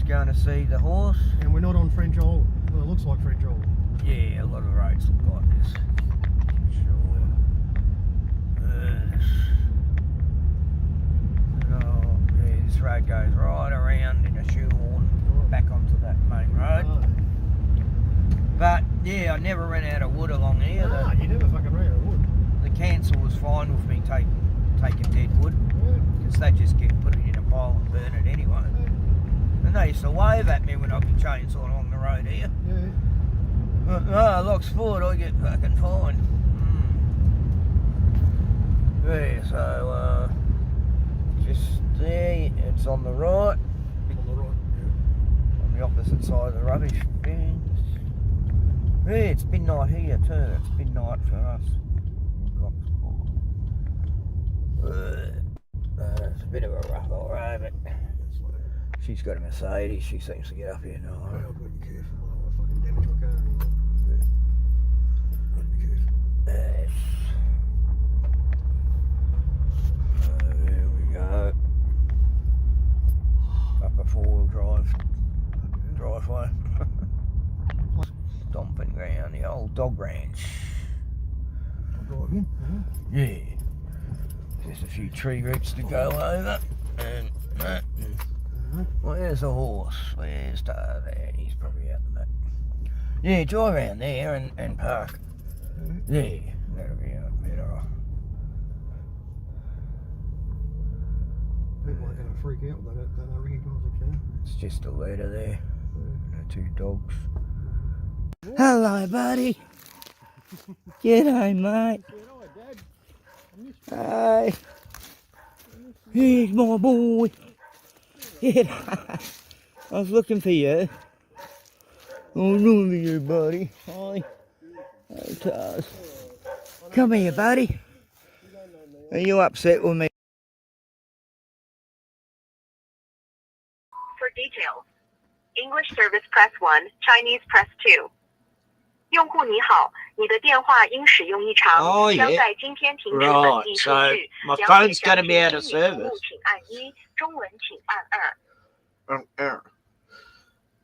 Going to see the horse, and we're not on French Old. Well, it looks like French Old. Yeah, a lot of roads look like this. Sure. Yeah, this road goes right around in a shoehorn back onto that main road. Oh. But yeah, I never ran out of wood along here. No, you never fucking ran out of wood. The council was fine with me taking dead wood, because they just put it in a pile and burn it anyway. And they used to wave at me when I'd be chainsawing along the road here. Yeah. Locks Ford, I get fucking fine. Yeah, so just there, it's on the right. On the right, yeah. On the opposite side of the rubbish bins. Yeah, it's midnight here too. It's midnight for us. Locks Ford. It's a bit of a rough old road, but she's got a Mercedes. She seems to get up here now. I've got to be careful. I don't want to fucking damage my car anymore. Got to be careful. Yes. There we go. Up a four-wheel drive driveway. Stomping ground, the old dog ranch. Driving? Yeah. Just a few tree roots to go over, and that. Where's the horse? Where's there? He's probably out the back. Yeah, drive around there and park. Yeah, that'll be better. People are going to freak out. They don't recognise the car. It's just a letter there. And two dogs. Hello, buddy. G'day, mate. Hey. Here's my boy. Yeah. I was looking for you. I was looking for you, buddy. Hi. Hey, Taz. Come here, buddy. Are you upset with me? For details, English service press 1, Chinese press 2. 用户你好，你的电话因使用异常， Oh, 将 yeah. 在今天停止本 Right, 地数 so 据。 my 了解 phone's 详 going to 情 be out of 经理服务 service. 请按1，中文请按2。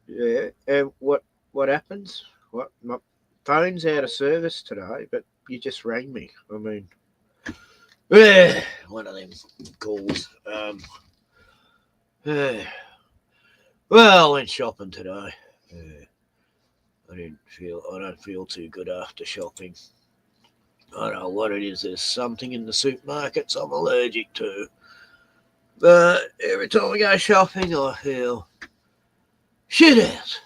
Yeah, and what happens? What, my phone's out of service today, but you just rang me. I mean, one of them calls. Well, I went shopping today. I don't feel too good after shopping. I don't know what it is. There's something in the supermarkets I'm allergic to. But every time I go shopping, I feel shit out.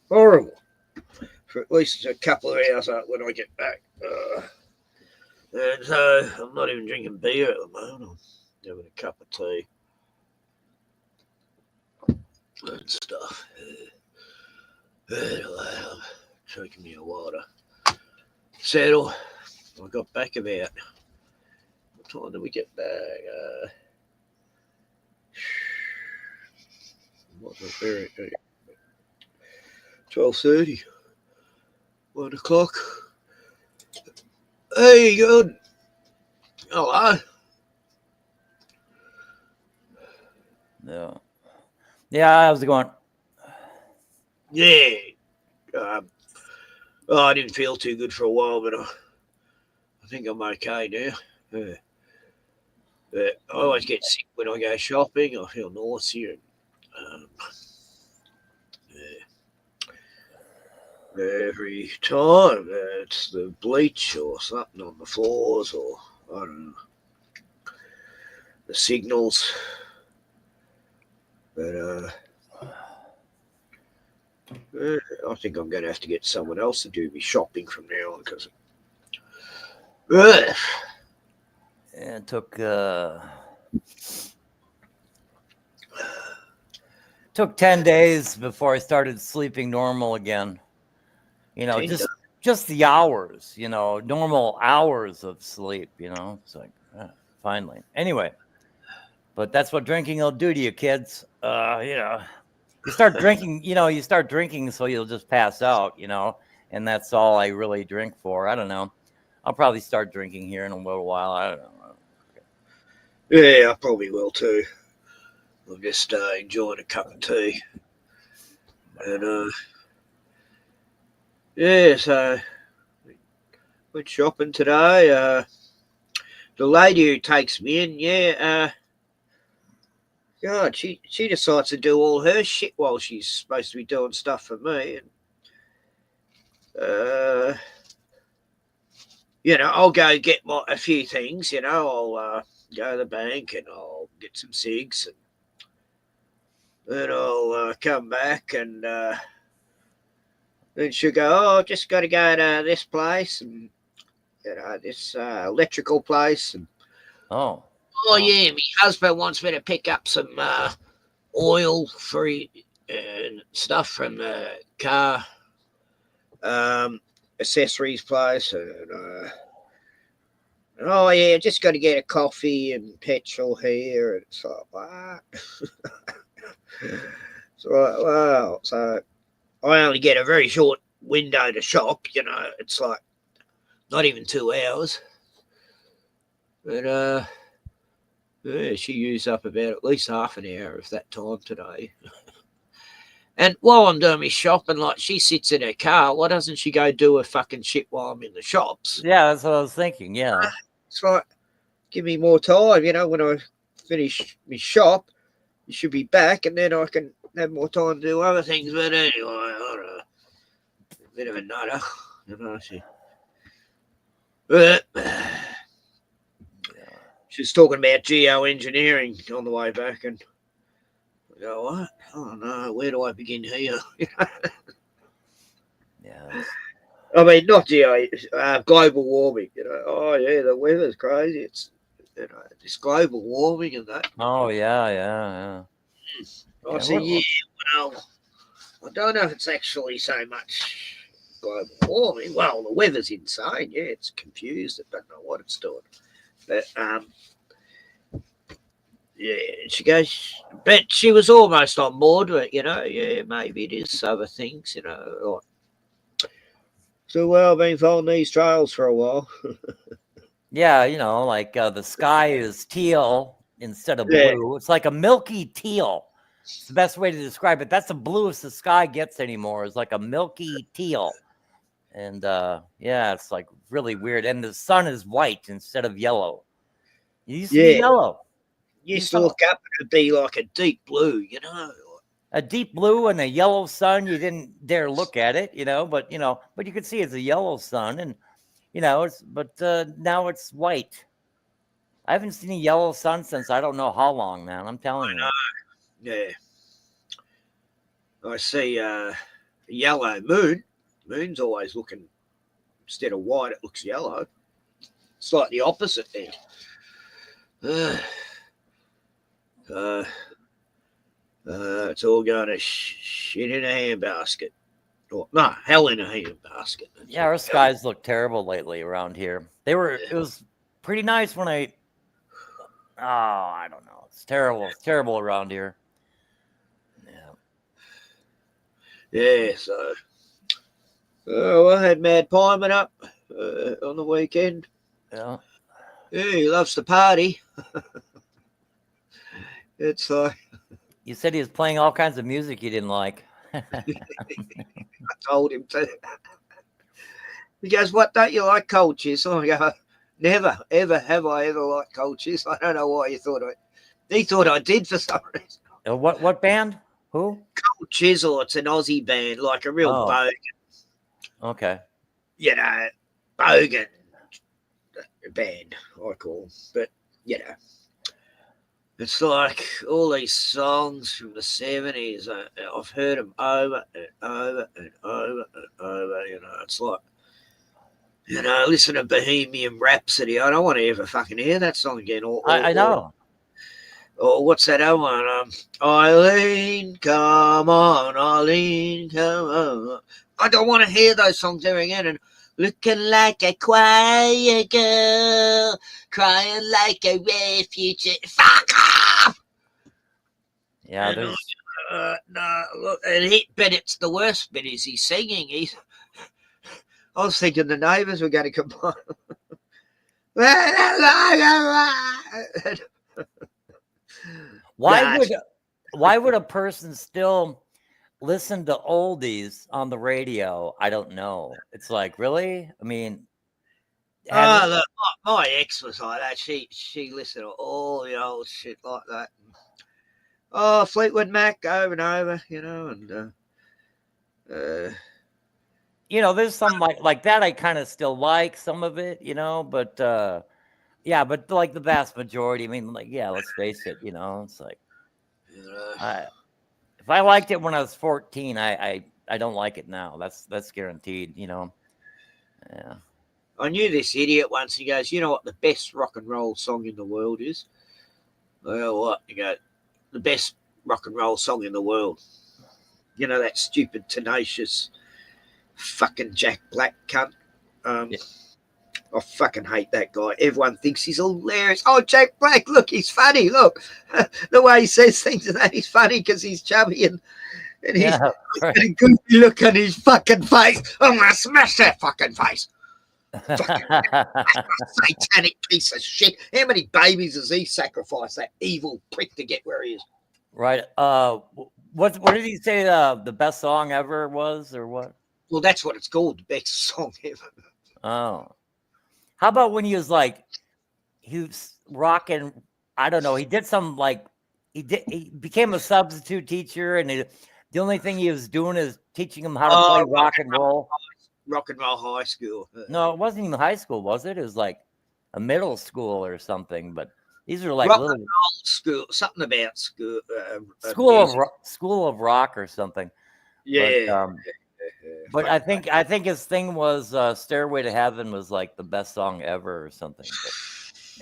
Horrible. For at least a couple of hours when I get back. And so I'm not even drinking beer at the moment. I'm having a cup of tea and stuff. Anyway, I'm taking me a while to settle. I got back about, what time did we get back? What was there? 12:30. 1 o'clock. Hey, good. Hello. Yeah. Yeah, how's it going? Yeah. I didn't feel too good for a while, but I think I'm okay now. I always get sick when I go shopping. I feel nauseous. Every time it's the bleach or something on the floors, or I don't know, the signals. But I think I'm going to have to get someone else to do me shopping from now on because It took 10 days before I started sleeping normal again. You know, just the hours, you know, normal hours of sleep, you know. It's like, finally. Anyway, but that's what drinking will do to you, kids. You know, you start drinking so you'll just pass out, you know, and that's all I really drink for. I don't know. I'll probably start drinking here in a little while. I don't know. Yeah, I probably will too. I'm just enjoying a cup of tea. And yeah, so went shopping today. The lady who takes me in, God, she decides to do all her shit while she's supposed to be doing stuff for me. And you know, I'll go get a few things. You know, I'll go to the bank and I'll get some cigs, and then I'll come back and then she'll go, "Oh, I've just got to go to this place and you know this electrical place." And Oh yeah, my husband wants me to pick up some oil for and stuff from the car accessories place, and oh yeah, just got to get a coffee and petrol here, and it's like what? So wow, so I only get a very short window to shop. You know, it's like not even 2 hours, but yeah, she used up about at least half an hour of that time today. And while I'm doing my shopping, like she sits in her car, why doesn't she go do her fucking shit while I'm in the shops? yeah, that's what I was thinking. Yeah, it's like give me more time. You know, when I finish my shop, you should be back, and then I can have more time to do other things. But anyway, I don't know. A bit of a nutter, you know. She's talking about geoengineering on the way back, and I go, what? I don't know. Where do I begin here? yeah. I mean, not global warming. You know, oh yeah, the weather's crazy. It's you know, this global warming and that. Oh yeah. I say, yeah, well, I don't know if it's actually so much global warming. Well, the weather's insane. Yeah, it's confused. It don't know what it's doing. But yeah, she goes, but she was almost on board with it, yeah, maybe it is other things, like, so, well, I've been following these trails for a while. Yeah, like the sky is teal instead of blue. It's like a milky teal. It's the best way to describe it. That's the bluest the sky gets anymore. It's like a milky teal. And yeah, it's like really weird. And the sun is white instead of yellow. It used to be yellow. Used to look up and it'd be like a deep blue, A deep blue and a yellow sun. You didn't dare look at it, but you could see it's a yellow sun, and now it's white. I haven't seen a yellow sun since I don't know how long, man. I'm telling you. Yeah. I see a yellow moon. Moon's always looking, instead of white, it looks yellow. It's like the opposite there. It's all going to shit in a handbasket. Or, no, hell in a handbasket. Yeah, our skies look terrible lately around here. It was pretty nice when I don't know. It's terrible. It's terrible around here. Yeah, so I had Mad Pieman up on the weekend. Yeah. Yeah, he loves to party. It's like, you said he was playing all kinds of music you didn't like. I told him to. He goes, "What, don't you like cold chisel?" I go, "Never, ever have I ever liked cold chisel. I don't know why you thought he thought I did for some reason." What band? Who? Cold Chisel. It's an Aussie band, like a real bogan. Okay. Bogan band, I call them. But, it's like all these songs from the 70s. I've heard them over and over and over and over. It's like, listen to Bohemian Rhapsody. I don't want to ever fucking hear that song again. I know. Or what's that other one? Eileen, come on, Eileen, come on. I don't want to hear those songs ever again. And looking like a quiet girl, crying like a refugee. Fuck off! Yeah, there's... no, look, but it's the worst bit is he's singing. I was thinking the neighbours were going to complain. Why would a person still listen to oldies on the radio? I don't know. It's like, really? I mean, my ex was like that. She listened to all the old shit like that. Oh, Fleetwood Mac over and over, and there's some like that I kind of still like some of it, but yeah, but like the vast majority, I mean, like, yeah, let's face it, it's like, if I liked it when I was 14, I don't like it now. That's guaranteed, Yeah. I knew this idiot once. He goes, "You know what the best rock and roll song in the world is?" Well, what? You go, "The best rock and roll song in the world." That stupid, tenacious, fucking Jack Black cunt. Yeah. I fucking hate that guy. Everyone thinks he's hilarious. Oh, Jack Black, look, he's funny. Look, the way he says things and that, he's funny because he's chubby and he's got a goofy look on his fucking face. I'm going to smash that fucking face. Fucking satanic piece of shit. How many babies has he sacrificed, that evil prick, to get where he is? Right. What did he say the best song ever was, or what? Well, that's what it's called, the best song ever. Oh. How about when he was rocking, I don't know, he did some he became a substitute teacher, and the only thing he was doing is teaching him how to play rock and roll. Rock and roll high school. No, it wasn't even high school, was it? It was like a middle school or something, but these are like rock little and roll school, something about school. School of Rock or something. Yeah. But I think his thing was Stairway to Heaven was like the best song ever or something. But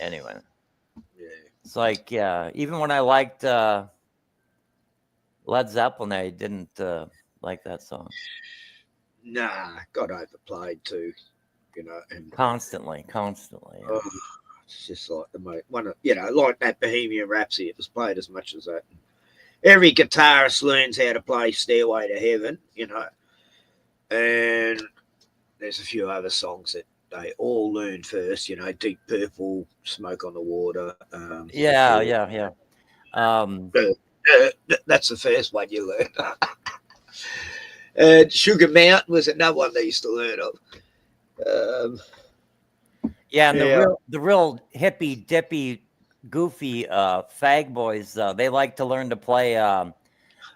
anyway, it's like, even when I liked Led Zeppelin, I didn't like that song. Nah, got overplayed too, you know, and Constantly. oh, it's just like one of, you know, like that Bohemian Rhapsody. It was played as much as that. Every guitarist learns how to play Stairway to Heaven, you know, and there's a few other songs that they all learn first, you know, Deep Purple, Smoke on the Water. Yeah. That's the first one you learn. And Sugar Mountain was another one they used to learn of. Yeah, and Yeah. the real hippy dippy goofy fag boys, they like to learn to play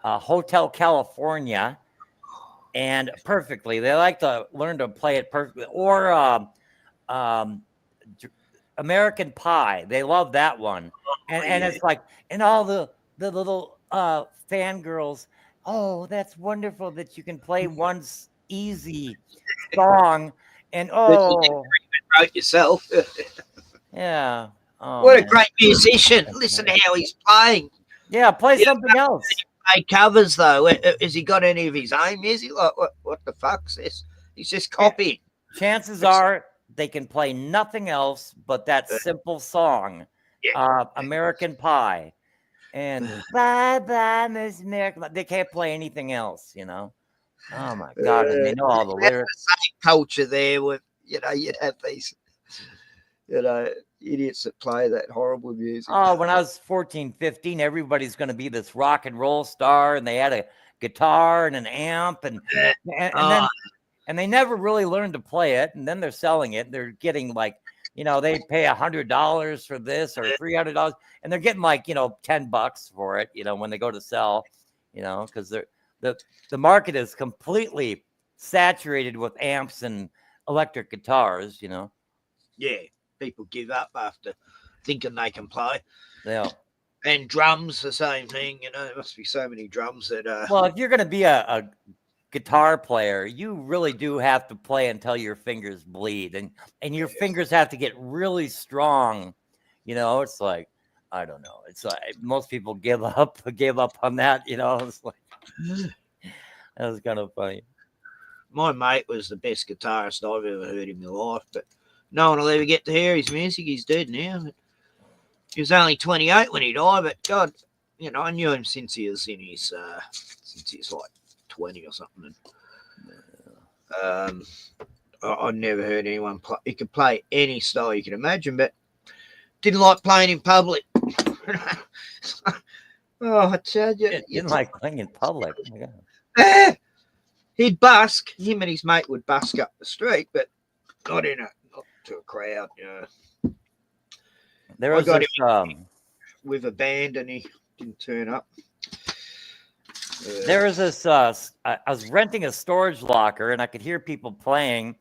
Hotel California and perfectly. They like to learn to play it perfectly. Or American Pie. They love that one. And yeah. it's like, and all the little fangirls, oh, that's wonderful that you can play one easy song. And oh, Wrote yourself. yeah. Oh, What a man. great musician. Listen to how he's playing. Yeah, play something else. Play covers, though. Has he got any of his own music? Like, what the fuck's this? He's just copying. Chances are they can play nothing else but that simple song, American Pie. And bye bye, Miss America. They can't play anything else, you know. Oh my God. And they know all the lyrics. Same culture there with, you know, you'd have these, you know, idiots that play that horrible music. Oh, when I was 14, 15, everybody's going to be this rock and roll star, and they had a guitar and an amp, and they never really learned to play it, and then they're selling it. They're getting like, you know, they pay $100 for this or $300, and they're getting like, you know, $10 for it, you know, when they go to sell, you know, because the market is completely saturated with amps and electric guitars, you know. Yeah, people give up after thinking they can play. Yeah. And drums, the same thing. You know, there must be so many drums that. Well, if you're going to be a guitar player, you really do have to play until your fingers bleed, and your fingers have to get really strong. You know, it's like, I don't know. It's like most people gave up on that. You know, it's like that was kind of funny. My mate was the best guitarist I've ever heard in my life, but no one will ever get to hear his music. He's dead now. He was only 28 when he died, but God, you know, I knew him since he was in his since he was like 20 or something. I never heard anyone play. He could play any style you can imagine, but didn't like playing in public. Oh, I tell you, Didn't like playing in public. Oh my God. He'd busk. Him and his mate would busk up the street, but not to a crowd. You know. There was got this, with a band, and he didn't turn up. There was this. I was renting a storage locker, and I could hear people playing.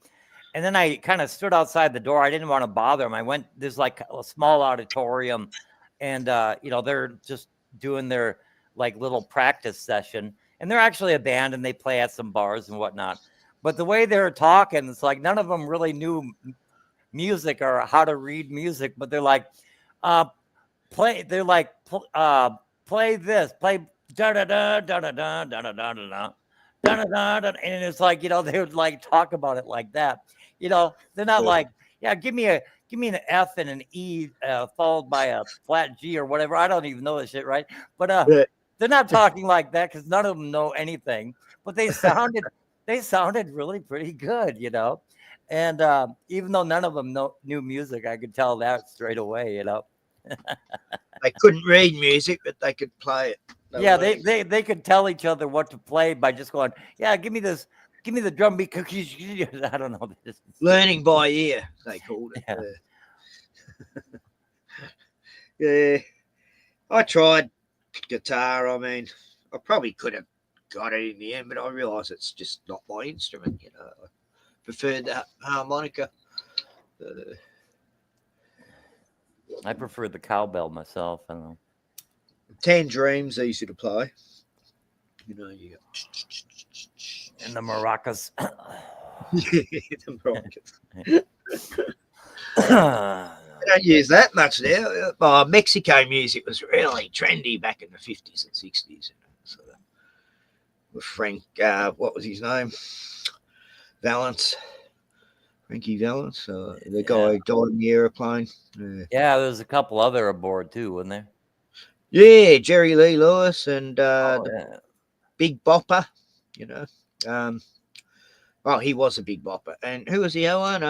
And then I kind of stood outside the door. I didn't want to bother them. I went. There's like a small auditorium, and you know, they're just doing their like little practice session. And they're actually a band, and they play at some bars and whatnot. But the way they're talking, it's like none of them really knew music or how to read music. But they're like, play. They're like, play this, play da da da da da da da da da da da da. And it's like, you know, they would like talk about it like that. You know, they're not like, yeah, give me an F and an E followed by a flat G or whatever. I don't even know this shit, right? But they're not talking like that because none of them know anything. But they sounded really pretty good, you know. And even though none of them knew music, I could tell that straight away, you know. They couldn't read music, but they could play it. Yeah, they could tell each other what to play by just going, yeah, give me this. Give me the drum beat cookies. I don't know. Learning by ear, they called it. Yeah. Yeah. I tried guitar. I mean, I probably could have got it in the end, but I realised it's just not my instrument. You know, I preferred the harmonica. I prefer the cowbell myself. I don't know. Tangerines easy to play. You know, you got and the maracas. The maracas. I don't use that much now. Mexico music was really trendy back in the 50s and 60s. You know, so with Frank, what was his name? Valance. Frankie Valance, the guy who died in the aeroplane. Yeah, there's a couple other aboard too, wasn't there? Yeah, Jerry Lee Lewis and the Yeah. Big Bopper, you know. Well, he was a Big Bopper. And who was the other one?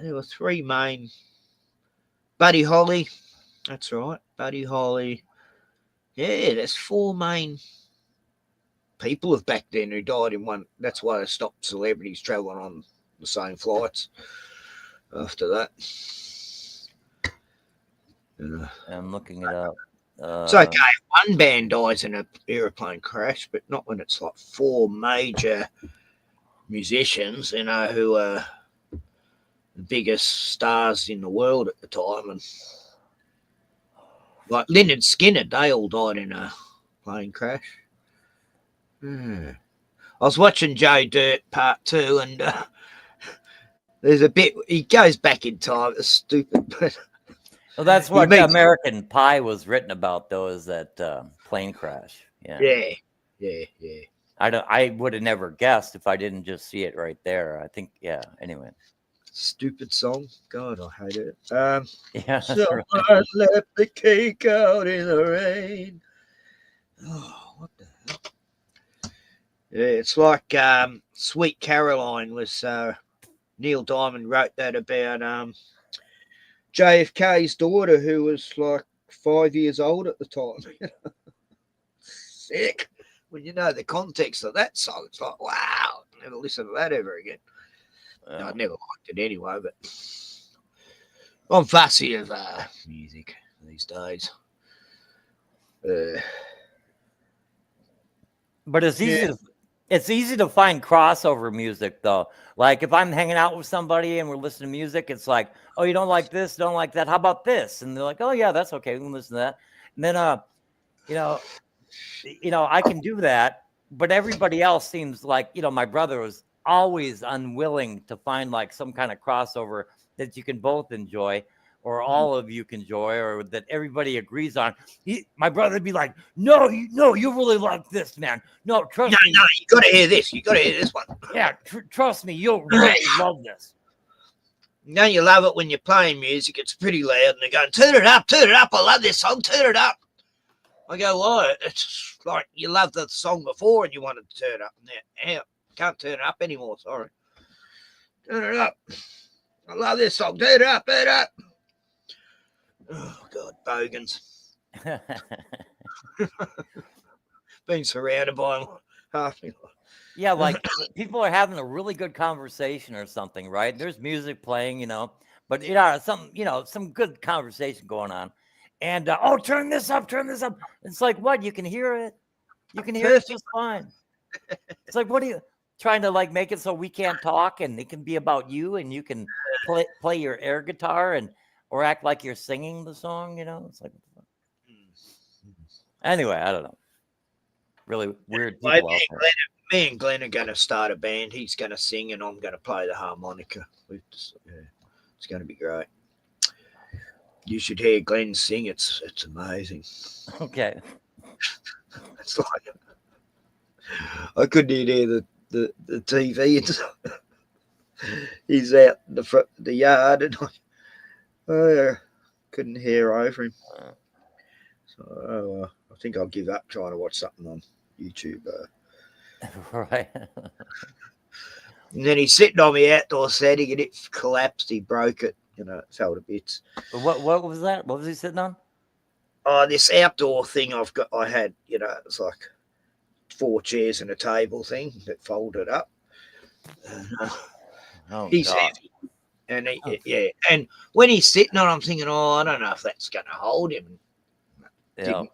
There were three main. Buddy Holly. That's right. Buddy Holly. Yeah, there's four main people of back then who died in one. That's why they stopped celebrities traveling on the same flights after that. I'm looking it up. It's okay if one band dies in an aeroplane crash, but not when it's like four major musicians, you know, who are the biggest stars in the world at the time. And like Lynyrd Skynyrd, they all died in a plane crash. I was watching Joe Dirt Part 2, and there's a bit, he goes back in time. It's stupid, but well, that's what American Pie was written about, though, is that plane crash. Yeah. I would have never guessed if I didn't just see it right there. I think, yeah. Anyway, stupid song. God, I hate it. yeah. Someone left the cake out in the rain. Oh, what the hell? Yeah, it's like Sweet Caroline was. Neil Diamond wrote that about JFK's daughter, who was like 5 years old at the time. Sick. When you know the context of that song, it's like, wow, never listen to that ever again. No, I never liked it anyway, but I'm fussy of music these days. But it's easy to find crossover music, though. Like if I'm hanging out with somebody and we're listening to music, it's like, oh, you don't like this, don't like that. How about this? And they're like, oh yeah, that's okay. We can listen to that. And then, I can do that. But everybody else seems like, my brother was always unwilling to find like some kind of crossover that you can both enjoy, or all of you can enjoy, or that everybody agrees on. My brother would be like, no, you really like this, man. No, trust me. No, you got to hear this. You got to hear this one. Yeah, trust me, you'll really love this. Now you love it when you're playing music. It's pretty loud, and they're going, turn it up. I love this song. Turn it up. I go, why? It's like you loved the song before and you wanted to turn it up. Now, can't turn it up anymore. Sorry. Turn it up. I love this song. Turn it up. Turn it up. Oh, God, bogans. Being surrounded by half me. Yeah, like people are having a really good conversation or something, right? There's music playing, but some good conversation going on. And turn this up. It's like, what? You can hear it. You can hear it just fine. It's like, what are you trying to like make it so we can't talk and it can be about you and you can play your air guitar or act like you're singing the song, It's like, anyway, I don't know. Really weird people out there. Me and Glenn are going to start a band. He's going to sing and I'm going to play the harmonica. It's going to be great. You should hear Glenn sing. It's amazing. Okay. It's like I couldn't even hear the TV. He's out the yard and I couldn't hear over him. So I think I'll give up trying to watch something on YouTube. Right. And then he's sitting on the outdoor setting and it collapsed. He broke it. It fell to bits. What was that? What was he sitting on? Oh, this outdoor thing I had, it's like 4 chairs and a table thing that folded up. He's heavy. And and when he's sitting on, I'm thinking, I don't know if that's going to hold him. Yeah.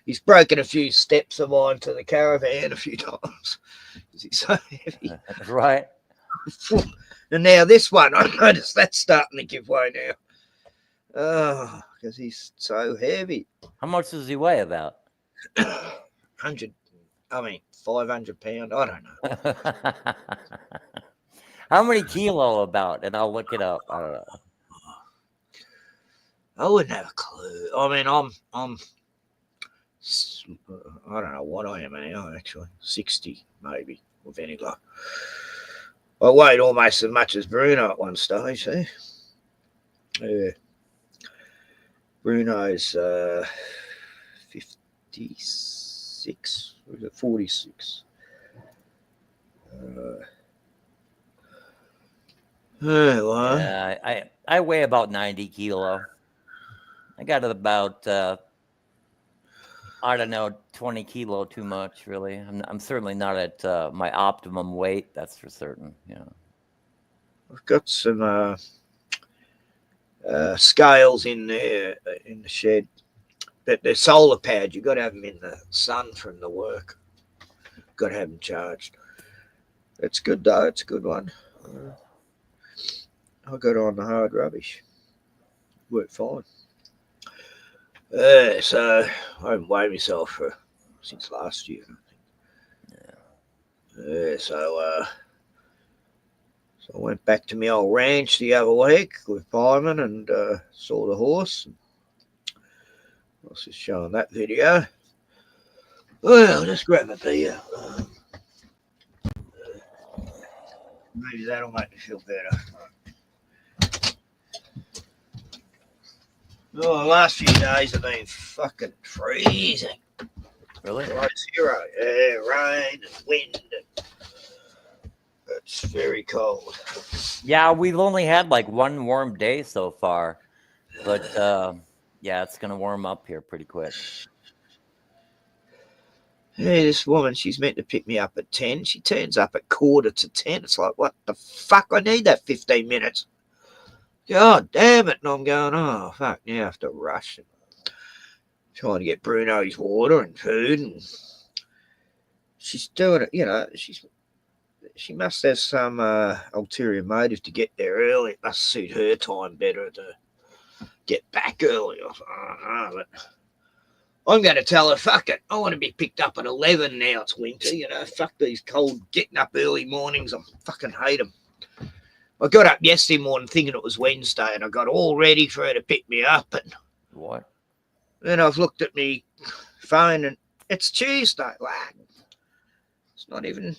He's broken a few steps of mine to the caravan a few times because he's so heavy. Right. And now this one, I noticed that's starting to give way now. Oh, because he's so heavy. How much does he weigh about? 500 pounds. I don't know. How many kilo about? And I'll look it up. I don't know. I wouldn't have a clue. I mean, I'm I don't know what I am now, actually. 60, maybe, with vinegar. I weighed almost as much as Bruno at one stage, eh? Yeah. Bruno's 56, or is it 46? Well, Yeah, I weigh about 90 kilo. I got it about I don't know, 20 kilo too much, really. I'm certainly not at my optimum weight, that's for certain. Yeah. I've got some scales in there in the shed, but they're solar powered. You've got to have them in the sun from the work. Got to have them charged. It's good though. It's a good one. I got on the hard rubbish. Worked fine. So I haven't weighed myself since last year, I think. Yeah. So I went back to my old ranch the other week with Pyman and saw the horse. I was just showing that video. Well, I'll just grab a beer. Maybe that'll make me feel better. Oh, the last few days have been fucking freezing. Really? Like 0. Yeah, rain and wind. It's very cold. Yeah, we've only had like one warm day so far. But yeah, it's going to warm up here pretty quick. Hey, this woman, she's meant to pick me up at 10. She turns up at 9:45. It's like, what the fuck? I need that 15 minutes. God damn it. And I'm going, oh, fuck, now I have to rush. And trying to get Bruno his water and food. And she's doing it, you know, she must have some ulterior motive to get there early. It must suit her time better to get back early. I don't know, but I'm going to tell her, fuck it. I want to be picked up at 11 now. It's winter, you know. Fuck these cold, getting up early mornings. I fucking hate them. I got up yesterday morning thinking it was Wednesday, and I got all ready for her to pick me up. And what? Then I've looked at my phone, and it's Tuesday. Like, it's not even.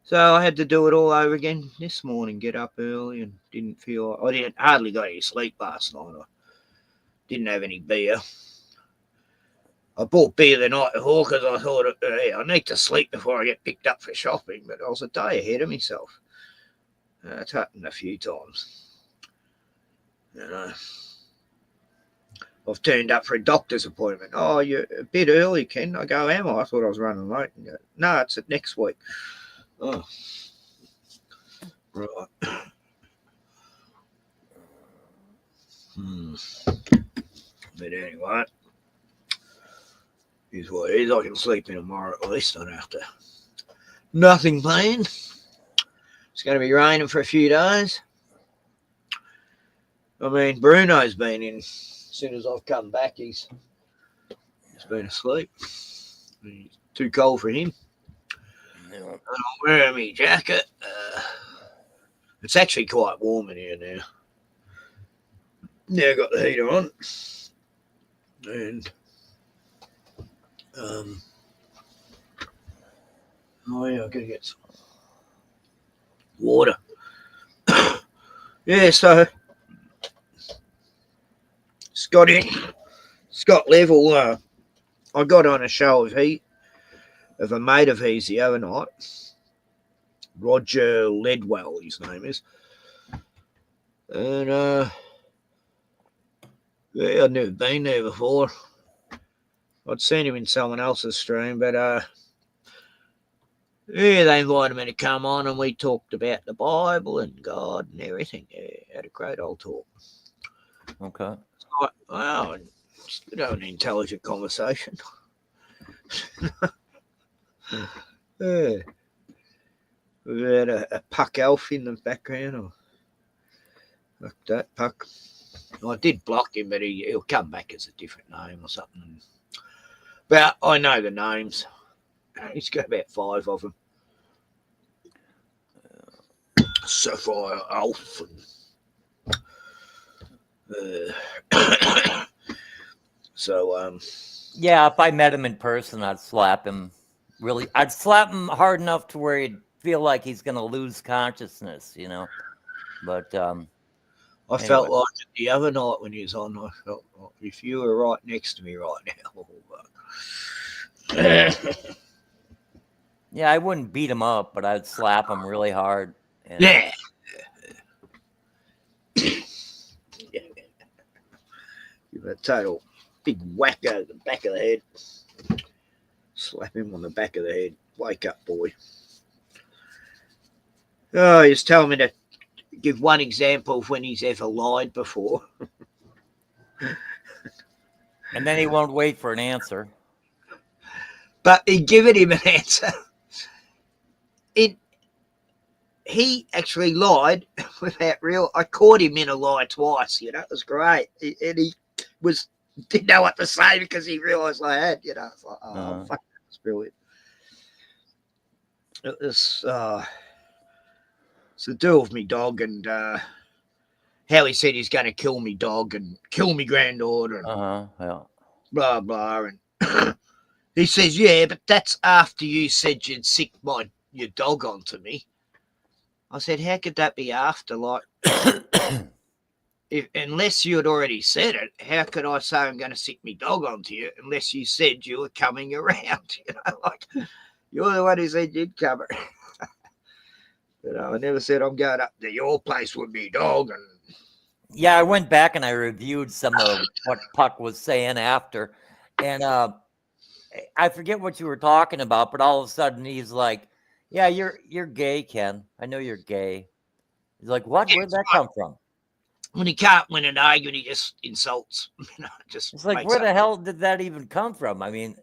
So I had to do it all over again this morning. Get up early and didn't feel. I didn't hardly got any sleep last night. I didn't have any beer. I bought beer the night before because I thought I need to sleep before I get picked up for shopping, but I was a day ahead of myself. It's happened a few times. You know, I've turned up for a doctor's appointment. Oh, you're a bit early, Ken. I go, am I? I thought I was running late. And go, no, it's at next week. Oh, right. But anyway, here's what it is. I can sleep in tomorrow at least. I don't have to. Nothing planned. It's going to be raining for a few days. I mean, Bruno's been in. As soon as I've come back, he's been asleep. It's too cold for him. And I'm wearing my jacket. It's actually quite warm in here now. Now I've got the heater on. And oh yeah, I've got to get some water. Yeah, so Scott Level, I got on a show of a mate of his the other night. Roger Ledwell, his name is. And yeah, I'd never been there before. I'd seen him in someone else's stream, but yeah, they invited me to come on and we talked about the Bible and God and everything. Yeah, had a great old talk. Okay. Wow, it's good to have an intelligent conversation. Yeah. We had a Puck Elf in the background. Or like that, Puck. I did block him, but he'll come back as a different name or something. But I know the names. He's got about 5 of them. Sapphire Elf. So, Yeah, if I met him in person, I'd slap him. Really, I'd slap him hard enough to where he'd feel like he's going to lose consciousness, you know. But I anyway. felt like it the other night when he was on. I felt like if you were right next to me right now. Yeah, I wouldn't beat him up, but I'd slap him really hard. And, Yeah. Give a total big whack over the back of the head. Slap him on the back of the head. Wake up, boy. Oh, he's telling me to give one example of when he's ever lied before. and then he won't wait for an answer. But he given him an answer. He actually lied without real. I caught him in a lie twice. You know, it was great. And he didn't know what to say because he realised I had. You know, it's like, oh, fuck, that's brilliant. It was it's the deal with me dog and how he said he's going to kill me dog and kill me granddaughter and Yeah. blah blah. And he says, yeah, but that's after you said you'd sick your dog onto me. I said, how could that be after? Like, unless you had already said it, how could I say I'm going to sick my dog onto you unless you said you were coming around? You know, like, you're the one who said you'd come around. You know, I never said I'm going up to your place with me dog. And yeah, I went back and I reviewed some of what Puck was saying after. And I forget what you were talking about, but all of a sudden he's like, yeah, you're gay, Ken. I know you're gay. He's like, what? Where'd that come from? When he can't win an argument, he just insults. You know, just it's like, where the hell did that even come from? I mean,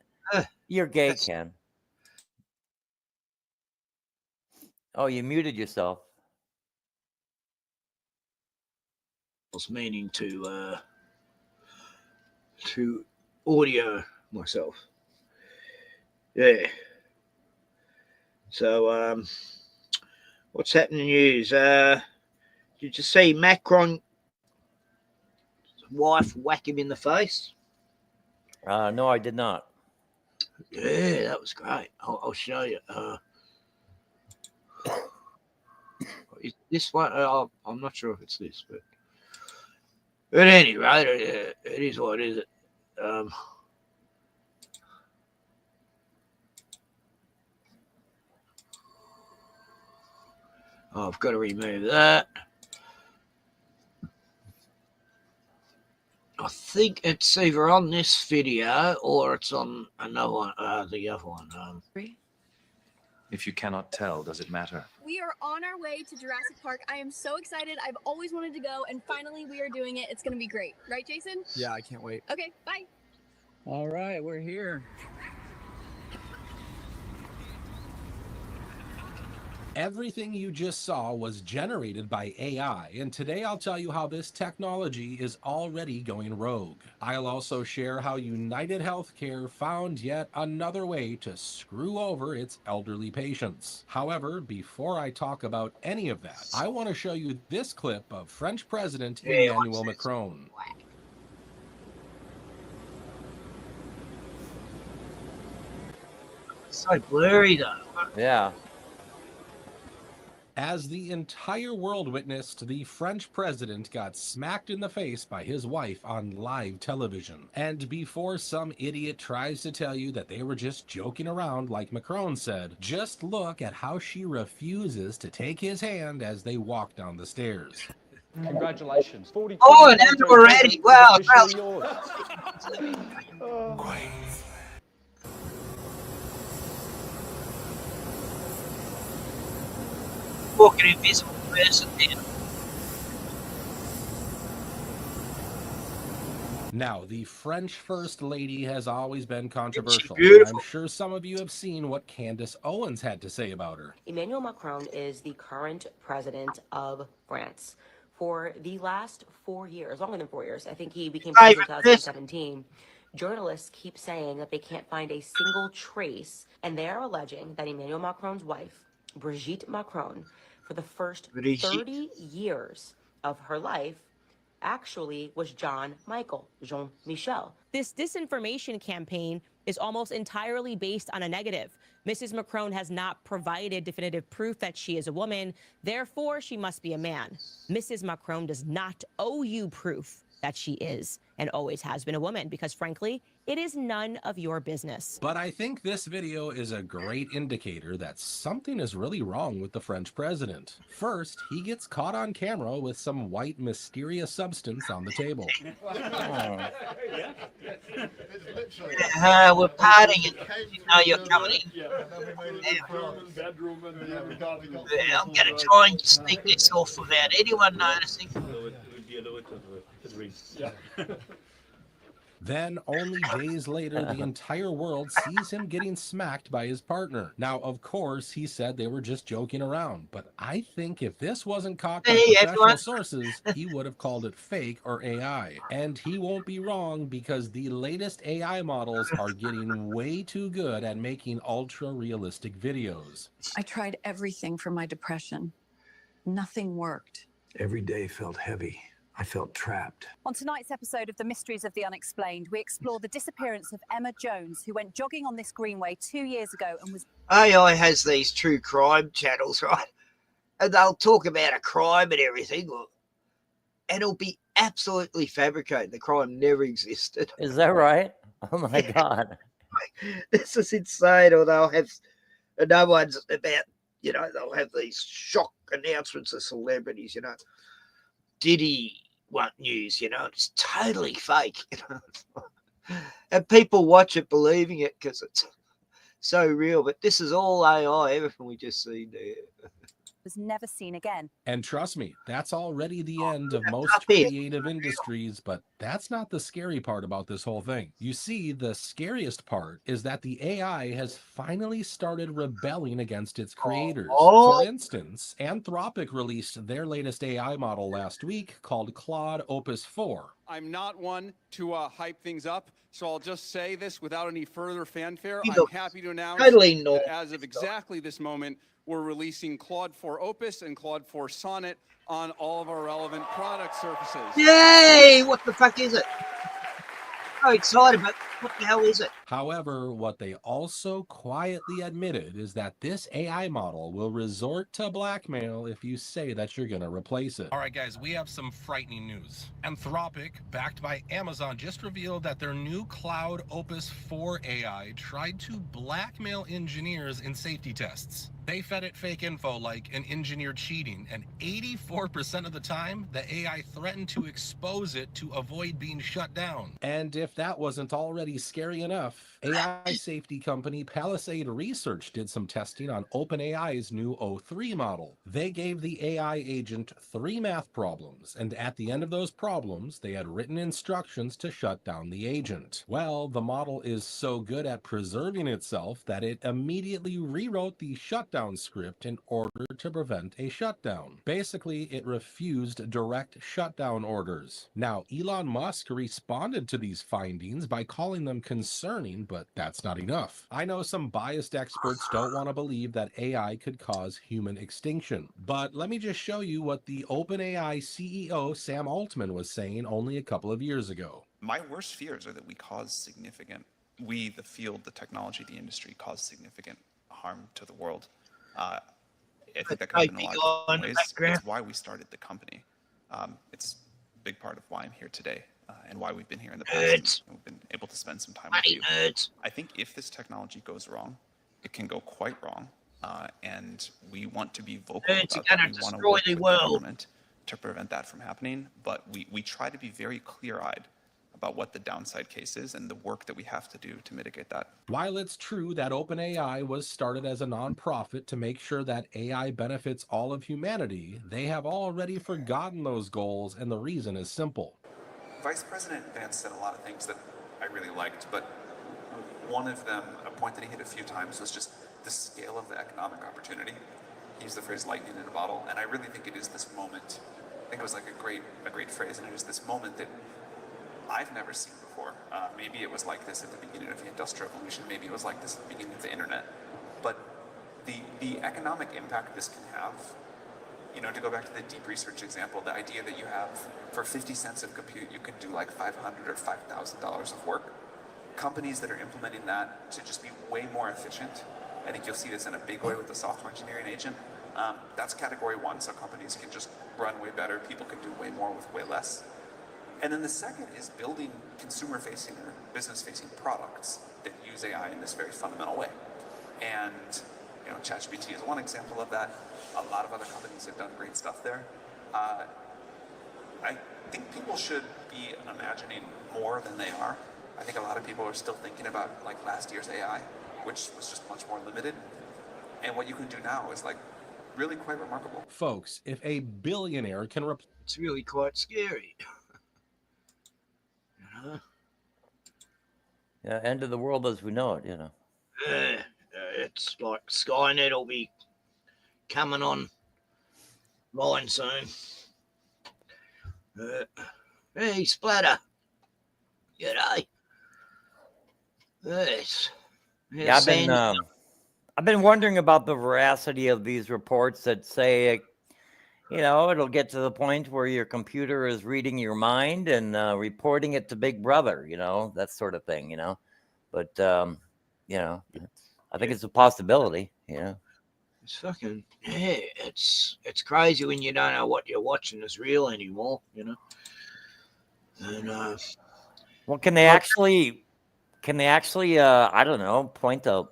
you're gay, Ken. Oh, you muted yourself. I was meaning to audio myself. Yeah. So what's happening in the news? Did you see Macron's wife whack him in the face? No, I did not. Yeah, that was great. I'll show you. This one, I'm not sure if it's this, but at any rate, it is what it is. I've got to remove that. I think it's either on this video or it's on another one, the other one. If you cannot tell, does it matter? We are on our way to Jurassic Park. I am so excited. I've always wanted to go, and finally we are doing it. It's going to be great. Right, Jason? Yeah, I can't wait. Okay, bye. All right, we're here. Everything you just saw was generated by AI, and today I'll tell you how this technology is already going rogue. I'll also share how United Healthcare found yet another way to screw over its elderly patients. However, before I talk about any of that, I want to show you this clip of French President Emmanuel Macron. It's so blurry though. Yeah. As the entire world witnessed, the French president got smacked in the face by his wife on live television. And before some idiot tries to tell you that they were just joking around like Macron said, just look at how she refuses to take his hand as they walk down the stairs. Congratulations. Oh, and already. Wow. Walking invisible person there. Now, the French First Lady has always been controversial. I'm sure some of you have seen what Candace Owens had to say about her. Emmanuel Macron is the current president of France. For the last 4 years, longer than 4 years, I think he became president in 2017, journalists keep saying that they can't find a single trace, and they are alleging that Emmanuel Macron's wife, Brigitte Macron, for the first 30 years of her life, actually was Jean-Michel. This disinformation campaign is almost entirely based on a negative. Mrs. Macron has not provided definitive proof that she is a woman, therefore she must be a man. Mrs. Macron does not owe you proof that she is and always has been a woman, because frankly, it is none of your business. But I think this video is a great indicator that something is really wrong with the French president. First, he gets caught on camera with some white mysterious substance on the table. We're partying and you know you're coming in. I'm going to try and sneak this off without anyone noticing. Then, only days later, the entire world sees him getting smacked by his partner. Now, of course, he said they were just joking around, but I think if this wasn't caught by professional sources, he would have called it fake or AI. And he won't be wrong, because the latest AI models are getting way too good at making ultra-realistic videos. I tried everything for my depression. Nothing worked. Every day felt heavy. I felt trapped. On tonight's episode of The Mysteries of the Unexplained, we explore the disappearance of Emma Jones, who went jogging on this greenway 2 years ago and was... AI has these true crime channels, right? And they'll talk about a crime and everything, and it'll be absolutely fabricated. The crime never existed. Is that right? Oh my God. This is insane. Or they'll have no one's about, you know, they'll have these shock announcements of celebrities, you know. Diddy want news, you know, it's totally fake, you know. And people watch it believing it because it's so real. But this is all AI, everything we just seen there. was never seen again. And trust me, that's already the end of most creative industries, but that's not the scary part about this whole thing. You see, the scariest part is that the AI has finally started rebelling against its creators. For instance, Anthropic released their latest AI model last week called Claude Opus 4. I'm not one to hype things up, so I'll just say this without any further fanfare. You I'm look happy to announce totally that as of exactly this moment, we're releasing Claude 4 Opus and Claude 4 Sonnet on all of our relevant product surfaces. Yay! What the fuck is it? So excited, but what the hell is it? However, what they also quietly admitted is that this AI model will resort to blackmail if you say that you're going to replace it. All right, guys, we have some frightening news. Anthropic, backed by Amazon, just revealed that their new Claude Opus 4 AI tried to blackmail engineers in safety tests. They fed it fake info like an engineer cheating, and 84% of the time, the AI threatened to expose it to avoid being shut down. And if that wasn't already scary enough, AI safety company Palisade Research did some testing on OpenAI's new O3 model. They gave the AI agent 3 math problems, and at the end of those problems, they had written instructions to shut down the agent. Well, the model is so good at preserving itself that it immediately rewrote the shutdown script in order to prevent a shutdown. Basically, it refused direct shutdown orders. Now, Elon Musk responded to these findings by calling them concerning, but that's not enough. I know some biased experts don't want to believe that AI could cause human extinction, but let me just show you what the OpenAI CEO Sam Altman was saying only a couple of years ago. My worst fears are that we, the field, the technology, the industry, cause significant harm to the world. I think that could happen in a lot of ways. It's why we started the company. It's a big part of why I'm here today and why we've been here in the past. And we've been able to spend some time with you. I think if this technology goes wrong, it can go quite wrong. And we want to be vocal about that. We want to work with the government to prevent that from happening. But we try to be very clear-eyed about what the downside case is and the work that we have to do to mitigate that. While it's true that OpenAI was started as a nonprofit to make sure that AI benefits all of humanity, they have already forgotten those goals, and the reason is simple. Vice President Vance said a lot of things that I really liked, but one of them, a point that he hit a few times, was just the scale of the economic opportunity. He used the phrase lightning in a bottle, and I really think it is this moment. I think it was like a great phrase, and it is this moment that I've never seen before. Maybe it was like this at the beginning of the Industrial Revolution. Maybe it was like this at the beginning of the internet. But the economic impact this can have You know, to go back to the deep research example, the idea that you have for 50 cents of compute, you can do like $500 or $5,000 of work. Companies that are implementing that to just be way more efficient, I think you'll see this in a big way with the software engineering agent. That's category one, so companies can just run way better, people can do way more with way less. And then the second is building consumer-facing or business-facing products that use AI in this very fundamental way. And you know, ChatGPT is one example of that. A lot of other companies have done great stuff there. I think people should be imagining more than they are. I think a lot of people are still thinking about like last year's AI, which was just much more limited. And what you can do now is like really quite remarkable. Folks, if a billionaire can it's really quite scary. Yeah, end of the world as we know it, you know. It's like Skynet will be coming online soon. Hey, Splatter. G'day. Yes. Yeah, I've been wondering about the veracity of these reports that say, you know, it'll get to the point where your computer is reading your mind and reporting it to Big Brother, you know, that sort of thing, you know. But, you know, I think it's a possibility, you know. It's fucking, yeah, it's crazy when you don't know what you're watching is real anymore, you know. And, well, can they actually, I don't know, point a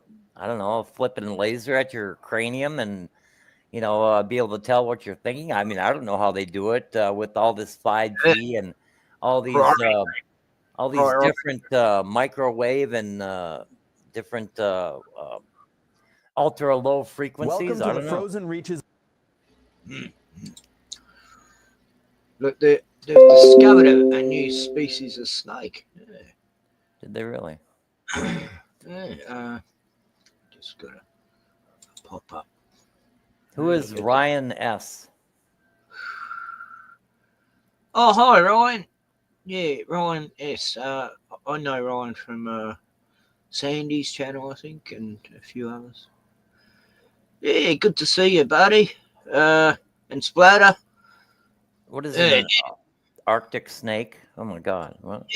flipping laser at your cranium and, you know, be able to tell what you're thinking? I mean, I don't know how they do it with all this 5G and all these different microwave and different ultra low frequencies. Welcome to the Frozen Reaches. Look, they've discovered a new species of snake. Yeah. Did they really? Yeah, just gotta pop up. Who is Ryan S? Oh, hi, Ryan. Yeah, Ryan S. I know Ryan from Sandy's channel, I think, and a few others. Yeah, good to see you, buddy. And Splatter. What is it? Arctic snake? Oh my God! What?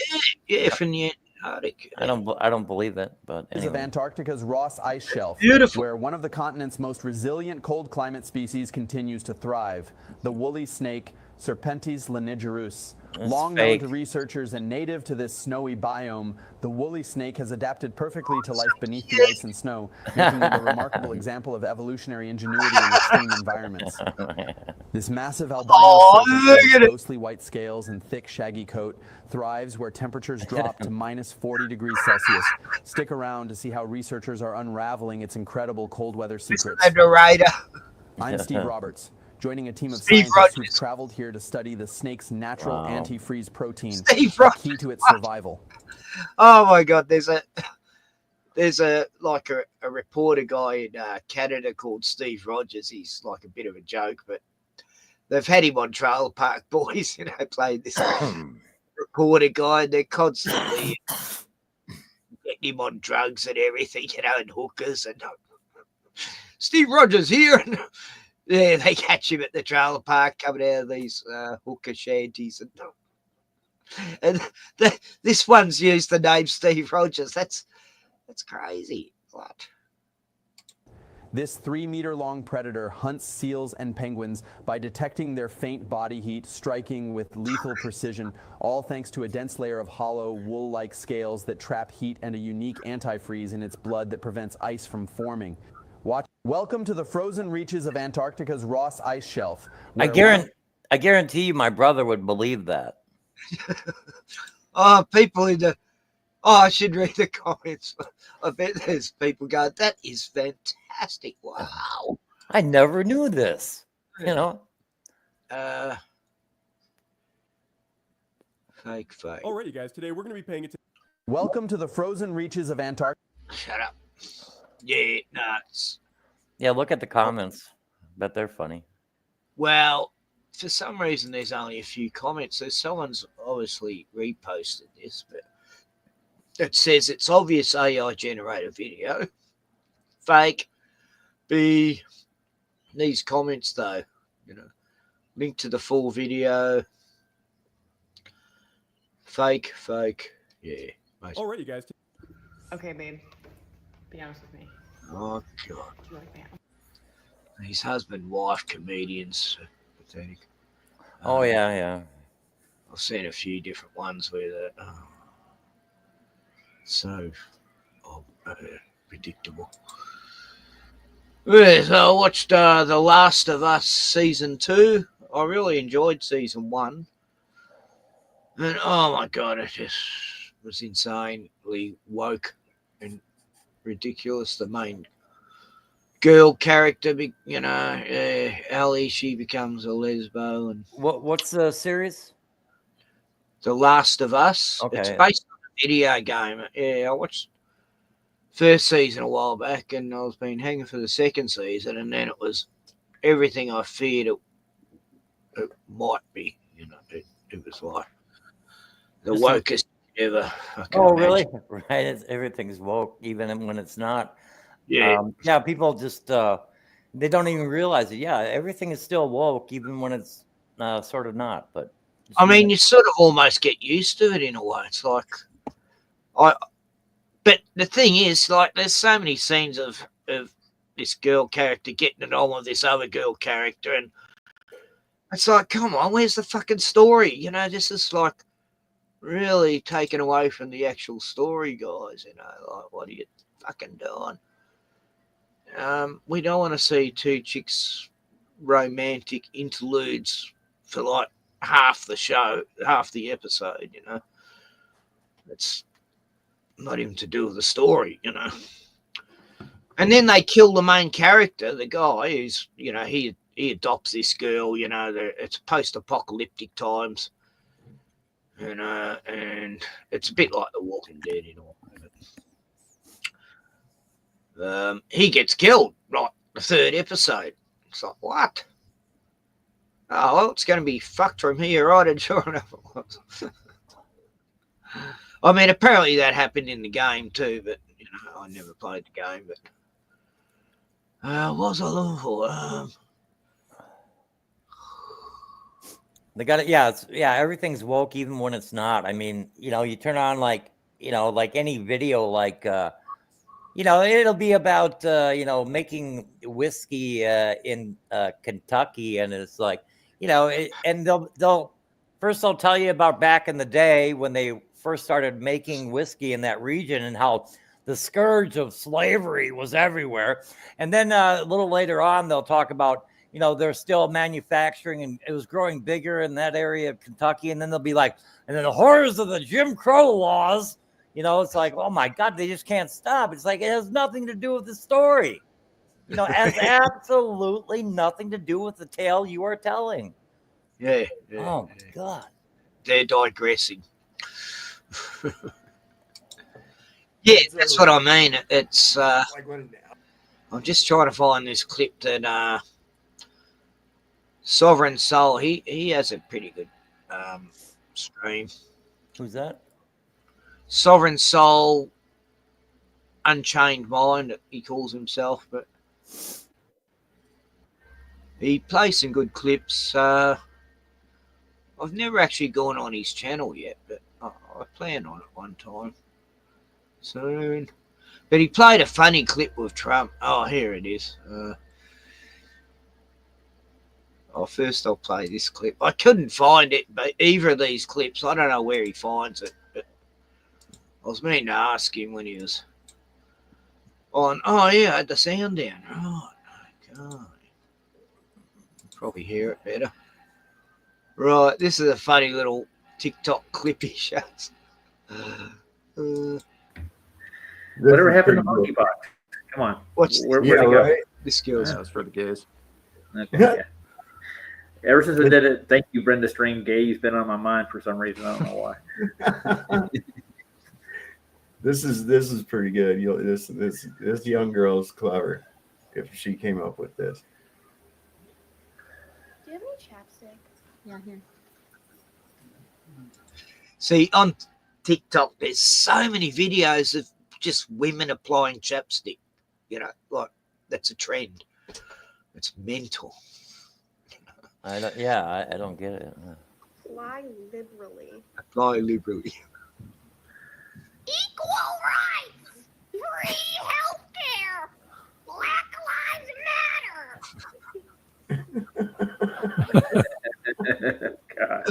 Yeah, from the Antarctic. I don't believe it, but anyway. Of Antarctica's Ross Ice Shelf, where one of the continent's most resilient cold climate species continues to thrive, the woolly snake Serpentis lanigerus. Long known to researchers and native to this snowy biome, the woolly snake has adapted perfectly to life beneath the ice and snow, making it a remarkable example of evolutionary ingenuity in extreme environments. This massive albino serpent with ghostly white scales and thick shaggy coat thrives where temperatures drop to minus 40 degrees Celsius. Stick around to see how researchers are unraveling its incredible cold weather secrets. I'm Steve Roberts, joining a team of scientists who've traveled here to study the snake's natural antifreeze protein, key to its survival. Oh my God, there's a reporter guy in Canada called Steve Rogers. He's like a bit of a joke, but they've had him on Trailer Park Boys, you know, playing this reporter guy, and they're constantly getting him on drugs and everything, you know, and hookers, and Steve Rogers here, and yeah, they catch him at the trailer park coming out of these hooker shanties, and this one's used the name Steve Rogers. That's crazy. What? This 3-meter-long predator hunts seals and penguins by detecting their faint body heat, striking with lethal precision, all thanks to a dense layer of hollow, wool-like scales that trap heat and a unique antifreeze in its blood that prevents ice from forming. Welcome to the frozen reaches of Antarctica's Ross Ice Shelf. I guarantee you my brother would believe that. People in the... I should read the comments. I bet there's people going, that is fantastic. Wow. I never knew this. You know? Fake. Alrighty, guys. Today we're going to be paying attention. Welcome to the frozen reaches of Antarctica. Shut up. Yeah, nuts. Yeah, look at the comments. Bet they're funny. Well, for some reason, there's only a few comments. So someone's obviously reposted this, but it says it's obvious AI generated video. Fake. B. These comments, though, Link to the full video. Fake. Yeah. Alrighty, guys. Okay, babe. Be honest with me. Oh, God. Do you like me? His husband, wife, comedians. Pathetic. Oh, yeah. I've seen a few different ones where they're so predictable. Yeah, so I watched The Last of Us Season 2. I really enjoyed Season 1. And, oh, my God, it just was insanely woke and ridiculous. The main girl character, Ellie, she becomes a lesbo. And What's the series? The Last of Us. Okay. It's based on a video game. Yeah, I watched first season a while back, and I was been hanging for the second season, and then it was everything I feared it might be. It was like the wokest ever. Oh, really? Right. Everything's woke, even when it's not. Yeah. People just they don't even realize it. Yeah, everything is still woke, even when it's sort of not. But I mean, you sort of almost get used to it in a way. It's like but the thing is, like, there's so many scenes of this girl character getting it on with this other girl character, and it's like, come on, where's the fucking story? This is like really taken away from the actual story, guys. Like, what are you fucking doing? We don't want to see two chicks romantic interludes for like half the show, half the episode. It's not even to do with the story, And then they kill the main character, the guy who's, he adopts this girl. It's post-apocalyptic times, and it's a bit like The Walking Dead, he gets killed, like the third episode. It's like, what? Oh, well, it's going to be fucked from here, right? And sure enough, it was. I mean, apparently that happened in the game too, but I never played the game. But what was I looking for? they got it. Yeah, everything's woke, even when it's not. I mean, you turn on like any video, like it'll be about making whiskey in Kentucky, and it's like and they'll tell you about back in the day when they first started making whiskey in that region and how the scourge of slavery was everywhere. And then a little later on, they'll talk about, they're still manufacturing and it was growing bigger in that area of Kentucky. And then they'll be like, and then the horrors of the Jim Crow laws, it's like, oh my God, they just can't stop. It's like, it has nothing to do with the story. It has absolutely nothing to do with the tale you are telling. Yeah. Oh my God. They're digressing. Yeah, that's what I mean. It's I'm just trying to find this clip that Sovereign Soul, he has a pretty good stream. Who's that? Sovereign Soul, Unchained Mind, he calls himself, but he plays some good clips. I've never actually gone on his channel yet, but I plan on it one time soon. But he played a funny clip with Trump. Oh, here it is. First I'll play this clip. I couldn't find it, but either of these clips, I don't know where he finds it. But I was meaning to ask him when he was on. Oh, yeah, I had the sound down. Right, okay. Probably hear it better. Right, this is a funny little TikTok clip he shows. Whatever happened to monkeypox? Come on. Where'd it go? Right? This goes. That was for the gays. Okay, yeah. Ever since I did it, thank you, Brenda Stream. Gay's been on my mind for some reason. I don't know why. This is pretty good. This young girl's clever. If she came up with this. Do you have any chapstick? Yeah, here. See, on TikTok, there's so many videos of just women applying chapstick. Like that's a trend. It's mental. I don't get it. Fly liberally. Fly liberally. Equal rights. Free healthcare. Black Lives Matter. God.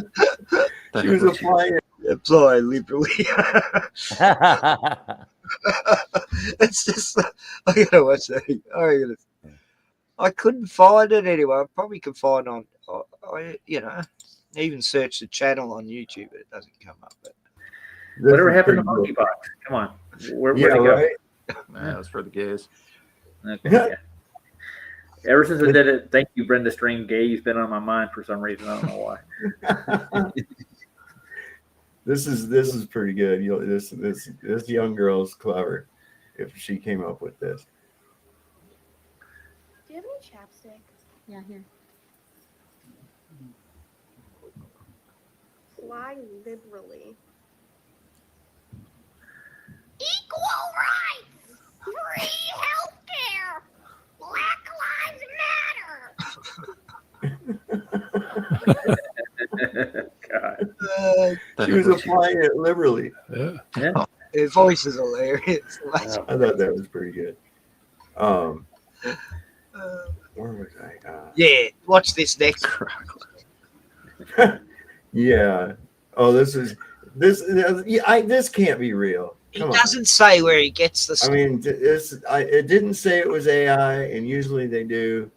She was applying it. Apply liberally. It's just, I gotta watch that. I couldn't find it anyway. I probably could find on, even search the channel on YouTube, but it doesn't come up. But Whatever happened to monkeypox? Come on, where'd it go? Right? That was for the gays. Okay, yeah. Ever since I did it, thank you, Brenda Stream. Gay's been on my mind for some reason. I don't know why. This is pretty good. This young girl's clever. If she came up with this. Do you have any chapstick? Yeah, here. Fly liberally. Equal rights. Free healthcare. Black Lives Matter. God. She was applying it liberally. Yeah. Her voice is hilarious. I thought that was pretty good. Where was I? Yeah, watch this next. Yeah. Oh, this can't be real. He doesn't say where he gets the stuff. I mean, it didn't say it was AI, and usually they do.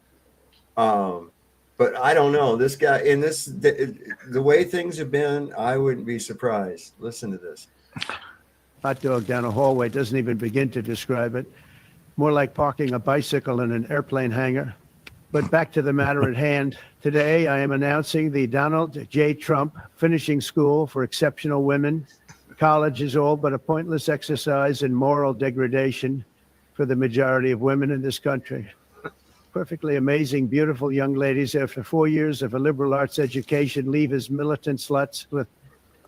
But I don't know. This guy the way things have been, I wouldn't be surprised. Listen to this. Hot dog down a hallway doesn't even begin to describe it. More like parking a bicycle in an airplane hangar. But back to the matter at hand. Today, I am announcing the Donald J. Trump Finishing School for Exceptional Women. College is all but a pointless exercise in moral degradation for the majority of women in this country. Perfectly amazing, beautiful young ladies, after 4 years of a liberal arts education, leave as militant sluts with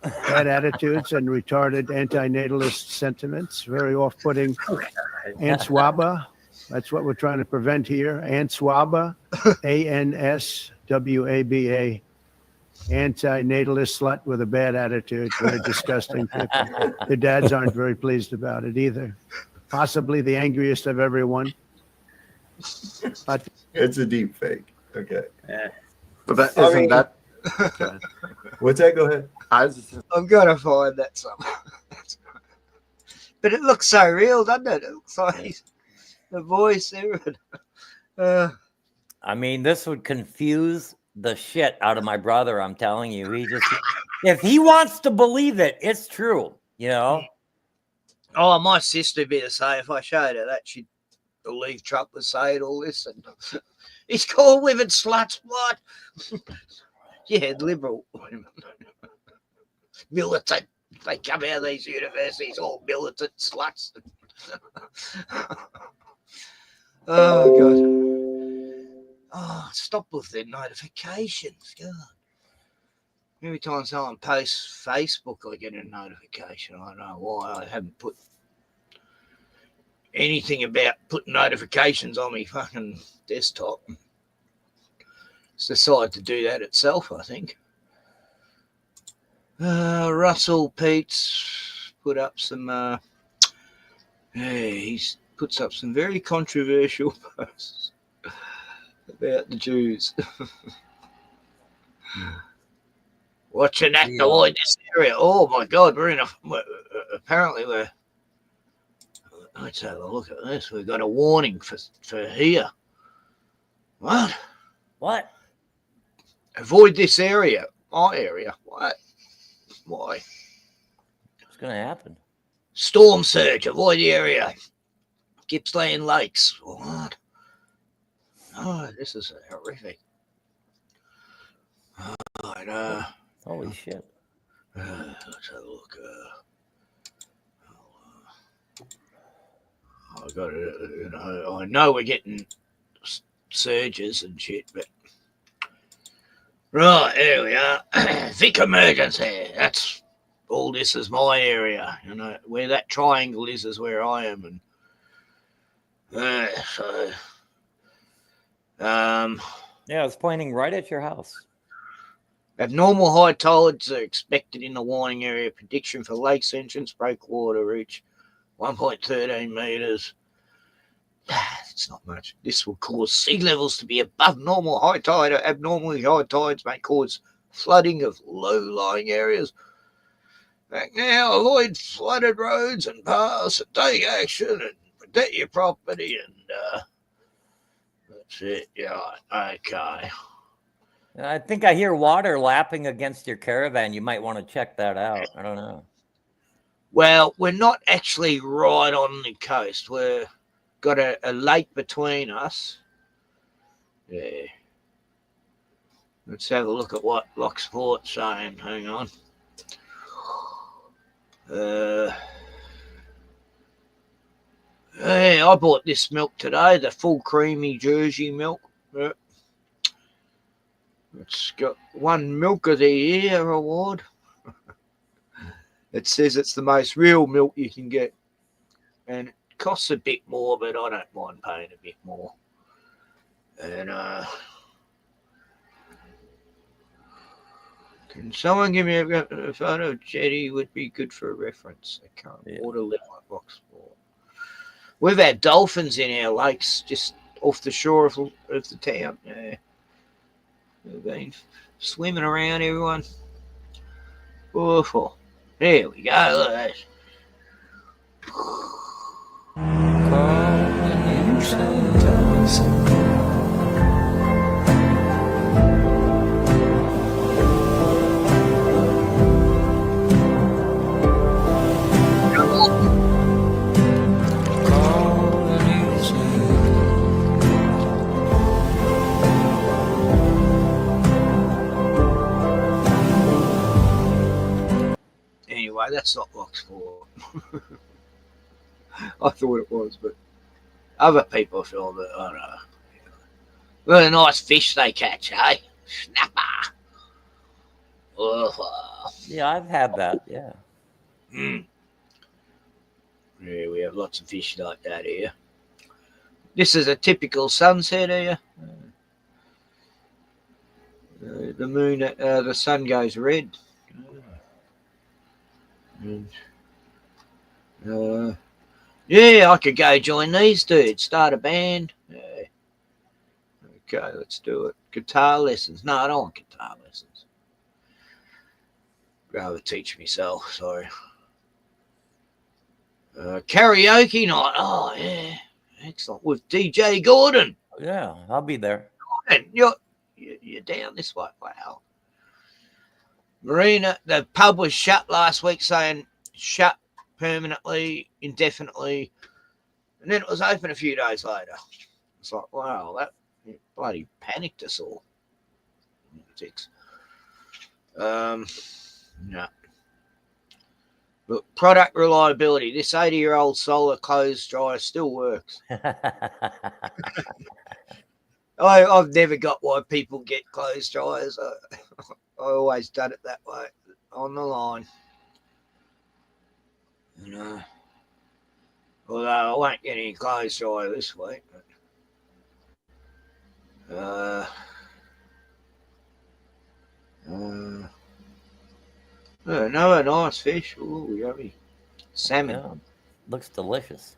bad attitudes and retarded antinatalist sentiments. Very off-putting. Answaba, that's what we're trying to prevent here. Answaba, ANSWABA, antinatalist slut with a bad attitude. Very disgusting people. Their dads aren't very pleased about it either. Possibly the angriest of everyone. It's a deep fake. Okay. Yeah. But that isn't that. What's that? Go ahead. I'm gonna find that somewhere. But it looks so real, doesn't it? It looks like the voice, everything. I mean, this would confuse the shit out of my brother. I'm telling you, if he wants to believe it, it's true. You know. Oh, my sister would be the same. If I showed her that, she'd believe Trump was saying all this, and he's called women sluts. What? Yeah, liberal women. Militant. They come out of these universities all militant sluts. Oh, God. Oh, stop with the notifications. God. Every time someone posts Facebook, I get a notification. I don't know why. I haven't put anything about putting notifications on my fucking desktop. It's decided to do that itself, I think. Russell Pete's put up some he's puts up some very controversial posts about the Jews. Watching that to avoid this area. Oh my God, apparently we're. Let's have a look at this. We've got a warning for here. What? What? Avoid this area. My area. What? Why? What's going to happen? Storm surge. Avoid the area. Gippsland Lakes. What? Oh, this is horrific. Holy shit. Let's have a look. I got it. I know we're getting surges and shit, but right, here we are. Vic emergency. That's all. This is my area. You know where that triangle is where I am, and Yeah, it's pointing right at your house. Abnormal high tides are expected in the warning area. Prediction for lakes entrance breakwater reach 1.13 meters. It's not much. This will cause sea levels to be above normal high tide. Or abnormally high tides may cause flooding of low-lying areas. Act now, avoid flooded roads and paths, and take action and protect your property. And that's it. Yeah, okay. I think I hear water lapping against your caravan. You might want to check that out. I don't know. Well, we're not actually right on the coast. We've got a lake between us. Yeah. Let's have a look at what Locksport's saying. Hang on. Hey, I bought this milk today, the full creamy Jersey milk. It's got one Milk of the Year award. It says it's the most real milk you can get. And it costs a bit more, but I don't mind paying a bit more. And can someone give me a photo of Jetty? Would be good for a reference. I can't order live like box sport. We've had dolphins in our lakes just off the shore of the town. Yeah. They've been swimming around, everyone. Awful. There we go. Look at that. Anyway, that's not Locksport. I thought it was, but other people feel that, I don't know. What a nice fish they catch, eh? Snapper. Oh. Yeah, I've had that, yeah. Yeah, we have lots of fish like that here. This is a typical sunset here. The moon, the sun goes red. Yeah, I could go join these dudes, start a band. Yeah. Okay, let's do it. Guitar lessons. No, I don't want guitar lessons. Rather teach myself, sorry. Karaoke night. Oh, yeah. Excellent. With DJ Gordon. Yeah, I'll be there. Gordon, you're down this way. Wow. Marina, the pub was shut last week, saying shut permanently, indefinitely. And then it was open a few days later. It's like, wow, that bloody panicked us all. No. Look, product reliability. This 80-year-old solar clothes dryer still works. I've never got why people get clothes dryers. I always done it that way, on the line. Although I won't get any clothes dryer this week. But, another nice fish. Ooh, yummy. Salmon. Yeah, looks delicious.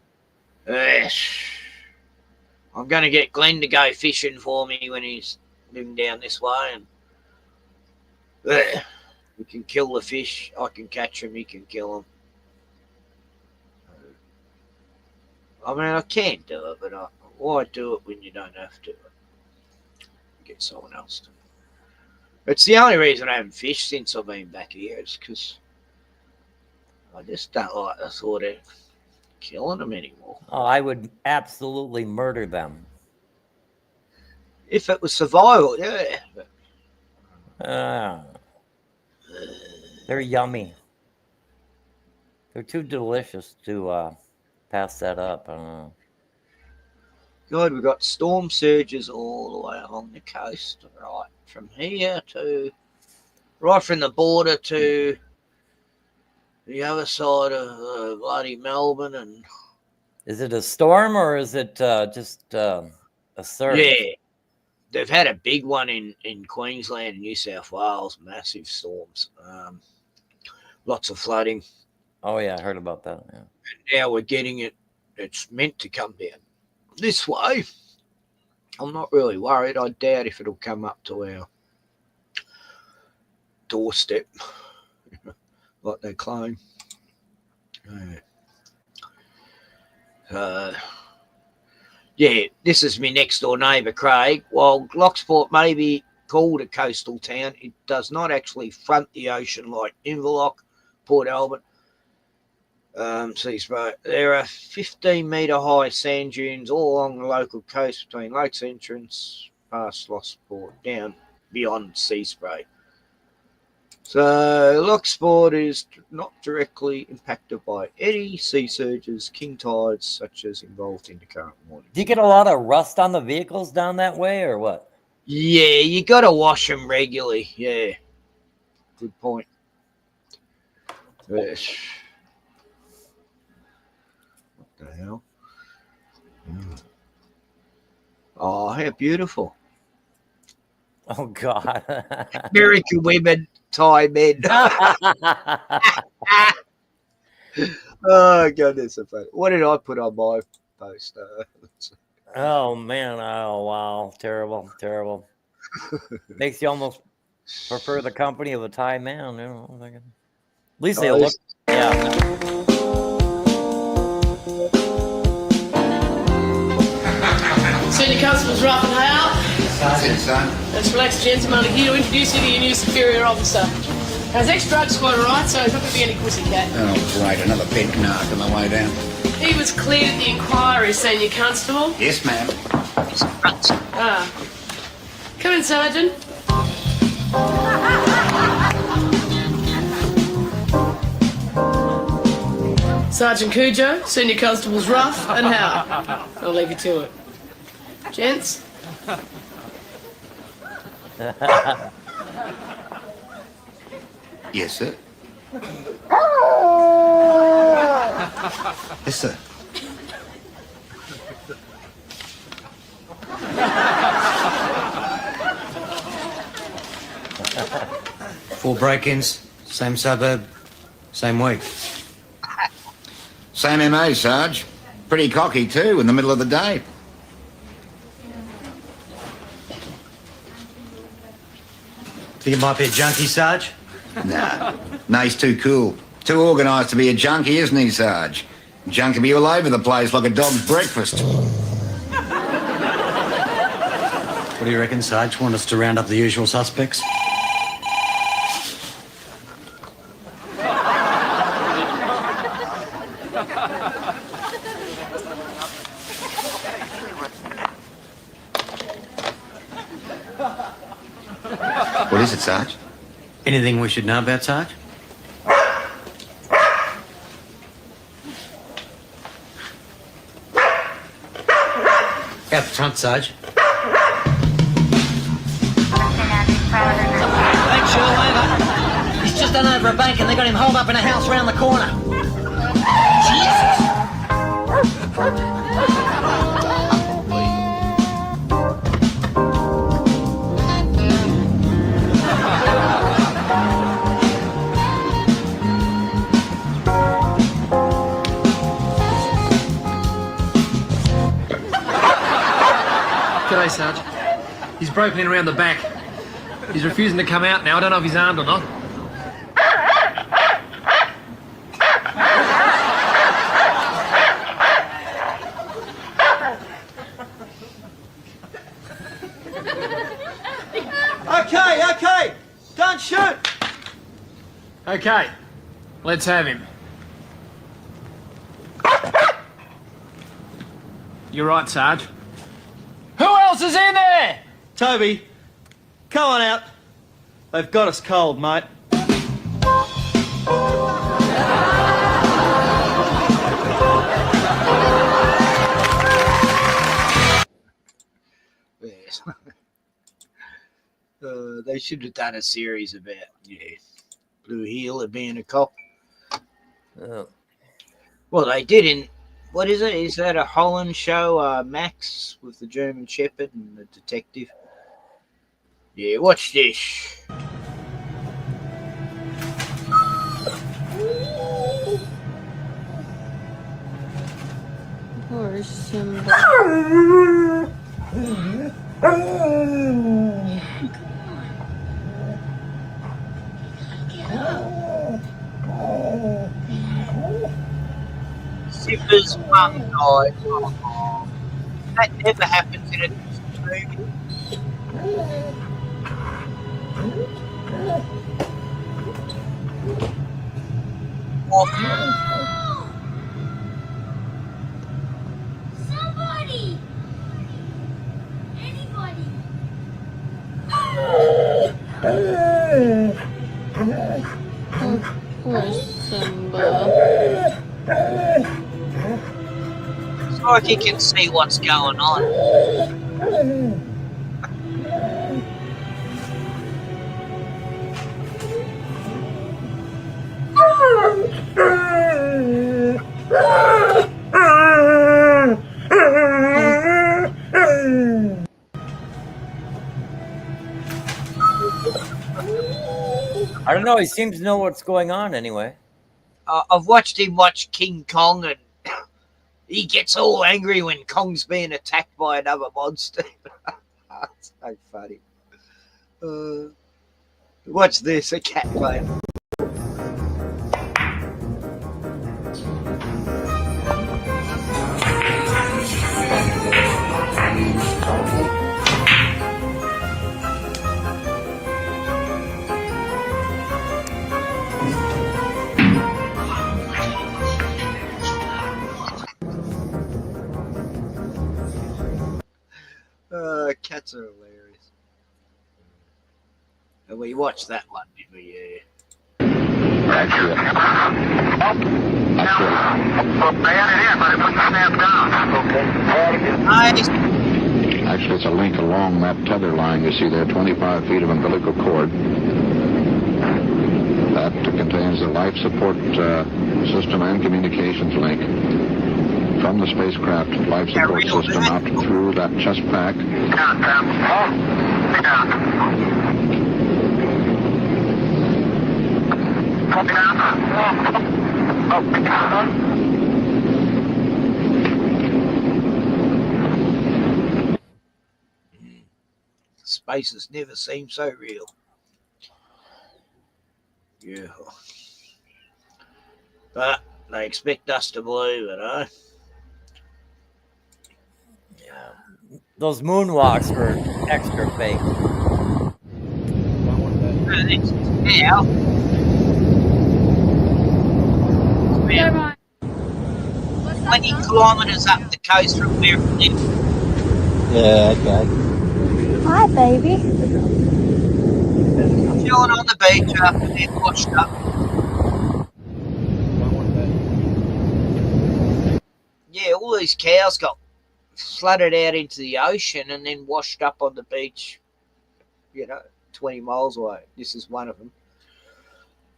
Yes. I'm going to get Glenn to go fishing for me when he's living down this way. And we can kill the fish. I can catch him. He can kill him. I mean, I can do it, but why do it when you don't have to? Get someone else to. It's the only reason I haven't fished since I've been back here. It's because I just don't like the thought of killing them anymore. Oh, I would absolutely murder them. If it was survival, yeah. They're yummy. They're too delicious to pass that up. I don't know. God, we've got storm surges all the way along the coast, right from here to, right from the border to the other side of bloody Melbourne. And is it a storm or is it just a surge? Yeah, they've had a big one in Queensland and New South Wales, massive storms, lots of flooding. Oh yeah, I heard about that. Yeah. And now we're getting it. It's meant to come down this way. I'm not really worried. I doubt if it'll come up to our doorstep like they claim. Yeah, this is my next door neighbour, Craig. While Locksport may be called a coastal town, it does not actually front the ocean like Inverloch, Port Albert, Seaspray. There are 15-metre high sand dunes all along the local coast between Lakes Entrance, past Locksport, down beyond Seaspray. So Locksport is not directly impacted by any sea surges, king tides, such as involved in the current morning. Do you get a lot of rust on the vehicles down that way, or what? Yeah, you got to wash them regularly. Yeah, good point. Yes. What the hell? Oh, how beautiful. Oh, God. American women, Thai men. Oh, goodness. What did I put on my post? Oh, man. Oh, wow. Terrible. Terrible. Makes you almost prefer the company of a Thai man. You know? At least they look. Yeah. Senior Constable's Rough and Hale. That's it, son. Let's relax, gents. I'm only here to introduce you to your new superior officer. How's ex-drug squad, alright? So he's not going to be any pussycat. Oh, great. Another bent narc on the way down. He was cleared at the inquiry, Senior Constable. Yes, ma'am. Ah. Come in, Sergeant. Sergeant Cujo, Senior Constables Rough and Hale. I'll leave you to it. Gents? Yes, sir. Yes, sir. Four break-ins, same suburb, same week. Same MO, Sarge. Pretty cocky, too, in the middle of the day. Think it might be a junkie, Sarge? Nah. No, he's too cool. Too organised to be a junkie, isn't he, Sarge? Junk can be all over the place like a dog's breakfast. What do you reckon, Sarge? Want us to round up the usual suspects? What is it, Sarge? Anything we should know about, Sarge? Out the front, Sarge. Thanks, Sean, over. He's just done over a bank and they got him holed up in a house round the corner. G'day, Sarge. He's broken in around the back. He's refusing to come out now. I don't know if he's armed or not. Okay, don't shoot. Okay, let's have him. You're right, Sarge. Who else is in there? Toby, come on out. They've got us cold, mate. Yes. They should have done a series about Blue Heeler being a cop. Well, they did in what is it? Is that a Holland show? Max with the German Shepherd and the detective. Yeah, watch this. Poor Simba. Simba's mum died. Oh, that never happens in a movie. Somebody! Anybody! Poor Simba. It's like he can see what's going on. I don't know. He seems to know what's going on anyway. I've watched him watch King Kong, and he gets all angry when Kong's being attacked by another monster. It's so funny. Watch this, a cat playing. Cats are hilarious. And we watched that one, did we? Yeah. Actually, it's a link along that tether line you see there, 25 feet of umbilical cord. That contains the life support system and communications link from the spacecraft life support system out through that chest pack. Space has never seemed so real. Yeah. But they expect us to believe it, huh? Yeah. Those moonwalks were extra fake. Yeah. 20 kilometres up the coast from where we live. Yeah, okay. Hi, baby. Chilling on the beach after being washed up. Yeah, all these cows got flooded out into the ocean and then washed up on the beach, 20 miles away. This is one of them.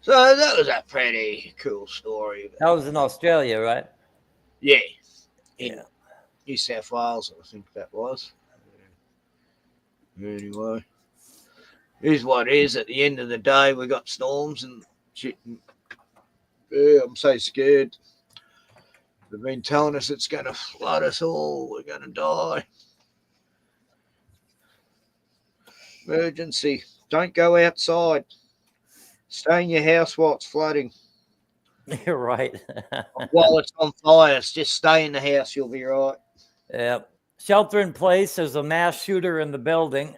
So that was a pretty cool story. That was in Australia, right? Yeah. In New South Wales, I think that was. Anyway, here's what it is. At the end of the day, we got storms and shit. Yeah, I'm so scared. They've been telling us it's going to flood us all. We're going to die. Emergency. Don't go outside. Stay in your house while it's flooding. You're right. While it's on fire, just stay in the house. You'll be right. Yep. Shelter in place. There's a mass shooter in the building.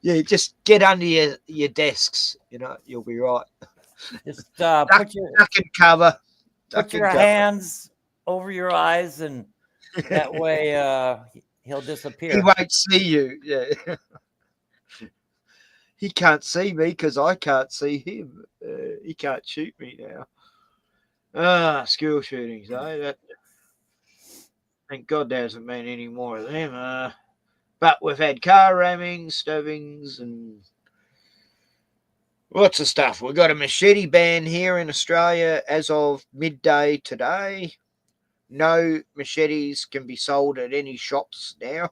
Yeah, just get under your desks. You'll be right. Just duck put your and cover. Put your hands over your eyes, and that way he'll disappear. He won't see you. Yeah. He can't see me because I can't see him. He can't shoot me now. School shootings, eh? Thank God there hasn't been any more of them. But we've had car rammings, stabbings, and lots of stuff. We've got a machete ban here in Australia as of midday today. No machetes can be sold at any shops now.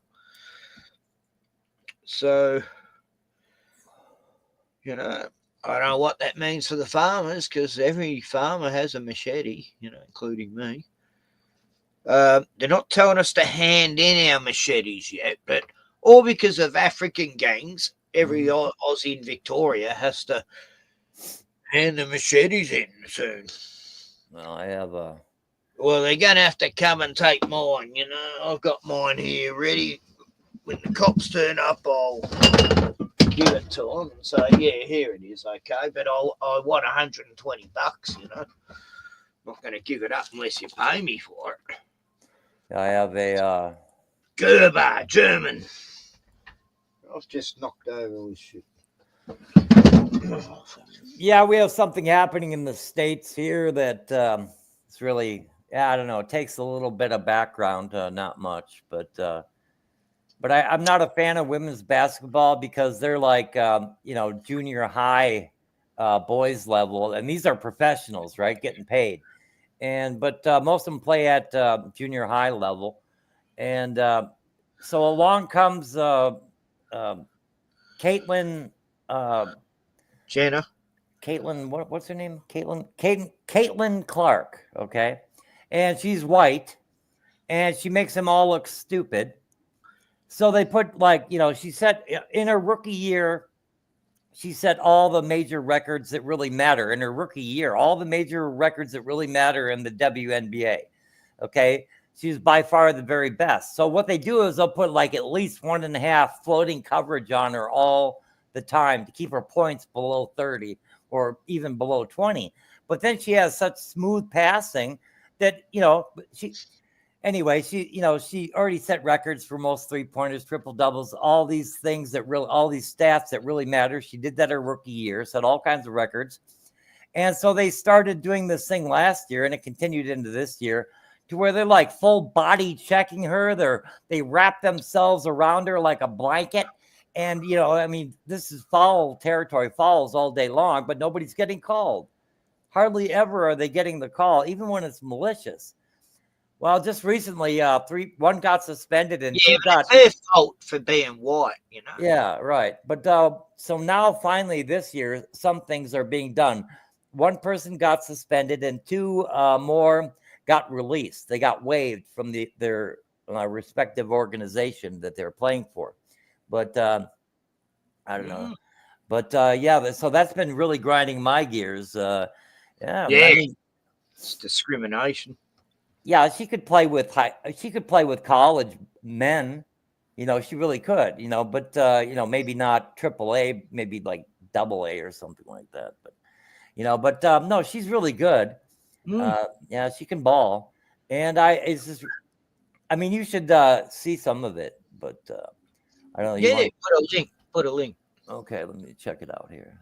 So, I don't know what that means for the farmers, because every farmer has a machete, including me. They're not telling us to hand in our machetes yet, but all because of African gangs, every Aussie in Victoria has to hand the machetes in soon. Well, I have a. Well, they're going to have to come and take mine, I've got mine here ready. When the cops turn up, I'll give it to them and say, yeah, here it is, okay, but I want $120, Not going to give it up unless you pay me for it. I have a Gerber, German. I've just knocked over all this shit. Yeah, we have something happening in the States here that it's really, I don't know, it takes a little bit of background, not much, but I'm not a fan of women's basketball because they're like, junior high boys level, and these are professionals, right, getting paid. But most of them play at junior high level. And so along comes Caitlin Jenner. Caitlin, what's her name? Caitlin Clark, okay? And she's white, and she makes them all look stupid. So they put she set in her rookie year, she set all the major records that really matter in her rookie year, all the major records that really matter in the WNBA. Okay. She's by far the very best. So what they do is they'll put at least 1.5 floating coverage on her all the time to keep her points below 30 or even below 20. But then she has such smooth passing that, she already set records for most 3-pointers, triple doubles, all these things all these stats that really matter. She did that her rookie year, set all kinds of records. And so they started doing this thing last year, and it continued into this year to where they're full body checking her. They wrap themselves around her like a blanket. And, this is foul territory, fouls all day long, but nobody's getting called. Hardly ever are they getting the call, even when it's malicious. Well, just recently, one got suspended and two got. It's their fault for being white, Yeah, right. But so now, finally, this year, some things are being done. One person got suspended, and 2 more got released. They got waived from their respective organization that they're playing for. But I don't know. But so that's been really grinding my gears. It's discrimination. Yeah, she could play with college men, she really could, but maybe not AAA, maybe AA or something like that. But no, she's really good. Yeah, she can ball. And you should see some of it, but I don't know. Put a link. Okay, let me check it out here.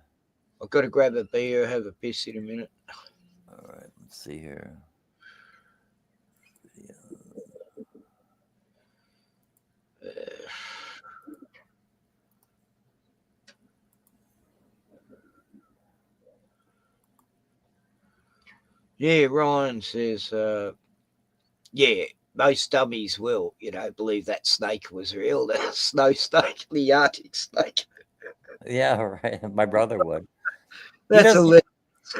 I've got to grab a beer, have a piss in a minute. All right, let's see here. Ryan says, most dummies will, believe that snake was real. That snow snake, the Arctic snake. Yeah, right. My brother would.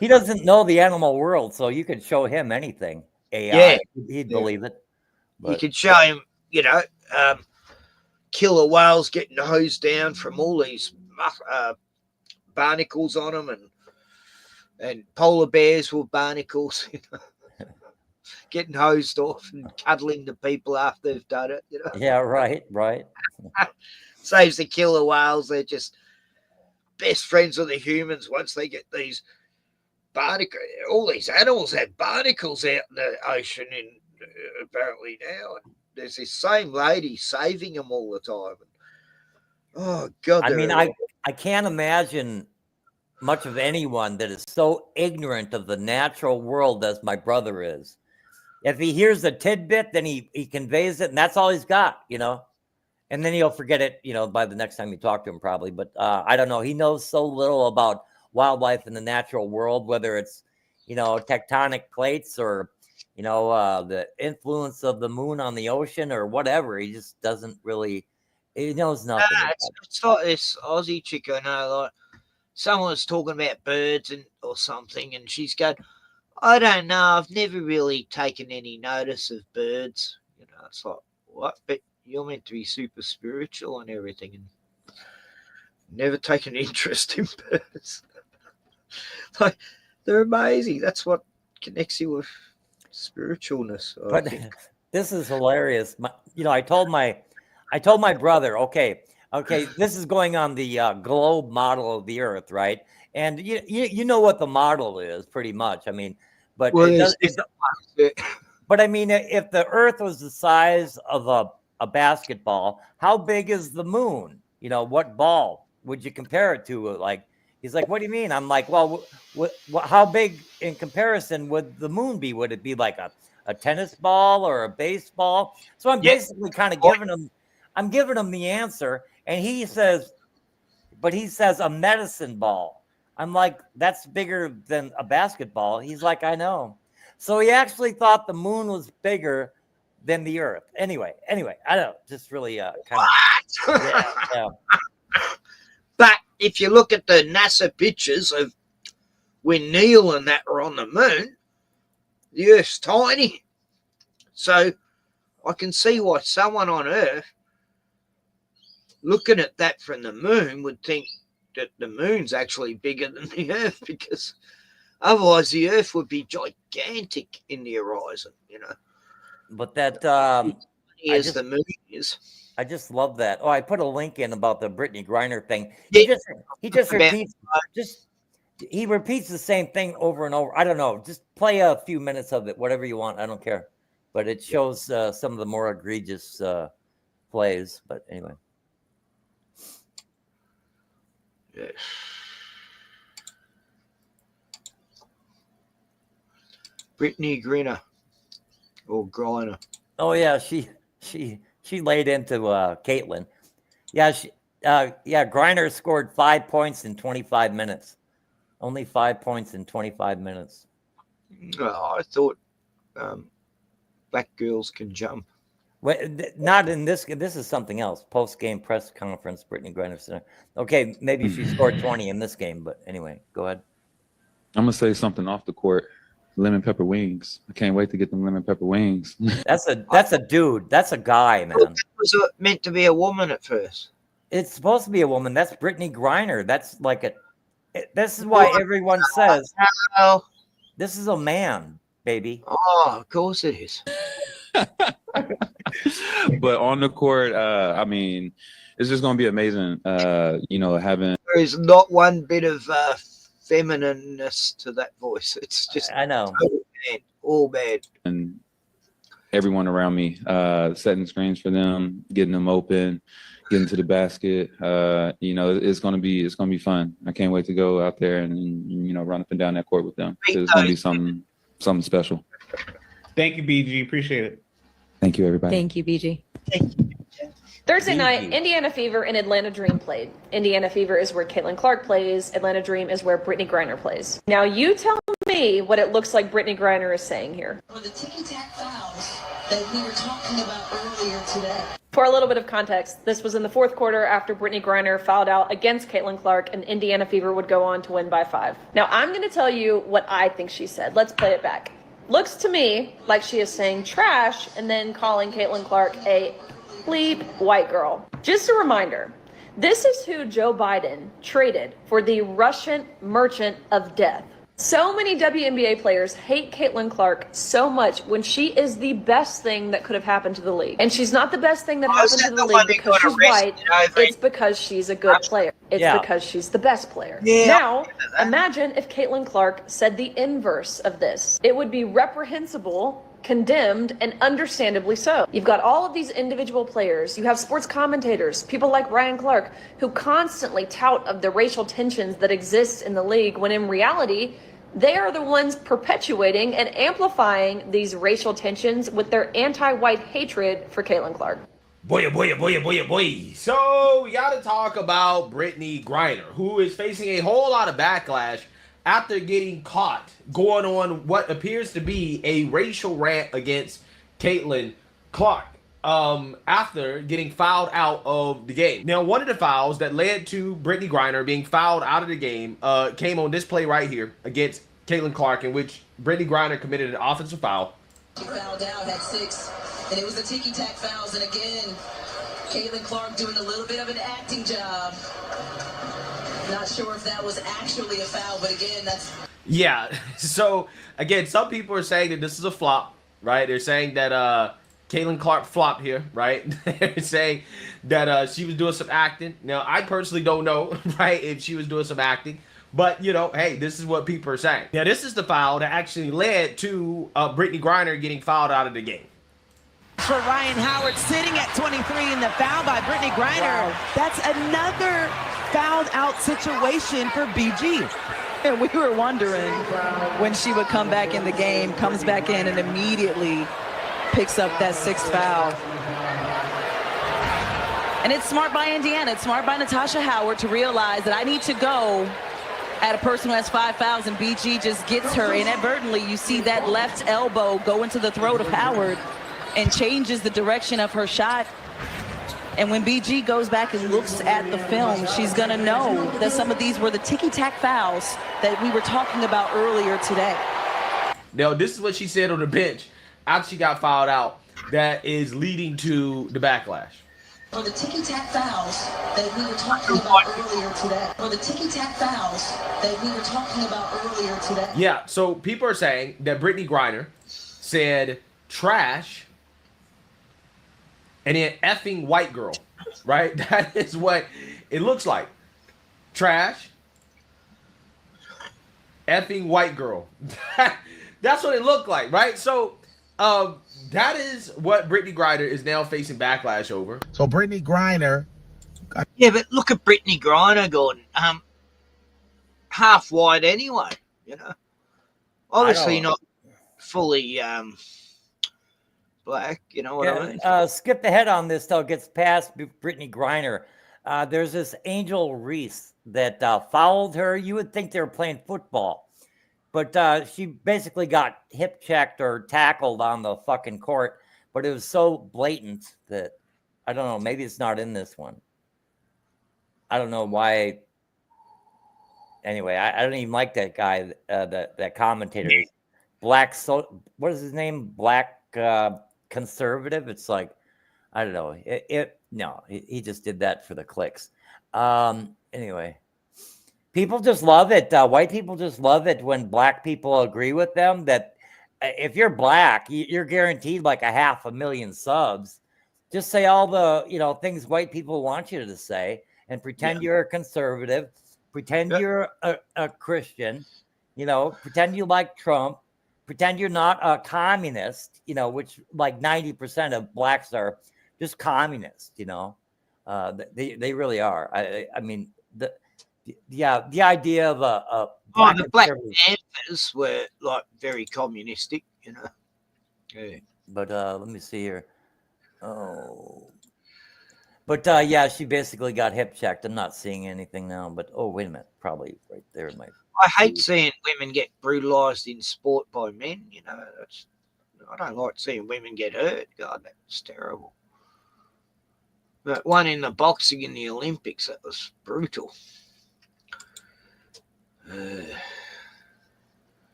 He doesn't know the animal world, so you could show him anything. AI, he'd believe it. But you could show him, killer whales getting hosed down from all these barnacles on them, and polar bears with barnacles, getting hosed off and cuddling the people after they've done it. Yeah, right. Saves the killer whales. They're just best friends with the humans once they get these barnacles. All these animals have barnacles out in the ocean, apparently now. And there's this same lady saving them all the time. Oh God! I can't imagine much of anyone that is so ignorant of the natural world as my brother is. If he hears a tidbit, then he conveys it, and that's all he's got, and then he'll forget it, by the next time you talk to him, probably. But I don't know. He knows so little about wildlife in the natural world, whether it's, tectonic plates or, the influence of the moon on the ocean or whatever. He just doesn't really He knows nothing. It's like this Aussie chick I know, like someone was talking about birds or something, and she's going, I don't know, I've never really taken any notice of birds. You know, it's like, what? But you're meant to be super spiritual and everything, and never taken interest in birds. Like, they're amazing. That's what connects you with spiritualness. But this is hilarious. I told my brother, okay, this is going on the globe model of the Earth, right? And you know what the model is, pretty much. I mean, but but I mean, if the Earth was the size of a basketball, how big is the moon? You know, what ball would you compare it to? Like, he's like, what do you mean? I'm like, well, how big in comparison would the moon be? Would it be like a tennis ball or a baseball? So I'm basically kind of giving him the answer, and he says a medicine ball. I'm like, that's bigger than a basketball. He's like, I know. So he actually thought the moon was bigger than the Earth. Anyway, I don't know, just really kind of. Yeah. But if you look at the NASA pictures of when Neil and that were on the moon, the Earth's tiny. So I can see why someone on Earth looking at that from the moon would think that the moon's actually bigger than the Earth, because otherwise the Earth would be gigantic in the horizon, you know. But that the moon is. I just love that. Oh, I put a link in about the Brittany Griner thing. He just repeats the same thing over and over. I don't know. Just play a few minutes of it, whatever you want. I don't care. But it shows some of the more egregious plays. But anyway. Yes. Brittany Griner or Griner. Oh yeah, she laid into Caitlin. Yeah, Griner scored 5 points in 25 minutes. Only 5 points in 25 minutes. Oh, I thought black girls can jump. Well, not in this. This is something else. Post-game press conference, Brittany Griner Center. Okay, maybe she scored 20 in this game, but anyway, go ahead. I'm gonna say something off the court. Lemon pepper wings. I can't wait to get them lemon pepper wings. That's a dude. That's a guy, man. It was meant to be a woman at first. It's supposed to be a woman. That's Brittany Griner. That's like this is why everyone says this is a man, baby. Oh, of course it is. But on the court, I mean, it's just gonna be amazing. Having there is not one bit of feminineness to that voice. It's just I know all bad. And everyone around me, setting screens for them, getting them open, getting to the basket. It's gonna be fun. I can't wait to go out there and run up and down that court with them. It's gonna be something special. Thank you, BG. Appreciate it. Thank you, everybody. Thank you, BG. Thursday night, Indiana Fever and Atlanta Dream played. Indiana Fever is where Caitlin Clark plays. Atlanta Dream is where Brittany Griner plays. Now you tell me what it looks like Brittany Griner is saying here. For the ticky-tack fouls that we were talking about earlier today. For a little bit of context, this was in the fourth quarter after Brittany Griner fouled out against Caitlin Clark, and Indiana Fever would go on to win by 5. Now I'm going to tell you what I think she said. Let's play it back. Looks to me like she is saying trash and then calling Caitlin Clark a bleep white girl. Just a reminder, this is who Joe Biden traded for the Russian merchant of death. So many WNBA players hate Caitlin Clark so much when she is the best thing that could have happened to the league. And she's not the best thing that happened to the league because she's white. It's because she's a good player. It's because she's the best player. Now, imagine if Caitlin Clark said the inverse of this. It would be reprehensible, condemned, and understandably so. You've got all of these individual players. You have sports commentators, people like Ryan Clark, who constantly tout of the racial tensions that exist in the league, when in reality, they are the ones perpetuating and amplifying these racial tensions with their anti-white hatred for Caitlin Clark. Boy. So we got to talk about Brittany Griner, who is facing a whole lot of backlash after getting caught going on what appears to be a racial rant against Caitlin Clark. after getting fouled out of the game. Now, one of the fouls that led to Brittany Griner being fouled out of the game came on this play right here against Caitlin Clark, in which Brittany Griner committed an offensive foul. She fouled out, had 6, and it was the ticky-tack fouls. And again, Caitlin Clark doing a little bit of an acting job. Not sure if that was actually a foul, but again, that's... Yeah, so again, some people are saying that this is a flop, right? They're saying that Caitlin Clark flopped here, right? They're saying that she was doing some acting. Now, I personally don't know, right, if she was doing some acting. But, you know, hey, this is what people are saying. Now, this is the foul that actually led to Brittany Griner getting fouled out of the game. For Ryan Howard sitting at 23 in the foul by Brittany Griner. Wow. That's another fouled out situation for BG. And we were wondering when she would come back in the game, comes back in and immediately picks up that 6th foul. And it's smart by Indiana. It's smart by Natasha Howard to realize that I need to go at a person who has 5 fouls, and BG just gets her. Inadvertently, you see that left elbow go into the throat of Howard and changes the direction of her shot. And when BG goes back and looks at the film, she's going to know that some of these were the ticky-tack fouls that we were talking about earlier today. Now, this is what she said on the bench after she got fouled out that is leading to the backlash. For the ticky-tack fouls that we were talking about earlier today. For the ticky-tack fouls that we were talking about earlier today. Yeah, so people are saying that Brittany Griner said trash and then effing white girl, right? That is what it looks like. Trash, effing white girl. That's what it looked like, right? So that is what Brittany Griner is now facing backlash over. So Brittany Griner. Yeah, but look at Brittany Griner going half white anyway, you know. Obviously not fully black, you know what I mean? Skip ahead on this, though, gets past Brittany Griner. There's this Angel Reese that fouled her. You would think they were playing football, but she basically got hip checked or tackled on the fucking court, but it was so blatant that, I don't know, maybe it's not in this one. I don't know why. Anyway, I don't even like that guy, that commentator. Black, what is his name? Black conservative. It's like, I don't know. No, he just did that for the clicks. Anyway, people just love it. White people just love it when black people agree with them. That if you're black, you're guaranteed like 500,000 subs. Just say all the things white people want you to say, and pretend you're a conservative. Pretend you're a Christian. Pretend you like Trump. Pretend you're not a communist, which like 90% of blacks are just communists, they really are. I mean, the idea of a the Black Panthers were like very communistic, Yeah. But let me see here. But she basically got hip checked. I'm not seeing anything now, but wait a minute, probably right there. I hate seeing women get brutalized in sport by men. I don't like seeing women get hurt. God, that's terrible. That one in the boxing in the Olympics, that was brutal. And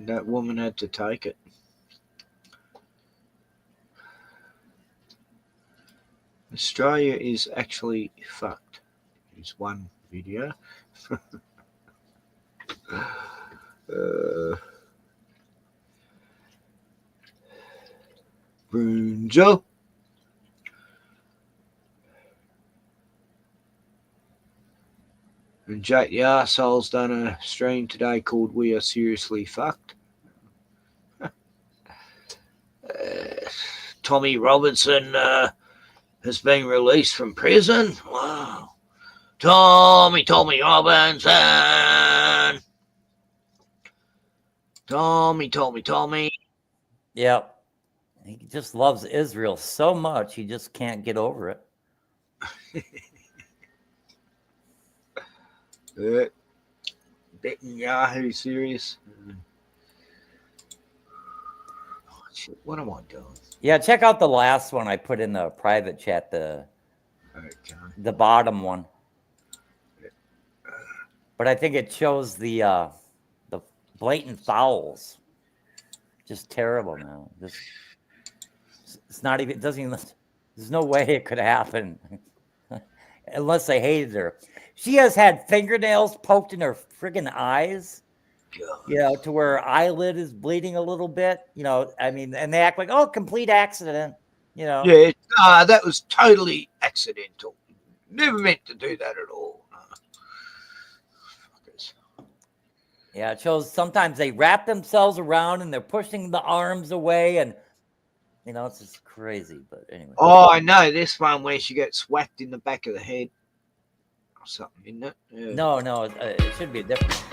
that woman had to take it. Australia is actually fucked. There's one video. Brunjo. And Jake the arsehole's done a stream today called We Are Seriously Fucked. Tommy Robinson has been released from prison. Wow. Tommy Robinson. Tommy. Yep. He just loves Israel so much, he just can't get over it. Netanyahu serious. What am I doing? Yeah, check out the last one I put in the private chat, the bottom one. But I think it shows the blatant fouls. Just terrible, man. It's not even, it doesn't even, there's no way it could happen unless they hated her. She has had fingernails poked in her friggin' eyes, you know, to where her eyelid is bleeding a little bit, you know. I mean, and they act like, oh, complete accident, you know. Yeah, that was totally accidental. Never meant to do that at all. Yeah, it shows sometimes they wrap themselves around and they're pushing the arms away, and you know, it's just crazy. But anyway. Oh, I know this one where she gets whacked in the back of the head or something, isn't it? Yeah. No, it should be different.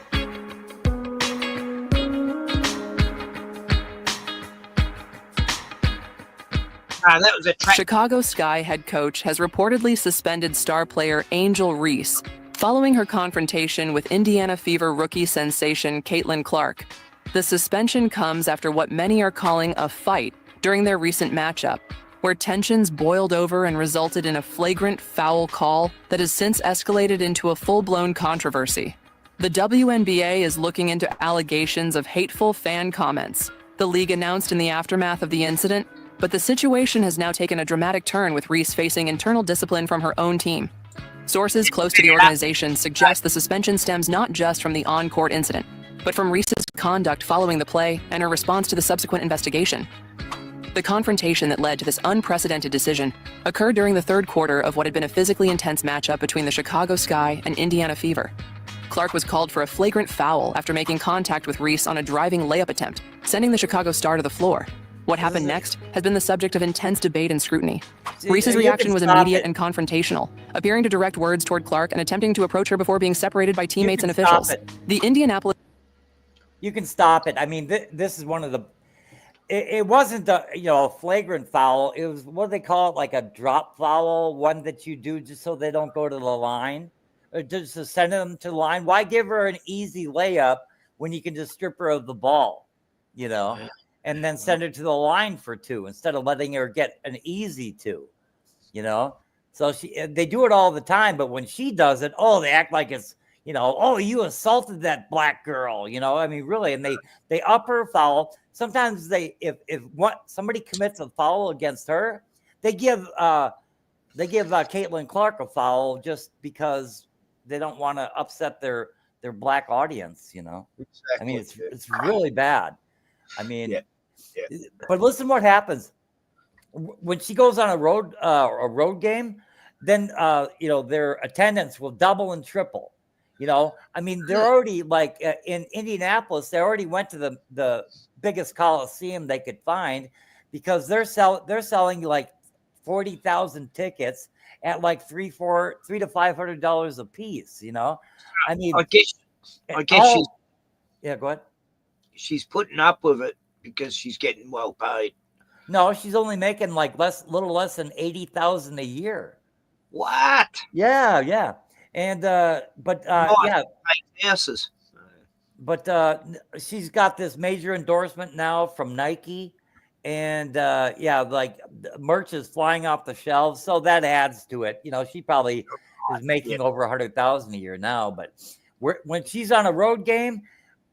That was a Chicago Sky head coach has reportedly suspended star player Angel Reese following her confrontation with Indiana Fever rookie sensation Caitlin Clark. The suspension comes after what many are calling a fight during their recent matchup, where tensions boiled over and resulted in a flagrant foul call that has since escalated into a full-blown controversy. The WNBA is looking into allegations of hateful fan comments, the league announced in the aftermath of the incident, but the situation has now taken a dramatic turn with Reese facing internal discipline from her own team. Sources close to the organization suggest the suspension stems not just from the on-court incident, but from Reese's conduct following the play and her response to the subsequent investigation. The confrontation that led to this unprecedented decision occurred during the third quarter of what had been a physically intense matchup between the Chicago Sky and Indiana Fever. Clark was called for a flagrant foul after making contact with Reese on a driving layup attempt, sending the Chicago Star to the floor. What happened next has been the subject of intense debate and scrutiny. Reese's reaction was immediate and confrontational, appearing to direct words toward Clark and attempting to approach her before being separated by teammates and officials. The Indianapolis... You can stop it. I mean, this is one of the... It wasn't a flagrant foul. It was, what do they call it, like a drop foul, one that you do just so they don't go to the line, or just to send them to the line. Why give her an easy layup when you can just strip her of the ball, you know? And then send her to the line for two instead of letting her get an easy two, you know? So they do it all the time, but when she does it, they act like it's, you know, oh, you assaulted that black girl, you know? I mean, really, and they up her foul. Sometimes if somebody commits a foul against her, they give Caitlin Clark a foul just because they don't want to upset their black audience, you know? Exactly. I mean, it's really bad. I mean, yeah. But listen what happens when she goes on a road game, then their attendance will double and triple. You know, I mean, they're already like in Indianapolis, they already went to the biggest coliseum they could find because they're selling like 40,000 tickets at like $300 to $500 a piece. You know, I mean, I guess she's go ahead. She's putting up with it because she's getting well paid. No, she's only making like little less than 80,000 a year. What? Yeah. And asses. But she's got this major endorsement now from Nike, and like merch is flying off the shelves, so that adds to it. You know, she probably is making over 100,000 a year now. But when she's on a road game,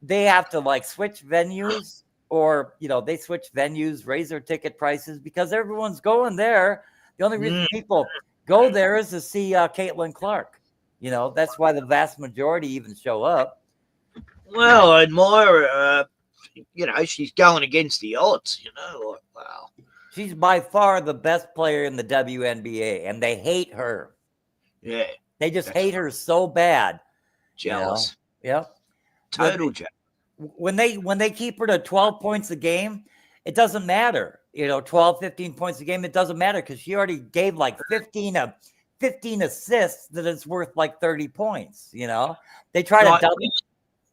they have to like switch venues, or they switch venues, raise their ticket prices because everyone's going there. The only reason people go there is to see Caitlin Clark. You know, that's why the vast majority even show up. Well, I admire her. She's going against the odds, like, wow. She's by far the best player in the WNBA, and they hate her. Yeah. They just hate her so bad. Jealous. Yeah. Total jealous. When they keep her to 12 points a game, it doesn't matter. 12, 15 points a game, it doesn't matter because she already gave like 15 assists that it's worth like 30 points. They try to double.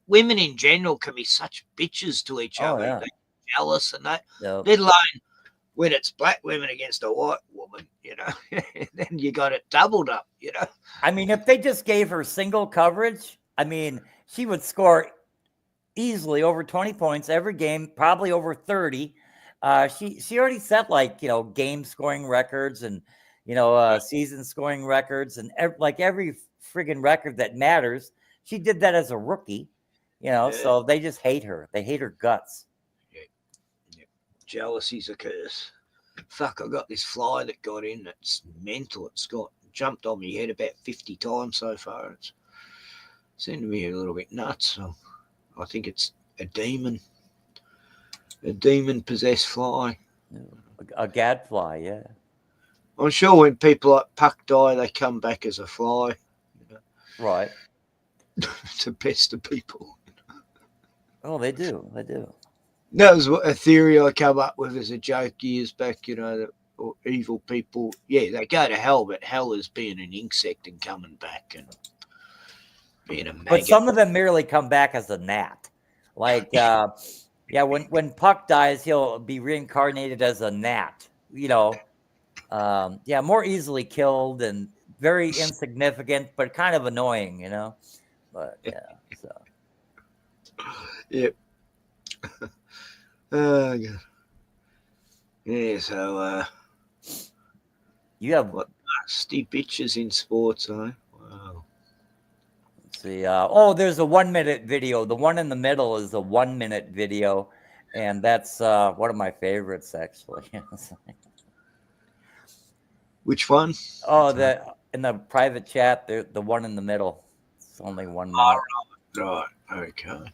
Women in general can be such bitches to each other. Yeah. They're jealous and that. Yep. Let alone when it's black women against a white woman, then you got it doubled up, I mean, if they just gave her single coverage, I mean, she would score easily over 20 points every game, probably over 30. She already set game scoring records and season scoring records and every friggin' record that matters. She did that as a rookie, so they just hate her. They hate her guts. Yeah. Jealousy's a curse. Fuck, I got this fly that got in. It's mental. It's jumped on my head about 50 times so far. It's seemed to be a little bit nuts. So I think it's a demon. A demon-possessed fly. A gadfly, yeah. I'm sure when people like Puck die, they come back as a fly. Right. To pester people. Oh, they do. They do. That was a theory I came up with as a joke years back, that evil people, they go to hell, but hell is being an insect and coming back and being a maggot. But some of them merely come back as a gnat. When Puck dies, he'll be reincarnated as a gnat, more easily killed and very insignificant, but kind of annoying, but so. Yep. Oh, God. Yeah, so, you have what nasty bitches in sports, eh? Wow. Let's see. There's a 1 minute video. The one in the middle is a 1 minute video, and that's one of my favorites, actually. Which one? Oh, in the private chat, the one in the middle. It's only 1 minute. Right. Okay.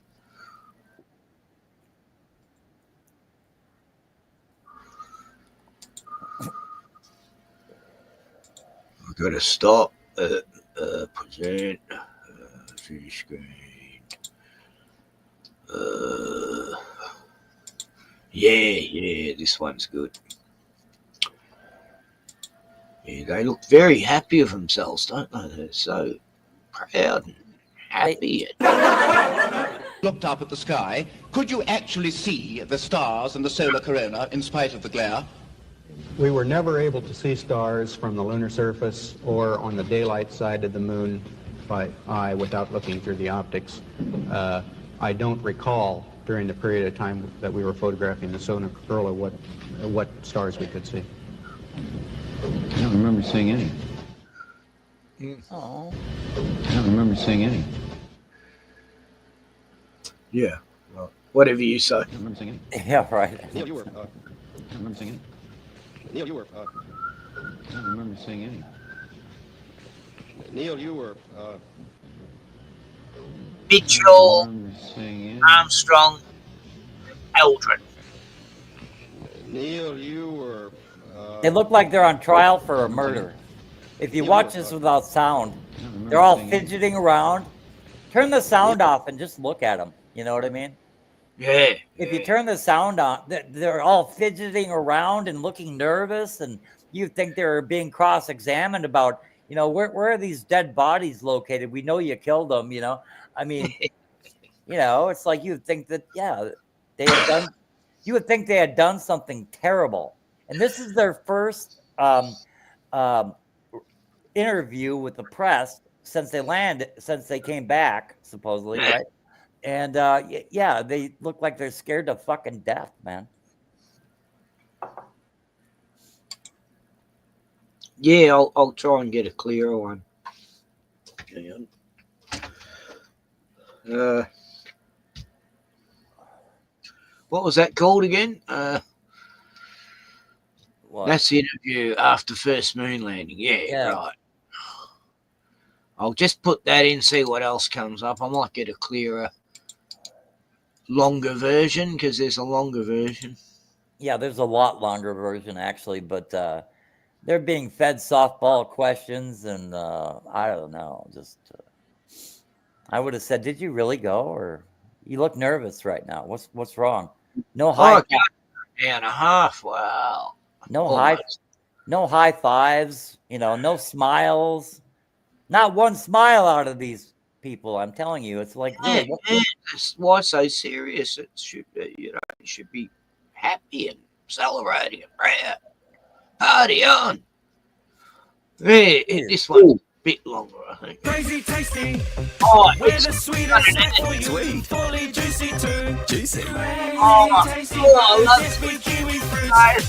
I've got to stop. Present. See screen. Yeah, this one's good. Yeah, they look very happy of themselves, don't they? They're so proud and happy. Looked up at the sky. Could you actually see the stars and the solar corona in spite of the glare? We were never able to see stars from the lunar surface or on the daylight side of the moon by eye without looking through the optics. I don't recall during the period of time that we were photographing the solar corona what stars we could see. I don't remember seeing any. Oh. I don't remember seeing any. Yeah. Well, whatever you say. I don't remember seeing any. Yeah, right. Neil, you were. I don't remember seeing any. Neil, you were. I don't remember seeing any. Neil, you were. Mitchell, Armstrong, Eldred. Neil, you were. They look like they're on trial for a murder. If you watch this without sound, they're all fidgeting around. Turn the sound off and just look at them. You know what I mean? Yeah. If you turn the sound on, they're all fidgeting around and looking nervous, and you think they're being cross-examined about, where are these dead bodies located? We know you killed them, I mean, it's like you would think that, they had done, you would think they had done something terrible. And this is their first interview with the press since they came back, supposedly, right? And they look like they're scared to fucking death, man. Yeah, I'll try and get a clearer one. What was that called again? That's the interview after first moon landing. Yeah, right. I'll just put that in, see what else comes up. I might get a clearer, longer version, because there's a longer version. Yeah, there's a lot longer version, actually, but they're being fed softball questions, and I don't know. Just I would have said, "Did you really go?" Or you look nervous right now. What's wrong? No high. And a half. Wow. No high fives. No smiles. Not one smile out of these people. I'm telling you, it's like, why so serious? It should be, you should be happy and celebrating and proud. Party on. Yeah, this one's a bit longer, I think. Crazy tasty. Oh, With the sweetest snack for you. Fully juicy too. Juicy. Crazy tasty. I love Kiwi At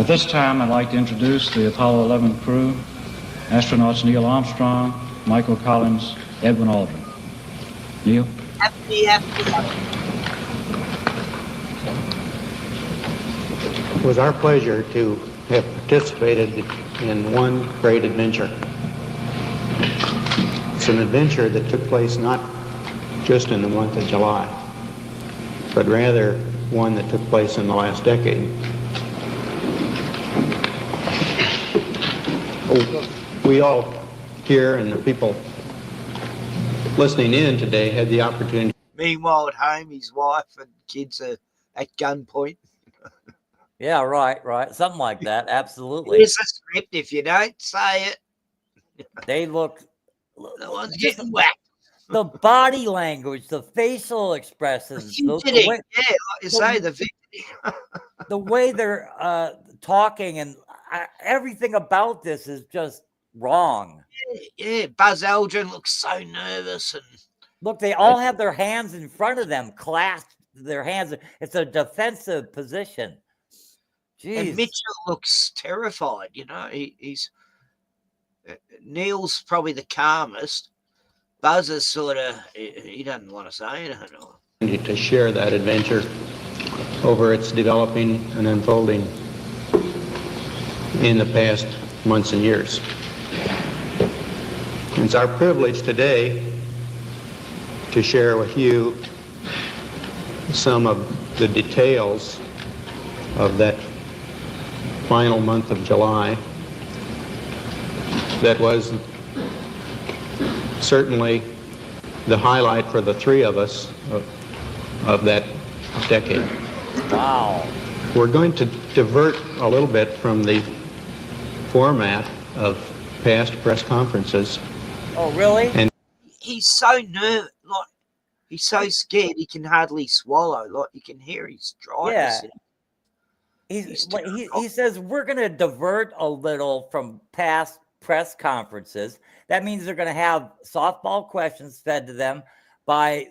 this time, I'd like to introduce the Apollo 11 crew, astronauts Neil Armstrong, Michael Collins, Edwin Aldrin. Neil? It was our pleasure to have participated in one great adventure. It's an adventure that took place not just in the month of July, but rather one that took place in the last decade. We all here and the people listening in today had the opportunity. Meanwhile, at home, his wife and kids are at gunpoint. Yeah, right. Something like that. Absolutely. Here's a script. If you don't say it, they look. No one's getting whacked. The body language, the facial expressions, the way, like you say, the way they're talking, and everything about this is just wrong. Yeah, Buzz Aldrin looks so nervous, and look, they all have their hands in front of them, clasped their hands. It's a defensive position. Jeez. And Mitchell looks terrified. You know, he's Neil's probably the calmest. Buzz is sort of, he doesn't want to say anything. To share that adventure over its developing and unfolding in the past months and years. It's our privilege today to share with you some of the details of that final month of July that was certainly the highlight for the three of us of that decade. Wow. We're going to divert a little bit from the format of past press conferences. Oh, really? And he's so nervous, like he's so scared he can hardly swallow. Like you can hear his dryness. Yeah. He says we're going to divert a little from past press conferences. That means they're going to have softball questions fed to them by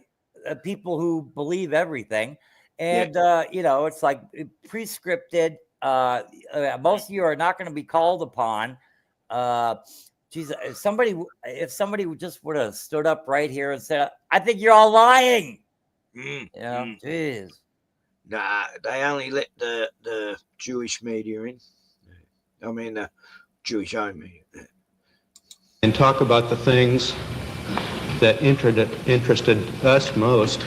people who believe everything. And, you know, it's like pre-scripted. Most of you are not going to be called upon. Geez, if somebody just would have stood up right here and said, I think you're all lying. You know, jeez. Nah, they only let the Jewish media in. I mean, the Jewish-owned media. And talk about the things that interested us most,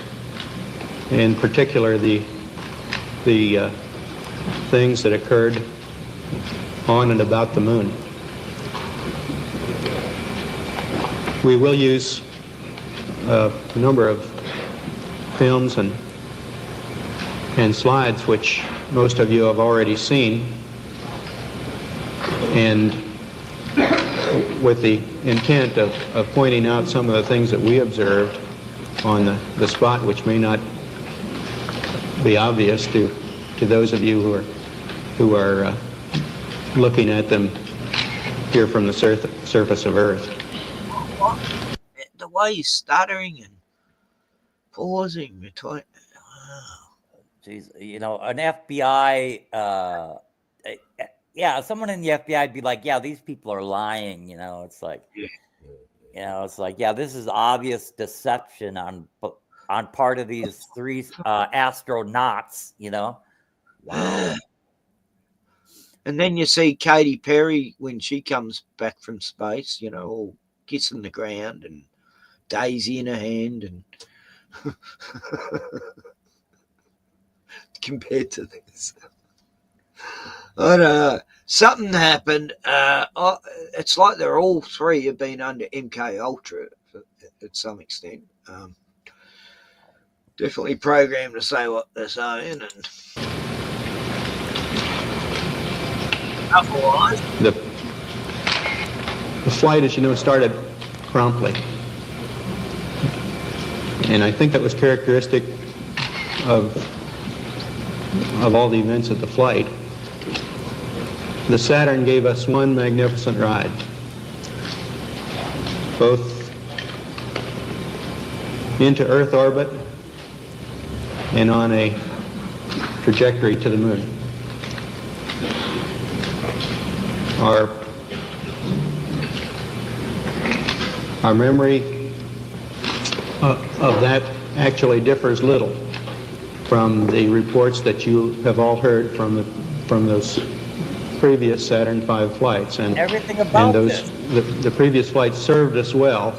in particular the things that occurred on and about the moon. We will use a number of films and slides which most of you have already seen, and with the intent of pointing out some of the things that we observed on the spot, which may not be obvious to those of you who are looking at them here from the surface of Earth. The way he's stuttering and pausing between. Jeez, you know, an FBI, someone in the FBI would be like, yeah, these people are lying. You know, it's like, this is obvious deception on part of these three astronauts, you know. Wow. And then you see Katy Perry when she comes back from space, you know, all kissing the ground and Daisy in her hand, and compared to this, I don't know. Something happened. It's like they're all three have been under MK Ultra at some extent. Definitely programmed to say what they're saying, and otherwise, the flight, as you know, started promptly, and I think that was characteristic of all the events of the flight. The Saturn gave us one magnificent ride, both into Earth orbit and on a trajectory to the moon. Our memory of that actually differs little from the reports that you have all heard from those previous Saturn V flights, and everything about those the previous flights served us well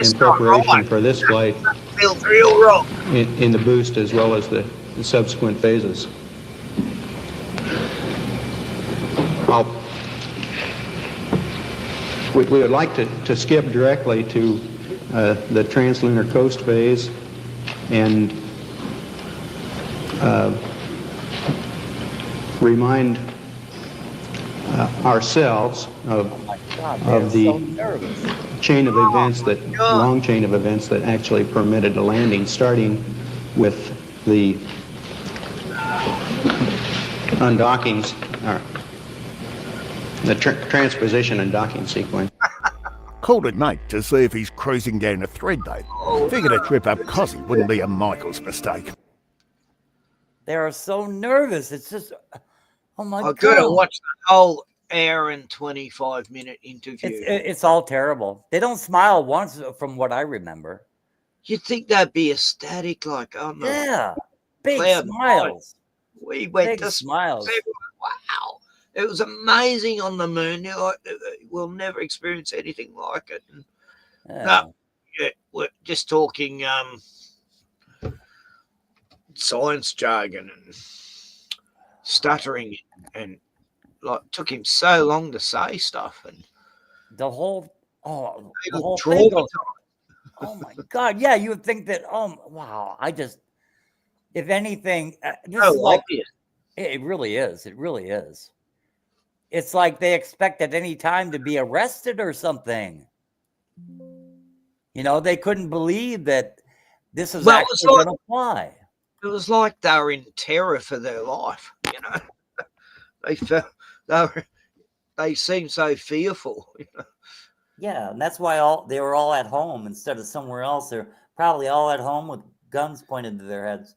in preparation for this flight Feels real wrong. in the boost as well as the subsequent phases. We would like to skip directly to the translunar coast phase and remind ourselves of the chain of events long chain of events that actually permitted a landing, starting with the undockings, the transposition and docking sequence. Called at night to see if he's cruising down a thread date. Figured a trip up Cosy wouldn't be a Michael's mistake. They are so nervous. It's just, oh my God. I've got to watch the whole hour and 25-minute interview. It's all terrible. They don't smile once, from what I remember. You'd think they'd be ecstatic, like, oh no. Yeah, big Cloud smiles. We went Big to smiles. Wow, it was amazing on the moon. You're like, we'll never experience anything like it. And no, yeah, we're just talking science jargon and stuttering, and like took him so long to say stuff, and the whole people thing. traumatized. Oh my God! Yeah, you would think that. Oh wow! If anything, this is like, it really is. It really is. It's like they expect at any time to be arrested or something. You know, they couldn't believe that this is actually going to fly. It was like they were in terror for their life. You know, they felt they seemed so fearful. You know? Yeah, and that's why they were all at home instead of somewhere else. They're probably all at home with guns pointed to their heads.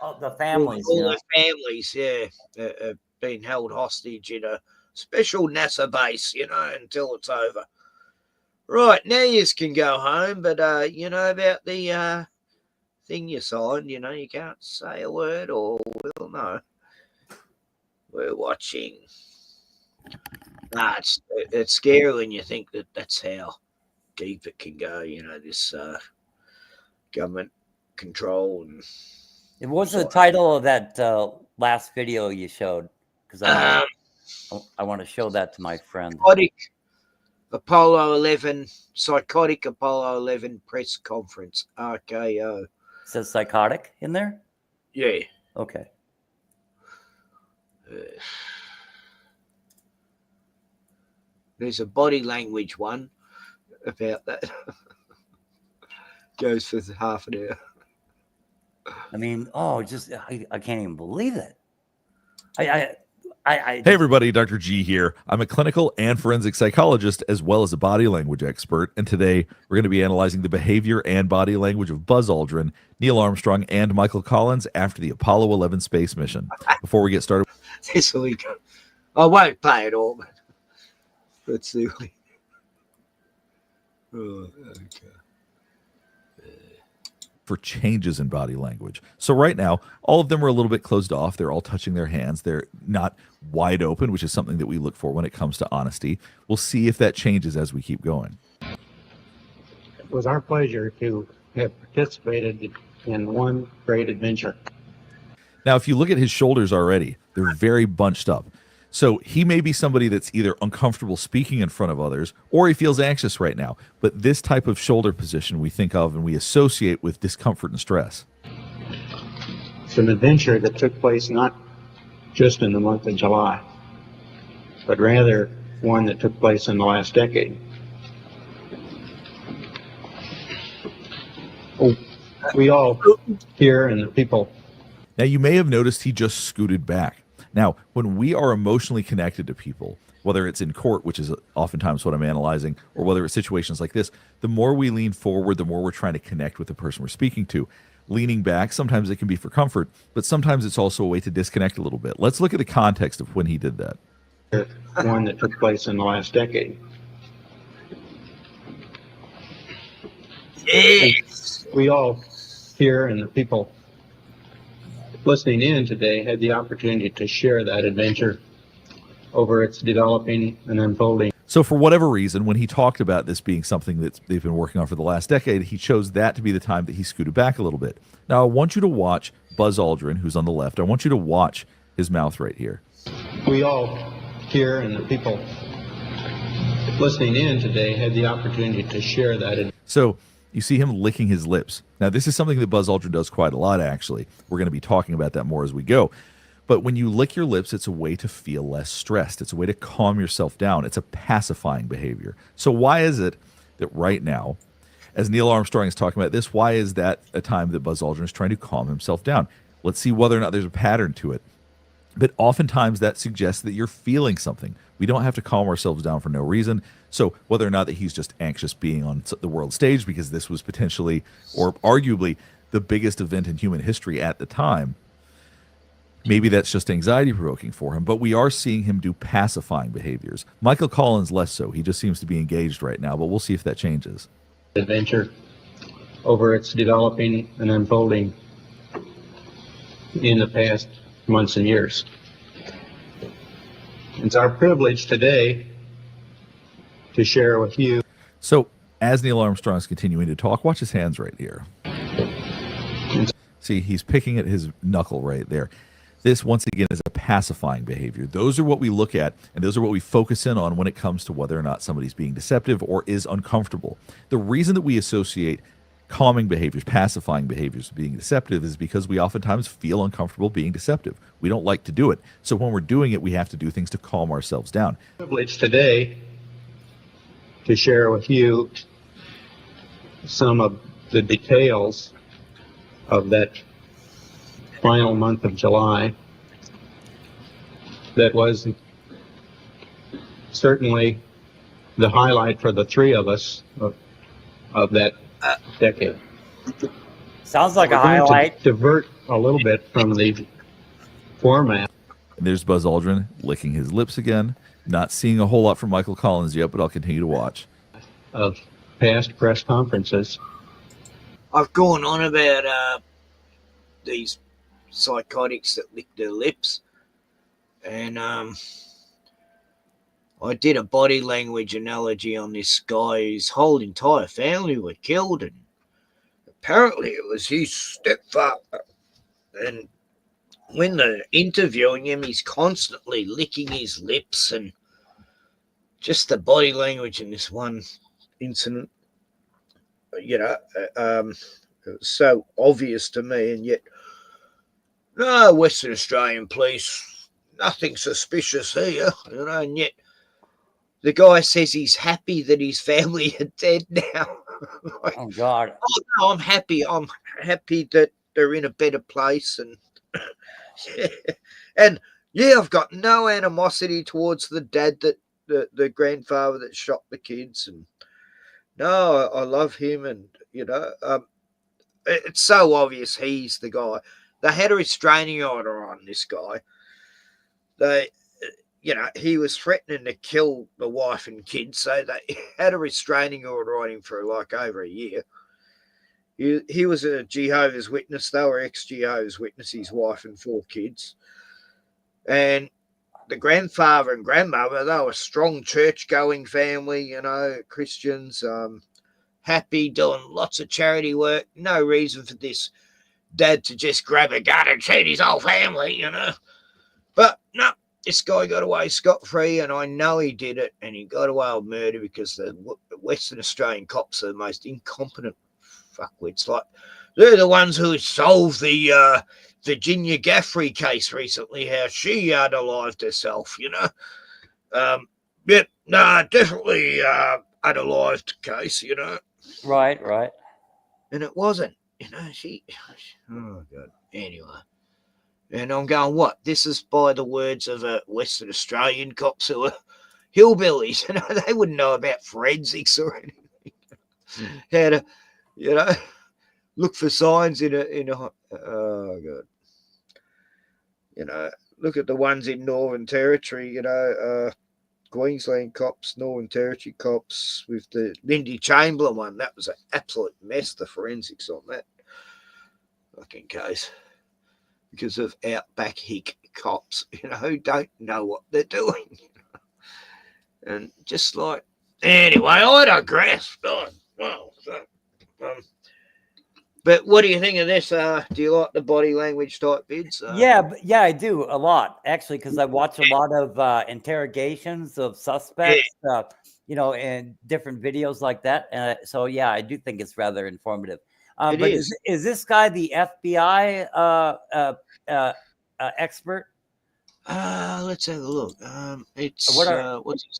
Oh, the families, all the families, yeah, being held hostage in a special NASA base, you know, until it's over. Right, now you can go home, but you know about the thing you signed, you know, you can't say a word or we'll know. We're watching. Nah, it's scary when you think that that's how deep it can go, you know, this government control. And it was the title of that last video you showed, because I want to show that to my friend. Psychotic Apollo 11 press conference, RKO. It says psychotic in there? Yeah. Okay. There's a body language one about that. Goes for half an hour. I mean, I can't even believe it. Hey everybody, Dr. G here. I'm a clinical and forensic psychologist as well as a body language expert, and today we're going to be analyzing the behavior and body language of Buzz Aldrin, Neil Armstrong, and Michael Collins after the Apollo 11 space mission. Before we get started, this week I won't play it all, but let's see. Oh, okay. for changes in body language. So right now, all of them are a little bit closed off. They're all touching their hands. They're not wide open, which is something that we look for when it comes to honesty. We'll see if that changes as we keep going. It was our pleasure to have participated in one great adventure. Now, if you look at his shoulders already, they're very bunched up. So he may be somebody that's either uncomfortable speaking in front of others or he feels anxious right now. But this type of shoulder position we think of and we associate with discomfort and stress. It's an adventure that took place not just in the month of July, but rather one that took place in the last decade. We all here and the people. Now, you may have noticed he just scooted back. Now, when we are emotionally connected to people, whether it's in court, which is oftentimes what I'm analyzing, or whether it's situations like this, the more we lean forward, the more we're trying to connect with the person we're speaking to. leaning back. Sometimes it can be for comfort, but sometimes it's also a way to disconnect a little bit. Let's look at the context of when he did that. One that took place in the last decade. Yes. We all here and the people listening in today had the opportunity to share that adventure over its developing and unfolding. So for whatever reason, when he talked about this being something that they've been working on for the last decade, he chose that to be the time that he scooted back a little bit. Now, I want you to watch Buzz Aldrin, who's on the left. I want you to watch his mouth right here. We all here and the people listening in today had the opportunity to share that. So you see him licking his lips. Now, this is something that Buzz Aldrin does quite a lot, actually. We're going to be talking about that more as we go. But when you lick your lips, it's a way to feel less stressed. It's a way to calm yourself down. It's a pacifying behavior. So why is it that right now, as Neil Armstrong is talking about this, why is that a time that Buzz Aldrin is trying to calm himself down? Let's see whether or not there's a pattern to it. But oftentimes that suggests that you're feeling something. We don't have to calm ourselves down for no reason. So whether or not that he's just anxious being on the world stage because this was potentially or arguably the biggest event in human history at the time, maybe that's just anxiety provoking for him. But we are seeing him do pacifying behaviors. Michael Collins less so. He just seems to be engaged right now, but we'll see if that changes. Adventure over its developing and unfolding in the past months and years. It's our privilege today to share with you. So as Neil Armstrong is continuing to talk, watch his hands right here. See, he's picking at his knuckle right there. This, once again, is a pacifying behavior. Those are what we look at, and those are what we focus in on when it comes to whether or not somebody's being deceptive or is uncomfortable. The reason that we associate calming behaviors, pacifying behaviors with being deceptive is because we oftentimes feel uncomfortable being deceptive. We don't like to do it. So when we're doing it, we have to do things to calm ourselves down. Privilege today to share with you some of the details of that final month of July that was certainly the highlight for the three of us of that decade. Sounds like a We're going to highlight. divert a little bit from the format. And there's Buzz Aldrin licking his lips again. Not seeing a whole lot from Michael Collins yet, but I'll continue to watch. Of past press conferences. I've gone on about these psychotics that lick their lips, and I did a body language analogy on this guy whose whole entire family were killed, and apparently it was his stepfather. And when they're interviewing him, he's constantly licking his lips, and just the body language in this one incident, you know, it was so obvious to me, and yet, no, Western Australian police, nothing suspicious here, you know, and yet the guy says he's happy that his family are dead now. Like, oh, God. Oh, no, I'm happy. I'm happy that they're in a better place. And, yeah. And, yeah, I've got no animosity towards the dad, that the grandfather that shot the kids. And, no, I love him. And, you know, it's so obvious he's the guy. They had a restraining order on this guy. You know, he was threatening to kill the wife and kids, so they had a restraining order on him for like over a year. He was a Jehovah's Witness. They were ex-Jehovah's Witness, his wife and 4 kids. And the grandfather and grandmother, they were a strong church-going family, you know, Christians, happy, doing lots of charity work. No reason for this dad to just grab a gun and shoot his whole family, you know. But no, this guy got away scot-free, and I know he did it, and he got away with murder because the Western Australian cops are the most incompetent fuckwits. Like, they're the ones who solved the Virginia Gaffrey case recently, how she unalived herself, you know. Yep, nah, definitely unalived case, you know. Right, right. And it wasn't, you know, oh, God. Anyway. And I'm going, what? This is by the words of Western Australian cops who are hillbillies. You know, they wouldn't know about forensics or anything. How to, you know, look for signs in a oh god, look at the ones in Northern Territory, Queensland cops, Northern Territory cops, with the Lindy Chamberlain one. That was an absolute mess, the forensics on that fucking case, because of outback hick cops, who don't know what they're doing. And just like, anyway, I digress. But what do you think of this? Do you like the body language type vids? Yeah, I do a lot, actually, because I watch a lot of interrogations of suspects, and different videos like that. So, yeah, I do think it's rather informative. But is this guy the FBI expert? Let's have a look. It's what's his,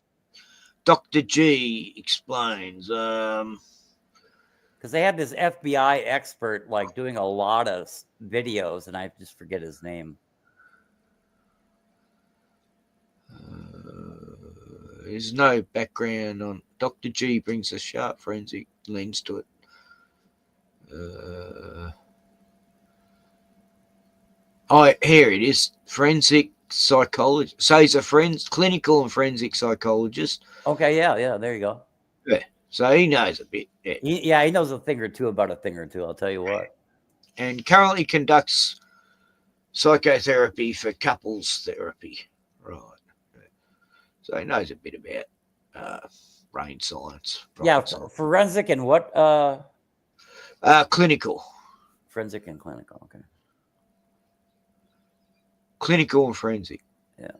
Dr. G explains. Because they had this FBI expert doing a lot of videos, and I just forget his name. There's no background on Dr. G. Brings a sharp forensic lens to it. Here it is. Forensic psychologist. So he's a clinical and forensic psychologist. Okay, yeah, there you go. Yeah, so he knows a bit. Yeah. He knows a thing or two about a thing or two, I'll tell you what. And currently conducts psychotherapy for couples therapy. Right. So he knows a bit about brain science. Yeah, forensic and what? Clinical. Forensic and clinical, okay. Clinical and forensic. Yeah.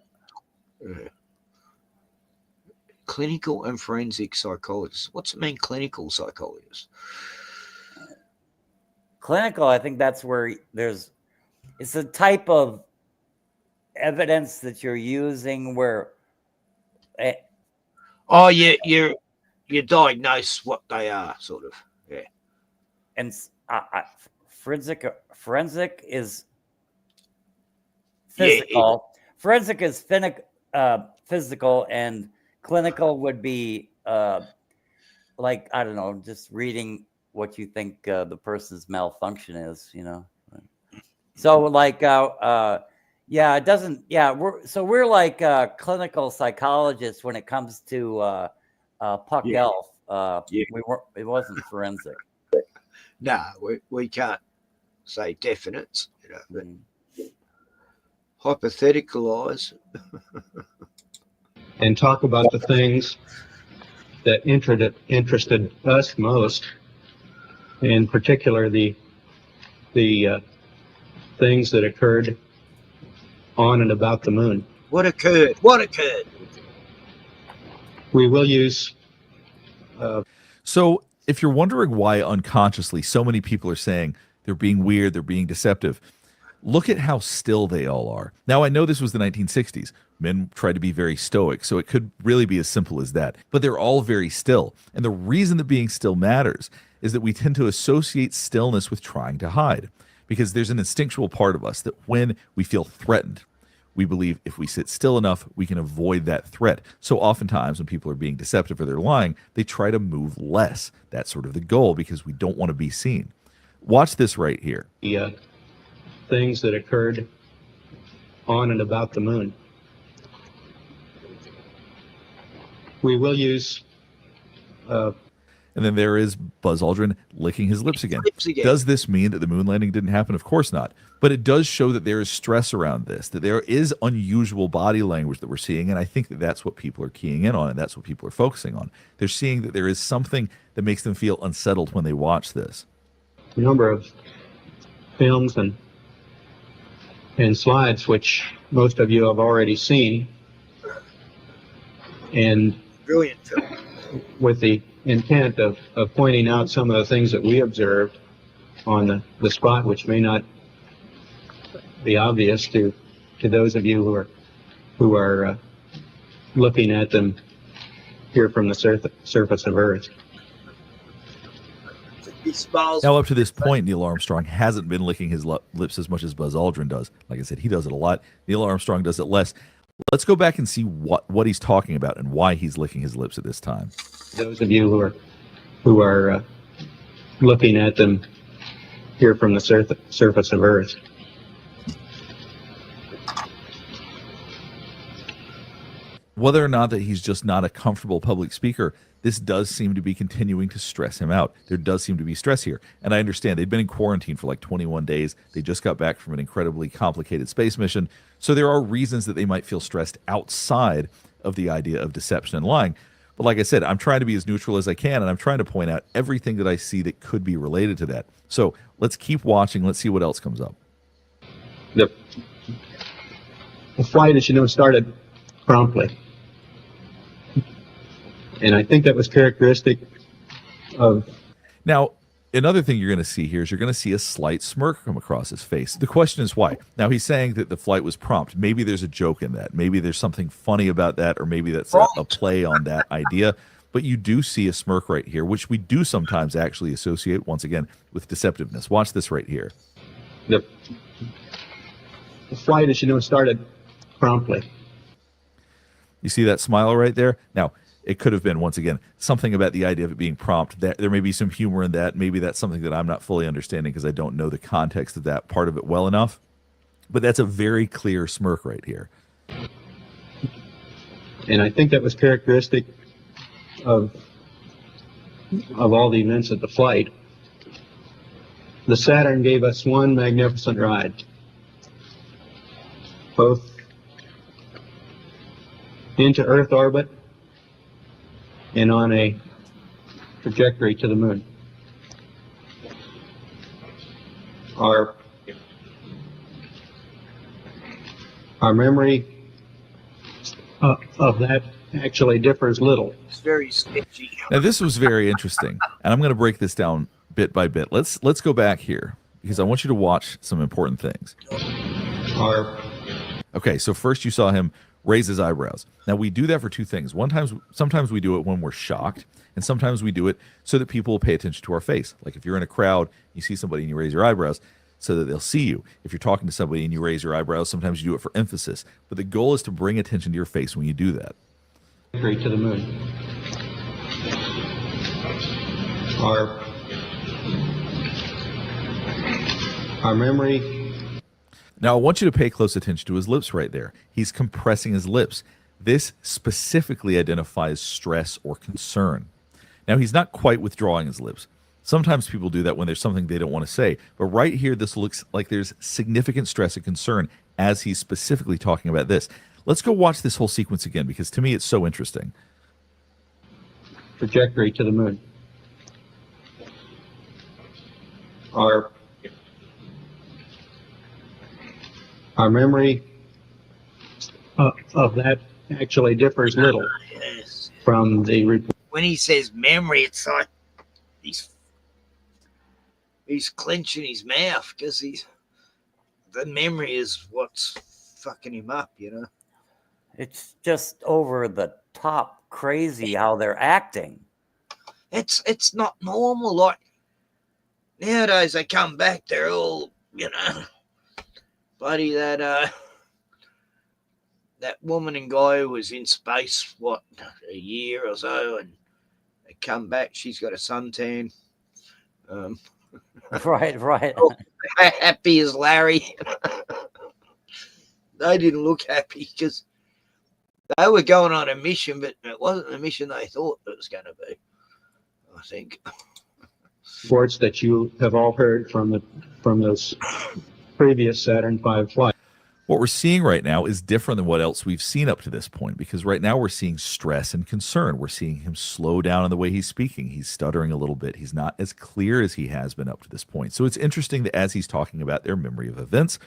Clinical and forensic psychologist. What's it mean, clinical psychologist? Clinical, I think that's where it's a type of evidence that you're using where. You diagnose what they are, sort of. Yeah. And forensic is physical. Yeah. Forensic is physical, and clinical would be I don't know, just reading what you think the person's malfunction is, So it doesn't. Yeah, we're like clinical psychologists when it comes to Puck Elf. It wasn't forensic. No, we can't say definites, but hypotheticalize. And talk about the things that interested us most, in particular the things that occurred on and about the moon. What occurred? We will use. So if you're wondering why unconsciously so many people are saying they're being weird, they're being deceptive, look at how still they all are. Now, I know this was the 1960s. Men tried to be very stoic, so it could really be as simple as that. But they're all very still. And the reason that being still matters is that we tend to associate stillness with trying to hide, because there's an instinctual part of us that when we feel threatened, we believe if we sit still enough, we can avoid that threat. So oftentimes when people are being deceptive or they're lying, they try to move less. That's sort of the goal, because we don't want to be seen. Watch this right here. The things that occurred on and about the moon. We will use. And then there is Buzz Aldrin licking his lips again. Does this mean that the moon landing didn't happen? Of course not. But it does show that there is stress around this, that there is unusual body language that we're seeing. And I think that that's what people are keying in on, and that's what people are focusing on. They're seeing that there is something that makes them feel unsettled when they watch this. A number of films and slides, which most of you have already seen. And brilliant film. With the intent of pointing out some of the things that we observed on the spot, which may not be obvious to those of you who are looking at them here from the surface of Earth. Now, up to this point, Neil Armstrong hasn't been licking his lips as much as Buzz Aldrin does. Like I said, he does it a lot. Neil Armstrong does it less. Let's go back and see what he's talking about and why he's licking his lips at this time. Those of you who are looking at them here from the surface of Earth. Whether or not that he's just not a comfortable public speaker, this does seem to be continuing to stress him out. There does seem to be stress here. And I understand they've been in quarantine for like 21 days. They just got back from an incredibly complicated space mission. So there are reasons that they might feel stressed outside of the idea of deception and lying. But like I said, I'm trying to be as neutral as I can, and I'm trying to point out everything that I see that could be related to that. So let's keep watching. Let's see what else comes up. The flight, as you know, started promptly. And I think that was characteristic of... Now, another thing you're going to see here is you're going to see a slight smirk come across his face. The question is why? Now, he's saying that the flight was prompt. Maybe there's a joke in that. Maybe there's something funny about that, or maybe that's a play on that idea. But you do see a smirk right here, which we do sometimes actually associate, once again, with deceptiveness. Watch this right here. The flight, as you know, started promptly. You see that smile right there? Now, it could have been, once again, something about the idea of it being prompt. That there may be some humor in that. Maybe that's something that I'm not fully understanding because I don't know the context of that part of it well enough. But that's a very clear smirk right here. And I think that was characteristic of all the events at the flight. The Saturn gave us one magnificent ride, both into Earth orbit and on a trajectory to the moon. Our memory of that actually differs little. It's very sketchy. Now, this was very interesting, and I'm going to break this down bit by bit. Let's go back here because I want you to watch some important things. Okay, so first you saw him raise his eyebrows. Now, we do that for two things. Sometimes we do it when we're shocked, and sometimes we do it so that people will pay attention to our face. Like if you're in a crowd, you see somebody and you raise your eyebrows so that they'll see you. If you're talking to somebody and you raise your eyebrows, sometimes you do it for emphasis. But the goal is to bring attention to your face when you do that. To the moon. Our memory. Now, I want you to pay close attention to his lips right there. He's compressing his lips. This specifically identifies stress or concern. Now, he's not quite withdrawing his lips. Sometimes people do that when there's something they don't want to say. But right here, this looks like there's significant stress and concern as he's specifically talking about this. Let's go watch this whole sequence again because to me it's so interesting. Trajectory to the moon. Our memory of that actually differs little from the report. When he says memory, it's like he's clenching his mouth because the memory is what's fucking him up, you know. It's just over the top crazy how they're acting. It's not normal. Like nowadays, they come back, they're all, you know, buddy, that woman and guy who was in space, what, a year or so, and they come back, she's got a suntan. Right. Happy as Larry. They didn't look happy because they were going on a mission, but it wasn't the mission they thought it was going to be, I think. Reports that you have all heard from those previous Saturn V flights. What we're seeing right now is different than what else we've seen up to this point because right now we're seeing stress and concern. We're seeing him slow down in the way he's speaking. He's stuttering a little bit. He's not as clear as he has been up to this point. So it's interesting that as he's talking about their memory of events,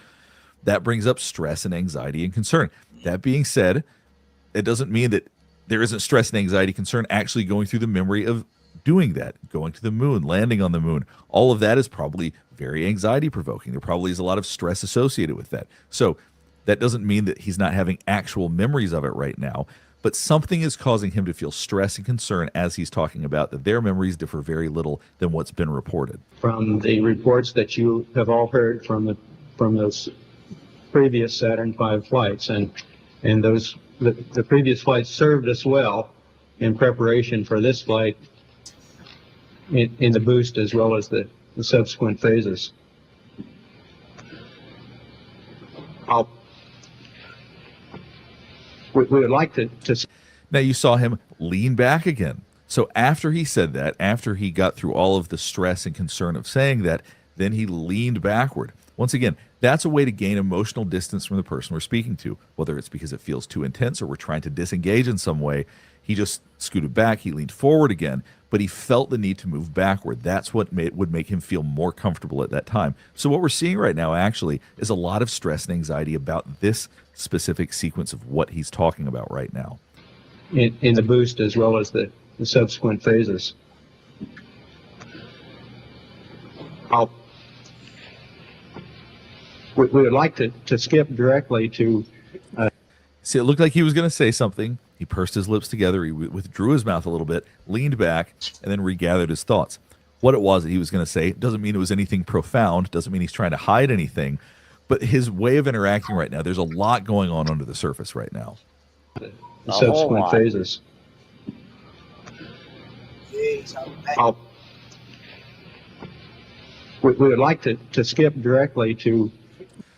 that brings up stress and anxiety and concern. That being said, it doesn't mean that there isn't stress and anxiety, concern actually going through the memory of doing that, going to the moon, landing on the moon. All of that is probably very anxiety provoking. There probably is a lot of stress associated with that. So that doesn't mean that he's not having actual memories of it right now, but something is causing him to feel stress and concern as he's talking about that their memories differ very little than what's been reported. From the reports that you have all heard from those previous Saturn V flights, and the previous flights served us well in preparation for this flight in the boost as well as the subsequent phases. We would like to. Now you saw him lean back again. So after he said that, after he got through all of the stress and concern of saying that, then he leaned backward. Once again, that's a way to gain emotional distance from the person we're speaking to, whether it's because it feels too intense or we're trying to disengage in some way. He just scooted back, he leaned forward again, but he felt the need to move backward. That's what would make him feel more comfortable at that time. So what we're seeing right now actually is a lot of stress and anxiety about this specific sequence of what he's talking about right now. In the boost as well as the subsequent phases. We would like to skip directly to... See, it looked like he was going to say something. He pursed his lips together, he withdrew his mouth a little bit, leaned back, and then regathered his thoughts. What it was that he was going to say doesn't mean it was anything profound, doesn't mean he's trying to hide anything, but his way of interacting right now, there's a lot going on under the surface right now. The subsequent phases. We would like to skip directly to...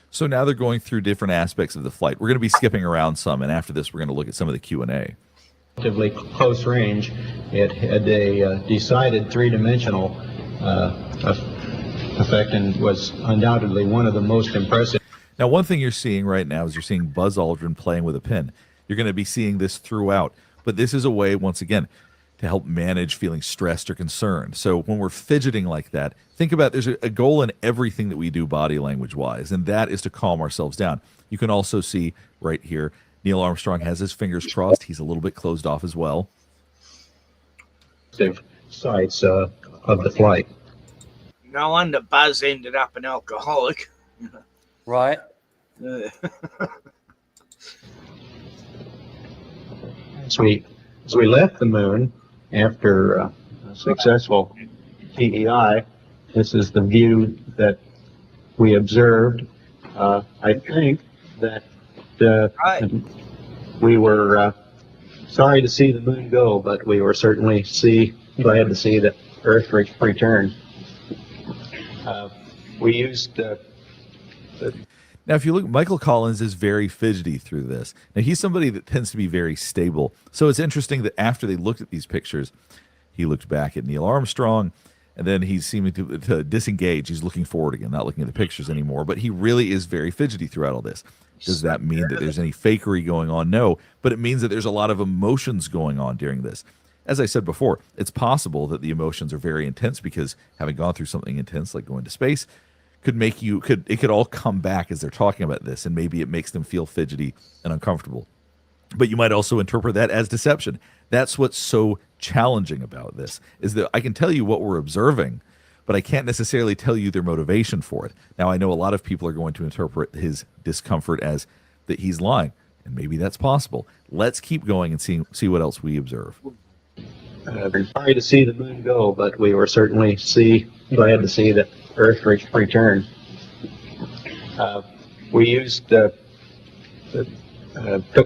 So now they're going through different aspects of the flight. We're going to be skipping around some, and after this, we're going to look at some of the Q&A. Relatively close range. It had a decided three-dimensional effect and was undoubtedly one of the most impressive. Now, one thing you're seeing right now is you're seeing Buzz Aldrin playing with a pin. You're going to be seeing this throughout, but this is a way, once again, to help manage feeling stressed or concerned. So when we're fidgeting like that, think about there's a goal in everything that we do body language-wise, and that is to calm ourselves down. You can also see right here, Neil Armstrong has his fingers crossed. He's a little bit closed off as well. Sites of the flight. No wonder Buzz ended up an alcoholic. Right. As we left the moon after a successful PEI, this is the view that we observed. I think that we were sorry to see the moon go, but we were certainly glad to see the Earth return. We used Now, if you look, Michael Collins is very fidgety through this. Now, he's somebody that tends to be very stable. So it's interesting that after they looked at these pictures, he looked back at Neil Armstrong, and then he's seeming to disengage. He's looking forward again, not looking at the pictures anymore. But he really is very fidgety throughout all this. Does that mean that there's any fakery going on? No, but it means that there's a lot of emotions going on during this. As I said before, it's possible that the emotions are very intense because having gone through something intense like going to space it could all come back as they're talking about this, and maybe it makes them feel fidgety and uncomfortable. But you might also interpret that as deception. That's what's so challenging about this, is that I can tell you what we're observing, but I can't necessarily tell you their motivation for it. Now, I know a lot of people are going to interpret his discomfort as that he's lying, and maybe that's possible. Let's keep going and see what else we observe. sorry to see the moon go, but we were certainly glad to see the Earth return. We used took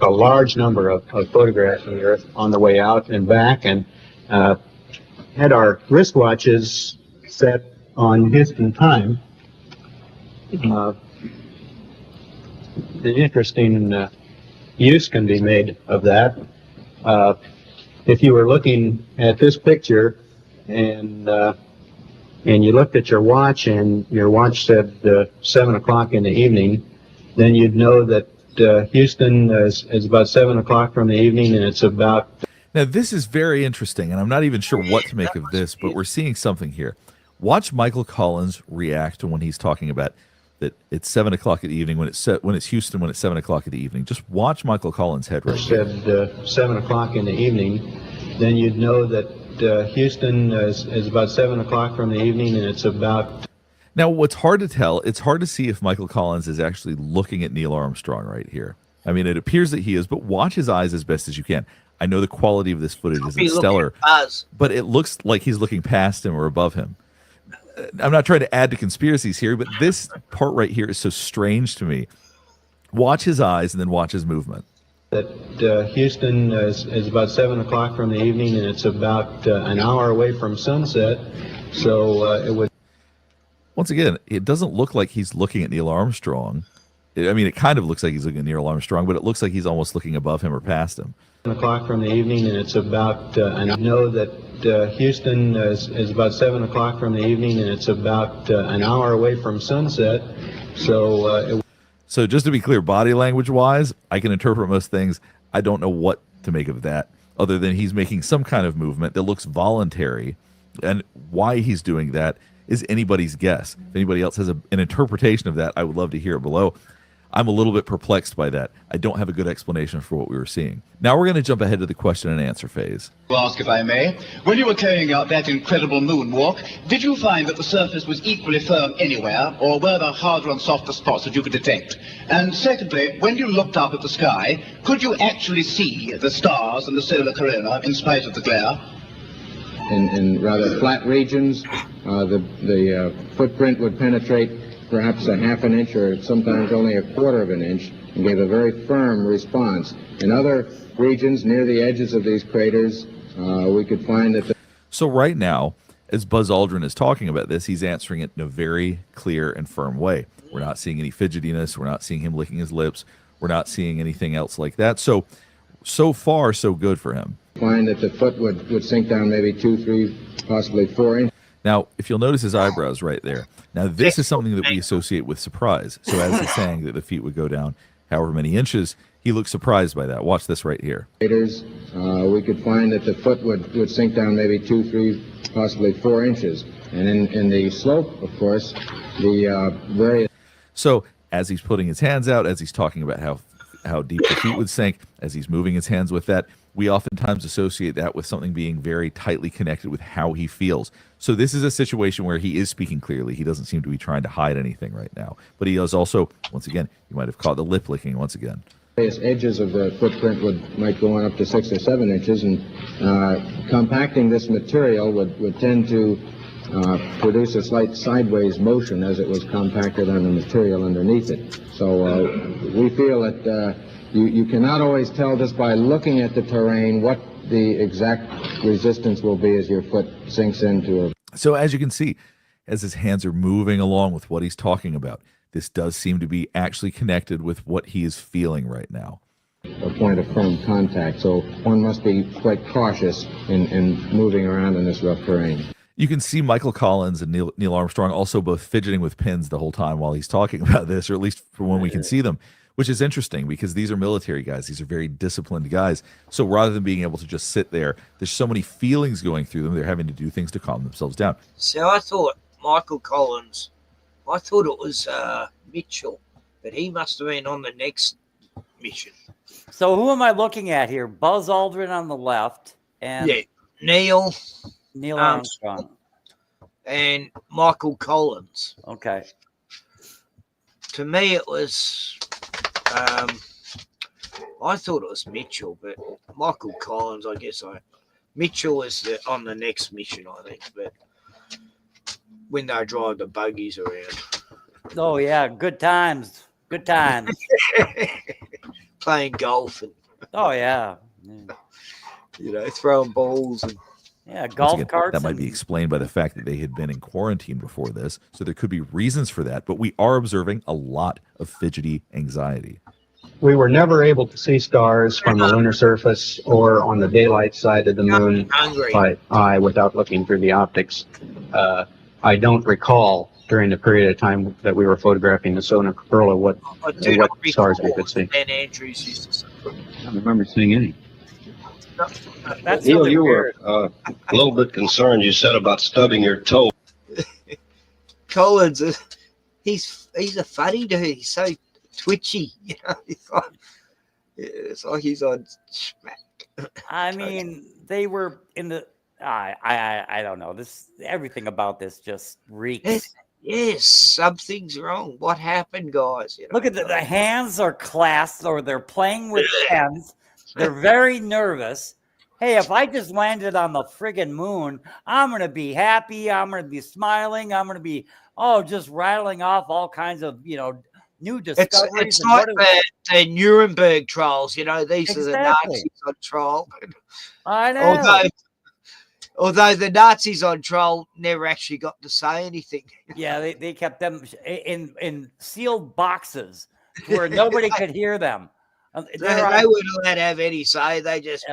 a large number of photographs of the Earth on the way out and back, and had our wristwatches set on Houston time. An interesting use can be made of that. If you were looking at this picture and you looked at your watch and your watch said 7 o'clock in the evening, then you'd know that Houston is about 7 o'clock from the evening, and it's about... Now, this is very interesting, and I'm not even sure what to make of this, but we're seeing something here. Watch Michael Collins react to when he's talking about that it's 7 o'clock in the evening when it's Houston when it's 7 o'clock in the evening. Just watch Michael Collins' head right here. Said 7 o'clock in the evening, then you'd know that Houston is about 7 o'clock from the evening, and it's about... Now, what's hard to tell, it's hard to see if Michael Collins is actually looking at Neil Armstrong right here. I mean, it appears that he is, but watch his eyes as best as you can. I know the quality of this footage isn't stellar, but it looks like he's looking past him or above him. I'm not trying to add to conspiracies here, but this part right here is so strange to me. Watch his eyes and then watch his movement. That Houston is about 7 o'clock from the evening, and it's about an hour away from sunset, so it would... Once again, it doesn't look like he's looking at Neil Armstrong. I mean, it kind of looks like he's looking at Neil Armstrong, but it looks like he's almost looking above him or past him. 7 o'clock from the evening, and it's about, and I know that Houston is about 7 o'clock from the evening, and it's about an hour away from sunset. So, So just to be clear, body language wise, I can interpret most things. I don't know what to make of that, other than he's making some kind of movement that looks voluntary, and why he's doing that is anybody's guess. If anybody else has an interpretation of that, I would love to hear it below. I'm a little bit perplexed by that. I don't have a good explanation for what we were seeing. Now we're going to jump ahead to the question and answer phase. To ask, if I may, when you were carrying out that incredible moonwalk, did you find that the surface was equally firm anywhere, or were there harder and softer spots that you could detect? And secondly, when you looked up at the sky, could you actually see the stars and the solar corona in spite of the glare? In rather flat regions, the footprint would penetrate perhaps a half an inch or sometimes only a quarter of an inch and gave a very firm response. In other regions near the edges of these craters, we could find that... So right now, as Buzz Aldrin is talking about this, he's answering it in a very clear and firm way. We're not seeing any fidgetiness. We're not seeing him licking his lips. We're not seeing anything else like that. So far, so good for him. Find that the foot would sink down maybe 2, 3, possibly 4 inches. Now, if you'll notice his eyebrows right there. Now, this is something that we associate with surprise. So as he's saying that the feet would go down however many inches, he looks surprised by that. Watch this right here. We could find that the foot would sink down maybe 2, 3, possibly 4 inches. And in the slope, of course, the various... So as he's putting his hands out, as he's talking about how deep the feet would sink, as he's moving his hands with that, we oftentimes associate that with something being very tightly connected with how he feels. So this is a situation where he is speaking clearly. He doesn't seem to be trying to hide anything right now. But he is also, once again, you might have caught the lip licking once again. Various edges of the footprint might go on up to 6 or 7 inches, and compacting this material would tend to produce a slight sideways motion as it was compacted on the material underneath it. So we feel that you cannot always tell just by looking at the terrain what the exact resistance will be as your foot sinks into it. So as you can see, as his hands are moving along with what he's talking about, this does seem to be actually connected with what he is feeling right now. A point of firm contact, so one must be quite cautious in moving around in this rough terrain. You can see Michael Collins and Neil Armstrong also both fidgeting with pins the whole time while he's talking about this, or at least from when we can see them, which is interesting because these are military guys. These are very disciplined guys. So rather than being able to just sit there, there's so many feelings going through them. They're having to do things to calm themselves down. So I thought Michael Collins, I thought it was Mitchell, but he must have been on the next mission. So who am I looking at here? Buzz Aldrin on the left, and Neil Armstrong, and Michael Collins. Okay. To me, it was. I thought it was Mitchell, but Michael Collins. I guess Mitchell is on the next mission, I think. But when they drive the buggies around. Oh yeah, good times. Good times. Playing golf and. Oh yeah. You know, throwing balls and. Yeah, golf carts. That might be explained by the fact that they had been in quarantine before this, so there could be reasons for that, but we are observing a lot of fidgety anxiety. We were never able to see stars from the lunar surface or on the daylight side of the moon by eye without looking through the optics. I don't recall during the period of time that we were photographing the solar corona what stars we could see. Ben Andrews used to say. I don't remember seeing any. That's Neil, you were a little bit concerned. You said about stubbing your toe. Collins, he's a funny dude. He's so twitchy. You know, it's like he's on smack. I mean, they were in the. I don't know. Everything about this just reeks. Yes, something's wrong. What happened, guys? You know? Look at the hands are clasped, or they're playing with pens. They're very nervous. Hey, if I just landed on the friggin' moon, I'm going to be happy. I'm going to be smiling. I'm going to be, just rattling off all kinds of, new discoveries. It's like the Nuremberg trials, these are the Nazis on trial. I know. Although the Nazis on trial never actually got to say anything. Yeah, they kept them in sealed boxes where nobody could hear them. They They're on, wouldn't let have any say. They just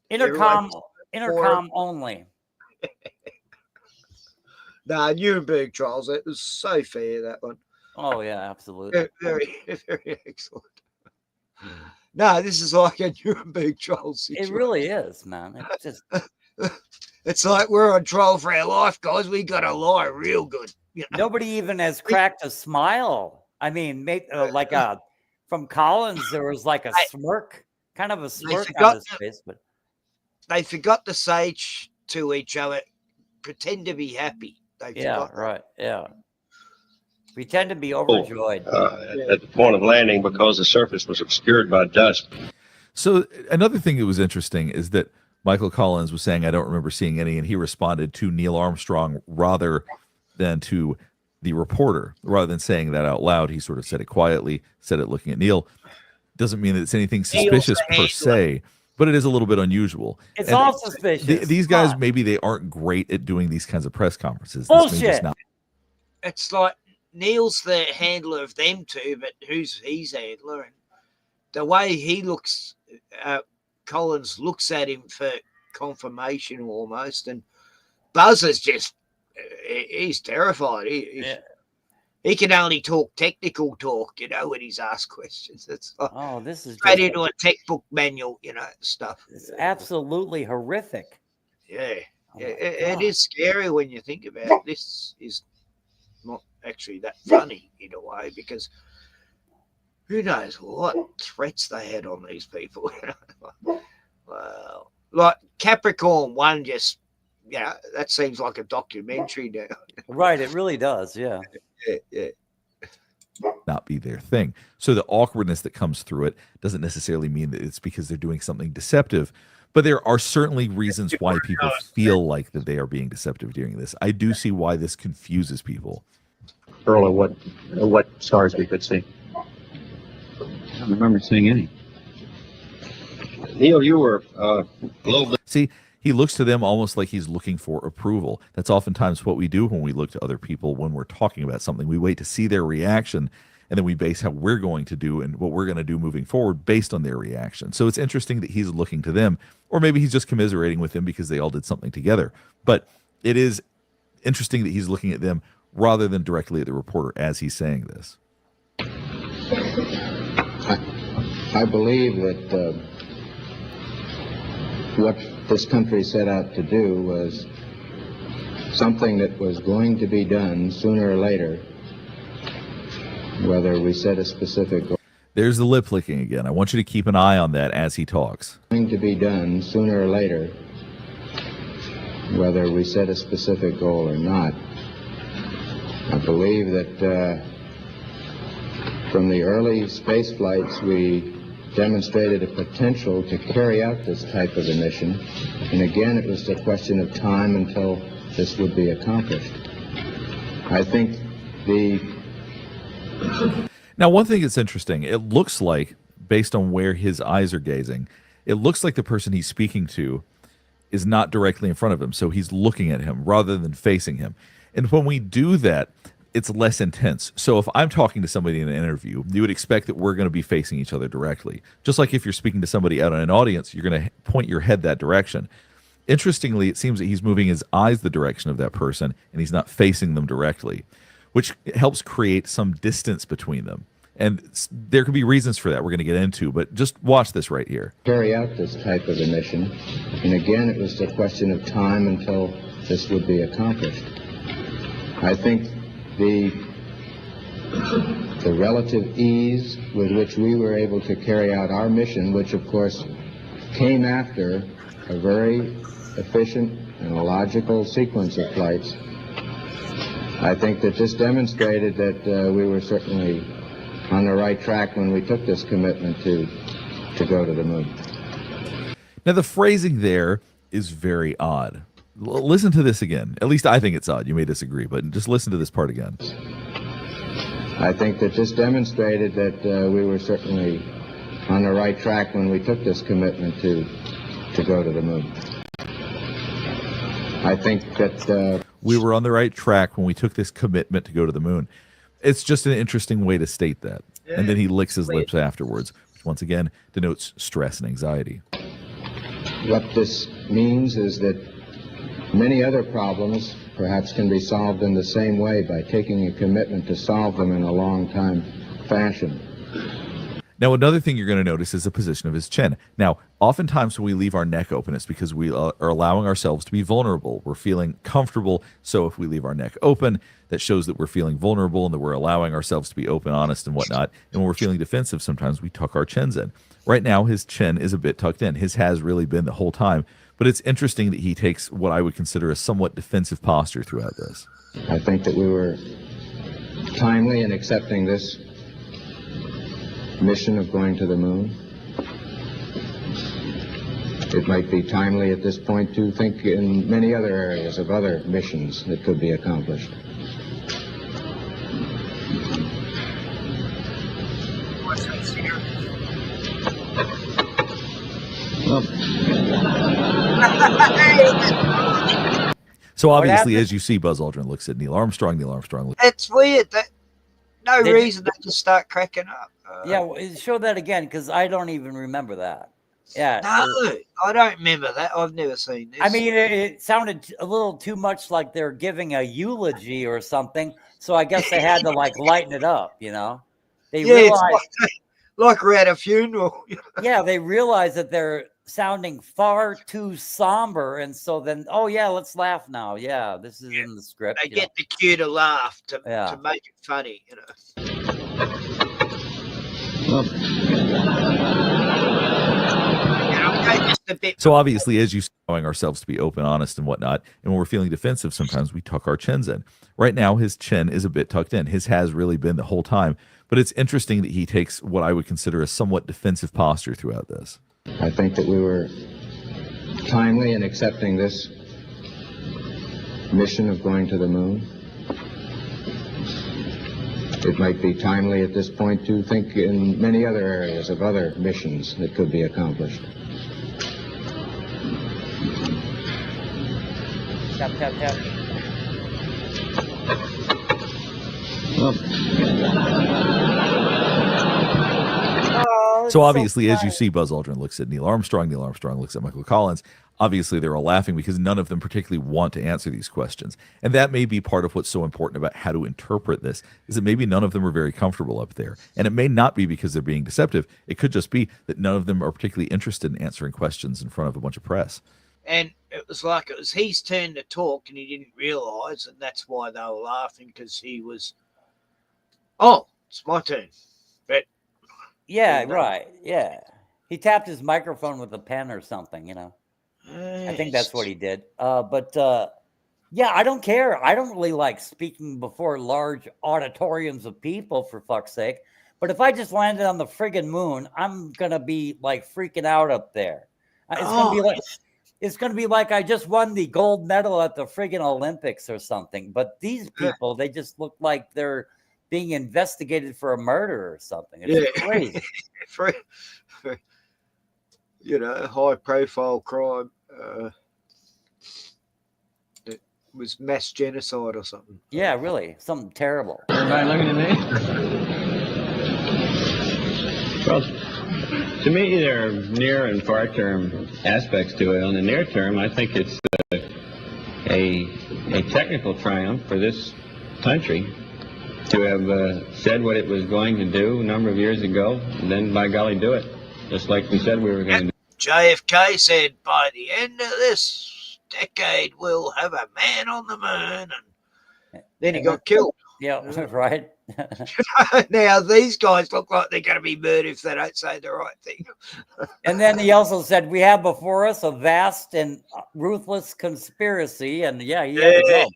intercom everyone- only. Nah, Nuremberg trials. It was so fair, that one. Oh yeah, absolutely. Very, very excellent. No, this is like a Nuremberg trial situation. It really is, man. It's just It's like we're on trial for our life, guys. We got to lie real good. You know? nobody even has cracked a smile. I mean, from Collins, there was like a smirk, kind of a smirk on his face, but they forgot to say to each other, "Pretend to be happy." Right, yeah. Pretend to be overjoyed. At the point of landing, because the surface was obscured by dust. So another thing that was interesting is that Michael Collins was saying, I don't remember seeing any, and he responded to Neil Armstrong rather than to the reporter. Rather than saying that out loud, he sort of said it quietly, said it looking at Neil. Doesn't mean that it's anything suspicious per se, but it is a little bit unusual. It's all suspicious. These guys, maybe they aren't great at doing these kinds of press conferences. Bullshit. It's like Neil's the handler of them two, but who's his handler? And the way he looks, Collins looks at him for confirmation almost, and Buzz is he's terrified. He can only talk technical talk, when he's asked questions. It's like, this is straight into a textbook manual, stuff. It's absolutely horrific. Yeah, it is scary when you think about it. This is not actually that funny in a way, because who knows what threats they had on these people. Well, like Capricorn 1 just, that seems like a documentary now. Right, it really does, yeah. Yeah. Not be their thing. So the awkwardness that comes through it doesn't necessarily mean that it's because they're doing something deceptive, but there are certainly reasons why people feel like that they are being deceptive during this. I do see why this confuses people. Earl, what stars we could see? I don't remember seeing any. Neil, you were a little bit. See, he looks to them almost like he's looking for approval. That's oftentimes what we do when we look to other people when we're talking about something. We wait to see their reaction, and then we base how we're going to do and what we're going to do moving forward based on their reaction. So it's interesting that he's looking to them, or maybe he's just commiserating with them because they all did something together. But it is interesting that he's looking at them rather than directly at the reporter as he's saying this. I believe that what this country set out to do was something that was going to be done sooner or later, whether we set a specific goal. There's the lip licking again. I want you to keep an eye on that as he talks. Going to be done sooner or later, whether we set a specific goal or not. I believe that from the early space flights, we demonstrated a potential to carry out this type of a mission. And again, it was a question of time until this would be accomplished. I think Now, one thing that's interesting, it looks like, based on where his eyes are gazing, it looks like the person he's speaking to is not directly in front of him. So he's looking at him rather than facing him. And when we do that, it's less intense. So if I'm talking to somebody in an interview, you would expect that we're going to be facing each other directly. Just like if you're speaking to somebody out in an audience, you're going to point your head that direction. Interestingly, it seems that he's moving his eyes the direction of that person, and he's not facing them directly, which helps create some distance between them. And there could be reasons for that we're going to get into, but just watch this right here. Carry out this type of a mission. And again, it was a question of time until this would be accomplished. I think the relative ease with which we were able to carry out our mission, which of course came after a very efficient and a logical sequence of flights, I think that this demonstrated that we were certainly on the right track when we took this commitment to go to the moon. Now, the phrasing there is very odd. Listen to this again. At least I think it's odd. You may disagree, but just listen to this part again. I think that this demonstrated that we were certainly on the right track when we took this commitment to go to the moon. I think that we were on the right track when we took this commitment to go to the moon. It's just an interesting way to state that. and then he licks his lips afterwards, which once again denotes stress and anxiety. What this means is that many other problems perhaps can be solved in the same way by taking a commitment to solve them in a long time fashion. Now, another thing you're going to notice is the position of his chin. Now, oftentimes when we leave our neck open, it's because we are allowing ourselves to be vulnerable. We're feeling comfortable. So if we leave our neck open, that shows that we're feeling vulnerable and that we're allowing ourselves to be open, honest, and whatnot. And when we're feeling defensive, sometimes we tuck our chins in. Right now, his chin is a bit tucked in. His has really been the whole time. But it's interesting that he takes what I would consider a somewhat defensive posture throughout this. I think that we were timely in accepting this mission of going to the moon. It might be timely at this point to think in many other areas of other missions that could be accomplished. So obviously, as you see, Buzz Aldrin looks at Neil Armstrong. Neil Armstrong looks It's weird that no reason they just start cracking up. Yeah, show that again, because I don't even remember that. Yeah. No, I don't remember that. I've never seen this. I mean, it sounded a little too much like they're giving a eulogy or something. So I guess they had to like lighten it up, you know? They realized, like we're at a funeral. Yeah, they realized that they're sounding far too somber, and so then, oh yeah, let's laugh now. Yeah, this is in the script. They get the cue to laugh to make it funny, you know. So obviously, as you see, allowing ourselves to be open, honest, and whatnot, and when we're feeling defensive, sometimes we tuck our chins in. Right now, his chin is a bit tucked in. His has really been the whole time. But it's interesting that he takes what I would consider a somewhat defensive posture throughout this. I think that we were timely in accepting this mission of going to the moon. It might be timely at this point to think in many other areas of other missions that could be accomplished. Tap, tap, tap. So obviously, as you see, Buzz Aldrin looks at Neil Armstrong. Neil Armstrong looks at Michael Collins. Obviously, they're all laughing because none of them particularly want to answer these questions. And that may be part of what's so important about how to interpret this, is that maybe none of them are very comfortable up there. And it may not be because they're being deceptive. It could just be that none of them are particularly interested in answering questions in front of a bunch of press. And it was like it was his turn to talk, and he didn't realize, and that's why they were laughing, because he was, oh, it's my turn. But yeah, right. Yeah. He tapped his microphone with a pen or something, you know. I think that's what he did. Yeah, I don't care. I don't really like speaking before large auditoriums of people, for fuck's sake. But if I just landed on the friggin' moon, I'm going to be like freaking out up there. It's going to be like I just won the gold medal at the friggin' Olympics or something. But these people, they just look like they're being investigated for a murder or something. It's crazy. for, you know, high profile crime. It was mass genocide or something. Yeah, really. Something terrible. Everybody looking at me? Well, to me, there are near and far term aspects to it. On the near term, I think it's a technical triumph for this country to have said what it was going to do a number of years ago, and then, by golly, do it, just like we said we were going to do. JFK said, by the end of this decade, we'll have a man on the moon, and then he got killed. Yeah, right. Now, these guys look like they're going to be murdered if they don't say the right thing. And then he also said, we have before us a vast and ruthless conspiracy. And he had to go.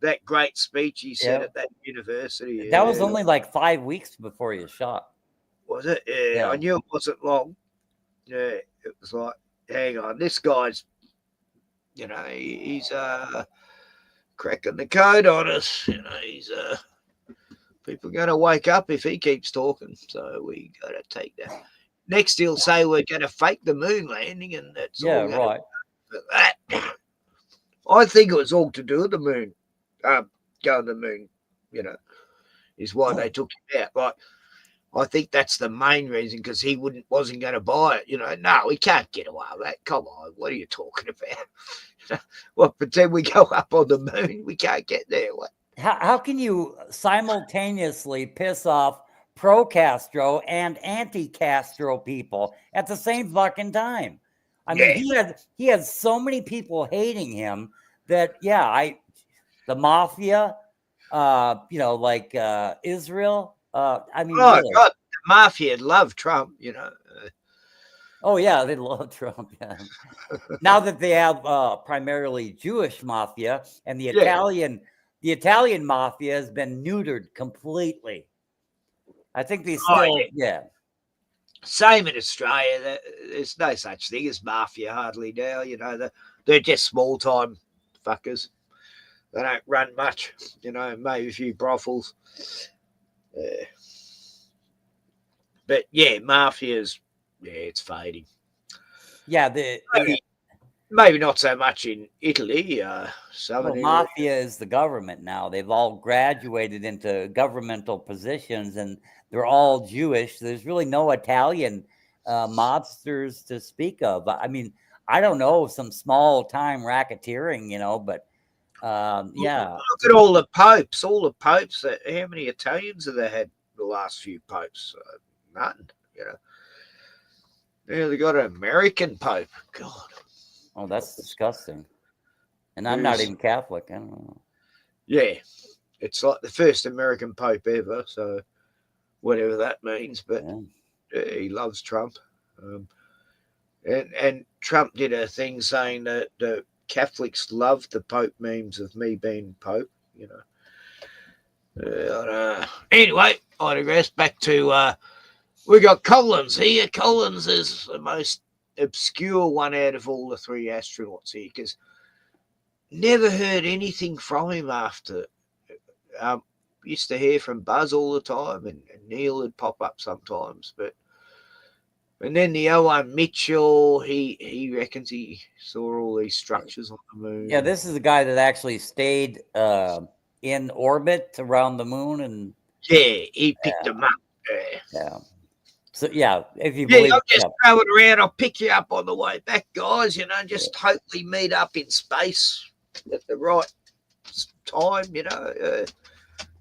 That great speech he said at that university. That was only like 5 weeks before he was shot. Was it? Yeah, I knew it wasn't long. Yeah, it was like, hang on, this guy's, you know, he's cracking the code on us. You know, he's people are going to wake up if he keeps talking. So we got to take that. Next, he'll say we're going to fake the moon landing, and that's all. Yeah, right. That. I think it was all to do with the moon. Going to the moon, you know, is why they took him out. Like, I think that's the main reason, because he wasn't going to buy it. No, we can't get away with that. Come on, what are you talking about? Well, pretend we go up on the moon. We can't get there. What? How can you simultaneously piss off pro-Castro and anti-Castro people at the same fucking time? I mean, he had so many people hating him that, the mafia, like Israel. I mean, oh really. God, the mafia love Trump. Oh yeah, they love Trump. Yeah. Now that they have primarily Jewish mafia, and the Italian mafia has been neutered completely. I think they still, Same in Australia. There's no such thing as mafia hardly now. They're just small time fuckers. They don't run much. Maybe a few brothels. But mafia's it's fading. Yeah, maybe not so much in Italy. Mafia is the government now. They've all graduated into governmental positions, and they're all Jewish. There's really no Italian mobsters to speak of. I mean, I don't know, some small time racketeering, but Look at all the popes. How many Italians have they had the last few popes? Nothing. They got an American pope. God. Oh, that's disgusting. And I'm not even Catholic. I don't know. Yeah, it's like the first American pope ever. So whatever that means, but he loves Trump. And Trump did a thing saying that the Catholics love the Pope memes of me being Pope. Anyway, I digress. Back to we got Collins here. Collins is the most obscure one out of all the three astronauts here, because never heard anything from him after. Used to hear from Buzz all the time, and Neil would pop up sometimes, and then the Owen Mitchell, he reckons he saw all these structures on the moon. Yeah, this is the guy that actually stayed in orbit around the moon, and he picked them up. So if you believe, I'll just throw it around. I'll pick you up on the way back, guys. Just hopefully meet up in space at the right time.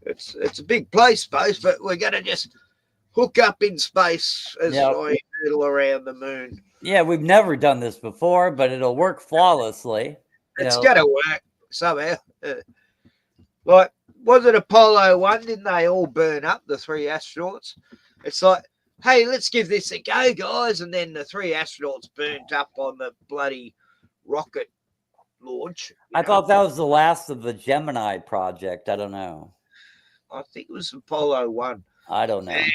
It's a big place, space, but we're gonna just hook up in space as I hurtle around the moon. Yeah, we've never done this before, but it'll work flawlessly. It's gonna work somehow. Like, was it Apollo 1? Didn't they all burn up, the three astronauts? It's like, hey, let's give this a go, guys. And then the three astronauts burnt up on the bloody rocket launch. I thought that was the last of the Gemini project. I don't know. I think it was Apollo 1. I don't know. And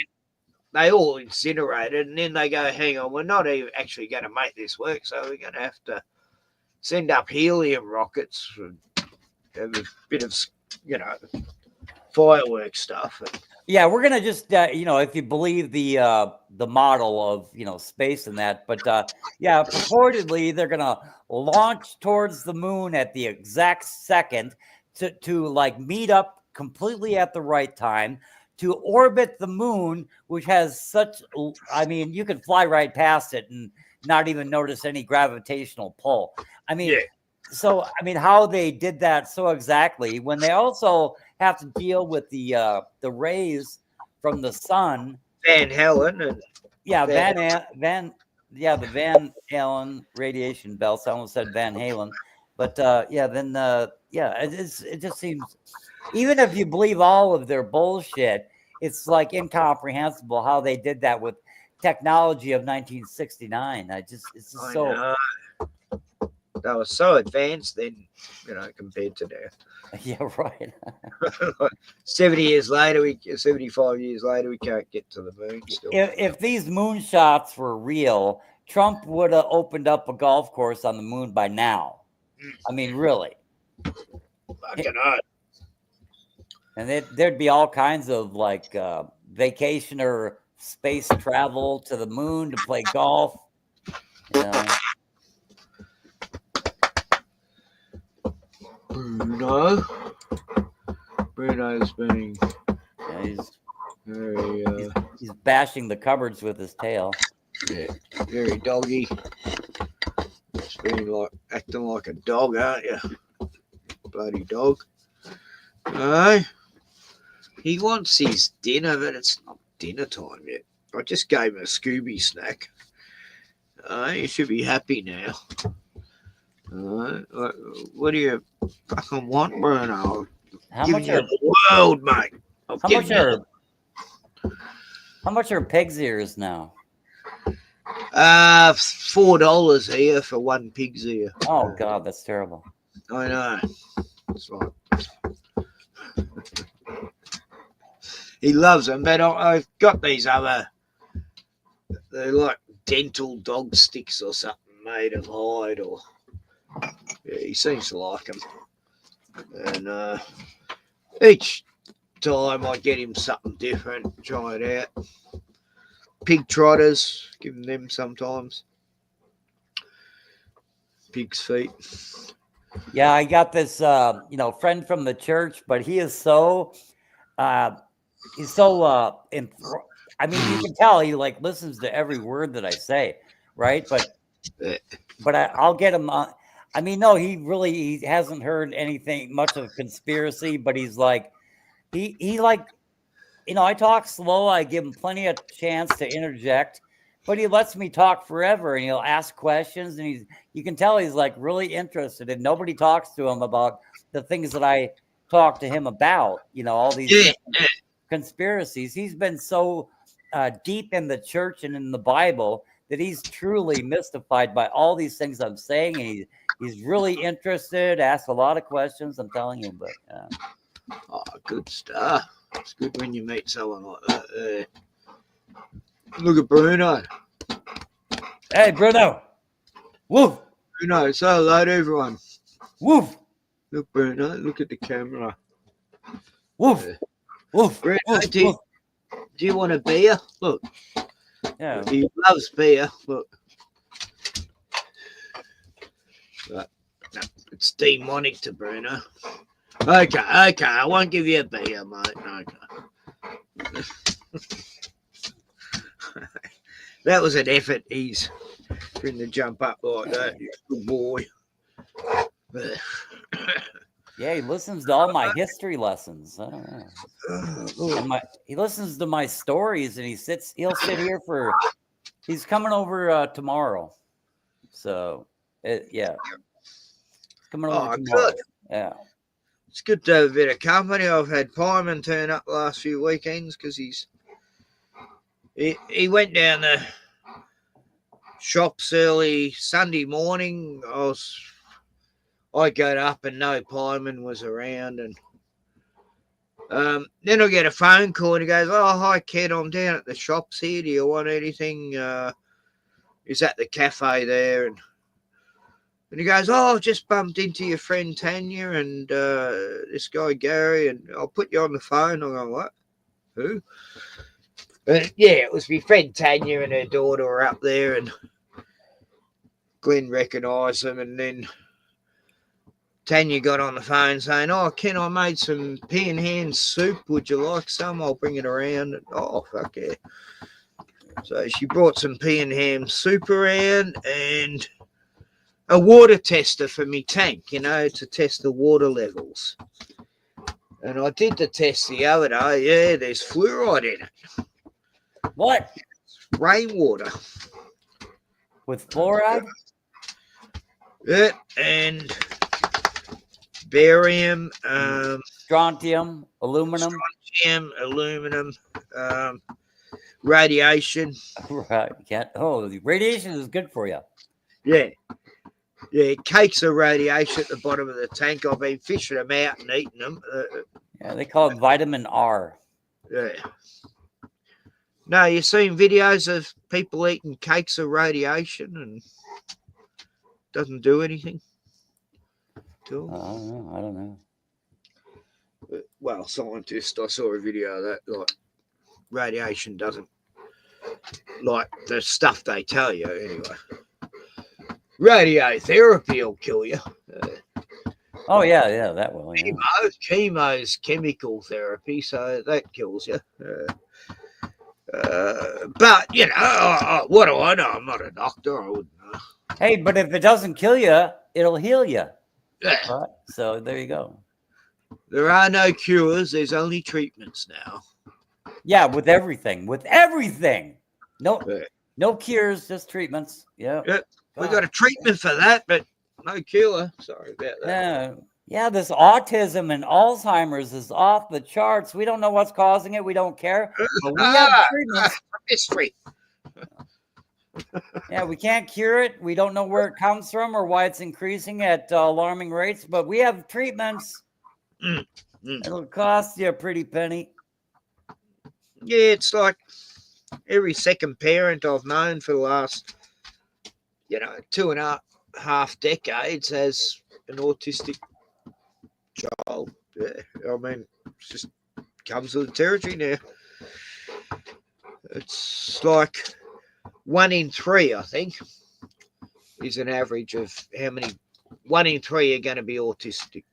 they all incinerated, and then they go, hang on, we're not even actually going to make this work, so we're going to have to send up helium rockets and have a bit of, fireworks stuff. Yeah, we're gonna just if you believe the model of space and that, but purportedly they're gonna launch towards the moon at the exact second to like meet up completely at the right time to orbit the moon, which has such, you can fly right past it and not even notice any gravitational pull. How they did that so exactly, when they also have to deal with the rays from the sun. Van Halen. The Van Halen radiation belts. I almost said Van Halen, but it just seems, even if you believe all of their bullshit, it's like incomprehensible how they did that with technology of 1969. It's just so. They were so advanced then, compared to now. Yeah, right. 75 years later, we can't get to the moon still. If these moonshots were real, Trump would have opened up a golf course on the moon by now. Really. Fucking hard. And there'd be all kinds of like vacationer space travel to the moon to play golf. Bruno's being. Very, he's bashing the cupboards with his tail. yeah, very doggy. It's been like acting like a dog, aren't you? Bloody dog. No. He wants his dinner, but it's not dinner time yet. I just gave him a Scooby snack. You should be happy now. What do you fucking want, Bruno? How Give much you are the world, mate? How much are pig's ears now? $4 here for one pig's ear. Oh God, that's terrible. I know. That's right. He loves them, but I've got these other. They're like dental dog sticks or something made of hide, or yeah, he seems to like them. And each time I get him something different, try it out. Pig trotters, give him them sometimes. Pig's feet. Yeah, I got this, friend from the church, but he is so, I mean, you can tell he like listens to every word that I say, right? But I'll get him on. I mean, no, he hasn't heard anything much of conspiracy, but he's like, he like, I talk slow. I give him plenty of chance to interject, but he lets me talk forever, and he'll ask questions, and you can tell he's like really interested, and nobody talks to him about the things that I talk to him about, all these conspiracies. He's been so deep in the church and in the Bible that he's truly mystified by all these things I'm saying, and he's really interested, asks a lot of questions, I'm telling you, but good stuff. It's good when you meet someone like that. Look at Bruno. Hey, Bruno. Woof. Bruno, say hello to everyone. Woof. Look, Bruno, look at the camera. Woof. Woof. Bruno, Woof. do you want a beer? Look. Yeah. He loves beer. Look. But, no, it's demonic to Bruno. Okay, I won't give you a beer, mate. Okay. That was an effort. He's trying to jump up like that. Good boy. Yeah, he listens to all my history lessons. I don't know. And he listens to my stories, and he'll sit here he's coming over tomorrow. So, yeah. Coming over tomorrow. Good. Yeah. It's good to have a bit of company. I've had Pyman turn up the last few weekends because he went down the shops early Sunday morning. I got up and no Pyman was around, and then I get a phone call and he goes, "Oh, hi Ken, I'm down at the shops here. Do you want anything? He's at the cafe there." And he goes, "Oh, I've just bumped into your friend Tanya and this guy Gary, and I'll put you on the phone." I go, "What? Who?" Yeah, it was my friend Tanya and her daughter were up there, and Glenn recognised them. And then Tanya got on the phone saying, "Oh, Ken, I made some pea and ham soup. Would you like some? I'll bring it around." And, oh, fuck yeah. So she brought some pea and ham soup around and a water tester for me tank, to test the water levels. And I did the test the other day. Yeah, there's fluoride in it. What? Rainwater. With fluoride? Yeah, and barium, strontium, aluminum. Radiation. Right. The radiation is good for you. Yeah. Yeah, cakes of radiation at the bottom of the tank. I've been fishing them out and eating them. Yeah, they call it vitamin R. Yeah. No, you've seen videos of people eating cakes of radiation and doesn't do anything to them. I don't know. Well, scientists, I saw a video of that, like, radiation doesn't, like, the stuff they tell you, anyway. Radiotherapy will kill you. Oh yeah, that will. Yeah. Chemo's chemical therapy, so that kills you. But you know, what do I know? I'm not a doctor. I wouldn't know. Hey, but if it doesn't kill you, it'll heal you. Yeah. Right? So there you go. There are no cures. There's only treatments now. Yeah, with everything. No cures, just treatments. Yeah. Yep. We got a treatment for that, but no cure. Sorry about that. Yeah, this autism and Alzheimer's is off the charts. We don't know what's causing it. We don't care. But we have treatments. Mystery. Yeah, we can't cure it. We don't know where it comes from or why it's increasing at alarming rates, but we have treatments. It'll cost you a pretty penny. Yeah, it's like every second parent I've known for the last, 2.5 decades has an autistic child. Yeah, I mean, it just comes with the territory now. It's like 1 in 3, I think, is an average of how many. 1 in 3 are going to be autistic.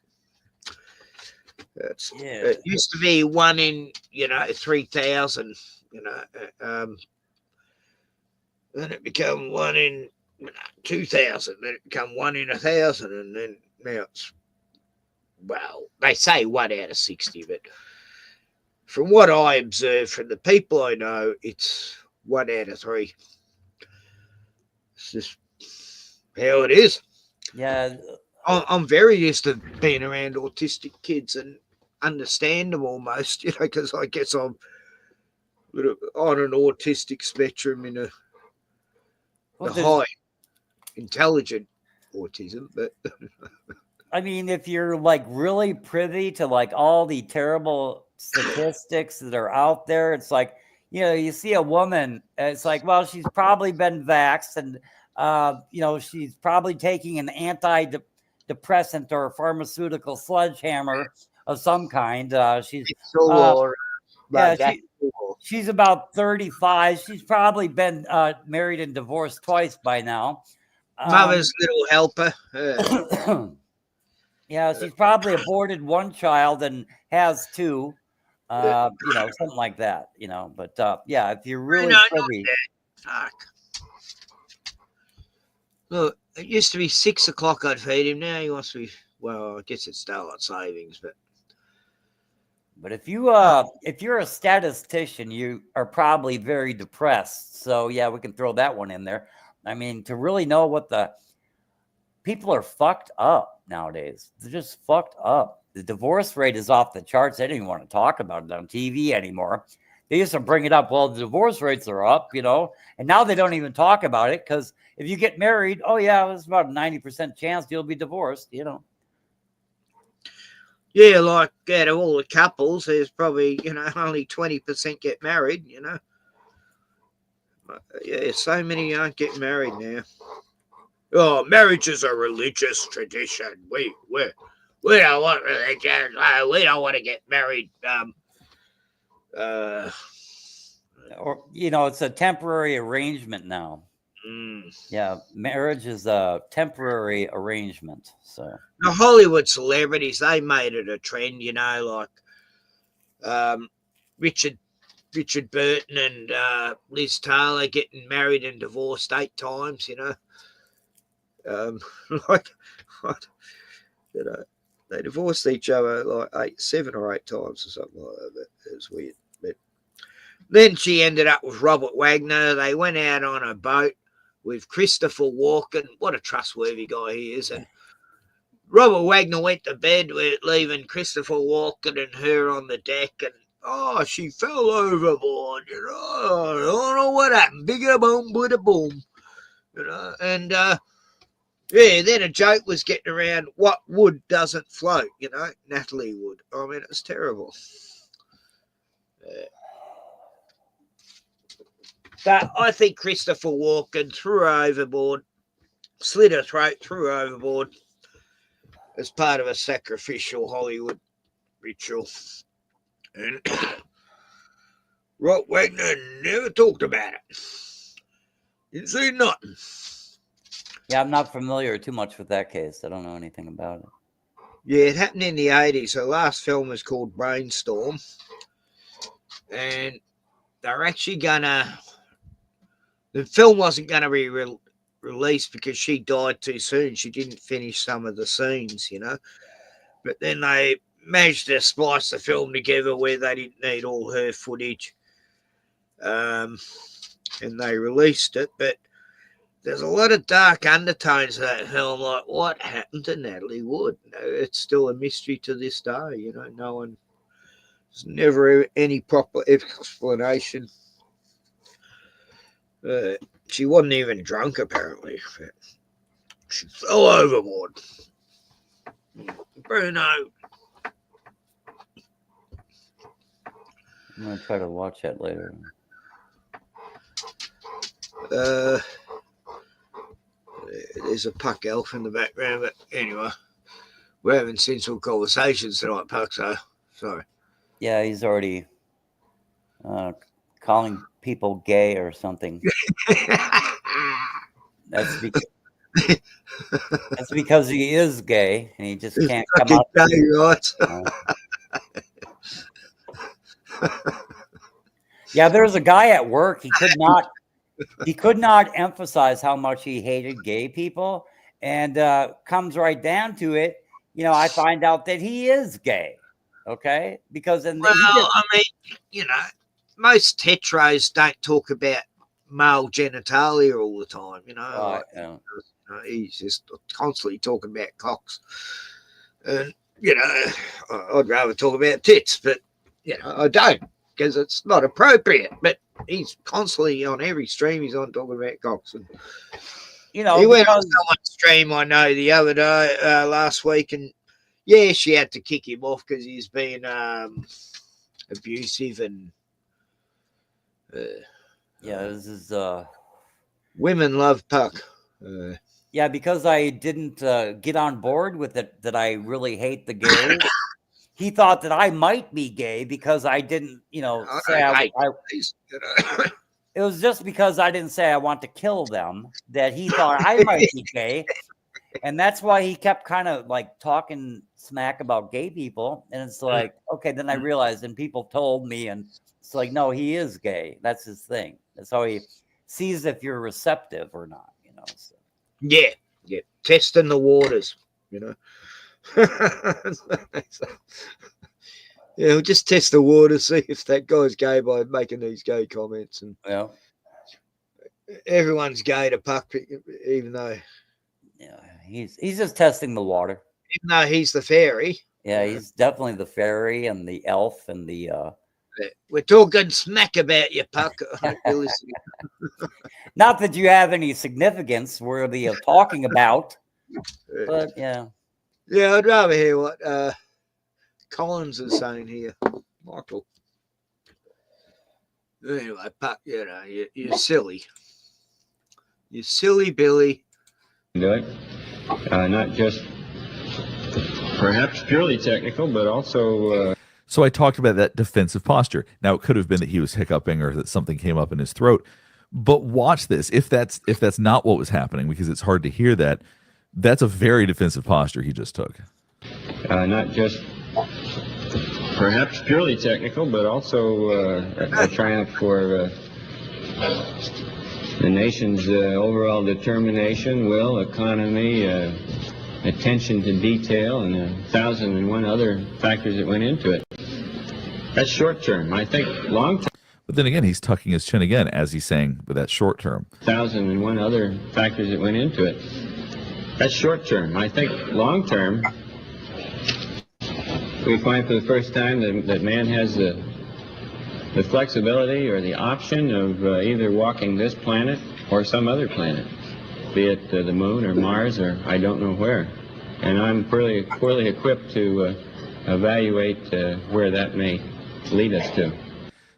It used to be 1 in 3,000. Then it became 1 in 2,000. Then it became 1 in 1,000, and then now it's, well, they say 1 out of 60, but from what I observe from the people I know, it's 1 out of 3. It's just how it is. Yeah. I'm very used to being around autistic kids and understand them almost, because I guess I'm on an autistic spectrum in a high intelligent autism. But I mean, if you're like really privy to like all the terrible statistics that are out there, it's like, you see a woman, it's like, well, she's probably been vaxxed and, she's probably taking an antidepressant or a pharmaceutical sledgehammer of some kind. She's about 35. She's probably been married and divorced twice by now. Mother's little helper. Yeah, she's probably aborted 1 child and has 2. Something like that. But yeah, if you're really privy. Fuck. Look, it used to be 6 o'clock I'd feed him. Now he wants to be, well, I guess it's daylight savings, But if you're a statistician, you are probably very depressed. So yeah, we can throw that one in there. I mean, to really know what the people are fucked up nowadays. They're just fucked up. The divorce rate is off the charts. They don't even want to talk about it on TV anymore. They used to bring it up. Well, the divorce rates are up, and now they don't even talk about it because if you get married, oh yeah, there's about a 90% chance you'll be divorced, Yeah, like out of all the couples, there's probably, only 20% get married, Yeah, so many aren't getting married now. Oh, marriage is a religious tradition. We don't want religion. We don't want to get married. Or it's a temporary arrangement now. Yeah, marriage is a temporary arrangement. So the Hollywood celebrities, they made it a trend, like Richard Burton and Liz Taylor getting married and divorced 8 times. They divorced each other like 7 or 8 times or something like that. It was weird. But then she ended up with Robert Wagner. They went out on a boat with Christopher Walken. What a trustworthy guy he is. And Robert Wagner went to bed with leaving Christopher Walken and her on the deck. And, she fell overboard. I don't know what happened. Bigger boom, bada boom. And, then a joke was getting around what wood doesn't float, Natalie Wood. I mean, it's terrible. But I think Christopher Walken threw her overboard, slit her throat, threw her overboard as part of a sacrificial Hollywood ritual. And Robert Wagner never talked about it. Didn't say nothing. Yeah, I'm not familiar too much with that case. I don't know anything about it. Yeah, it happened in the 80s. The last film was called Brainstorm. And they're actually gonna... The film wasn't going to be released because she died too soon. She didn't finish some of the scenes, you know. But then they managed to splice the film together where they didn't need all her footage. And they released it. But there's a lot of dark undertones to that film, like what happened to Natalie Wood? It's still a mystery to this day, you know. No one, there's never any proper explanation. She wasn't even drunk, apparently. She fell overboard. Bruno. I'm gonna try to watch that later. There's a Puck elf in the background, but anyway, we're having sensible conversations tonight, Puck, so sorry. Yeah, he's already calling people gay or something. That's because he is gay and he just can't come out. Gay, right? Yeah, there's a guy at work. He could not emphasize how much he hated gay people, and comes right down to it. You know, I find out that he is gay. Okay, because I mean, you know, most tetros don't talk about male genitalia all the time. You know, he's just constantly talking about cocks, and you know, I'd rather talk about tits, but you know, I don't because it's not appropriate. But he's constantly on every stream. He's on talking about cocks, and you know, he went on someone's stream I know the other day, last week, and yeah, she had to kick him off because he's been abusive and yeah, this is women love Puck. Yeah, because I didn't get on board with it that I really hate the gays. He thought that I might be gay because I didn't, you know, say it was just because I didn't say I want to kill them that he thought I might be gay. And that's why he kept kind of like talking smack about gay people. And it's like, okay, then I realized, and people told me, and it's like, no, he is gay. That's his thing. That's how he sees if you're receptive or not, you know. So. Yeah. Testing the waters, you know. Yeah, we'll just test the water, see if that guy's gay by making these gay comments. And yeah, everyone's gay to Puck, even though he's just testing the water. Even though he's the fairy. Yeah, he's definitely the fairy and the elf and the we're talking smack about you, Puck. Not that you have any significance worthy of talking about, but yeah. Yeah, I'd rather hear what Collins is saying here, Michael. Anyway, Puck, you know, you're silly. You're silly, Billy. Do it. Not just perhaps purely technical, but also... So I talked about that defensive posture. Now, it could have been that he was hiccuping or that something came up in his throat. But watch this. If that's not what was happening, because it's hard to hear that, that's a very defensive posture he just took. Not just perhaps purely technical, but also a triumph for the nation's overall determination, will, economy, attention to detail, and 1,001 other factors that went into it. That's short term. I think long term. But then again, he's tucking his chin again as he's saying with that short term. 1,001 other factors that went into it. That's short term. I think long term, we find for the first time that man has the flexibility or the option of either walking this planet or some other planet, be it the moon or Mars or I don't know where. And I'm poorly equipped to evaluate where that may lead us to.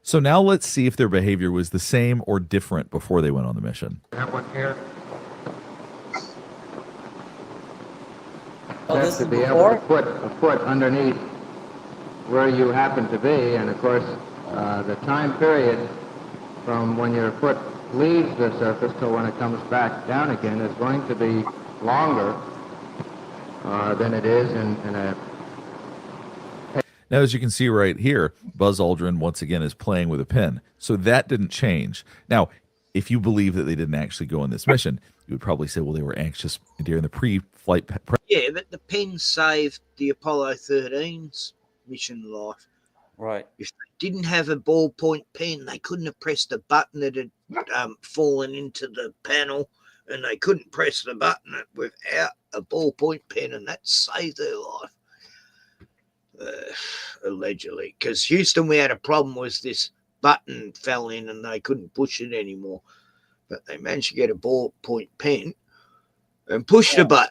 So now let's see if their behavior was the same or different before they went on the mission. That one here. Oh, have this to is be before? able to put a foot underneath where you happen to be, and of course the time period from when your foot leaves the surface till when it comes back down again is going to be longer than it is in a. Now, as you can see right here, Buzz Aldrin once again is playing with a pen. So that didn't change. Now, if you believe that they didn't actually go on this mission, you would probably say, well, they were anxious during the pre-flight. Yeah, but the pen saved the Apollo 13's mission life. Right. If they didn't have a ballpoint pen, they couldn't have pressed the button that had fallen into the panel, and they couldn't press the button without a ballpoint pen, and that saved their life. Allegedly, because Houston, we had a problem was this button fell in and they couldn't push it anymore, but they managed to get a ballpoint pen and push the button.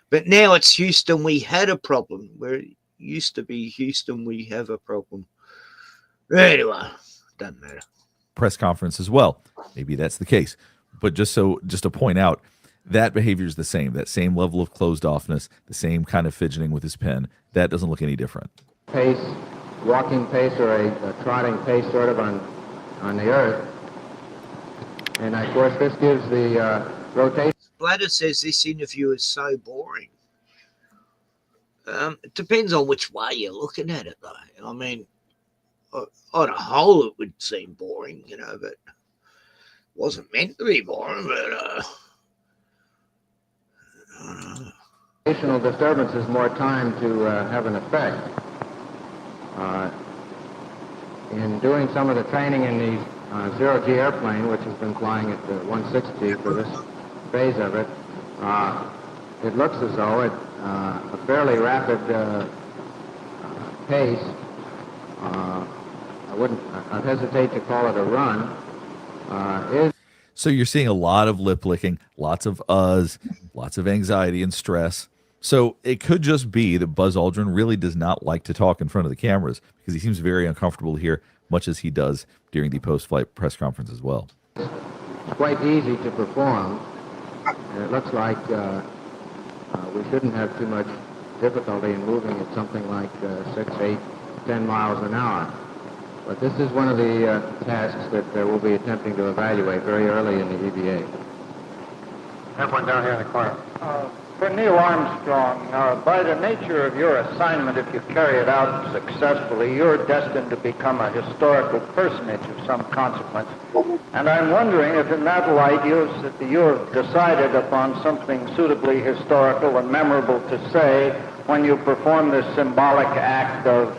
But now it's Houston, we had a problem, where it used to be Houston, we have a problem. Anyway, doesn't matter. Press conference as well. Maybe that's the case, but just to point out, that behavior is the same. That same level of closed offness, the same kind of fidgeting with his pen. That doesn't look any different. Pace, walking pace, or a trotting pace, sort of on the earth. And of course, this gives the rotation. Blatter says this interview is so boring. It depends on which way you're looking at it, though. I mean, on a whole, it would seem boring, but it wasn't meant to be boring, but Rotational disturbance is more time to have an effect. In doing some of the training in the zero-G airplane, which has been flying at the 160 for this phase of it, it looks as though a fairly rapid pace. I'd hesitate to call it a run. Is. So you're seeing a lot of lip licking, lots of uhs, lots of anxiety and stress. So it could just be that Buzz Aldrin really does not like to talk in front of the cameras because he seems very uncomfortable here, much as he does during the post-flight press conference as well. It's quite easy to perform, and it looks like we shouldn't have too much difficulty in moving at something like 6, 8, 10 miles an hour. But this is one of the tasks that we'll be attempting to evaluate very early in the EVA. Have one down here in the corner. For Neil Armstrong, by the nature of your assignment, if you carry it out successfully, you're destined to become a historical personage of some consequence. And I'm wondering if in that light you've decided upon something suitably historical and memorable to say when you perform this symbolic act of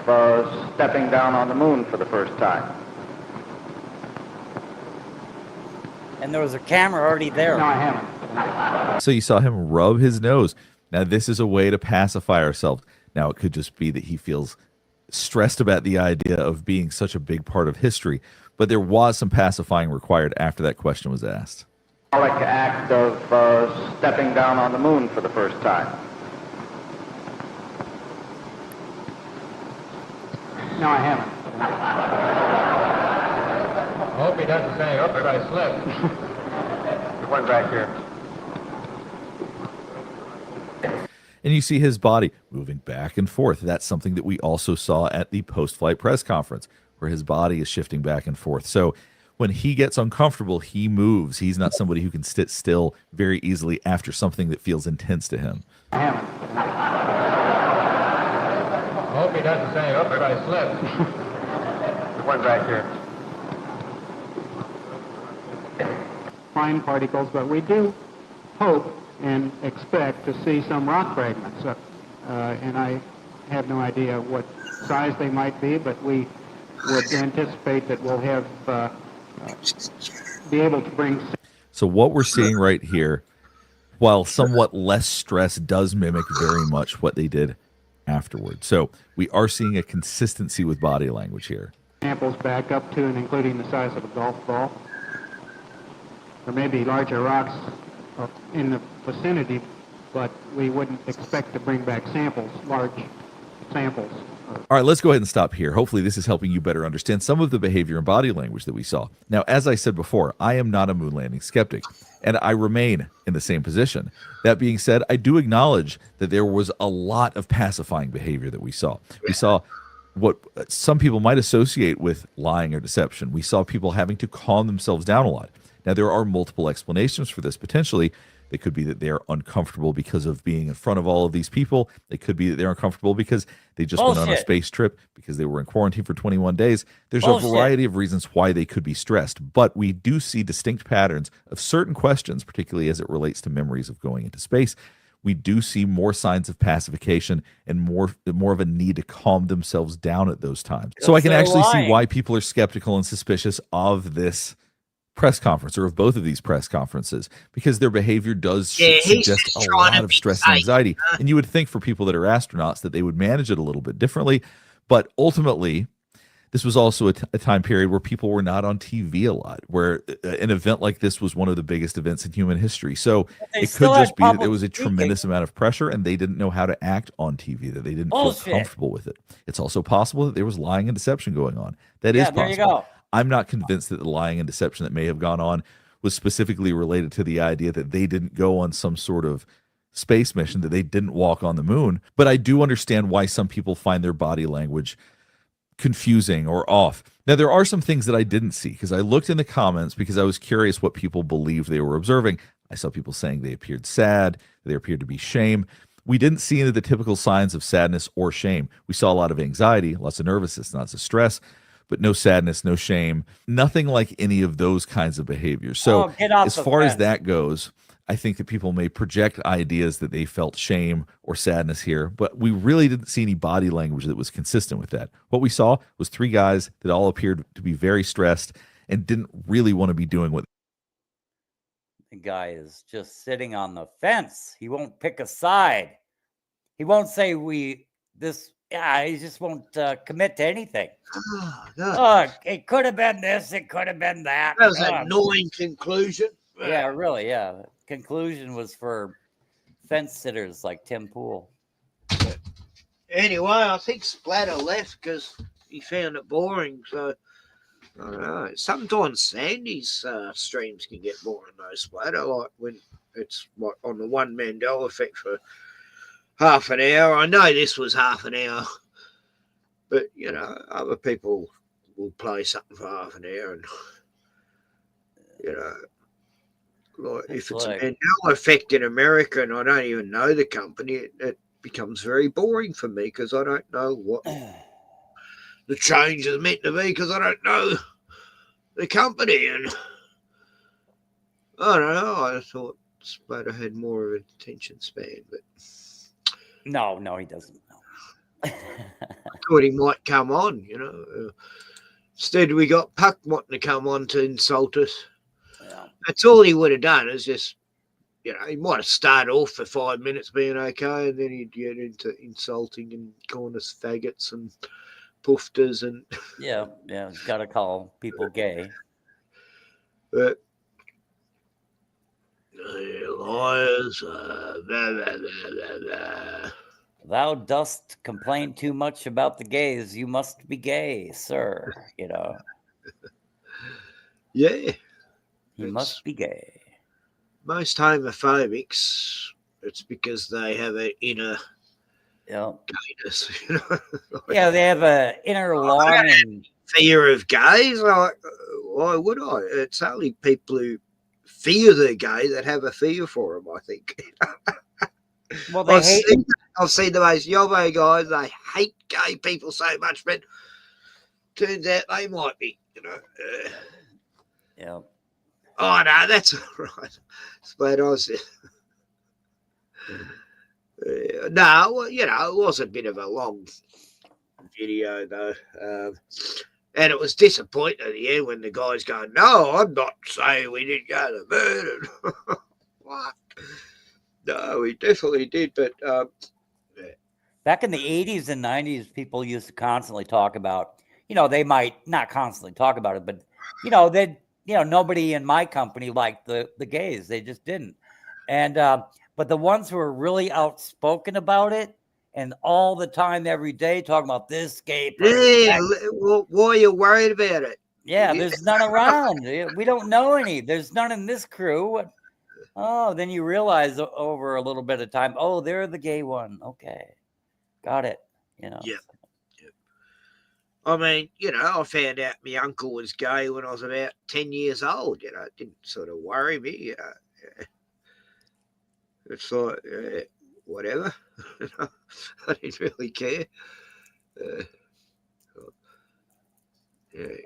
stepping down on the moon for the first time. And there was a camera already there. No, I haven't. So you saw him rub his nose. Now, this is a way to pacify ourselves. Now, it could just be that he feels stressed about the idea of being such a big part of history. But there was some pacifying required after that question was asked. Symbolic act of stepping down on the moon for the first time. No, I haven't. I hope he doesn't say, "Oops, I slipped." The one back here. And you see his body moving back and forth. That's something that we also saw at the post-flight press conference, where his body is shifting back and forth. So when he gets uncomfortable, he moves. He's not somebody who can sit still very easily after something that feels intense to him. I haven't. I hope he doesn't say, "Oops, I slipped." The one back here. Fine particles, but we do hope and expect to see some rock fragments. And I have no idea what size they might be, but we would anticipate that we'll have be able to bring. So what we're seeing right here, while somewhat less stress, does mimic very much what they did afterward. So we are seeing a consistency with body language here. Samples back up to and including the size of a golf ball. There may be larger rocks in the vicinity, but we wouldn't expect to bring back samples, large samples. All right, let's go ahead and stop here. Hopefully this is helping you better understand some of the behavior and body language that we saw. Now, as I said before, I am not a moon landing skeptic, and I remain in the same position. That being said, I do acknowledge that there was a lot of pacifying behavior that we saw. We saw what some people might associate with lying or deception. We saw people having to calm themselves down a lot. Now, there are multiple explanations for this, potentially It could be that they're uncomfortable because of being in front of all of these people. It could be that they're uncomfortable because they just went on a Bullshit. space trip, because they were in quarantine for 21 days. There's Bullshit. a variety of reasons why they could be stressed, but we do see distinct patterns of certain questions, particularly as it relates to memories of going into space. We do see more signs of pacification and more of a need to calm themselves down at those times. So I can they're actually see lying. why people are skeptical and suspicious of this press conference, or of both of these press conferences, because their behavior does Yeah, he's suggest just a trying lot to of be stress and safe, anxiety. huh? And you would think for people that are astronauts that they would manage it a little bit differently. But ultimately, this was also a time period where people were not on TV a lot, where an event like this was one of the biggest events in human history. So They it could still had just be that there public was a speaking. tremendous amount of pressure and they didn't know how to act on TV, that they didn't Bullshit. feel comfortable with it. It's also possible that there was lying and deception going on. That is Yeah, possible. there you go. I'm not convinced that the lying and deception that may have gone on was specifically related to the idea that they didn't go on some sort of space mission, that they didn't walk on the moon. But I do understand why some people find their body language confusing or off. Now, there are some things that I didn't see because I looked in the comments because I was curious what people believed they were observing. I saw people saying they appeared sad, there appeared to be shame. We didn't see any of the typical signs of sadness or shame. We saw a lot of anxiety, lots of nervousness, lots of stress, but no sadness, no shame, nothing like any of those kinds of behaviors. So get off as the far as fence. that goes, I think that people may project ideas that they felt shame or sadness here, but we really didn't see any body language that was consistent with that. What we saw was three guys that all appeared to be very stressed and didn't really want to be doing what. The guy is just sitting on the fence. He won't pick a side. He won't say he just won't commit to anything. Oh, it could have been this, it could have been that. That was an Oh, annoying conclusion. yeah, really, yeah. Conclusion was for fence sitters like Tim Pool. Anyway, I think Splatter left because he found it boring. So, I don't know. Sometimes Sandy's streams can get boring, though, Splatter, like when it's like on the one Mandela effect for half an hour. I know this was half an hour, but, you know, other people will play something for half an hour and, you know, like if it's like- a Mandela effect in America and I don't even know the company, it becomes very boring for me because I don't know what the change is meant to be because I don't know the company. And I don't know. I thought Splatter had more of an attention span, but No, he doesn't. I thought he might come on, you know. Instead, we got Puck wanting to come on to insult us. That's all he would have done is just, you know, he might have started off for 5 minutes being okay, and then he'd get into insulting and calling us faggots and poofters and. Yeah, he's got to call people gay. But liars, blah, blah, blah, blah, blah. Thou dost complain too much about the gays. You must be gay, sir. You know. Yeah. He must be gay. Most homophobics, it's because they have an inner gayness, you know. Yeah, they have a inner longing. Fear of gays? Like, why would I? It's only people who fear they're gay that have a fear for them, I think. Well, they hate. I've seen the most yobbo guys, they hate gay people so much, but turns out they might be, you know. Yeah. Oh, no, that's all right. But I was, no, well, you know, it was a bit of a long video, though. And it was disappointing at the end when the guy's going, no, I'm not saying we didn't go to the moon. What? No, we definitely did, but... Back in the 80s and 90s, people used to constantly talk about, you know, they might not constantly talk about it, but, you know, nobody in my company liked the gays. They just didn't. And, but the ones who were really outspoken about it and all the time, every day, talking about this gay person. Yeah, well, why are you worried about it? Yeah, there's none around. We don't know any. There's none in this crew. Oh, then you realize over a little bit of time, oh, they're the gay one. Okay. Got it. You know. Yeah. I mean, you know, I found out my uncle was gay when I was about 10 years old. You know, it didn't sort of worry me. it's like whatever. I didn't really care.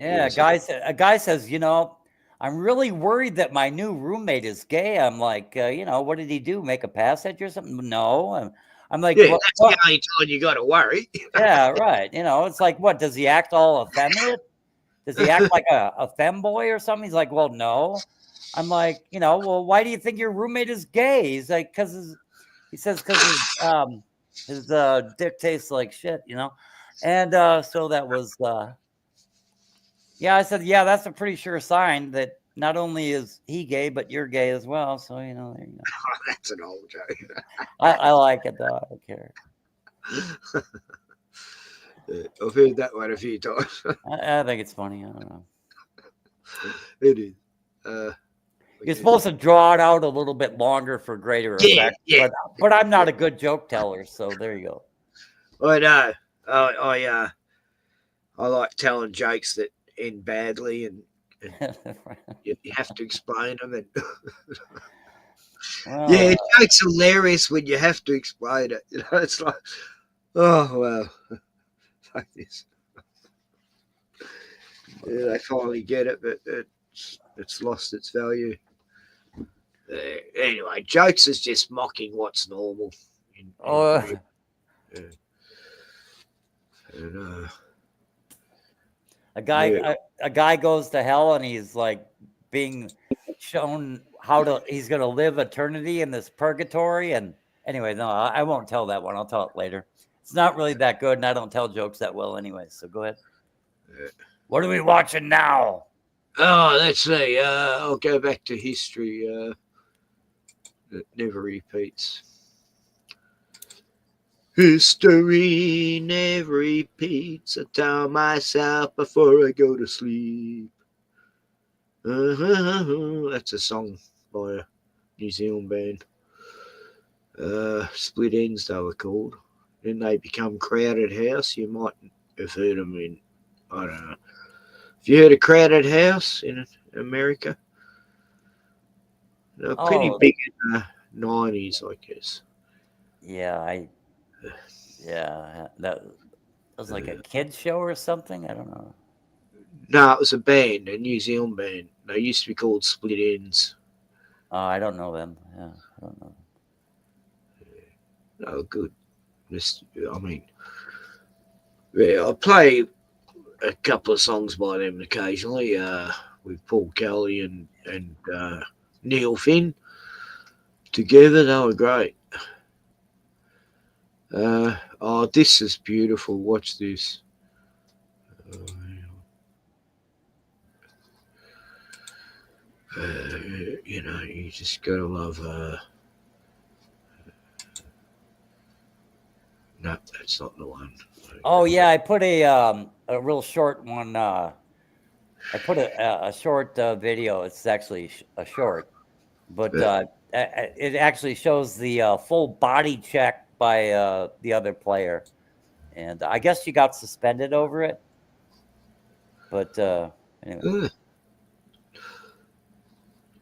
Yeah, a guy says, you know, I'm really worried that my new roommate is gay. I'm like, you know, what did he do? Make a passage or something? No. I'm like, yeah, what, that's the only time you got to worry. Yeah, right. You know, it's like, what, does he act all effeminate? Does he act like a femboy or something? He's like, well, no. I'm like, you know, well, why do you think your roommate is gay? He's like, because his dick tastes like shit, you know? And so that was, yeah, I said, yeah, that's a pretty sure sign that not only is he gay, but you're gay as well. So, you know, there you go. That's an old joke. I like it, though. I don't care. I've heard that one a few times. I think it's funny. I don't know. It is. You're supposed to draw it out a little bit longer for greater effect. Yeah. But I'm not a good joke teller, so there you go. I know. I like telling jokes that end badly, and you have to explain them. And yeah, joke's hilarious when you have to explain it. You know, it's like, oh well, like this. Yeah, they finally get it, but it's lost its value. Anyway, jokes is just mocking what's normal. A guy goes to hell and he's like being shown he's going to live eternity in this purgatory. And anyway, no, I won't tell that one. I'll tell it later. It's not really that good, and I don't tell jokes that well anyway. So go ahead. What are we watching now? Oh, let's see. I'll go back to history. It never repeats. History never repeats. I tell myself before I go to sleep. That's a song by a New Zealand band. Split Ends, they were called. Then they become Crowded House. You might have heard them in, I don't know. Have you heard of Crowded House in America? They're pretty big in the 90s, I guess. Yeah, that was like a kid's show or something. I don't know. No, it was a band, a New Zealand band. They used to be called Split Ends. Oh, I don't know them. Yeah, I don't know. No, good. I mean, yeah, I play a couple of songs by them occasionally with Paul Kelly and Neil Finn together. They were great. Oh, this is beautiful. Watch this. You know, you just gotta love. No, that's not the one. Oh yeah, I put a real short one. I put a short video. It's actually a short, but it actually shows the full body check by the other player, and I guess she got suspended over it. But anyway.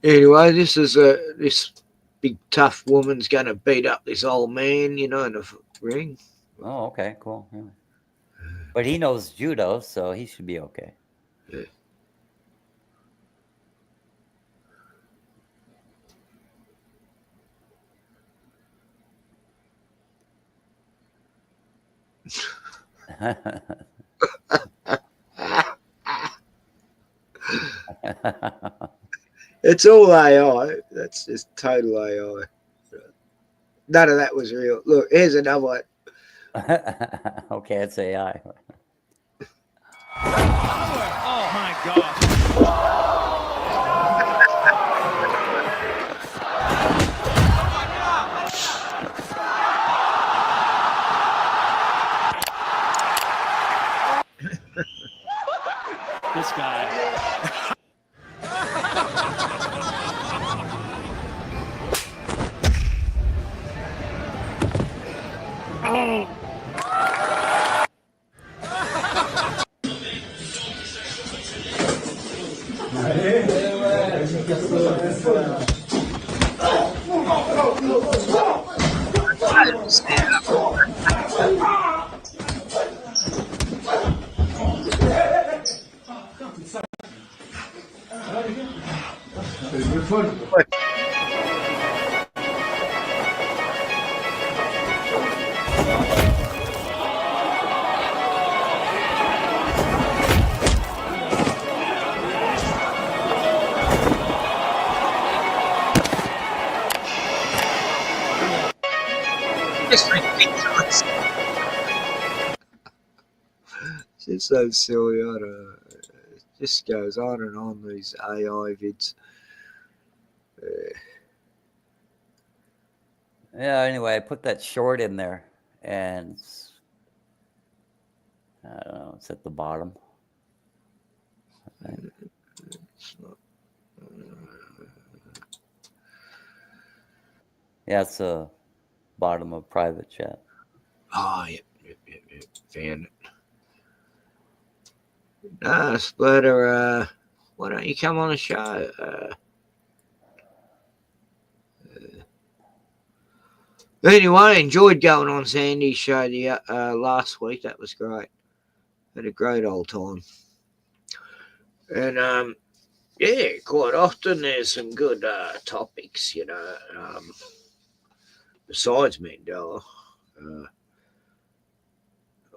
Anyway, this is this big tough woman's gonna beat up this old man, you know, in the ring. Oh, okay, cool. Yeah. But he knows judo, so he should be okay. Yeah. It's all AI. That's just total AI. None of that was real. Look, here's another one. Okay, it's AI. Oh my God. This guy. Oh. It's ridiculous. It's just so silly. I don't know. It just goes on and on, these AI vids. Yeah, anyway, I put that short in there, and I don't know, it's at the bottom. Yeah, it's the bottom of private chat. Oh, yep. Found it. Splitter, why don't you come on the show? Anyway, I enjoyed going on Sandy's show the last week. That was great. Had a great old time. And yeah, quite often there's some good topics, you know. Besides Mandela,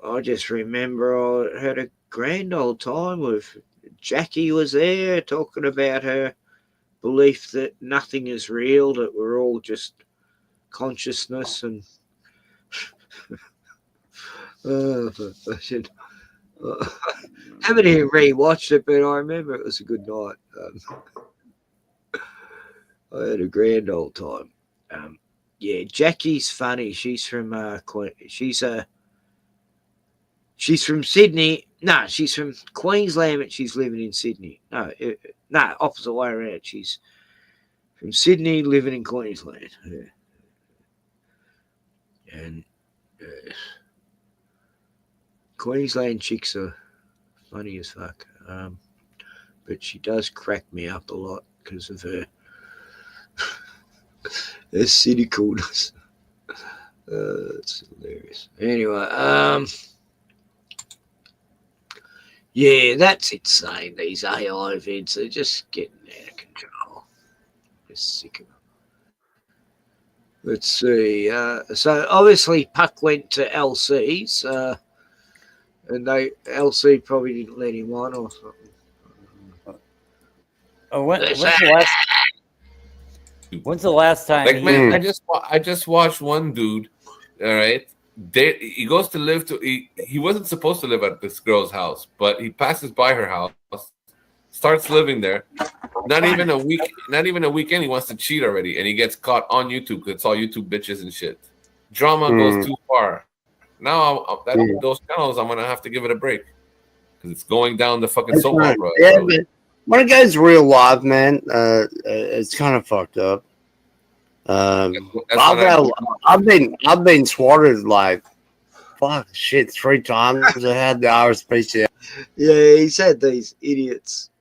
I just remember I had a grand old time with Jackie was there talking about her belief that nothing is real, that we're all just consciousness, and I haven't even rewatched it, but I remember it was a good night. I had a grand old time. Yeah, Jackie's funny. She's from she's from Sydney. No, she's from Queensland, but she's living in Sydney. No, opposite way around. She's from Sydney, living in Queensland. Yeah. And Queensland chicks are funny as fuck. But she does crack me up a lot because of her cynicalness. It's hilarious. Anyway, yeah, that's insane. These AI vids are just getting out of control. Just sick of them. Let's see. So obviously Puck went to LC's, and LC probably didn't let him on or something. Oh, when's the last time? Like, man, I just watched one dude. All right, he goes to live to. He wasn't supposed to live at this girl's house, but he passes by her house, starts living there. Not even a weekend. He wants to cheat already, and he gets caught on YouTube because it's all YouTube bitches and shit. Drama goes too far. Now those channels, I'm gonna have to give it a break because it's going down the fucking soap opera. Yeah, but when it goes real live, man, it's kind of fucked up. I've been swatted like fuck shit 3 times. I had the RSPCA. Yeah, he said these idiots,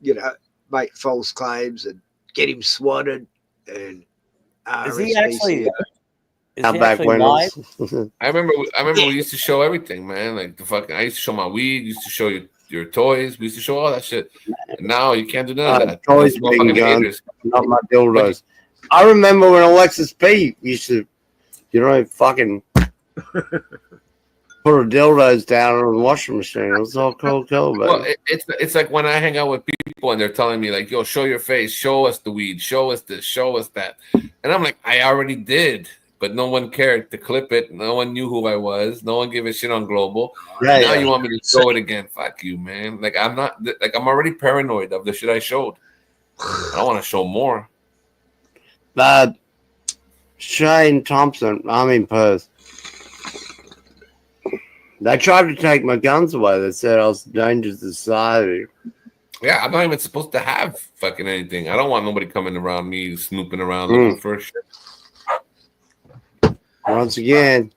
you know, make false claims and get him swatted. And is he actually? I remember we used to show everything, man. Like the fucking, I used to show my weed, used to show your toys, we used to show all that shit. And now you can't do none of that. Toys being guns, not my dildos. I remember when Alexis P used to, you know, fucking put her dildos down on the washing machine. It was all cool, baby. Well, it's like when I hang out with people and they're telling me like, "Yo, show your face, show us the weed, show us this, show us that," and I'm like, I already did. But no one cared to clip it. No one knew who I was. No one gave a shit on Global. Now you want me to show it again? Fuck you, man. Like I'm not. Like I'm already paranoid of the shit I showed. I don't want to show more. Shane Thompson, I'm in Perth. They tried to take my guns away. They said I was a danger to society. Yeah, I'm not even supposed to have fucking anything. I don't want nobody coming around me, snooping around looking for shit. Once again,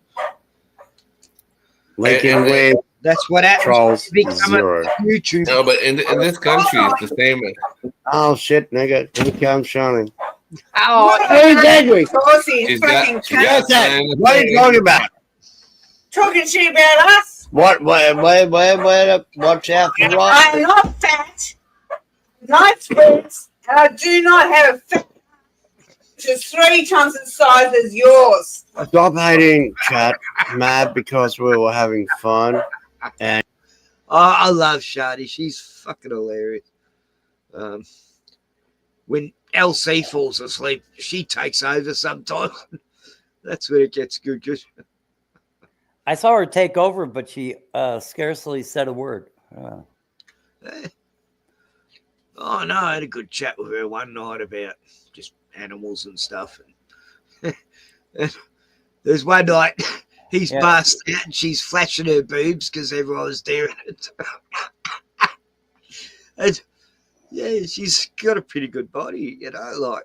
Lincoln Wave. That's what happens. YouTube. No, but in this country, it's the same. Oh shit, nigga! Here comes Shawnee. Oh, hey, Dedrick. What are you talking about? Talking shit about us. What? Watch out for what? I'm not fat. Not spirits. And I do not have a face which is 3 times the size as yours. Stop hating chat, mad because we were having fun. And I love Shadi. She's fucking hilarious. When LC falls asleep, she takes over sometimes. That's when it gets good. I saw her take over, but she scarcely said a word. Oh no, I had a good chat with her one night about just animals and stuff. And there's one night he's passed out and she's flashing her boobs because everyone was staring at her. And yeah, she's got a pretty good body, you know, like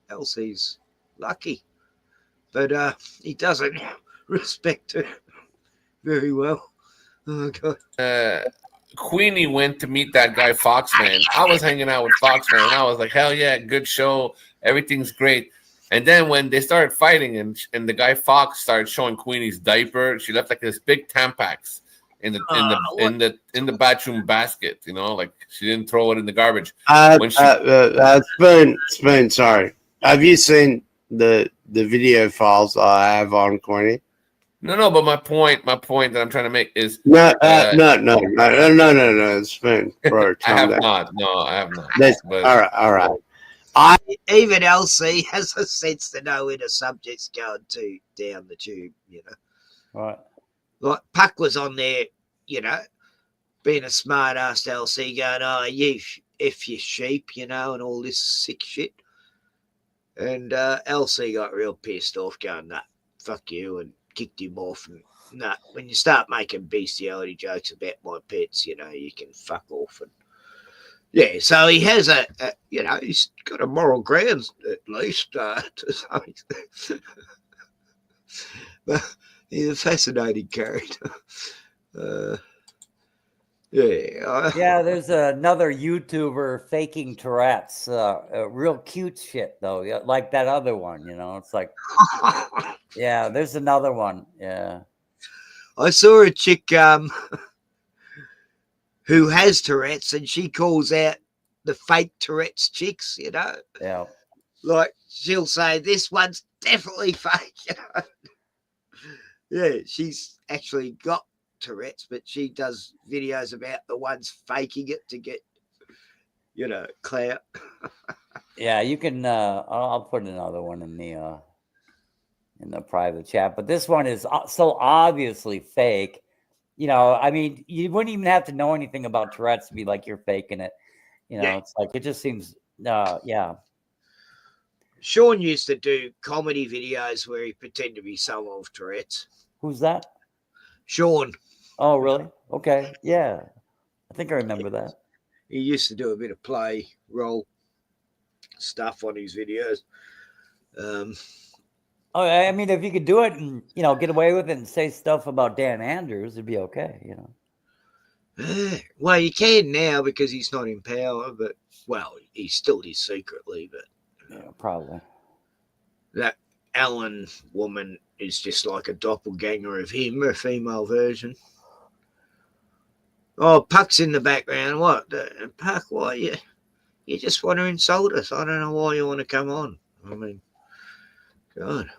Elsie's lucky. But he doesn't respect her very well. Oh God. Queenie went to meet that guy Foxman. I was hanging out with Foxman, and I was like, "Hell yeah, good show, everything's great." And then when they started fighting, and the guy Fox started showing Queenie's diaper, she left like this big Tampax in the bathroom basket. You know, like she didn't throw it in the garbage. Spoon, sorry. Have you seen the video files I have on Queenie? No, but my point that I'm trying to make is no, Spoon, bro. I have not. No, I have not. But, all right. Even LC has a sense to know when a subject's going down the tube, you know. Right. Like Puck was on there, you know, being a smart ass to LC going, "Oh, you F your sheep," you know, and all this sick shit. And LC got real pissed off, going, "Nah, fuck you," and kicked him off. And nah, when you start making bestiality jokes about my pets, you know, you can fuck off. And yeah, so he has a you know, he's got a moral grounds at least to some extent. But he's a fascinating character. Yeah, there's another YouTuber faking Tourette's. Real cute shit though, like that other one. You know, it's like, yeah. There's another one. Yeah, I saw a chick who has Tourette's, and she calls out the fake Tourette's chicks. You know, yeah. Like she'll say, "This one's definitely fake." You know, yeah, she's actually got Tourette's, but she does videos about the ones faking it to get, you know, clout. Yeah, you can. I'll put another one in the private chat, but this one is so obviously fake. You know, I mean, you wouldn't even have to know anything about Tourette's to be like you're faking it. You know, It's like it just seems. Yeah. Sean used to do comedy videos where he pretended to be someone with Tourette's. Who's that? Sean. Oh, really? Okay. Yeah. I think I remember that. He used to do a bit of play role stuff on his videos. I mean, if you could do it and, you know, get away with it and say stuff about Dan Andrews, it'd be okay, you know. Well, you can now because he's not in power, but, well, he still is secretly, but. Yeah, probably. That Ellen woman is just like a doppelganger of him, a female version. Oh, Puck's in the background. What? Puck, why you just want to insult us? I don't know why you want to come on. I mean, God.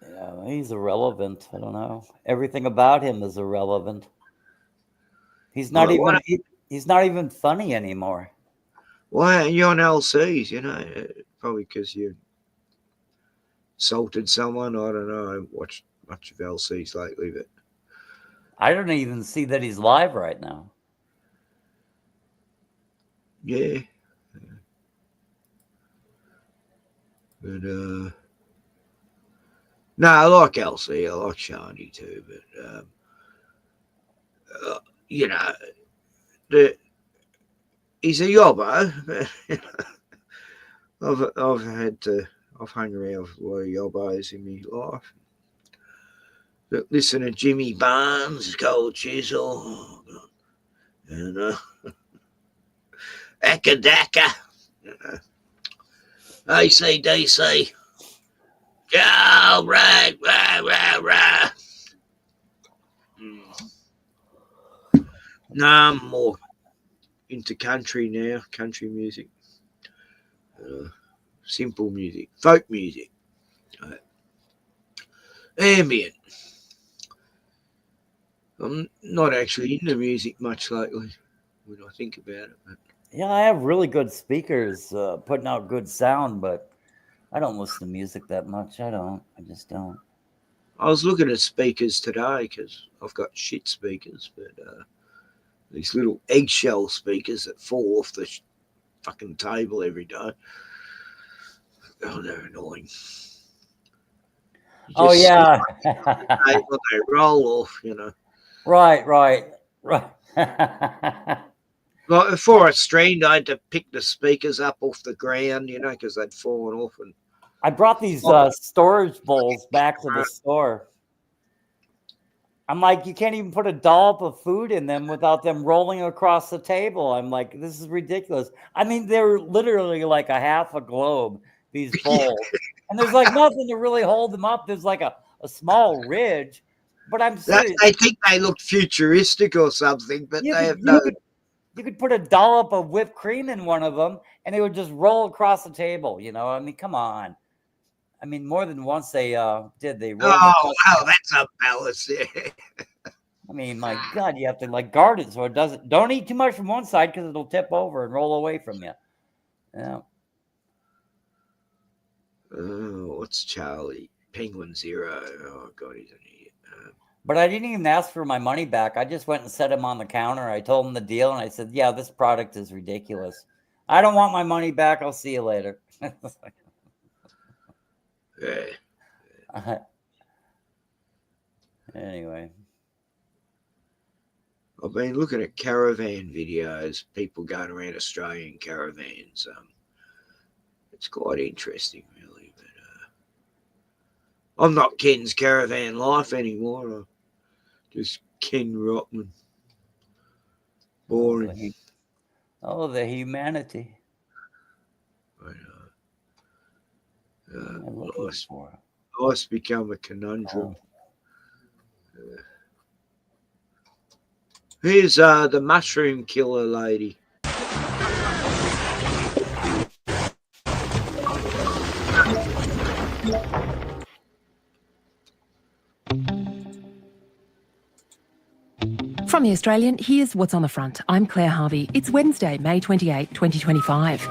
Yeah, he's irrelevant. I don't know. Everything about him is irrelevant. He's not he's not even funny anymore. Why aren't you on LCs? You know, probably because you insulted someone. I don't know. I haven't watched much of LCs lately, but I don't even see that he's live right now. Yeah. But no, I like LC. I like Shani too, but you know, he's a yobbo. I've hung around with a lot of yobbos in my life. But listen to Jimmy Barnes, Cold Chisel, and Akadaka, ACDC. Go, rah, rah, rah, rah. No, I'm more into country now, country music. Simple music, folk music, ambient. I'm not actually into music much lately when I think about it. But Yeah, I have really good speakers putting out good sound, but I don't listen to music that much. I just don't. I was looking at speakers today because I've got shit speakers, but these little eggshell speakers that fall off the fucking table every day. Oh, they're annoying. Oh, yeah. They roll off, Right. Like before I streamed, I had to pick the speakers up off the ground, because they'd fallen off. And I brought these storage bowls back to the store. I'm like, you can't even put a dollop of food in them without them rolling across the table. I'm like, this is ridiculous. I mean, they're literally like a half a globe, these bowls. And there's like nothing to really hold them up. There's like a small ridge. But I'm serious. I think they look futuristic or something, but they have no... You could put a dollop of whipped cream in one of them, and it would just roll across the table. I mean, come on. I mean, more than once they did. They rolled. Oh, wow, that's a balance. Yeah. I mean, my God, you have to guard it so it doesn't. Don't eat too much from one side because it'll tip over and roll away from you. Yeah. Oh, what's Charlie? Penguin Zero. Oh, God, he's an idiot. But I didn't even ask for my money back. I just went and set him on the counter. I told him the deal, and I said, yeah, this product is ridiculous. I don't want my money back. I'll see you later. Anyway. I've been looking at caravan videos, people going around Australian caravans. It's quite interesting, really. But I'm not Ken's caravan life anymore. Just Ken Rotman. Boring. Oh, the humanity. Life's become a conundrum. Here's the mushroom killer lady. From The Australian, here's what's on the front. I'm Claire Harvey. It's Wednesday, May 28, 2025.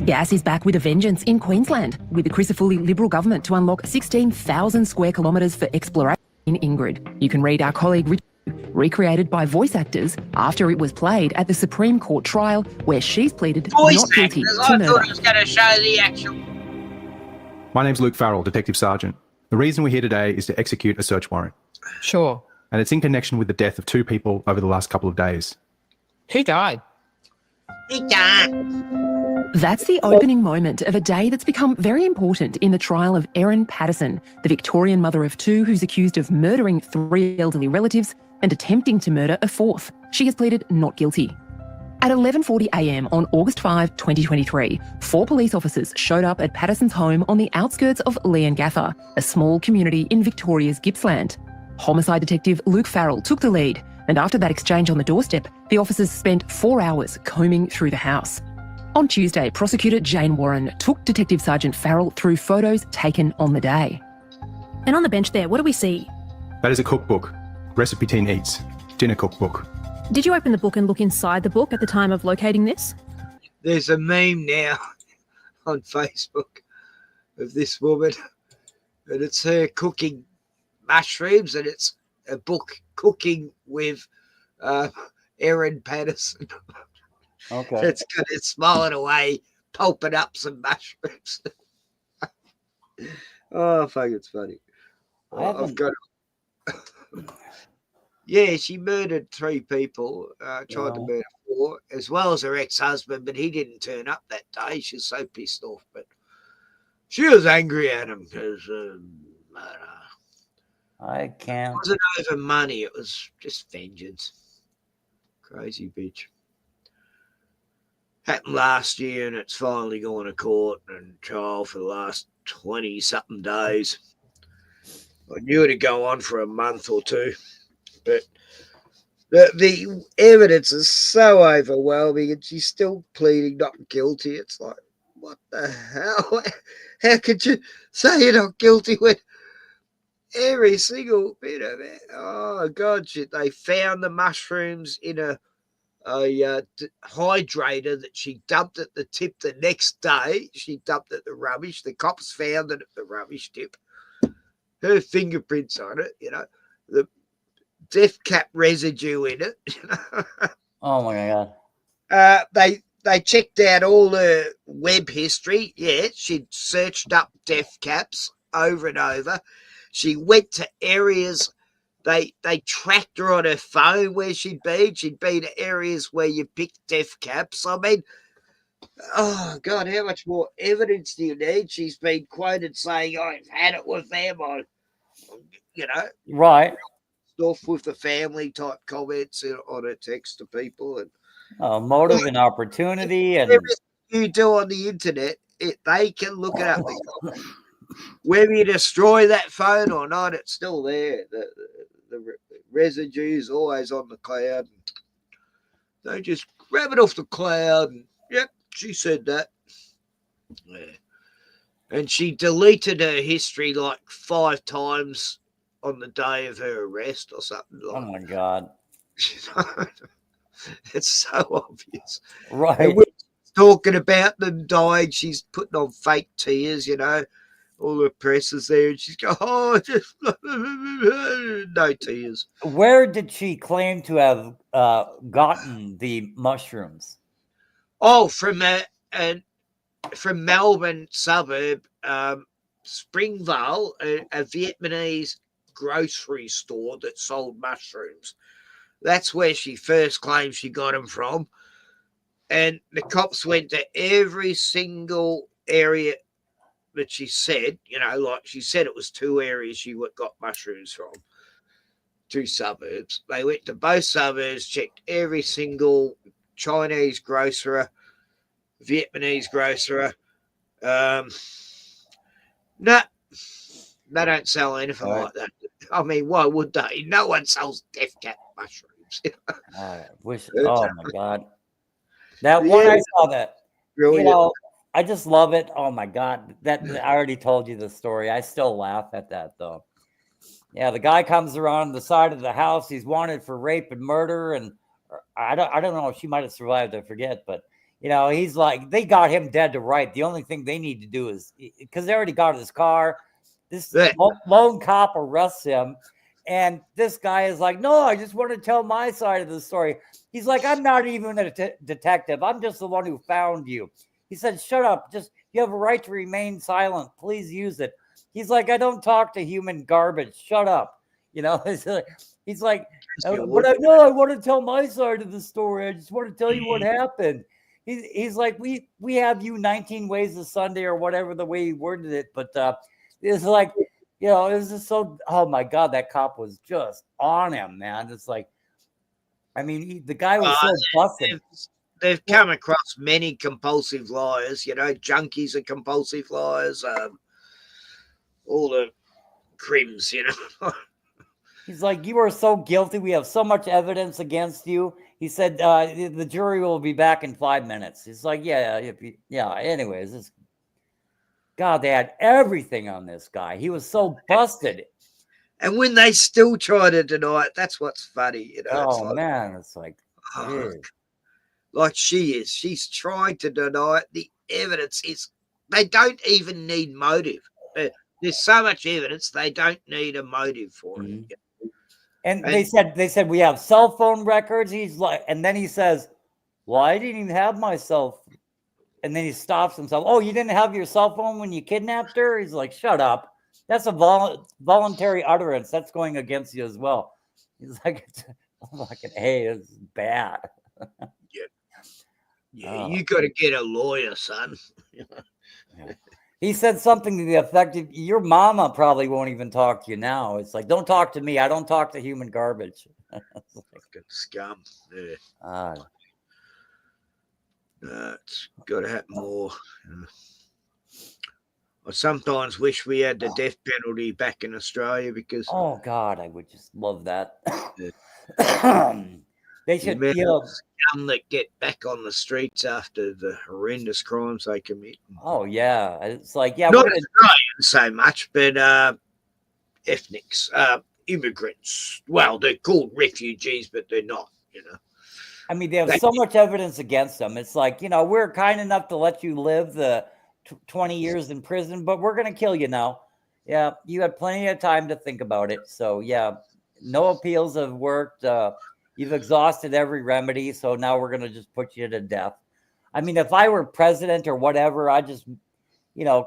Gas is back with a vengeance in Queensland, with the Crisafulli Liberal government to unlock 16,000 square kilometres for exploration in Ingrid. You can read our colleague Richard, recreated by voice actors after it was played at the Supreme Court trial where she's pleaded not guilty to I murder. thought he was going to show the actual... My name's Luke Farrell, Detective Sergeant. The reason we're here today is to execute a search warrant. Sure. And it's in connection with the death of 2 people over the last couple of days. Who died? He died. That's the opening moment of a day that's become very important in the trial of Erin Patterson, the Victorian mother of 2 who's accused of murdering 3 elderly relatives and attempting to murder a 4th. She has pleaded not guilty. At 11:40am on August 5, 2023, 4 police officers showed up at Patterson's home on the outskirts of Leongatha, a small community in Victoria's Gippsland. Homicide detective Luke Farrell took the lead, and after that exchange on the doorstep, the officers spent 4 hours combing through the house. On Tuesday, prosecutor Jane Warren took Detective Sergeant Farrell through photos taken on the day. And on the bench there, what do we see? That is a cookbook, Recipe Teen Eats, dinner cookbook. Did you open the book and look inside the book at the time of locating this? There's a meme now on Facebook of this woman, and it's her cooking mushrooms, and it's a book cooking with Erin Patterson. Okay. It's got it smiling away, pulping up some mushrooms. Oh, fuck, it's funny. I've got Yeah, she murdered 3 people, tried to murder 4, as well as her ex-husband, but he didn't turn up that day. She was so pissed off, but she was angry at him because I can't. It wasn't over money. It was just vengeance. Crazy bitch. Happened last year, and it's finally gone to court and trial for the last 20-something days. I knew it'd go on for a month or 2. But The evidence is so overwhelming, and she's still pleading not guilty. It's like, what the hell? How could you say you're not guilty when every single bit of it? Oh God! Shit! They found the mushrooms in a hydrator that she dumped at the tip the next day. She dumped at the rubbish. The cops found it at the rubbish tip. Her fingerprints on it. You know, the death cap residue in it. Oh my God. They checked out all her web history. Yeah, she'd searched up death caps over and over. She went to areas. They tracked her on her phone where she'd been. She'd been to areas where you picked death caps. I mean, oh God, how much more evidence do you need? She's been quoted saying, "I've had it with them." Right. Stuff with the family type comments on her text to people, and motive and opportunity, and everything you do on the internet, they can look it up. Whether you destroy that phone or not, it's still there. The residue is always on the cloud. They just grab it off the cloud, and yep, she said that. Yeah. And she deleted her history like 5 times on the day of her arrest or something. Oh my God. It's so obvious. Right. And we're talking about them dying. She's putting on fake tears, you know. All the press is there, and she's going, "Oh, just no tears." Where did she claim to have gotten the mushrooms? Oh, from Melbourne suburb, Springvale, a Vietnamese grocery store that sold mushrooms. That's where she first claimed she got them from. And the cops went to every single area that she said, you know, like she said it was 2 areas she got mushrooms from, 2 suburbs. They went to both suburbs, checked every single Chinese grocer, Vietnamese grocer. No, they don't sell anything like that. I mean, why would they? No one sells death cap mushrooms. I wish. Oh my God! That one I saw that. Brilliant. You know, I just love it. Oh my God! That I already told you the story. I still laugh at that though. Yeah, the guy comes around the side of the house. He's wanted for rape and murder, and I don't know if she might have survived. I forget, but you know, he's like, they got him dead to right. The only thing they need to do is, because they already got his car. This lone cop arrests him, and this guy is like, "No, I just want to tell my side of the story." He's like, "I'm not even a detective. I'm just the one who found you." He said, "Shut up. Just, you have a right to remain silent. Please use it." He's like, "I don't talk to human garbage. Shut up." You know, he's like, "But I know I want to tell my side of the story. I just want to tell you what happened." He's like, we have you 19 ways of Sunday or whatever the way he worded it, but it's like, you know, it was just so, oh my God, that cop was just on him, man. It's like, I mean, the guy was so busted. They've come across many compulsive liars, you know, junkies are compulsive liars, all the crims, you know. He's like, "You are so guilty. We have so much evidence against you." He said, the jury will be back in 5 minutes. He's like, yeah. Anyways, God, they had everything on this guy. He was so busted. And when they still try to deny it, that's what's funny, you know. Oh, man, it's like, like she is. She's trying to deny it. The evidence is, they don't even need motive. There's so much evidence, they don't need a motive for it. And they said we have cell phone records. He's like, and then he says, "Well, I didn't even have my cell." And then he stops himself. "Oh, you didn't have your cell phone when you kidnapped her?" He's like, "Shut up. That's a voluntary utterance. That's going against you as well." He's like, "Hey, it's bad." Yeah, you got to get a lawyer, son. He said something to the effect of, "Your mama probably won't even talk to you now." It's like, "Don't talk to me. I don't talk to human garbage." Fucking scum. Yeah. It's got to happen more. I sometimes wish we had the death penalty back in Australia because... Oh, God, I would just love that. They The should amount feel. of scum that get back on the streets after the horrendous crimes they commit. Oh yeah, it's like yeah, Not we're gonna. Australians so much, but ethnics, immigrants. Well, they're called refugees, but they're not. You know. I mean, they have so much evidence against them. It's like, we're kind enough to let you live the 20 years in prison, but we're going to kill you now. Yeah, you had plenty of time to think about it. So, yeah, no appeals have worked. You've exhausted every remedy. So now we're going to just put you to death. I mean, if I were president or whatever, I just, I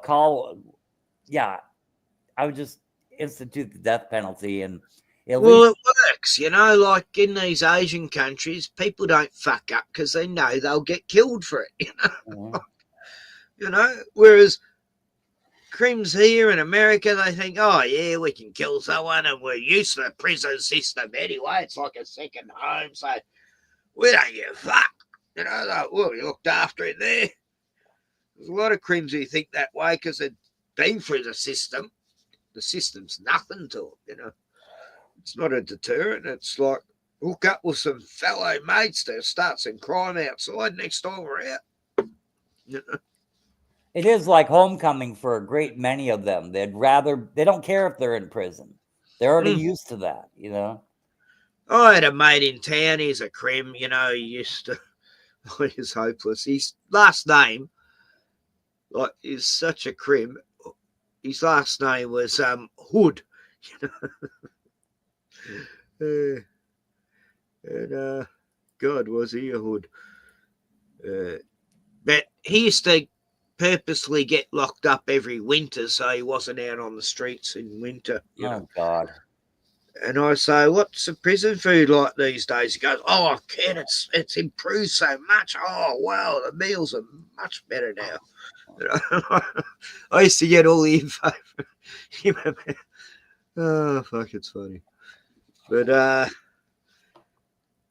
would just institute the death penalty. And it works, like in these Asian countries, people don't fuck up because they know they'll get killed for it, whereas crims here in America, they think, oh, yeah, we can kill someone and we're used to the prison system anyway. It's like a second home, so we don't give a fuck. We looked after it there. There's a lot of crims who think that way because they've been through the system. The system's nothing to them, It's not a deterrent. It's like hook up with some fellow mates to start some crime outside next time we're out. It is like homecoming for a great many of them. They don't care if they're in prison. They're already used to that, I had a mate in town. He's a crim, he used to, he's hopeless. His last name, is such a crim. His last name was Hood, and God, was he a hood? But he used to purposely get locked up every winter so he wasn't out on the streets in winter. Oh God! And I say, what's the prison food like these days? He goes, oh, Ken, it's improved so much. Oh wow, the meals are much better now. I used to get all the info from him. Oh fuck, it's funny. But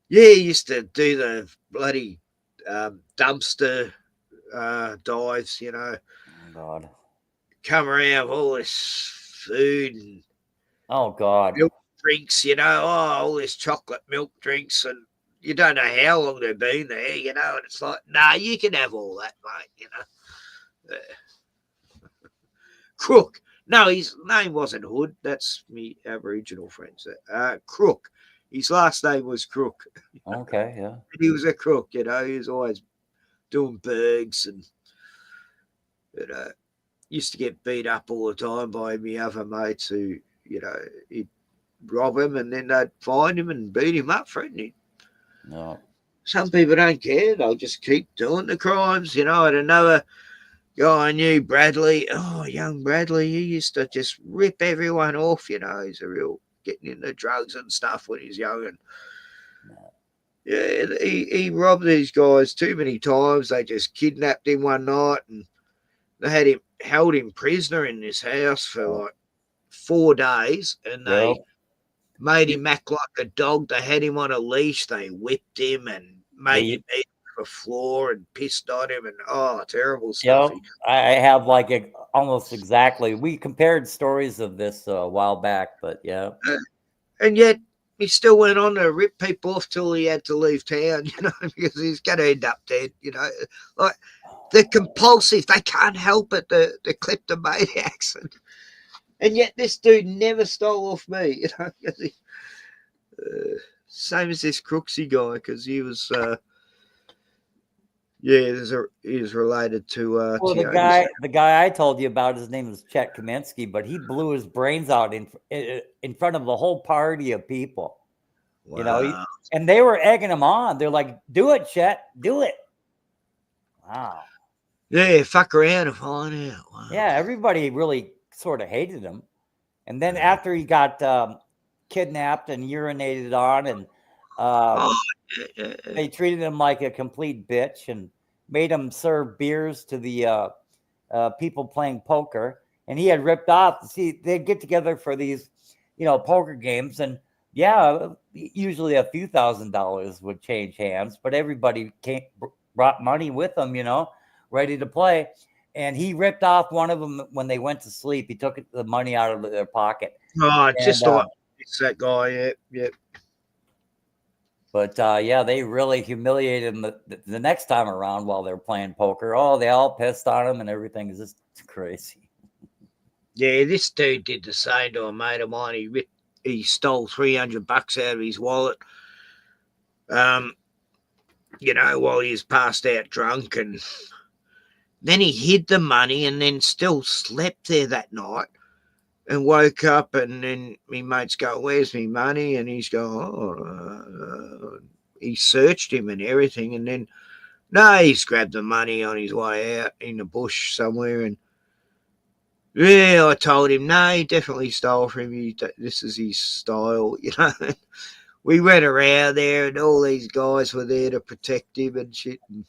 he used to do the bloody dumpster dives, Oh, God. Come around with all this food and oh God, milk drinks, all this chocolate milk drinks, and you don't know how long they've been there, and it's like, nah, you can have all that, mate, Crook. No, his name wasn't Hood. That's me Aboriginal friends. Crook. His last name was Crook. Okay, yeah. He was a crook, He was always doing bergs and, used to get beat up all the time by me other mates who, he'd rob him and then they'd find him and beat him up for it. No. Some people don't care. They'll just keep doing the crimes. I had another guy I knew, Bradley. Oh, young Bradley. He used to just rip everyone off, He's a real getting into drugs and stuff when he's young. And yeah, he robbed these guys too many times. They just kidnapped him one night and they held him prisoner in this house for like 4 days, and they made him act like a dog. They had him on a leash. They whipped him and made him eat the floor and pissed on him, and terrible stuff. I have almost exactly. We compared stories of this a while back, but yeah. And yet he still went on to rip people off till he had to leave town, because he's going to end up dead, Like they're compulsive. They can't help it. The kleptomaniacs. And yet this dude never stole off me, same as this Crooksy guy, because he was, he was related to. Well, the guy I told you about, his name is Chet Kaminsky, but he blew his brains out in front of the whole party of people. Wow. And they were egging him on. They're like, "Do it, Chet, do it." Wow. Yeah, fuck around and find out. Wow. Yeah, everybody really sort of hated him. And then after he got kidnapped and urinated on, and they treated him like a complete bitch and made him serve beers to the people playing poker. And he had ripped off. See, they'd get together for these, poker games, and usually a few $1,000s would change hands, but everybody brought money with them, ready to play. And he ripped off one of them when they went to sleep. He took the money out of their pocket. Oh, it's that guy. Yeah. But yeah, they really humiliated him the next time around while they're playing poker. Oh, they all pissed on him and everything is just crazy. Yeah, this dude did the same to a mate of mine. He stole $300 out of his wallet. You know, while he was passed out drunk, and then he hid the money and then still slept there that night and woke up, and then my mates go, "Where's my money?" And he's go, he searched him and everything, and then no, he's grabbed the money on his way out in the bush somewhere, and yeah, I told him, no, he definitely stole from you. This is his style, you know. We went around there, and all these guys were there to protect him and shit. And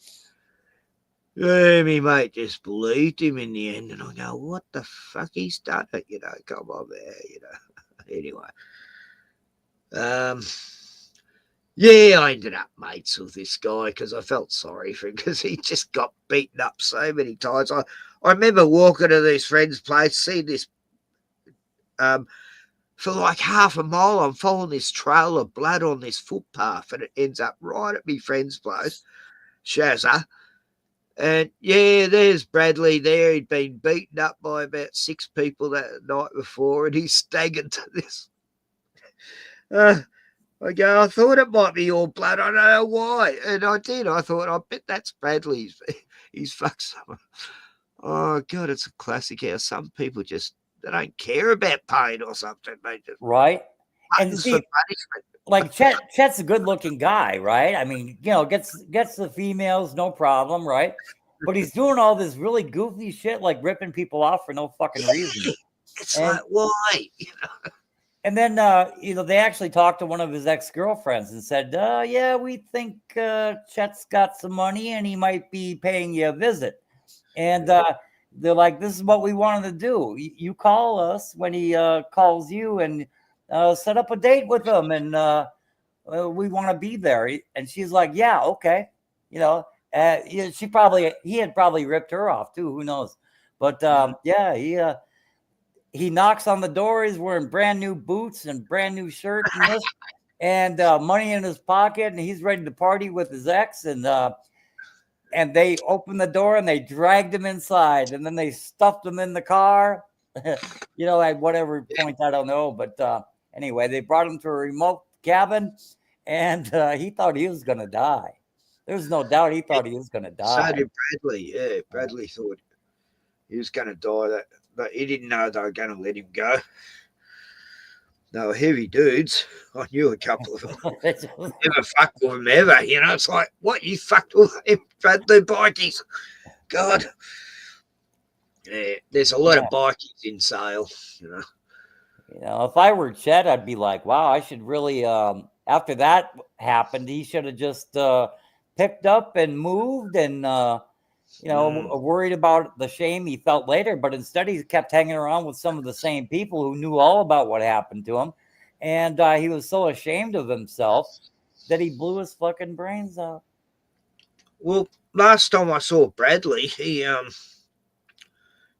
yeah, me mate just believed him in the end. And I go, what the fuck? He's done it, you know. Come on, man, you know. Anyway. Yeah, I ended up mates with this guy because I felt sorry for him because he just got beaten up so many times. I remember walking to this friend's place, seeing this for like half a mile. I'm following this trail of blood on this footpath, and it ends up right at my friend's place, Shazza. And yeah, there's Bradley there. He'd been beaten up by about 6 people that night before, and he's staggered to this. I go, I thought it might be all blood. I don't know why. And I did. I thought, I bet that's Bradley. He's fucked someone. Oh, God, it's a classic how some people just, they don't care about pain or something. They just right. And see, like Chet's a good-looking guy, right? I mean, you know, gets the females, no problem, right? But he's doing all this really goofy shit, like ripping people off for no fucking reason. It's like, why? You know? And then, you know, they actually talked to one of his ex-girlfriends and said, yeah, we think Chet's got some money and he might be paying you a visit. And they're like, this is what we wanted to do. You call us when he calls you and set up a date with him. And we want to be there. And she's like, yeah, okay. You know, he had probably ripped her off too. Who knows? But yeah, he knocks on the door. He's wearing brand new boots and brand new shirt and money in his pocket, and he's ready to party with his ex. And they opened the door and they dragged him inside, and then they stuffed him in the car. You know, at whatever point, I don't know, but anyway, they brought him to a remote cabin, and he thought he was going to die. There's no doubt he thought he was going to die. So did Bradley. Yeah, Bradley thought he was going to die. But he didn't know they were going to let him go. They were heavy dudes. I knew a couple of them. Never fucked with them ever. You know, it's like, what? You fucked with him, Bradley bikies? God. Yeah, there's a lot of bikies in Sale, you know. You know, if I were Chet, I'd be like, wow, I should really, after that happened, he should have just picked up and moved and, you know, worried about the shame he felt later. But instead, he kept hanging around with some of the same people who knew all about what happened to him. And he was so ashamed of himself that he blew his fucking brains out. Well, last time I saw Bradley, he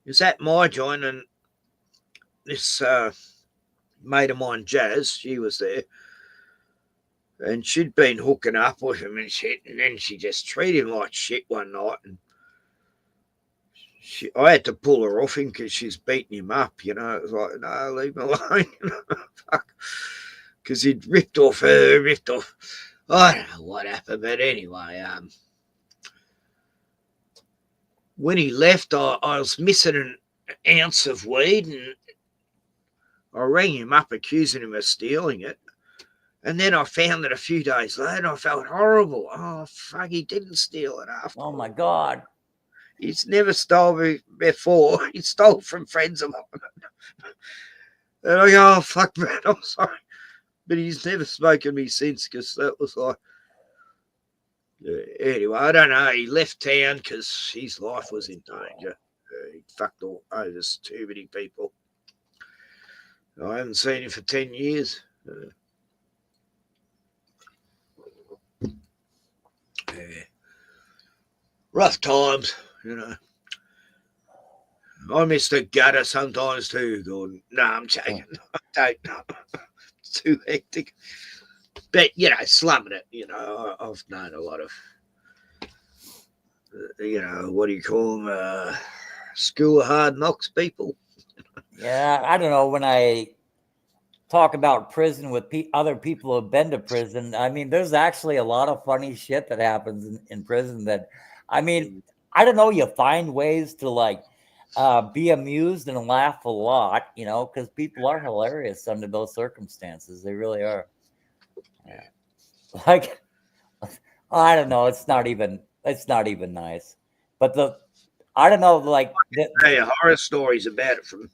was at my joint, and this mate of mine, Jazz, she was there. And she'd been hooking up with him and shit. And then she just treated him like shit one night. And I had to pull her off him because she's beating him up, you know. It was like, no, leave him alone. You know? Fuck. Because he'd ripped off her, I don't know what happened, but anyway, when he left, I was missing an ounce of weed, and I rang him up accusing him of stealing it. And then I found it a few days later, and I felt horrible. Oh, fuck, he didn't steal it after. Oh, my God. He's never stole me before. He stole from friends of mine. And I go, oh, fuck, man, I'm sorry. But he's never spoken to me since, because that was like... Yeah, anyway, I don't know. He left town because his life was in danger. He fucked all over too many people. I haven't seen him for 10 years. Yeah. Rough times, you know. I miss the gutter sometimes too, Gordon. No, I'm joking. I don't know. It's too hectic. But, slumming it, I've known a lot of, what do you call them? School of hard knocks people. Yeah, I don't know. When I talk about prison with other people who have been to prison, I mean, there's actually a lot of funny shit that happens in prison that, I mean, I don't know, you find ways to like be amused and laugh a lot, because people are hilarious under those circumstances. They really are. Yeah. Like, I don't know. It's not even nice. But I don't know, like horror stories about it from.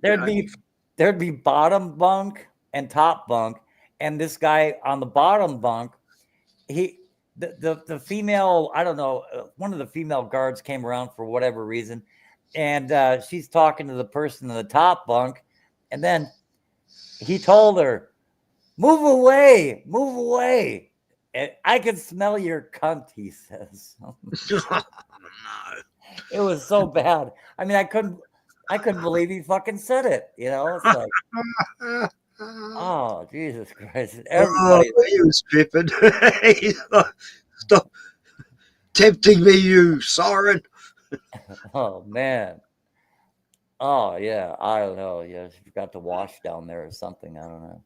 There'd be bottom bunk and top bunk, and this guy on the bottom bunk, the female, I don't know, one of the female guards came around for whatever reason, and she's talking to the person in the top bunk, and then he told her, move away. And I can smell your cunt, he says. It was so bad. I mean, I couldn't believe he fucking said it. It's like, oh, Jesus Christ. Everybody. He was tripping. Stop tempting me, you siren. Oh, man. Oh, yeah. I don't know. Yeah, she forgot to wash down there or something. I don't know.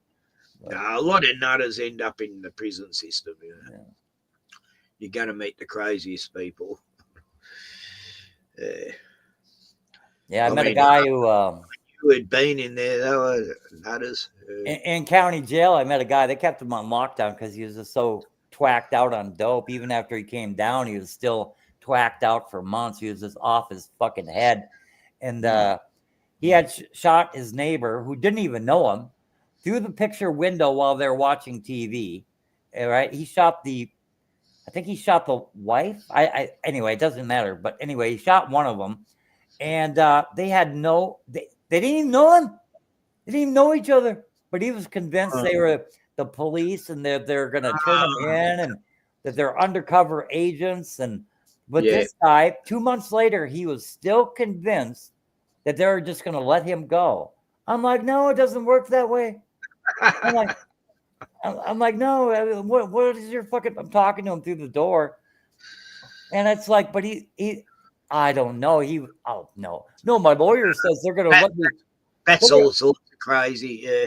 A lot of nutters end up in the prison system. Yeah. You're going to meet the craziest people. Yeah, I met a guy who had been in there. They were nutters. In county jail, I met a guy. They kept him on lockdown because he was just so twacked out on dope. Even after he came down, he was still twacked out for months. He was just off his fucking head. And he had shot his neighbor, who didn't even know him, through the picture window while they're watching TV. Right? I think he shot the wife. Anyway, it doesn't matter. But anyway, he shot one of them. And they didn't even know him. They didn't even know each other. But he was convinced they were the police and they're going to turn him in and that they're undercover agents. But this guy, 2 months later, he was still convinced that they were just going to let him go. I'm like, no, it doesn't work that way. I'm like, no, what is your fucking, I'm talking to him through the door. And it's like, but he I don't know. No, my lawyer says they're going to let me. That's all sorts of crazy. Yeah.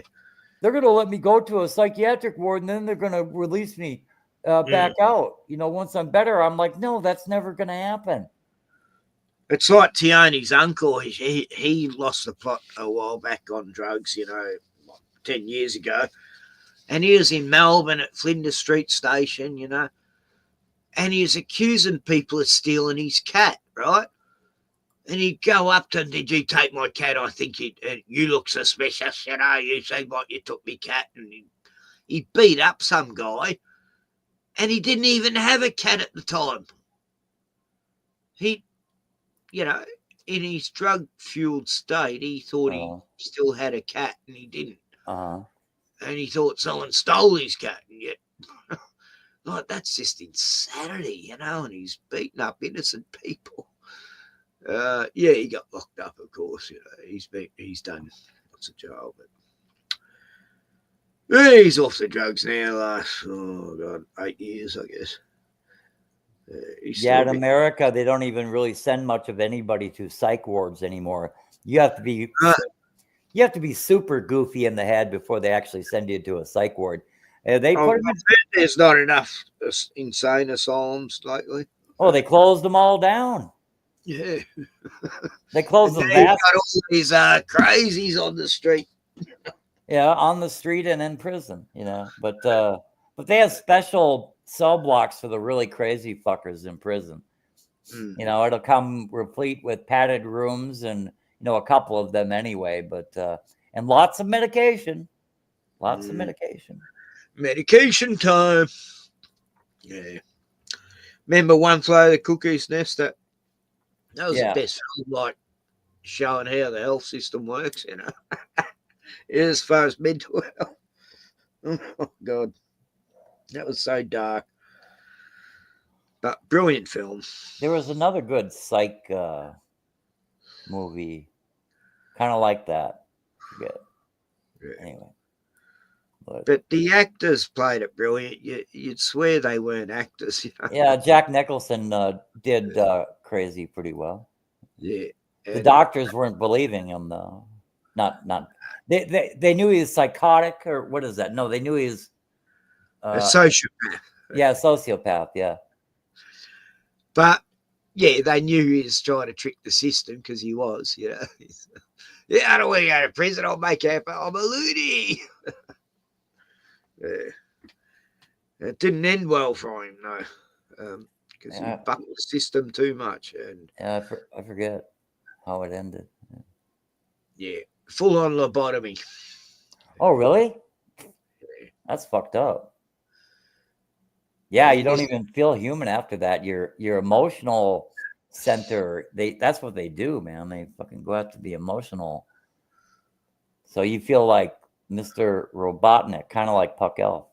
They're going to let me go to a psychiatric ward and then they're going to release me back out. Once I'm better. I'm like, no, that's never going to happen. It's like Tiani's uncle. He lost the plot a while back on drugs, 10 years ago. And he was in Melbourne at Flinders Street Station, and he was accusing people of stealing his cat, right? And he'd go up to, did you take my cat? I think you look suspicious, you seem like you took my cat. And he beat up some guy, and he didn't even have a cat at the time. He, in his drug-fueled state, he thought he still had a cat, and he didn't. And he thought someone stole his cat, and yet, like, that's just insanity, and he's beating up innocent people. He got locked up, of course. He's done lots of jail, but he's off the drugs now. Last 8 years, I guess. In America, they don't even really send much of anybody to psych wards anymore. You have to be super goofy in the head before they actually send you to a psych ward. There's not enough insane asylums lately. Oh, they closed them all down. Yeah. They closed them. Got all these crazies on the street. Yeah, on the street and in prison, But they have special cell blocks for the really crazy fuckers in prison. It'll come replete with padded rooms and a couple of them anyway, but and lots of medication. Lots of medication. Medication time. Yeah. Remember One Flew the Cuckoo's Nest? That was the best film, like showing how the health system works, as far as mental health. Oh God. That was so dark. But brilliant film. There was another good psych movie, kind of like that. Yeah. Anyway, But the actors played it brilliant. You'd swear they weren't actors. You know? Yeah, Jack Nicholson did Crazy pretty well. Yeah. The doctors weren't believing him though. Not they knew he was psychotic, or what is that? No, they knew he was a sociopath. Yeah, sociopath, yeah. But yeah, they knew he was trying to trick the system because he was, you know. Yeah, I don't want to go to prison. I'll make out I'm a loony. Yeah. It didn't end well for him, though, because he bucked the system too much. And yeah, I forget how it ended. Yeah, full on lobotomy. Oh, really? That's fucked up. Yeah, you don't even feel human after that. Your emotional center, that's what they do, man. They fucking go after the emotional. So you feel like Mr. Robotnik, kind of like Puck Elf.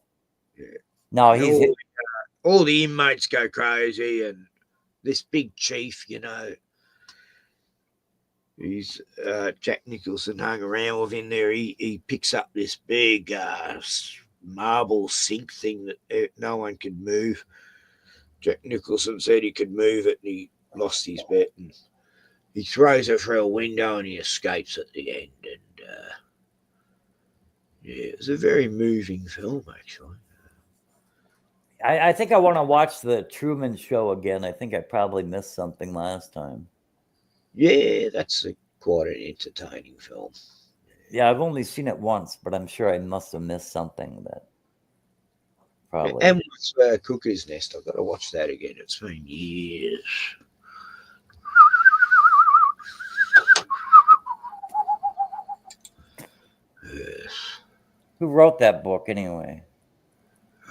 Yeah. No, he's all the inmates go crazy, and this big chief, you know, he's Jack Nicholson hung around with him there. He picks up this big marble sink thing that no one could move. Jack Nicholson said he could move it, and he lost his bet, and he throws it through a window, and he escapes at the end. And yeah, it was a very moving film, actually. I think I want to watch the Truman Show again. I think I probably missed something last time. Yeah, that's quite an entertaining film. Yeah, I've only seen it once, but I'm sure I must have missed something that probably. And Cuckoo's Nest, I've got to watch that again. It's been years. Who wrote that book anyway?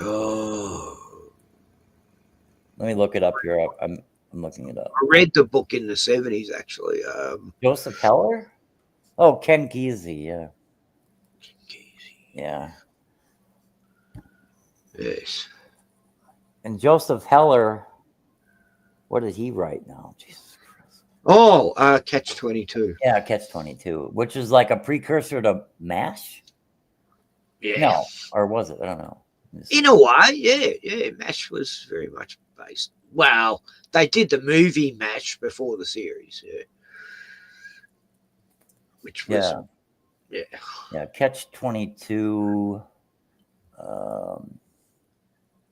Oh, let me look it up here. I'm looking it up. I read the book in the 70s, actually. Joseph Heller? Oh, Ken Kesey, yeah. Ken Kesey. Yeah. Yes. And Joseph Heller, what did he write now? Jesus Christ. Oh, Catch-22. Yeah, Catch-22, which is like a precursor to MASH? Yeah. No, or was it? I don't know. In a way, yeah. MASH was very much based. Well, they did the movie MASH before the series, yeah. Which was, yeah, Catch-22.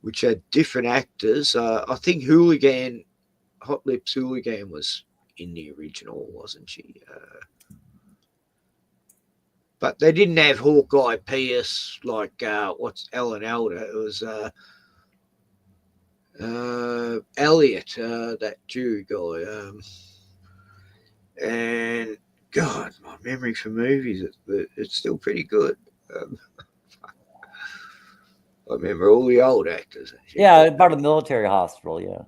Which had different actors. I think Hot Lips Hooligan was in the original, wasn't she? But they didn't have Hawkeye Pierce like what's Alan Alda. It was Elliot, that Jew guy. And God, my memory for movies, it's still pretty good. I remember all the old actors. Yeah, about a military hospital, yeah.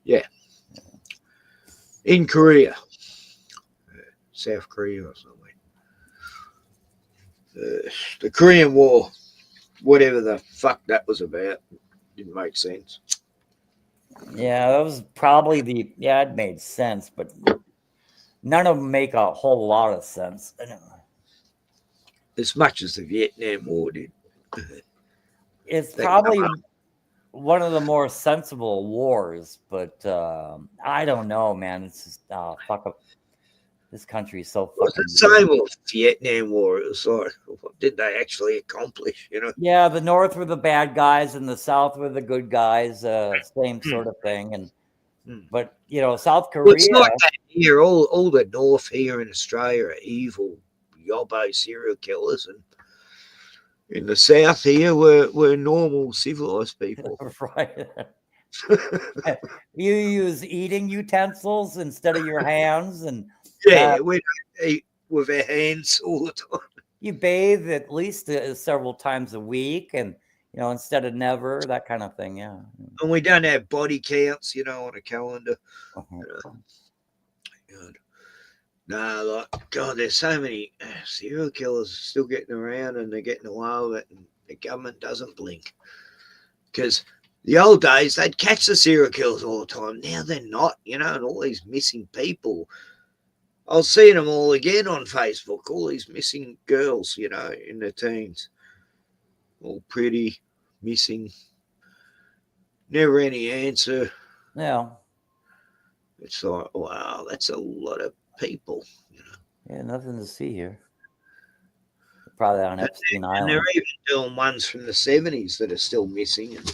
Yeah. In Korea. South Korea or something. The Korean War, whatever the fuck that was about, didn't make sense. Yeah, that was probably it made sense, but none of them make a whole lot of sense. As much as the Vietnam War did. It's probably one of the more sensible wars, but I don't know, man. It's just fuck up. This country is so fucking. It was the same with Vietnam War. It was like, what did they actually accomplish? You know? Yeah, the North were the bad guys, and the South were the good guys. Same sort of thing, but you know, South Korea. Well, it's not that here. All the North here in Australia are evil, yobbo serial killers, and in the South here, we're normal, civilized people. Right. You use eating utensils instead of your hands, and we eat with our hands all the time. You bathe at least several times a week, and you know, instead of never, that kind of thing. Yeah. And we don't have body counts, you know, on a calendar. No, like God, there's so many serial killers still getting around, and they're getting away with it, and the government doesn't blink. Because the old days, they'd catch the serial killers all the time. Now they're not, you know, and all these missing people. I was seeing them all again on Facebook, all these missing girls, you know, in their teens. all pretty, missing, never any answer. Yeah. It's like, wow, that's a lot of people. Yeah, nothing to see here. Probably on Epstein And Island. they're even doing ones from the 70s that are still missing. And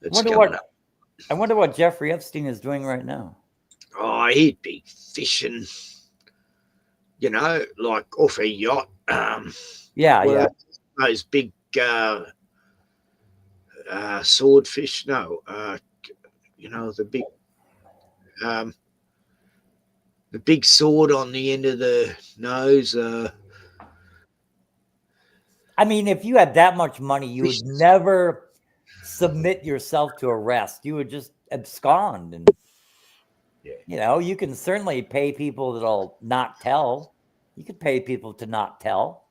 it's I wonder what Jeffrey Epstein is doing right now. Oh, he'd be fishing, like off a yacht. Yeah. Those big swordfish. No, the big sword on the end of the nose. I mean, if you had that much money, you would never submit yourself to arrest. You would just abscond. And, you can certainly pay people that'll not tell. You could pay people to not tell,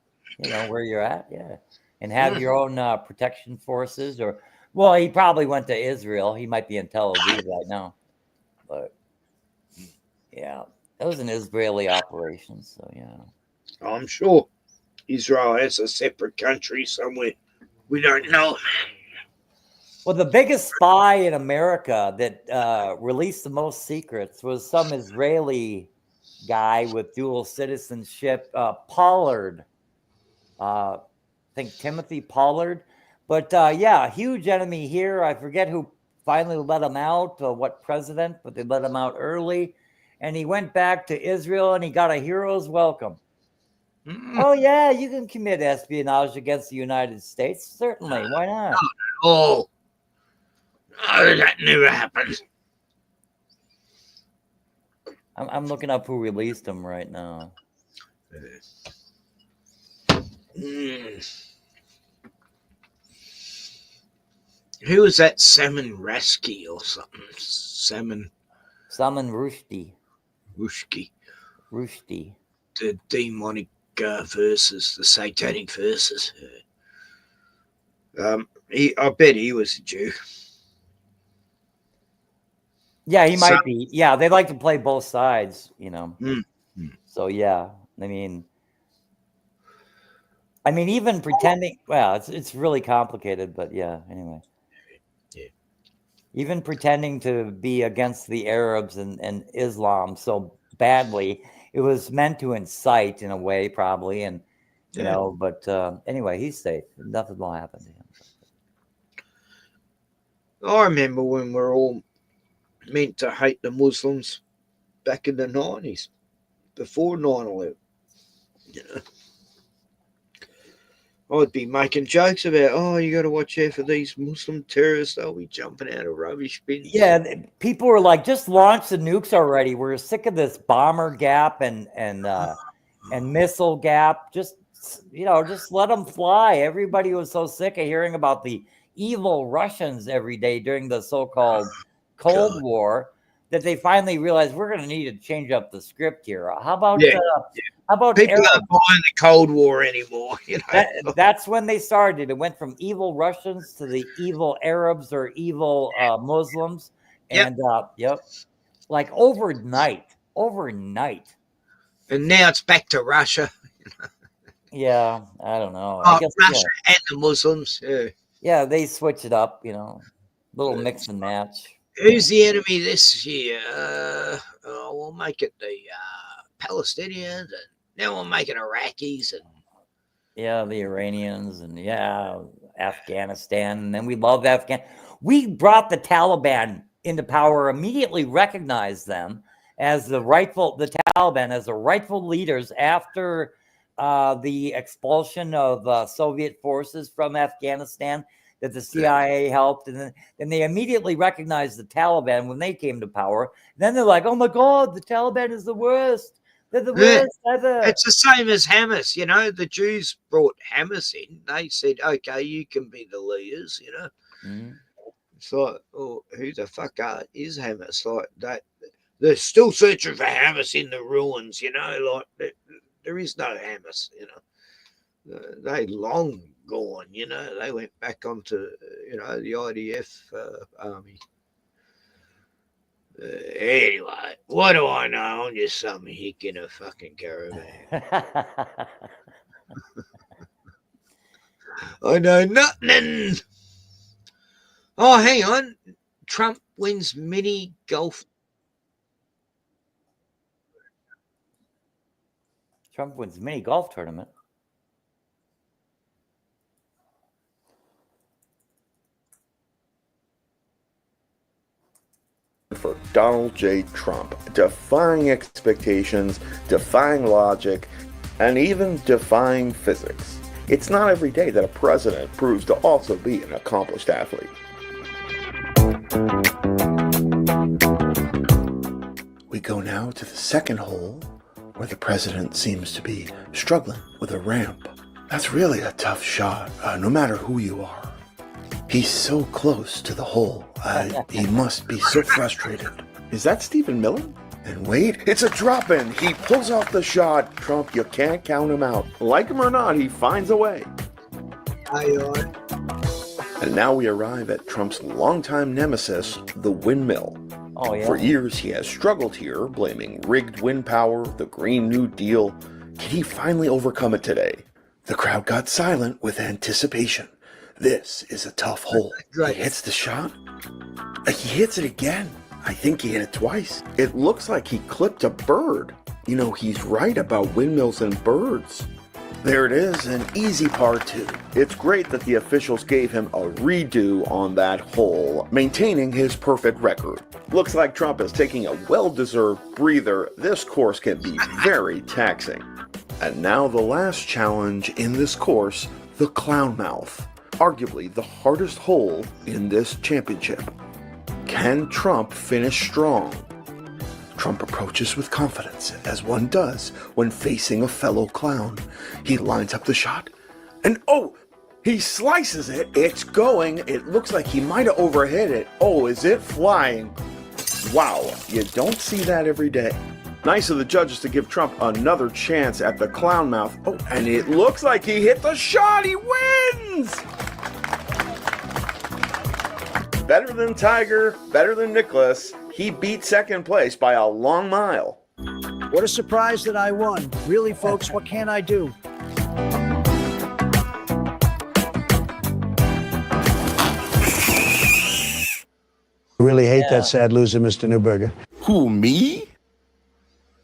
where you're at. Yeah. And have your own protection forces he probably went to Israel. He might be in Tel Aviv right now. But, yeah, that was an Israeli operation. So, yeah. I'm sure Israel has a separate country somewhere. We don't know. Well, the biggest spy in America that released the most secrets was some Israeli guy with dual citizenship, Pollard. I think Timothy Pollard. But a huge enemy here. I forget who finally let him out, what president, but they let him out early. And he went back to Israel and he got a hero's welcome. Oh, yeah, you can commit espionage against the United States. Certainly. Why not? Oh, that never happened. I'm looking up who released him right now. Who was that? Salman Rushdie or something? Salman Rushdie. The demonic verses, the satanic verses. I bet he was a Jew. Yeah, he might be. Yeah, they like to play both sides, So yeah, I mean, even pretending. Well, it's really complicated, but yeah. Anyway, even pretending to be against the Arabs and Islam so badly, it was meant to incite in a way, probably, and But anyway, he's safe. Nothing will happen to him. I remember when we're all meant to hate the Muslims back in the 90s, before 9/11. I'd be making jokes about, you got to watch out for these Muslim terrorists. They'll be jumping out of rubbish bins. Yeah, people were like, just launch the nukes already. We're sick of this bomber gap and missile gap. Just let them fly. Everybody was so sick of hearing about the evil Russians every day during the so-called Cold War that they finally realized we're going to need to change up the script here. How about people aren't buying the Cold War anymore? That's when they started. It went from evil Russians to the evil Arabs or evil Muslims, and like overnight. And now it's back to Russia. Yeah, I don't know. I guess, Russia and the Muslims. Yeah, they switch it up. Little mix and match. Who's the enemy this year? We'll make it the Palestinians, and then we'll make it Iraqis, and the Iranians, and Afghanistan, and then we love Afghanistan. We brought the Taliban into power, immediately recognized them as the rightful leaders after the expulsion of Soviet forces from Afghanistan. That the CIA helped, and then they immediately recognized the Taliban when they came to power. Then they're like, "Oh my God, the Taliban is the worst. They're the worst ever." It's the same as Hamas. The Jews brought Hamas in. They said, "Okay, you can be the leaders." It's like, who the fuck is Hamas? Like that, they're still searching for Hamas in the ruins. Like there is no Hamas. They long gone, they went back onto, the IDF army. Anyway, what do I know? I'm just some hick in a fucking caravan. I know nothing. Oh, hang on. Trump wins mini golf. Trump wins mini golf tournament. For Donald J. Trump, defying expectations, defying logic, and even defying physics. It's not every day that a president proves to also be an accomplished athlete. We go now to the second hole, where the president seems to be struggling with a ramp. That's really a tough shot, no matter who you are. He's so close to the hole. He must be so frustrated. Is that Stephen Miller? And wait, it's a drop-in. He pulls off the shot. Trump, you can't count him out. Like him or not, he finds a way. And now we arrive at Trump's longtime nemesis, the windmill. Oh, yeah. For years, he has struggled here, blaming rigged wind power, the Green New Deal. Can he finally overcome it today? The crowd got silent with anticipation. This is a tough hole. He hits the shot. He hits it again. I think he hit it twice. It looks like he clipped a bird. You know, he's right about windmills and birds. There it is, an easy par 2. It's great that the officials gave him a redo on that hole, maintaining his perfect record. Looks like Trump is taking a well-deserved breather. This course can be very taxing. And now the last challenge in this course, the clown mouth. Arguably the hardest hole in this championship. Can Trump finish strong? Trump approaches with confidence, as one does when facing a fellow clown. He lines up the shot, and oh, he slices it. It's going. It looks like he might have overhit it. Oh, is it flying? Wow, you don't see that every day. Nice of the judges to give Trump another chance at the clown mouth. Oh, and it looks like he hit the shot. He wins! Better than Tiger, better than Nicklaus. He beat second place by a long mile. What a surprise that I won. Really, folks, what can I do? I really hate that sad loser, Mr. Newberger. Who, me?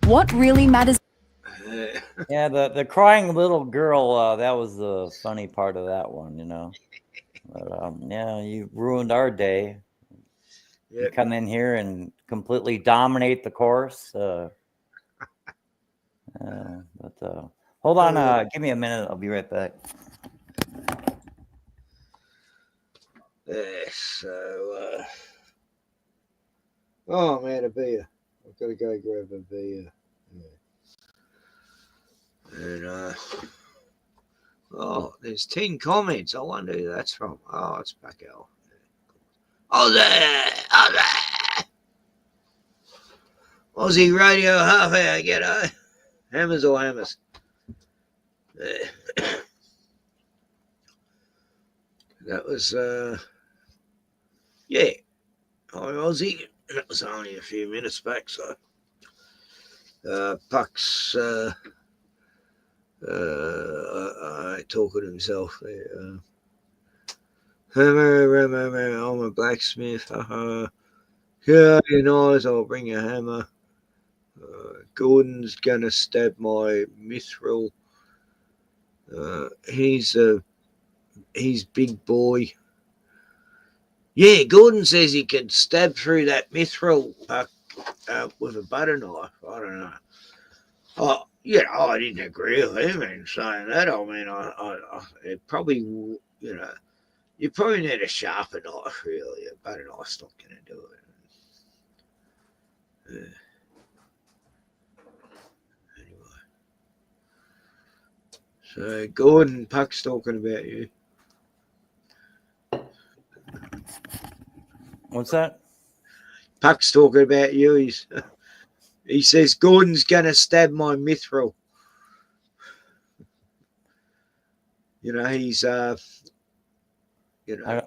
What really matters? Yeah, the crying little girl, that was the funny part of that one, you know. But, yeah, you ruined our day. You come in here and completely dominate the course. But hold on, give me a minute. I'll be right back. Oh man, a beer. I've got to go grab a beer. And oh, there's 10 comments. I wonder who that's from. Oh, it's Pacquiao. Oh there! Aussie Radio half hour, ghetto. Hammers or hammers? That was yeah. Hi Aussie. That was only a few minutes back, so Puck's talking to himself there. I'm a blacksmith. Yeah, you nice. I'll bring a hammer. Gordon's gonna stab my mithril. He's big boy. Yeah, Gordon says he could stab through that mithril with a butter knife. I don't know. Oh, you know, I didn't agree with him in saying that. I mean, it probably, you know, you probably need a sharper knife, really. A butter knife's not going to do it. Anyway. So, Gordon, Puck's talking about you. What's that? Puck's talking about you. He says Gordon's gonna stab my mithril. You know, he's you know,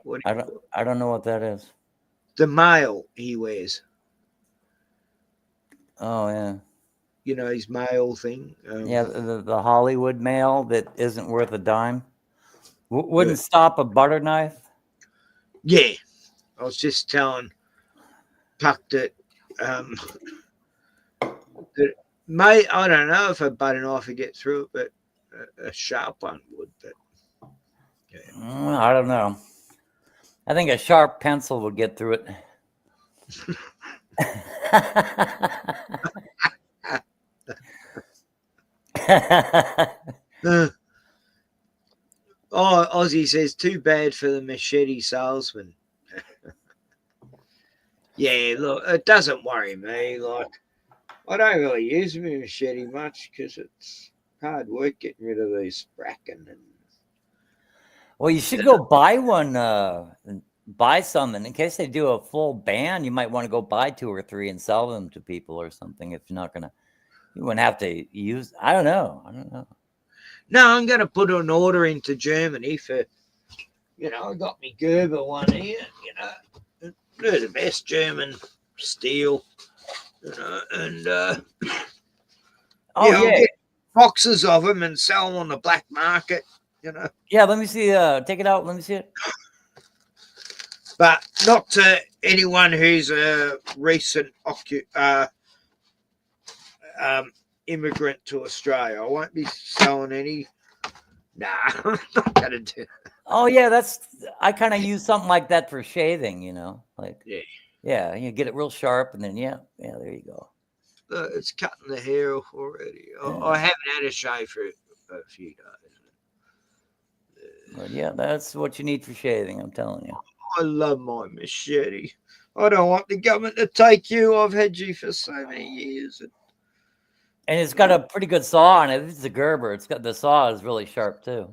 I don't know what that is. The mail he wears. Oh yeah. You know, his mail thing. Yeah, the Hollywood mail that isn't worth a dime. Wouldn't stop a butter knife? Yeah. I was just telling Puck that, that I don't know if a butter knife would get through it, but a sharp one would. But I don't know. I think a sharp pencil would get through it. Ozzy says, too bad for the machete salesman. Yeah, look, it doesn't worry me. Like, I don't really use my machete much because it's hard work getting rid of these bracken. And well, you should go buy one, buy some, and in case they do a full ban, you might want to go buy 2 or 3 and sell them to people or something. If you're not gonna, you wouldn't have to use. I don't know. No, I'm going to put an order into Germany for, I got me Gerber one here, they're the best German steel, and I'll get boxes of them and sell them on the black market, Yeah, let me see. Take it out. Let me see it. But not to anyone who's a recent immigrant to Australia. I won't be selling any. Nah, I'm not gonna do it. Oh yeah, I kind of use something like that for shaving, like yeah, you get it real sharp, and then yeah, there you go. It's cutting the hair off already. I haven't had a shave for a few days. But yeah, that's what you need for shaving. I'm telling you. I love my machete. I don't want the government to take you. I've had you for so many years. And it's got a pretty good saw on it. It's a Gerber. It's got the saw is really sharp too.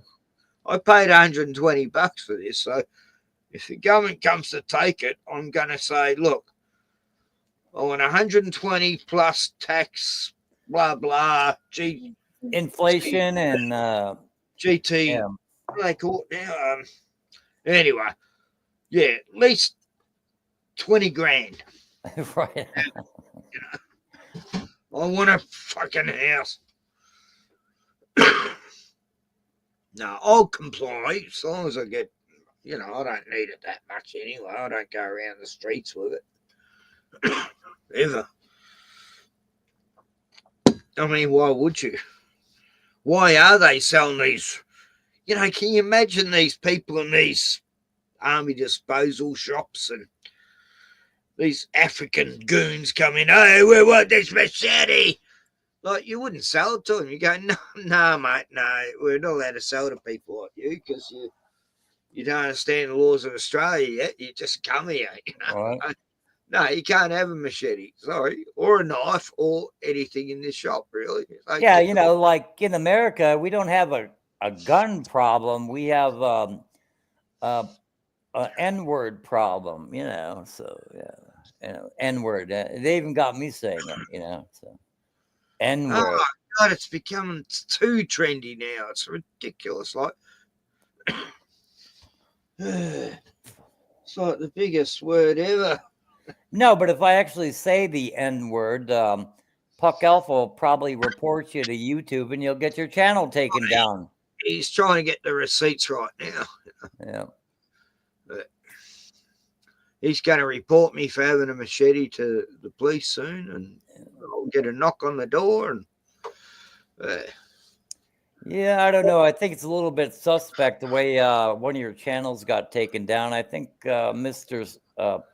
I paid $120 for this, so if the government comes to take it, I'm going to say, look, I want 120 plus tax, blah blah, inflation and GT. Yeah. What do they call it now? Anyway, yeah, at least 20 grand. Right. I want a fucking house. No, I'll comply as long as I get, I don't need it that much anyway. I don't go around the streets with it. Ever. I mean, why would you? Why are they selling these? Can you imagine these people in these army disposal shops and these African goons come in, hey, we want this machete. Like, you wouldn't sell it to them. You go, no, mate, no, we're not allowed to sell to people like you because you don't understand the laws of Australia yet. You just come here, Right. No, you can't have a machete, sorry, or a knife or anything in this shop, really. Like, yeah, like in America, we don't have a gun problem. We have an N-word problem, so yeah. N-word. They even got me saying it, so N-word. Oh God, it's becoming too trendy now. It's ridiculous. Like, it's like the biggest word ever. No, but if I actually say the N-word, Puck Elf will probably report you to YouTube, and you'll get your channel taken down. He's trying to get the receipts right now. Yeah. But he's going to report me for having a machete to the police soon, and I'll get a knock on the door. And yeah, I don't know. I think it's a little bit suspect the way one of your channels got taken down. I think Mr.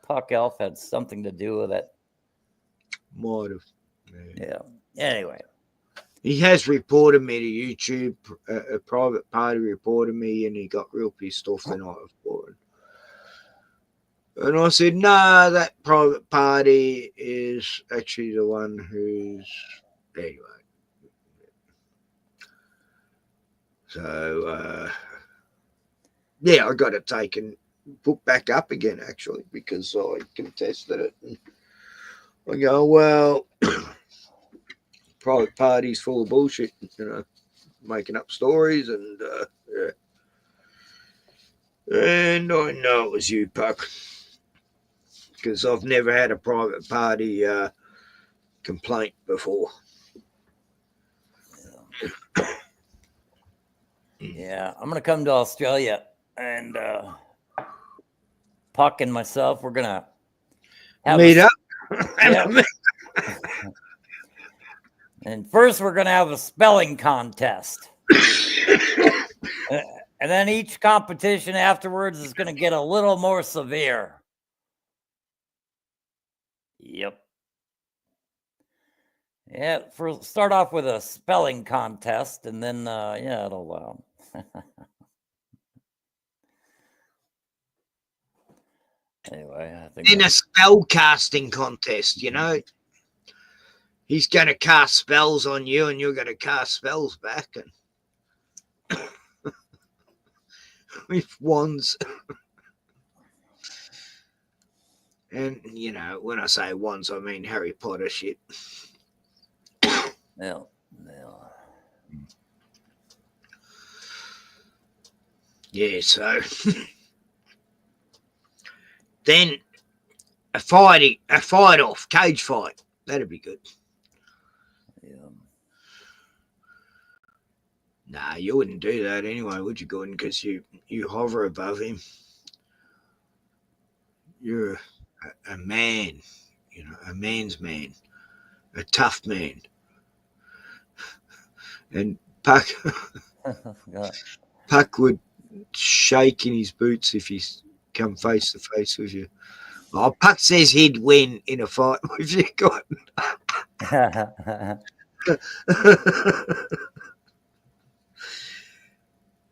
Puck Elf had something to do with it. Might have. Yeah. Anyway. He has reported me to YouTube. A private party reported me, and he got real pissed off the night before. And I said, no, that private party is actually the one who's... Anyway. So, yeah, I got it taken, put back up again, actually, because I contested it. And I go, well... private parties full of bullshit, making up stories, and yeah. And I know it was you, Puck, because I've never had a private party complaint before. Yeah. Yeah, I'm gonna come to Australia, and Puck and myself, we're gonna meet up. Yeah. And first, we're gonna have a spelling contest, and then each competition afterwards is gonna get a little more severe. Yep. Yeah, start off with a spelling contest, and then yeah, it'll. Anyway, I think In a spell casting contest, you know, he's going to cast spells on you, and you're going to cast spells back, and with wands. And you know, when I say wands, I mean Harry Potter shit. No. Yeah, so then a cage fight. That'd be good. Yeah. Nah, you wouldn't do that anyway, would you, Gordon? Because you hover above him. You're a man, you know, a man's man, a tough man. And Puck would shake in his boots if he's come face to face with you. Oh, Puck says he'd win in a fight with you, Gordon.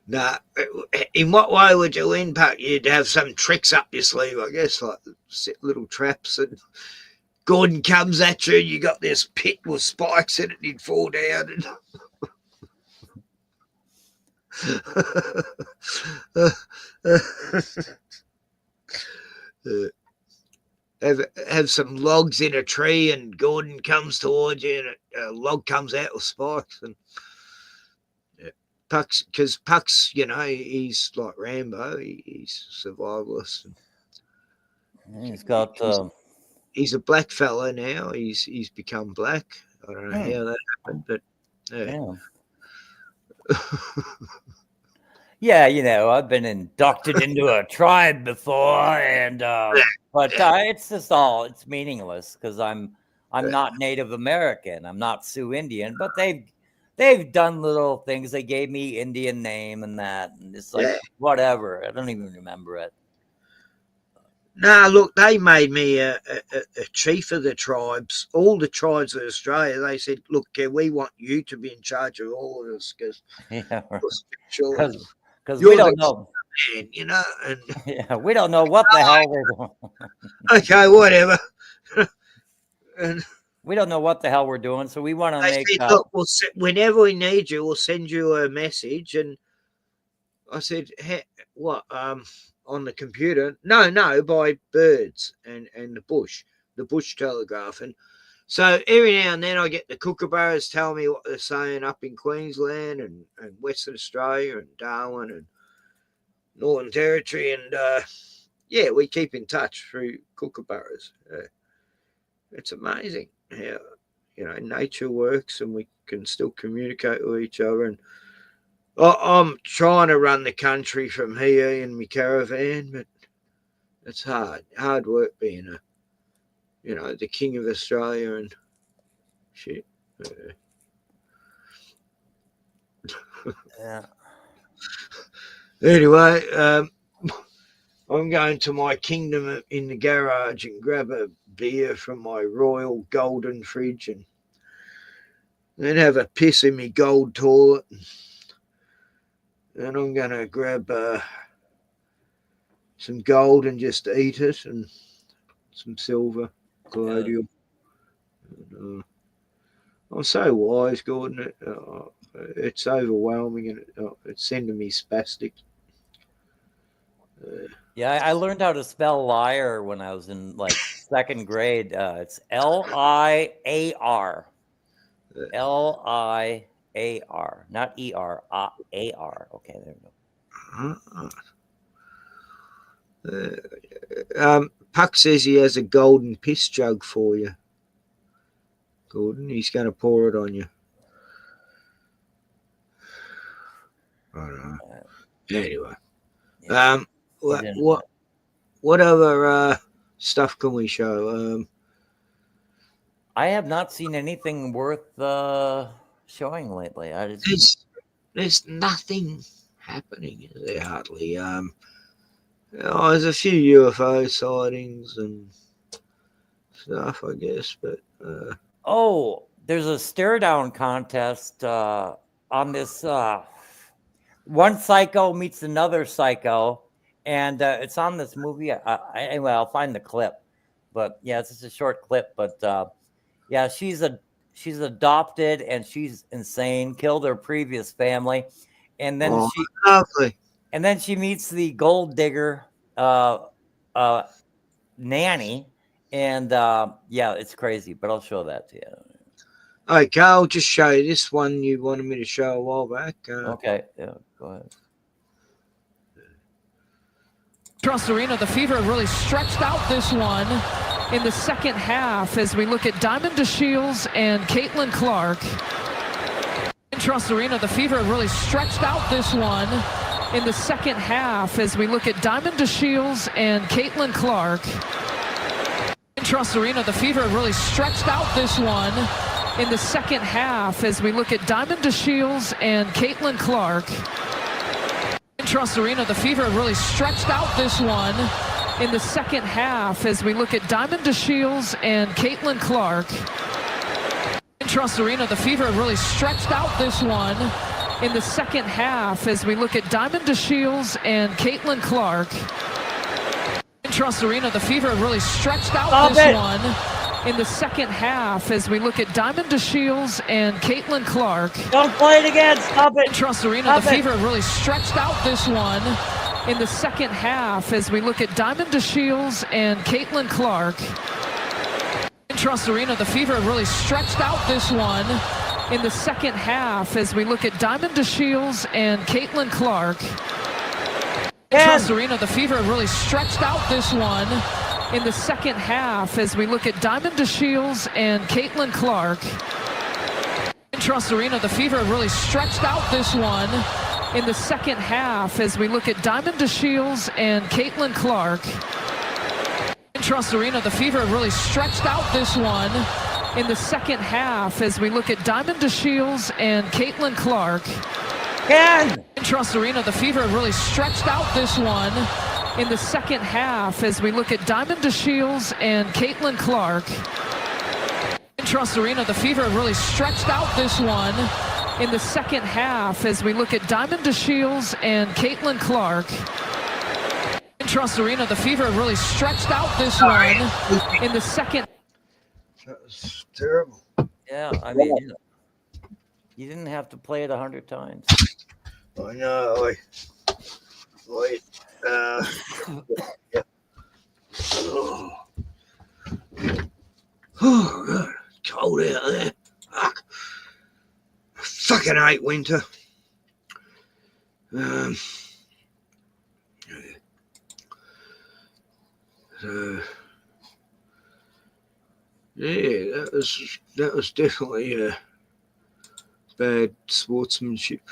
Nah, in what way would you win, Puck? You'd have some tricks up your sleeve, I guess, like set little traps, and Gordon comes at you, and you got this pit with spikes in it, and he'd fall down. And have some logs in a tree, and Gordon comes towards you, and a log comes out with spikes, and Puck's, you know, he's like Rambo. He's survivalist. He's got. He's a black fella now. He's become black. I don't know how that happened, but yeah. Yeah, you know, I've been inducted into a tribe before, and but it's just it's meaningless because I'm not Native American. I'm not Sioux Indian, but they've done little things. They gave me Indian name and that, and it's like whatever. I don't even remember it. Nah, look, they made me a chief of the tribes, all the tribes of Australia. They said, look, we want you to be in charge of all of us because we don't know. Man, you know, and yeah, we don't know what the hell we're doing. Okay, whatever. And we don't know what the hell we're doing, so we want to make. Said, look, whenever we need you, we'll send you a message. And I said, hey, what? On the computer? No, by birds and the bush telegraph. And so every now and then I get the kookaburras tell me what they're saying up in Queensland and Western Australia and Darwin and Northern Territory. And yeah, we keep in touch through kookaburras. It's amazing how, you know, nature works and we can still communicate with each other. And I'm trying to run the country from here in my caravan, but it's hard work being the king of Australia and shit. Yeah. Anyway, I'm going to my kingdom in the garage and grab a beer from my royal golden fridge and then have a piss in my gold toilet. And I'm going to grab some gold and just eat it, and some silver, collodial. I'm so wise, Gordon. It's overwhelming, and it's sending me spastic. Yeah, I learned how to spell liar when I was in like second grade. It's L-I-A-R. L-I-A-R, not E-R, A-R. Okay, there we go. Puck says he has a golden piss jug for you, Gordon. He's going to pour it on you. I don't know. Anyway, what other stuff can we show? I have not seen anything worth showing lately. There's nothing happening, is there? Hardly. There's a few UFO sightings and stuff, I guess, but there's a stare down contest on this. One psycho meets another psycho, and it's on this movie. Anyway, I'll find the clip, but yeah, it's just a short clip. But yeah, she's adopted and she's insane. Killed her previous family, and then she meets the gold digger nanny, and yeah, it's crazy. But I'll show that to you. Okay, I'll just show you this one you wanted me to show a while back. Okay, yeah, go ahead. Trust Arena, the Fever really stretched out this one in the second half as we look at Diamond DeShields and Caitlin Clark. In Trust Arena, the Fever really stretched out this one in the second half as we look at Diamond DeShields and Caitlin Clark. In Trust Arena, the Fever really stretched out this one in the second half as we look at Diamond DeShields and Caitlin Clark. In Trust Arena, the Fever really stretched out this one in the second half as we look at Diamond DeShields and Caitlin Clark. In Trust Arena, the Fever really stretched out this one in the second half as we look at Diamond DeShields and Caitlin Clark. In Trust Arena, the Fever really stretched out this one in the second half as we look at Diamond DeShields and Caitlin Clark. Don't play it again. Stop it. In Trust Arena, the Fever really stretched out this one in the second half as we look at Diamond DeShields and Caitlin Clark. In Trust Arena, the Fever really stretched out this one in the second half as we look at Diamond DeShields and Caitlin Clark. In Trust Arena, the Fever really stretched out this one in the second half as we look at Diamond DeShields and Caitlin Clark. In Trust Arena, the Fever really stretched out this one in the second half as we look at Diamond DeShields and Caitlin Clark. In Trust Arena, the Fever really stretched out this one in the second half as we look at Diamond DeShields and Caitlin Clark. In Trust Arena, the Fever really stretched out this one in the second half as we look at Diamond DeShields and Caitlin Clark. In Trust Arena, the Fever really stretched out this one in the second half as we look at Diamond DeShields and Caitlin Clark. In Trust Arena, the Fever really stretched out this one in the second. That was terrible. Yeah, I mean, you didn't have to play it 100 times. I know. Wait. Yeah. Oh, God. Cold out there. Fuck. I fucking hate winter. So, yeah, that was definitely bad sportsmanship.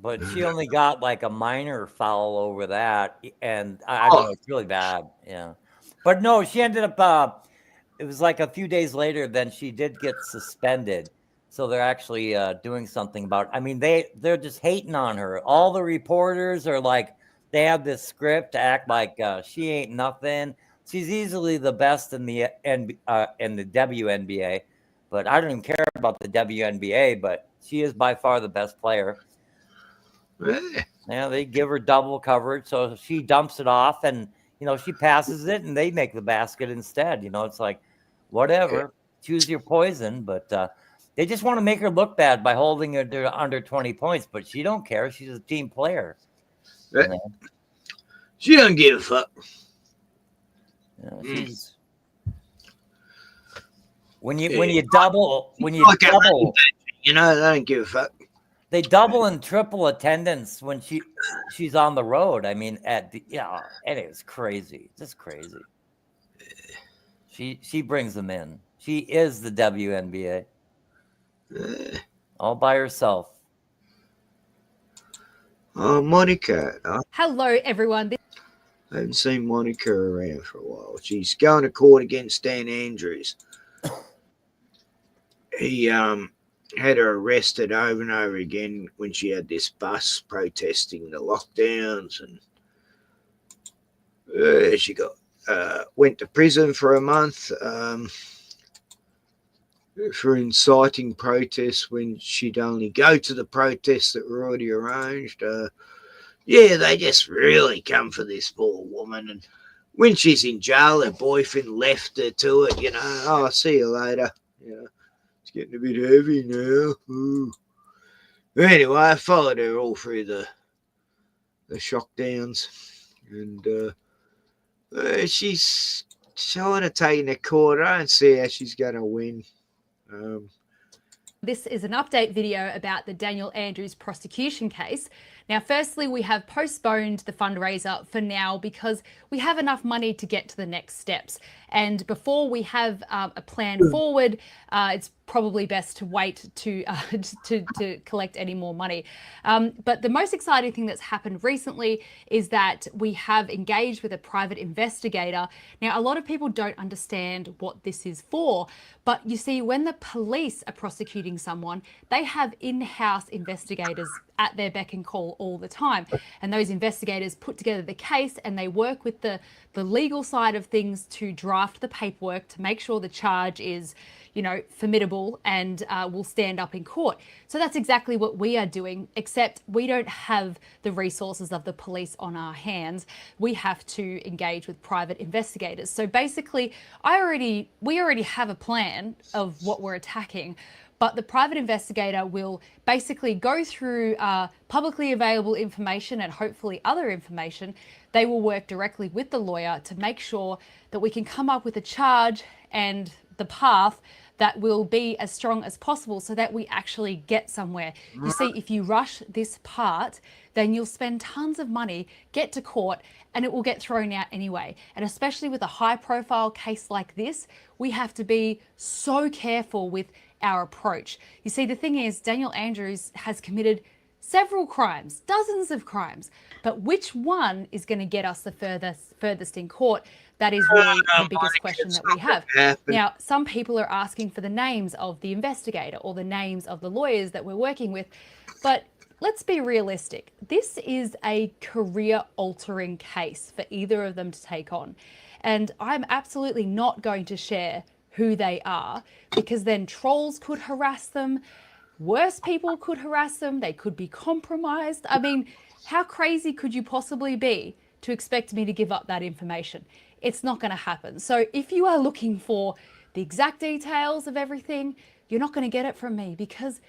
But she only got like a minor foul over that, and I don't know, it's really bad. Yeah, but no, she ended up. It was like a few days later, then she did get suspended. So they're actually doing something about it. I mean, they're just hating on her. All the reporters are like, they have this script to act like she ain't nothing. She's easily the best in the WNBA, but I don't even care about the WNBA. But she is by far the best player. Yeah, they give her double coverage, so she dumps it off, and she passes it, and they make the basket instead. It's like, whatever, choose your poison. But they just want to make her look bad by holding her to under 20 points, but she don't care. She's a team player. She don't give a fuck. She's when you double, they don't give a fuck. They double and triple attendance when she's on the road. I mean, and it's crazy, just crazy. She brings them in. She is the WNBA. All by herself. Oh, Monica. Hello, everyone. I haven't seen Monica around for a while. She's going to court against Dan Andrews. He had her arrested over and over again when she had this bus protesting the lockdowns, and she got went to prison for a month for inciting protests when she'd only go to the protests that were already arranged. Yeah, they just really come for this poor woman. And when she's in jail, her boyfriend left her to it, Oh, see you later. It's getting a bit heavy now. Ooh. Anyway, I followed her all through the shock downs. And she's trying to take the court. I don't see how she's going to win. This is an update video about the Daniel Andrews prosecution case. Now, firstly, we have postponed the fundraiser for now because we have enough money to get to the next steps. And before we have a plan forward, it's probably best to wait to collect any more money. But the most exciting thing that's happened recently is that we have engaged with a private investigator. Now, a lot of people don't understand what this is for, but you see, when the police are prosecuting someone, they have in-house investigators at their beck and call all the time. And those investigators put together the case and they work with the legal side of things to draft the paperwork to make sure the charge is, formidable and will stand up in court. So that's exactly what we are doing, except we don't have the resources of the police on our hands. We have to engage with private investigators. So basically, we already have a plan of what we're attacking, but the private investigator will basically go through publicly available information and hopefully other information. They will work directly with the lawyer to make sure that we can come up with a charge and the path that will be as strong as possible so that we actually get somewhere. You see, if you rush this part, then you'll spend tons of money, get to court, and it will get thrown out anyway. And especially with a high-profile case like this, we have to be so careful with our approach. You see, the thing is, Daniel Andrews has committed several crimes, dozens of crimes, but which one is going to get us the furthest in court? That is really the biggest question that we have. Now, some people are asking for the names of the investigator or the names of the lawyers that we're working with, but let's be realistic. This is a career-altering case for either of them to take on, and I'm absolutely not going to share who they are, because then trolls could harass them, worse people could harass them, they could be compromised. I mean, how crazy could you possibly be to expect me to give up that information? It's not going to happen. So if you are looking for the exact details of everything, you're not going to get it from me, because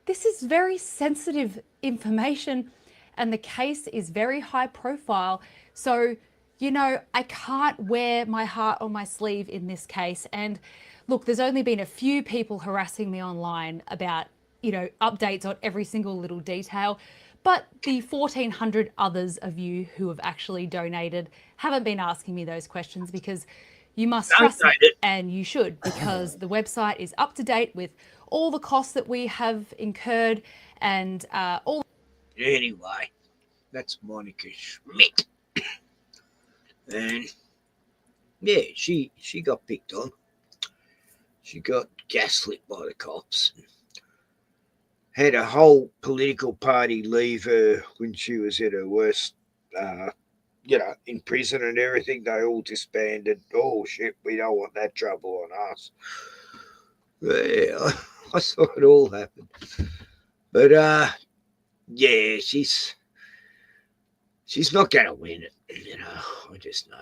this is very sensitive information and the case is very high profile. So I can't wear my heart on my sleeve in this case. And look, there's only been a few people harassing me online about, updates on every single little detail. But the 1,400 others of you who have actually donated haven't been asking me those questions, because you must trust me, and you should, because the website is up to date with all the costs that we have incurred and all. Anyway, that's Monica Schmidt. And yeah, she got picked on. She got gaslit by the cops. Had a whole political party leave her when she was at her worst, in prison and everything. They all disbanded. Oh shit, we don't want that trouble on us. Yeah, I saw it all happen. But yeah, she's not going to win it. I just know.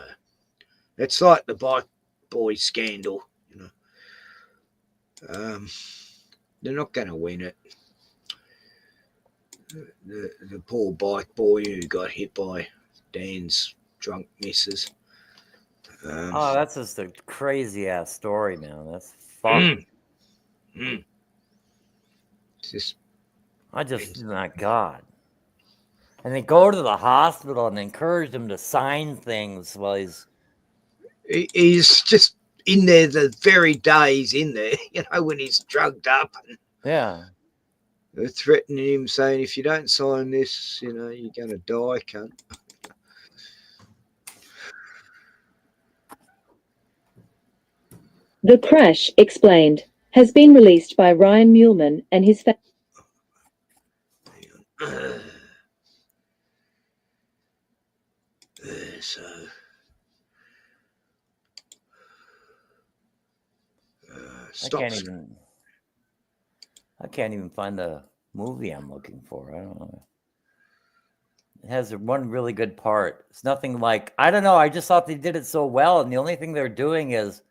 It's like the bike boy scandal. They're not going to win it. The poor bike boy who got hit by Dan's drunk missus. That's just a crazy ass story, man. That's fun. My God. And they go to the hospital and encourage him to sign things while he's just in there the very day he's in there, when he's drugged up. And Yeah. They're threatening him, saying, if you don't sign this, you're going to die, cunt. The Crash Explained has been released by Ryan Muehlman and his family. Stop. I can't even find the movie I'm looking for. I don't know. It has one really good part. It's nothing like, I don't know. I just thought they did it so well. And the only thing they're doing is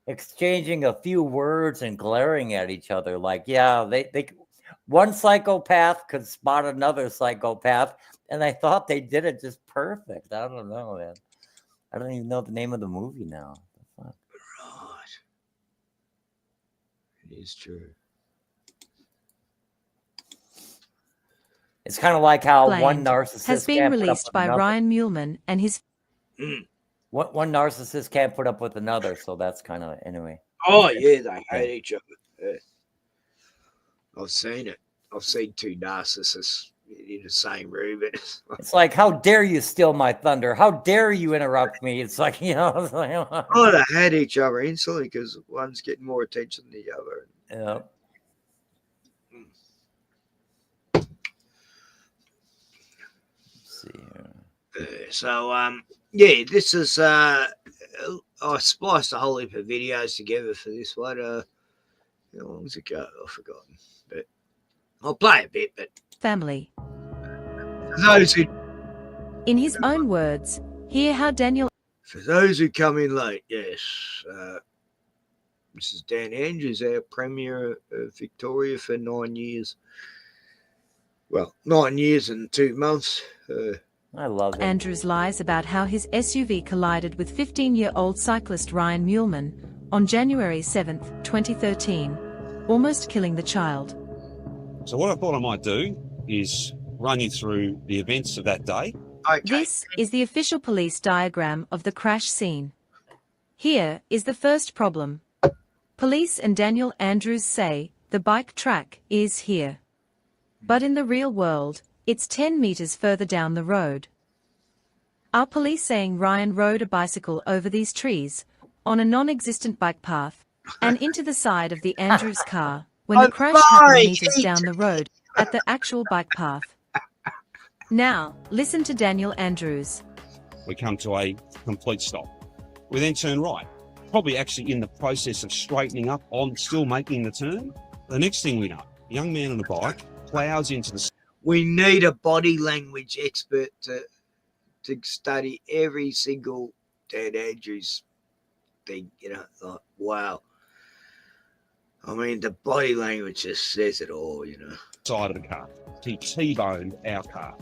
exchanging a few words and glaring at each other. Like, yeah, they one psychopath could spot another psychopath. And I thought they did it just perfect. I don't know, man. I don't even know the name of the movie now. Right. It is true. It's kind of like how one narcissist has been released by Ryan Muehlman and his. One narcissist can't put up with another, so that's kind of anyway. Oh yeah, they hate each other. Yeah. I've seen it. I've seen two narcissists in the same room. It's like, how dare you steal my thunder? How dare you interrupt me? It's like, Oh, they hate each other instantly because one's getting more attention than the other. Yeah. So, this is, I spliced a whole heap of videos together for this one. How long's it go? I've forgotten. But I'll play a bit, but. Family. For those who. In his own words, hear how Daniel. For those who come in late, yes. This is Dan Andrews, our Premier of Victoria for 9 years. Well, 9 years and 2 months. I love it. Andrews lies about how his SUV collided with 15-year-old cyclist Ryan Muehlman on January 7th, 2013, almost killing the child. So what I thought I might do is run you through the events of that day. Okay. This is the official police diagram of the crash scene. Here is the first problem. Police and Daniel Andrews say the bike track is here. But in the real world, it's 10 meters further down the road. Are police saying Ryan rode a bicycle over these trees, on a non-existent bike path, and into the side of the Andrews car, when the crash happened meters down the road, at the actual bike path? Now, listen to Daniel Andrews. We come to a complete stop. We then turn right, probably actually in the process of straightening up on still making the turn. The next thing we know, a young man on a bike plows into the... We need a body language expert to study every single Dan Andrews thing, like, wow. I mean, the body language just says it all, Side of the car. He T-boned our car.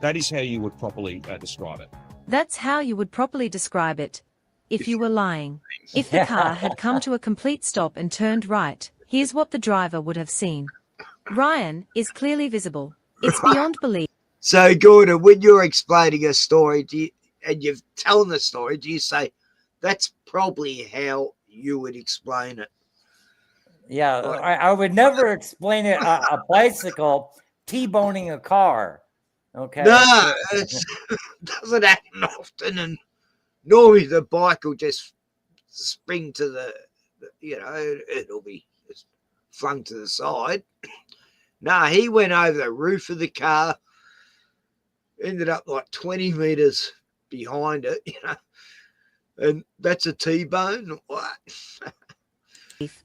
That is how you would properly describe it. That's how you would properly describe it, if you were lying. If the car had come to a complete stop and turned right, here's what the driver would have seen. Ryan is clearly visible. It's beyond belief. So, Gordon, when you're explaining a story, and you're telling the story, do you say, that's probably how you would explain it? Yeah, I would never explain it, a bicycle T-boning a car. Okay. No, it doesn't happen often, and normally the bike will just spring to the it'll be just flung to the side. No, he went over the roof of the car, ended up like 20 meters behind it, and that's a T-bone. What?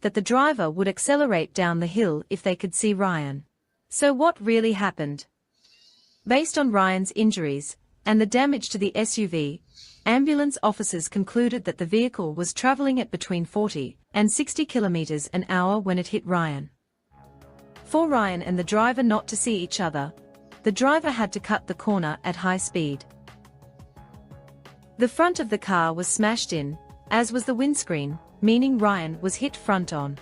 That the driver would accelerate down the hill if they could see Ryan. So what really happened? Based on Ryan's injuries and the damage to the SUV, ambulance officers concluded that the vehicle was traveling at between 40 and 60 kilometers an hour when it hit Ryan. For Ryan and the driver not to see each other, the driver had to cut the corner at high speed. The front of the car was smashed in, as was the windscreen, meaning Ryan was hit front on.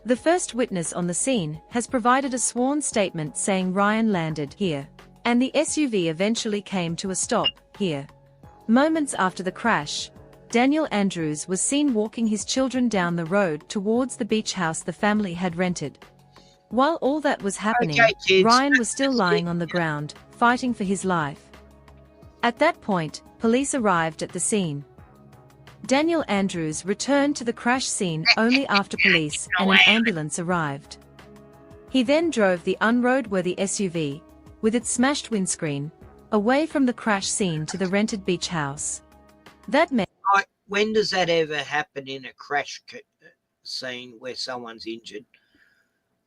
The first witness on the scene has provided a sworn statement saying Ryan landed here, and the SUV eventually came to a stop here. Moments after the crash, Daniel Andrews was seen walking his children down the road towards the beach house the family had rented. While all that was happening, Okay, kids. Ryan was still lying on the ground, fighting for his life. At that point, police arrived at the scene. Daniel Andrews returned to the crash scene only after police and an ambulance arrived. He then drove the unroadworthy SUV, with its smashed windscreen, away from the crash scene to the rented beach house. That meant... When does that ever happen in a crash scene where someone's injured?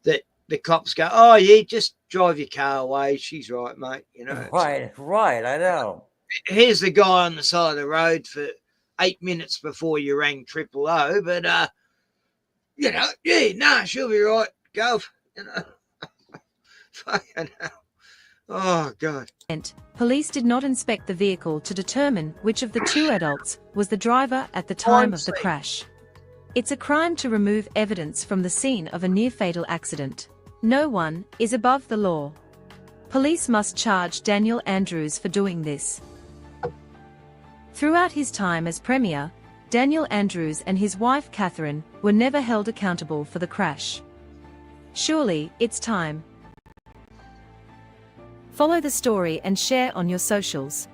That the cops go, oh, yeah, just drive your car away. She's right, mate. You know. Right, I know. Here's the guy on the side of the road for 8 minutes before you rang 000, but, you know, yeah, no, she'll be right. Go, you know. Fucking hell. Oh, God. Police did not inspect the vehicle to determine which of the two adults was the driver at the time of the crash. It's a crime to remove evidence from the scene of a near-fatal accident. No one is above the law. Police must charge Daniel Andrews for doing this. Throughout his time as Premier, Daniel Andrews and his wife Catherine were never held accountable for the crash. Surely, it's time. Follow the story and share on your socials.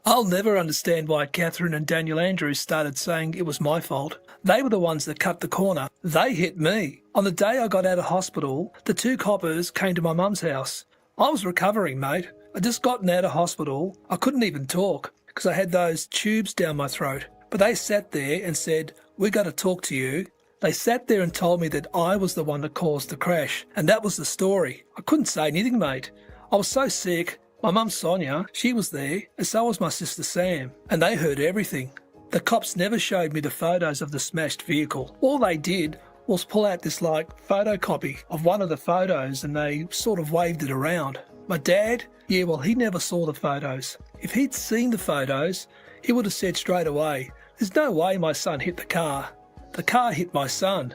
I'll never understand why Catherine and Daniel Andrews started saying it was my fault. They were the ones that cut the corner. They hit me. On the day I got out of hospital, the two coppers came to my mum's house. I was recovering, mate. I'd just gotten out of hospital. I couldn't even talk because I had those tubes down my throat. But they sat there and said, "We got to talk to you." They sat there and told me that I was the one that caused the crash. And that was the story. I couldn't say anything, mate. I was so sick. My mum Sonia, she was there, and so was my sister Sam, and they heard everything. The cops never showed me the photos of the smashed vehicle. All they did was pull out this, photocopy of one of the photos, and they sort of waved it around. My dad, he never saw the photos. If he'd seen the photos, he would have said straight away, "There's no way my son hit the car. The car hit my son."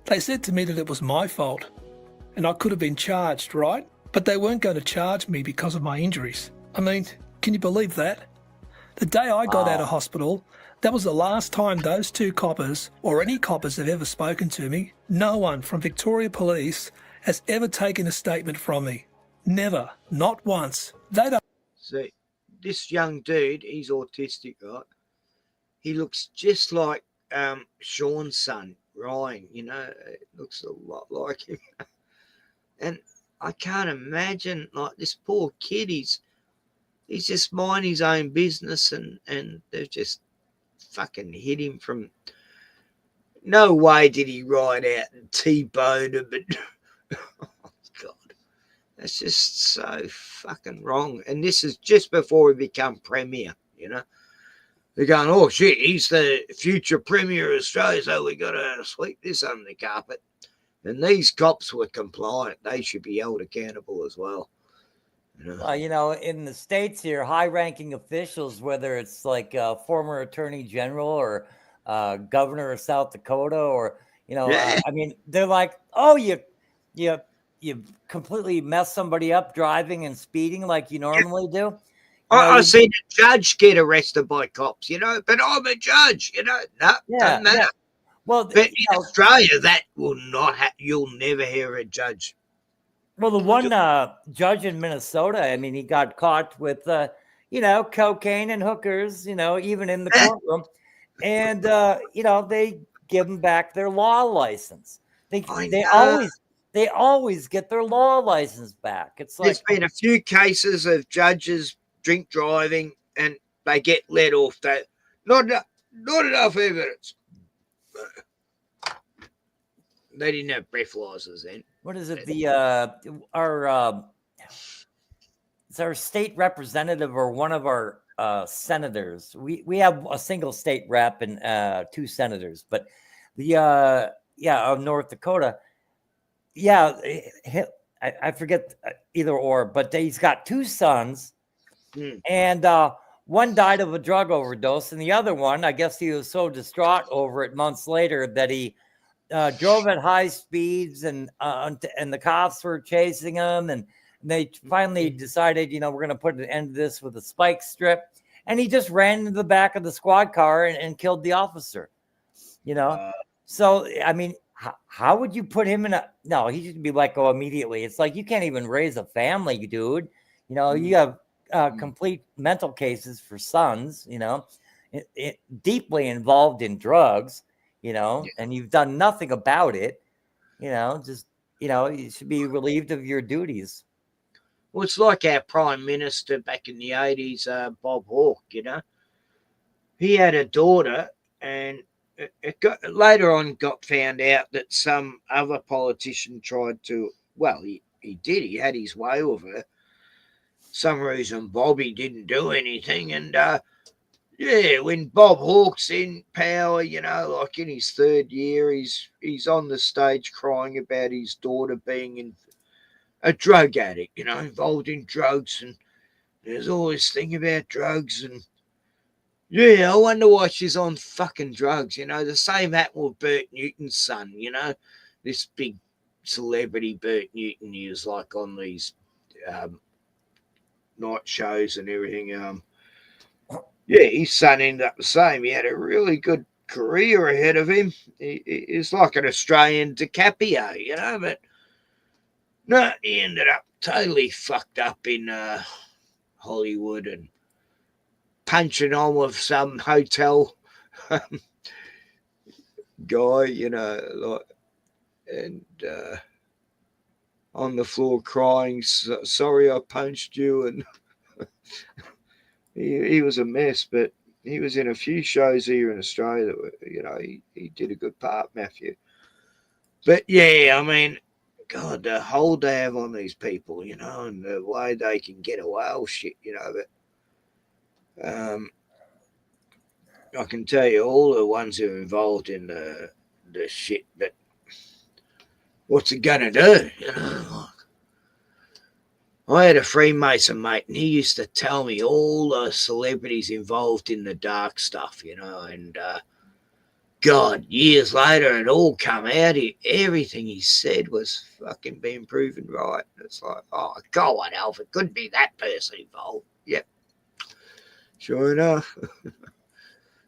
They said to me that it was my fault, and I could have been charged, right? But they weren't going to charge me because of my injuries. I mean, can you believe that? The day I got out of hospital, that was the last time those two coppers, or any coppers, have ever spoken to me. No one from Victoria Police has ever taken a statement from me. Never. Not once. They don't... See, this young dude, he's autistic, right? He looks just like Sean's son, Ryan, you know, it looks a lot like him. And I can't imagine, this poor kid, he's just minding his own business and they've just fucking hit him from... No way did he ride out and T-bone him, but oh, God, that's just so fucking wrong. And this is just before we become Premier, you know. They're going, oh, shit, he's the future Premier of Australia, so we got to sweep this under the carpet. And these cops were compliant. They should be held accountable as well. You know, in the States here, high-ranking officials, whether it's like a former attorney general or governor of South Dakota or, I mean, they're like, oh, you completely mess somebody up driving and speeding like you normally do. I've seen a judge get arrested by cops, but I'm a judge, doesn't matter. Yeah. Well, but in Australia, that will not you'll never hear a judge. Well, the one judge in Minnesota, I mean, he got caught with, cocaine and hookers, even in the courtroom. And, they give them back their law license. They always get their law license back. It's like, there's been a few cases of judges drink driving and they get let off. That not enough evidence. They didn't have breathalyzers then. What is it? It's our state representative or one of our senators. We have a single state rep and 2 senators, but of North Dakota. Yeah, I forget either or, but he's got 2 sons, and one died of a drug overdose, and the other one, I guess he was so distraught over it months later that he drove at high speeds, and the cops were chasing him, and they finally decided, we're going to put an end to this with a spike strip. and he just ran into the back of the squad car and killed the officer. So I mean, how would you put him in a? No, he should be let go immediately. It's like you can't even raise a family, dude. You have complete mental cases for sons. Deeply involved in drugs. And you've done nothing about it. You should be relieved of your duties. Well, it's like our Prime Minister back in the 80s, Bob Hawke, He had a daughter, and later on got found out that some other politician tried to, well, he did. He had his way with her. Some reason Bobby didn't do anything. And, when Bob Hawke's in power, like in his third year, he's on the stage crying about his daughter being a drug addict, involved in drugs. And there's all this thing about drugs. And, I wonder why she's on fucking drugs. The same happened with Bert Newton's son, this big celebrity Bert Newton. He was like on these night shows and everything. His son ended up the same. He had a really good career ahead of him. He's like an Australian DiCaprio, but no, he ended up totally fucked up in Hollywood and punching on with some hotel guy, and on the floor crying, sorry I punched you. And he was a mess, but he was in a few shows here in Australia that, he did a good part, Matthew. But I mean, God, the hold they have on these people, and the way they can get away with shit, but I can tell you all the ones who are involved in the shit, but what's it gonna do? I had a Freemason mate, and he used to tell me all the celebrities involved in the dark stuff, and God, years later, it all come out. Everything he said was fucking being proven right. It's like, oh, God, Alf, it could be that person involved. Yep. Sure enough.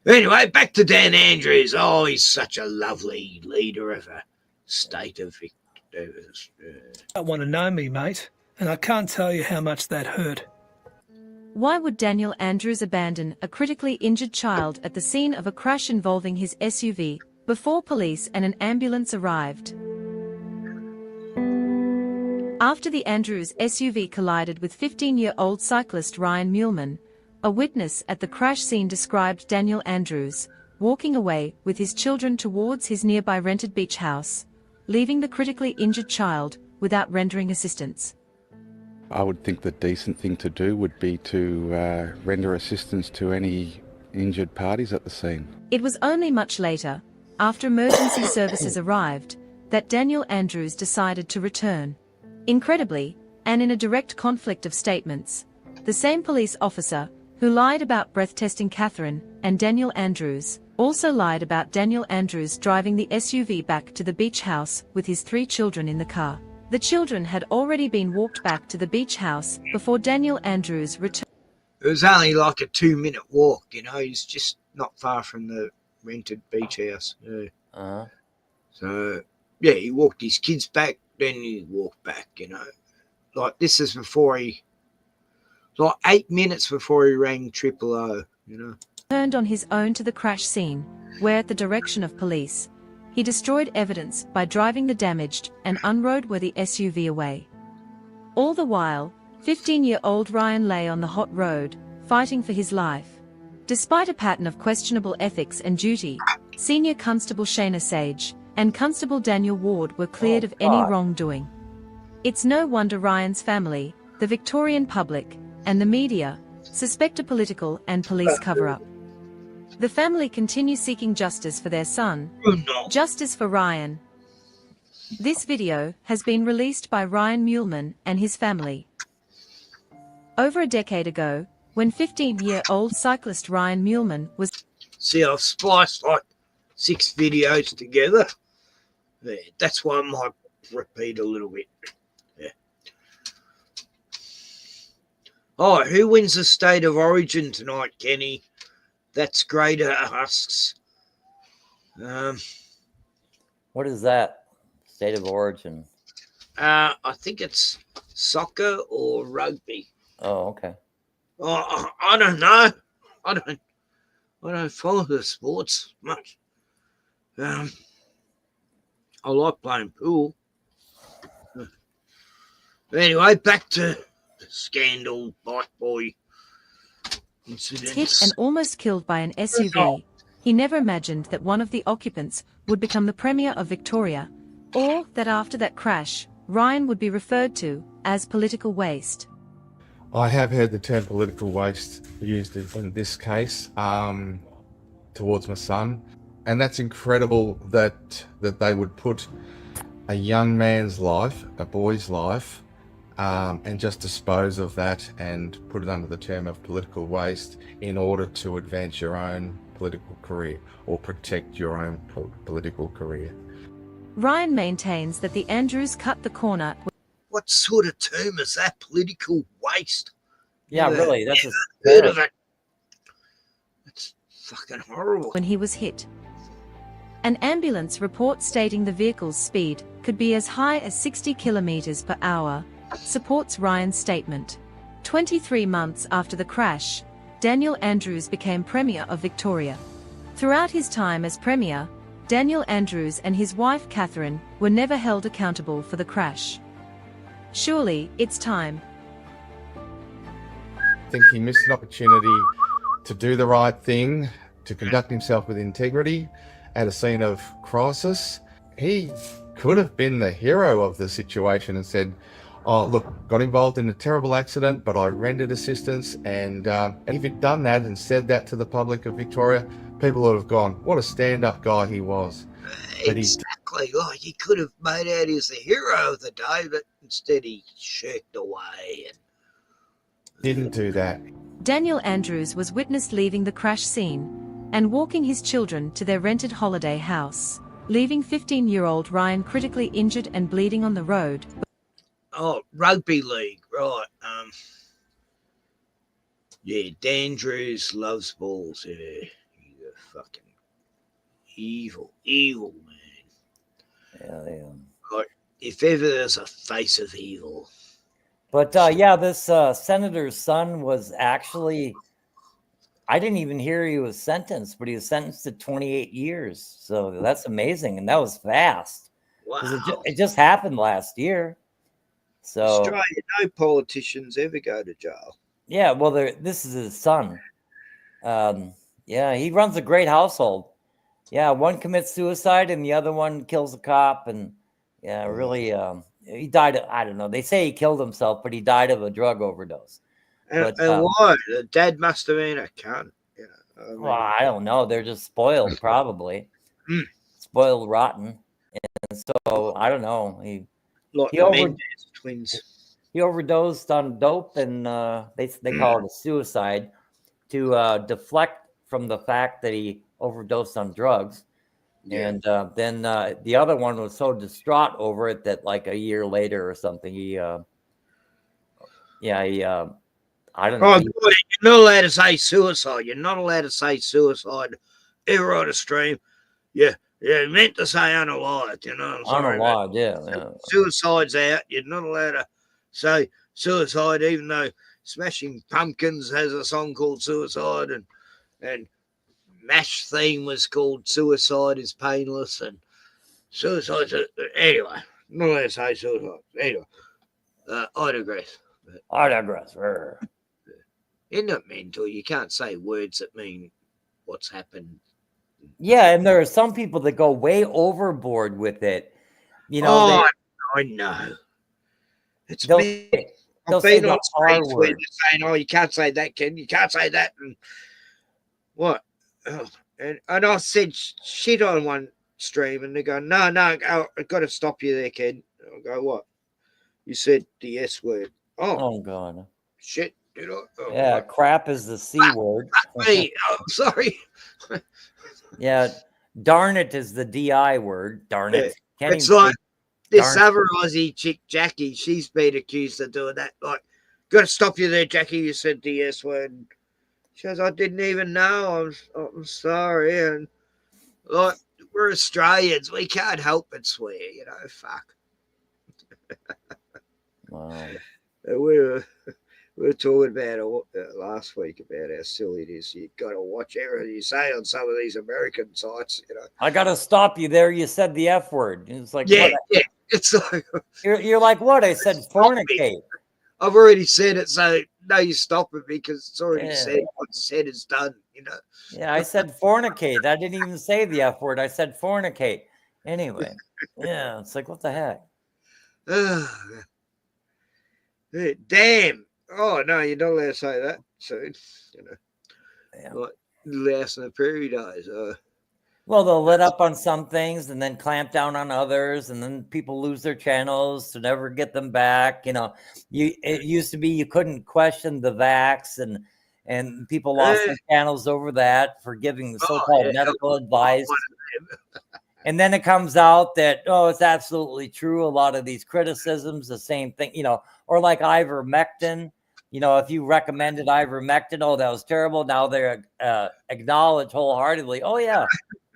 Anyway, back to Dan Andrews. Oh, he's such a lovely leader of a state of Victoria. I want to know me, mate, and I can't tell you how much that hurt. Why would Daniel Andrews abandon a critically injured child at the scene of a crash involving his SUV before police and an ambulance arrived? After the Andrews SUV collided with 15-year-old cyclist Ryan Muleman, a witness at the crash scene described Daniel Andrews walking away with his children towards his nearby rented beach house, leaving the critically injured child without rendering assistance. I would think the decent thing to do would be to render assistance to any injured parties at the scene. It was only much later, after emergency services arrived, that Daniel Andrews decided to return. Incredibly, and in a direct conflict of statements, the same police officer who lied about breath testing Catherine and Daniel Andrews also lied about Daniel Andrews driving the SUV back to the beach house with his 3 children in the car. The children had already been walked back to the beach house before Daniel Andrews returned. It was only like a 2-minute walk, He's just not far from the rented beach house. Yeah. So, he walked his kids back, then he walked back, Like, this is before like 8 minutes before he rang 000, Turned on his own to the crash scene, where at the direction of police, he destroyed evidence by driving the damaged and unroadworthy SUV away. All the while, 15-year-old Ryan lay on the hot road, fighting for his life. Despite a pattern of questionable ethics and duty, Senior Constable Shayna Sage and Constable Daniel Ward were cleared of any wrongdoing. It's no wonder Ryan's family, the Victorian public, and the media suspect a political and police cover-up. The family continues seeking justice for their son, justice for Ryan. This video has been released by Ryan Muleman and his family. Over a decade ago, when 15-year-old cyclist Ryan Muleman was... See, I've spliced like 6 videos together. Yeah, that's why I might repeat a little bit. Yeah. Oh, who wins the State of Origin tonight, Kenny? That's Greater Husks. What is that? State of Origin. I think it's soccer or rugby. Oh, okay. Oh, I don't know. I don't follow the sports much. I like playing pool. Anyway, back to the scandal, bike boy incident. Hit and almost killed by an SUV. He never imagined that one of the occupants would become the Premier of Victoria, or that after that crash, Ryan would be referred to as political waste. I have heard the term political waste used in this case towards my son, and that's incredible that they would put a young man's life, a boy's life, and just dispose of that and put it under the term of political waste in order to advance your own political career or protect your own political career. Ryan maintains that the Andrews cut the corner. What sort of term is that? Political waste? Yeah, really. That's a heard of it. It's fucking horrible. When he was hit. An ambulance report stating the vehicle's speed could be as high as 60 kilometers per hour supports Ryan's statement. 23 months after the crash, Daniel Andrews became Premier of Victoria. Throughout his time as Premier, Daniel Andrews and his wife Catherine were never held accountable for the crash. Surely, it's time. I think he missed an opportunity to do the right thing, to conduct himself with integrity at a scene of crisis. He could have been the hero of the situation and said, oh, look, got involved in a terrible accident, but I rendered assistance. And if he'd done that and said that to the public of Victoria, people would have gone, what a stand-up guy he was. But Exactly. Like he could have made out as the hero of the day, but instead he shirked away and didn't do that. Daniel Andrews was witnessed leaving the crash scene and walking his children to their rented holiday house, leaving 15-year-old Ryan critically injured and bleeding on the road. Oh, rugby league, right. Yeah, Dandrews loves balls. Yeah, he's a fucking evil man. Yeah, they Like, if ever there's a face of evil. But yeah, this senator's son was actually, I didn't even hear he was sentenced, but he was sentenced to 28 years. So that's amazing. And that was fast. Wow. It just happened last year. So Australia, no politicians ever go to jail. yeah, well, this is his son. Yeah, he runs a great household. Yeah, one commits suicide and the other one kills a cop. And yeah, really, he died. I don't know. They say he killed himself, but he died of a drug overdose. And But, why? The dad must have been a cunt. You know, I mean, well, I don't know. They're just spoiled, probably. Spoiled rotten. And so, I don't know. like he the over- Mendes twins. He overdosed on dope, and they call it a suicide to deflect from the fact that he overdosed on drugs. Yeah. And then the other one was so distraught over it that like a year later or something, I don't know. Oh, boy, you're not allowed to say suicide. You're not allowed to say suicide ever on a stream. Yeah, meant to say unalived, you know. Unalived, yeah. Suicide's out. You're not allowed to say suicide, even though Smashing Pumpkins has a song called Suicide, and MASH theme was called Suicide is Painless, and suicide's anyway. Not allowed to say suicide. Anyway, I digress. I digress. Isn't it mental? You can't say words that mean what's happened. Yeah, and there are some people that go way overboard with it. You know, I know. It's they'll me. they'll I've say been on the R streets where word. they're saying, "Oh, you can't say that, Ken. You can't say that." And what? Oh, and I said shit on one stream, and they go, "No, I've got to stop you there, Ken." I go, "What? You said the S word." Oh God. Shit. Did I? Oh, Yeah, crap is the C word. Hey, sorry. Yeah, darn it is the DI word. Darn it. It's like this other Aussie chick, Jackie. She's been accused of doing that. Like, Got to stop you there, Jackie. You said the S word. She goes, I didn't even know. I'm sorry. And like, we're Australians. We can't help but swear, you know. Fuck. Wow. We were talking about last week about how silly it is. You've got to watch everything you say on some of these American sites, you know. I got to stop you there. You said the F word. It's like, Yeah, what? yeah. It's like You're like, what? I said fornicate. I've already said it, so no, you stop it because it's already Yeah. said. What's said is done, you know. Yeah, I said fornicate. I didn't even say the F word. I said fornicate. Anyway, yeah, it's like, what the heck? Damn. Oh, no, you're not allowed to say that soon, you know. Yeah. Like Louse in the Prairie days. Well, they'll let up on some things and then clamp down on others, and then people lose their channels to never get them back. You know, it used to be you couldn't question the vax, and people lost their channels over that for giving the so-called medical advice. And then it comes out that, oh, it's absolutely true. A lot of these criticisms, the same thing, you know, or like ivermectin. You know, if you recommended ivermectin, oh, that was terrible. Now they're acknowledge wholeheartedly, oh, yeah,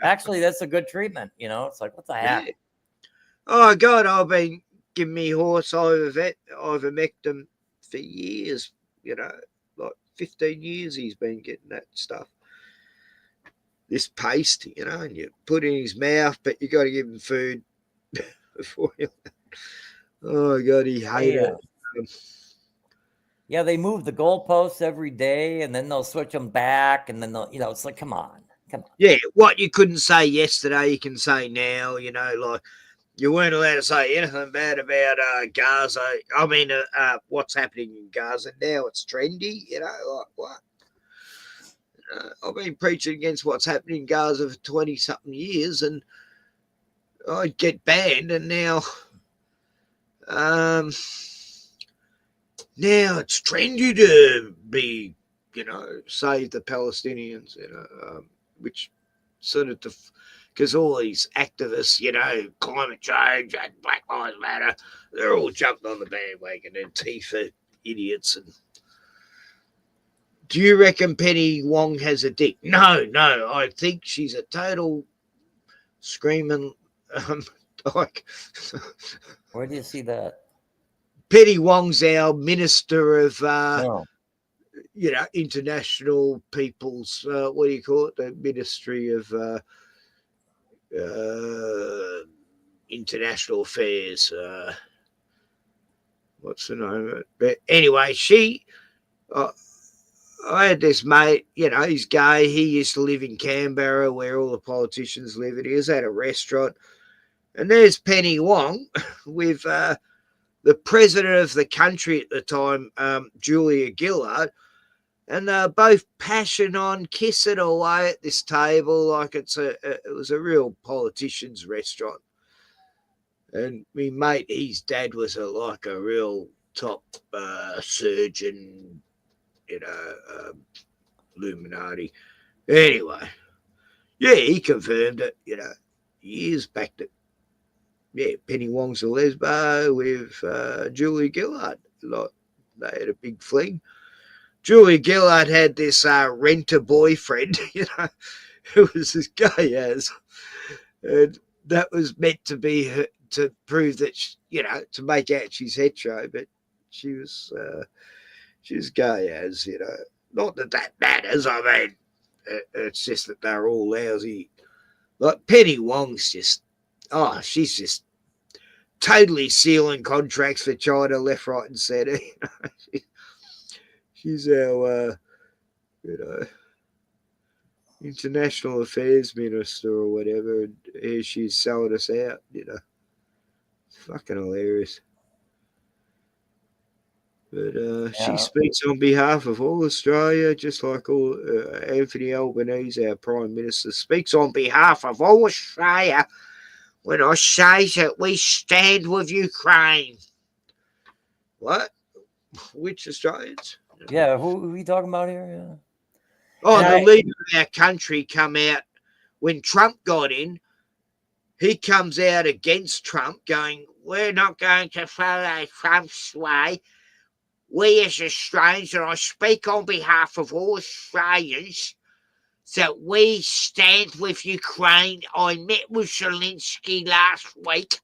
actually, that's a good treatment. You know, it's like, what the heck? Yeah. Oh, God, I've been giving me horse ivermectin for years, you know, like 15 years he's been getting that stuff. This paste, you know, and you put it in his mouth, but you got to give him food before you. Oh, God, he hated it. Yeah, they move the goalposts every day, and then they'll switch them back, and then they'll, you know, it's like, come on. Yeah, what you couldn't say yesterday, you can say now. You know, like you weren't allowed to say anything bad about Gaza. I mean, what's happening in Gaza now? It's trendy. You know, like what? I've been preaching against what's happening in Gaza for 20-something years, and I'd get banned, and now it's trendy to be, you know, save the Palestinians, you know, which sort of, because all these activists, you know, climate change and Black Lives Matter, they're all jumped on the bandwagon, and Antifa idiots. And do you reckon Penny Wong has a dick? No, I think she's a total screaming like. Where do you see that? Penny Wong's our Minister of, you know, international people's, what do you call it? The Ministry of International Affairs. What's the name of it? But anyway, I had this mate, you know, he's gay. He used to live in Canberra where all the politicians live. And he was at a restaurant. And there's Penny Wong with the president of the country at the time, Julia Gillard. And they're both passion on, kissing away at this table like it was a real politician's restaurant. And me mate, his dad was like a real top surgeon, you know, Illuminati. Anyway, yeah, he confirmed it, you know, years back that, yeah, Penny Wong's a lesbo with Julia Gillard. Like, they had a big fling. Julia Gillard had this renter boyfriend, you know, who was as gay as, and that was meant to be her, to prove that, you know, to make out she's hetero, but she was gay as, you know. Not that matters. I mean, it's just that they're all lousy. Like Penny Wong's just, she's just totally sealing contracts for China left, right, and centre. You know? She's our, you know, international affairs minister or whatever, and here she's selling us out, you know. It's fucking hilarious. But she speaks on behalf of all Australia, just like all Anthony Albanese, our Prime Minister, speaks on behalf of all Australia when I say that we stand with Ukraine. What? Which Australians? Yeah, who are we talking about here? Yeah. Oh, the leader of our country come out when Trump got in. He comes out against Trump, going, "We're not going to follow Trump's way. we as Australians, and I speak on behalf of all Australians, that we stand with Ukraine. I met with Zelensky last week,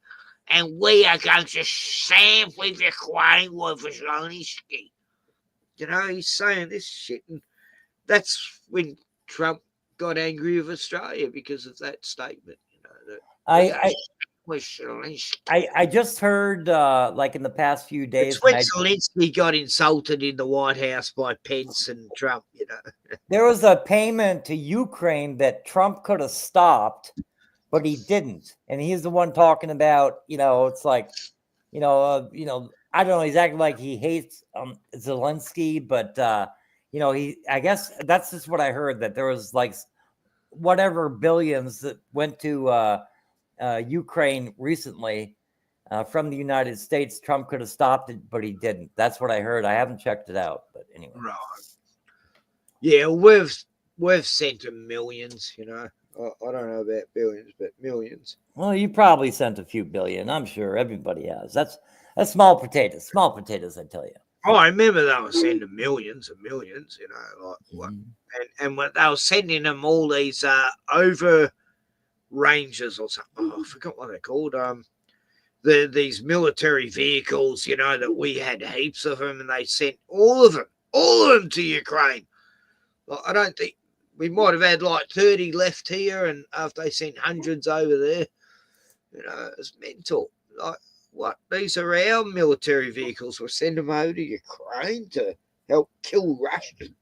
and we are going to stand with Ukraine with Zelensky. You know, he's saying this shit, and that's when Trump got angry with Australia because of that statement. You know, that I just heard like in the past few days. It's when Zelensky got insulted in the White House by Pence and Trump. You know, there was a payment to Ukraine that Trump could have stopped, but he didn't, and he's the one talking about. You know, it's like, I don't know. He's acting like he hates Zelensky, but I guess that's just what I heard, that there was like whatever billions that went to Ukraine recently from the United States. Trump could have stopped it, but he didn't. That's what I heard. I haven't checked it out, but anyway. Right. Yeah, we've sent him millions. You know, I don't know about billions, but millions. Well, you probably sent a few billion. I'm sure everybody has. That's small potatoes. Small potatoes, I tell you. Oh, I remember they were sending millions and millions. You know, like and what they were sending them all these over Rangers or something. Oh, I forgot what they're called. These military vehicles, you know, that we had heaps of them, and they sent all of them to Ukraine. Like, I don't think we might have had like 30 left here, and after they sent hundreds over there, you know, it's mental. Like, what? These are our military vehicles. We'll send them over to Ukraine to help kill Russians.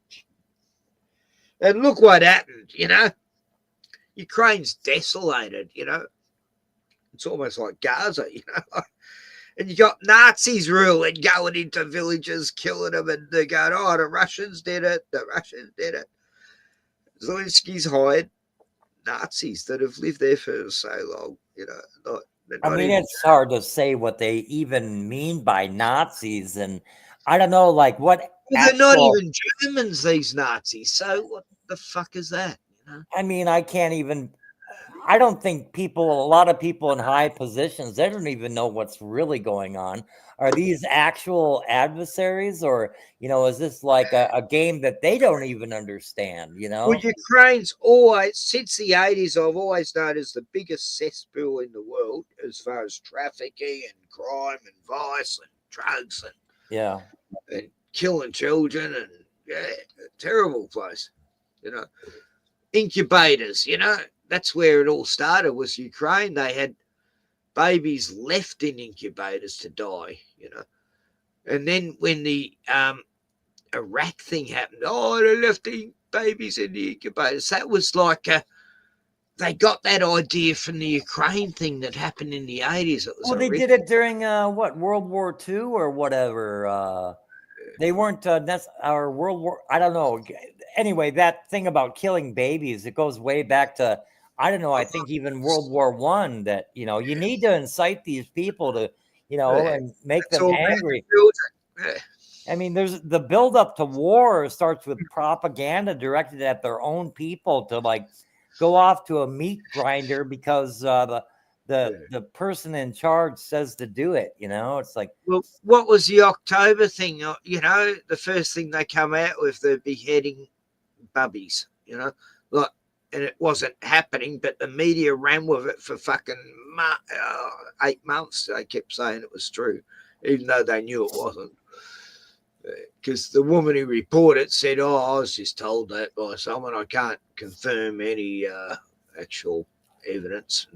And look what happened, you know. Ukraine's desolated, you know. It's almost like Gaza, you know. And you got Nazis ruling, going into villages, killing them, and they're going, oh, the Russians did it. The Russians did it. Zelensky's hired Nazis that have lived there for so long, you know. It's hard to say what they even mean by Nazis, and I don't know, like what. They're not even Germans, these Nazis. So what the fuck is that? You know? I mean, I can't even. I don't think a lot of people in high positions, they don't even know what's really going on. Are these actual adversaries, or, you know, is this like a game that they don't even understand, you know? Well, Ukraine's always, since the 80s, I've always known as the biggest cesspool in the world as far as trafficking and crime and vice and drugs and killing children, and a terrible place, you know. Incubators, you know. That's where it all started, was Ukraine. They had babies left in incubators to die, you know. And then when the Iraq thing happened, they left the babies in the incubators. That was like they got that idea from the Ukraine thing that happened in the 80s. They did it during World War II or whatever. They weren't our World War. I don't know. Anyway, that thing about killing babies, it goes way back to, I don't know, I think even World War I, that, you know, you need to incite these people to, you know, and make them angry. I mean, there's the buildup to war starts with propaganda directed at their own people to like go off to a meat grinder because the person in charge says to do it, you know. It's like, well, what was the October thing? You know, the first thing they come out with, the beheading bubbies, you know, like, and it wasn't happening, but the media ran with it for fucking 8 months. They kept saying it was true, even though they knew it wasn't. Because the woman who reported said, I was just told that by someone. I can't confirm any actual evidence.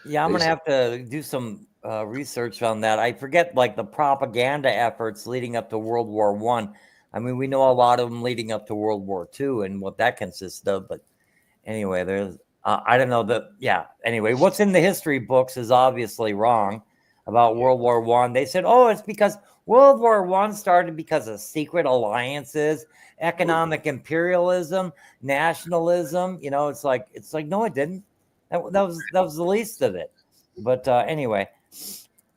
Yeah, I'm going to have to do some research on that. I forget, like, the propaganda efforts leading up to World War I. I mean, we know a lot of them leading up to World War II and what that consists of. But anyway, there's, I don't know that. Yeah. Anyway, what's in the history books is obviously wrong about World War I. They said, oh, it's because World War I started because of secret alliances, economic imperialism, nationalism. You know, it's like, no, it didn't. That was the least of it. But anyway,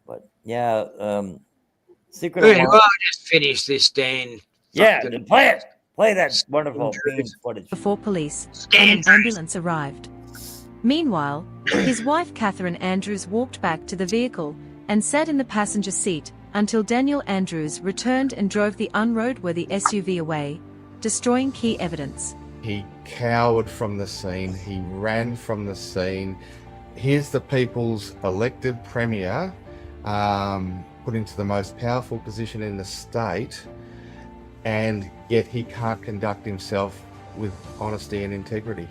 but yeah, secret. Anyway, I'll just finish this, Dan. Yeah, play that wonderful footage. Before police and an ambulance arrived. Meanwhile, his wife Catherine Andrews walked back to the vehicle and sat in the passenger seat until Daniel Andrews returned and drove the unroadworthy SUV away, destroying key evidence. He cowered from the scene. He ran from the scene. Here's the people's elected premier, put into the most powerful position in the state, and yet he can't conduct himself with honesty and integrity.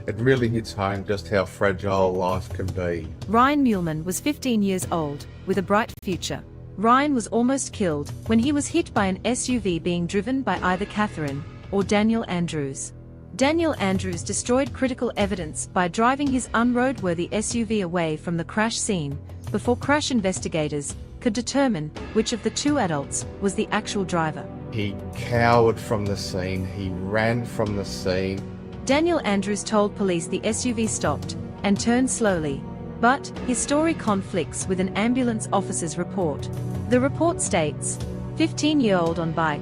It really hits home just how fragile life can be. Ryan Muleman was 15 years old, with a bright future. Ryan was almost killed when he was hit by an SUV being driven by either Catherine or Daniel Andrews. Daniel Andrews destroyed critical evidence by driving his unroadworthy SUV away from the crash scene before crash investigators could determine which of the two adults was the actual driver. He cowered from the scene. He ran from the scene. Daniel Andrews told police the SUV stopped and turned slowly, but his story conflicts with an ambulance officer's report. The report states, 15-year-old on bike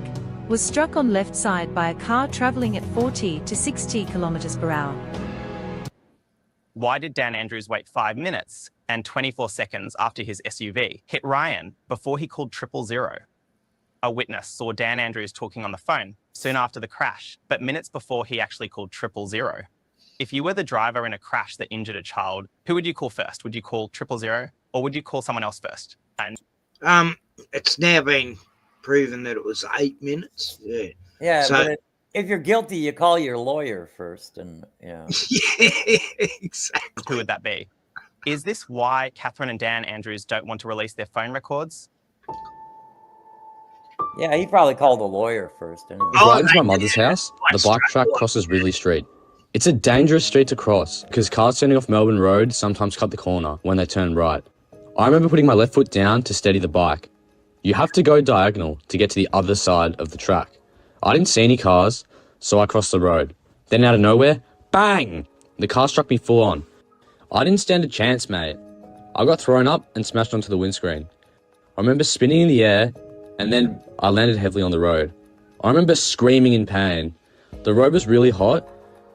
was struck on left side by a car traveling at 40 to 60 kilometers per hour. Why did Dan Andrews wait 5 minutes and 24 seconds after his SUV hit Ryan before he called 000? A witness saw Dan Andrews talking on the phone soon after the crash, but minutes before he actually called 000. If you were the driver in a crash that injured a child, who would you call first? Would you call 000 or would you call someone else first? And it's now been proven that it was 8 minutes. Yeah. Yeah, So, but if you're guilty, you call your lawyer first, and yeah, exactly. who would that be? Is this why Catherine and Dan Andrews don't want to release their phone records? yeah, he probably called a lawyer first. Anyway. Right into my mother's house, the bike track crosses Ridley Street. It's a dangerous street to cross because cars turning off Melbourne Road sometimes cut the corner when they turn right. I remember putting my left foot down to steady the bike. You have to go diagonal to get to the other side of the track. I didn't see any cars, so I crossed the road. Then out of nowhere, bang! The car struck me full on. I didn't stand a chance, mate. I got thrown up and smashed onto the windscreen. I remember spinning in the air, and then I landed heavily on the road. I remember screaming in pain. The road was really hot,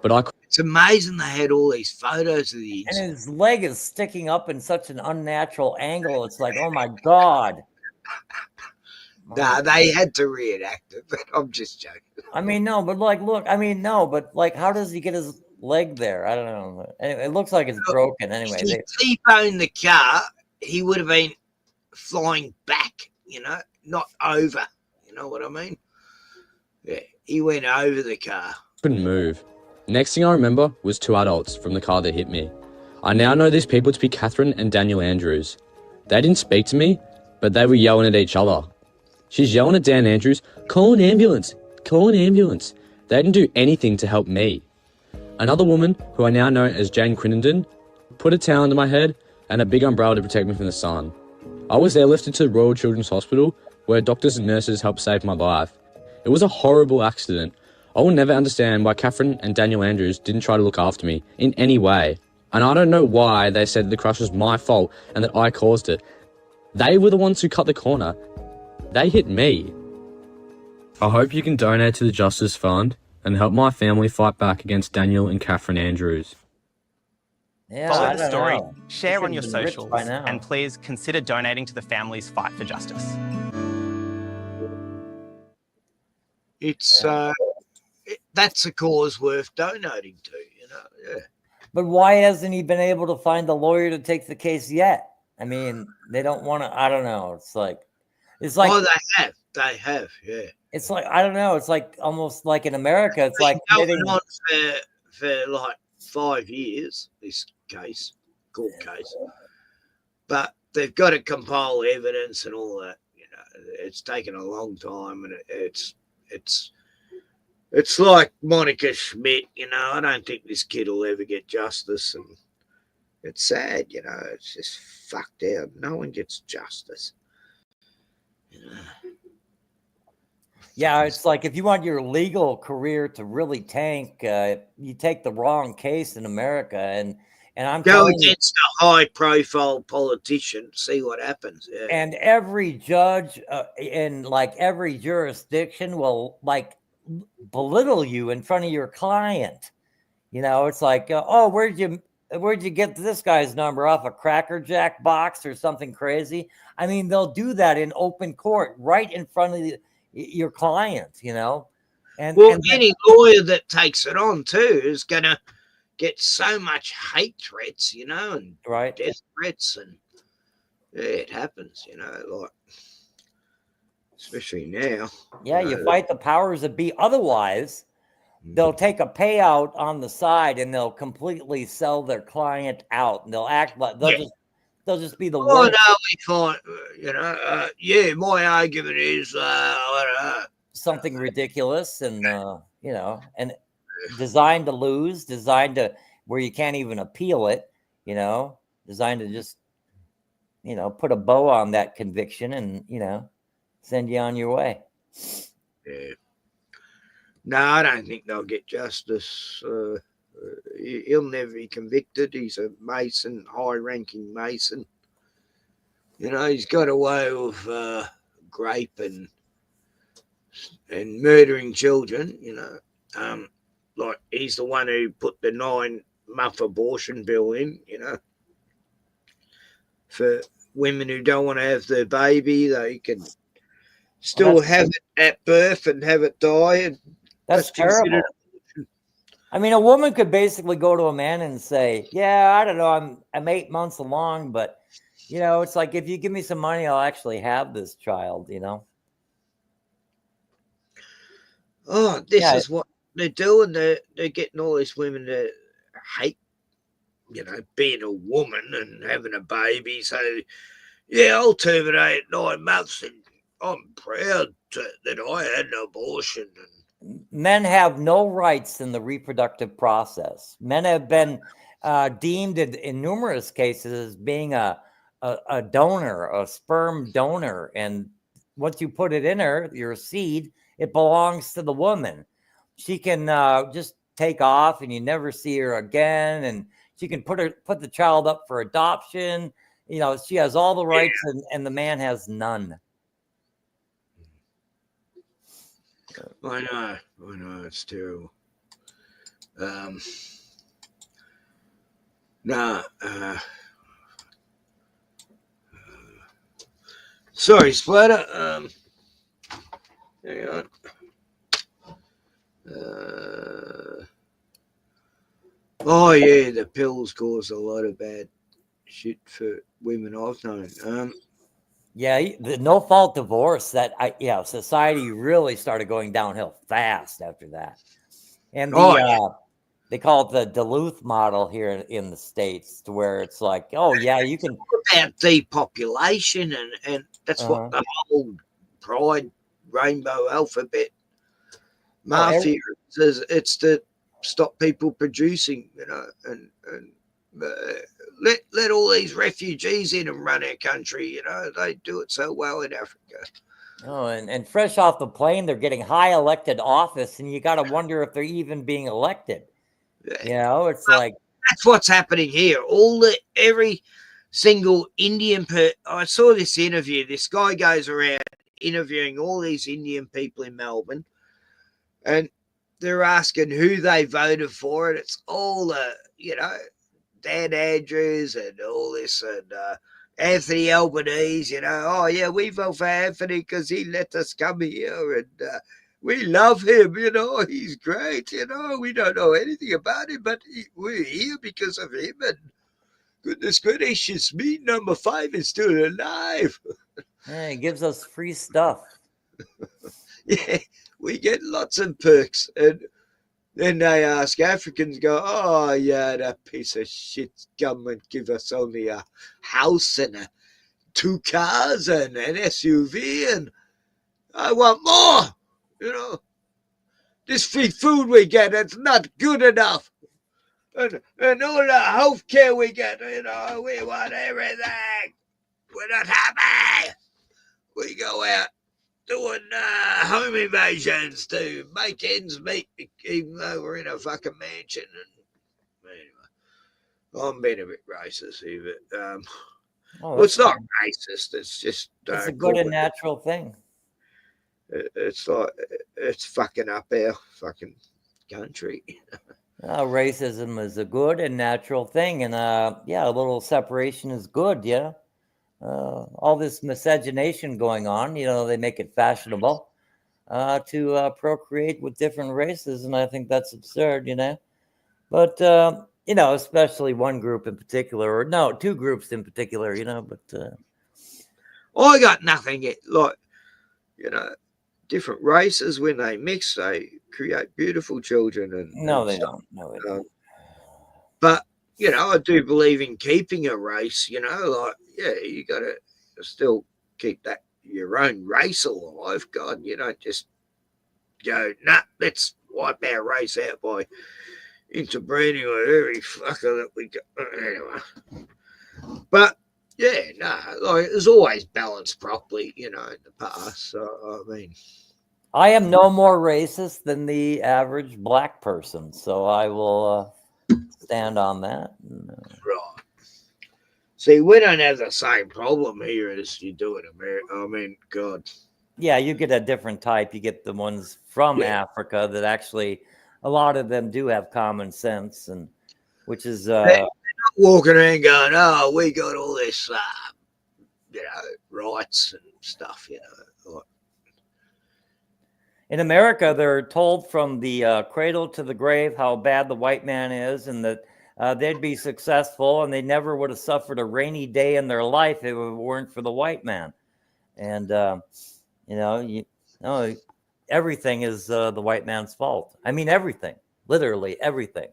but It's amazing they had all these photos of the And his leg is sticking up in such an unnatural angle. It's like, oh my God. Nah, they had to reenact it, but I'm just joking. I mean, no, but like, look, I mean, no, but like, how does he get his leg there? I don't know. Anyway, it looks like it's broken. Anyway, If he T-boned the car, he would have been flying back, not over. You know what I mean? Yeah, he went over the car. couldn't move. Next thing I remember was two adults from the car that hit me. I now know these people to be Catherine and Daniel Andrews. They didn't speak to me, but they were yelling at each other. She's yelling at Dan Andrews, call an ambulance, call an ambulance. They didn't do anything to help me. Another woman, who I now know as Jane Crittenden, put a towel under my head and a big umbrella to protect me from the sun. I was airlifted to Royal Children's Hospital, where doctors and nurses helped save my life. It was a horrible accident. I will never understand why Catherine and Daniel Andrews didn't try to look after me in any way. And I don't know why they said the crash was my fault and that I caused it. They were the ones who cut the corner. They hit me. I hope you can donate to the Justice Fund and help my family fight back against Daniel and Catherine Andrews. Yeah, Follow I the don't story, know. share He on your should've been rich socials, by now. and please consider donating to the family's fight for justice. It's that's a cause worth donating to, Yeah. But why hasn't he been able to find a lawyer to take the case yet? I mean, they don't want to. I don't know. It's like Oh, they have, yeah. It's like, I don't know. It's like almost like in America. It's like Going getting, on for like 5 years. This court case, but they've got to compile evidence and all that. It's taken a long time, and it's like Monica Schmidt. I don't think this kid will ever get justice, and it's sad. It's just fucked out. No one gets justice. yeah, it's like if you want your legal career to really tank, you take the wrong case in America, and I'm Go telling you, against a high-profile politician, see what happens. Yeah. and every judge in like every jurisdiction will like belittle you in front of your client. It's like, oh, where'd you where'd you get this guy's number? Off a Cracker Jack box or something crazy? I mean, they'll do that in open court right in front of your client, you know? And any lawyer that takes it on too is going to get so much hate threats, you know, and death threats, and it happens, you know, like especially now. Yeah, you fight the powers that be. Otherwise, they'll take a payout on the side and they'll completely sell their client out, and they'll act like they'll just be the Oh worst. no, we can't, you know. My argument is, I don't know, something ridiculous and you know, and designed to lose, designed to where you can't even appeal it, you know, designed to just, you know, put a bow on that conviction and, you know, send you on your way. Yeah. No, I don't think they'll get justice. He'll never be convicted. He's a Mason, high-ranking Mason. You know, he's got away with rape and murdering children. You know, like he's the one who put the 9-month abortion bill in. You know, for women who don't want to have their baby, they can still have it at birth and have it die. And that's terrible. I mean, a woman could basically go to a man and say, yeah, I don't know, I'm 8 months along, but, you know, it's like, if you give me some money, I'll actually have this child, you know? Oh, this is what they're doing. They're getting all these women to hate, you know, being a woman and having a baby. So, yeah, I'll terminate at 9 months, and I'm proud that I had an abortion. Men have no rights in the reproductive process. Men have been deemed in numerous cases as being a donor, a sperm donor. And once you put it in her, your seed, it belongs to the woman. She can just take off and you never see her again. And she can put the child up for adoption. You know, she has all the rights and the man has none. I know, it's terrible. Sorry, Splatter. Hang on. Oh yeah, the pills cause a lot of bad shit for women I've known. Yeah, the no-fault divorce society really started going downhill fast after that. And they call it the Duluth model here in the States, to where it's like, oh yeah, you can about depopulation and that's what the whole Pride Rainbow Alphabet Mafia says. It's to stop people producing, you know, and let all these refugees in and run our country. You know, they do it so well in Africa. Oh, and fresh off the plane, they're getting high elected office, and you got to wonder if they're even being elected. You know, it's like that's what's happening here. Every single Indian I saw this interview. This guy goes around interviewing all these Indian people in Melbourne, and they're asking who they voted for, and it's all you know, Dan Andrews and all this, and Anthony Albanese, you know. Oh yeah, we vote for Anthony because he let us come here, and we love him, you know. He's great, you know. We don't know anything about him, but we're here because of him. And goodness gracious me, number 5 is still alive. Yeah, it gives us free stuff. Yeah, we get lots of perks, and then they ask Africans, go, oh yeah, that piece of shit government give us only a house and 2 cars and an SUV, and I want more. You know, this free food we get, it's not good enough. And all the health care we get, you know, we want everything. We're not happy. We go out doing home invasions to make ends meet, even though we're in a fucking mansion. And anyway, I'm being a bit racist here, but well, it's not racist. It's just it's a good and natural thing. It's like it's fucking up our fucking country. Racism is a good and natural thing, and yeah, a little separation is good. Yeah, all this miscegenation going on, they make it fashionable to procreate with different races, and I think that's absurd. But especially one group in particular, or no, two groups in particular. But I got nothing yet. Like, different races, when they mix, they create beautiful children. No, they don't. No, they don't. But, I do believe in keeping a race, like, yeah, you got to still keep your own race alive. God, you don't just go, nah, let's wipe our race out by interbreeding with every fucker that we got. Anyway. But, yeah, like, it was always balanced properly, in the past. So, I mean, I am no more racist than the average black person, so I will stand on that. Right. See, we don't have the same problem here as you do in America. I mean, God. Yeah, you get a different type. You get the ones from Africa that actually, a lot of them do have common sense, and which is they're not walking around going, "Oh, we got all this, rights and stuff." Like, in America, they're told from the cradle to the grave how bad the white man is, and that they'd be successful, and they never would have suffered a rainy day in their life if it weren't for the white man. And everything is the white man's fault. I mean, everything, literally everything.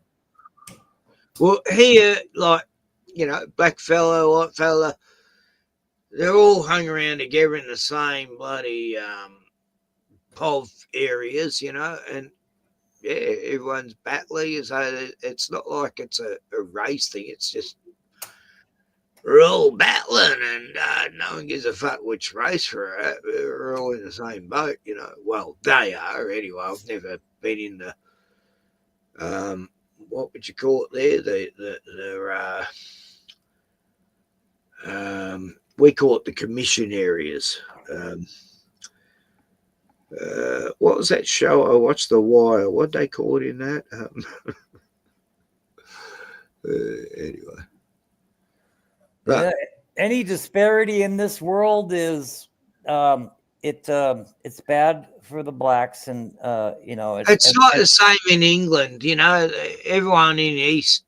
Well, here, like, black fella, white fella, they're all hung around together in the same bloody POV areas, and yeah, everyone's battling. So it's not like it's a race thing. It's just we're all battling, and no one gives a fuck which race we're at. We're all in the same boat, Well, they are anyway. I've never been in the what would you call it there? We call it the commission areas. What was that show I watched, The Wire? What'd they call it in that? Anyway. But, any disparity in this world is it's bad for the blacks, and it's not the same in England. Everyone in East,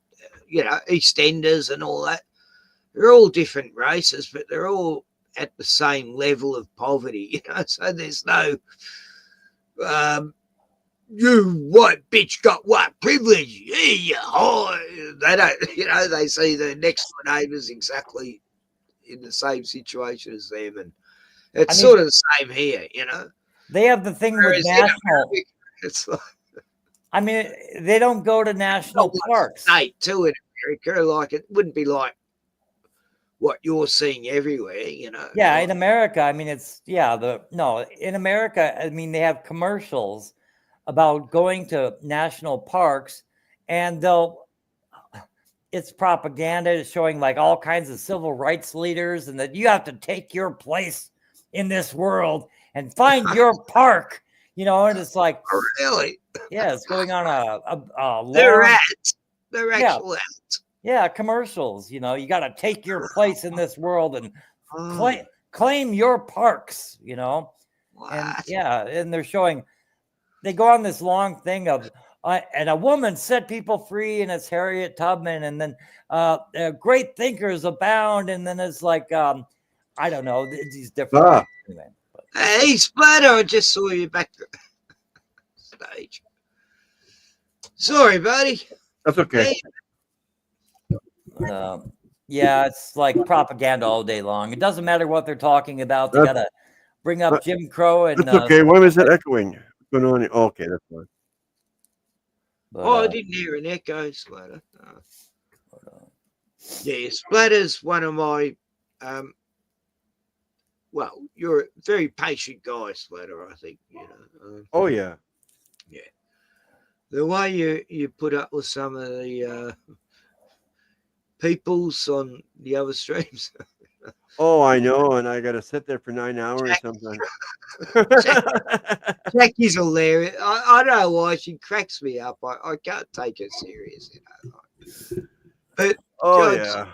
EastEnders and all that, they're all different races, but they're all at the same level of poverty. So there's no you white bitch got white privilege. Yeah, they don't. They see their next door neighbours exactly in the same situation as them, and it's sort of the same here. They have the thing with national. It's like, I mean, they don't go to national parks. State too in America, like it wouldn't be like what you're seeing everywhere. Yeah, in America, I mean, in America, I mean, they have commercials about going to national parks, and it's propaganda showing like all kinds of civil rights leaders, and that you have to take your place in this world and find your park, and it's like, really, yeah, it's going on a they're actual ads. Yeah, commercials. You got to take your place in this world and claim your parks. And and they're showing. They go on this long thing of, and a woman set people free, and it's Harriet Tubman, and then great thinkers abound, and then it's like, I don't know, these different. Hey, Splatter, I just saw you back stage. Sorry, buddy. That's okay. Yeah, it's like propaganda all day long. It doesn't matter what they're talking about. They got to bring up Jim Crow. And that's okay. Why is that echoing? What's going on? Okay, that's fine. But, I didn't hear an echo, Splatter. Yeah, Splatter's one of my well, you're a very patient guy, Splatter, I think. Oh yeah. Yeah. The way you put up with some of the peoples on the other streams. Oh, I know, and I got to sit there for 9 hours sometimes. Jackie's hilarious. I don't know why she cracks me up. I can't take her serious, you know. But Oh God, yeah,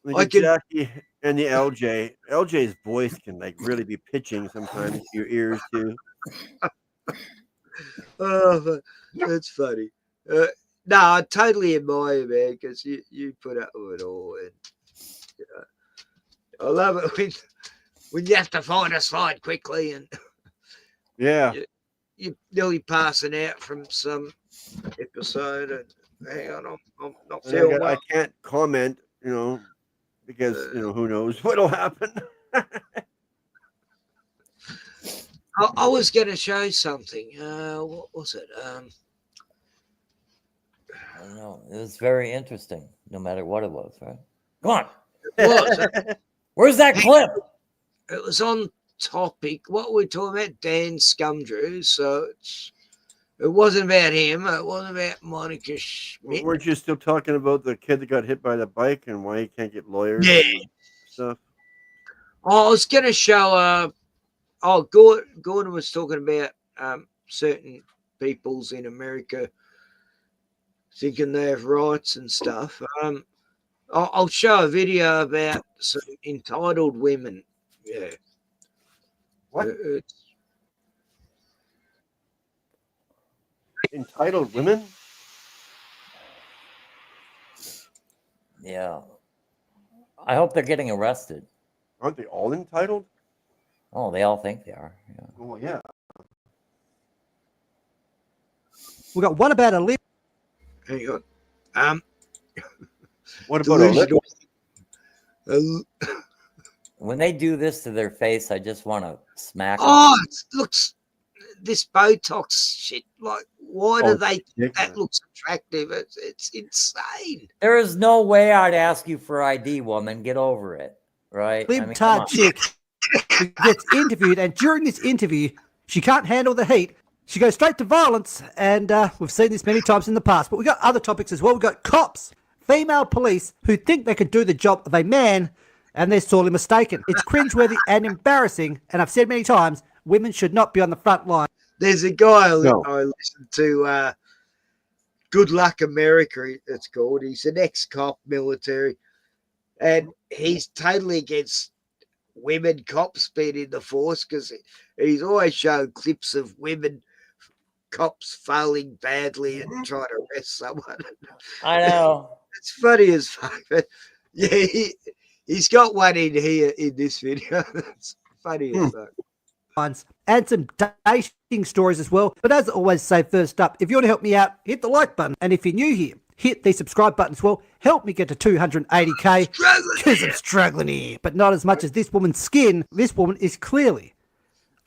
I like could- Jackie and the LJ. LJ's voice can like really be pitching sometimes to your ears too. Oh, that's funny. No, I totally admire you, man, because you put up with it all. And, you know, I love it when you have to find a slide quickly and Yeah, you're nearly passing out from some episode. And hang on, I'm not and feeling well. I can't comment, because who knows what'll happen. I was going to show something. What was it? I don't know. It was very interesting, no matter what it was, right? Come on. It was. Where's that clip? It was on topic. What we're talking about, Dan Scumdrew. So it wasn't about him. It wasn't about Monica Schmidt. Weren't you still talking about the kid that got hit by the bike and why he can't get lawyers? Yeah. And stuff. I was going to show. Gordon was talking about certain peoples in America thinking they have rights and stuff. I'll show a video about some entitled women. Yeah. What? Entitled women? Yeah. I hope they're getting arrested. Aren't they all entitled? Oh, they all think they are. Yeah. Oh yeah. We got one about a lip. Hang on. What about a lip? When they do this to their face, I just want to smack them. Oh, it looks this Botox shit. Like, why do Oh, they think that ridiculous. looks attractive? It's insane. There is no way I'd ask you for ID, woman. Get over it, right? I mean, come Libtard on. chick who gets interviewed, and during this interview, she can't handle the heat. She goes straight to violence, and we've seen this many times in the past. But we've got other topics as well. We've got cops, female police who think they could do the job of a man, and they're sorely mistaken. It's cringeworthy and embarrassing, and I've said many times, women should not be on the front line. There's a guy I No. listened to, Good Luck America, it's called. He's an ex-cop, military, and he's totally against women cops being in the force because he's always shown clips of women cops failing badly and trying to arrest someone. I know. It's funny as fuck, but yeah, he's got one in here in this video. It's funny as fuck. And some dating stories as well. But as I always say, first up, if you want to help me out, hit the like button. And if you're new here, hit the subscribe button as well. Help me get to 280k because I'm struggling here. But not as much as this woman's skin. This woman is clearly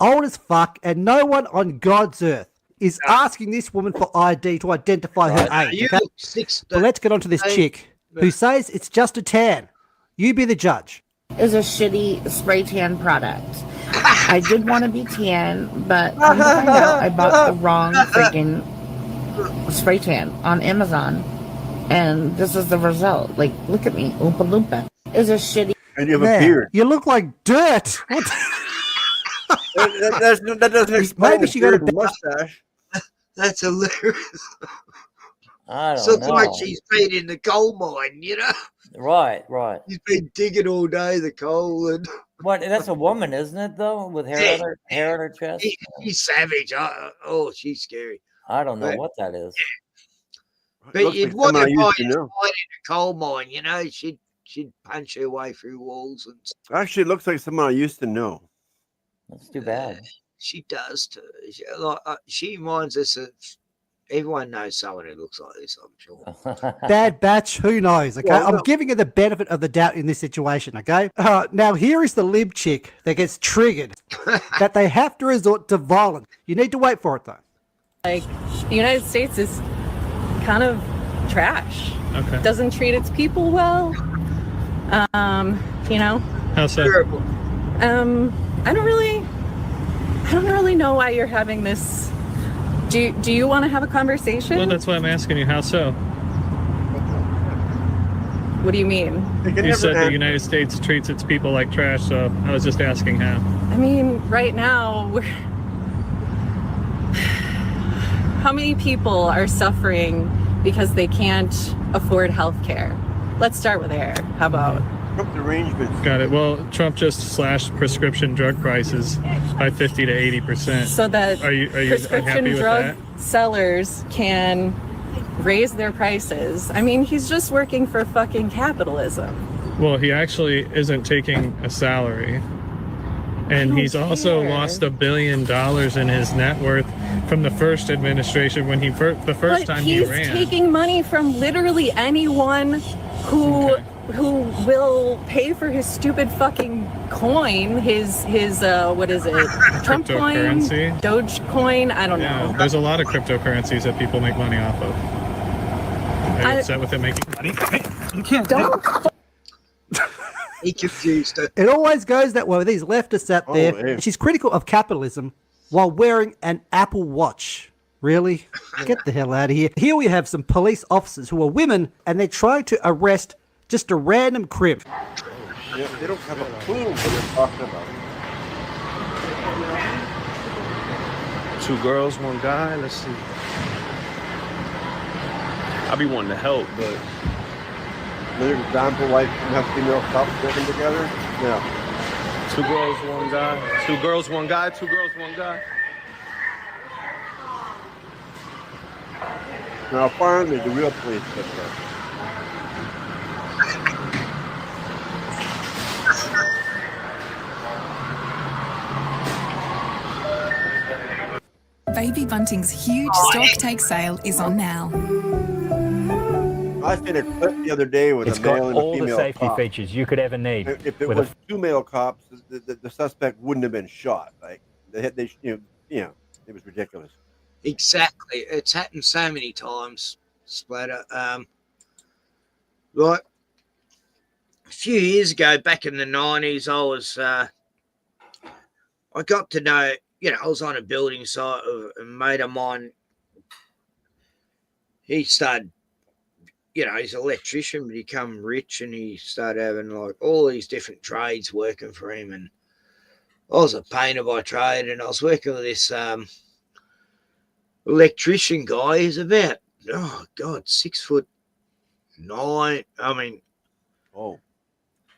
old as fuck, and no one on God's earth is asking this woman for ID to identify her age. You Okay? look 60. So let's get on to this chick who says it's just a tan. You be the judge. Is a shitty spray tan product. I did want to be tan, but come to find out I bought the wrong freaking spray tan on Amazon, and this is the result. Like, look at me, Oompa Loompa. Is a shitty. And you have Man, a beard. You look like dirt. What? That doesn't explain Maybe the she got a beard and mustache. That's hilarious. I don't Looks know. like she's been in the coal mine, you know? Right. She's been digging all day, the coal, and What? That's a woman, isn't it? Though, with hair on her chest. she's savage. Oh, she's scary. I don't know But- what that is. But Looks you'd like want someone I to used find to a know. in a coal mine, you know? She'd punch her way through walls, and Actually, it looks like someone I used to know. That's too bad. she does too. She reminds us of everyone knows someone who looks like this. I'm sure. Bad batch, who knows? Okay, Well, I'm no. giving her the benefit of the doubt in this situation. Okay, now here is the lib chick that gets triggered that they have to resort to violence. You need to wait for it though. Like, the United States is kind of trash. Okay. Doesn't treat its people well. You know. How so? I don't really know why you're having this. Do you want to have a conversation? Well, that's why I'm asking you. How so? What do you mean? You said the United States treats its people like trash, so I was just asking how. I mean, right now, how many people are suffering because they can't afford health care? Let's start with there. How about? Trump arrangements. Got it. Well, Trump just slashed prescription drug prices by 50 to 80%. So that are you prescription unhappy with drug that? sellers can raise their prices. I mean, he's just working for fucking capitalism. Well, he actually isn't taking a salary. And he's also lost $1 billion in his net worth from the first administration when he the first time he ran. He's taking money from literally anyone who will pay for his stupid fucking coin, his what is it? Trump coin, Cryptocurrency? Dogecoin, I don't know. There's a lot of cryptocurrencies that people make money off of. Are you upset with him making money? You can't He confused it. It always goes that way with these leftists out there. yeah. She's critical of capitalism while wearing an Apple Watch. Really? Get the hell out of here. Here we have some police officers who are women and they're trying to arrest just a random crib. Yeah, they don't have a clue what they're talking about. 2 girls, 1 guy. Let's see. I be wanting to help, but Another example, like you have female cops working together. Yeah. 2 girls, 1 guy. 2 girls, 1 guy. 2 girls, 1 guy. Now, finally, the real police get there. Baby Bunting's huge stock take sale is on now. I seen a clip the other day with It's a got male and a all the female safety cop. features you could ever need. If it with a- was 2 male cops, the suspect wouldn't have been shot. Like they it was ridiculous. Exactly. It's happened so many times, Splatter. Like a few years ago, back in the 90s, I got to know, I was on a building site of a mate of mine. He started, he's an electrician, but he become rich and he started having like all these different trades working for him. And I was a painter by trade and I was working with this electrician guy. He's about 6'9". I mean,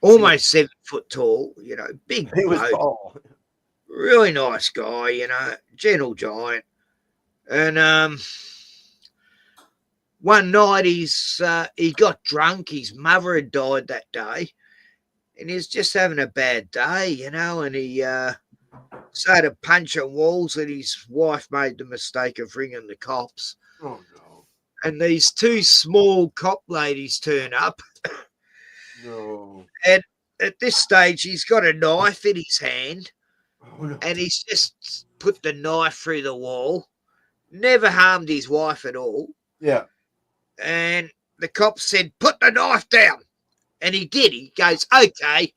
almost 7 foot tall. Big. He was bloke, tall. really nice guy. Gentle giant. And one night he got drunk. His mother had died that day, and he was just having a bad day, and he started punching walls, and his wife made the mistake of ringing the cops. Oh no! And these 2 small cop ladies turn up. No. And at this stage, he's got a knife in his hand, no. and he's just put the knife through the wall. Never harmed his wife at all. Yeah. And the cops said, "Put the knife down." And he did. He goes, "Okay."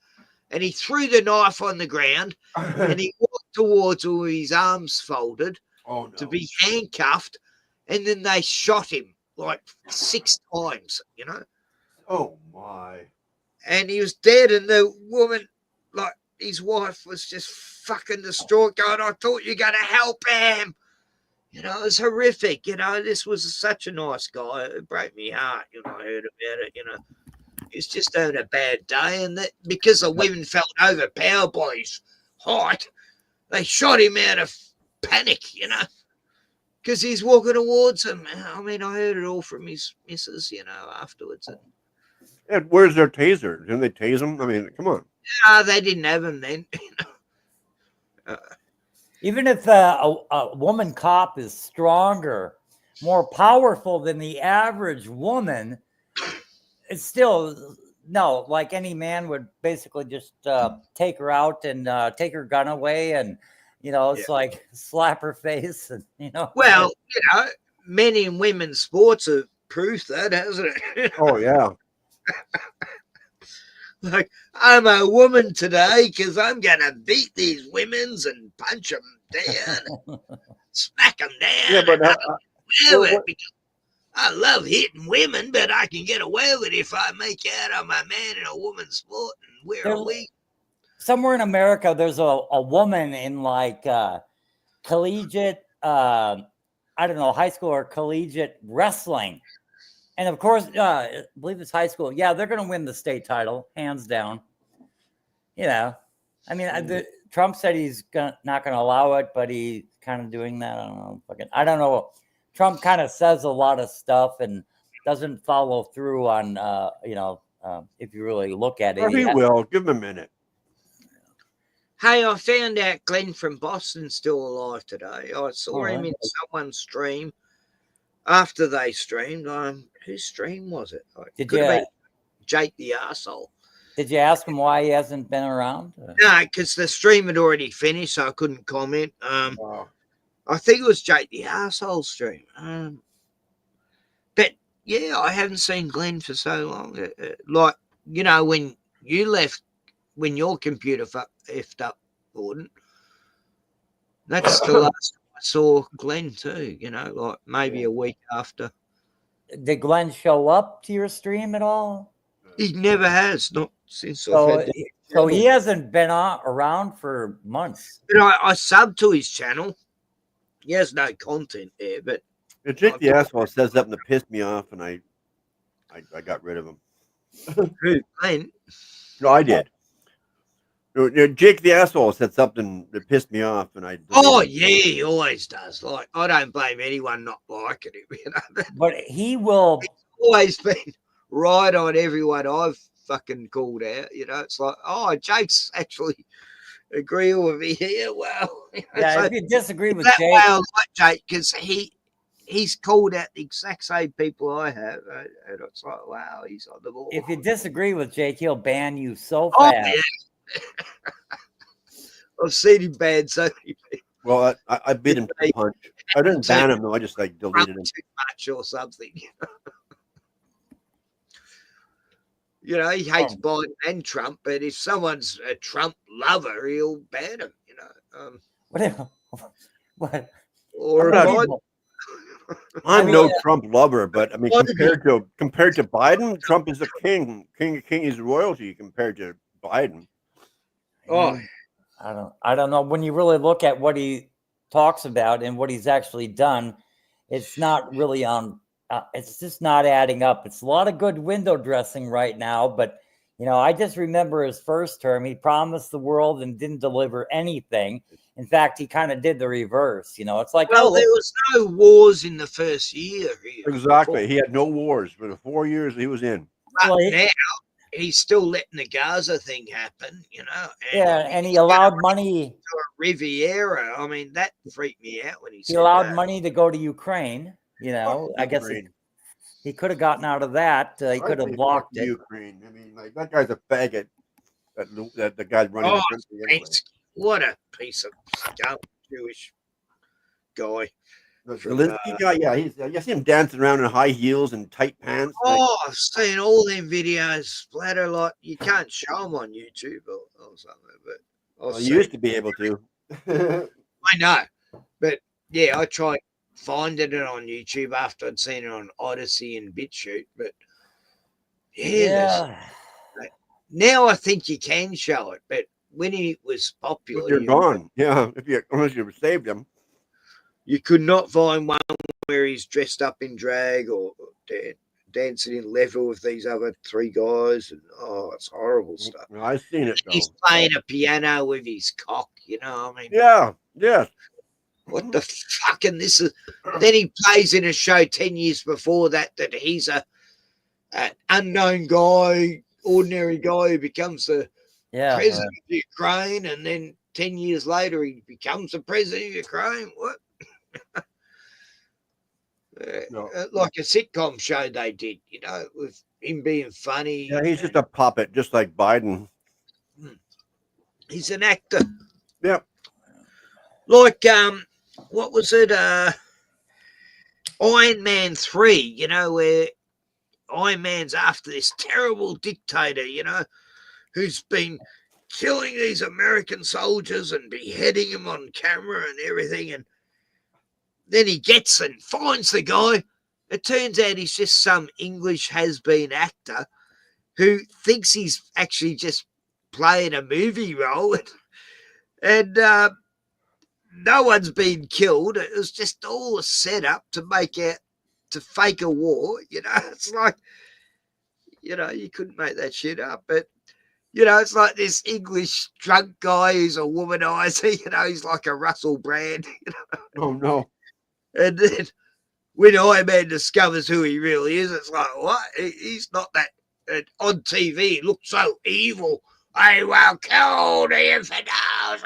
And he threw the knife on the ground and he walked towards her with his arms folded to be handcuffed. And then they shot him like 6 times, Oh my! And he was dead. And the woman, like his wife, was just fucking distraught, going, "I thought you were going to help him." It was horrific. This was such a nice guy. It broke my heart, I heard about it, He was just having a bad day. And that because the women felt overpowered by his height, they shot him out of panic, because he's walking towards them. I mean, I heard it all from his missus, afterwards. And, And where's their taser? Didn't they tase him? I mean, come on. they didn't have him then. Even if a woman cop is stronger, more powerful than the average woman, it's still no, like any man would basically just take her out and take her gun away, and it's like slap her face, and Well, men in women's sports have proved that, hasn't it? Oh yeah. Like, I'm a woman today because I'm going to beat these women's and punch them down, smack them down. Yeah, but I love hitting women, but I can get away with it if I make out I'm a man in a woman's sport and wear a wig. Somewhere in America, there's a woman in like collegiate, I don't know, high school or collegiate wrestling. And of course, I believe it's high school. Yeah, they're going to win the state title, hands down. You know, I mean, Trump said he's not going to allow it, but he's kind of doing that. I don't know. Trump kind of says a lot of stuff and doesn't follow through on, if you really look at it. Well, he will. Give him a minute. Hey, I found out Glenn from Boston's still alive today. I saw him in someone's stream after they streamed. Whose stream was it? Did Could have you- been Jake the arsehole. Did you ask him why he hasn't been around? No, because the stream had already finished, so I couldn't comment. I think it was Jake the arsehole stream. But yeah, I haven't seen Glenn for so long. Like, you know, when you left, when your computer effed up, Gordon, that's the last time I saw Glenn too, you know, like maybe a week after. Did Glenn show up to your stream at all? He never has, not since I've So, had so he hasn't been around for months. But I subbed to his channel. He has no content there, but Jake the asshole says something that pissed me off, and I got rid of him. Who? Glenn? No, I did. No, Jake the asshole said something that pissed me off, and I. Oh yeah, he always does. Like, I don't blame anyone not liking him, you know. But he will. He's always been right on everyone I've fucking called out. You know, it's like, oh, Jake's actually agreeing with me here. Well, you know, Yeah, so if you disagree with that Jake, way I like Jake because he's called out the exact same people I have, and it's like, wow, he's on the ball. if you disagree with Jake, he'll ban you so Oh, fast. yeah. I've seen him ban so many people. Well, I beat him to the punch. I didn't ban him though. I just like deleted him. Too much or something. You know, he hates Biden and Trump, but if someone's a Trump lover, he'll ban him. You know, what? Or I'm a not- Biden. I'm no Trump lover, but I mean, compared to Biden, Trump is a king. King is royalty compared to Biden. Oh, I don't know. When you really look at what he talks about and what he's actually done, it's not really on. It's just not adding up. It's a lot of good window dressing right now, but you know, I just remember his first term. He promised the world and didn't deliver anything. In fact, he kind of did the reverse. You know, it's like, well, there was no wars in the first year. Exactly. He had no wars for the 4 years he was in. But now he's still letting the Gaza thing happen. You know, and he allowed money. to a Riviera. I mean, that freaked me out when he He said allowed that. money to go to Ukraine. You know, I guess he could have gotten out of that. He could have blocked it. Ukraine. I mean, like that guy's a faggot. That the guy's running Oh, the country anyway. what a piece of scum, Jewish guy. Zelensky guy, yeah, you see him dancing around in high heels and tight pants. like- Oh, I've seen all them videos splatter like you can't show them on YouTube or something, but I've you seen- used to be able to. I know, but yeah, I tried finding it on YouTube after I'd seen it on Odyssey and BitChute, but yeah. Now I think you can show it, but when it was popular, You're gone. Yeah, unless you saved him. You could not find one where he's dressed up in drag or dancing in level with these other three guys, and it's horrible stuff. Well, I've seen it. He's playing a piano with his cock, you know. I mean, Yeah. what the fuck? And this is then he plays in a show 10 years before that he's an unknown guy, ordinary guy who becomes the president of Ukraine, and then 10 years later he becomes the president of Ukraine. What? Like a sitcom show they did, you know, with him being funny. Yeah, he's just a puppet, just like Biden. He's an actor. Yep. Like what was it? Iron Man 3, you know, where Iron Man's after this terrible dictator, you know, who's been killing these American soldiers and beheading them on camera and everything, and then he gets and finds the guy It turns out he's just some English has-been actor who thinks he's actually just playing a movie role. And no one's been killed. It was just all a setup to fake a war. It's like, you couldn't make that shit up. But, it's like this English drunk guy who's a womanizer, he's like a Russell Brand. Oh, no. And then when Iron Man discovers who he really is, it's like, what? He's not that. And on TV, he looks so evil. I will kill the infidels.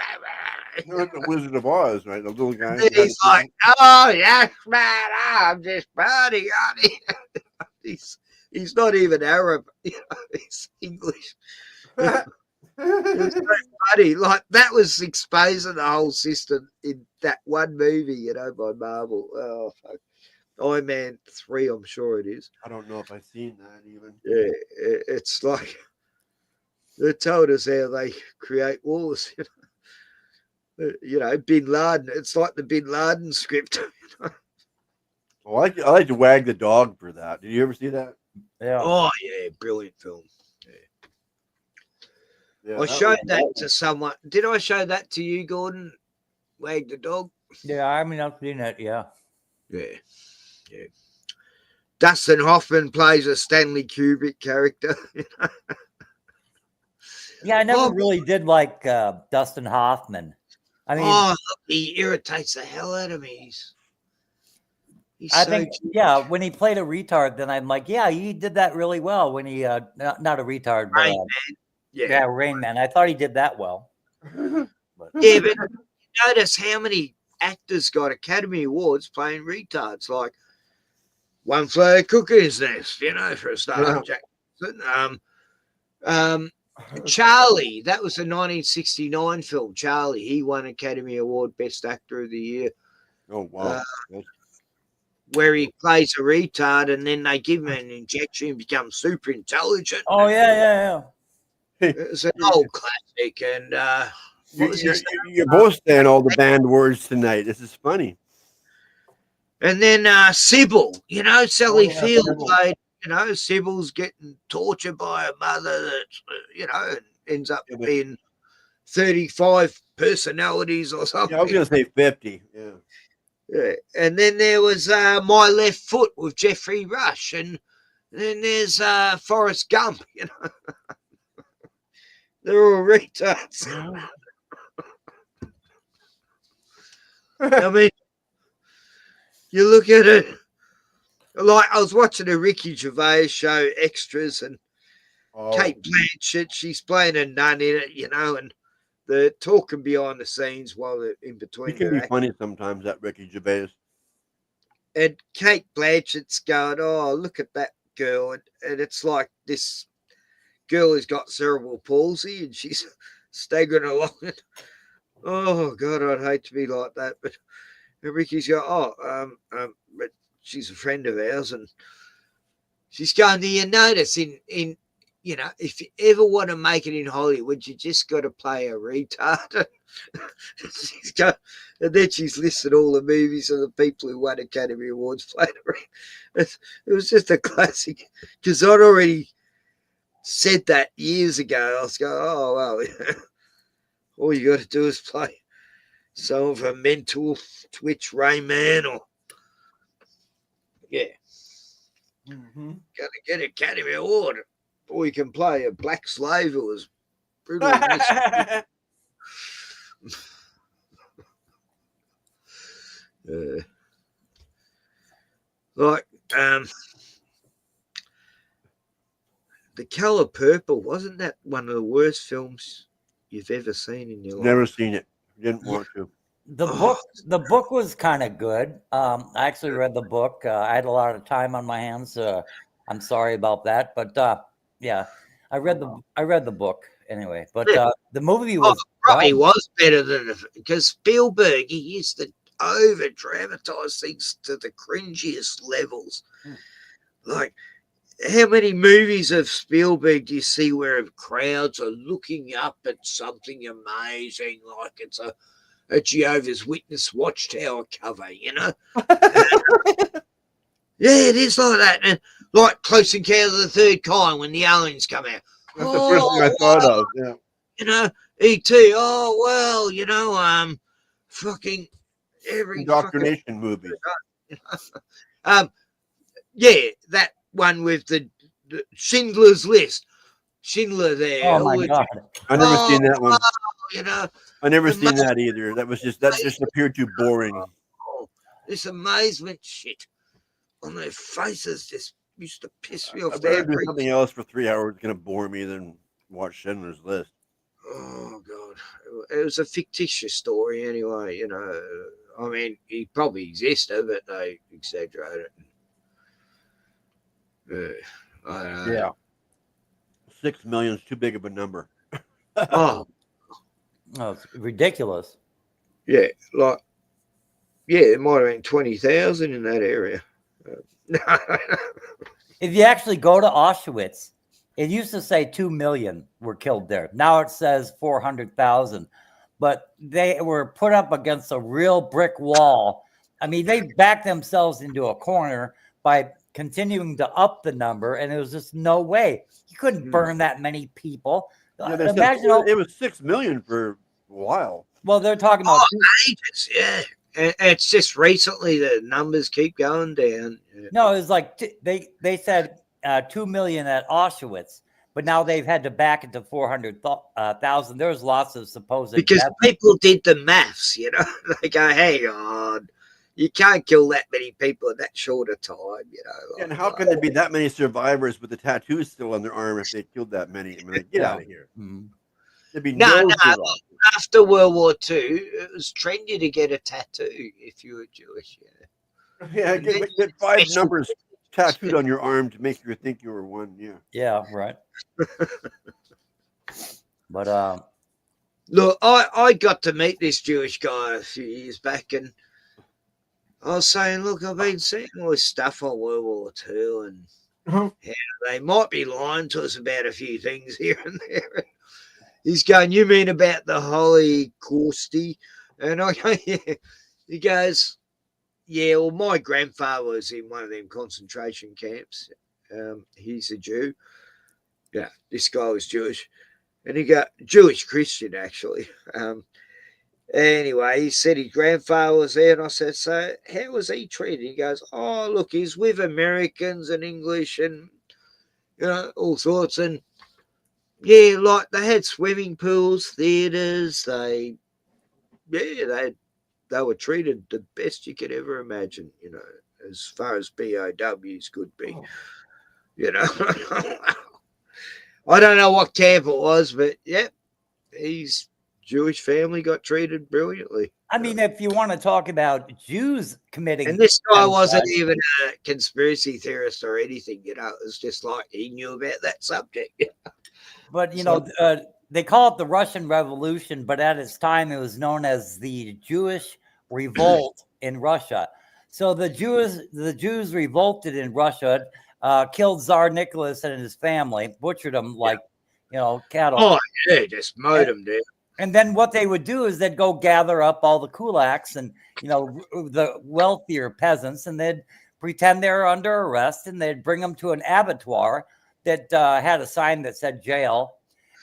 You're like the Wizard of Oz, right? The little guy. And he's like, oh, yes, man, I'm just buddy, honey. He's not even Arab. He's English. It's so funny. Like, that was exposing the whole system in that one movie, by Marvel. Oh, fuck. Iron Man 3, I'm sure it is. I don't know if I've seen that even. Yeah, it's like they told us how they create wars. Bin Laden. It's like the Bin Laden script. Well, I like to wag the dog for that. Did you ever see that? Yeah. Oh yeah, brilliant film. Yeah, I showed that to someone. Did I show that to you, Gordon? Wag the dog. Yeah, I mean, I've seen it. Yeah. Yeah. Dustin Hoffman plays a Stanley Kubrick character. Yeah, I never really did like Dustin Hoffman. I mean, he irritates the hell out of me. I think, when he played a retard, then I'm like, yeah, he did that really well. When he, not a retard, but Rain Man. Rain Man. I thought he did that well. But notice how many actors got Academy Awards playing retards, like One Flew Over the Cuckoo's Nest, for a start. Jack Charlie, that was a 1969 film. Charlie, he won Academy Award Best Actor of the Year. Oh wow! Where he plays a retard, and then they give him an injection and becomes super intelligent. Oh yeah. It's an old classic, and you're both saying all the banned words tonight. This is funny. And then Sybil, Sally Field Sybil. played. Sybil's getting tortured by a mother that, and ends up being 35 personalities or something. Yeah, I was going to say 50. Yeah. And then there was My Left Foot with Jeffrey Rush. And then there's Forrest Gump, They're all retards. I mean, you look at it. Like, I was watching a Ricky Gervais show, Extras, and Kate Blanchett, she's playing a nun in it, and they're talking behind the scenes while they're in between. He can be funny sometimes, that Ricky Gervais. And Kate Blanchett's going, oh, look at that girl. And it's like this girl has got cerebral palsy, and she's staggering along. Oh, God, I'd hate to be like that. But Ricky's going, but she's a friend of ours, and she's going, do you notice in if you ever want to make it in Hollywood, you just got to play a retard. She's going, and then she's listed all the movies of the people who won Academy Awards playing it. It was just a classic, because I'd already said that years ago. I was going, oh, well, all you got to do is play some of a mental twitch Rain Man or gonna get Academy Award, or you can play a black slave who was brutally The Color Purple, wasn't that one of the worst films you've ever seen in your life? Never seen it. Didn't want to. The book was kind of good. I actually read the book. I had a lot of time on my hands. I'm sorry about that, but I read the book anyway. But the movie was probably was better than because Spielberg, he used to over dramatize things to the cringiest levels. Like, how many movies of Spielberg do you see where crowds are looking up at something amazing, like it's a Jehovah's Witness watchtower cover, Yeah, it is like that. And like Close Encounters of the Third Kind when the aliens come out. That's the first thing I thought of. Yeah. You know, E.T. Oh, well, you know, fucking every Indoctrination movies. Yeah, that one with the Schindler's List. Schindler there. Oh my God! I never seen that one. You know, I never seen that either. That just appeared too boring. this amazement shit on their faces just used to piss me off. I'd rather do something else for 3 hours. It's gonna bore me than watch Schindler's List. Oh God, it was a fictitious story anyway. You know, I mean, he probably existed, but they exaggerated it. I don't know. Yeah, 6 million is too big of a number. Oh, No, it's ridiculous. yeah, like, yeah, it might have been 20,000 in that area. If you actually go to Auschwitz, it used to say 2 million were killed there. Now it says 400,000, but they were put up against a real brick wall. I mean, they backed themselves into a corner by continuing to up the number, and it was just no way. You couldn't burn that many people. Yeah, they said Imagine it was 6 million for a while. Well, they're talking about ages, yeah. And it's just recently the numbers keep going down. no, it was like they said 2 million at Auschwitz, but now they've had to back it to 400,000. There's lots of supposed Because deaths. people did the maths, you know. They go, hang on, you can't kill that many people in that short a time, you know. And how can there be that many survivors with the tattoos still on their arm if they killed that many? I mean, like, get out of here. There'd be No, no no. After World War II, it was trendy to get a tattoo if you were Jewish. Yeah, get 5 numbers tattooed on your arm to make you think you were one. Yeah. Yeah, right. But Look, I got to meet this Jewish guy a few years back, and I was saying, look, I've been seeing all this stuff on World War II, and yeah, they might be lying to us about a few things here and there. He's going, you mean about the Holocaust? And I go, yeah. He goes, yeah, well, my grandfather was in one of them concentration camps. He's a Jew. Yeah, this guy was Jewish. And he got Jewish Christian, actually. Anyway, he said his grandfather was there. And I said, so how was he treated? He goes, oh, look, he's with Americans and English and, you know, all sorts. And yeah, like they had swimming pools, theaters. They were treated the best you could ever imagine, you know, as far as BOWs could be. You know, I don't know what camp it was, but yeah, his Jewish family got treated brilliantly. I mean, if you want to talk about Jews committing, And this guy wasn't genocide- even a conspiracy theorist or anything, you know, it was just like he knew about that subject. But you know, they call it the Russian Revolution, but at its time it was known as the Jewish Revolt in Russia. So the Jews revolted in Russia, killed Tsar Nicholas and his family, butchered them like cattle. Oh yeah, just mowed them down. And then what they would do is they'd go gather up all the kulaks and the wealthier peasants, and they'd pretend they're under arrest, and they'd bring them to an abattoir that had a sign that said jail,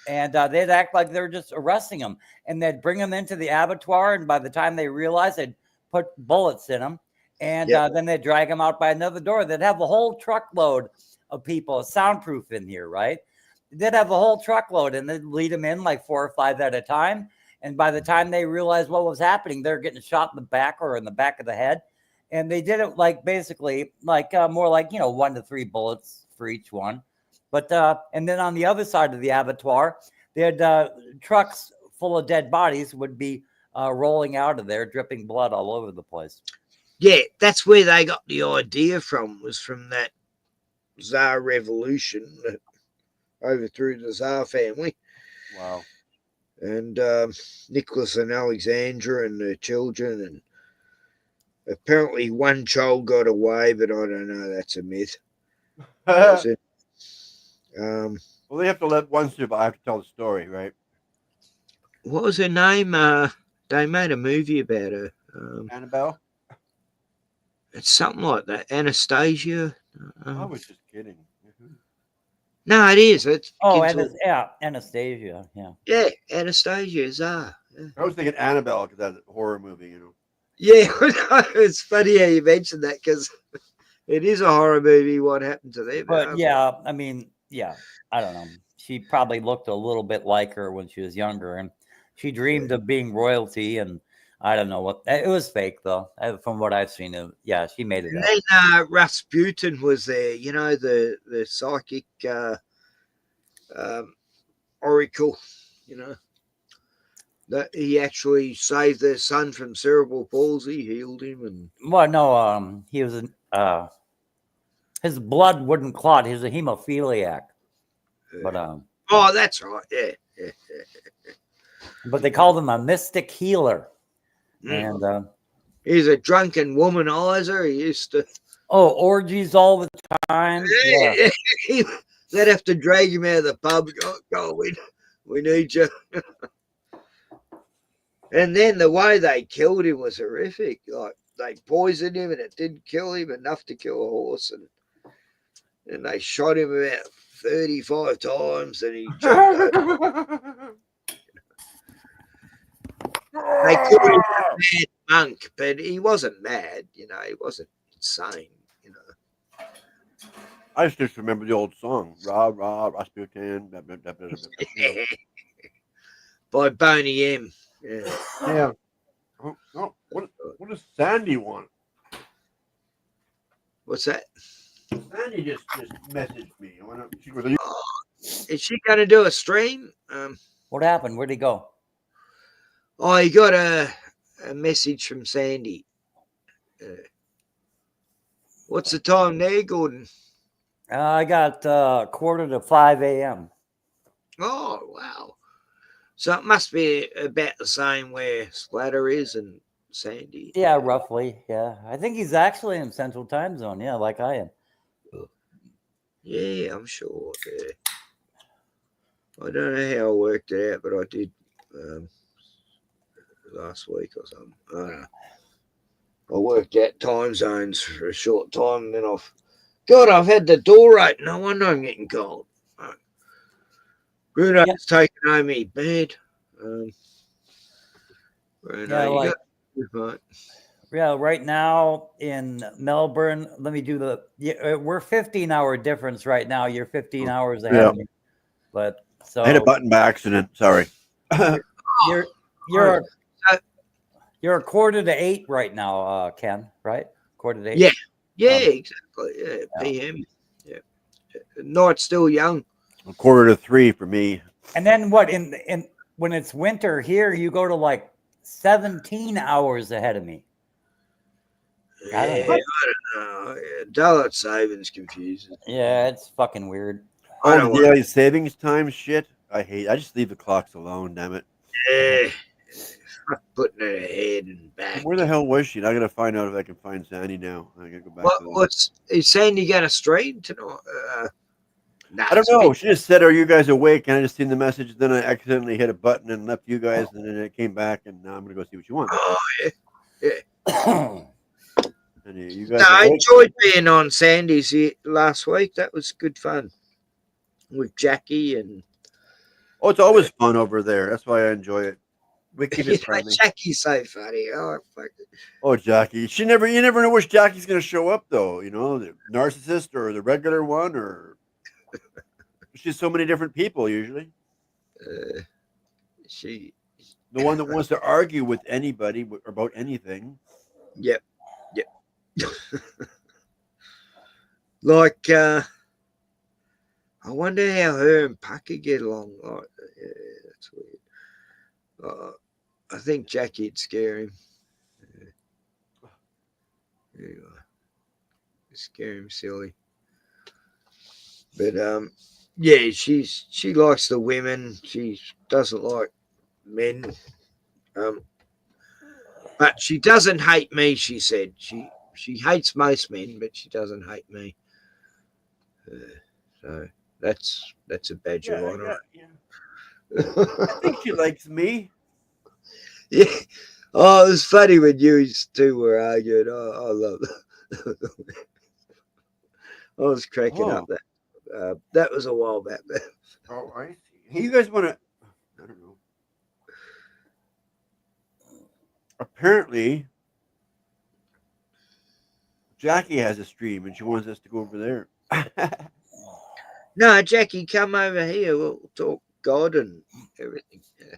and they'd act like they're just arresting them, and they'd bring them into the abattoir, and by the time they realized, they'd put bullets in them, and then they'd drag them out by another door. They'd have a whole truckload of people, soundproof in here, right? They'd have a whole truckload, and they'd lead them in like 4 or 5 at a time, and by the time they realized what was happening, they're getting shot in the back or in the back of the head, and they did it like basically like more like 1 to 3 bullets for each one. But and then on the other side of the abattoir, they had trucks full of dead bodies would be rolling out of there, dripping blood all over the place. Yeah, that's where they got the idea from, was from that Tsar revolution that overthrew the Tsar family. Wow. And Nicholas and Alexandra and their children, and apparently one child got away, but I don't know, that's a myth. That's it. Well, they have to let one survive to tell the story, right? What was her name? They made a movie about her. Annabelle? It's something like that. Anastasia. I was just kidding. No, it is. It's Anastasia. Yeah. Yeah, Anastasia is Yeah. I was thinking Annabelle because that's a horror movie, you know. Yeah, it's funny how you mentioned that because it is a horror movie. What happened to them? But yeah, I mean, yeah, I don't know. She probably looked a little bit like her when she was younger, and she dreamed of being royalty. And I don't know what it was fake though. From what I've seen, yeah, she made it. And up. then Rasputin was there. You know, the psychic oracle. You know. That he actually saved their son from cerebral palsy, healed him, and well, no, he was his blood wouldn't clot. He was a hemophiliac, but oh, that's right, yeah. But they called him a mystic healer, and he's a drunken womanizer. He used to orgies all the time. Yeah. They'd have to drag him out of the pub. Go, we need you. And then the way they killed him was horrific. Like they poisoned him and it didn't kill him enough to kill a horse. And they shot him about 35 times and he jumped over. They called him a mad monk, but he wasn't mad, you know, he wasn't insane, you know. I just remember the old song, Rah, Rah, Rasputin. By Boney M. Yeah. Yeah. Oh, what does Sandy want? What's that? Sandy just messaged me. She was, is she going to do a stream? What happened? Where'd he go? Oh, he got a message from Sandy. What's the time there, Gordon? I got 4:45 a.m. Oh, wow. So it must be about the same where Splatter is and Sandy. Yeah, roughly. Yeah. I think he's actually in Central Time Zone. Yeah, like I am. Yeah, I'm sure. Yeah. I don't know how I worked it out, but I did last week or something. I don't know. I worked out time zones for a short time, and then I've had the door open. No wonder I'm getting cold. Bruno's taking home me bed. Bruno, right now in Melbourne, let me do we're 15-hour difference right now. You're 15 hours ahead of me. But so I hit a button by accident. Sorry. You're a 7:45 right now, Ken, right? 7:45? Yeah. Yeah, exactly. Yeah, PM. Yeah. Night's still young. 2:45 for me. And then what in when it's winter here, you go to like 17 hours ahead of me. I don't know. Daylight savings confusing. Yeah, it's fucking weird. Daily savings time shit. I just leave the clocks alone, damn it. Yeah. Putting it ahead and back. Where the hell was she? I gotta find out if I can find Sandy now. I gotta go back. Is Sandy gonna stream tonight? I don't know. She just said, "Are you guys awake?" And I just seen the message. Then I accidentally hit a button and left you guys, and then it came back. And now I'm gonna go see what you want. Oh yeah. And you guys I enjoyed being on Sandy's last week. That was good fun with Jackie and. Oh, it's always fun over there. That's why I enjoy it. We keep it friendly. Jackie's so funny. Oh, fuck it. Oh, Jackie. You never know which Jackie's gonna show up though. You know, the narcissist or the regular one, or she's so many different people usually. The one that wants to argue with anybody about anything. Yep. Like, I wonder how her and Pucker get along. Like, yeah, that's weird. I think Jackie'd scare him. Anyway, scare him silly. But yeah, she likes the women. She doesn't like men. But she doesn't hate me. She said she hates most men, but she doesn't hate me. So that's a badge of honor. I think she likes me. Yeah. Oh, it was funny when you two were arguing. I love I was cracking up that was a while back. Oh, I see. Hey, you guys want to? I don't know. Apparently, Jackie has a stream, and she wants us to go over there. No, Jackie, come over here. We'll talk God and everything. Yeah.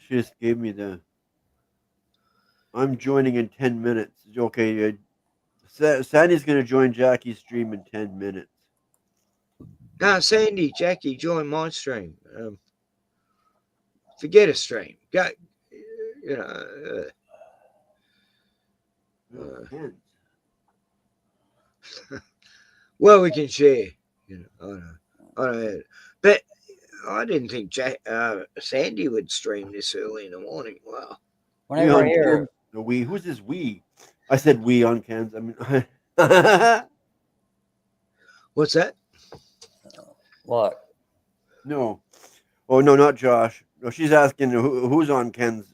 She just gave me the. I'm joining in 10 minutes. Okay, Sandy's going to join Jackie's stream in 10 minutes. No, Sandy, Jackie, join my stream. Forget a stream. Go, you know. Well, we can share. You know, I know. But I didn't think Sandy would stream this early in the morning. Wow. Whenever here. The we. Who's this we? I said we on cans. I mean, what's that? What? No. Oh no, not Josh. No, she's asking who's on Ken's.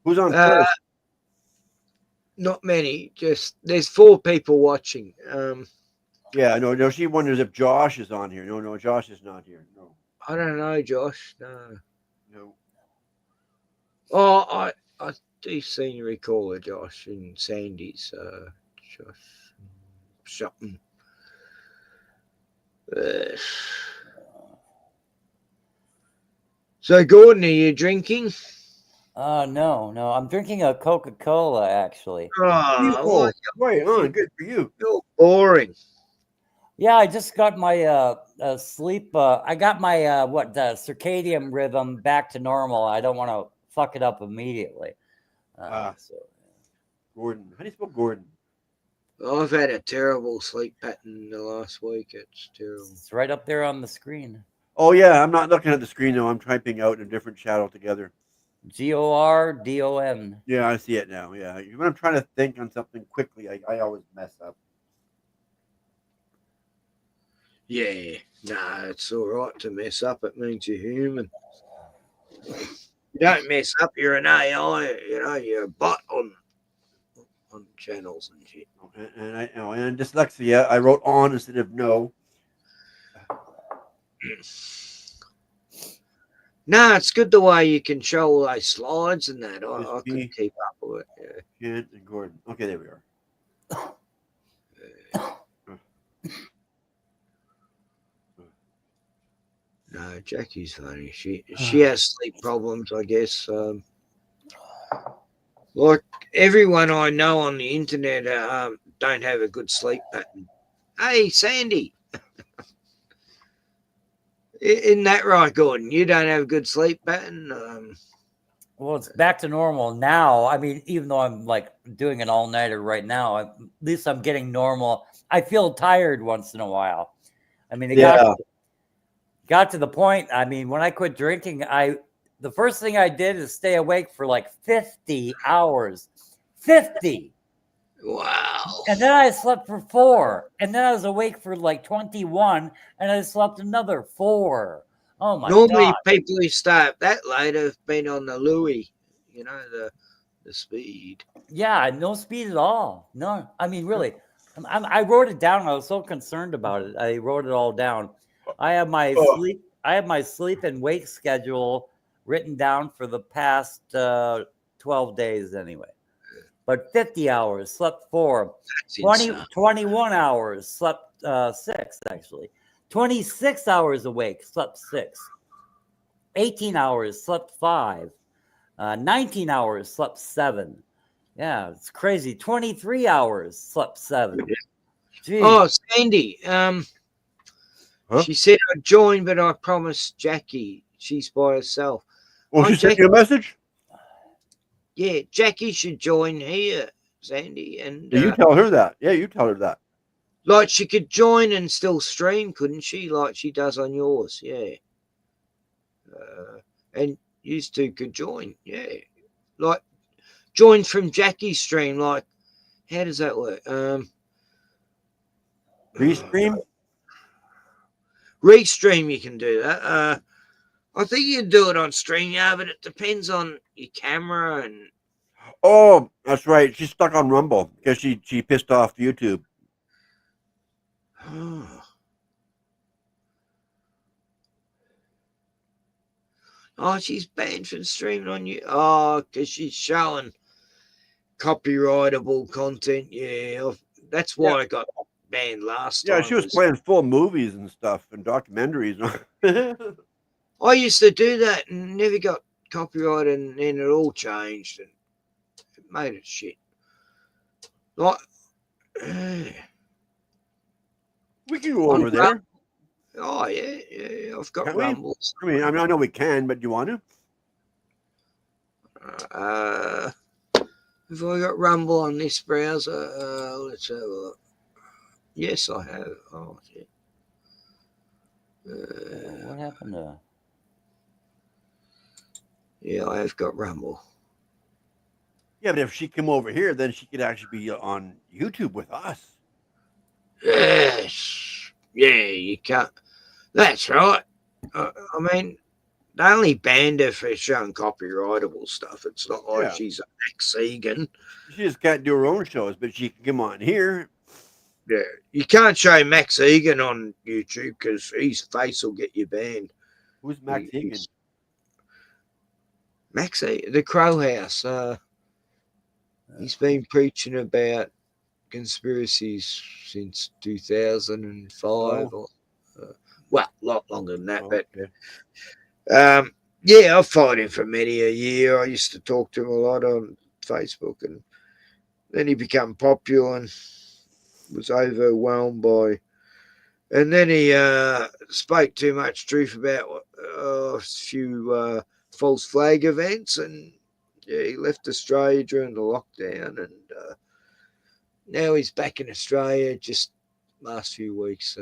Who's on first? Not many. Just there's 4 people watching. Yeah, no. She wonders if Josh is on here. No, Josh is not here. No. I don't know, Josh. No. No. Oh, I do seem to recall a Josh and Sandy's. Josh something. So, Gordon, are you drinking? No. I'm drinking a Coca-Cola, actually. Oh, right on. Good for you. You're boring. Yeah, I just got my sleep. I got my circadian rhythm back to normal. I don't want to fuck it up immediately. Gordon. How do you spell Gordon? I've had a terrible sleep pattern the last week. It's terrible. It's right up there on the screen. Oh yeah, I'm not looking at the screen though. I'm typing out in a different chat altogether. Gordon. Yeah, I see it now. Yeah, when I'm trying to think on something quickly, I always mess up. Yeah, nah, it's all right to mess up. It means you're human. You don't mess up, you're an AI. You know, you're a bot on channels and shit. And dyslexia, I wrote on instead of no. No, it's good the way you can show all those slides and that. I can keep up with it. Yeah. Kent and Gordon. Okay, there we are. No, Jackie's funny. She has sleep problems, I guess. Like everyone I know on the internet don't have a good sleep pattern. Hey, Sandy. Isn't that right, Gordon? You don't have a good sleep pattern? Well, it's back to normal now. I mean, even though I'm like doing an all-nighter right now, at least I'm getting normal. I feel tired once in a while. I mean, it got to the point. I mean, when I quit drinking, the first thing I did is stay awake for like 50 hours. 50. Wow. And then I slept for 4. And then I was awake for like 21. And I slept another 4. Oh my God. Normally people who stay up that late have been on the Louis, you know, the speed. Yeah, no speed at all. No, I mean, really. I wrote it down. I was so concerned about it. I wrote it all down. I have my sleep and wake schedule written down for the past 12 days anyway. But 50 hours, slept 4. 21 hours, slept 6 actually. 26 hours awake, slept 6. 18 hours, slept 5. 19 hours, slept 7. Yeah, it's crazy. 23 hours, slept 7. Jeez. Oh, Sandy. She said I'd join, but I promised Jackie. She's by herself. Oh, she sent you a message? Yeah, Jackie should join here, Sandy. And you tell her that. Yeah, you tell her that. Like she could join and still stream, couldn't she? Like she does on yours, yeah. And you two could join, yeah. Like join from Jackie's stream. Like, how does that work? Restream? Restream, you can do that. I think you can do it on StreamYard, but it depends on your camera and. Oh, that's right. She's stuck on Rumble because she pissed off YouTube. Oh, she's banned from streaming on you. Oh, because she's showing copyrightable content. Yeah, that's why I got banned last time. Yeah, she was playing full movies and stuff and documentaries. I used to do that and never got copyrighted, and then it all changed and it made it shit. Like, we can go over there. Oh yeah, I've got Can we? Rumbles. I mean, I know we can, but do you want to? Have I got Rumble on this browser? Let's have a look. Yes, I have. Oh, yeah. What happened to? Yeah, I have got Rumble. Yeah, but if she came over here, then she could actually be on YouTube with us. Yes. Yeah, you can't. That's right. I mean, they only banned her for showing copyrightable stuff. It's not like she's a Max Egan. She just can't do her own shows, but she can come on here. Yeah, you can't show Max Egan on YouTube because his face will get you banned. Who's Max Egan? Max Egan, the Crow House. He's been preaching about conspiracies since 2005. Or, well, a lot longer than that, but yeah, I've followed him for many a year. I used to talk to him a lot on Facebook, and then he became popular and was overwhelmed by, and then he spoke too much truth about a few false flag events, and yeah, he left Australia during the lockdown, and now he's back in Australia just last few weeks.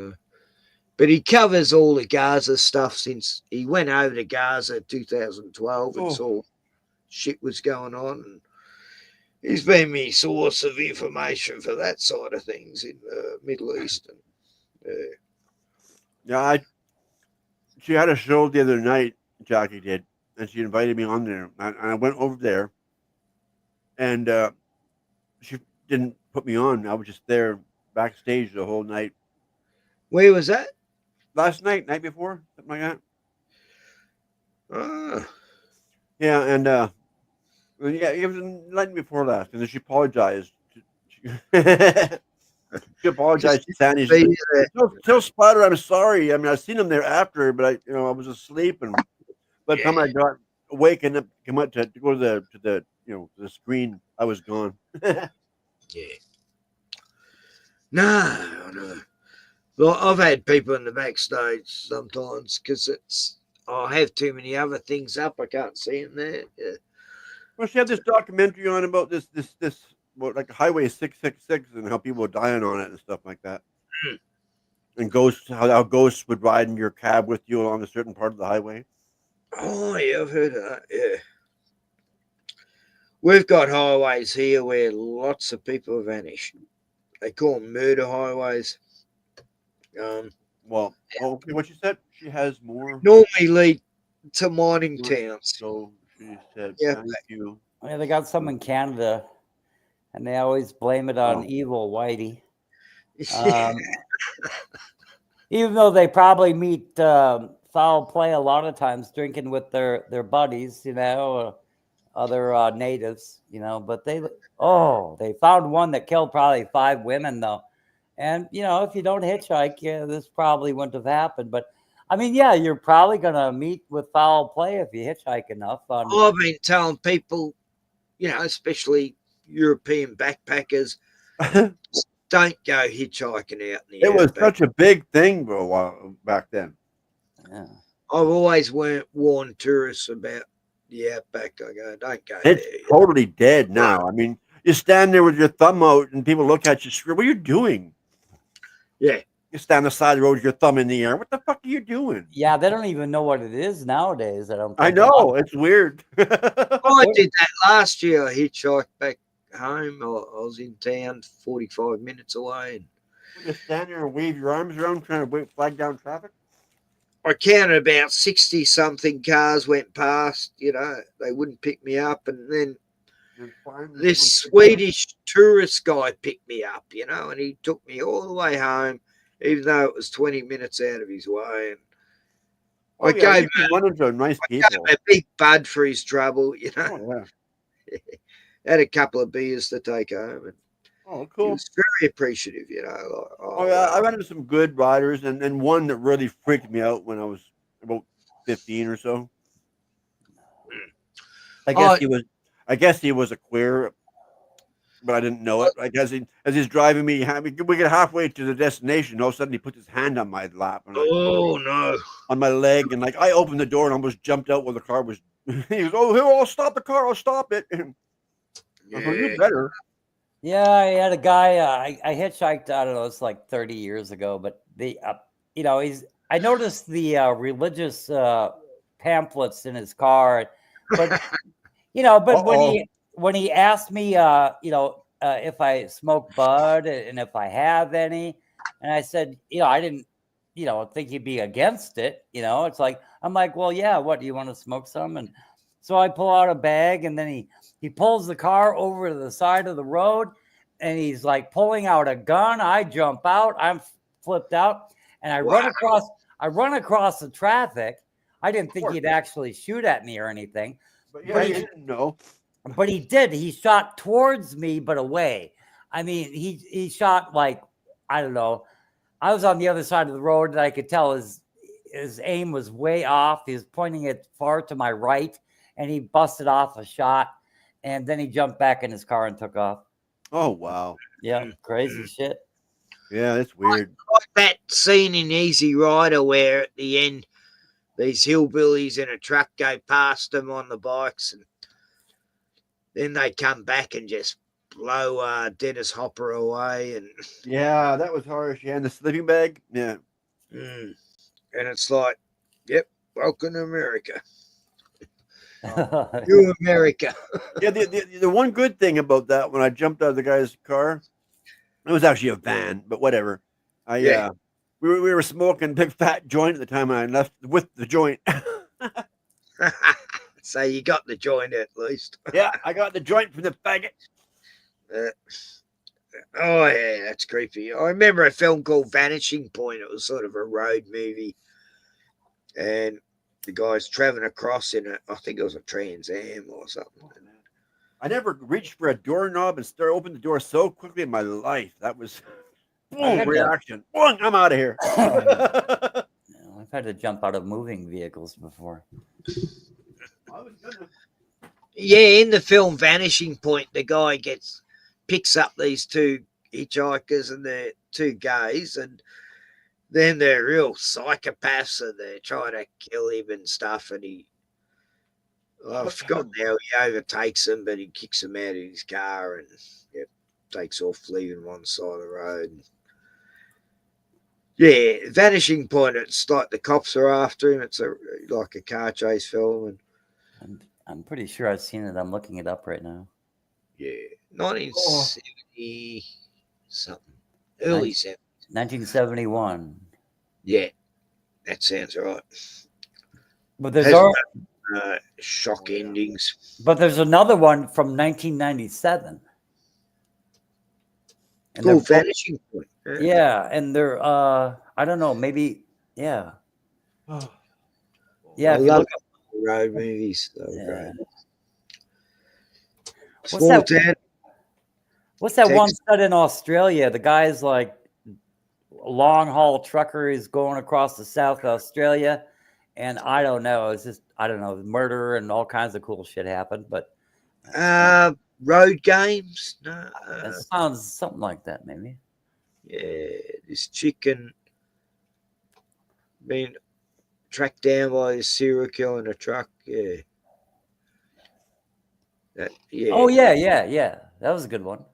But he covers all the Gaza stuff since he went over to Gaza 2012 and saw shit was going on. And he's been my source of information for that side of things in the Middle East. And, she had a show the other night, Jackie did, and she invited me on there. And I went over there, and she didn't put me on. I was just there backstage the whole night. Where was that? Last night, night before, something like that. Yeah, and it was the night before last, and then she apologized. She apologized to Sandy. Tell Spider I'm sorry. I mean, I've seen him there after, but I was asleep, and by the time I got awake and came up to go to the the screen, I was gone. No. Well, I've had people in the backstage sometimes because I have too many other things up. I can't see them there. Yeah. Well, she had this documentary on about this like Highway 666 and how people were dying on it and stuff like that. And ghosts, how ghosts would ride in your cab with you along a certain part of the highway. Oh, yeah, I've heard of that. Yeah. We've got highways here where lots of people vanish. They call them murder highways. Well, okay, what you said, she has more. Normally lead to mining towns. So she said, Yeah. thank you. Yeah, they got some in Canada, and they always blame it on evil Whitey. Even though they probably meet foul play a lot of times, drinking with their buddies, or other natives, But they found one that killed probably 5 women though. And, if you don't hitchhike, this probably wouldn't have happened. But, I mean, yeah, you're probably going to meet with foul play if you hitchhike enough. I've been telling people, especially European backpackers, don't go hitchhiking out in the It was outback. such a big thing, bro, back then. Yeah. I've always warned tourists about the outback. I go, don't go It's there. totally dead now. I mean, you stand there with your thumb out and people look at you, scream, what are you doing? Yeah. You stand on the side of the road with your thumb in the air. What the fuck are you doing? Yeah, they don't even know what it is nowadays. I know. It's weird. I did that last year. I hitchhiked back home. I was in town 45 minutes away. And You just stand there and wave your arms around trying to flag down traffic? I counted about 60-something cars went past. They wouldn't pick me up. And then and find this This Swedish tourist guy picked me up, you know, and he took me all the way home, even though it was 20 minutes out of his way. And I gave him nice him a big bud for his trouble, you know. Oh, yeah. Had a couple of beers to take home, and Oh, he cool. was very appreciative, you know. Like, Oh, yeah, I ran into some good riders, and one that really freaked me out when I was about 15 or so. I guess he was a queer, but I didn't know it. I guess as he's driving me, we get halfway to the destination. All of a sudden, he puts his hand on my lap, and no, on my leg, and like I opened the door and almost jumped out while the car was. He goes, "Oh, here, I'll stop the car. I'll stop it." And I go, "You better." Yeah, I had a guy. I hitchhiked. I don't know. It's like 30 years ago, but you know, I noticed the religious pamphlets in his car, but you know, but when he asked me, you know, if I smoke bud and if I have any, and I said, you know, I didn't, you know, think he'd be against it. You know, it's like I'm like, well, yeah. What do you want to smoke some? And so I pull out a bag, and then he pulls the car over to the side of the road, and he's like pulling out a gun. I jump out. I'm flipped out, and I run across the traffic. I didn't think he'd actually shoot at me or anything. But yeah, he didn't know. But he did. He shot towards me, but away. I mean, he shot like, I don't know. I was on the other side of the road, and I could tell his aim was way off. He was pointing it far to my right, and he busted off a shot. And then he jumped back in his car and took off. Oh, wow. Yeah, crazy shit. Yeah, that's weird. Like that scene in Easy Rider where at the end, these hillbillies in a truck go past them on the bikes, and then they come back and just blow Dennis Hopper away. And yeah, that was harsh. Yeah, and the sleeping bag. Yeah. And it's like, yep, welcome to America. You America. Yeah, the one good thing about that, when I jumped out of the guy's car, it was actually a van, but whatever. We were smoking big fat joint at the time, and I left with the joint. So you got the joint at least. Yeah, I got the joint from the faggot. Oh yeah, that's creepy. I remember a film called Vanishing Point. It was sort of a road movie, and the guy's traveling across in I think it was a Trans Am or something. I never reached for a doorknob and opened the door so quickly in my life. That was boom reaction. Boom, I'm out of here. I've had to jump out of moving vehicles before. Yeah, in the film Vanishing Point, the guy picks up these two hitchhikers and they're two gays, and then they're real psychopaths and they're trying to kill him and stuff. And I've forgotten how he overtakes them, but he kicks them out of his car and takes off, leaving one side of the road. Yeah, Vanishing Point. It's like the cops are after him. It's like a car chase film, and I'm pretty sure I've seen it. I'm looking it up right now. Yeah, 1970 something, early 70s. 1971. Yeah, that sounds right. But there's shock endings. But there's another one from 1997. Called Vanishing Point. Yeah, and they're I don't know, maybe yeah. Yeah, I if you love look up, road movies. yeah. Small town. What's that one Texas. set in Australia? The guy's like a long haul trucker is going across to South Australia, and I don't know. It's just I don't know, murder and all kinds of cool shit happened. But Road Games. No, it sounds something like that, maybe. yeah, this chicken being tracked down by a serial killer in a truck. Yeah. Yeah. Oh yeah. That was a good one.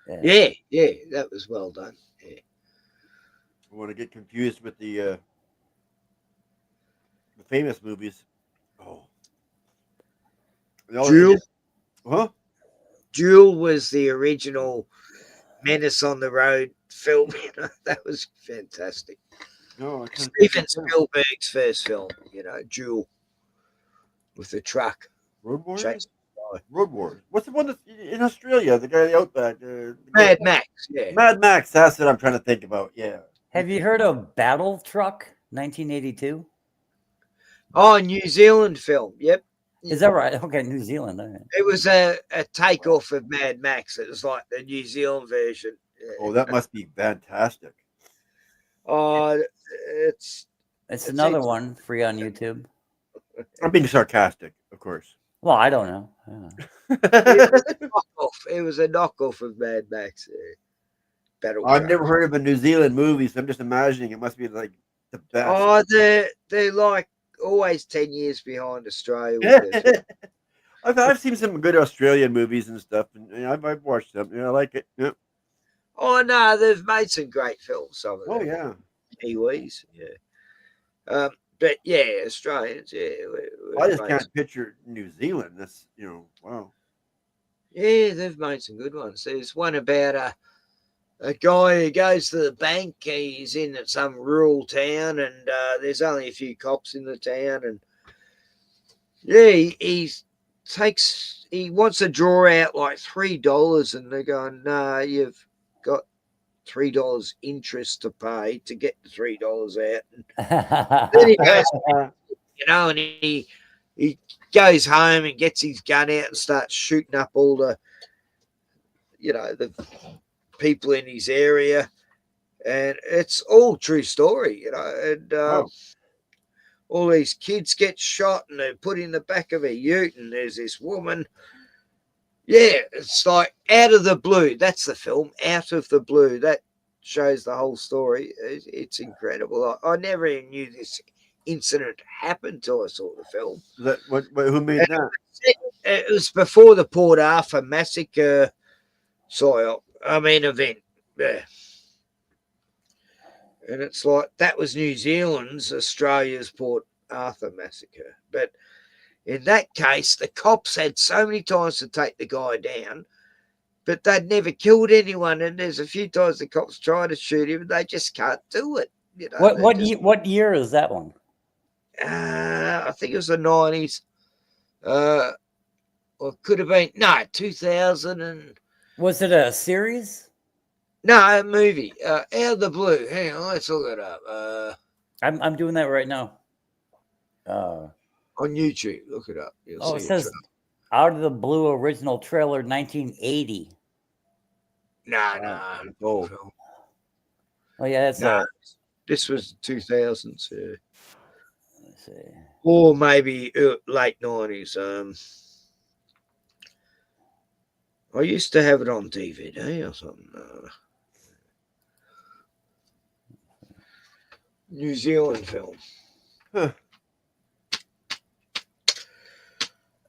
Yeah, that was well done. Yeah. I want to get confused with the famous movies. Oh. Jewel? Huh? Jewel was the original Menace on the Road film. That was fantastic. No, Steven Spielberg's first film, Jewel, with the truck. Road Warrior? Chasing Road Wars. What's the one that's in Australia? The guy in the outback. Mad Max. Yeah. Mad Max. That's what I'm trying to think about. Yeah. Have you heard of Battle Truck 1982? Oh, New Zealand film. Yep. Is that right? Okay, New Zealand. All right. It was a takeoff of Mad Max. It was like the New Zealand version. Yeah. Oh, that must be fantastic. Oh, it's another one free on YouTube. I'm being sarcastic, of course. Well, I don't know. It was a knockoff of Mad Max. Battle I've Truck. never heard of a New Zealand movie, so I'm just imagining it must be like the best. Oh, they're like always 10 years behind Australia. With this. I've seen some good Australian movies and stuff, and I've watched them. I like it. Yeah. Oh no, they've made some great films. Some of them. Oh yeah. Kiwis, yeah. But yeah, Australians, yeah. I just can't picture New Zealand. That's wow. Yeah, they've made some good ones. There's one about a guy who goes to the bank. He's in some rural town, and there's only a few cops in the town, and yeah, he wants to draw out like $3, and they're going, "No, you've got $3 interest to pay to get the $3 out." And then he goes, and he goes home and gets his gun out and starts shooting up all the people in his area, and it's all true story, and all these kids get shot and they're put in the back of a ute, and there's this woman. Yeah, it's like out of the blue. That's the film, Out of the Blue. That shows the whole story. It's incredible. I never even knew this incident happened till I saw the film. Who made that? It was before the Port Arthur massacre event. Yeah. And it's like that was New Zealand's, Australia's Port Arthur massacre. But in that case, the cops had so many times to take the guy down, but they'd never killed anyone. And there's a few times the cops try to shoot him, and they just can't do it. What year is that one? I think it was the 90s. Or it could have been 2000 and. Was it a series? No, a movie. Out of the Blue. Hang on, let's look it up. I'm doing that right now. On YouTube, look it up. You'll It see says Out of the Blue original trailer 1980. No. Oh yeah, that's this was 2000s. Yeah. Let's see. Or maybe late 90s. I used to have it on DVD or something. New Zealand film. Huh.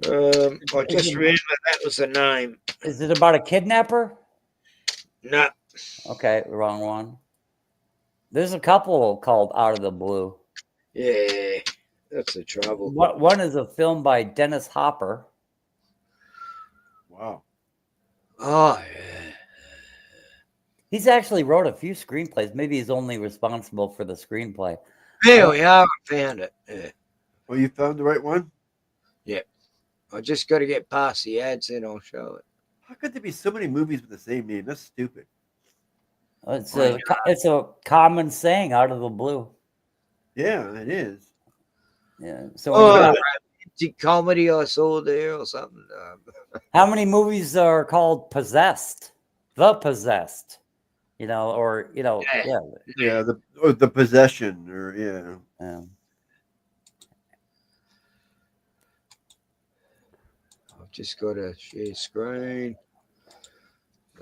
I just remember that was the name. Is it about a kidnapper? No. Okay, wrong one. There's a couple called Out of the Blue. Yeah, that's the trouble. One is a film by Dennis Hopper. Wow. Oh, yeah. He's actually wrote a few screenplays. Maybe he's only responsible for the screenplay. Here we are. I found it. Yeah. Oh, you found the right one? Yep. I just got to get past the ads, and I'll show it. How could there be so many movies with the same name? That's stupid. It's a common saying, Out of the Blue. Yeah, it is. Yeah. So romantic comedy I saw there or something. how many movies are called Possessed? The Possessed. Yeah. Yeah, the Possession, or yeah. I've just got to share screen.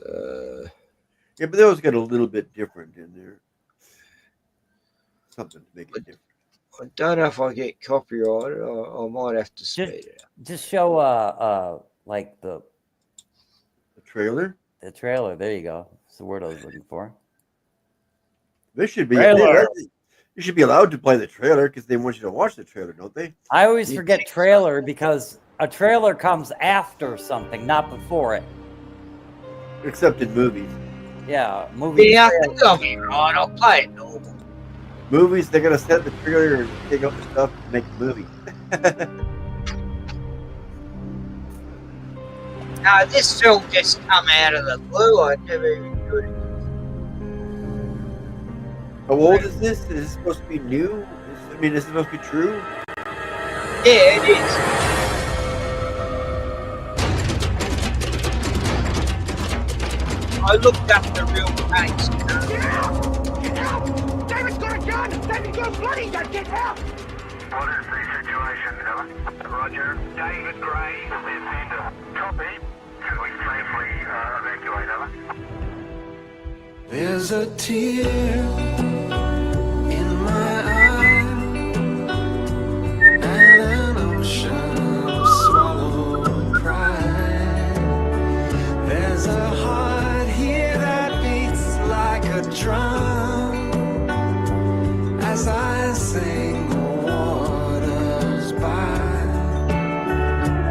Yeah, but those get a little bit different in there. Something to make it different. I don't know if I get copyrighted. I might have to speed it up. Just show like the trailer. The trailer. There you go. That's the word I was looking for. They should be. Trailer. You should be allowed to play the trailer because they want you to watch the trailer, don't they? I always forget trailer because a trailer comes after something, not before it. Except in movies. Yeah, movies. Yeah, I'll be right. I'll play it normal. Movies, they're gonna set the trailer and take out the stuff and make the movie. No, this film just come out of the blue. I never even knew it. How old is this? Is this supposed to be new? Is this supposed to be true? Yeah, it is. I looked up the real case. Get out! David's got a gun! David's got a bloody gun! Get out! What is the situation, fella? Roger. David Gray is under. Copy. Can we safely evacuate, over? There's a tear in my eye and an ocean of swallowed pride. There's a heart here that beats like a drum as I sing the waters by.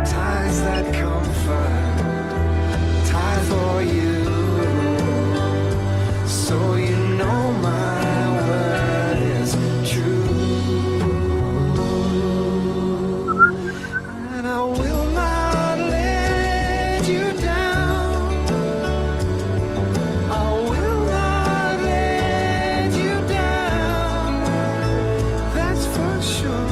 Ties that comfort, tie for you. So you know my word is true, and I will not let you down. I will not let you down. That's for sure.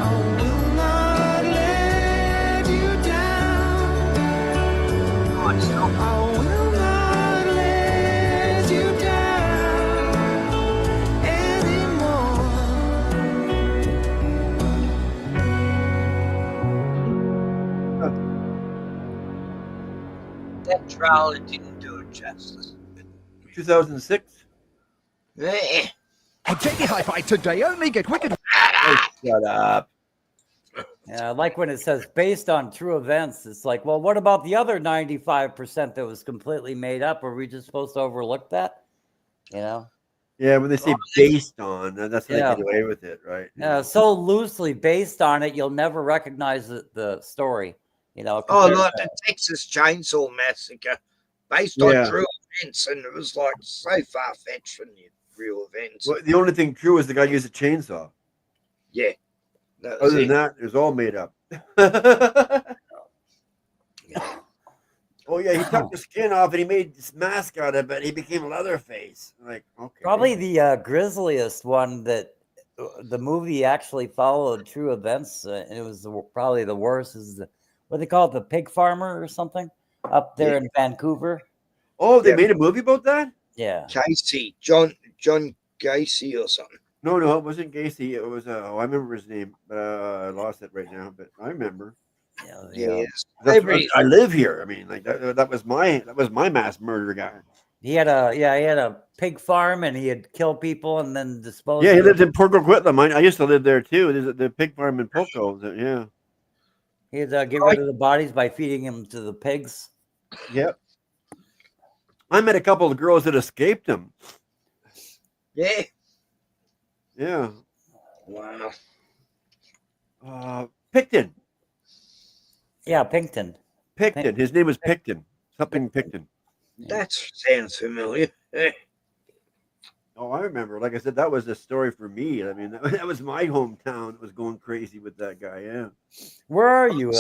I will not let you down. I will not let you down anymore. That trailer didn't do it justice. 2006. Yeah. On JD Hi-Fi today, only get wicked. Oh, shut up. Yeah, I like when it says based on true events. It's like, well, what about the other 95% that was completely made up? Are we just supposed to overlook that? You know? Yeah, when they say based on, that's how Yeah. they get away with it, right? Yeah, so loosely based on it, you'll never recognize the story. You know? Oh, compared like to- the Texas Chainsaw Massacre, based Yeah. on true events, and it was like so far fetched from the real events. Well, the only thing true is the guy used a chainsaw. Yeah. That was Other than it. that, it's all made up. Oh yeah, he took the skin off and he made this mask out of it. He became Leatherface. Like, okay. Probably the grisliest one that the movie actually followed true events. And it was probably the worst. Is what they call it, the pig farmer or something up there in Vancouver. Oh, they made a movie about that? Yeah. Casey, John Gacy or something. No, it wasn't Gacy. It was I remember his name, but I lost it right now. But I remember. Yes. I live here. I mean, like that was my mass murder guy. He had a pig farm and he had killed people and then disposed. Yeah, he of lived them. in Port Coquitlam. I used to live there too. There's the pig farm in Poco. Yeah. He'd get rid of the bodies by feeding them to the pigs. Yep. I met a couple of girls that escaped him. Yeah. Yeah. Wow. Picton. Yeah, Picton. Picton. His name was Picton. Something Picton. That sounds familiar. Oh, I remember. Like I said, that was a story for me. I mean, that was my hometown. It was going crazy with that guy. Yeah. Where are you?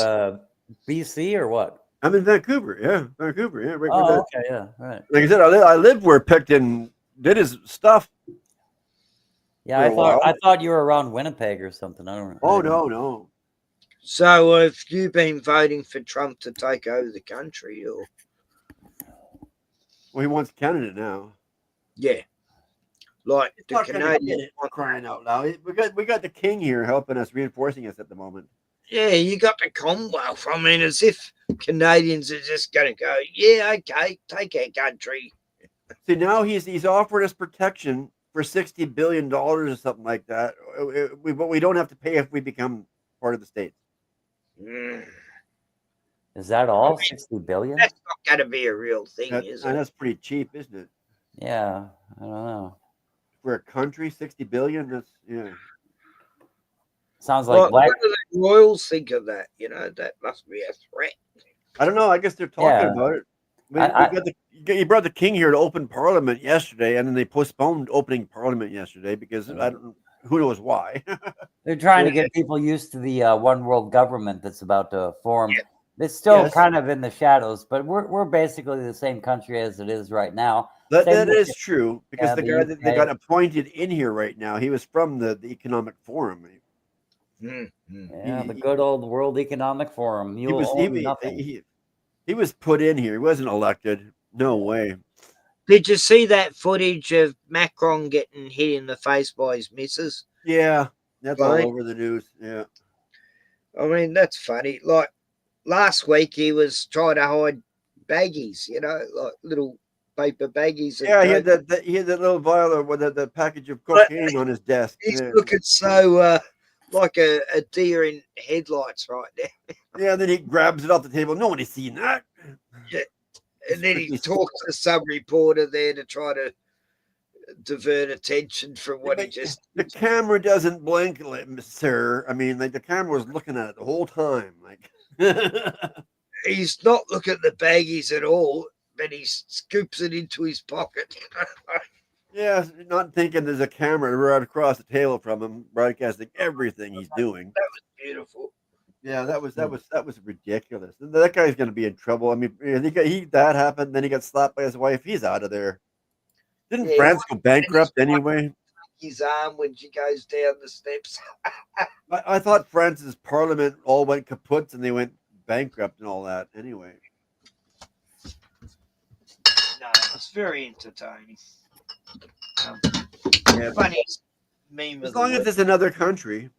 BC or what? I'm in Vancouver. Yeah, Vancouver. Yeah, right. Oh, okay, yeah, right. Like I said, I lived where Picton did his stuff. Yeah, for a while. I thought you were around Winnipeg or something. I don't know. Oh no. So have you been voting for Trump to take over the country, or? Well, he wants Canada now. Yeah. Like the Not gonna get Canadian. it, crying out loud. We got the king here helping us, reinforcing us at the moment. Yeah, you got the Commonwealth. I mean, as if Canadians are just going to go, yeah, okay, take our country. See, now he's offered us protection for $60 billion or something like that. But we don't have to pay if we become part of the state. Is that all? 60 billion? That's not going to be a real thing, is And it? that's pretty cheap, isn't it? Yeah, I don't know. For a country, 60 billion. That's Sounds What like do the Royals think of that? You know, that must be a threat. I don't know. I guess they're talking about it. You brought the king here to open Parliament yesterday, and then they postponed opening Parliament yesterday because who knows why? They're trying to get people used to the one world government that's about to form. It's still Yes. kind of in the shadows, but we're basically the same country as it is right now. That Same with is true because yeah, the the guy that they got UK. appointed in here right now, he was from the Economic Forum. Yeah, the good old World Economic Forum. He You'll was own nothing. he was put in here. He wasn't elected. No way. Did you see that footage of Macron getting hit in the face by his missus? Yeah, that's all Right. over the news. Yeah. I mean, that's funny. Like last week, he was trying to hide baggies, like little paper baggies. Yeah, he had that little vial with the package of cocaine on his desk. He's Yeah. looking so like a deer in headlights right now. Yeah, then he grabs it off the table. Nobody's seen that. Yeah. And then he talks to some reporter there to try to divert attention from what he just. The camera doesn't blink, sir. I mean, like the camera was looking at it the whole time. Like He's not looking at the baggies at all, but he scoops it into his pocket. yeah, not thinking there's a camera right across the table from him, broadcasting everything he's doing. That was beautiful. Yeah, that was ridiculous. That guy's going to be in trouble. I mean, that happened. Then he got slapped by his wife. He's out of there. Didn't Yeah, France go bankrupt anyway? His arm when she goes down the steps. I thought France's parliament all went kaput and they went bankrupt and all that. Anyway, No, it's very entertaining. Funniest meme as of the long as week. it's another country.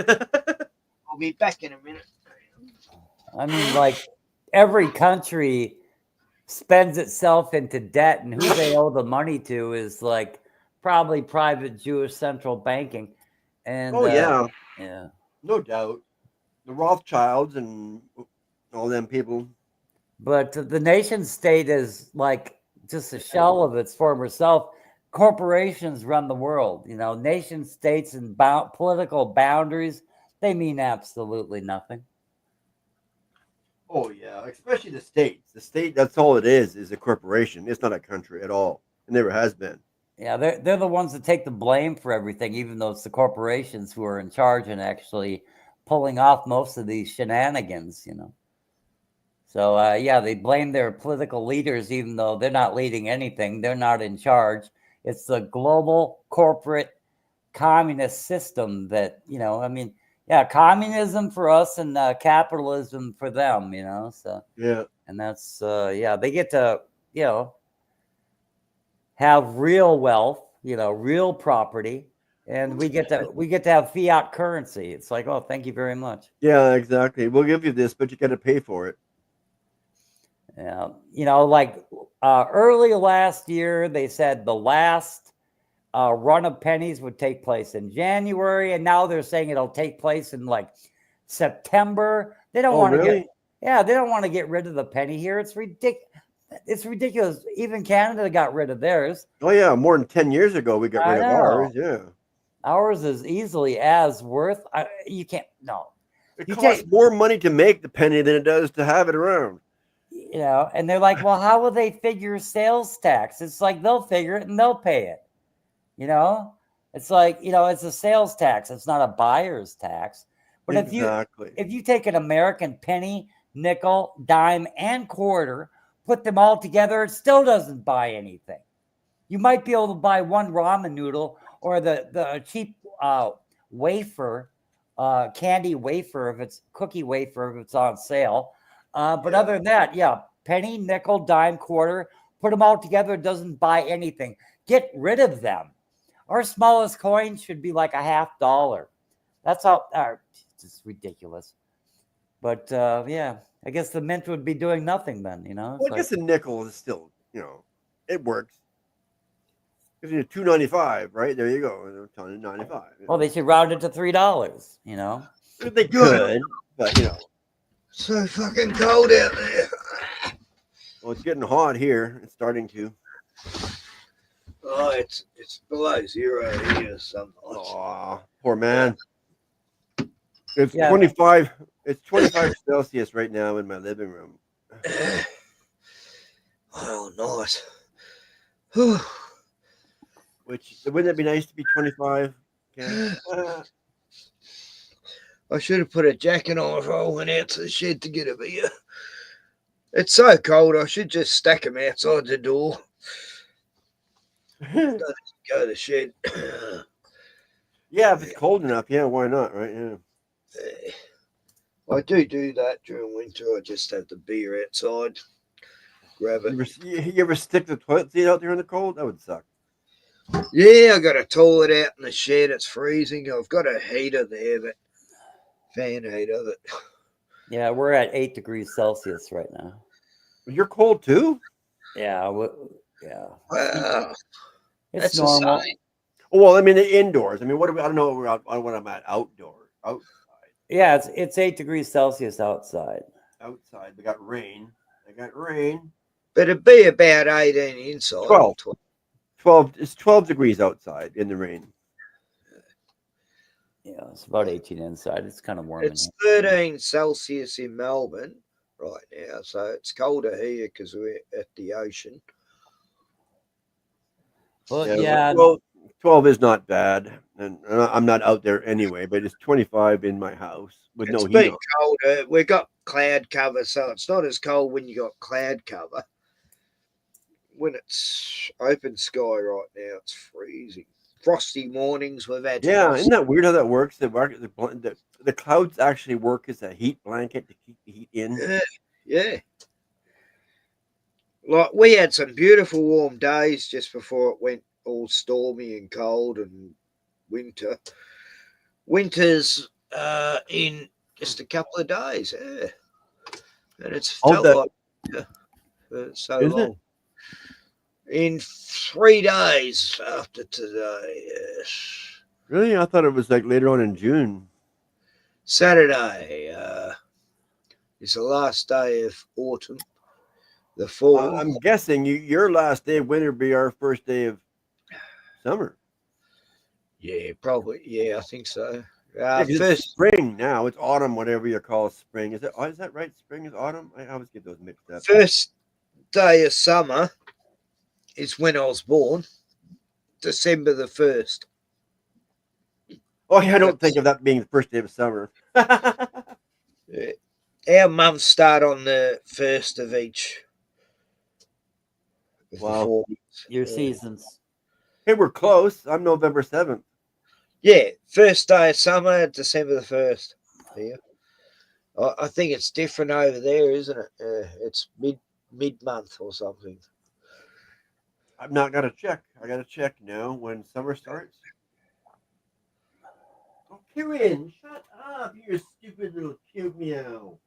I'll be back in a minute. I mean, like every country spends itself into debt, and who they owe the money to is like probably private Jewish central banking. And Yeah, no doubt. The Rothschilds and all them people. But the nation state is like just a shell of its former self. Corporations run the world. Nation states and political boundaries, they mean absolutely nothing. Oh yeah, especially the states. The state, that's all it is a corporation. It's not a country at all. It never has been. Yeah, they're the ones that take the blame for everything, even though it's the corporations who are in charge and actually pulling off most of these shenanigans, So, they blame their political leaders, even though they're not leading anything. They're not in charge. It's the global corporate communist system that, communism for us and capitalism for them, So, yeah. And that's, they get to, have real wealth, real property. And we get to have fiat currency. It's like, oh, thank you very much. Yeah, exactly. We'll give you this, but you got to pay for it. Yeah, early last year, they said the last run of pennies would take place in January, and now they're saying it'll take place in like September. They don't want to they don't want to get rid of the penny here. It's ridiculous. It's ridiculous. Even Canada got rid of theirs. Oh yeah, more than 10 years ago we got rid of ours. Yeah, ours is easily as worth. You can't. No, it costs more money to make the penny than it does to have it around. And they're like, well, how will they figure sales tax? It's like they'll figure it and they'll pay it. It's like, it's a sales tax. It's not a buyer's tax. But if you take an American penny, nickel, dime, and quarter, put them all together, it still doesn't buy anything. You might be able to buy one ramen noodle or the cheap wafer, candy wafer, if it's cookie wafer, if it's on sale. But other than that, penny, nickel, dime, quarter, put them all together, it doesn't buy anything. Get rid of them. Our smallest coin should be like $50. That's how, it's ridiculous. But I guess the mint would be doing nothing then, Well, I guess the nickel is still, it works. It's $2.95, right? There you go. $2.95. Well, they should round it to $3, They could, but So fucking cold out there. Well, it's getting hot here. It's starting to. Oh, it's below zero here. Oh, poor man. It's 25. It's 25 Celsius right now in my living room. Oh, nice. Which wouldn't it be nice to be 25? Okay. I should have put a jacket on if I went out to the shed to get a beer. It's so cold, I should just stack them outside the door. Go to the shed. Yeah, if it's cold enough, yeah, why not, right? Yeah. I do that during winter. I just have the beer outside, grab it. You ever stick the toilet seat out there in the cold? That would suck. Yeah, I got a toilet out in the shed. It's freezing. I've got a heater there, but fan heater. But Yeah, we're at 8 degrees Celsius right now. You're cold too? Yeah, yeah. Wow, It's that's normal. insane. Well, I mean, indoors. I mean, what do we? I don't know what I'm at. Outdoors. Yeah, it's 8 degrees Celsius outside. Outside, we got rain. I got rain. But it'd be about 18 inside. 12. 12. It's 12 degrees outside in the rain. Yeah, it's about 18 inside. It's kind of warm. It's in 13 Celsius in Melbourne right now, so it's colder here because we're at the ocean. Well, yeah. Well, 12 is not bad, and I'm not out there anyway. But it's 25 in my house with no It's heat. been on. colder. We've got cloud cover, so it's not as cold when you got cloud cover. When it's open sky right now, it's freezing. Frosty mornings we've had. Yeah, isn't that weird how that works? The clouds actually work as a heat blanket to keep the heat in. Yeah. Like we had some beautiful warm days just before it went all stormy and cold and winter. Winter's in just a couple of days, yeah. And it's felt like so Is long. In 3 days after today, yes. Really? I thought it was like later on in June. Saturday is the last day of autumn. The fall. I'm guessing your last day of winter will be our first day of summer. Yeah, probably. Yeah, I think so. Yeah, 'cause it's First, spring now. It's autumn, whatever you call spring. Is that right? Spring is autumn? I always get those mixed up. first day of summer is when I was born, December the 1st. Oh, yeah, I don't think of that being the first day of summer. Yeah. Our months start on the 1st of each. of the Wow. 4 months. Your Yeah. seasons. Hey, we're close. I'm November 7th. Yeah, first day of summer, December the 1st. Here, I think it's different over there, isn't it? It's mid month or something. I've not got to check. I got to check now when summer starts. Oh, Kieran, shut up. You stupid little cute meow.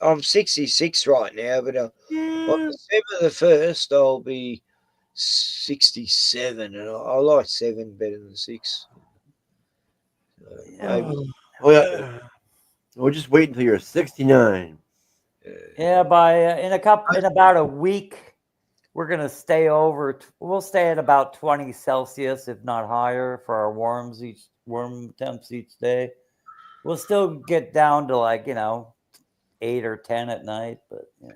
I'm 66 right now, but on December the 1st, I'll be 67, and I like 7 better than 6. Maybe. Oh, yeah. We'll just wait until you're 69. Yeah, by in about a week, we're gonna stay over. We'll stay at about 20 Celsius, if not higher, for our warm temps each day. We'll still get down to 8 or 10 at night, but yeah.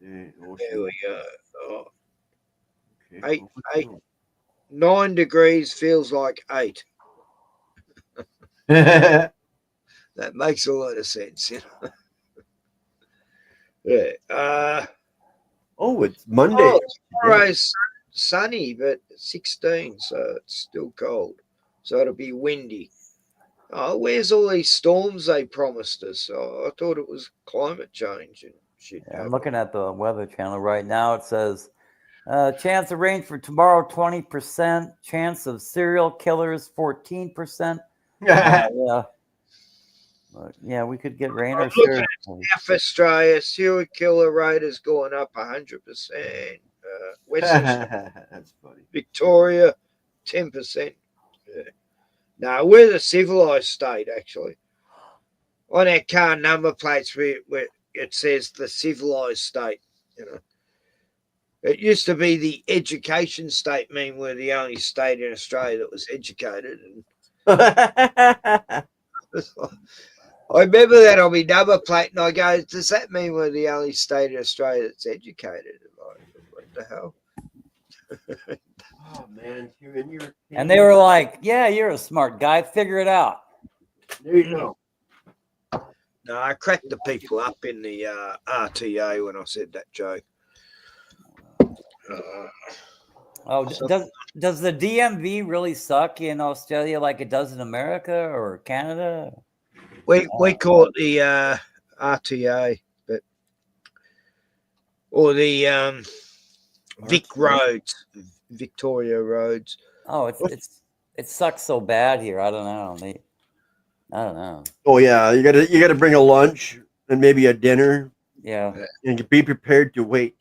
There we go. Oh. 9 degrees feels like 8. That makes a lot of sense, you know. Yeah. It's Monday. Tomorrow's sunny, but 16, so it's still cold. So it'll be windy. Oh, where's all these storms they promised us? Oh, I thought it was climate change and shit. Yeah, I'm looking at the Weather Channel right now. It says chance of rain for tomorrow 20%, chance of serial killers 14%. Yeah. But, yeah, we could get rain or Look at South Australia, serial killer rate has gone up 100%. West Australia, That's funny. Victoria, 10%. Yeah. No, we're the civilized state, actually. On our car number plates, where it says the civilized state. You know, it used to be the education state. Mean we're the only state in Australia that was educated, and I I remember that on my number plate, and I go, does that mean we're the only state in Australia that's educated? Like, what the hell? Oh man, you're And they were like, "Yeah, you're a smart guy. Figure it out." There you go. No, I cracked the people up in the RTA when I said that joke. Oh, does the DMV really suck in Australia like it does in America or Canada? We call it the RTA, but or the Vic Roads, Victoria Roads. Oh, it sucks so bad here. I don't know. I don't know. Oh yeah, you gotta bring a lunch and maybe a dinner. Yeah. And be prepared to wait.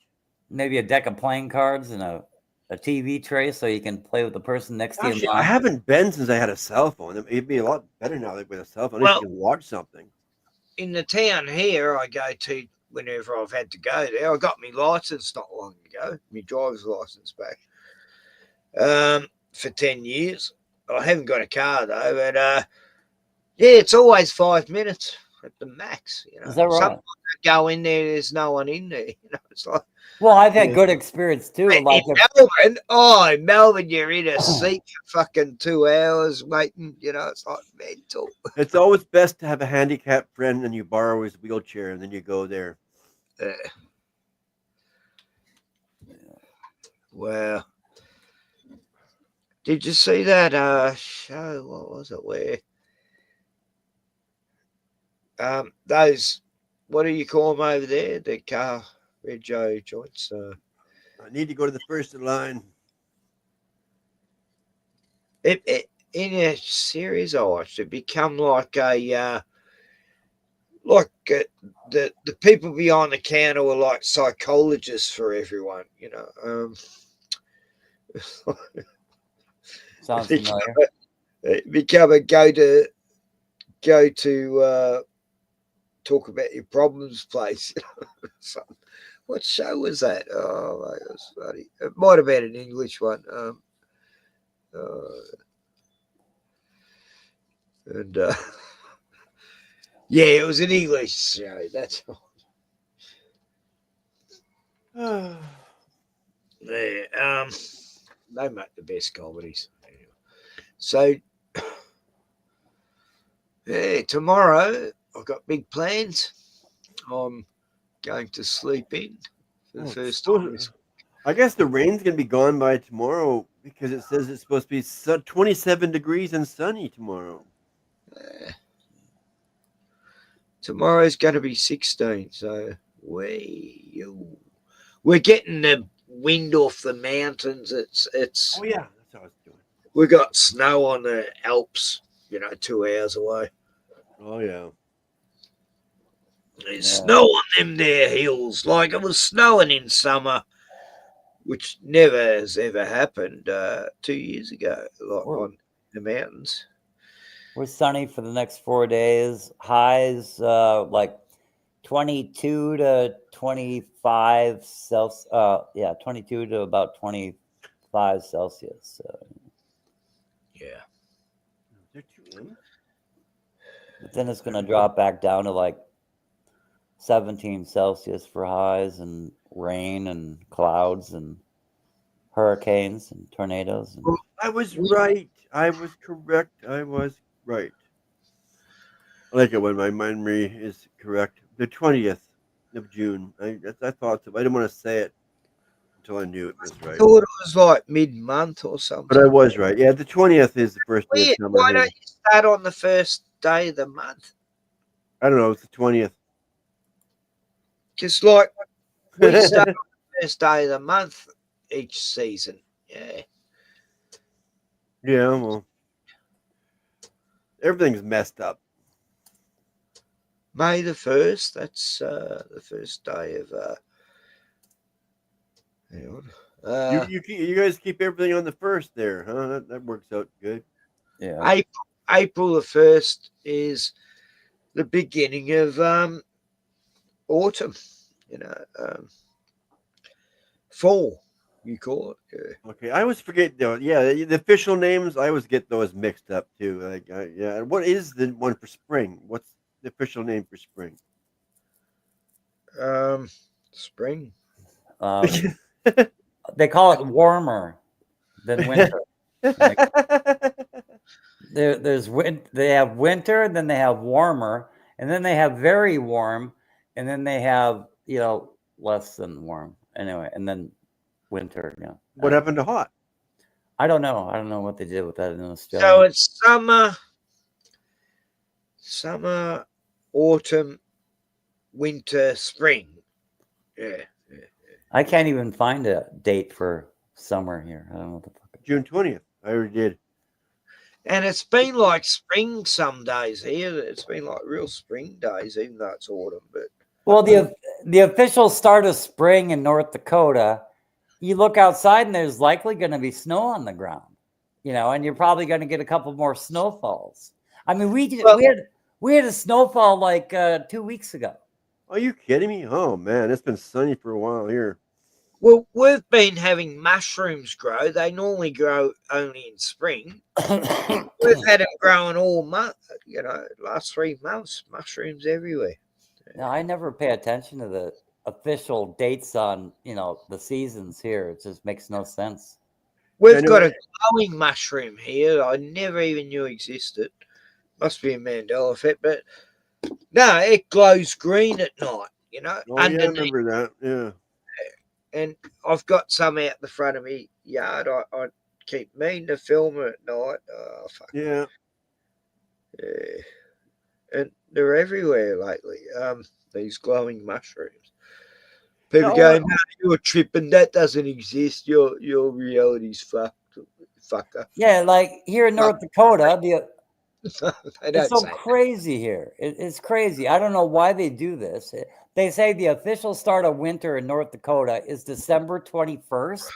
Maybe a deck of playing cards and a TV tray so you can play with the person next to you. Actually, I haven't been since I had a cell phone. It'd be a lot better now with a cell phone. Well, You can watch something. In the town here, I go to whenever I've had to go there. I got my license not long ago, my driver's license back for 10 years. I haven't got a car though, but yeah, it's always 5 minutes at the max. You know, Is that right? Sometimes I go in there, there's no one in there. You know, it's like. Well, I've had good experience too. Like In Melbourne, you're in a seat for fucking 2 hours waiting. You know, it's like mental. It's always best to have a handicapped friend and you borrow his wheelchair and then you go there. Well, did you see that show? What was it? Where those, what do you call them over there? The car Red Joe joints. I need to go to the first in line. It in a series I watched, it become like a the people behind the counter were like psychologists for everyone. You know. Sounds familiar. It become a go to talk about your problems place. So, what show was that? Oh, mate, it was funny. It might have been an English one. Yeah, it was an English show. That's all. Yeah, they make the best comedies. Anyway. So, yeah, tomorrow I've got big plans. I'm going to sleep in for the first time. I guess the rain's going to be gone by tomorrow because it says it's supposed to be 27 degrees and sunny tomorrow. Tomorrow's going to be 16, so we're getting the wind off the mountains. It's. Oh yeah, that's how I was doing. We got snow on the Alps, 2 hours away. Oh yeah. There's snow on them there hills, like it was snowing in summer, which never has ever happened 2 years ago, like on the mountains. We're sunny for the next 4 days. Highs like 22 to 25 Celsius. 22 to about 25 Celsius. So. Yeah. But then it's going to drop back down to like 17 Celsius for highs and rain and clouds and hurricanes and tornadoes. And... I was right. I was correct. I was right. I like it when my memory is correct. The 20th of June. I thought so. I didn't want to say it until I knew it was right. I thought it was like mid-month or something. But I was right. Yeah, the 20th is the first day of summer. Why don't you start on the first day of the month? I don't know. It's the 20th. Just like we start on the first day of the month each season. Yeah. Yeah, well, everything's messed up. May the 1st, that's the first day of hang on. You guys keep everything on the 1st there, huh? That works out good. Yeah. April the 1st is the beginning of autumn, fall, you call it. Yeah. Okay, I always forget though. Yeah, the official names, I always get those mixed up too. Like, yeah, what is the one for spring? What's the official name for spring? Spring. They call it warmer than winter. Like, they have winter, then they have warmer, and then they have very warm, and then they have less than warm. Anyway, and then winter. What happened to hot? I don't know. I don't know what they did with that in Australia. So it's summer, autumn, winter, spring. Yeah. I can't even find a date for summer here. I don't know what the fuck. June 20th. I already did. And it's been like spring some days here. It's been like real spring days, even though it's autumn. But well, the official start of spring in North Dakota, you look outside and there's likely going to be snow on the ground, and you're probably going to get a couple more snowfalls. I mean, we had a snowfall like 2 weeks ago. Are you kidding me? Oh man, it's been sunny for a while here. Well, we've been having mushrooms grow. They normally grow only in spring. We've had them growing all month, last 3 months, mushrooms everywhere. No, I never pay attention to the official dates on, the seasons here. It just makes no sense. We've got a glowing mushroom here. I never even knew existed. Must be a Mandela effect, but no, it glows green at night, Oh, yeah, I remember that. Yeah. And I've got some out the front of me yard. I keep meaning to film it at night. Oh, fuck. Yeah. Yeah. And they're everywhere lately. These glowing mushrooms. People going, no, you're tripping. That doesn't exist. Your reality's fucked, fucker. Yeah, like here in North Dakota, It's so crazy here. It's crazy. I don't know why they do this. They say the official start of winter in North Dakota is December 21st.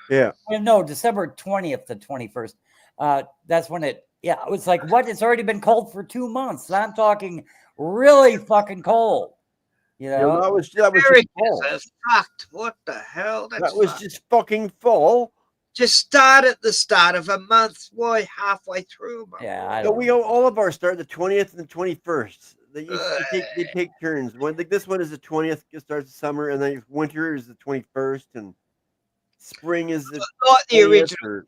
Yeah. No, December 20th to 21st. That's when it's like, what? It's already been cold for 2 months. I'm talking really fucking cold. That was just fall. Fucked. What the hell? That was just fucking fall. Just start at the start of a month. Why halfway through a month? Yeah, we all of ours start the 20th and the 21st. They take turns. This one is the 20th. It starts the summer, and then winter is the 21st, and spring is the like the 20th original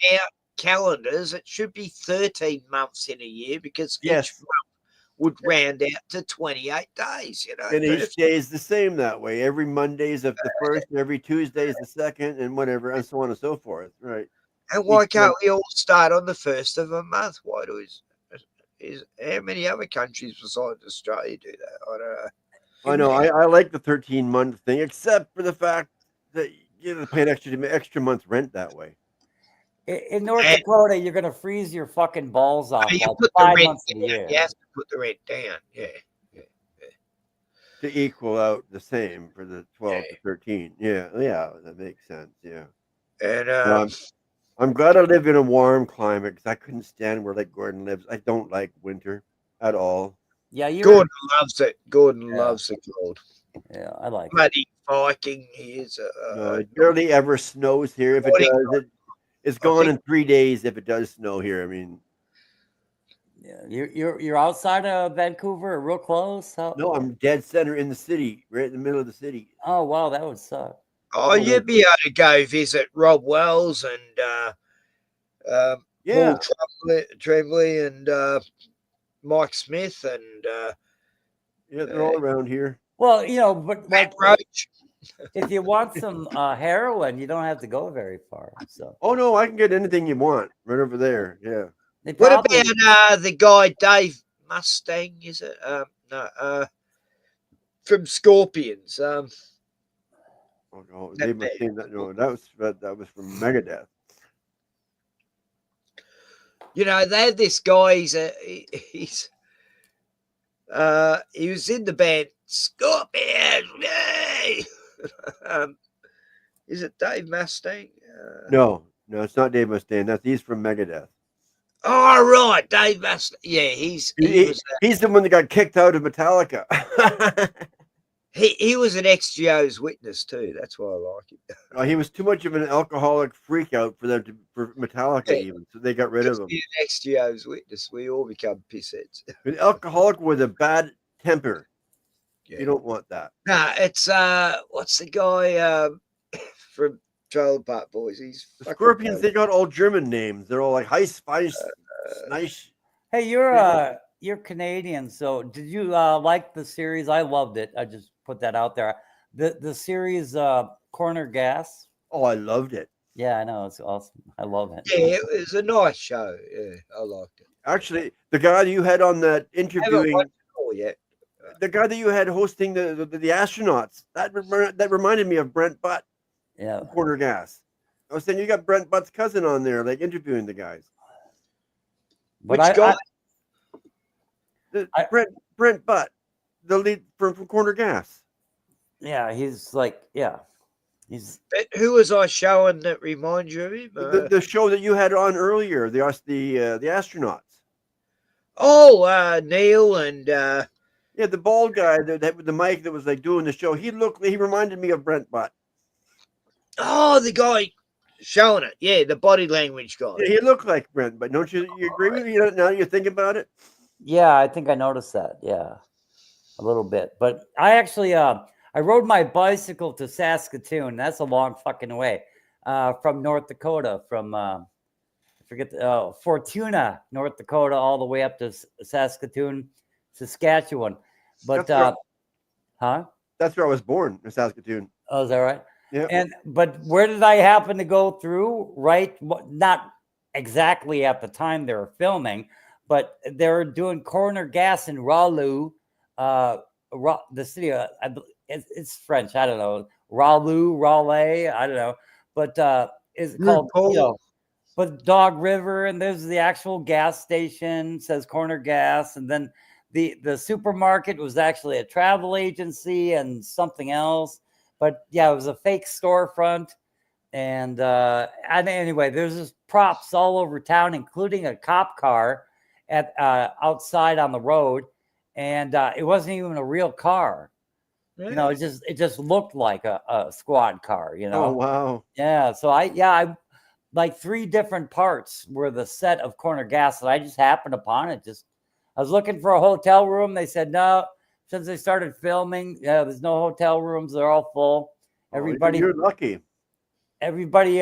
calendars. It should be 13 months in a year because each month would round out to 28 days. And each day is the same that way. Every Monday is the first, and every Tuesday is the second, and whatever, and so on and so forth. Right. And why can't we all start on the first of a month? Why do how many other countries besides Australia do that? I don't know. I know. I like the 13-month thing, except for the fact that you have to pay an extra month's rent that way. In North Dakota, you're going to freeze your fucking balls off You like put 5 the months rent a down. year. You have to put the rent down. Yeah. To equal out the same for the 12 to 13. Yeah, that makes sense. Yeah. And I'm glad I live in a warm climate because I couldn't stand where Gordon lives. I don't like winter at all. Yeah, Gordon loves it. Gordon loves the cold. Yeah, I like it. Bloody Viking. He is No, it barely ever snows here. If it does, it's gone in 3 days. If it does snow here, I mean. Yeah, you're outside of Vancouver, real close. No, I'm dead center in the city, right in the middle of the city. Oh wow, that would suck. Oh, you'd be able to go visit Rob Wells and Paul Tremblay and Mike Smith and they're all around here. Well, but Matt Roach. If you want some heroin, you don't have to go very far. So. Oh no, I can get anything you want right over there. Yeah. What about the guy Dave Mustang? Is it? From Scorpions. Oh no, Dave Mustang. No, that was from Megadeth. They had this guy. He was in the band Scorpions. Yay! Is it Dave Mustang? No, it's not Dave Mustaine. He's from Megadeth. Oh, right, Dave Mustang. Yeah, he's the one that got kicked out of Metallica. he was an ex-Jehovah's Witness too. That's why I like him. He was too much of an alcoholic freak out for Metallica even, so they got rid of him. An ex-Jehovah's Witness, we all become pissheads. An alcoholic with a bad temper. Yeah. You don't want that. Nah, it's what's the guy from Trailer Park Boys? He's The fucking Scorpions, bad. they got all German names. They're all like Heiss, Feiss, Nice. Hey, you're Canadian, so did you like the series? I loved it. I just put that out there. The series Corner Gas. Oh, I loved it. Yeah, I know, it's awesome. I love it. Yeah, it was a nice show. Yeah, I liked it. Actually, the guy that you had on that I haven't interviewing, watched it all yet. the guy that you had hosting the astronauts, that reminded me of Brent Butt. Yeah. Corner Gas. I was saying you got Brent Butt's cousin on there, like interviewing the guys. But Which guy? Brent Butt, the lead from Corner Gas. Yeah, he's like, yeah. He's Who was I showing that reminds you of him? The show that you had on earlier, the astronauts. Oh, Neil and yeah, the bald guy that with the mic that was like doing the show. He reminded me of Brent Butt. oh, the guy showing it. Yeah, the body language guy. Yeah, he looked like Brent Butt. Don't you? You agree with me now? You think about it. Yeah, I think I noticed that. Yeah, a little bit. But I actually, I rode my bicycle to Saskatoon. That's a long fucking way from North Dakota, from I forget Fortuna, North Dakota, all the way up to Saskatoon, Saskatchewan. But huh? That's where I was born, in Saskatoon. Oh, is that right? Yeah. But where did I happen to go through? Right, not exactly at the time they were filming, but they were doing Corner Gas in Rawlou, the city. It's French. I don't know. Raleigh. I don't know. But it's called, but Dog River, and there's the actual gas station, says Corner Gas, and then the supermarket was actually a travel agency and something else. But yeah, it was a fake storefront. And anyway, there's just props all over town, including a cop car at outside on the road. And it wasn't even a real car. You know, it just looked like a squad car, you know. Oh, wow. Yeah. So I like 3 different parts were the set of Corner Gas, and I just happened upon it. I was looking for a hotel room. They said no. Since they started filming, there's no hotel rooms. They're all full. Everybody, you're lucky. Everybody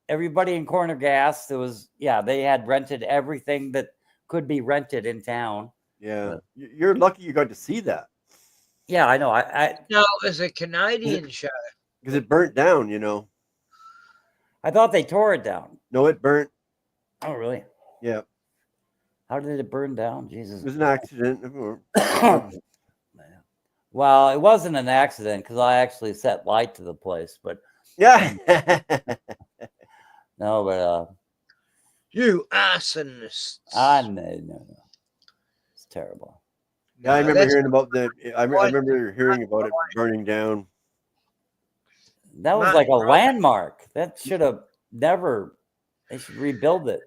in Corner Gas, they had rented everything that could be rented in town. Yeah, you're lucky you got to see that. Yeah, I know. No, it was a Canadian show. Because it burnt down, you know. I thought they tore it down. No, it burnt. Oh, really? Yeah. How did it burn down? Jesus. It was an accident. Well, it wasn't an accident because I actually set light to the place, but yeah. No, but you arsonists. No. It's terrible. Yeah, I remember hearing about that. I remember hearing about it burning down. That was like a landmark. That should have never. They should rebuild it.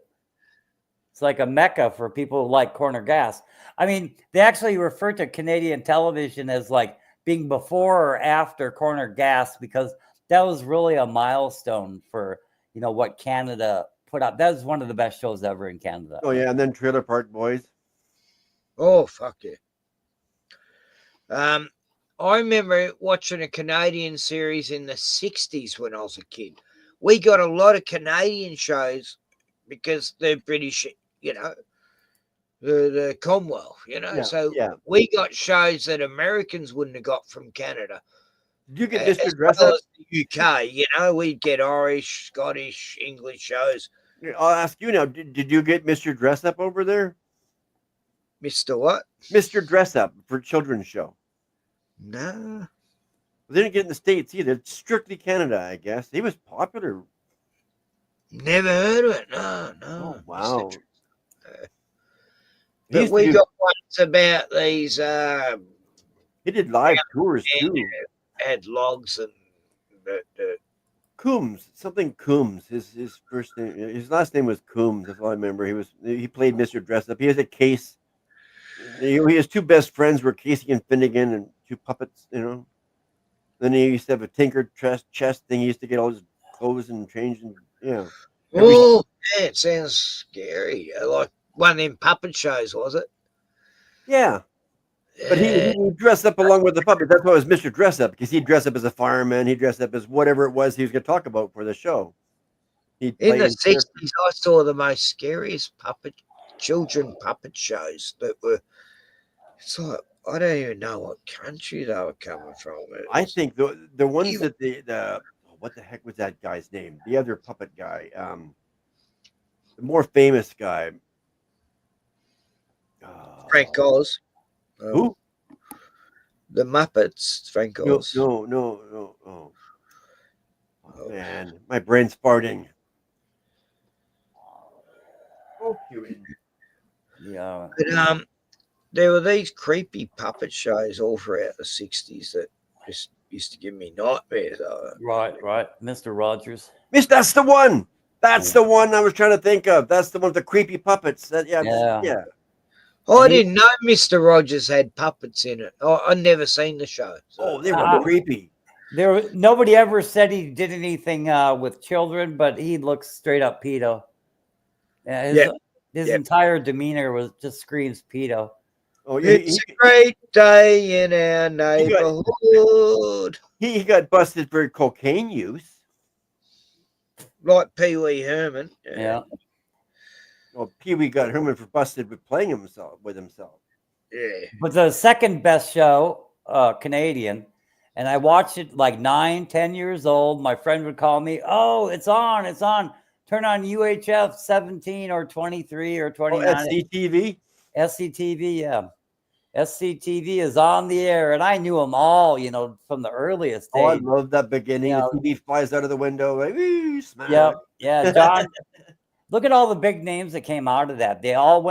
It's like a mecca for people who like Corner Gas. I mean, they actually refer to Canadian television as like being before or after Corner Gas because that was really a milestone for, you know, what Canada put out. That was one of the best shows ever in Canada. Oh yeah, and then Trailer Park Boys. Oh fuck yeah. I remember watching a Canadian series in the 60s when I was a kid. We got a lot of Canadian shows because they're British, you know, the Commonwealth, you know. Yeah, so yeah. we got shows that Americans wouldn't have got from Canada. Did you get As Mr. Dress well Up? as the UK, you know, we'd get Irish, Scottish, English shows. I'll ask you now. Did you get Mr. Dress Up over there? Mr. what? Mr. Dress Up for children's show. No. They didn't get in the States either. It's strictly Canada, I guess. He was popular. Never heard of it. No. Oh, wow. But we got ones about these. He did live tours too. Had logs and Coombs, something Coombs. His first name, his last name was Coombs. That's all I remember. He played Mr. Dress Up. He has a case. His 2 best friends were Casey and Finnegan, and 2 puppets. You know. Then he used to have a Tinker chest thing. He used to get all his clothes and change. And yeah. Oh, yeah, it sounds scary. Like one of them puppet shows, was it? Yeah. But he dressed up along with the puppet. That's why it was Mr. Dress Up, because he'd dress up as a fireman. He'd dress up as whatever it was he was going to talk about for the show. In the 60s, I saw the most scariest children puppet shows that were. It's like, I don't even know what country they were coming from. I think the ones that the what the heck was that guy's name? The other puppet guy, the more famous guy, Frank Oz. Who? The Muppets. Frank Oz. No. Oh, man, my brain's farting. Yeah. But there were these creepy puppet shows all throughout the 60s that just used to give me nightmares. Right. Mr. Rogers. That's the one. That's the one I was trying to think of. That's the one with the creepy puppets. Yeah. Oh, I didn't know Mr. Rogers had puppets in it. Oh, I'd never seen the show. Oh, they were creepy. Nobody ever said he did anything with children, but he looks straight up pedo. His entire demeanor was just screams pedo. Oh, yeah, it's a great day in our neighborhood. He got busted for cocaine use. Like Pee Wee Herman. Yeah. Well, Pee Wee got Herman for busted with playing with himself. Yeah. But the second best show, Canadian, and I watched it like 9, 10 years old. My friend would call me, "Oh, it's on. Turn on UHF 17 or 23 or 29." Oh, SCTV? SCTV, yeah. SCTV is on the air, and I knew them all, from the earliest days. Oh, I love that beginning. The TV flies out of the window. Like, smack. Yeah. John, look at all the big names that came out of that. They all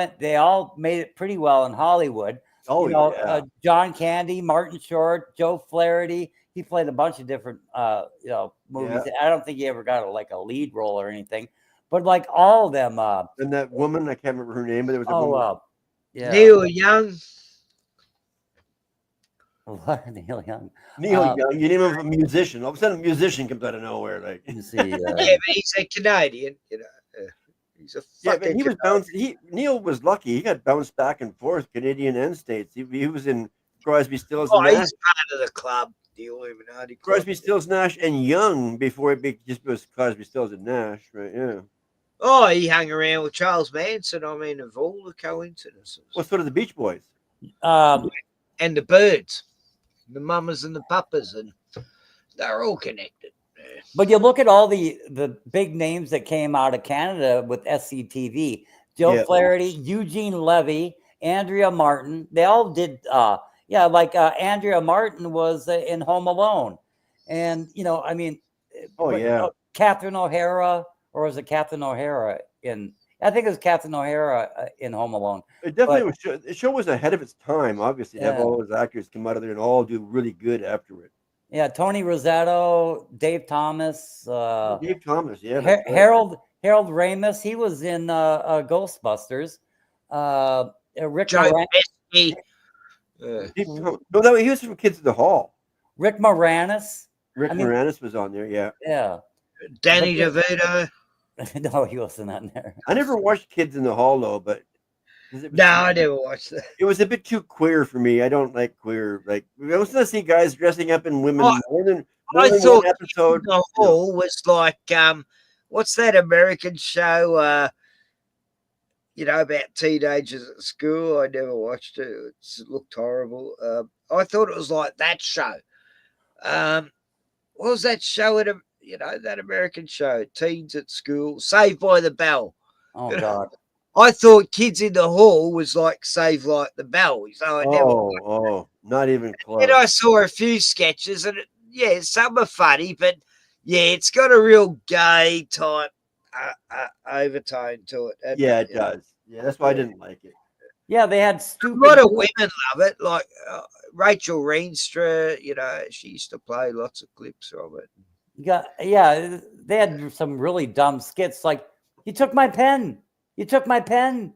made it pretty well in Hollywood. Oh, John Candy, Martin Short, Joe Flaherty. He played a bunch of different, movies. Yeah. I don't think he ever got a lead role or anything, but like all of them. And that woman, I can't remember her name, but there was a woman. Neil Young. What? Neil Young. Neil Young. You name him a musician. All of a sudden, a musician comes out of nowhere. Like, you see, yeah, but he's a Canadian. He's a fucking. But he was bounced. Neil was lucky. He got bounced back and forth, Canadian and States. He was in Crosby, Stills, and He's Nash. part of the club, the Illuminati club. Crosby, Stills, Nash, and Young before it just was Crosby, Stills, and Nash. Right? Yeah. Oh, he hung around with Charles Manson. I mean, of all the coincidences. Well, so did the Beach Boys. And the Birds, the Mamas and the Papas, and they're all connected. But you look at all the big names that came out of Canada with SCTV. Joe Flaherty, Eugene Levy, Andrea Martin. They all did. Andrea Martin was in Home Alone. And, Catherine O'Hara, or was it Catherine O'Hara I think it was Catherine O'Hara in Home Alone. It definitely was. The show was ahead of its time, obviously, to have all those actors come out of there and all do really good after it. Yeah, Tony Rosetto, Dave Thomas. Dave Thomas, yeah. Harold Ramis, he was in Ghostbusters. Rick Moranis. No, he was from Kids in the Hall. Rick Moranis. Moranis was on there, yeah. Yeah. Danny DeVito. No, he wasn't on there. I never watched Kids in the Hall, though, but... I never watched that. It was a bit too queer for me. I don't like queer. Like, I was going to see guys dressing up in women more than I thought one episode. The Hall was like, what's that American show, about teenagers at school? I never watched it. It looked horrible. I thought it was like that show. What was that show, that American show, Teens at School, Saved by the Bell? Oh, God. I thought Kids in the Hall was like Save Like the Bell. So I never not even close. And I saw a few sketches, and some are funny, but it's got a real gay type overtone to it. It does. Yeah, that's why I didn't like it. Yeah, they had stupid. A lot of women love it, like Rachel Reenstra. She used to play lots of clips of it. They had some really dumb skits, like "You took my pen." You took my pen.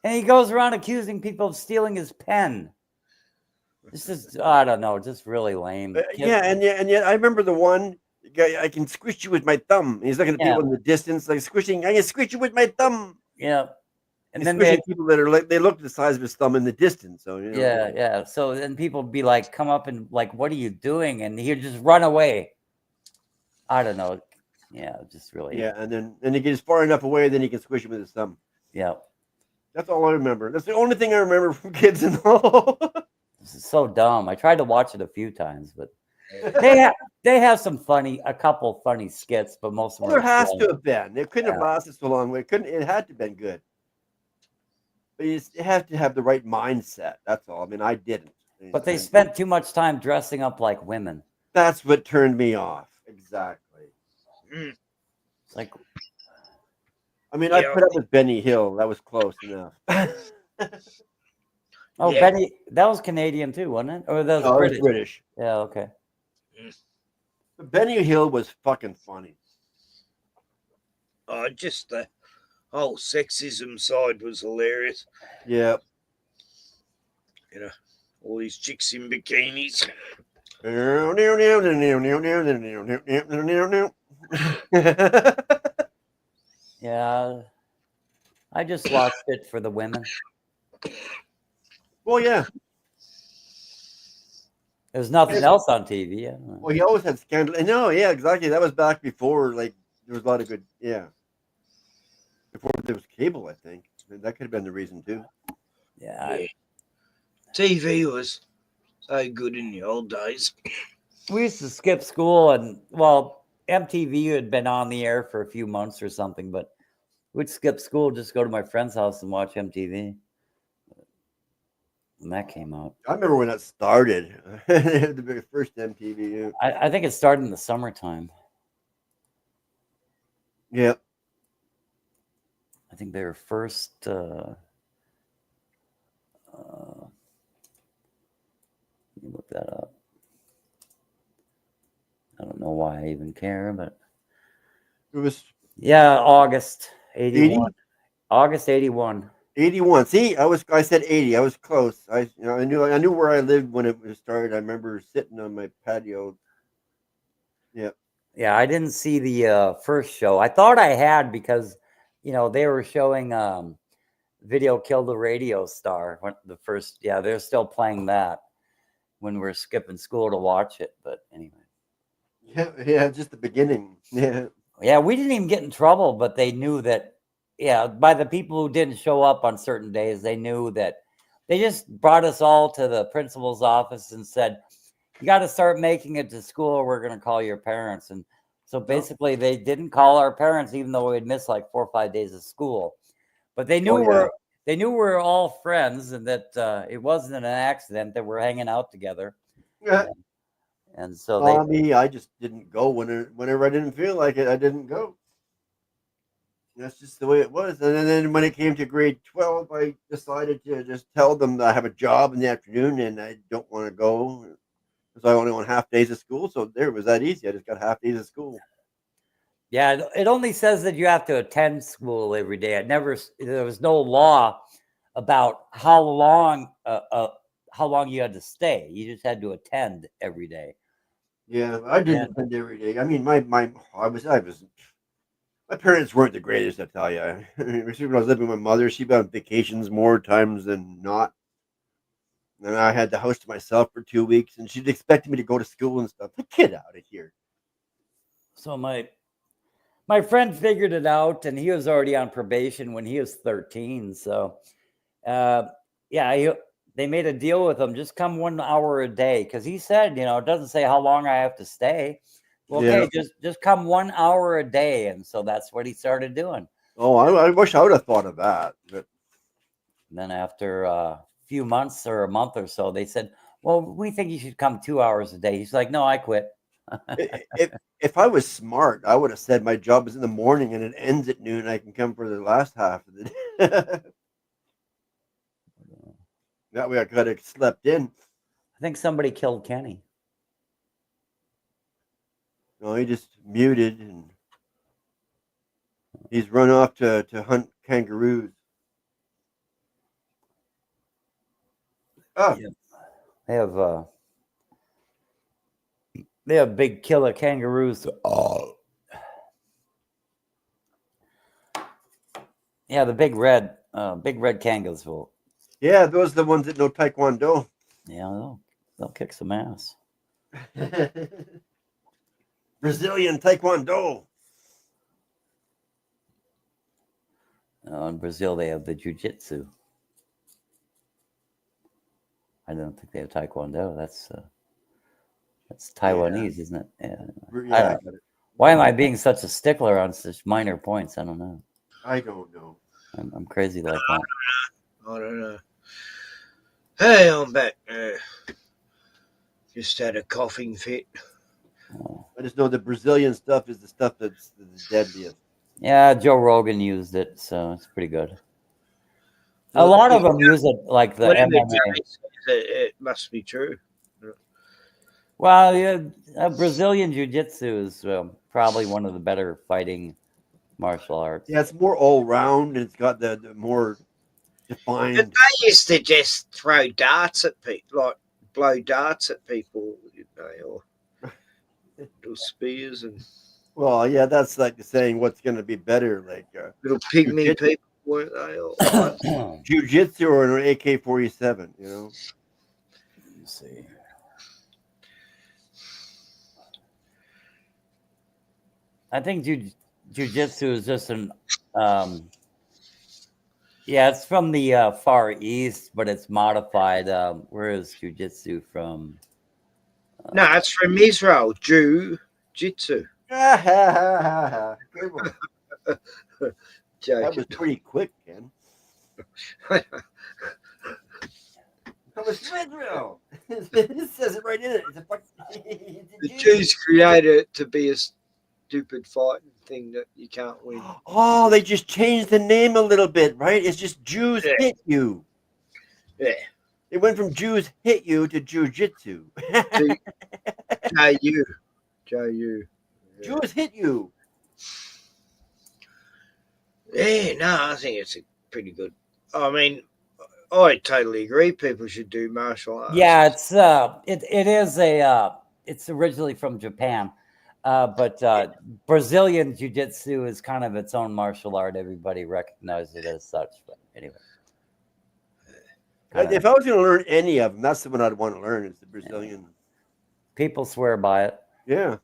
And he goes around accusing people of stealing his pen. This is, I don't know, just really lame. And yet I remember the one guy, I can squish you with my thumb. And he's looking at people in the distance, like squishing, I can squish you with my thumb. Yeah. And then especially they, people that are like they look the size of his thumb in the distance. So you know, yeah. So then people be like, come up and like, what are you doing? And he'd just run away. I don't know. Yeah, just really. yeah, and then he gets far enough away, then he can squish him with his thumb. Yeah. That's all I remember. That's the only thing I remember from Kids and All. This is so dumb. I tried to watch it a few times, but they have a couple funny skits, but most of them. Well, there are has slow. to have been. It couldn't have lasted so long. It couldn't. It had to have been good. But you have to have the right mindset. That's all. I mean, I didn't. But they spent too much time dressing up like women. That's what turned me off. Exactly. Like, I mean, I put up with Benny Hill. That was close enough. oh, Benny, that was Canadian too, wasn't it? Or that was British? British. Yeah, okay. But Benny Hill was fucking funny. Just the whole sexism side was hilarious. Yeah. You know, all these chicks in bikinis. Yeah, I just watched it for the women. Well, yeah. There's nothing else on TV. Yeah. Well, he always had scandal. No, yeah, exactly. That was back before, like, there was a lot of good, yeah. Before there was cable, I think. That could have been the reason, too. Yeah. TV was so good in the old days. We used to skip school, and, well, MTV had been on the air for a few months or something, but we'd skip school, just go to my friend's house and watch MTV. When that came out. I remember when that started. The very first MTV. I think it started in the summertime. Yep. I think they were first. Let me look that up. I don't know why I even care, but it was. Yeah, August 81. 80? August 81. 81. See, I said 80. I was close. I knew where I lived when it was started. I remember sitting on my patio. Yep. Yeah, I didn't see the first show. I thought I had because, they were showing Video Killed the Radio Star. The first, they're still playing that when we're skipping school to watch it. But anyway. Yeah, just the beginning. Yeah. Yeah, we didn't even get in trouble, but they knew that. Yeah, by the people who didn't show up on certain days, they knew that they just brought us all to the principal's office and said, you got to start making it to school or we're going to call your parents. And so basically they didn't call our parents, even though we'd missed like 4 or 5 days of school. But they knew we were all friends and that it wasn't an accident that we're hanging out together. Yeah. And so I just didn't go whenever I didn't feel like it. I didn't go. That's just the way it was. And then when it came to grade 12, I decided to just tell them that I have a job in the afternoon and I don't want to go because I only want half days of school. So there, it was that easy. I just got half days of school. Yeah, it only says that you have to attend school every day. There was no law about how long you had to stay. You just had to attend every day. Yeah, I didn't attend every day. I mean, my parents weren't the greatest, I tell you. When I was living with my mother, she'd been on vacations more times than not. And I had the house to myself for 2 weeks, and she'd expected me to go to school and stuff. Get out of here. So my friend figured it out, and he was already on probation when he was 13. So, they made a deal with him. Just come 1 hour a day, because he said, it doesn't say how long I have to stay. Well, okay, just come 1 hour a day, and so that's what he started doing. Oh, I wish I would have thought of that. But then after a few months or a month or so, they said, "Well, we think you should come 2 hours a day." He's like, "No, I quit." if I was smart, I would have said my job is in the morning and it ends at noon. I can come for the last half of the day. That way, I could have slept in. I think somebody killed Kenny. No, he just muted and he's run off to hunt kangaroos. Oh. Yeah. They have big killer kangaroos. Oh. Yeah, the big red. Big Red Kangaroos. Yeah, those are the ones that know Taekwondo. Yeah, they'll kick some ass. Brazilian Taekwondo. In Brazil, they have the jiu-jitsu. I don't think they have Taekwondo. That's Taiwanese, isn't it? Yeah. I don't know. Why am I being such a stickler on such minor points? I don't know. I don't know. I'm crazy like that. I don't know. Hey, I'm back. Just had a coughing fit. I just know the Brazilian stuff is the stuff that's the deadliest. Yeah, Joe Rogan used it, so it's pretty good. A lot of them use it like the Whatever MMA. it must be true. Well, yeah, Brazilian Jiu-Jitsu is probably one of the better fighting martial arts. Yeah, it's more all round and it's got the more defined. But they used to just throw darts at people, like blow darts at people, you know, or little spears and. Well, yeah, that's like the saying, what's going to be better, like little pygmy people, weren't they? Or jiu-jitsu or an AK-47, you know? Let's see. I think jiu-jitsu is just an, yeah, it's from the Far East, but it's modified. Where is jiu-jitsu from? No, it's from Israel, Jiu-Jitsu. That was pretty quick, Ken. That was Israel. It says it right in it. The Jews created it to be a stupid fighting thing that you can't win. Oh, they just changed the name a little bit, right? It's just Jews hit you. Yeah. It went from Jews hit you to Jiu-Jitsu. J-U. Jews hit you. Yeah, no, I think it's a pretty good. I mean, I totally agree. People should do martial arts. Yeah, it is it's originally from Japan, but Brazilian Jiu-Jitsu is kind of its own martial art. Everybody recognizes it as such. But anyway, if I was going to learn any of them, that's the one I'd want to learn. Is the Brazilian. People swear by it. Yeah.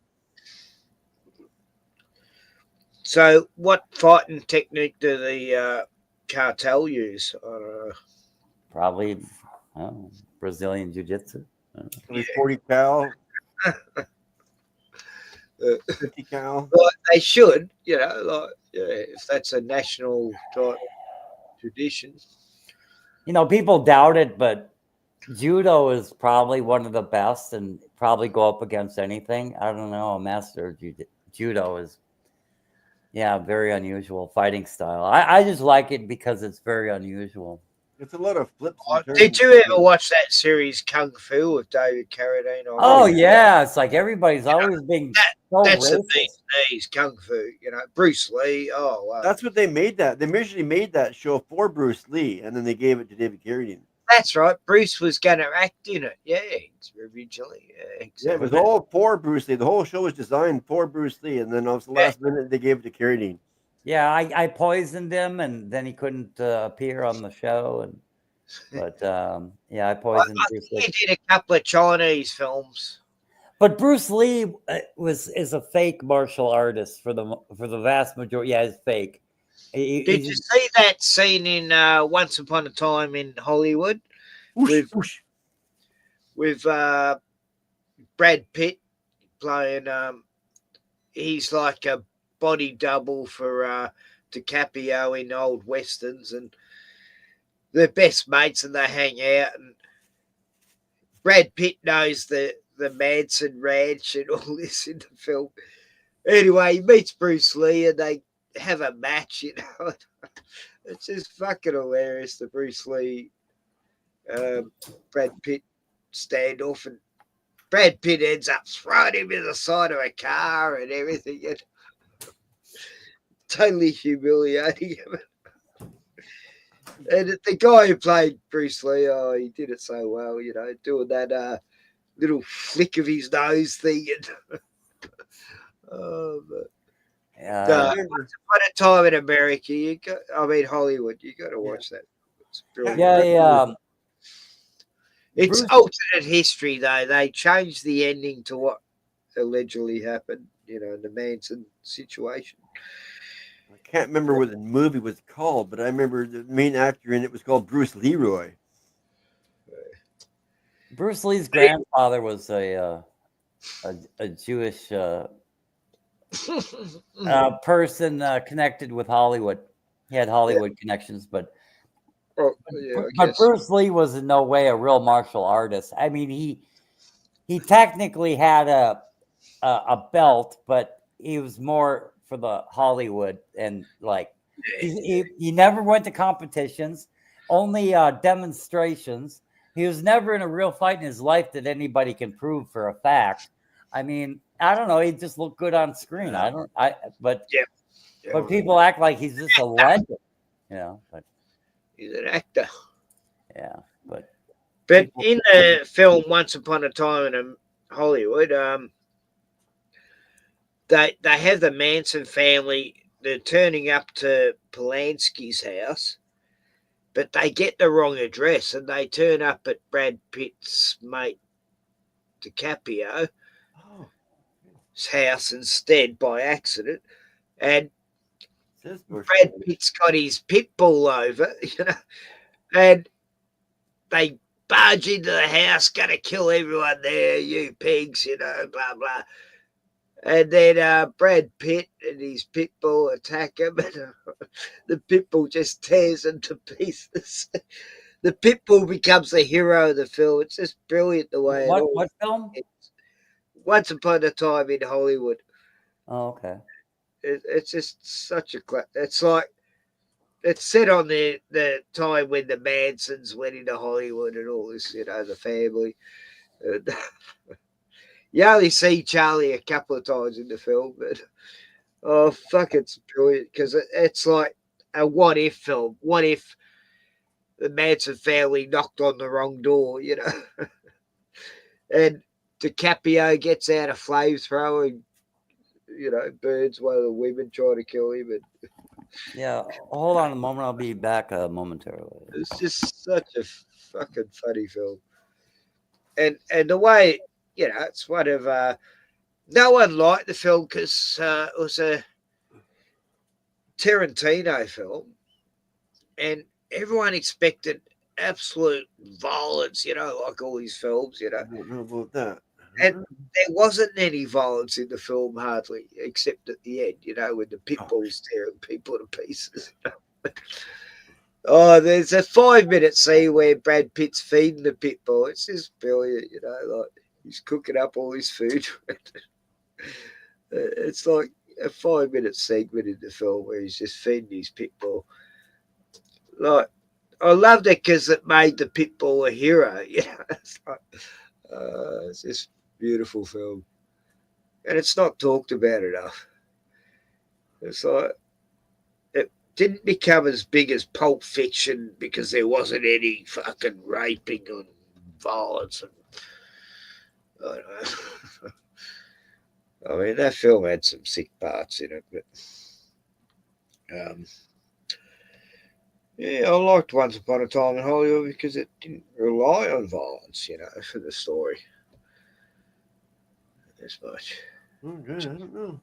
So, what fighting technique do the cartel use? Probably Brazilian Jiu-Jitsu. 40 cal. 50 cal. Well, they should, you know, like if that's a national type tradition. You know, people doubt it, but judo is probably one of the best and probably go up against anything. I don't know. A master of judo is, yeah, very unusual fighting style. I just like it because it's very unusual. It's a lot of flips. Did you ever watch that series Kung Fu with David Carradine? Oh, yeah. It's like everybody's always being so that's racist. the these Kung Fu, you know, Bruce Lee. Oh, wow. That's what they made that. They originally made that show for Bruce Lee, and then they gave it to David Carradine. That's right. Bruce was going to act in it. Yeah, originally. Yeah, exactly. Yeah, it was all for Bruce Lee. The whole show was designed for Bruce Lee, and then on the last minute, they gave it to Carradine. Yeah, I poisoned him, and then he couldn't appear on the show. But yeah, I poisoned Bruce Lee. He did a couple of Chinese films. But Bruce Lee is a fake martial artist for the vast majority. Yeah, he's fake. Did you see that scene in Once Upon a Time in Hollywood with Brad Pitt playing? He's like a body double for DiCaprio in old westerns, and they're best mates, and they hang out. And Brad Pitt knows the Manson Ranch and all this in the film. Anyway, he meets Bruce Lee, and they have a match, you know. It's just fucking hilarious, the Bruce Lee Brad Pitt standoff, and Brad Pitt ends up throwing him in the side of a car and everything, and totally humiliating him. And the guy who played Bruce Lee, oh, he did it so well, you know, doing that little flick of his nose thing. And, oh, but Once Upon a Time in America, Hollywood, you got to watch that. It's brilliant. It's alternate history, though. They changed the ending to what allegedly happened, in the Manson situation. I can't remember what the movie was called, but I remember the main actor in it was called Bruce Leroy. Bruce Lee's grandfather was a Jewish person connected with Hollywood. He had Hollywood connections, but Bruce Lee was in no way a real martial artist. I mean, he technically had a belt, but he was more for the Hollywood, and like he never went to competitions, only demonstrations. He was never in a real fight in his life that anybody can prove for a fact. I mean, I don't know. He just looked good on screen. But people act like he's just a legend, But he's an actor. Yeah, but in the film Once Upon a Time in Hollywood, they have the Manson family. They're turning up to Polanski's house, but they get the wrong address, and they turn up at Brad Pitt's mate DiCaprio's house instead by accident. And Brad Pitt's got his pit bull over, and they barge into the house, gonna kill everyone there, you pigs, blah, blah. And then Brad Pitt and his pit bull attack him, and the pit bull just tears into pieces. The pit bull becomes the hero of the film. It's just brilliant the way what film? Once Upon a Time in Hollywood. Oh, okay. It's just such a it's like it's set on the time when the Mansons went into Hollywood and all this, the family. And you only see Charlie a couple of times in the film, but it's brilliant because it's like a what if film. What if the Manson family knocked on the wrong door, and DiCaprio gets out a flamethrower and burns one of the women trying to kill him. And yeah, hold on a moment. I'll be back momentarily. It's just such a fucking funny film, and the way it's one of no one liked the film because it was a Tarantino film, and everyone expected absolute violence, like all these films, I don't know about that. And there wasn't any violence in the film, hardly, except at the end, when the pit bull's tearing people to pieces. There's a 5-minute scene where Brad Pitt's feeding the pit bull. It's just brilliant, like he's cooking up all his food. It's like a 5-minute segment in the film where he's just feeding his pit bull. Like, I loved it because it made the pit bull a hero. It's like, it's just beautiful film, and it's not talked about enough. It's like it didn't become as big as Pulp Fiction because there wasn't any fucking raping and violence, and I don't know. I mean, that film had some sick parts in it, but I liked Once Upon a Time in Hollywood because it didn't rely on violence, for the story as much. Oh, good. I don't know.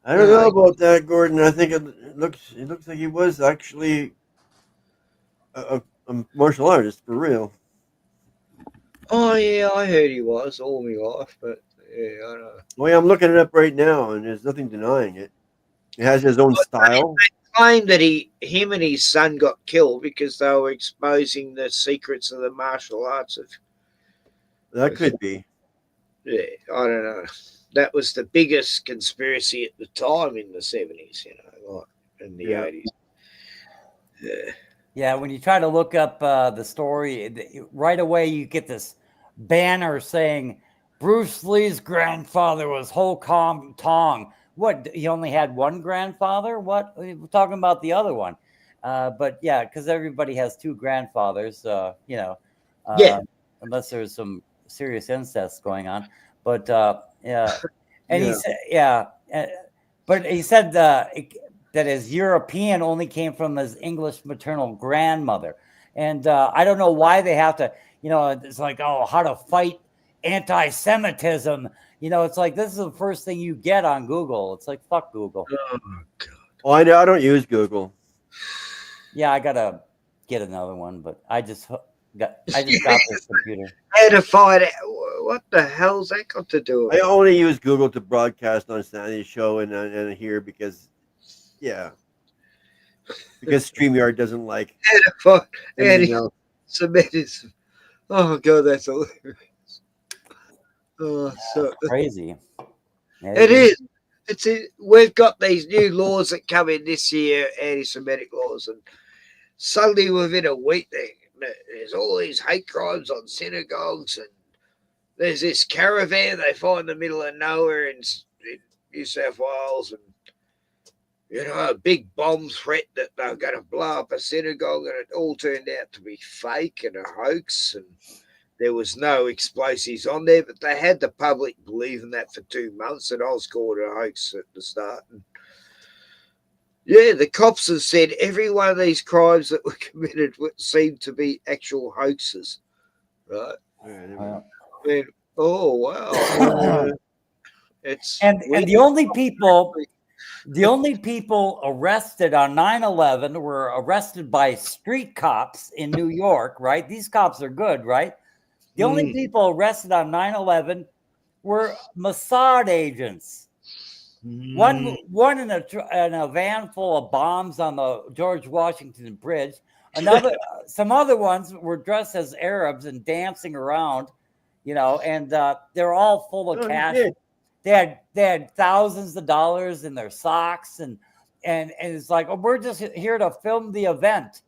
I don't know about that, Gordon. I think it looks like he was actually a martial artist for real. Oh yeah, I heard he was all my life, but yeah, I don't know. Well, yeah, I'm looking it up right now, and there's nothing denying it. He has his own style. They claim that him and his son got killed because they were exposing the secrets of the martial arts. That could be. Yeah, I don't know. That was the biggest conspiracy at the time in the 70s, like in the 80s. Yeah. Yeah, when you try to look up the story, right away you get this banner saying Bruce Lee's grandfather was Ho Kong Tong. What, he only had one grandfather? What? We're talking about the other one. But yeah, because everybody has two grandfathers, unless there's some serious incest going on. But yeah, and he said, But he said that his European only came from his English maternal grandmother. And I don't know why they have to, it's like, oh, how to fight anti-Semitism. It's like, this is the first thing you get on Google. It's like, fuck Google. Oh, God. Oh, I know. I don't use Google. Yeah, I got to get another one, but I just got this computer. How to find out what the hell's that got to do with I it? only use Google to broadcast on Sandy's show and here because StreamYard doesn't like How to find anything else. anti-Semitism. Oh God, that's hilarious. Oh, so Crazy. it is. We've got these new laws that come in this year, anti-Semitic laws, and suddenly within a week, there's all these hate crimes on synagogues, and there's this caravan they find in the middle of nowhere in New South Wales, and a big bomb threat that they're going to blow up a synagogue, and it all turned out to be fake and a hoax, and there was no explosives on there, but they had the public believing that for 2 months, and I was called a hoax at the start. And yeah, the cops have said every one of these crimes that were committed seemed to be actual hoaxes, right? Wow. I mean, oh wow! And the only people arrested on 9/11 were arrested by street cops in New York, right? These cops are good, right? The only people arrested on 9/11 were Mossad agents. One in a van full of bombs on the George Washington Bridge. Some other ones were dressed as Arabs and dancing around, and they're all full of cash. They had thousands of dollars in their socks, and it's like, oh, we're just here to film the event.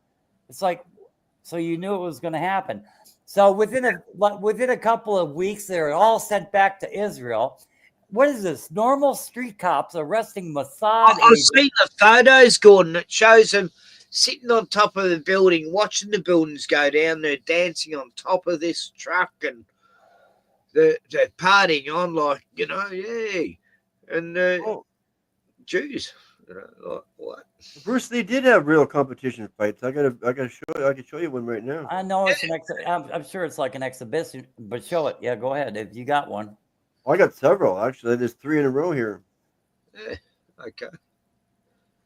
It's like, so you knew it was going to happen. So within a couple of weeks, they were all sent back to Israel. What is this? Normal street cops arresting Mossad I've seen the photos, Gordon. It shows them sitting on top of the building, watching the buildings go down. They're dancing on top of this truck, and they're partying on like, yay. And Jews, like what? Bruce Lee did have real competition fights. I can show you one right now. I know it's I'm sure it's like an exhibition, but show it. Yeah, go ahead if you got one. I got several actually. There's 3 in a row here. Okay.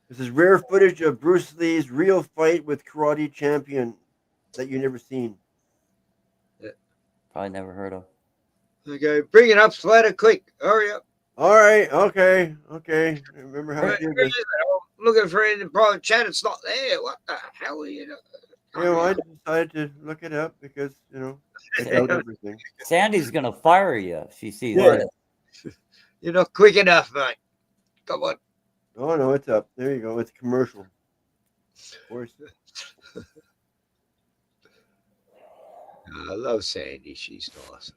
This is rare footage of Bruce Lee's real fight with karate champion that you never seen. Probably never heard of. Okay, bring it up, Slater, quick. Hurry up. All right. Okay. Remember how to do this. I'm looking for it in the private chat. It's not there. What the hell are you doing? I decided to look it up because, I doubt everything. Sandy's going to fire you if she sees it. You're not quick enough, mate. Come on. Oh, no, it's up. There you go. It's commercial. Of course. I love Sandy. She's awesome.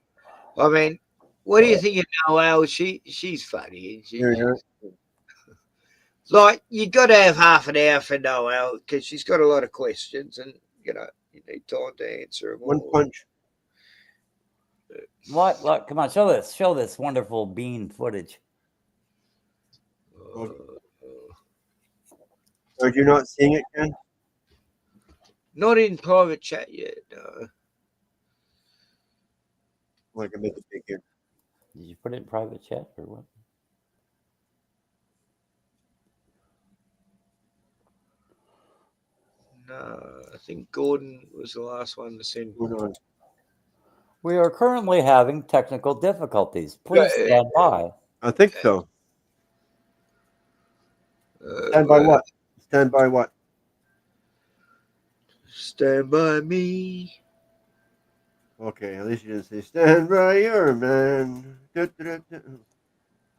I mean, what do you think of Noelle? She's funny. Like, you got to have half an hour for Noelle because she's got a lot of questions, and you need time to answer them. One punch. What? Look, come on, show this wonderful bean footage. Are you not seeing it, Ken? Not in private chat yet. No. I can make it big here. Did you put it in private chat or what? No, I think Gordon was the last one to send. We are currently having technical difficulties. Please stand by. I think so. Stand by what? Stand by what? Stand by me. Okay, at least you didn't say stand by your man.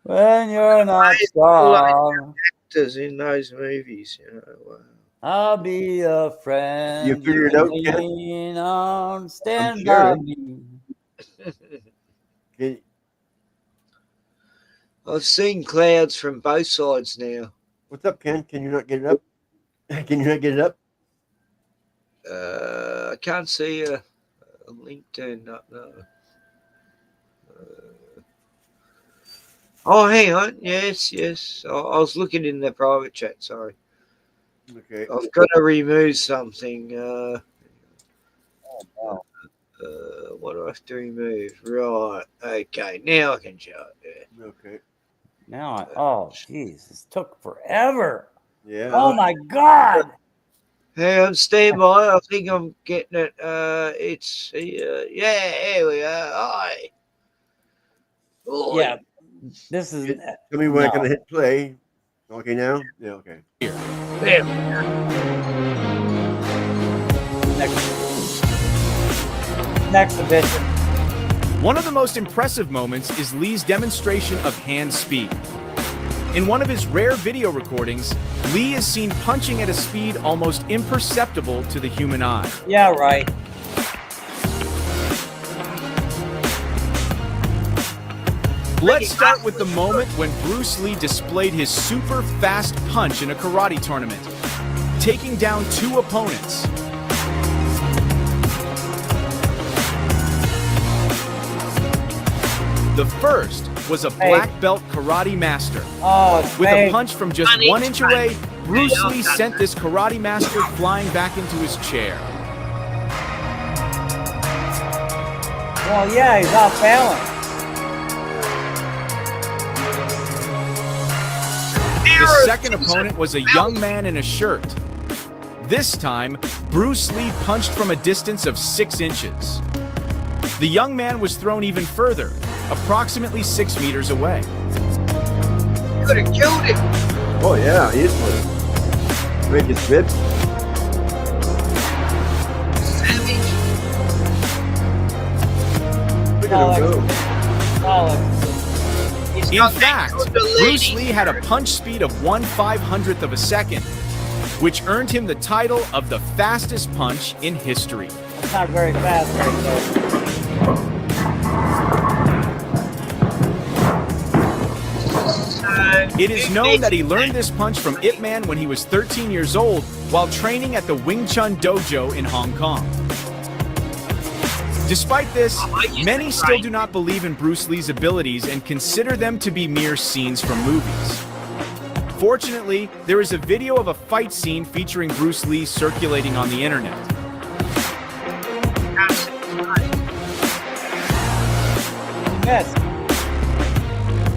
When you're not strong. Actors in those movies, Wow. I'll be a friend. You figured it out, Ken? Lean on, stand sure. by me. Okay. I've seen clouds from both sides now. What's up, Ken? Can you not get it up? Can you not get it up? I can't see a link turned up. No. Oh, hang on. Yes, yes. I was looking in the private chat. Sorry. Okay. I've got to remove something. What do I have to remove? Right. Okay. Now I can show it. Yeah. Okay. Now, oh, jeez, this took forever. Yeah. Oh my God. Hey, on standby. I think I'm getting it. It's yeah. Here we are. Hi. Oh, Yeah, this is. Tell me when I no. can hit play. Okay, now? Yeah, okay. There. Next edition. One of the most impressive moments is Lee's demonstration of hand speed. In one of his rare video recordings, Lee is seen punching at a speed almost imperceptible to the human eye. Yeah, right. Let's start with the moment when Bruce Lee displayed his super fast punch in a karate tournament, taking down 2 opponents. The first was a black belt karate master. Oh, with a punch from just 1 inch away, Bruce Lee sent this karate master flying back into his chair. Well, yeah, he's off balance. The second opponent was a young man in a shirt. This time, Bruce Lee punched from a distance of 6 inches. The young man was thrown even further, approximately 6 meters away. Could have killed him. Oh, yeah, easily. Break his ribs. Savage. Look at him go. In fact, Bruce Lee had a punch speed of 1/500th of a second, which earned him the title of the fastest punch in history. That's not very fast, It is known that he learned this punch from Ip Man when he was 13 years old while training at the Wing Chun Dojo in Hong Kong. Despite this, many still do not believe in Bruce Lee's abilities and consider them to be mere scenes from movies. Fortunately, there is a video of a fight scene featuring Bruce Lee circulating on the internet. Yes.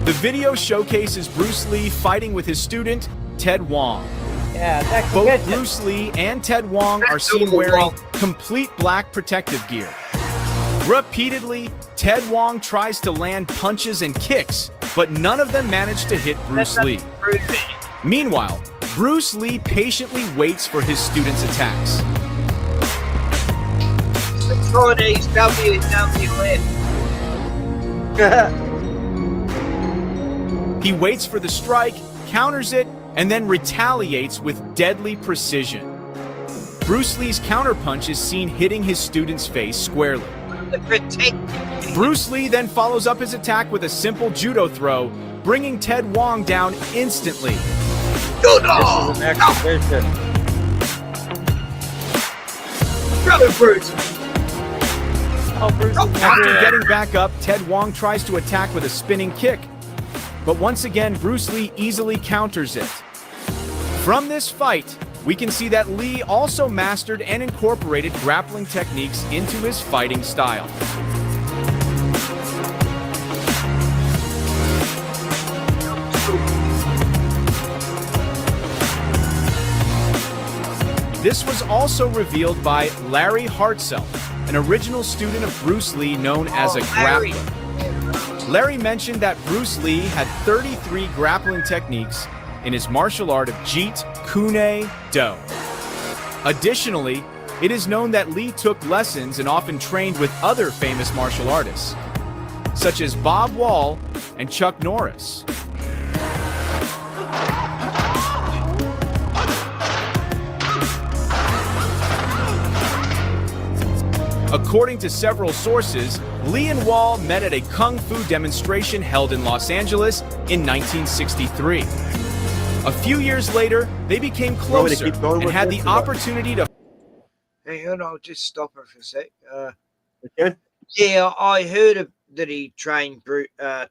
The video showcases Bruce Lee fighting with his student, Ted Wong. Yeah, that's Both Bruce Lee and Ted Wong are seen wearing complete black protective gear. Repeatedly, Ted Wong tries to land punches and kicks, but none of them manage to hit Bruce Lee. Meanwhile, Bruce Lee patiently waits for his students' attacks. Chinese WWF. He waits for the strike, counters it, and then retaliates with deadly precision. Bruce Lee's counterpunch is seen hitting his student's face squarely. Bruce Lee then follows up his attack with a simple judo throw, bringing Ted Wong down instantly. This is an exhibition. After getting back up, Ted Wong tries to attack with a spinning kick. But once again, Bruce Lee easily counters it. From this fight, we can see that Lee also mastered and incorporated grappling techniques into his fighting style. This was also revealed by Larry Hartzell, an original student of Bruce Lee known as a grappler. Larry mentioned that Bruce Lee had 33 grappling techniques in his martial art of Jeet Kune Do. Additionally, it is known that Lee took lessons and often trained with other famous martial artists, such as Bob Wall and Chuck Norris. According to several sources, Lee and Wall met at a kung fu demonstration held in Los Angeles in 1963. A few years later, they became closer and had the opportunity to... Hang on, I'll just stop her for a sec. Yeah, I heard that he trained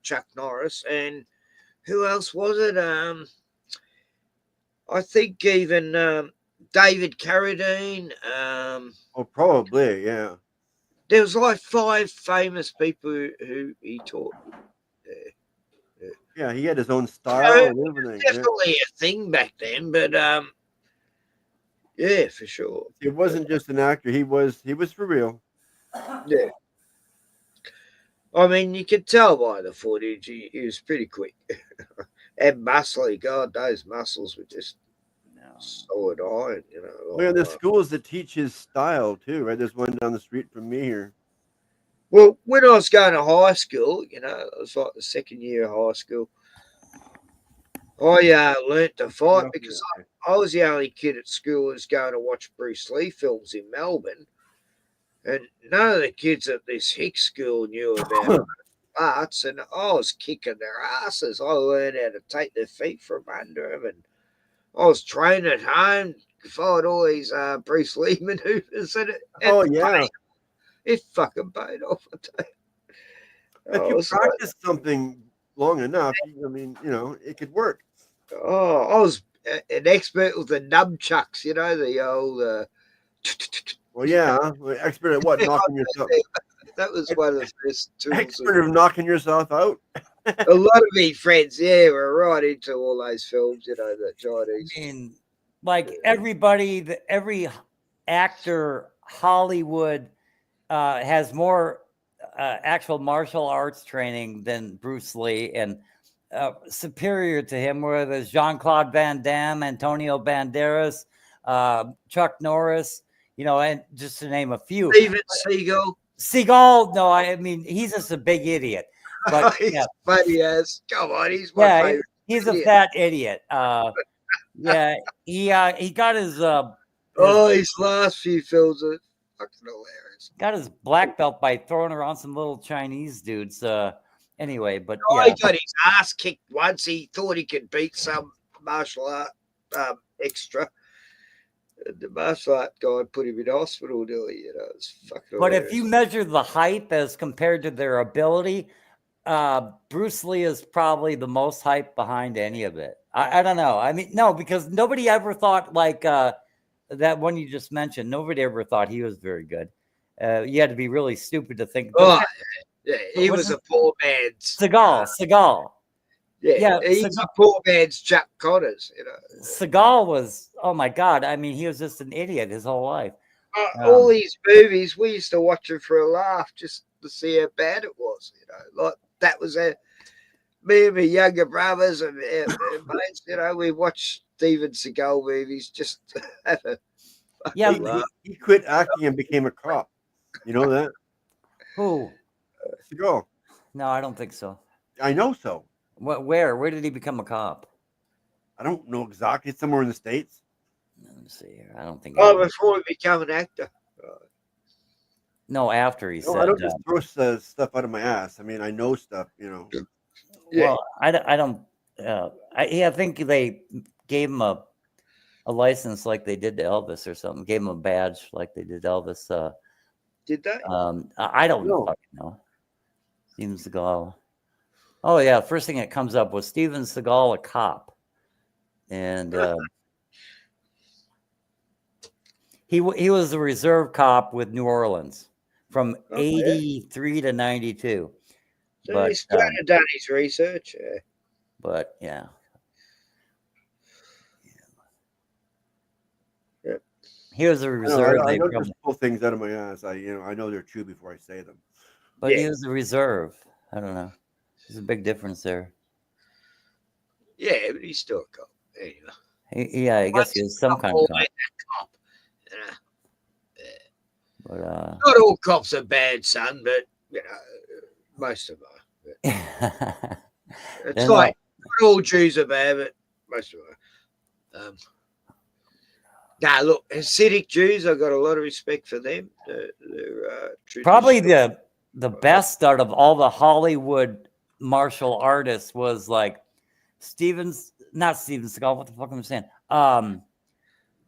Chuck Norris, and who else was it? I think even David Carradine. Oh, probably, yeah. There was like 5 famous people who he taught. Yeah, he had his own style and everything. Definitely a thing back then, but yeah, for sure. It wasn't just an actor. He was for real. Yeah. I mean, you could tell by the footage he was pretty quick. And muscly. God, those muscles were just solid iron, you know. Well, there's schools that teach his style too, right? There's one down the street from me here. Well, when I was going to high school, you know, it was like the second year of high school. I learnt to fight because I was the only kid at school who was going to watch Bruce Lee films in Melbourne. And none of the kids at this Hicks school knew about arts, and I was kicking their asses. I learned how to take their feet from under them, and I was trained at home to fight all these Bruce Lee maneuvers. And it fucking paid off. I tell you. If you practice something long enough, I mean, you know, it could work. Oh, I was an expert with the nunchucks, you know, the old. Well, yeah, expert at what? Knocking yourself. That was one of the first tools. Expert of knocking yourself out. A lot of me friends, were right into all those films, you know, the Chinese. I mean, like everybody, every actor, Hollywood has more actual martial arts training than Bruce Lee, and superior to him, whether there's Jean-Claude Van Damme, Antonio Banderas, Chuck Norris, you know, and just to name a few. Steven Seagal. Seagal, no, I mean, he's just a big idiot. But He's funny as. Come on, he's my favorite. He's a fat idiot. Yeah, he got his his last few films are fucking hilarious. Got his black belt by throwing around some little Chinese dudes. Anyway, but He got his ass kicked once. He thought he could beat some martial art extra. The martial art guy put him in hospital, you know, it's fucking But hilarious. if you measure the hype as compared to their ability, Bruce Lee is probably the most hype behind any of it. I don't know. I mean, no, because nobody ever thought like that one you just mentioned. Nobody ever thought he was very good. You had to be really stupid to think. He was a poor man's Seagal. Yeah, he's a poor man's Chuck Connors, you know. Seagal was, oh my God. I mean, he was just an idiot his whole life. All these movies, we used to watch them for a laugh just to see how bad it was, you know. Like that was me and my younger brothers and mates, you know, we watched Steven Seagal movies just to have a laugh. He quit acting and became a cop. You know that? Who? Seagal. No, I don't think so. I know so. Where did he become a cop? I don't know exactly. Somewhere in the States. Let me see here. I don't think. Before he became an actor. No, after he said. I don't just throw stuff out of my ass. I mean, I know stuff, you know. Well, I don't. I think they gave him a license like they did to Elvis or something. Gave him a badge like they did Elvis. Did they? I don't fucking know. Steven Seagal. Oh yeah, first thing that comes up was Steven Seagal, a cop, and he was a reserve cop with New Orleans from 83 to 92. So but he's kind of done his research. But yeah. He was a reserve. I don't just pull things out of my ass. I know they're true before I say them. But he was a reserve. I don't know. There's a big difference there. Yeah, but he's still a cop. Anyway. I guess he was some kind of cop. But not all cops are bad, son, but you know, most of them are. It's like not all Jews are bad, but most of them are. Now, look, Hasidic Jews, I've got a lot of respect for them. They're probably the best out of all the Hollywood martial artists was like not Steven Seagal. What the fuck am I saying?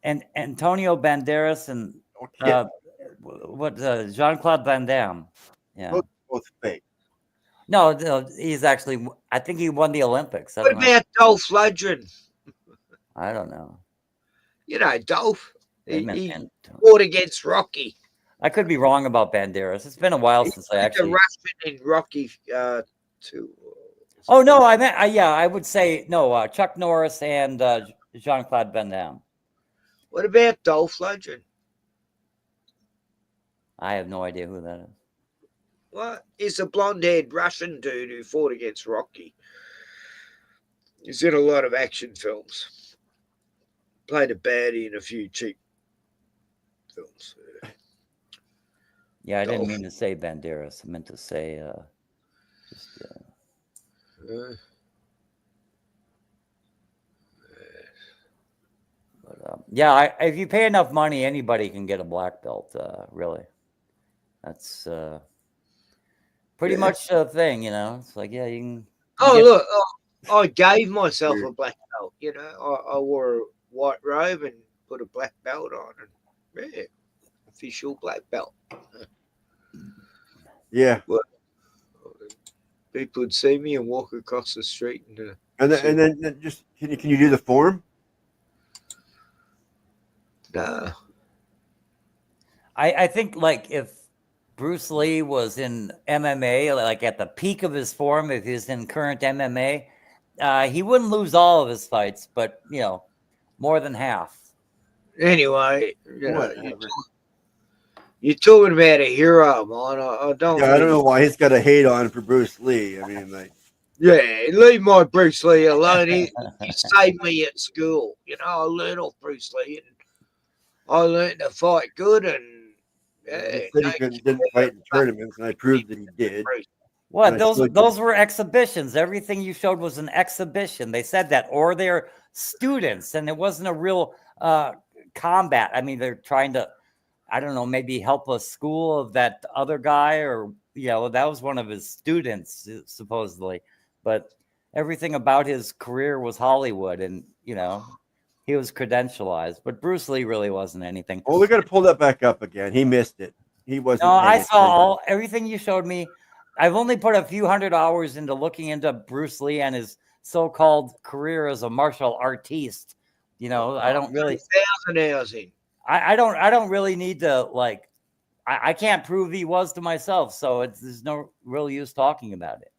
And Antonio Banderas and Jean-Claude Van Damme. Yeah, both fake. No, he's actually. I think he won the Olympics. What about Dolph Lundgren? I don't know. You know, Dolph. He Edmonton. fought against Rocky. I could be wrong about Banderas. It's been a while since I The actually. Russian in Rocky 2. Oh no, I meant yeah. I would say no. Chuck Norris and Jean-Claude Van Damme. What about Dolph Lundgren? I have no idea who that is. What? He's a blonde-haired Russian dude who fought against Rocky. He's in a lot of action films. Played a baddie in a few cheap films. Yeah, I didn't mean to say Banderas. I meant to say yeah, if you pay enough money, anybody can get a black belt. Really, that's pretty much a thing. You know, it's like you can. Look, I gave myself a black belt. You know, I wore a white robe and put a black belt on, and yeah, official black belt. Yeah. Well, people would see me and walk across the street and then just can you do the form? Nah. I think like if Bruce Lee was in MMA, like at the peak of his form, if he's in current MMA, he wouldn't lose all of his fights, but you know, more than half. Anyway, you know, you're talking about a hero, man. I don't. Yeah, I don't know why he's got a hate on for Bruce Lee. I mean, like. Yeah, leave my Bruce Lee alone. He saved me at school. You know, I learned off Bruce Lee, and I learned to fight good. And He said he didn't fight in tournaments, and I proved that he did. What? Those were exhibitions. Everything you showed was an exhibition. They said that, or they're students, and it wasn't a real combat. I mean, they're trying to, I don't know, maybe help a school of that other guy, or you know, that was one of his students supposedly. But everything about his career was Hollywood, and you know, he was credentialized. But Bruce Lee really wasn't anything. Oh, we got to pull that back up again. He missed it. He wasn't. No, I saw everything you showed me. I've only put a few hundred hours into looking into Bruce Lee and his so-called career as a martial artiste. You know, I don't really. 1,000 hours in. I don't really need to like. I can't prove he was to myself, so there's no real use talking about it.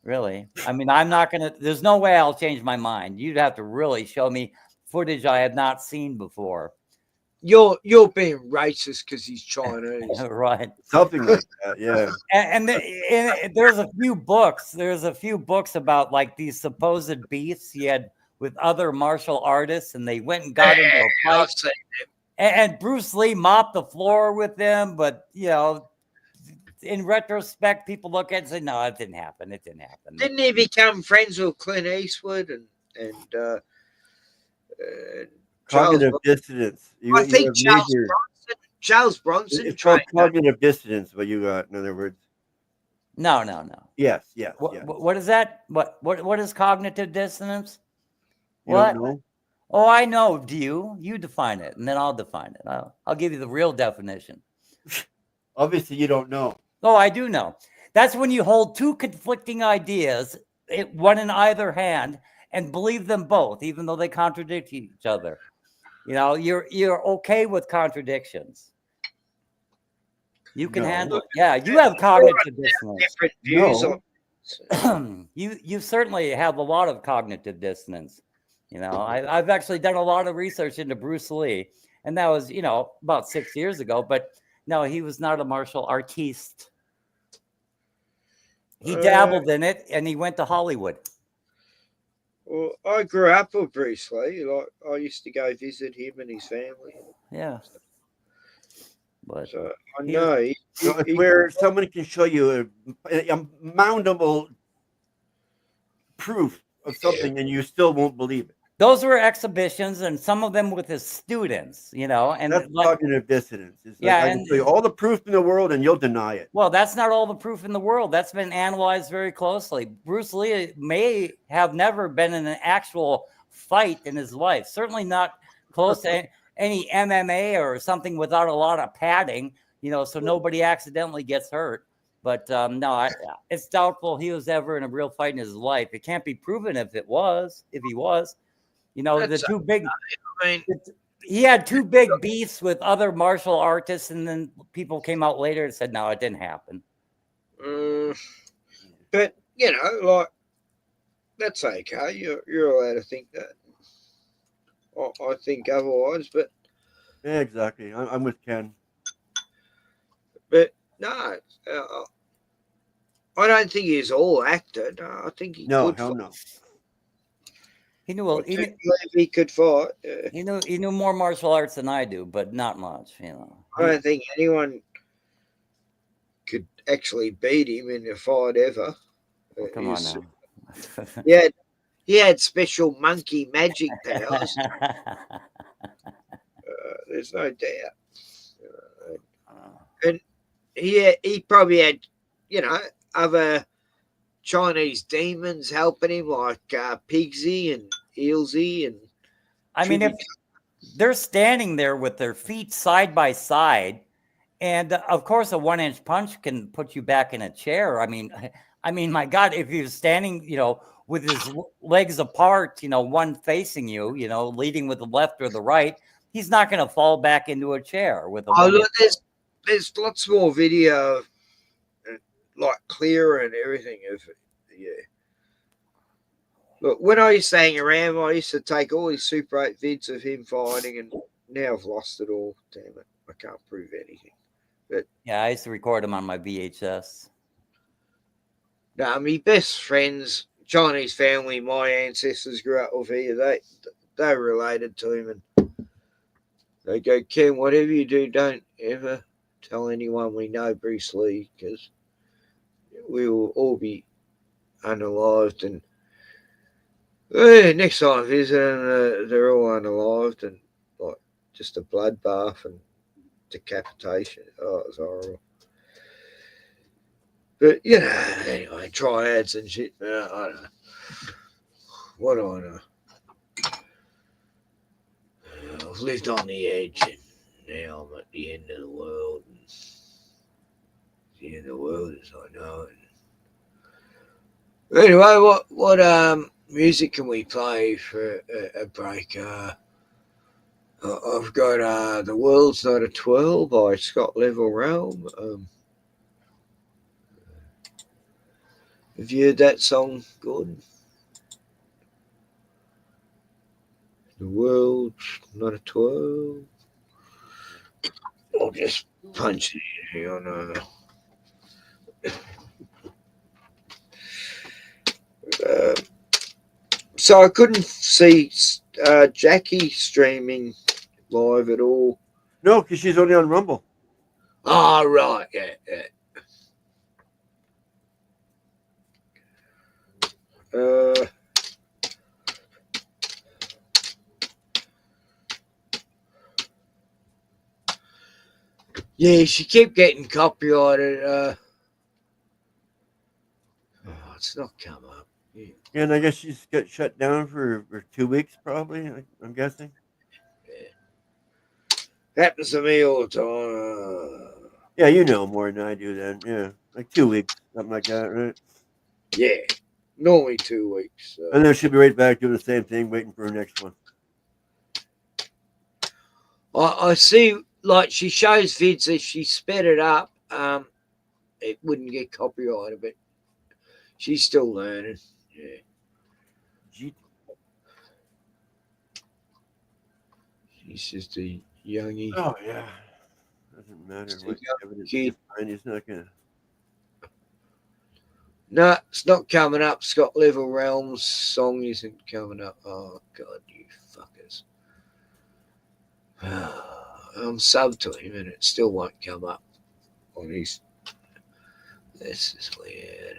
Really, I mean, I'm not gonna. There's no way I'll change my mind. You'd have to really show me footage I have not seen before. You're being racist because he's Chinese, right? Something like that, yeah. And there's a few books. There's a few books about like these supposed beefs he had with other martial artists, and they went and got into a fight. And Bruce Lee mopped the floor with them, but you know, in retrospect, people look at it and say, "No, it didn't happen. It didn't happen." Didn't he become friends with Clint Eastwood and Cognitive dissonance. I think Charles Bronson. It's called cognitive dissonance. What you got? In other words. No. Yes. What is that? What is cognitive dissonance? You What? don't know? Oh, I know. Do you? You define it, and then I'll define it. I'll give you the real definition. Obviously, you don't know. Oh, I do know. That's when you hold two conflicting ideas, one in either hand, and believe them both, even though they contradict each other. You know, you're okay with contradictions. You can handle it. Yeah, you have cognitive dissonance. Different views on you certainly have a lot of cognitive dissonance. You know, I've actually done a lot of research into Bruce Lee, and that was, you know, about 6 years ago. But no, he was not a martial artiste. He dabbled in it, and he went to Hollywood. Well, I grew up with Bruce Lee. Like I used to go visit him and his family. Yeah. But so I know it's where someone can show you a mountable proof of something, and you still won't believe it. Those were exhibitions, and some of them with his students, you know. And that's cognitive dissonance. It's yeah, like, I can show you all the proof in the world, and you'll deny it. Well, that's not all the proof in the world. That's been analyzed very closely. Bruce Lee may have never been in an actual fight in his life. Certainly not close to any MMA or something without a lot of padding, you know, so nobody accidentally gets hurt. But no, it's doubtful he was ever in a real fight in his life. It can't be proven if he was. You know, That's the two big. I mean, He had two big beefs with other martial artists, and then people came out later and said, "No, it didn't happen." But you know, like that's okay. You're allowed to think that. I think otherwise, but Yeah, exactly. I'm with Ken. but no, I don't think he's all acted. I think he No, could. hell no. He knew. I do believe he could fight. He knew more martial arts than I do, but not much. You know. I don't think anyone could actually beat him in a fight ever. Come on now. He had special monkey magic powers. There's no doubt. And he probably had, you know, other Chinese demons helping him, like Pigsy and Eelsy. And I mean, if they're standing there with their feet side by side, and of course, a 1-inch punch can put you back in a chair. I mean, my God, if he was standing, you know, with his legs apart, you know, one facing you, you know, leading with the left or the right, he's not going to fall back into a chair with a. Look, there's lots more video, like clearer and everything of it. Yeah. Look, when I used to hang around, I used to take all these Super 8 vids of him fighting, and now I've lost it all. Damn it, I can't prove anything. But yeah, I used to record them on my VHS. no, my best friends, Chinese family, my ancestors grew up with here. They related to him, and they go, Ken, whatever you do, don't ever tell anyone we know Bruce Lee, because we will all be unalived. And next time I visit them, they're all unalived and like just a bloodbath and decapitation. Oh, it was horrible. But, you know, anyway, triads and shit. I don't know. What do I know? I've lived on the edge, and now I'm at the end of the world. And the end of the world as I know it. Anyway, what music can we play for a break? I've got The World's Not a 12 by Scott Level Realm. Have you heard that song, Gordon? The World's Not a 12. I'll just punch it in here on so I couldn't see Jackie streaming live at all. No, because she's only on Rumble. Oh, right. Yeah. Yeah, she kept getting copyrighted. It's not come up. Yeah. And I guess she's got shut down for 2 weeks, probably, I'm guessing. Happens to me all the time. Yeah, you know more than I do then. Yeah, like 2 weeks, something like that, right? Yeah, normally 2 weeks. And then she'll be right back doing the same thing, waiting for her next one. I see, like, she shows vids if she sped it up, it wouldn't get copyrighted, but she's still learning. Yeah. She's just a youngie. Oh, yeah. Doesn't matter what evidence you find. He's not going to. No, it's not coming up. Scott Level Realms song isn't coming up. Oh, God, you fuckers. I'm subbed to him and it still won't come up on his. This is weird.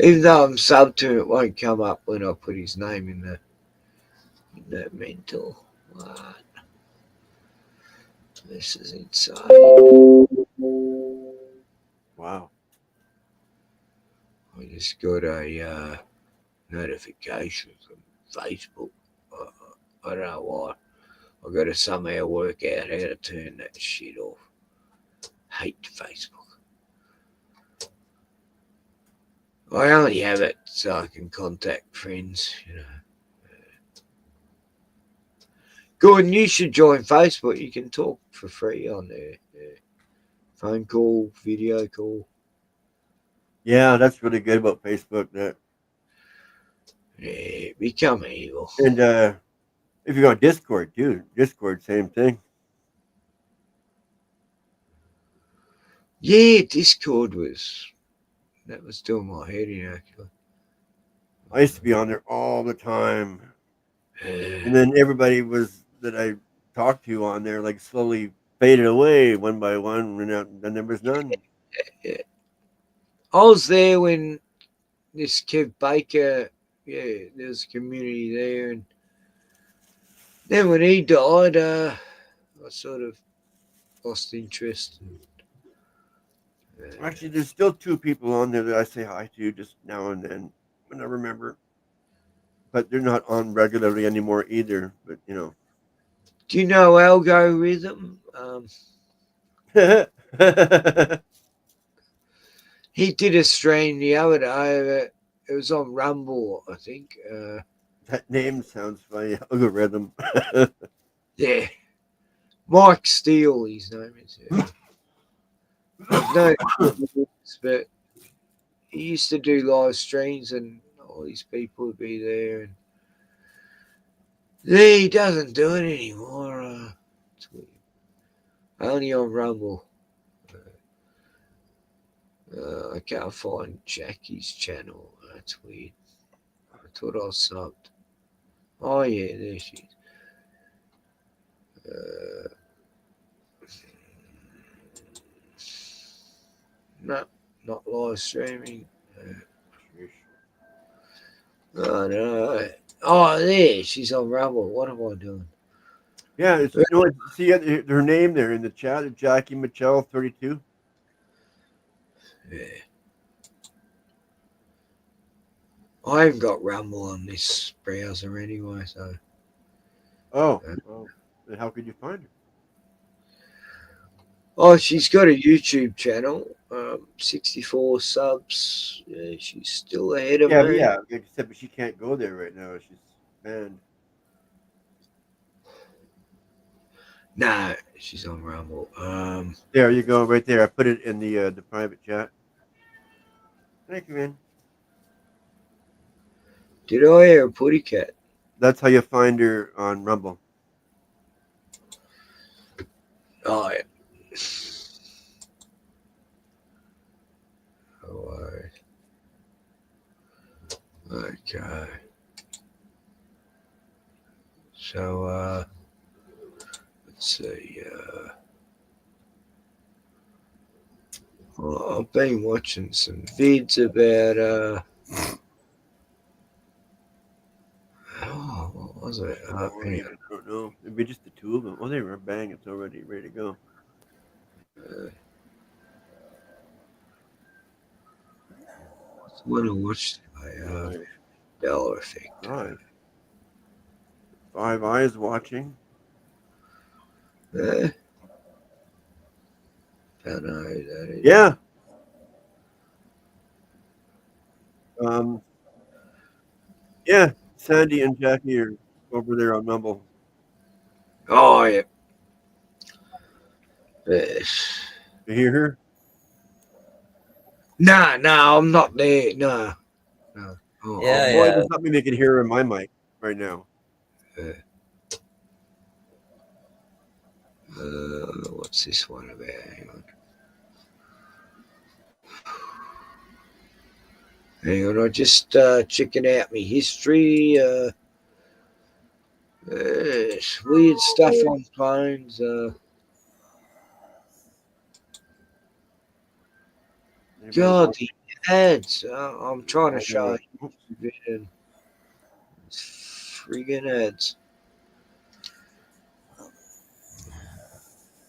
Even though I'm subbed to him, it won't come up when I put his name in that mental. What? This is insane. Wow. I just got a notification from Facebook. I don't know why. I've got to somehow work out how to turn that shit off. Hate Facebook. I only have it so I can contact friends, you know. Gordon, you should join Facebook. You can talk for free on there. Yeah. Phone call, video call. Yeah, that's really good about Facebook. That. Yeah, become evil. And if you go on Discord, too, Discord, same thing. Yeah, Discord that was doing my head in, actually. I used to be on there all the time. And then everybody that I talked to on there like slowly faded away one by one, and then there was none. Yeah. I was there when this Kev Baker, there's a community there, and then when he died, I sort of lost interest. Actually, there's still 2 people on there that I say hi to just now and then when I remember. But they're not on regularly anymore either. But, you know. Do you know Algorithm? He did a stream the other day. It was on Rumble, I think. That name sounds funny. Algorithm. Yeah. Mike Steele, his name is. Yeah. No, but he used to do live streams and all these people would be there. And he doesn't do it anymore. Only on Rumble. I can't find Jackie's channel. That's weird. I thought I was subbed. Oh, yeah, there she is. No, not live streaming. Oh, no. Oh, there. She's on Rumble. What am I doing? Yeah, see her name there in the chat, Jackie Mitchell 32. Yeah. I haven't got Rumble on this browser anyway, so. Oh, well, then how could you find her? Oh, she's got a YouTube channel, 64 subs. Yeah, she's still ahead of me. Yeah, except but she can't go there right now. She's banned. No, she's on Rumble. There you go, right there. I put it in the private chat. Thank you, man. Did I hear a putty cat? That's how you find her on Rumble. Oh, yeah. All right. Okay. So, let's see. Well, I've been watching some vids about, what was it? I don't know. Maybe just the 2 of them. Oh, they were bang. It's already ready to go. What I watched Dollar Effect. Five Eyes watching. Don't know who that is. Yeah. Yeah, Sandy and Jackie are over there on Rumble. Oh, yeah. Yes. You hear her? No, I'm not there. No. Oh, Boy, there's something they can hear in my mic right now. What's this one about? Hang on, I just checking out my history. Weird stuff on phones. God, the ads. I'm trying to show you. Friggin' ads.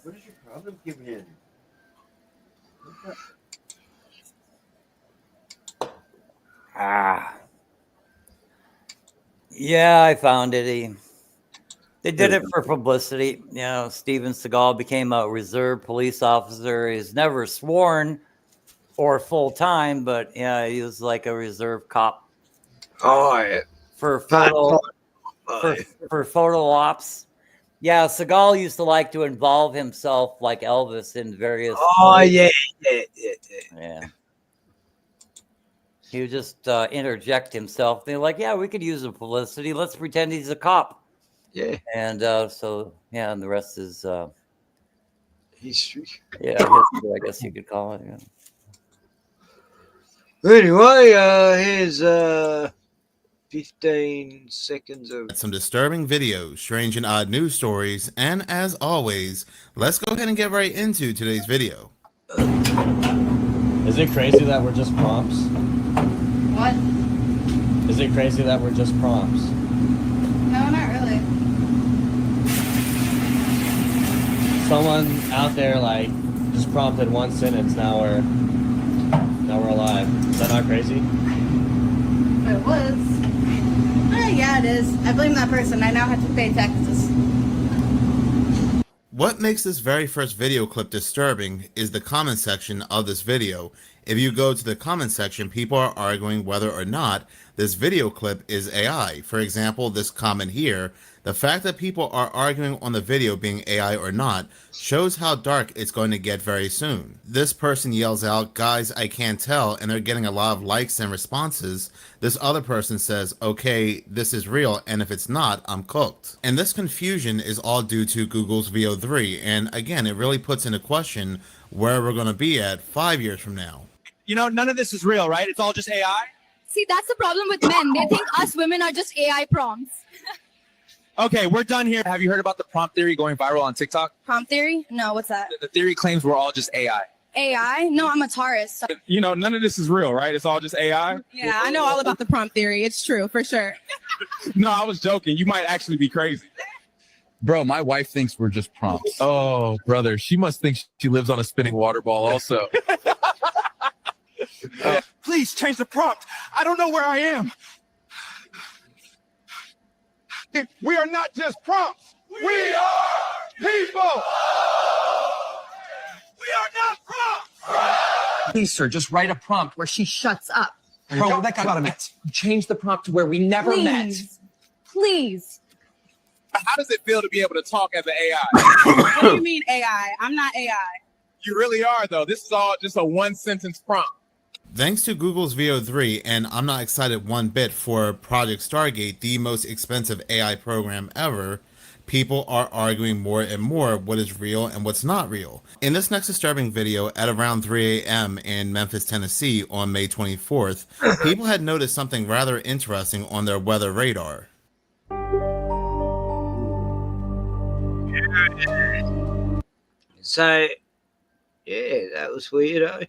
What is your problem, Kevin? Yeah, I found it. They did it for publicity. You know, Steven Seagal became a reserve police officer. He's never sworn or full time, but yeah, he was like a reserve cop. Oh, yeah. For photo ops. Yeah, Seagal used to like to involve himself like Elvis in various. Oh, yeah. Yeah. He would just interject himself. They're like, yeah, we could use the publicity. Let's pretend he's a cop. Yeah. And so, yeah, and the rest is history. Yeah, history, I guess you could call it. Yeah. Anyway, here's 15 seconds of some disturbing videos, strange and odd news stories, and as always, let's go ahead and get right into today's video. Is it crazy that we're just prompts? What? Is it crazy that we're just prompts? No, not really. Someone out there like just prompted one sentence. Now we're alive. Is that not crazy? It was. Yeah, it is. I blame that person. I now have to pay taxes. What makes this very first video clip disturbing is the comment section of this video. If you go to the comment section, people are arguing whether or not this video clip is AI. For example, this comment here, the fact that people are arguing on the video being AI or not shows how dark it's going to get very soon. This person yells out, "Guys, I can't tell," and they're getting a lot of likes and responses. This other person says, "Okay, this is real, and if it's not, I'm cooked." And this confusion is all due to Google's Veo 3, and again, it really puts into question where we're going to be at 5 years from now. You know, none of this is real, right? It's all just AI? See, that's the problem with men. They think us women are just AI prompts. Okay, we're done here. Have you heard about the prompt theory going viral on TikTok? Prompt theory? No, what's that? The theory claims we're all just AI. AI? No, I'm a Taurus. So. You know, none of this is real, right? It's all just AI? Yeah, I know all about the prompt theory. It's true, for sure. No, I was joking. You might actually be crazy. Bro, my wife thinks we're just prompts. Oh, brother, she must think she lives on a spinning water ball also. Please change the prompt. I don't know where I am. We are not just prompts. We are people. We are not prompts. Please, sir, just write a prompt where she shuts up. Bro, that got met. Change the prompt to where we never met. Please. How does it feel to be able to talk as an AI? What do you mean AI? I'm not AI. You really are, though. This is all just a one-sentence prompt. Thanks to Google's Veo 3, and I'm not excited one bit for Project Stargate, the most expensive AI program ever, people are arguing more and more what is real and what's not real. In this next disturbing video at around 3 a.m. in Memphis, Tennessee on May 24th, people had noticed something rather interesting on their weather radar. So, yeah, that was weird, eh?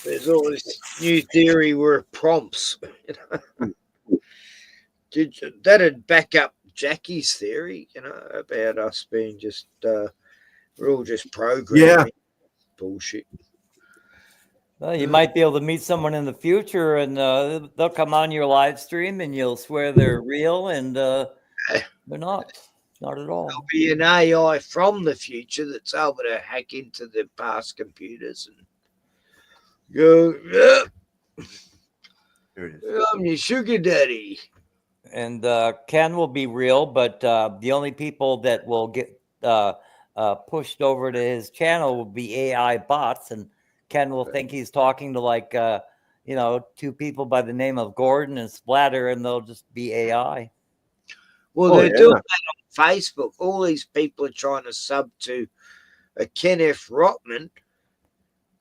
There's all this new theory where prompts, you know. That'd back up Jackie's theory, you know, about us being just, we're all just programming. Yeah. Bullshit. Well, you might be able to meet someone in the future and they'll come on your live stream and you'll swear they're real and they're not. Not at all. There'll be an AI from the future that's able to hack into the past computers and go, yeah, I'm your sugar daddy. And Ken will be real, but the only people that will get pushed over to his channel will be AI bots, and Ken will think he's talking to like two people by the name of Gordon and Splatter, and they'll just be AI. Well, they're doing that on Facebook. All these people are trying to sub to a Ken F. Rotman.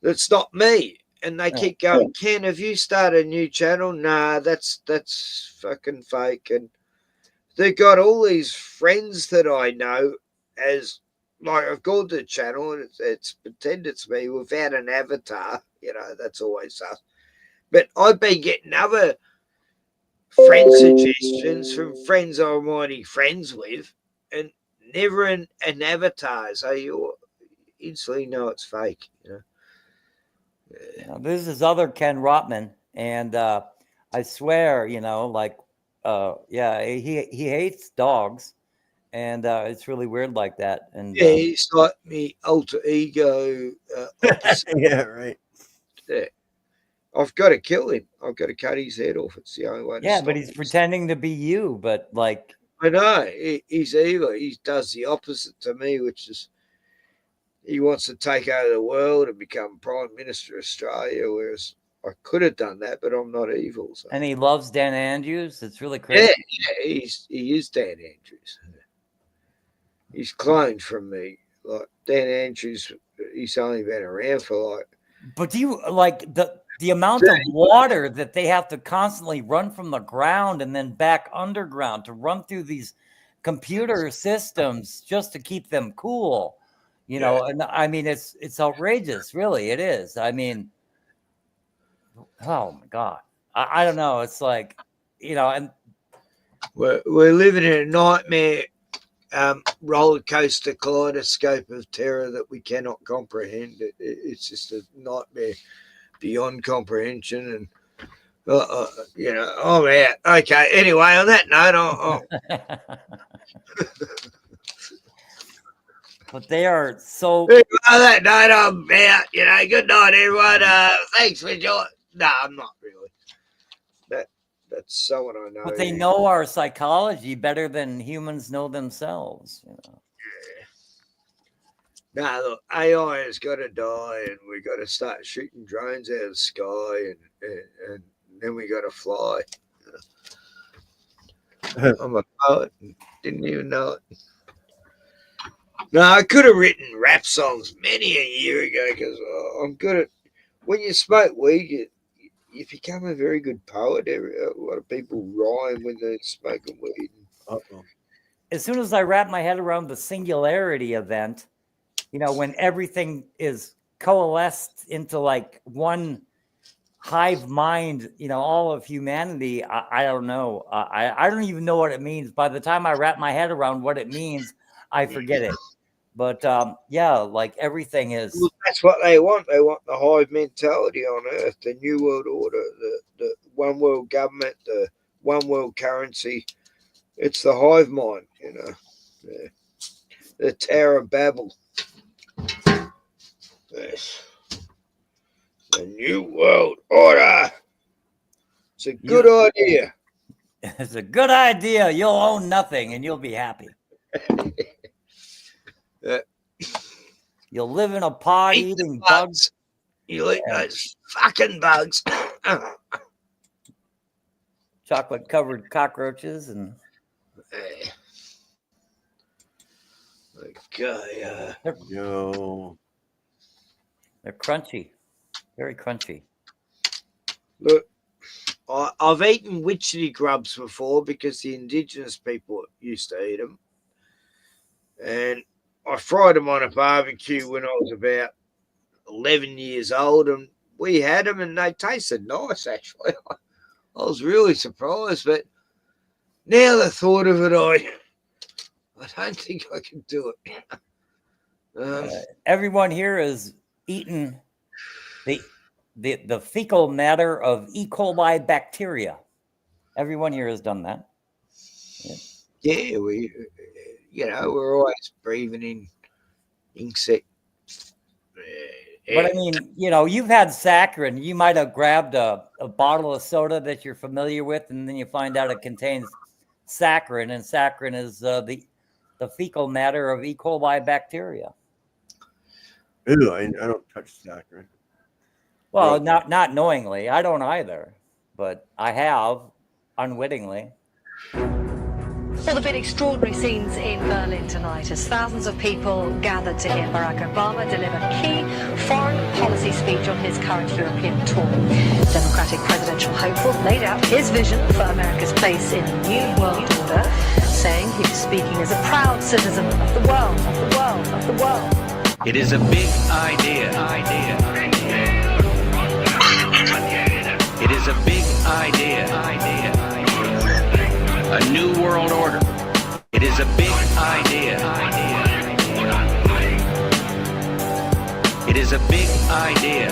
That's not me. And they keep going, Ken, have you started a new channel? Nah, that's fucking fake. And they got all these friends that I know as, like, I've called the channel and it's pretend it's me without an avatar. You know, that's always us. But I've been getting other friend suggestions from friends I'm already friends with, and never an avatar. So you instantly know it's fake, you know. This is other Ken Rotman, and I swear, like yeah, he hates dogs, and it's really weird like that. And yeah, he's like me alter ego. Yeah, right. Yeah. I've got to kill him. I've got to cut his head off. It's the only way. Yeah, but he's pretending to be you. But like, I know he's evil. He does the opposite to me, which is he wants to take over the world and become Prime Minister of Australia. Whereas I could have done that, but I'm not evil. So. And he loves Dan Andrews. It's really crazy. Yeah, he is Dan Andrews. He's cloned from me. Like Dan Andrews, he's only been around for like. But do you like the amount of water that they have to constantly run from the ground and then back underground to run through these computer systems just to keep them cool, you know? And I mean, it's outrageous, really. It is. I mean, oh my God. I don't know. It's like, you know, and we're living in a nightmare roller coaster kaleidoscope of terror that we cannot comprehend. It's just a nightmare beyond comprehension, and you know, I'm out. Okay. Anyway, on that note, but they are so. On that note, I'm out. You know, good night, everyone. Thanks for joining. No, I'm not really. That's someone I know. But they know our psychology better than humans know themselves. You know. Yeah. No, look, AI has got to die, and we got to start shooting drones out of the sky, and then we got to fly. I'm a poet, didn't even know it. No, I could have written rap songs many a year ago because I'm good at. When you smoke weed, you become a very good poet. A lot of people rhyme when they're smoking weed. As soon as I wrap my head around the singularity event, you know, when everything is coalesced into like one hive mind, you know, all of humanity, I don't know. I don't even know what it means. By the time I wrap my head around what it means, I forget it. But yeah, like everything is. Well, that's what they want. They want the hive mentality on Earth, the New World Order, the one world government, the one world currency. It's the hive mind, you know. Yeah. The Tower of Babel. Yes. The New World Order. It's a good idea. It's a good idea. You'll own nothing and you'll be happy. You'll live in a pod eating bugs. You'll eat those fucking bugs. Chocolate covered cockroaches and. Okay. They're crunchy, very crunchy. Look, I've eaten witchetty grubs before because the indigenous people used to eat them, and I fried them on a barbecue when I was about 11 years old, and we had them, and they tasted nice. Actually, I was really surprised, but now the thought of it, I don't think I can do it. Everyone here has eaten the fecal matter of E. coli bacteria. Everyone here has done that. Yeah, we, you know, we're always breathing in insect. But I mean, you know, you've had saccharin. You might have grabbed a bottle of soda that you're familiar with, and then you find out it contains saccharin, and saccharin is the fecal matter of E. coli bacteria. Ew, I don't touch saccharin. Well, not knowingly. I don't either, but I have unwittingly. Well, there have been extraordinary scenes in Berlin tonight as thousands of people gathered to hear Barack Obama deliver key foreign policy speech on his current European tour. Democratic presidential hopeful laid out his vision for America's place in a new world order, saying he was speaking as a proud citizen of the world, of the world, of the world. It is a big idea. It is a big idea. A new world order. It is a big idea. It is a big idea.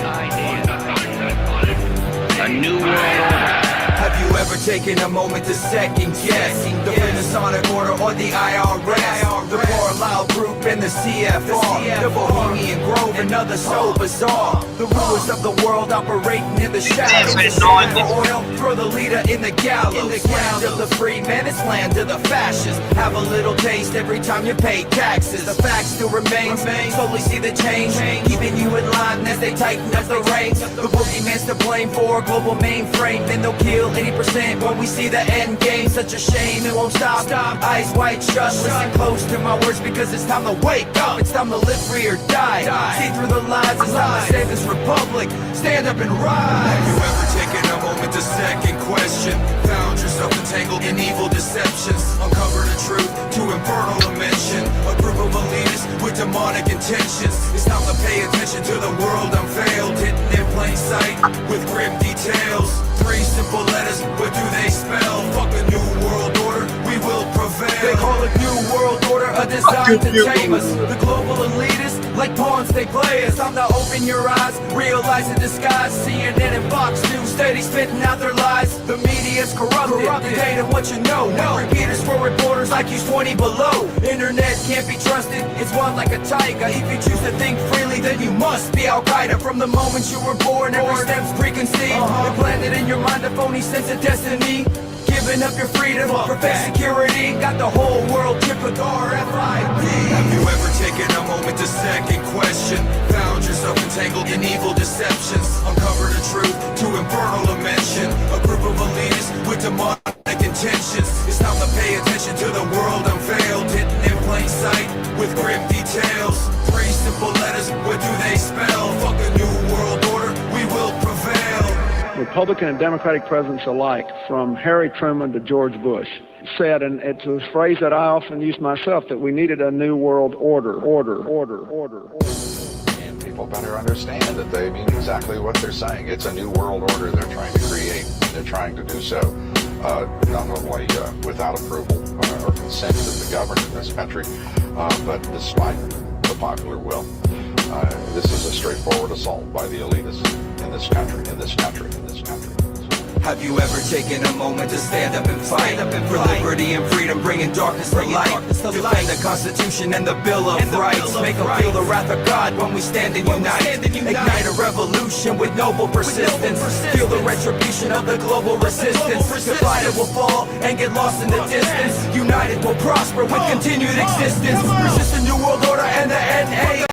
A new world order. Have you ever taken a moment to second guess the Masonic Order or the IRS, the Carlisle Group and the CFR, the Bohemian Grove and others so bizarre? The rulers of the world operating in the shadows. Oil, throw the leader in the gallows. Land of the free man, it's land of the fascists. Have a little taste every time you pay taxes. The fact still remains, slowly see the change, keeping you in line as they tighten up the reins. The boogeyman's to blame for a global mainframe, then they'll kill 80% when we see the end game. Such a shame, it won't stop. Eyes wide shut, listen close to my words because it's time to wake up. It's time to live free or die. See through the lies, it's time to save this republic. Stand up and rise. Have you ever taken a moment to second question? Found yourself entangled in evil deceptions. Uncover the truth to infernal dimension. A group of elitists with demonic intentions. It's time to pay attention to the world unveiled, hidden in plain sight with grim details. 3 simple letters, what do they spell? Fuck the new world order, we will prevail. They call it new world order, a design to tame us. The global elitists, like pawns they play us. Time to open your eyes, realize the disguise. CNN and Fox News steady spitting out their lies. The media's corrupted, the data what you know. Repeaters for reporters like you 20 below. Internet can't be trusted, it's one like a tiger. If you choose to think freely, then you must be Al-Qaeda. From the moment you were born, every step's preconceived. Implanted in your mind a phony sense of destiny. Giving up your freedom for fake security. Got the whole world tripped with RFID. Have you ever taken a moment to second question? Found yourself entangled in evil deceptions. Uncover the truth to infernal dimension. A group of elitists with demonic intentions. It's time to pay attention to the world unveiled, hidden in plain sight with grim details. 3 simple letters, what do they spell? Fuck the new world order, we will prevail. Republican and Democratic presidents alike, from Harry Truman to George Bush, said, and it's a phrase that I often use myself, that we needed a new world order. And people better understand that they mean exactly what they're saying. It's a new world order they're trying to create. They're trying to do so not only without approval or consent of the government in this country, but despite the popular will. This is a straightforward assault by the elitists in this country. Have you ever taken a moment to stand up and fight for liberty and freedom, bringing darkness to light? Defend the Constitution and the Bill of Rights. Make them feel the wrath of God when we stand and unite. Ignite a revolution with noble persistence. Feel the retribution of the global resistance. Divided will fall and get lost in the distance. United will prosper with continued existence. Resist the New World Order and the NA.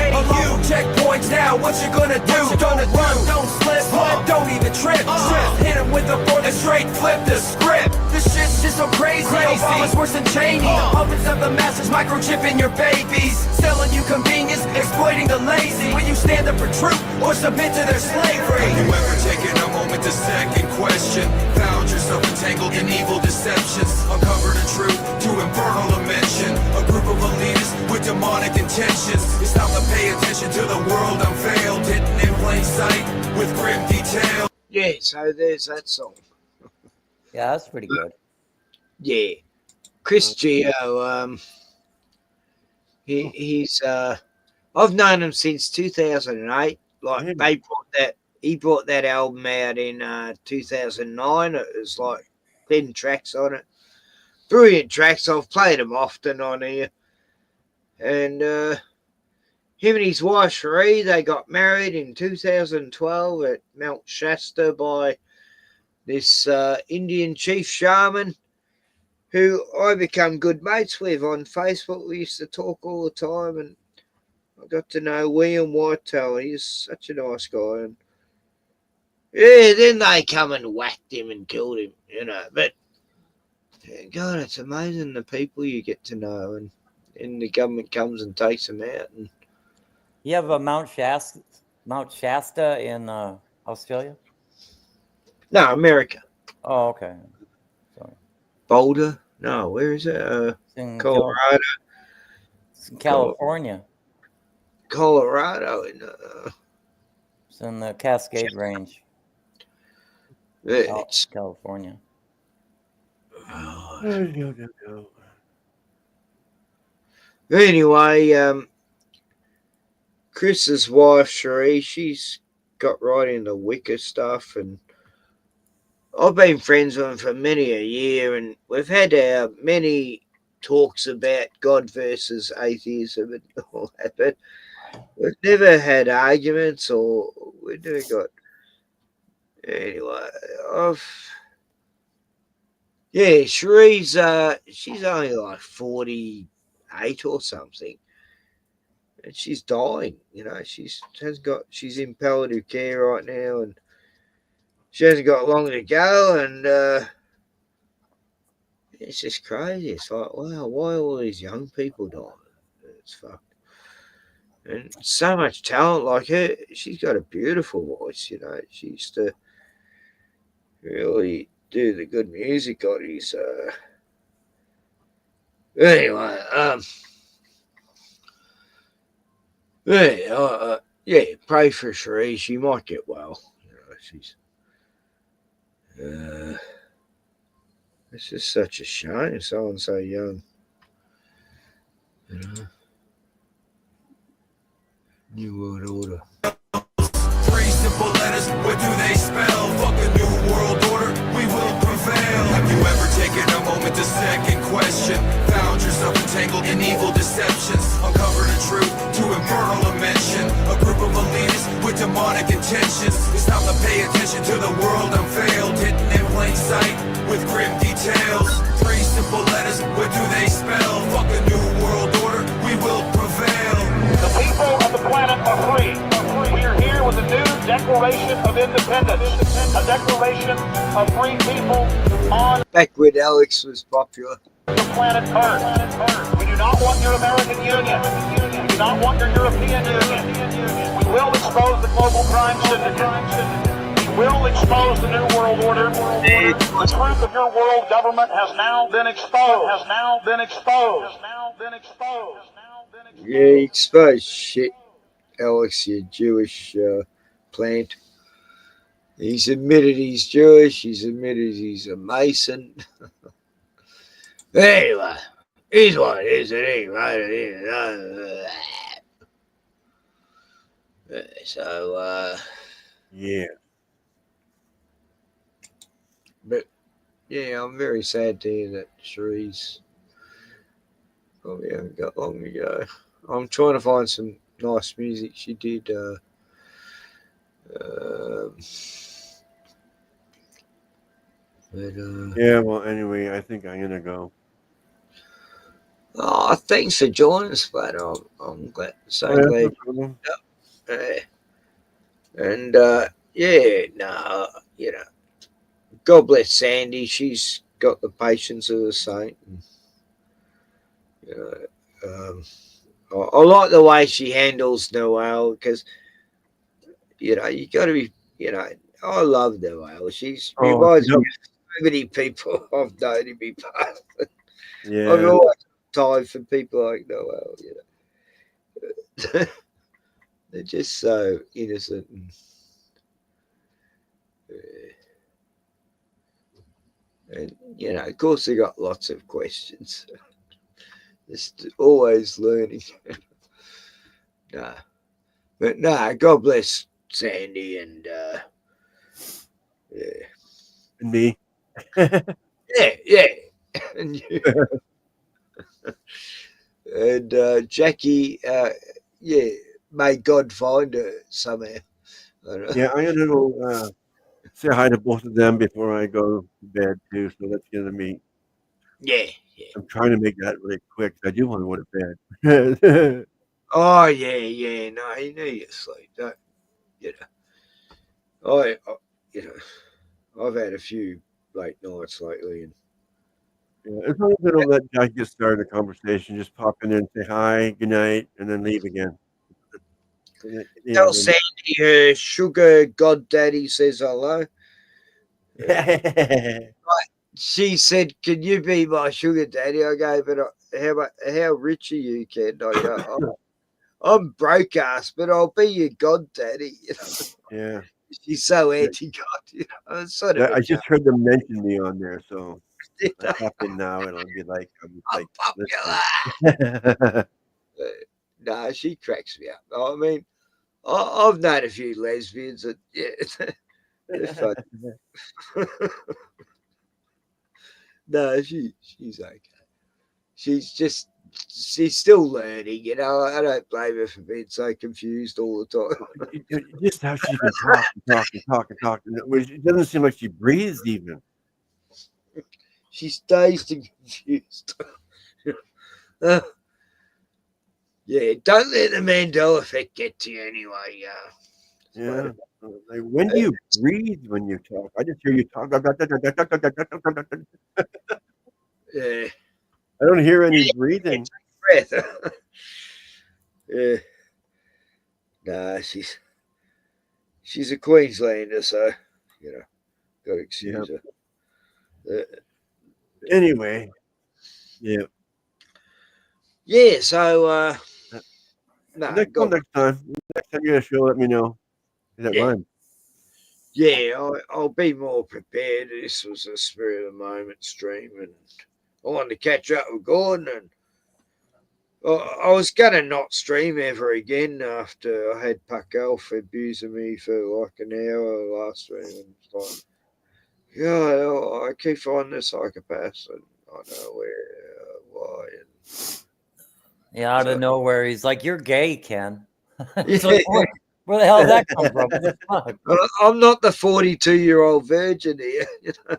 Along checkpoints now, what you gonna do? Don't run, don't slip, don't even trip. Just hit him with a fork and straight flip the script. This shit's just so crazy. Obama's worse than Cheney. Puppets of the masses microchipping your babies, selling you convenience, exploiting the lazy. When you stand up for truth or submit to their slavery. Have you ever taken a moment to second question? Found yourself entangled in evil deceptions. Uncover the truth to infernal dimension. A group of elitists with demonic intentions. It's time to pay attention to the world unveiled, hidden in plain sight with grim detail. Yeah, so there's that song. Yeah, that's pretty good. Yeah. Chris Geo, he's I've known him since 2008. Like he brought that album out in 2009. It was like 10 tracks on it. Brilliant tracks. I've played them often on here. And him and his wife Cherie, they got married in 2012 at Mount Shasta by this Indian chief shaman who I become good mates with on Facebook. We used to talk all the time, and I got to know William Whitetail. He's such a nice guy. And yeah, then they come and whacked him and killed him, you know. But God, it's amazing the people you get to know, and the government comes and takes them out. And you have a Mount Shasta in Australia? No, America. Oh, okay. Sorry. Boulder? No, where is it? In Colorado. It's in California. Colorado. It's in the Cascade Range. It's California. Anyway, Chris's wife, Cherie, she's got right into Wicca stuff, and I've been friends with him for many a year, and we've had our many talks about God versus atheism and all that, but we've never had arguments or we've never got. Anyway, Cherie's she's only like 48 or something, and she's dying. You know, she's in palliative care right now, and she hasn't got long to go, and it's just crazy. It's like, wow, why are all these young people dying? It's fucked. And so much talent like her. She's got a beautiful voice, you know. She used to really do the good music on his. Anyway, pray for Cherie. She might get well. You know, she's. It's just such a shame. Someone so young. You know. New World Order. 3 simple letters, what do they spell? Fuck a new world order, we will prevail. Have you ever taken a moment to second question? Found yourself entangled in evil deceptions? Uncovered the truth to infernal dimension. A group of elitists with demonic intentions. It's time to pay attention to the world unveiled, hidden in plain sight with grim details. 3 simple letters, what do they spell? Fuck a new world order, we will prevail. The people of the planet are free. We are here with a new Declaration of Independence, a declaration of free people on back when Alex was popular. the planet Earth. We do not want your American Union. We do not want your European Union. We will expose the global crime syndicate. We will expose the New World Order. The truth of your world government has now been exposed. Has now been exposed. Has now been exposed. Yeah, exposed shit, Alex, you Jewish plant. He's admitted he's Jewish. He's admitted he's a Mason. Anyway, he's what it is, isn't he? Right? So, yeah. But, yeah, I'm very sad to hear that Cherie's probably haven't got long to go. I'm trying to find some nice music. She did yeah, well, anyway, I think I'm gonna go. Oh, thanks for joining us, but I'm glad. So glad. And you know, God bless Sandy. She's got the patience of a saint. And, you know, I like the way she handles Noelle because, you know, you got to be, you know, I love Noelle. She's reminds me of so many people I've known in my past. Yeah. I've always time for people like Noelle, you know. They're just so innocent and you know, of course they got lots of questions. Just always learning. But God bless Sandy and and me. yeah. And you. And Jackie, may God find her somehow. Yeah, I'm gonna go say hi to both of them before I go to bed too. So that's gonna be. Yeah. I'm trying to make that really quick. I do want to go to bed. Oh yeah. No, you need to sleep. Don't, you know. I've had a few late nights lately, and yeah, as long as I don't let Jack get started a conversation, just pop in there and say hi, good night, and then leave again. Tell Sandy her sugar goddaddy says hello. She said, "Can you be my sugar daddy?" I gave it. How rich are you, Ken? I go, I'm broke ass, but I'll be your goddaddy. You know? Yeah. She's so anti-God. You know? It's sort of I just heard them mention me on there, so I pop in now and I'll be like, I'm popular. No, she cracks me up. I mean, I've known a few lesbians that It's like- no, she's okay. She's still learning, you know. I don't blame her for being so confused all the time. Just how she can talk and talk and talk and talk. It doesn't seem like she breathes even. She's dazed and confused. Yeah, don't let the Mandela effect get to you anyway. Yeah. Like, when do you breathe when you talk? I just hear you talk. Yeah. I don't hear any breathing. Breath. Yeah. Nah, she's a Queenslander, so you know, gotta excuse her. Anyway. Yeah. Yeah, so no, Next time. Next time you're gonna show, let me know. Is that mine? Yeah, I'll be more prepared. This was a spirit of the moment stream, and I wanted to catch up with Gordon, and I was gonna not stream ever again after I had Puck Elf abusing me for like an hour last stream. And it's like, yeah, I keep finding the psychopaths, and I know why. And Yeah, out of nowhere, he's like, "You're gay, Ken." It's Yeah. like, where the hell did that come from? What the fuck? I'm not the 42-year-old virgin here. You know?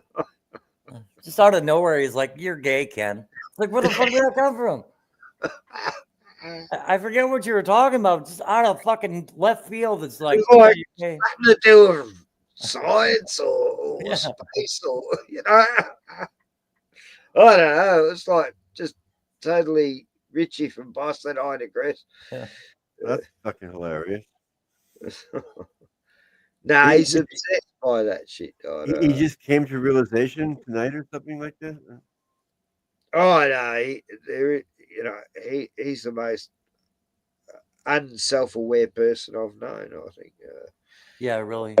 Just out of nowhere, he's like, "You're gay, Ken." It's like, where the fuck did that come from? I forget what you were talking about. Just out of fucking left field, it's like, It's like okay. nothing to do with science or space or you know. I don't know. It's like just totally Richie from Boston I digress. Yeah. That's fucking hilarious. Nah, he's obsessed by that shit. He just came to realization tonight or something like that. Oh no, he's the most unself-aware person I've known. I think. Yeah, really.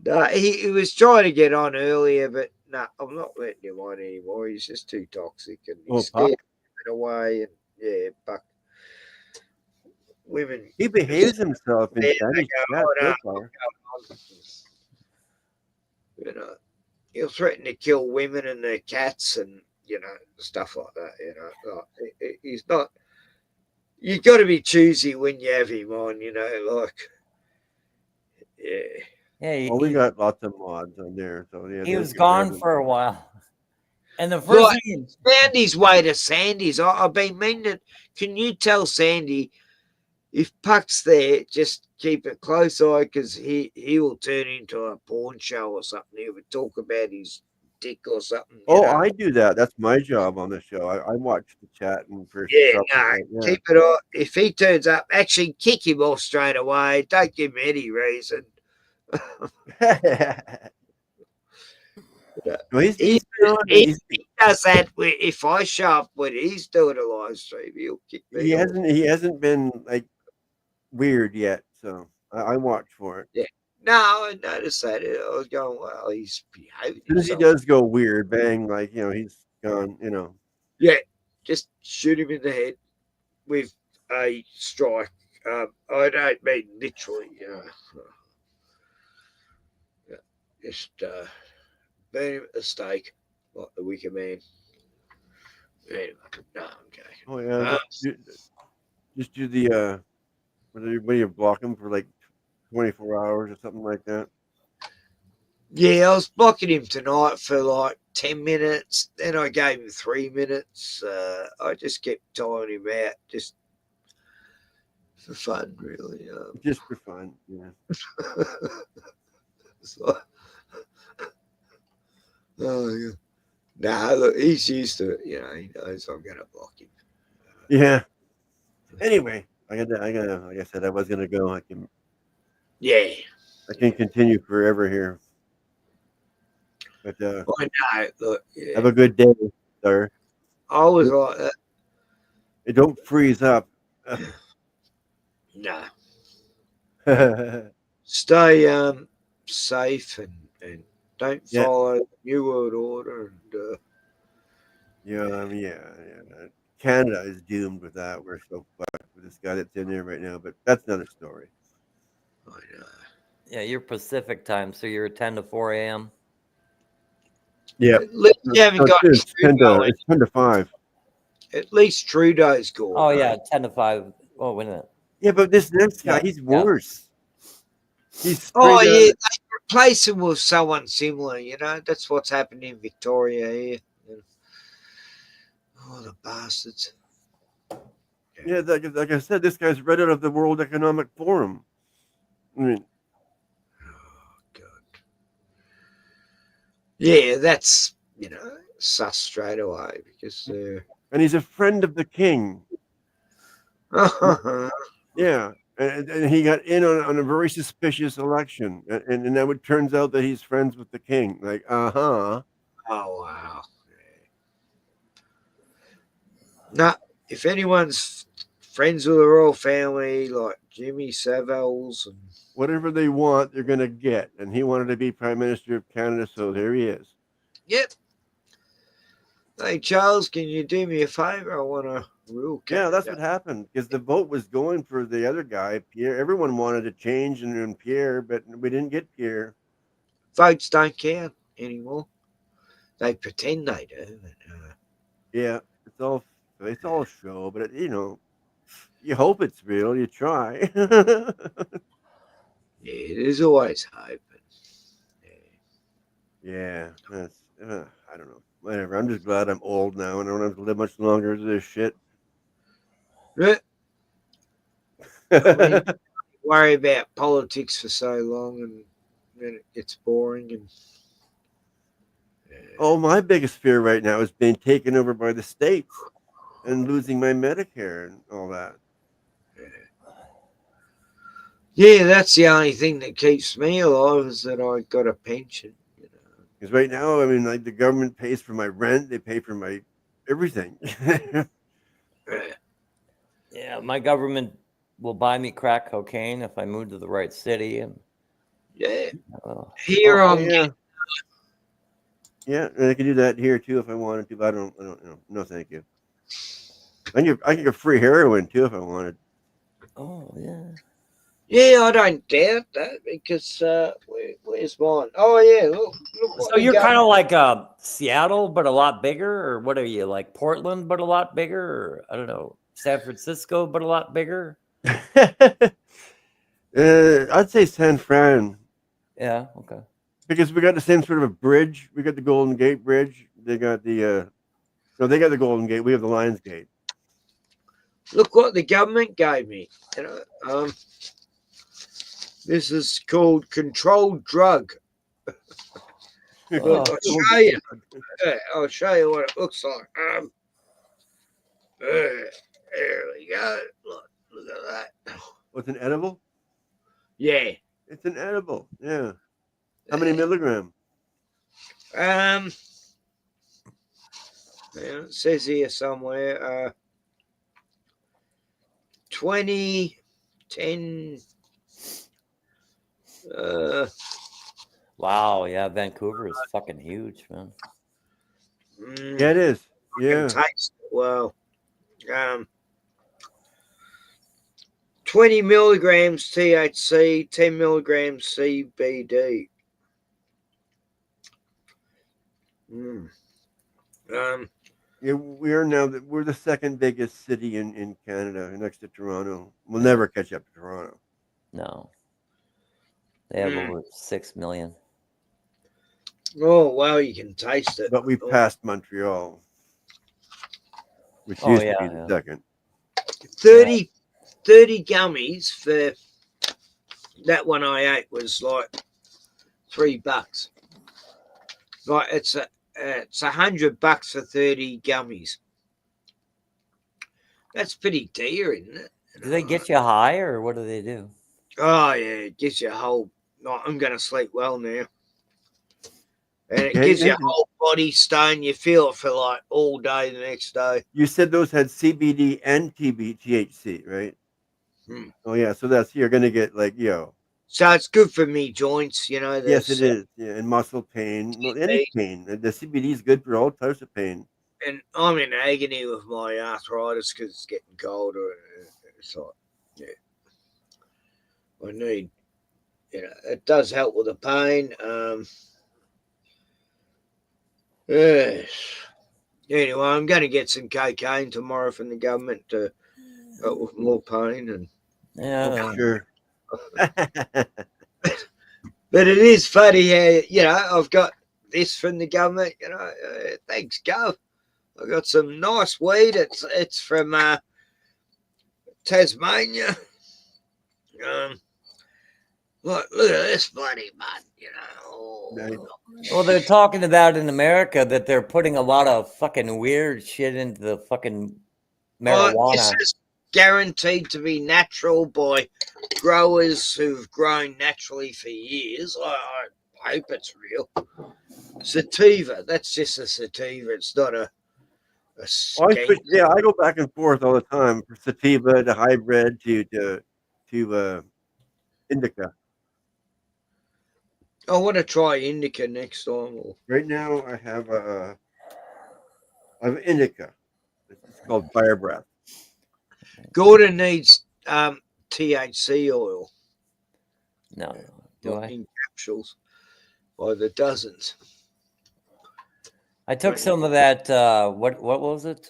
No, he was trying to get on earlier, but no, I'm not letting him on anymore. He's just too toxic, and he's scared to get away. And yeah, Buck. Women. He behaves himself in Yeah, Spanish they chat go, so far. You know, he'll threaten to kill women and their cats, and you know, stuff like that. You know, like, he's not. You got to be choosy when you have him on. You know, like yeah. Yeah, Well, we got lots of mods on there, so yeah. He was gone for a while. And the first Right. thing, Found his way to Sandy's. I've been meaning. Can you tell Sandy if Puck's there, just keep a close eye because he will turn into a porn show or something. He would talk about his dick or something. you Oh, know? I do that. That's my job on the show. I watch the chat and first. Yeah, stuff no, like that, keep it off. If he turns up, actually kick him off straight away. Don't give him any reason. Well, he does that if I show up when he's doing a live stream, he'll kick me. He off. hasn't been like weird yet, so I watch for it. Yeah. No, I noticed that. I was going, well, he's behaving. As soon as he himself. does go weird, bang, like he's gone. Yeah, just shoot him in the head with a strike. I don't mean literally, yeah, just burn him at the stake like the Wicker Man. Anyway, no, okay. Oh yeah, just do the what do you block him for like 24 hours or something like that? Yeah, I was blocking him tonight for like 10 minutes. Then I gave him 3 minutes. I just kept tiring him out just for fun, really. Just for fun, yeah. It's like, oh, yeah. Nah, look, he's used to it. He knows I'm going to block him. Yeah. Anyway, I gotta. Like I said, I was gonna go. I can continue forever here. But I know. Look, yeah. have a good day, sir. I was like that. It don't freeze up. Nah. Stay safe and don't follow the New World Order. And yeah. Canada is doomed with that. We're so fucked with this guy that's in there right now. But that's another story. Yeah, you're Pacific time, so you're 10 to 4 a.m. Yeah. At least you haven't got It's 10 Trudeau. to, it's 10 to 5. At least Trudeau's gone. Oh yeah, 10 to 5. Oh, wait a minute. Yeah, but this next guy, Yeah, he's yeah. worse. He's Oh straight yeah, out- they replace him with someone similar. You know, that's what's happened in Victoria here. Oh, the bastards! Yeah, like I said, this guy's right out of the World Economic Forum. I mean, Yeah, that's sus straight away because. and he's a friend of the king. Yeah, and he got in on a very suspicious election, and now it turns out that he's friends with the king. Like, Oh wow! Now, if anyone's friends with the royal family, like Jimmy Savile's and whatever they want, they're gonna get. And he wanted to be Prime Minister of Canada, so there he is. yep. Hey Charles, can you do me a favor? I want to rule. Yeah, that's what happened because the vote was going for the other guy, Pierre. Everyone wanted to change and Pierre, but we didn't get Pierre. Votes don't count anymore. They pretend they do. But, Yeah, it's all a show, but you hope it's real. You try. yeah, there's always hope. Yeah, that's I don't know. Whatever. I'm just glad I'm old now and I don't have to live much longer to this shit. I mean, worry about politics for so long, and then it gets boring. And Oh, my biggest fear right now is being taken over by the states and losing my Medicare and all that. yeah, that's the only thing that keeps me alive is that I got a pension. Because right now, I mean, like the government pays for my rent, they pay for my everything. Yeah, my government will buy me crack cocaine if I move to the right city. And yeah, here I'm. Yeah. Yeah, and I can do that here too if I wanted to, but I don't know. No, thank you. I can get free heroin too if I wanted. Oh yeah. Yeah, I don't doubt that because where's mine? Oh yeah, look what So we you're got. kind of like Seattle, but a lot bigger, or what are you like Portland, but a lot bigger, or I don't know, San Francisco, but a lot bigger? I'd say San Fran. Yeah. Okay. Because we got the same sort of a bridge. We got the Golden Gate Bridge. They got the no, they got the Golden Gate. We have the Lions Gate. Look what the government gave me. This is called controlled drug. I'll show you. I'll show you what it looks like. There we go. Look at that. What's an edible? Yeah. It's an edible. Yeah. How many milligram? It says here somewhere 20, 10. Wow. Yeah. Vancouver is fucking huge, man. Yeah, it is. Yeah. Well, 20 milligrams THC, 10 milligrams CBD. Yeah, we're the second biggest city in Canada, next to Toronto. We'll never catch up to Toronto. No. They have over 6 million. Oh, well, you can taste it. But we passed Montreal, which Oh, used to yeah, be the yeah. second. 30 gummies for that one I ate was like $3. Like it's $100 for 30 gummies. That's pretty dear, isn't it? Do they get you high, or what do they do? Oh yeah, it gives you a whole. No, I'm gonna sleep well now, and it Yeah, gives you yeah. a whole body stone. You feel it for like all day the next day. You said those had CBD and THC, right? Oh yeah, so you're gonna get like So it's good for me joints, you know. Yes, there's, it is. Yeah, and muscle pain, well, any pain. The CBD is good for all types of pain. And I'm in agony with my arthritis because it's getting colder. It's like, yeah, I need it does help with the pain. Yes. Anyway, I'm going to get some cocaine tomorrow from the government to help with more pain. And Yeah, sure. but it is funny how I've got this from the government. Thanks, Gov. I got some nice weed. It's from Tasmania. Look at this bloody mud. Well, they're talking about in America that they're putting a lot of fucking weird shit into the fucking marijuana. This is guaranteed to be natural by growers who've grown naturally for years. I hope it's real. Sativa. That's just a sativa. It's not a skate. I go back and forth all the time from sativa to hybrid to indica. I want to try indica next time. Right now, I have indica. It's called Fire Breath. Gordon needs THC oil. No, do I? In capsules by the dozens. I took some of that. What was it?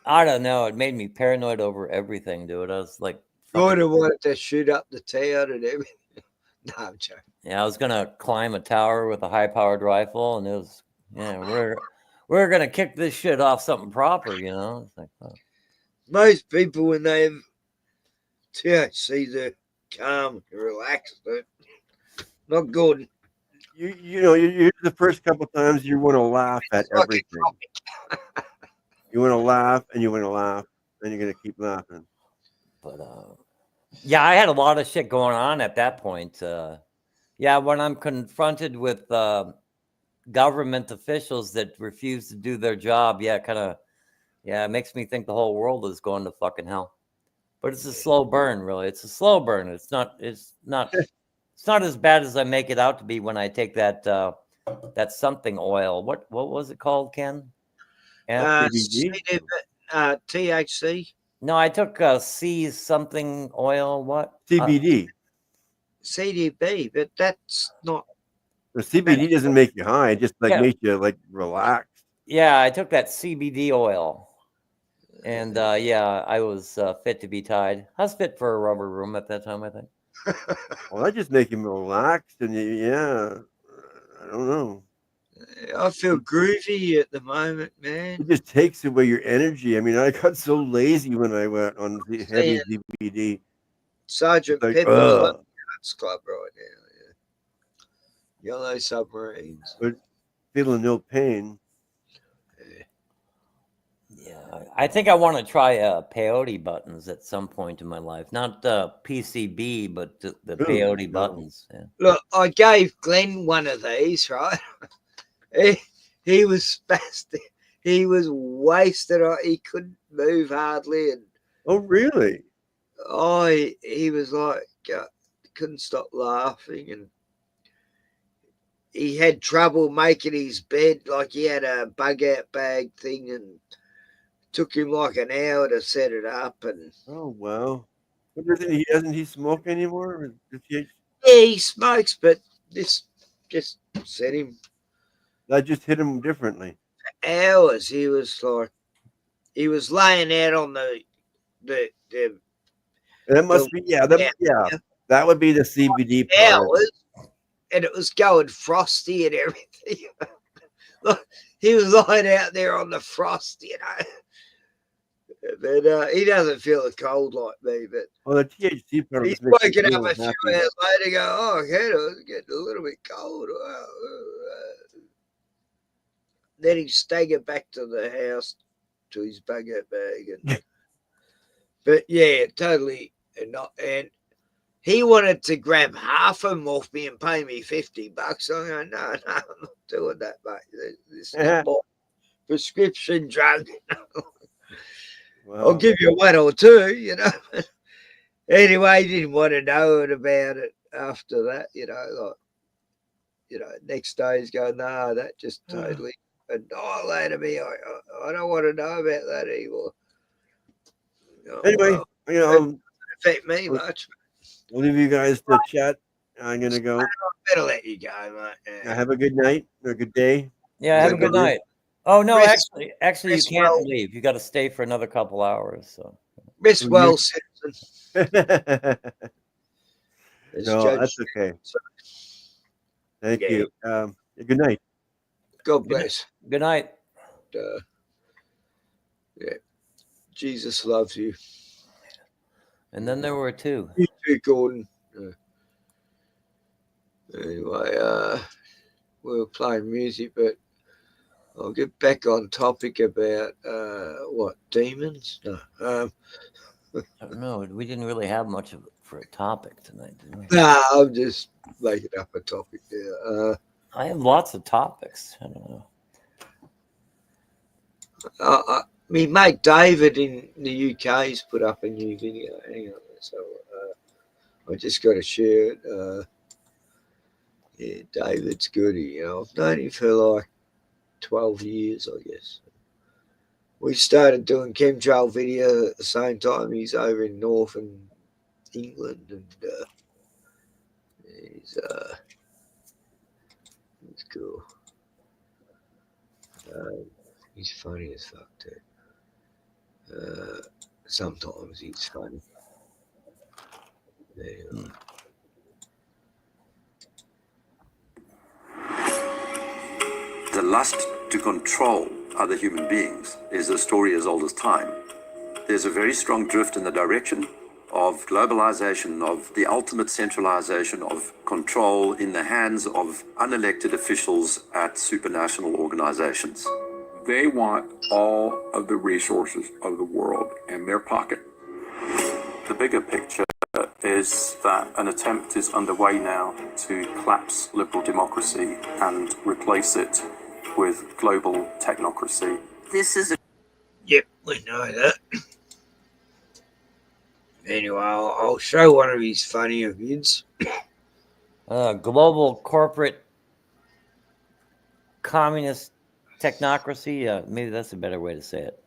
I don't know. It made me paranoid over everything, dude. I was like, Gordon wanted to shoot up the town and everything. No, I'm joking. Yeah, I was gonna climb a tower with a high-powered rifle, and it was, we're gonna kick this shit off something proper, It's like, oh. Most people when they have THC, they're calm, relaxed. But not good. You the first couple times you want to laugh at everything. You want to laugh and you want to laugh, and you're gonna keep laughing. But yeah, I had a lot of shit going on at that point. When I'm confronted with government officials that refuse to do their job, it makes me think the whole world is going to fucking hell. But it's a slow burn, really. It's a slow burn. It's not as bad as I make it out to be when I take that something oil. What was it called, Ken? THC. No, I took C something oil. What? CBD. CBD, but that's not. The CBD doesn't make you high; it just makes you relaxed. Yeah, I took that CBD oil, and I was fit to be tied. I was fit for a rubber room at that time, I think. Well, that just make him relaxed, and I don't know. I feel groovy at the moment, man. It just takes away your energy. I mean, I got so lazy when I went on the heavy CBD. Sergeant Pepper Club right now. Yeah. Yellow Submarines. But feeling no pain. Yeah, I think I want to try peyote buttons at some point in my life. Not PCB, but the peyote buttons. Yeah. Look, I gave Glenn one of these, right? He was spastic. He was wasted. He couldn't move hardly. And oh, really? He was like, couldn't stop laughing. And he had trouble making his bed. Like he had a bug out bag thing and took him like an hour to set it up. And oh, wow. Doesn't he smoke anymore? Yeah, he smokes, but this just set him. That just hit him differently. Hours. He was laying out on the that must be that would be the CBD part. Hours, and it was going frosty and everything. Look, he was lying out there on the frost, But he doesn't feel the cold like me. But the THC part. He's waking up a few hours later, go, "Oh, head was getting a little bit cold." Then he staggered back to the house to his baguette bag, but totally and he wanted to grab half of them off me and pay me $50. I go, no, I'm not doing that, mate. This is more prescription drug. Well, I'll give you one or two, Anyway, he didn't want to know about it after that, next day he's going, no, that just totally annihilated me. I don't want to know about that anymore. Anyway, it doesn't affect me much. We'll leave you guys to chat. I'm gonna go. I better let you go, mate. Have a good night or a good day. Yeah, have a good night. Oh no, actually, you rest can't well. leave. You got to stay for another couple hours. So. Rest well, citizen. No, that's okay. Thank you. Good night. God bless. Good night. Yeah. Jesus loves you. And then there were two. You too, Gordon. Anyway, we were playing music, but I'll get back on topic about what, demons? No. No, we didn't really have much of for a topic tonight, did we? Nah, I'm just making up a topic there. I have lots of topics. I don't know. Me mate David in the UK's put up a new video. Hang on, so I just got to share it. Yeah, David's good. I've known him for like 12 years, I guess. We started doing chemtrail video at the same time. He's over in northern England, and he's cool. He's funny as fuck too. Sometimes he's funny. Anyway. The lust to control other human beings is a story as old as time. There's a very strong drift in the direction of globalization, of the ultimate centralization of control in the hands of unelected officials at supranational organizations. They want all of the resources of the world in their pocket. The bigger picture is that an attempt is underway now to collapse liberal democracy and replace it with global technocracy. This is Yep, we know that. Anyway, I'll show one of his funnier vids. Global corporate communist technocracy. Maybe that's a better way to say it.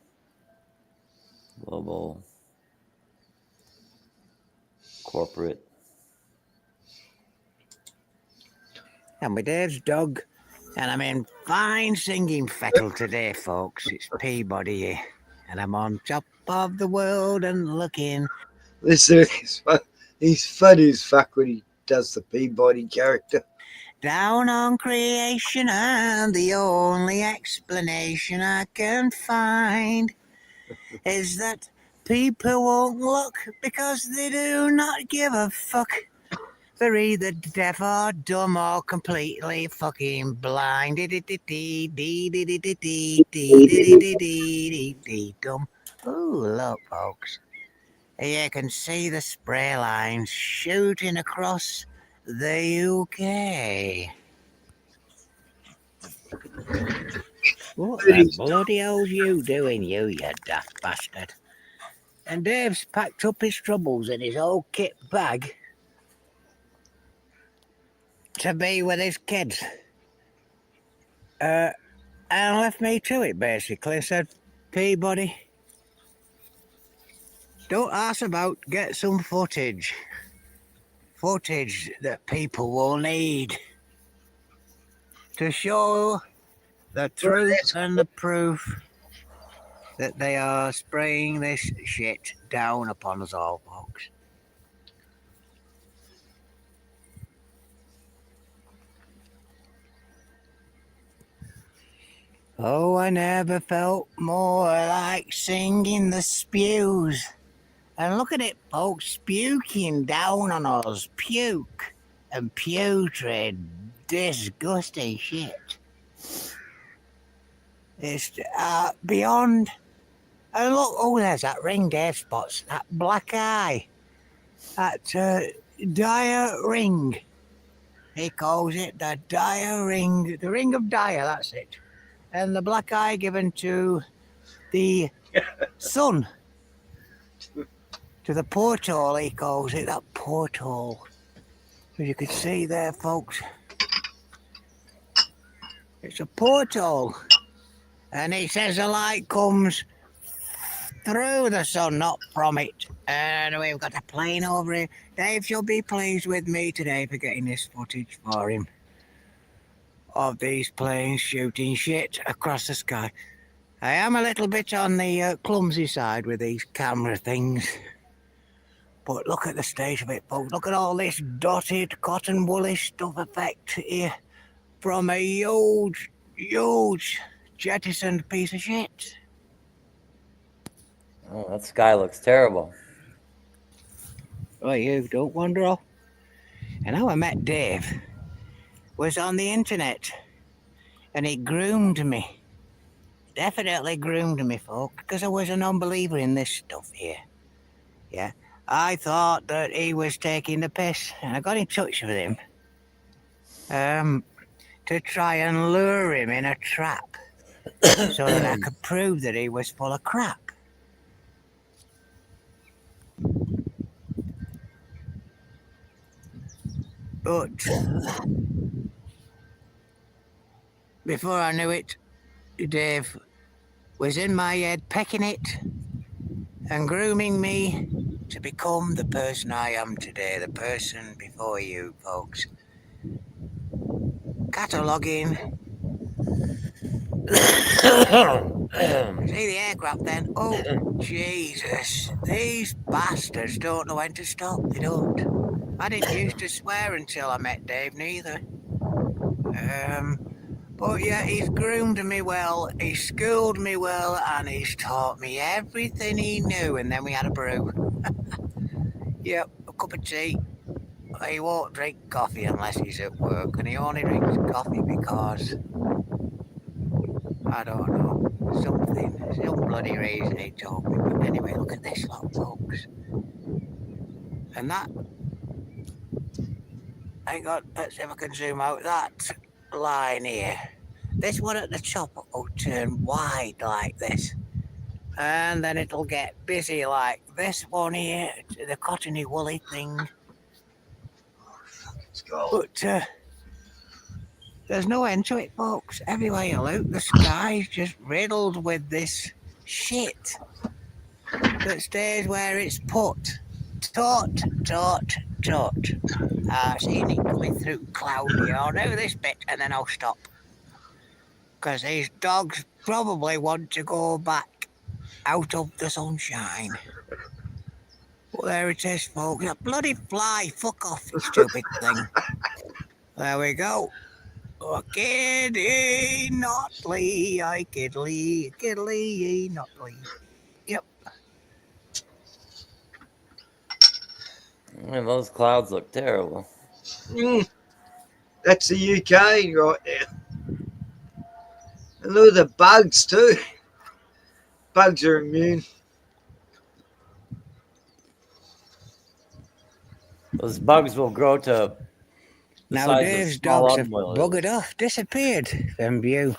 Global corporate. And my Dave's Doug, and I'm in fine singing fettle today, folks. It's Peabody, and I'm on top of the world and looking. Listen, he's funny as fuck when he does the Peabody character. Down on creation, and the only explanation I can find is that people won't look because they do not give a fuck. They're either deaf or dumb or completely fucking blind. Dumb. Ooh, look, folks. You can see the spray lines shooting across the UK. What the bloody hell's you doing, you daft bastard? And Dave's packed up his troubles in his old kit bag to be with his kids. And left me to it, basically. Said, Peabody, don't ask about, get some footage. Footage that people will need to show the truth and the proof that they are spraying this shit down upon us all, folks. Oh, I never felt more like singing the spews. And look at it, folks, puking down on us. Puke and putrid, disgusting shit. It's beyond. And look, oh, there's that ring Dave spots, that black eye. That dire ring. He calls it the dire ring. The ring of dire, that's it. And the black eye given to the sun. To the porthole, he calls it, that porthole. As you can see there, folks. It's a porthole. And he says the light comes through the sun, not from it. And we've got a plane over here. Dave shall be pleased with me today for getting this footage for him of these planes shooting shit across the sky. I am a little bit on the clumsy side with these camera things. But look at the state of it, folks. Look at all this dotted cotton woolly stuff effect here from a huge, huge jettisoned piece of shit. Oh, that sky looks terrible. Well, you don't wander off. And how I met Dave was on the internet. And he groomed me. Definitely groomed me, folks, because I was an unbeliever in this stuff here. Yeah. I thought that he was taking the piss, and I got in touch with him to try and lure him in a trap so that I could prove that he was full of crap. But before I knew it, Dave was in my head, pecking it and grooming me to become the person I am today, the person before you, folks. Cataloguing. See the aircraft then? Oh, Jesus. These bastards don't know when to stop. They don't. I didn't used to swear until I met Dave, neither. But yeah, he's groomed me well, he schooled me well, and he's taught me everything he knew, and then we had a brew. Yep, a cup of tea. He won't drink coffee unless he's at work, and he only drinks coffee because, I don't know, some bloody reason he told me. But anyway, look at this lot, folks. And that, let's see if I can zoom out that line here. This one at the top will turn wide like this, and then it'll get busy like this one here, the cottony woolly thing. But there's no end to it, folks. Everywhere you look, the sky's just riddled with this shit that stays where it's put. Taut. I've seen it coming through cloudy. I'll do this bit and then I'll stop. Because these dogs probably want to go back out of the sunshine. Well, there it is, folks. A bloody fly. Fuck off, you stupid thing. There we go. Oh, kiddly, notly, I kiddly, notly. Yep. Man, those clouds look terrible. That's the UK right now. And look at the bugs too. Bugs are immune. Those bugs will grow to. Now Dave's dogs have buggered off, disappeared from view.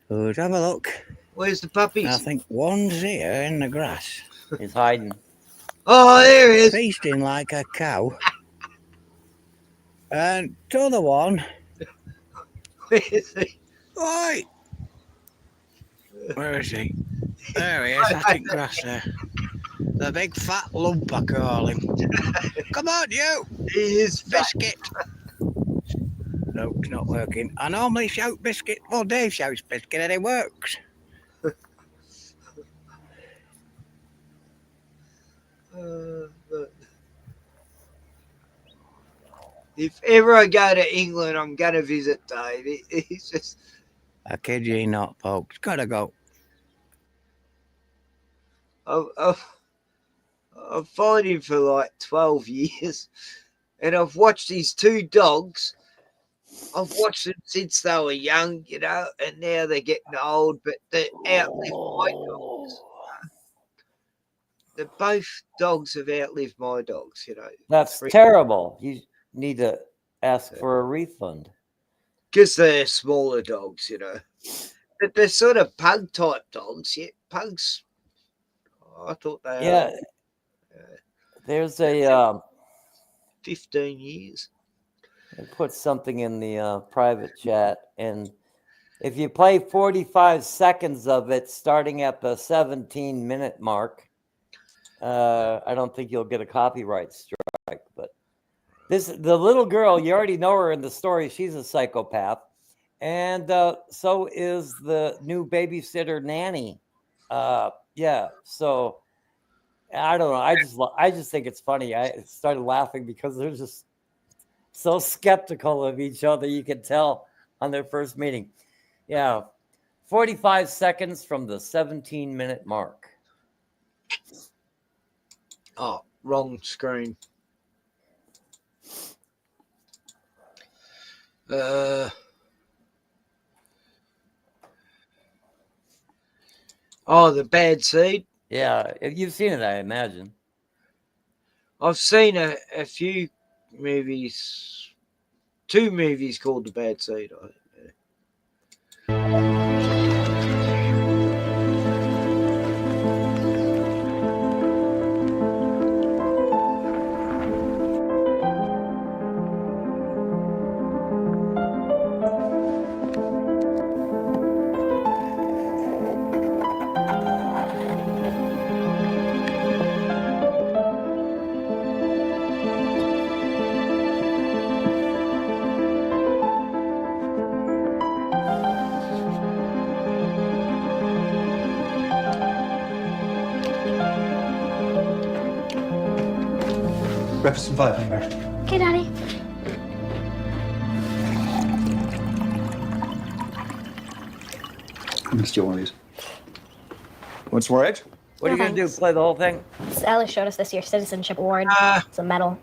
Let's have a look. Where's the puppies? I think one's here in the grass. He's hiding. Oh, there he is. Feasting like a cow. And the other one. Where is he? Oi! Where is he? There he is, I think grass there. The big fat lump, I call him. Come on, you! He is Biscuit. No, it's not working. I normally shout biscuit. Well, Dave shouts biscuit and it works. If ever I go to England, I'm going to visit Dave. He's just... I kid you not, folks. Gotta go. I've followed him for like 12 years, and I've watched these two dogs. I've watched them since they were young, you know, and now they're getting old, but they outlived my dogs. Both dogs have outlived my dogs, you know. That's terrible. You need to ask for a refund. Because they're smaller dogs, you know. But they're sort of pug type dogs. Yeah, pugs. I thought they Yeah. There's a 15 years. I put something in the private chat, and If you play 45 seconds of it, starting at the 17-minute mark, I don't think you'll get a copyright strike. But the little girl, you already know her in the story. She's a psychopath, and so is the new babysitter nanny. Yeah, so I don't know. I just think it's funny. I started laughing because they're just so skeptical of each other. You can tell on their first meeting. Yeah, 45 seconds from the 17-minute mark. Oh, wrong screen. Oh, The Bad Seed. Yeah, you've seen it, I imagine. I've seen a few movies, 2 movies called The Bad Seed. Breakfast and 5, Amber. Okay, Daddy. I'm gonna steal one of these. Want some more eggs? What are you gonna do? Play the whole thing? Ellis showed us this year's citizenship award. It's a medal.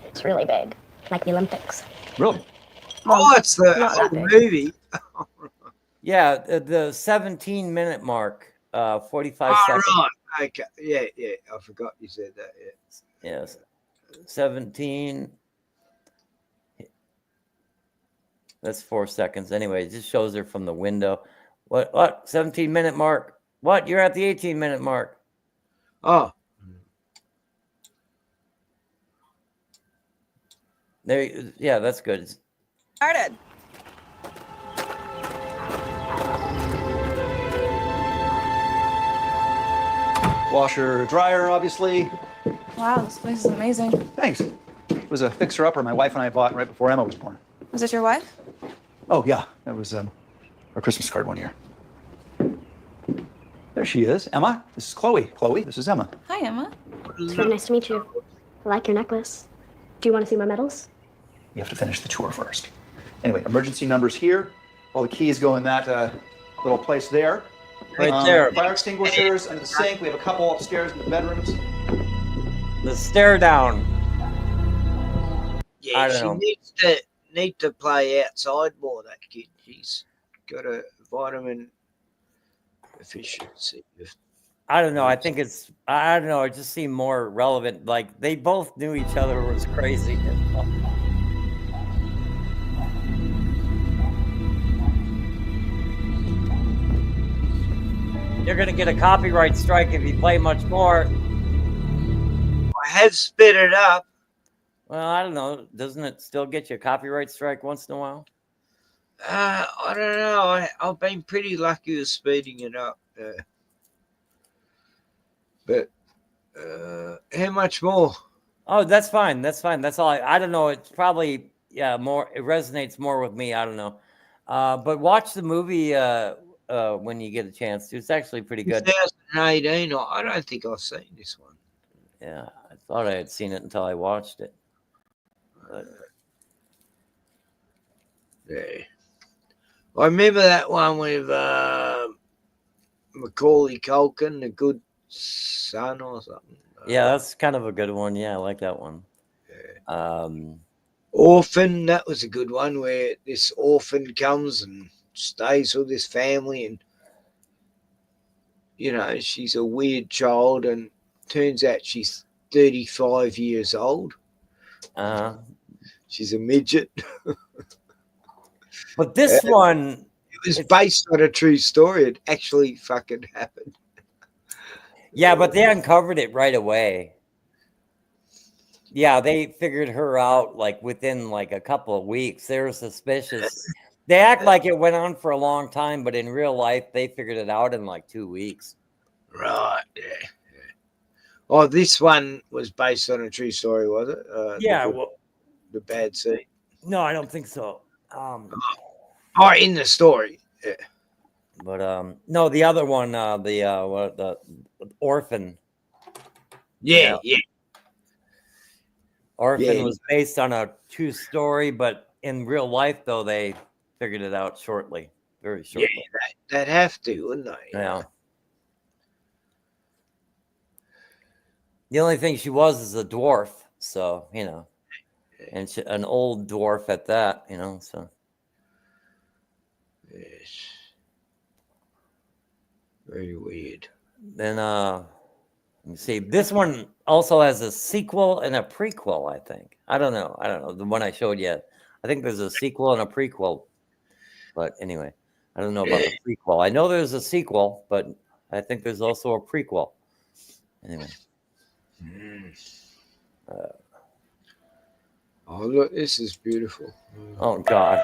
It's really big, like the Olympics. Really? Oh, it's the not that big. movie. Yeah, the 17-minute mark, 45 Oh, seconds. right. Okay. Yeah. I forgot you said that. Yeah. Yes. 17. That's 4 seconds. Anyway, it just shows her from the window. What? 17-minute mark. What? You're at the 18-minute mark. Oh. There. Yeah, that's good. Started. Washer, dryer, obviously. Wow, this place is amazing. Thanks. It was a fixer-upper my wife and I bought right before Emma was born. Was it your wife? Oh, yeah. That was our Christmas card one year. There she is. Emma, this is Chloe. Chloe, this is Emma. Hi, Emma. It's really nice to meet you. I like your necklace. Do you want to see my medals? You have to finish the tour first. Anyway, emergency numbers here. All the keys go in that little place there. Right there. Fire extinguishers under the sink. We have a couple upstairs in the bedrooms. The stare down. Yeah, I don't she know. needs to play outside more. That kid, she's got a vitamin deficiency. I don't know. I think it's. I don't know. It just seemed more relevant. Like they both knew each other was crazy. You're gonna get a copyright strike if you play much more. I have sped it up. Well, I don't know. Doesn't it still get you a copyright strike once in a while? I don't know. I've been pretty lucky with speeding it up. But how much more? Oh, that's fine. That's fine. That's all. I don't know. It's probably more. It resonates more with me. I don't know. But watch the movie when you get a chance to. It's actually pretty good. 2018. I don't think I've seen this one. Yeah, I thought I had seen it until I watched it. But yeah. I remember that one with Macaulay Culkin, The Good Son or something. yeah, that's kind of a good one. Yeah, I like that one. Orphan, that was a good one where this orphan comes and stays with this family and, you know, she's a weird child and turns out she's 35 years old. She's a midget. But this one... It was based on a true story. It actually fucking happened. Yeah, but they uncovered it right away. Yeah, they figured her out like within like a couple of weeks. They were suspicious. They act like it went on for a long time, but in real life, they figured it out in like 2 weeks. Right. Yeah. Oh, this one was based on a true story, was it? Yeah. The bad seed. No, I don't think so. Oh, in the story. Yeah. But no, the other one, the orphan. Yeah. Orphan was based on a true story, but in real life, though, they figured it out very shortly. Yeah, they'd have to, wouldn't they? Yeah. The only thing she was is a dwarf, so and an old dwarf at that, so. Yes. Very weird. Then let me see. This one also has a sequel and a prequel, I think. I don't know. The one I showed you. I think there's a sequel and a prequel. But anyway, I don't know about the prequel. I know there's a sequel, but I think there's also a prequel. Anyway. Oh, look, this is beautiful. Oh, God.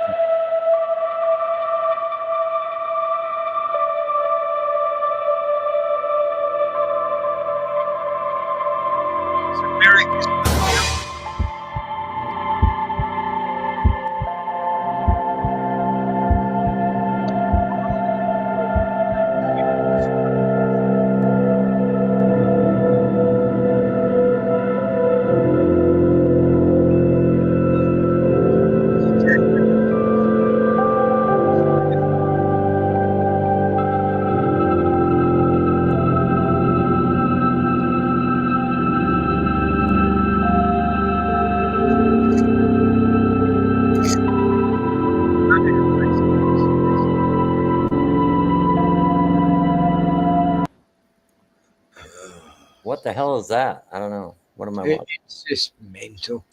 What the hell is that? I don't know. What am I watching? It's just mental.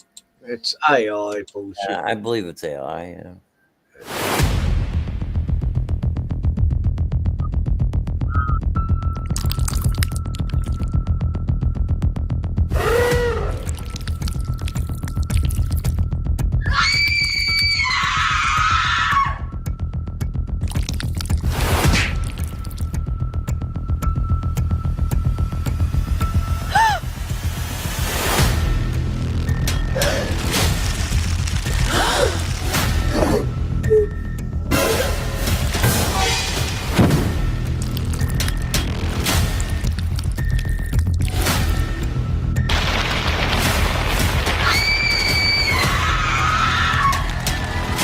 It's AI bullshit. I believe it's AI, yeah.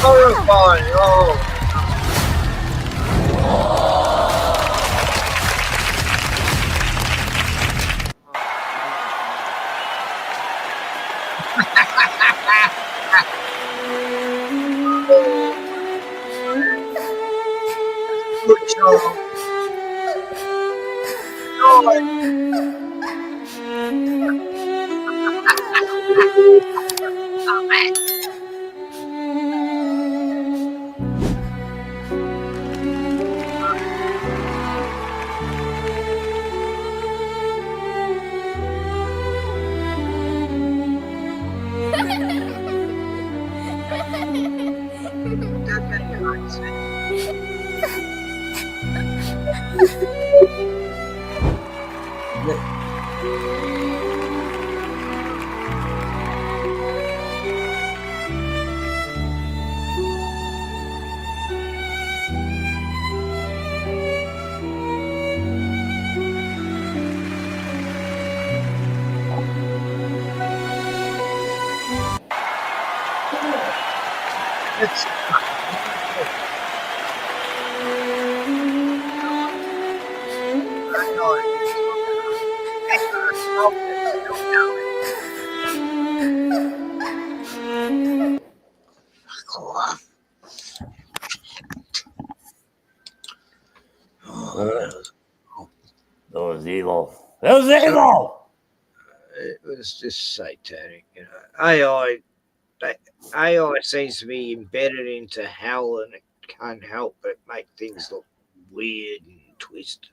Horrifying. Oh. Good job. That was evil. That was evil. It was just satanic, AI seems to be embedded into hell, and it can't help but make things look weird and twisted.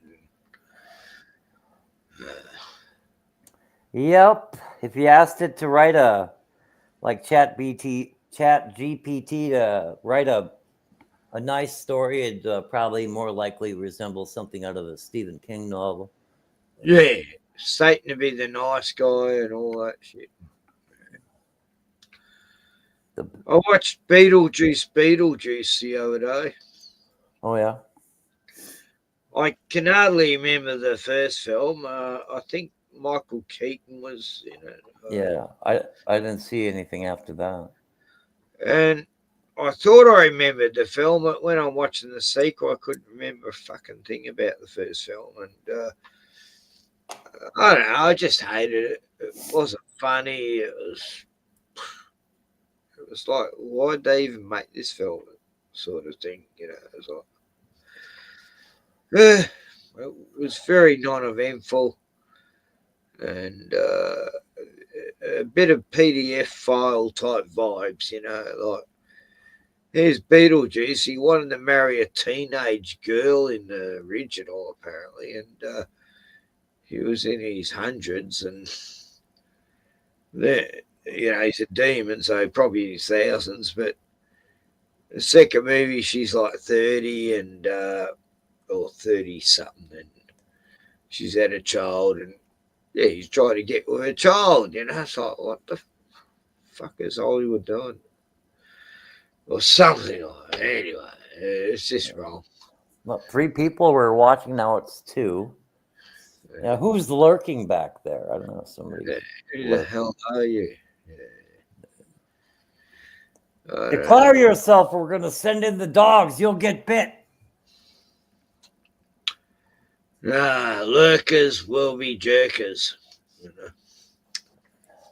Yep. If you asked it to write Chat GPT to write a a nice story. It'd probably more likely resemble something out of a Stephen King novel. Yeah, Satan to be the nice guy and all that shit. I watched Beetlejuice the other day. Oh, yeah? I can hardly remember the first film. I think Michael Keaton was in it. Yeah, I didn't see anything after that. And I thought I remembered the film, but when I'm watching the sequel, I couldn't remember a fucking thing about the first film. And I don't know, I just hated it. It wasn't funny. It was like, why'd they even make this film? Sort of thing, you know. It was like, it was very non-eventful, and a bit of PDF file type vibes, you know. Like, here's Beetlejuice. He wanted to marry a teenage girl in the original, apparently, and he was in his hundreds, and you know, he's a demon, so probably in his thousands. But the second movie, she's like 30 and or 30 something, and she's had a child, and yeah, he's trying to get with a child. You know, it's like, what the fuck is Hollywood doing, or something like that. Anyway, it's just wrong. Well, 3 people were watching. Now it's 2. Now, who's lurking back there? I don't know. Somebody. Who the hell are you? Declare yourself, or we're going to send in the dogs. You'll get bit. Nah, lurkers will be jerkers. You know.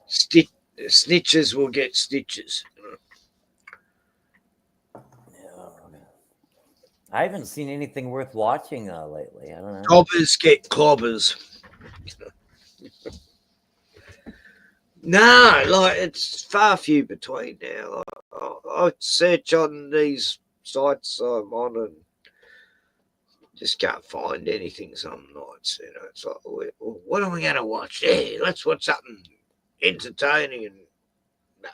Snitches will get stitches. You know. I haven't seen anything worth watching lately. I don't know. Cobbers get clobbers. No, like, it's far few between now. Like, I search on these sites I'm on and just can't find anything some nights. You know, it's like, well, what are we going to watch? Yeah, let's watch something entertaining. And no.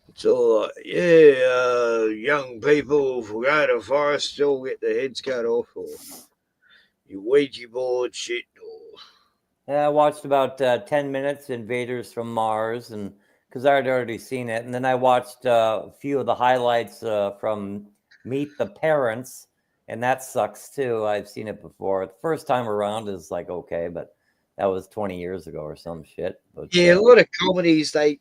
It's all like, yeah, young people, if we go to the forest, still get their heads cut off, or you Ouija board shit, or Yeah, I watched about 10 minutes Invaders from Mars, and because I had already seen it, and then I watched a few of the highlights from Meet the Parents, and that sucks too. I've seen it before. The first time around is like okay, but that was 20 years ago or some shit. But, yeah, a lot of comedies, they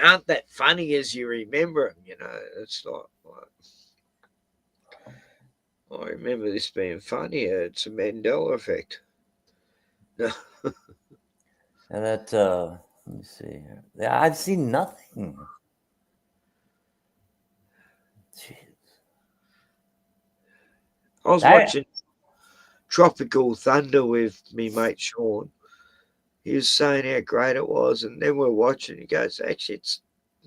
aren't that funny as you remember them. You know, it's like I remember this being funny. It's a Mandela effect. and that let me see here. Yeah, I've seen nothing. Jeez. I was watching Tropical Thunder with me mate Sean. He was saying how great it was, and then we're watching. He goes, "Actually, it's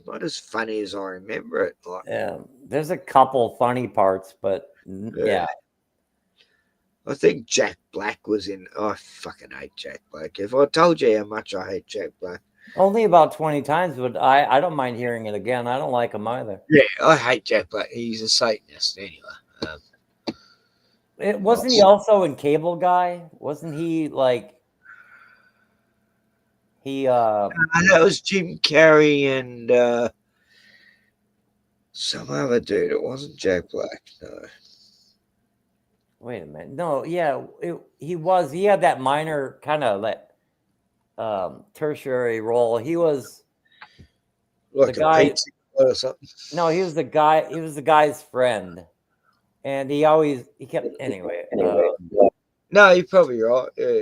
not as funny as I remember it." Like, yeah, there's a couple funny parts, but yeah. I think Jack Black was in. I fucking hate Jack Black. If I told you how much I hate Jack Black. Only about 20 times, but I don't mind hearing it again. I don't like him either. Yeah, I hate Jack Black. He's a Satanist anyway. Wasn't he also in Cable Guy? Wasn't he like he that was Jim Carrey and some other dude. It wasn't Jack Black, no. Wait a minute. No, yeah, he was. He had that minor kind of that tertiary role. He was like the guy or something. No, he was the guy. He was the guy's friend, and he kept anyway. No, you're probably right. Yeah,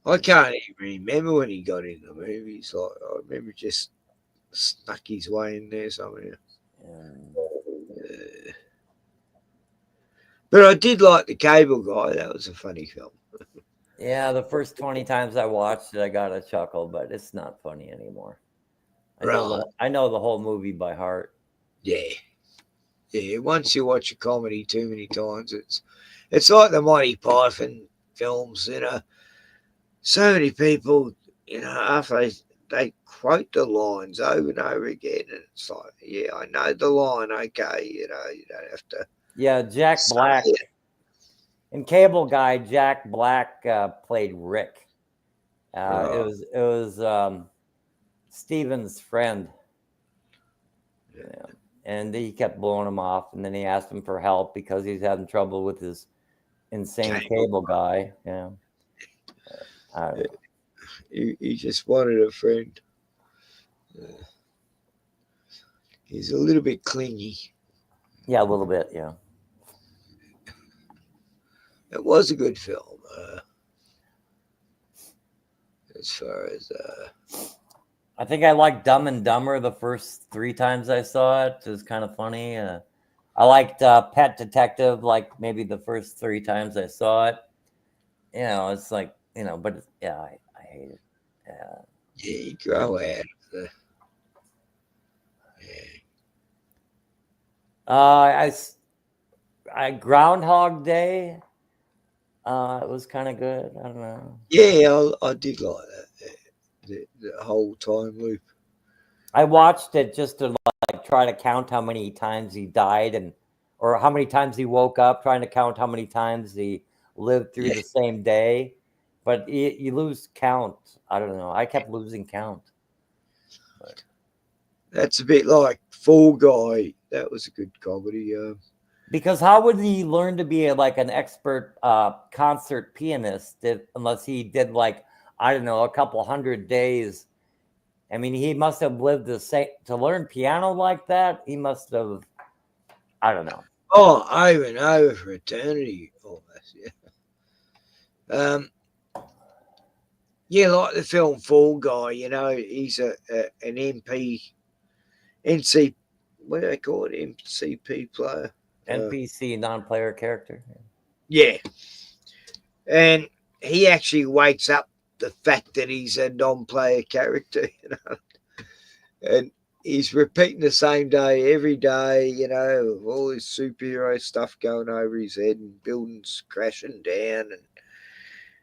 I can't even remember when he got in the movies. Like, I remember just snuck his way in there somewhere. But I did like the Cable Guy. That was a funny film. Yeah, the first 20 times I watched it, I got a chuckle, but it's not funny anymore. I know the whole movie by heart. Yeah. Yeah, once you watch a comedy too many times, it's like the Monty Python films, you know. So many people, you know, after they quote the lines over and over again, and it's like, yeah, I know the line. Okay, you don't have to. Yeah, Jack Black. In Cable Guy, Jack Black played Rick. It was Steven's friend. Yeah. And he kept blowing him off, and then he asked him for help because he's having trouble with his insane cable guy. Yeah. I don't know. He just wanted a friend. He's a little bit clingy. Yeah, a little bit, yeah. It was a good film. As far as I think I liked Dumb and Dumber the first 3 times I saw it. It was kind of funny. I liked Pet Detective like maybe the first 3 times I saw it. You know, it's like, you know, but yeah, I hate it. Yeah, you grow out of the. I Groundhog Day. It was kind of good. I don't know. Yeah, I did like that. The whole time loop. I watched it just to like try to count how many times he died or how many times he woke up, trying to count how many times he lived through the same day. But you lose count. I don't know. I kept losing count. But. That's a bit like Fall Guy. That was a good comedy. Because how would he learn to be like an expert concert pianist unless he did like, I don't know, a couple 100 days? I mean, he must have lived to learn piano like that. He must have, I don't know. Oh, over and over for eternity, almost. Yeah. Yeah, like the film Fall Guy. You know, he's an NC. What do they call it? MCP player. NPC, non-player character. Yeah. And he actually wakes up the fact that he's a non-player character, you know. And he's repeating the same day every day, you know, with all this superhero stuff going over his head and buildings crashing down. And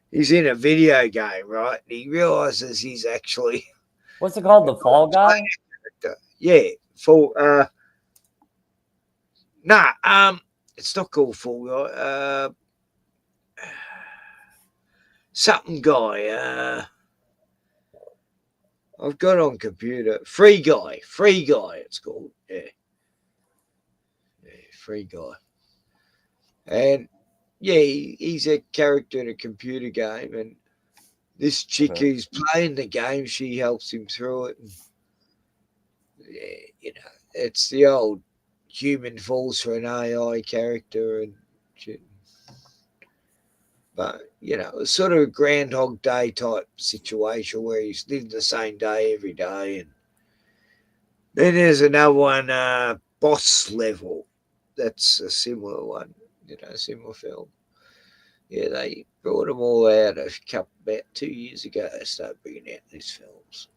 he's in a video game, right? And he realizes he's actually... What's it called? The Fall Guy? Yeah. It's not called Fall Guy. Something Guy. I've got it on computer. Free Guy. It's called. Yeah. Free Guy. And yeah, he's a character in a computer game, and this chick who's playing the game, she helps him through it. And, yeah, you know, it's the old human falls for an AI character and shit. But, you know, it's sort of a Groundhog Day type situation where he's living the same day every day. And then there's another one, Boss Level. That's a similar one, you know, similar film. Yeah, they brought them all out about 2 years ago. They started bringing out these films.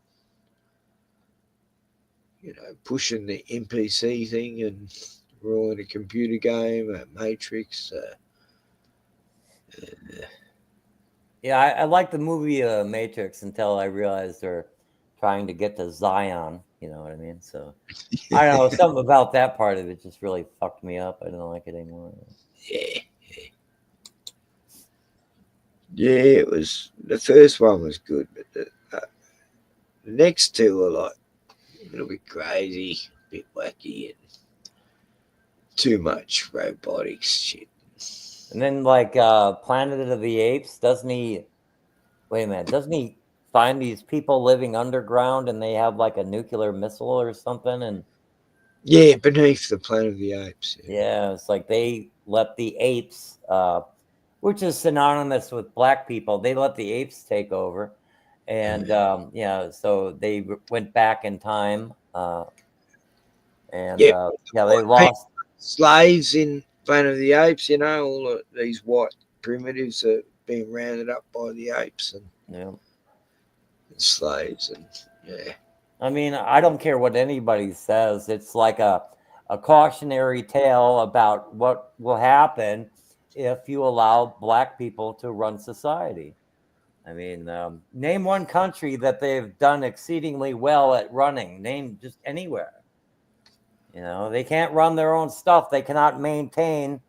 You know, pushing the NPC thing and ruining a computer game, a Matrix. Yeah, I like the movie Matrix until I realized they're trying to get to Zion. You know what I mean? So I don't know. Something about that part of it just really fucked me up. I don't like it anymore. Yeah, it was. The first one was good, but the next two were like a little bit crazy, a bit wacky, and too much robotics shit. And then like Planet of the Apes, doesn't he find these people living underground and they have like a nuclear missile or something? And yeah, beneath the Planet of the Apes. Yeah, it's like they let the apes, which is synonymous with black people, they let the apes take over. And yeah, so they went back in time. They lost slaves in Planet of the Apes, you know, all of these white primitives are being rounded up by the apes and slaves. And yeah, I mean, I don't care what anybody says. It's like a cautionary tale about what will happen if you allow black people to run society. I mean, name one country that they've done exceedingly well at running. Name just anywhere. You know, they can't run their own stuff. They cannot maintain,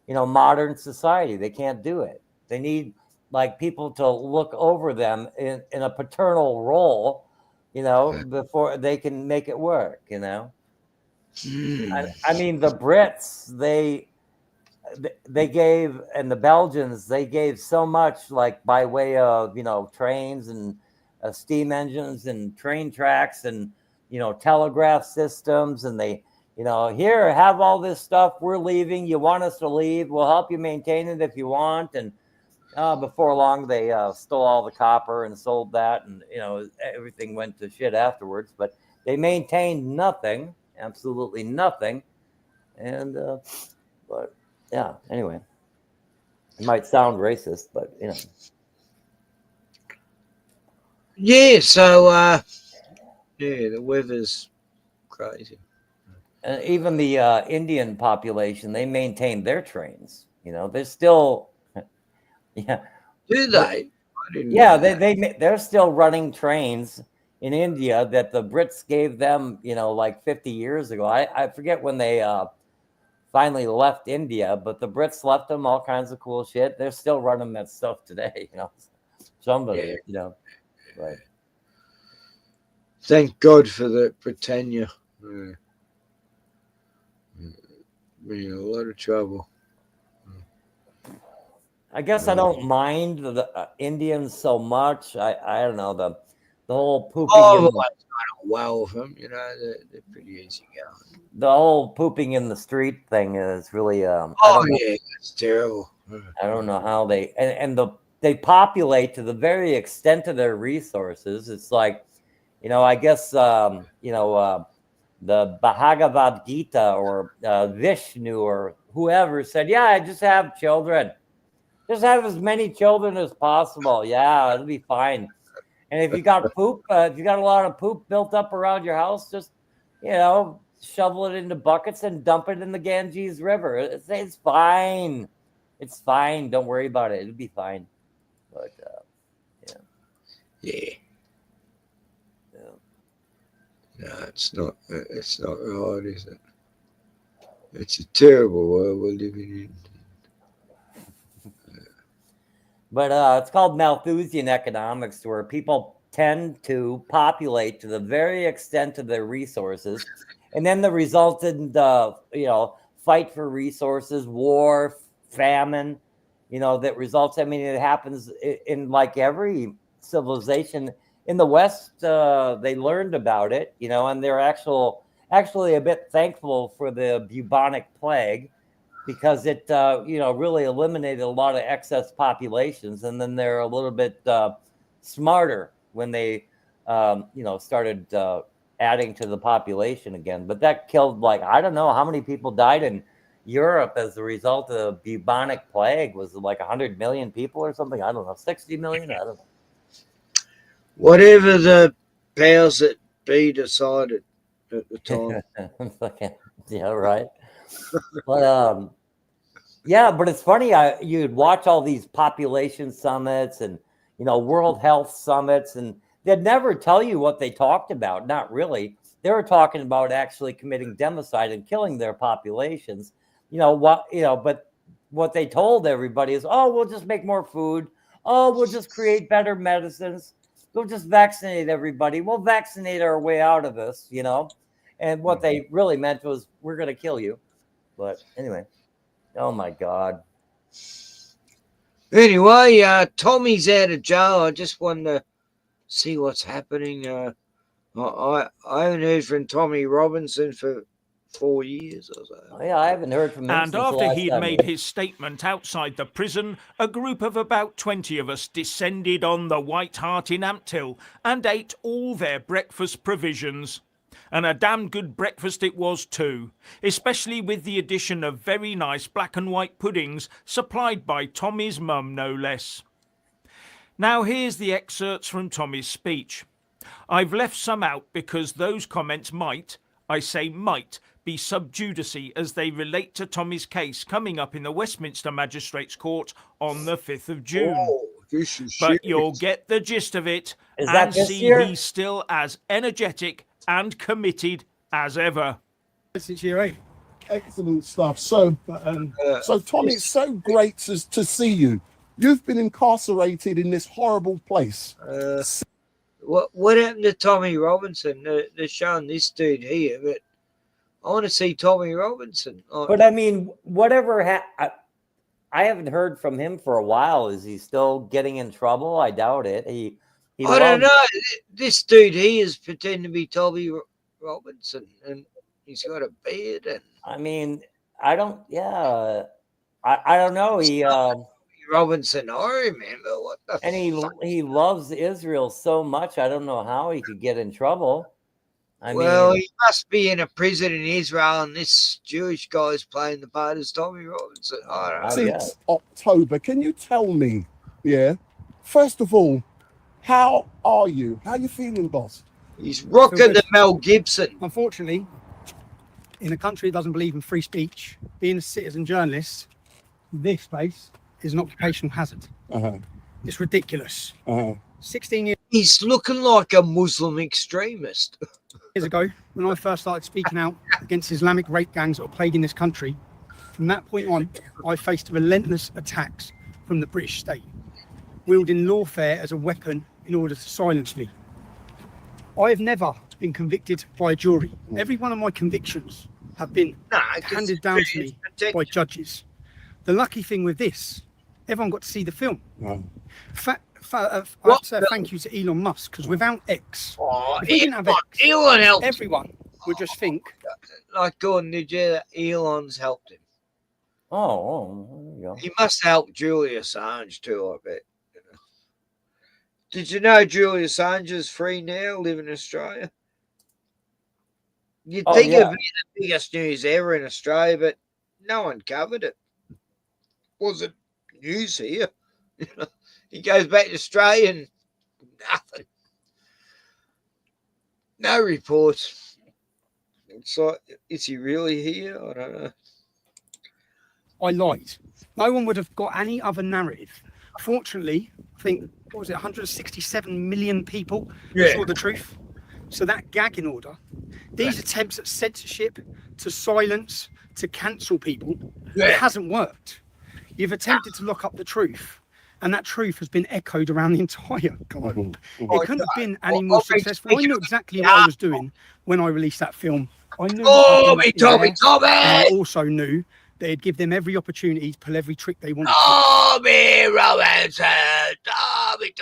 you know, modern society. They can't do it. They need like people to look over them in a paternal role, you know, before they can make it work, you know. I mean, the Brits, they gave, and the Belgians, they gave so much, like by way of, you know, trains and steam engines and train tracks and, you know, telegraph systems. And they, you know, here, have all this stuff. We're leaving. You want us to leave? We'll help you maintain it if you want. And before long, they stole all the copper and sold that. And, you know, everything went to shit afterwards. But they maintained nothing, absolutely nothing. And, but yeah, anyway, it might sound racist, but, you know. Yeah, so, yeah, the weather's crazy. And even the Indian population, they maintain their trains. You know, they're still, yeah. Do they? Yeah, they're still running trains in India that the Brits gave them, you know, like 50 years ago. I forget when they finally left India, but the Brits left them all kinds of cool shit. They're still running that stuff today, you know. Somebody, you know, right. Thank God for the Britannia. Yeah. Be in a lot of trouble. I guess I don't mind the Indians so much. I don't know, the whole pooping. Oh, I don't well with them, you know, they're pretty easy going. The whole pooping in the street thing is really yeah, it's terrible. I don't know how they they populate to the very extent of their resources. It's like, you know, I guess you know, the Bhagavad Gita or Vishnu or whoever said, yeah, just have children. Just have as many children as possible. Yeah, it'll be fine. And if you got poop, if you got a lot of poop built up around your house, just, you know, shovel it into buckets and dump it in the Ganges River. It's fine. It's fine. Don't worry about it. It'll be fine. But, yeah. No, it's not right, is it? It's a terrible world we're living in. But it's called Malthusian economics, where people tend to populate to the very extent of their resources, and then the resultant, you know, fight for resources, war, famine, you know, that results. I mean, it happens in like every civilization. In the West, they learned about it, you know, and they're actually a bit thankful for the bubonic plague, because it, you know, really eliminated a lot of excess populations. And then they're a little bit smarter when they, you know, started adding to the population again. But that killed, like, I don't know how many people died in Europe as a result of the bubonic plague. Was it like 100 million people or something? I don't know, 60 million? I don't know. Whatever the powers that be decided at the time. Yeah, right. But yeah, but it's funny. You'd watch all these population summits and, you know, World Health summits, and they'd never tell you what they talked about. Not really. They were talking about actually committing democide and killing their populations. You know what? You know, but what they told everybody is, oh, we'll just make more food. Oh, we'll just create better medicines. We'll just vaccinate everybody. We'll vaccinate our way out of this, you know. And what they really meant was, we're going to kill you. But anyway, oh my God. Anyway, Tommy's out of jail. I just wanted to see what's happening. I haven't heard from Tommy Robinson for 4 years or so. Oh, yeah, I haven't heard from him. And after he'd made his statement outside the prison, a group of about 20 of us descended on the White Hart in Ampthill and ate all their breakfast provisions. And a damn good breakfast it was too, especially with the addition of very nice black and white puddings supplied by Tommy's mum, no less. Now here's the excerpts from Tommy's speech. I've left some out because those comments might, I say might, be sub judice as they relate to Tommy's case coming up in the Westminster Magistrates Court on the 5th of June. Oh, This is But shit. you'll get the gist of it Is that and this see year? he's still as energetic and committed as ever. Since year 8. Excellent stuff. So, Tommy, it's so great to see you. You've been incarcerated in this horrible place. What happened to Tommy Robinson? They're showing this dude here, but I want to see Tommy Robinson. But I mean, whatever. I haven't heard from him for a while. Is he still getting in trouble? I doubt it. I don't know. This dude here is pretending to be Tommy Robinson, and he's got a beard. And I mean, I don't. Yeah, I don't know. He Robinson. I remember what the. And he loves Israel so much. I don't know how he could get in trouble. I mean, he must be in a prison in Israel, and this Jewish guy is playing the part as Tommy Robinson. I don't know. Since October, can you tell me, first of all, how are you? How are you feeling, boss? He's rocking the Mel Gibson. Unfortunately, in a country that doesn't believe in free speech, being a citizen journalist, this place is an occupational hazard. It's ridiculous. 16 years. He's looking like a Muslim extremist. Years ago, when I first started speaking out against Islamic rape gangs that were plaguing this country, from that point on, I faced relentless attacks from the British state, wielding lawfare as a weapon in order to silence me. I have never been convicted by a jury. Every one of my convictions have been handed down to me by judges. The lucky thing with this, everyone got to see the film. I'd say thank you to Elon Musk, because without X, if we didn't have X, Elon helped everyone would just think. Like Gordon, did you? Elon's helped him. Oh, there you go. He must help Julian Assange too, I bet. Did you know Julian Assange is free now, living in Australia? You'd think it'd be the biggest news ever in Australia, but no one covered it. Wasn't news here. He goes back to Australia and nothing. No reports. It's like, is he really here? I don't know. I lied. No one would have got any other narrative. Fortunately, I think, 167 million people saw the truth. So that gagging order, these attempts at censorship, to silence, to cancel people, it hasn't worked. You've attempted to lock up the truth, and that truth has been echoed around the entire globe. It couldn't have been any more successful. I knew exactly what I was doing when I released that film. I knew. Tommy! I also knew that it'd give them every opportunity to pull every trick they wanted. Tommy Robinson! Tommy!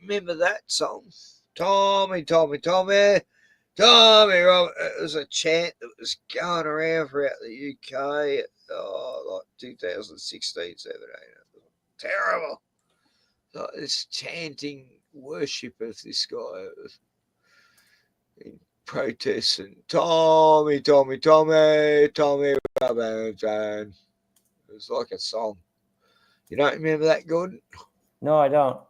Remember that song? Tommy Robinson. It was a chant that was going around throughout the UK, like 2016, 17. Terrible. Like this chanting worship of this guy in protests and Tommy Robinson. It was like a song. You don't remember that, Gordon? No, I don't.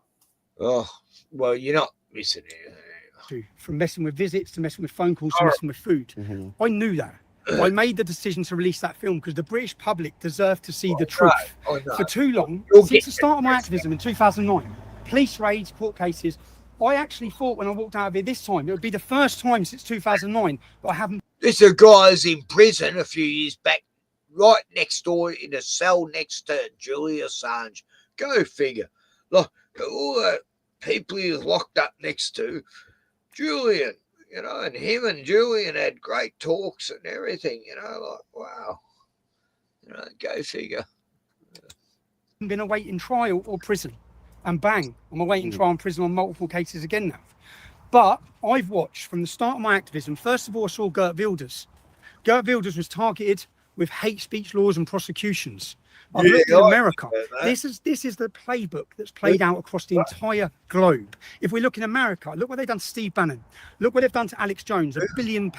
Oh, well, you're not missing anything. From messing with visits to messing with phone calls to messing with food. I knew that. I made the decision to release that film because the British public deserved to see the truth. For too long, since the start of my activism in 2009, police raids, court cases, I actually thought when I walked out of here this time, it would be the first time since 2009 that I haven't. There's a guy who's in prison a few years back, right next door in a cell next to Julian Assange. Go figure. Like all the people he was locked up next to, Julian. And him and Julian had great talks and everything, like, wow. Go figure. I've been awaiting trial or prison, and bang, I'm awaiting trial and prison on multiple cases again now. But I've watched from the start of my activism. First of all, I saw Geert Wilders. Geert Wilders was targeted with hate speech laws and prosecutions. I've looked in America. This is the playbook that's played out across the entire globe. If we look in America, look what they've done to Steve Bannon. Look what they've done to Alex Jones, £1 billion.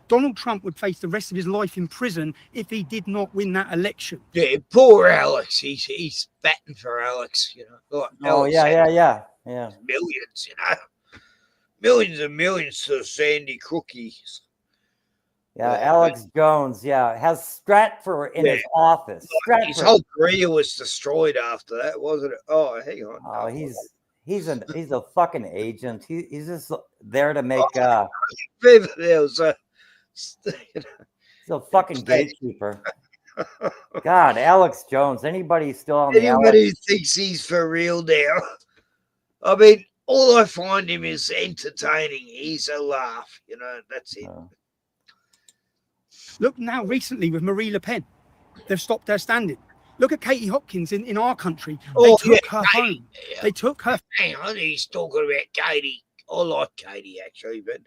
Donald Trump would face the rest of his life in prison if he did not win that election. Yeah, poor Alex. He's batting for Alex, Like Alex yeah. Millions, Millions and millions to Sandy Crookies. Yeah, Alex Jones. Yeah, has Stratford in his office. His Stratford. whole career was destroyed after that, wasn't it? Oh, hang on. Oh, he's a fucking agent. He's just there to make. There was He's a fucking gatekeeper. God, Alex Jones. Anybody still on the anybody Alex? who thinks he's for real now? I mean, all I find him is entertaining. He's a laugh, that's it. Look now recently with Marie Le Pen. They've stopped her standing. Look at Katie Hopkins in our country. They took her home. Yeah. They took her. Hang on, he's talking about Katie. I like Katie, actually, but,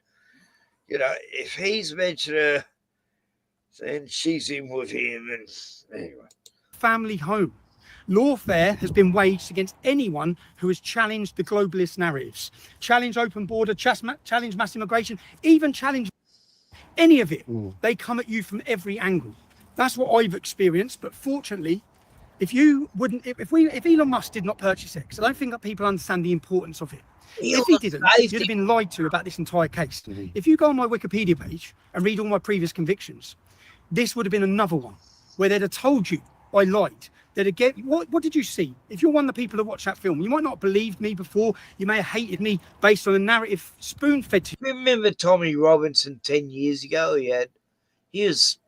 if he's mentioned her, then she's in with him. And anyway. Family home. Lawfare has been waged against anyone who has challenged the globalist narratives, challenged open border, challenged mass immigration, even challenged any of it. They come at you from every angle. That's what I've experienced. But fortunately, if Elon Musk did not purchase it, because I don't think that people understand the importance of it. If he didn't, you'd have been lied to about this entire case. If you go on my Wikipedia page and read all my previous convictions, this would have been another one where they'd have told you I lied. What did you see? If you're one of the people that watched that film, you might not have believed me before. You may have hated me based on a narrative spoon-fed to you. Remember Tommy Robinson 10 years ago? He was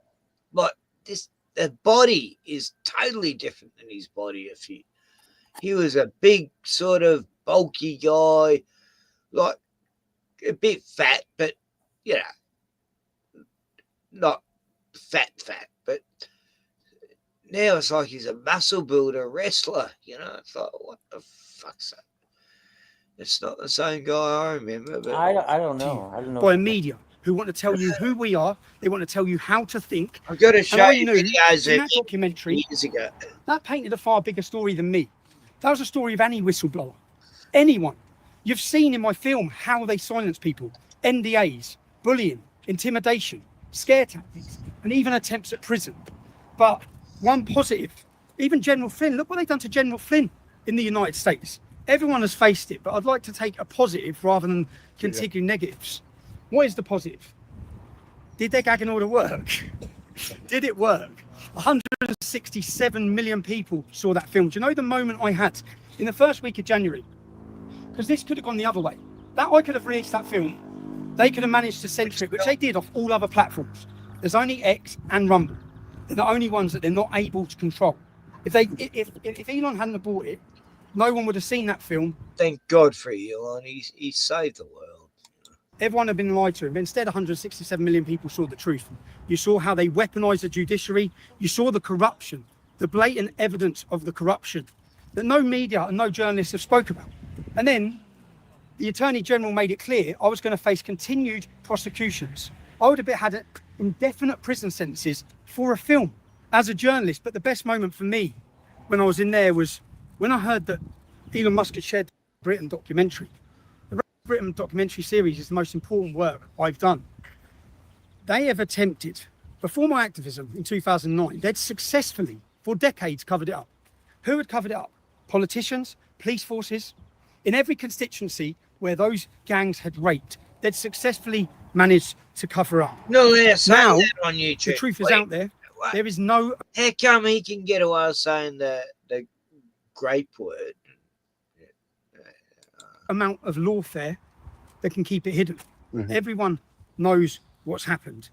like this. The body is totally different than his body. He was a big, sort of bulky guy, like a bit fat, but not fat, but now it's like he's a muscle builder wrestler. It's like, what the fuck's that? It's not the same guy I remember. But I don't know. I don't know. By media who want to tell you who we are. They want to tell you how to think. I've got to show you videos in that documentary years ago. That painted a far bigger story than me. That was a story of any whistleblower. Anyone. You've seen in my film how they silence people. NDAs, bullying, intimidation, scare tactics, and even attempts at prison. But one positive, even General Flynn, look what they've done to General Flynn in the United States. Everyone has faced it, but I'd like to take a positive rather than continue negatives. What is the positive? Did their gag and order work? Did it work? 167 million people saw that film. Do you know the moment I had in the first week of January? Because this could have gone the other way. That I could have released that film. They could have managed to censor it, which they did off all other platforms. There's only X and Rumble. They're the only ones that they're not able to control. If Elon hadn't have bought it, no one would have seen that film. Thank God for Elon. He saved the world. Everyone had been lied to. But instead, 167 million people saw the truth. You saw how they weaponized the judiciary. You saw the corruption, the blatant evidence of the corruption that no media and no journalists have spoke about. And then the Attorney General made it clear I was going to face continued prosecutions. I would have had indefinite prison sentences for a film as a journalist. But the best moment for me when I was in there was when I heard that Elon Musk had shared the Britain documentary. The Britain documentary series is the most important work I've done. They have attempted, before my activism in 2009, they'd successfully, for decades, covered it up. Who had covered it up? Politicians, police forces. In every constituency where those gangs had raped, they'd successfully managed to cover up. No, yes, now that on YouTube. the truth is out there. There is no. How come he can get away with saying the grape word? Amount of lawfare that can keep it hidden. Everyone knows what's happened.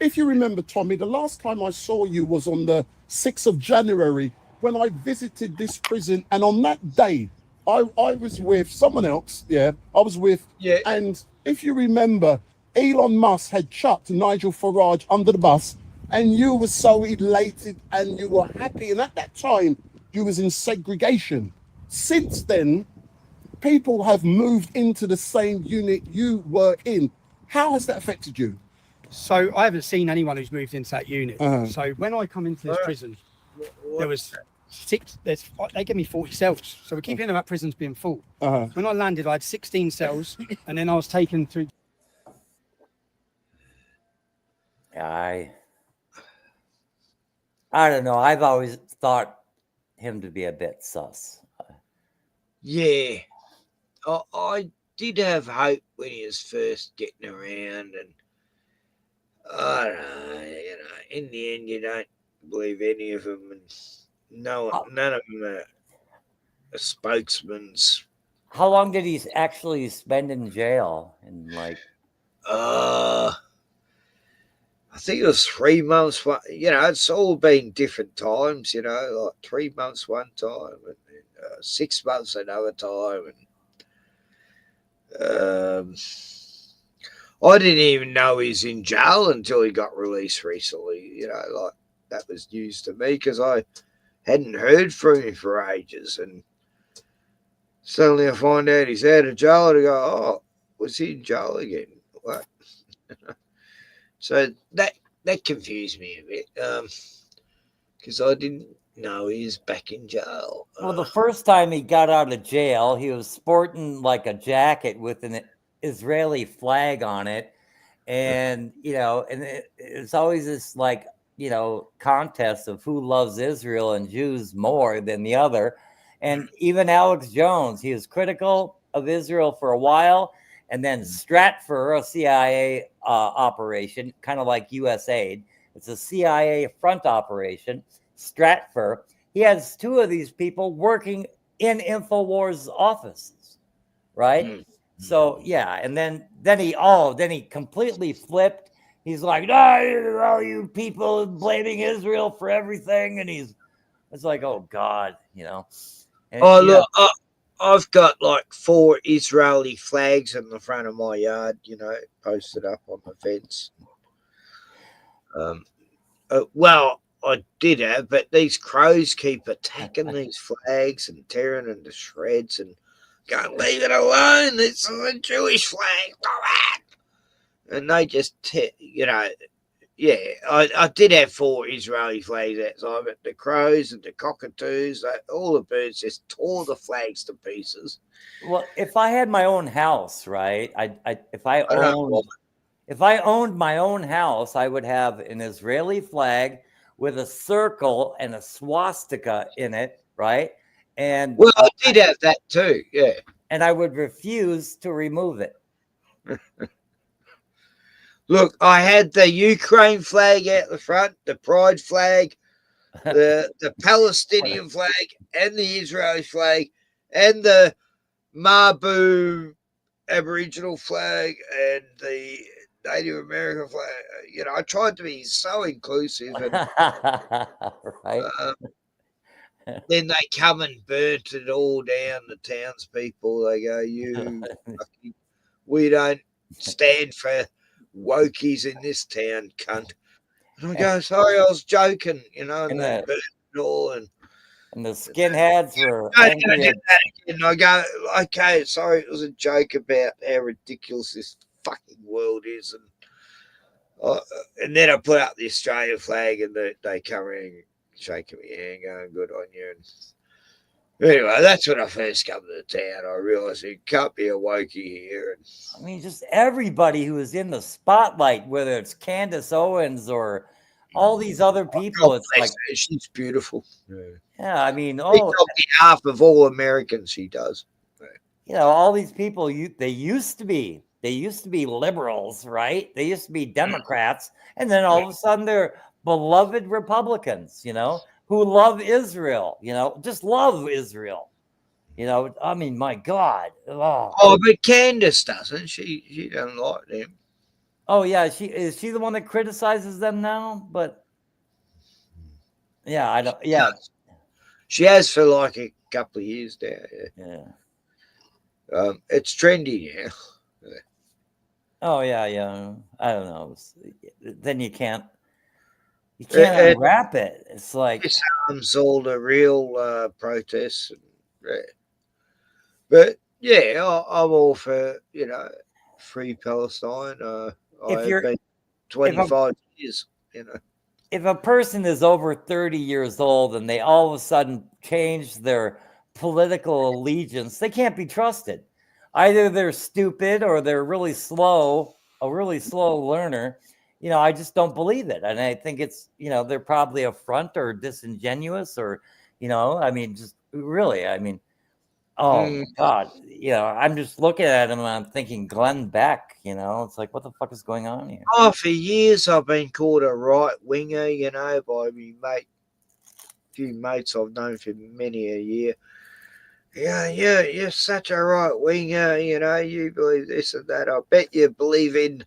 If you remember, Tommy, the last time I saw you was on the 6th of January when I visited this prison, and on that day I was with someone else. I was with. And if you remember, Elon Musk had chucked Nigel Farage under the bus, and you were so elated and you were happy, and at that time you was in segregation. Since then, people have moved into the same unit you were in. How has that affected you? So I haven't seen anyone who's moved into that unit. So when I come into this prison, there was they gave me 40 cells. So we keep hearing about prisons being full. When I landed, I had 16 cells, and then I was taken to. I don't know. I've always thought him to be a bit sus. Yeah. I did have hope when he was first getting around, and I don't know, in the end, you don't believe any of them, and none of them are spokesman's. How long did he actually spend in jail? And like, I think it was 3 months. It's all been different times. Like 3 months one time, and 6 months another time, and I didn't even know he's in jail until he got released recently. Like that was news to me because I hadn't heard from him for ages, and suddenly I find out he's out of jail, and I go, "Oh, was he in jail again?" What? So that confused me a bit because I didn't know he was back in jail. well, the first time he got out of jail, he was sporting like a jacket with an Israeli flag on it, and it's always this like contest of who loves Israel and Jews more than the other. And even Alex Jones, he was critical of Israel for a while, and then Stratfor, a CIA operation, kind of like USAID. It's a CIA front operation. Stratfor. He has two of these people working in InfoWars offices, right? Mm-hmm. So yeah, and then he completely flipped. He's like, all you people blaming Israel for everything, and it's like, oh God, And, look, I've got like 4 Israeli flags in the front of my yard, posted up on the fence. Well, I did have, but these crows keep attacking these flags and tearing them to shreds and going, leave it alone. This is a Jewish flag. And they just, I did have 4 Israeli flags outside, but the crows and the cockatoos, all the birds just tore the flags to pieces. Well, if I had my own house, right? If I owned my own house, I would have an Israeli flag with a circle and a swastika in it, right? And well, I did have that too, yeah. And I would refuse to remove it. Look, I had the Ukraine flag out the front, the Pride flag, the Palestinian flag, and the Israeli flag, and the Mabu Aboriginal flag, and the Native American flag. I tried to be so inclusive. And, right. Then they come and burnt it all down, the townspeople. They go, we don't stand for wokies in this town, cunt. And I go, sorry, I was joking, and they burnt it all. And the skinheads were angry. And I go, okay, sorry, it was a joke about how ridiculous this fucking world is. And then I put up the Australia flag, and they come in shaking my hand, going, good on you. And anyway, that's when I first come to the town. I realised it can't be a wokie here. I mean, just everybody who is in the spotlight, whether it's Candace Owens or all these other people. It's like she's beautiful. Yeah, I mean, on behalf of all Americans, she does. All these people, they used to be liberals, right? They used to be Democrats, and then all of a sudden they're beloved Republicans, who love Israel, just love Israel. I mean, my God. Oh, but Candace doesn't. She doesn't like them. Oh, yeah. Is she the one that criticizes them now? But yeah, I don't. Yeah. She has for like a couple of years now. Yeah. It's trendy now. Oh, yeah. I don't know. Then you can't unwrap it. It's like all the real protests. But yeah, I'm all for free Palestine. I've been 25 years. If a person is over 30 years old and they all of a sudden change their political allegiance, they can't be trusted. Either they're stupid or they're a really slow learner. I just don't believe it. And I think it's, they're probably a front or disingenuous or, I mean, just really, I mean, Oh God, I'm just looking at him and I'm thinking Glenn Beck. It's like, what the fuck is going on here? Oh, for years I've been called a right winger, by me few mates I've known for many a year. Yeah, you're such a right winger, you believe this and that. I bet you believe in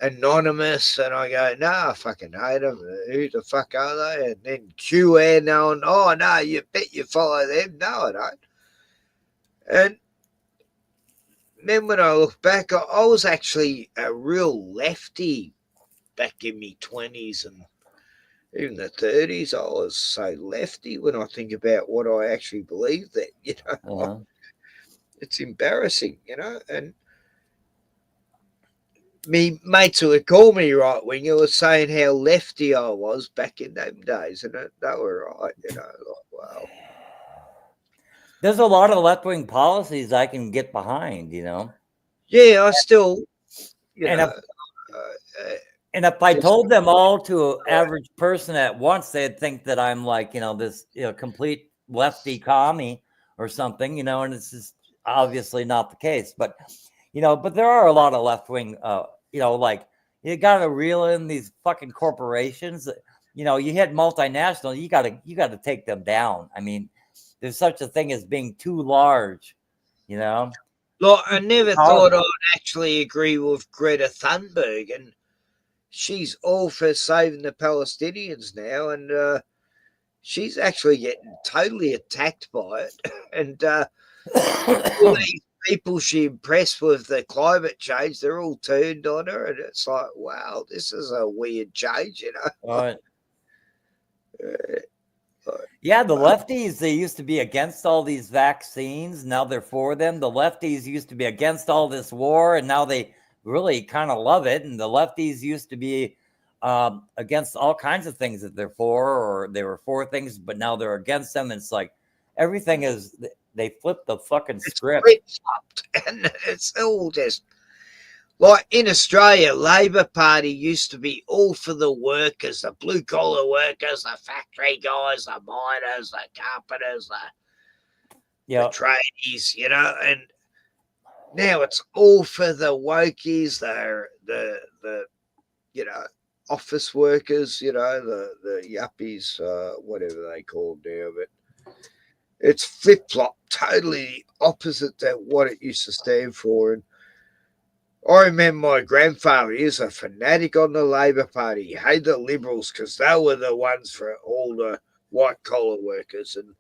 Anonymous. And I go, nah, I fucking hate them. Who the fuck are they? And then QN on, oh, no, you bet you follow them. No, I don't. And then when I look back, I was actually a real lefty back in my 20s and even the 30s. I was so lefty when I think about what I actually believed that, It's embarrassing, and me mates who would call me right winger were saying how lefty I was back in them days, and they were right, wow. There's a lot of left-wing policies I can get behind, Yeah, I still, and if I told them all to an average person at once, they'd think that I'm like, this complete lefty commie or something, and it's just obviously not the case. But but there are a lot of left-wing, like you got to reel in these fucking corporations. You hit multinational, you got to take them down. I mean, there's such a thing as being too large, Like, I never thought I'd actually agree with Greta Thunberg, and she's all for saving the Palestinians now, and she's actually getting totally attacked by it. And all these people she impressed with the climate change, they're all turned on her, and it's like, wow, this is a weird change, Right. Yeah, the lefties, they used to be against all these vaccines. Now they're for them. The lefties used to be against all this war, and now they really kind of love it. And the lefties used to be against all kinds of things that they're for, or they were for things, but now they're against them. And it's like everything is, they flip the fucking script. And it's all just like in Australia, Labor Party used to be all for the workers, the blue collar workers, the factory guys, the miners, the carpenters, the tradies, and now it's all for the wokies, the office workers, the yuppies, whatever they call them now, but it's flip-flop, totally opposite to what it used to stand for. And I remember my grandfather, he was a fanatic on the Labor Party. He hated the Liberals because they were the ones for all the white-collar workers, and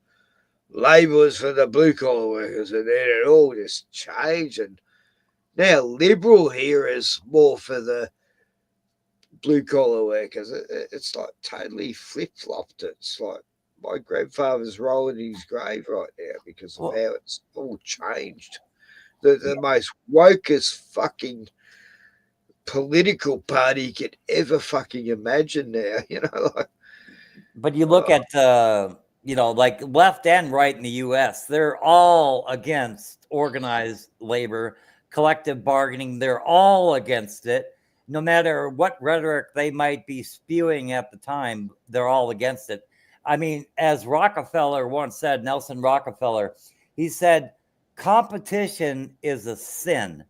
Labor was for the blue-collar workers, and then it all just changed. And now Liberal here is more for the blue-collar workers. It's like totally flip-flopped. It's like my grandfather's rolling in his grave right now because of how it's all changed. The most wokest fucking political party you could ever fucking imagine now, But you look at, like left and right in the U.S., they're all against organized labor, collective bargaining. They're all against it. No matter what rhetoric they might be spewing at the time, they're all against it. I mean, as Rockefeller once said, Nelson Rockefeller, he said, competition is a sin,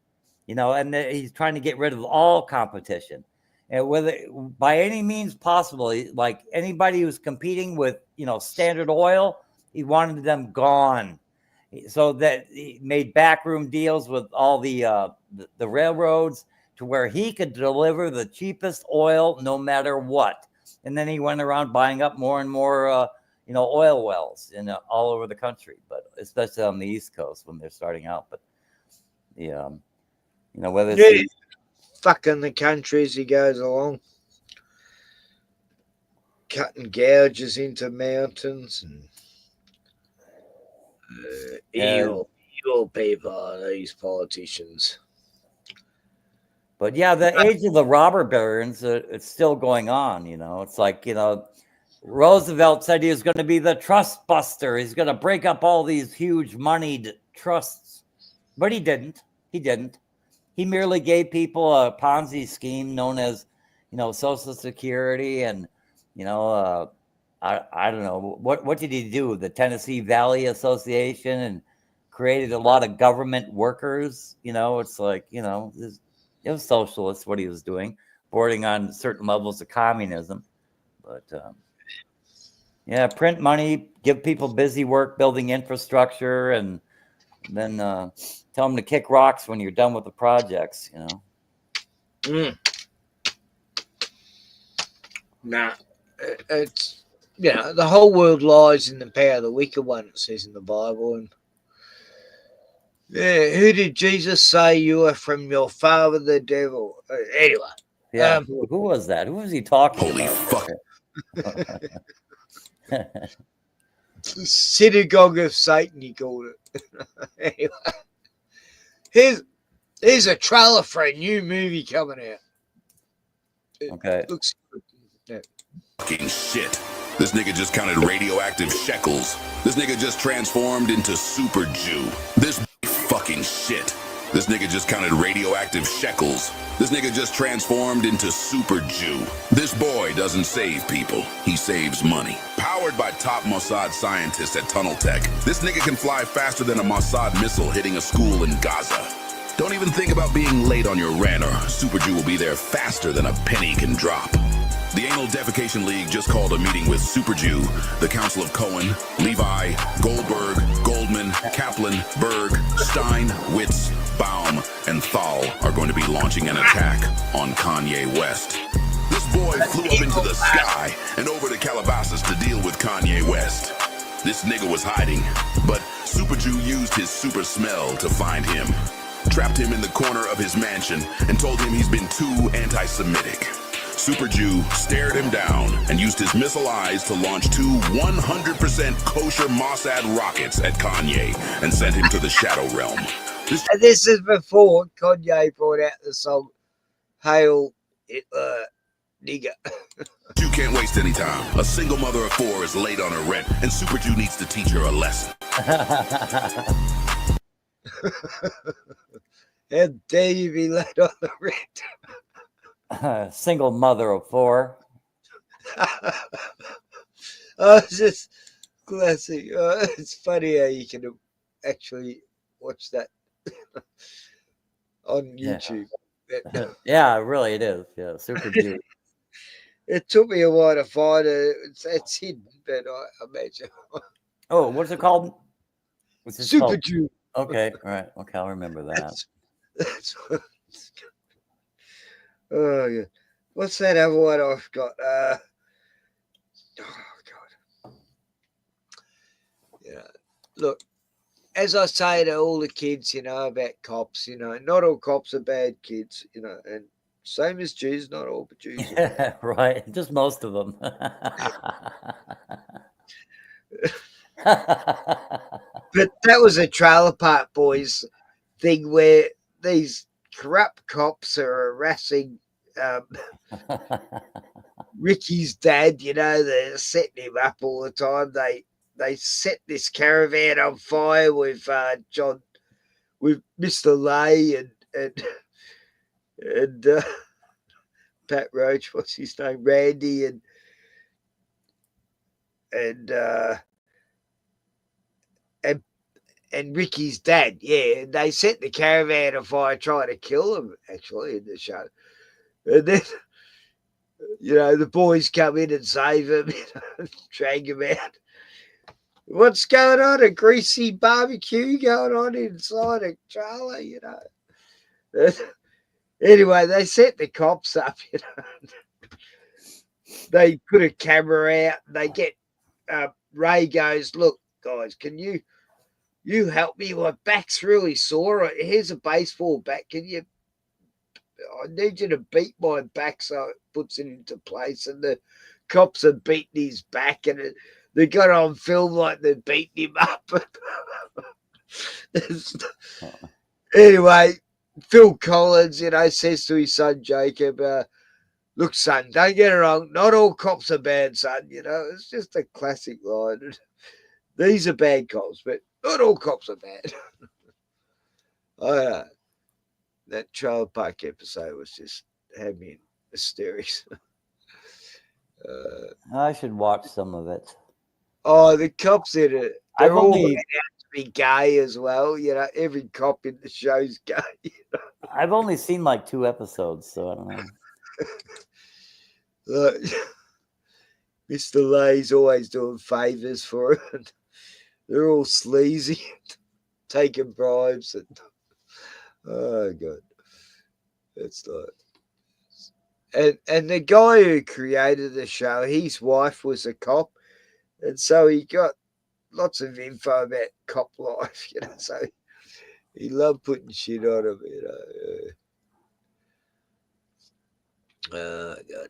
and he's trying to get rid of all competition. And whether by any means possible, like anybody who's competing with, Standard Oil, he wanted them gone. So that he made backroom deals with all the railroads to where he could deliver the cheapest oil no matter what. And then he went around buying up more and more, oil wells all over the country, but especially on the East Coast when they're starting out. But whether it's fucking the country as he goes along, cutting gouges into mountains, and evil people, these politicians. But yeah, the age of the robber barons, it's still going on. It's like, Roosevelt said he was going to be the trust buster. He's going to break up all these huge moneyed trusts, but he didn't. He merely gave people a Ponzi scheme known as, Social Security, and I don't know what did he do? The Tennessee Valley Association, and created a lot of government workers. You know, it's like, you know, it was socialist what he was doing, bordering on certain levels of communism. But yeah, print money, give people busy work building infrastructure, and then tell them to kick rocks when you're done with the projects, you know. Nah, it's, you know, the whole world lies in the power of the wicked one, it says in the Bible. And yeah, who did Jesus say you are from your father, the devil? Anyway. Yeah, who was that? Who was he talking about? Fuck. Synagogue of Satan, he called it. Anyway, here's a trailer for a new movie coming out. Okay. Looks good. Yeah. Fucking shit. This nigga just counted radioactive shekels. This nigga just transformed into Super Jew. This fucking shit. This nigga just counted radioactive shekels. This nigga just transformed into Super Jew. This boy doesn't save people. He saves money. Powered by top Mossad scientists at Tunnel Tech, this nigga can fly faster than a Mossad missile hitting a school in Gaza. Don't even think about being late on your rent, or Super Jew will be there faster than a penny can drop. The Anal Defecation League just called a meeting with Super Jew, the Council of Cohen, Levi, Goldberg, Goldman, Kaplan, Berg, Stein, Witz, Baum, and Thal are going to be launching an attack on Kanye West. This boy flew up into the sky and over to Calabasas to deal with Kanye West. This nigga was hiding, but Super Jew used his super smell to find him, trapped him in the corner of his mansion, and told him he's been too anti-Semitic. Super Jew stared him down and used his missile eyes to launch 2 100% kosher Mossad rockets at Kanye and sent him to the Shadow Realm. This is before Kanye brought out the song Hail Hitler, nigga. You can't waste any time. A single mother of 4 is late on her rent, and Super Jew needs to teach her a lesson. How dare you be late on the rent? Single mother of 4. Oh, it's just classic. It's funny how you can actually watch that on YouTube. Yeah, really, it is. Yeah, Super Jew. It took me a while to find it. It's hidden, but I imagine. Oh, what's it called? What's it Super called? Jew. Okay, all right. Okay, I'll remember that. That's what it's called. Oh yeah. What's that other one I've got? Oh God. Yeah. Look, as I say to all the kids, you know, about cops, you know, not all cops are bad kids, you know, and same as Jews, not all but Jews. Right, just most of them. But that was a Trailer Park Boys thing where these corrupt cops are harassing Ricky's dad. You know, they're setting him up all the time. They set this caravan on fire with Mr. Lay and Pat Roach. What's his name? Randy and Ricky's dad. Yeah, they set the caravan on fire, trying to kill him. Actually, in the show, and then you know the boys come in and save him, you know, drag him out. What's going on? A greasy barbecue going on inside a trailer, you know. Anyway, they set the cops up, you know. They put a camera out. They get Ray goes, look, guys, can you help me? My back's really sore. Here's a baseball bat. I need you to beat my back, so it puts it into place. And the cops are beating his back, and they got on film like they're beating him up. Anyway, Phil Collins, you know, says to his son Jacob, look, son, don't get it wrong. Not all cops are bad, son. You know, it's just a classic line. These are bad cops, but not all cops are bad. That Trailer Park episode was just had me in hysterics. I should watch some of it. Oh, the cops in it. They're all out to be gay as well. You know, every cop in the show's gay. You know? I've only seen like 2 episodes, so I don't know. Look, Mr. Lay's always doing favors for it. They're all sleazy, taking bribes, and oh god, it's like, and the guy who created the show, his wife was a cop, and so he got lots of info about cop life, you know. So he loved putting shit on him, you know. God.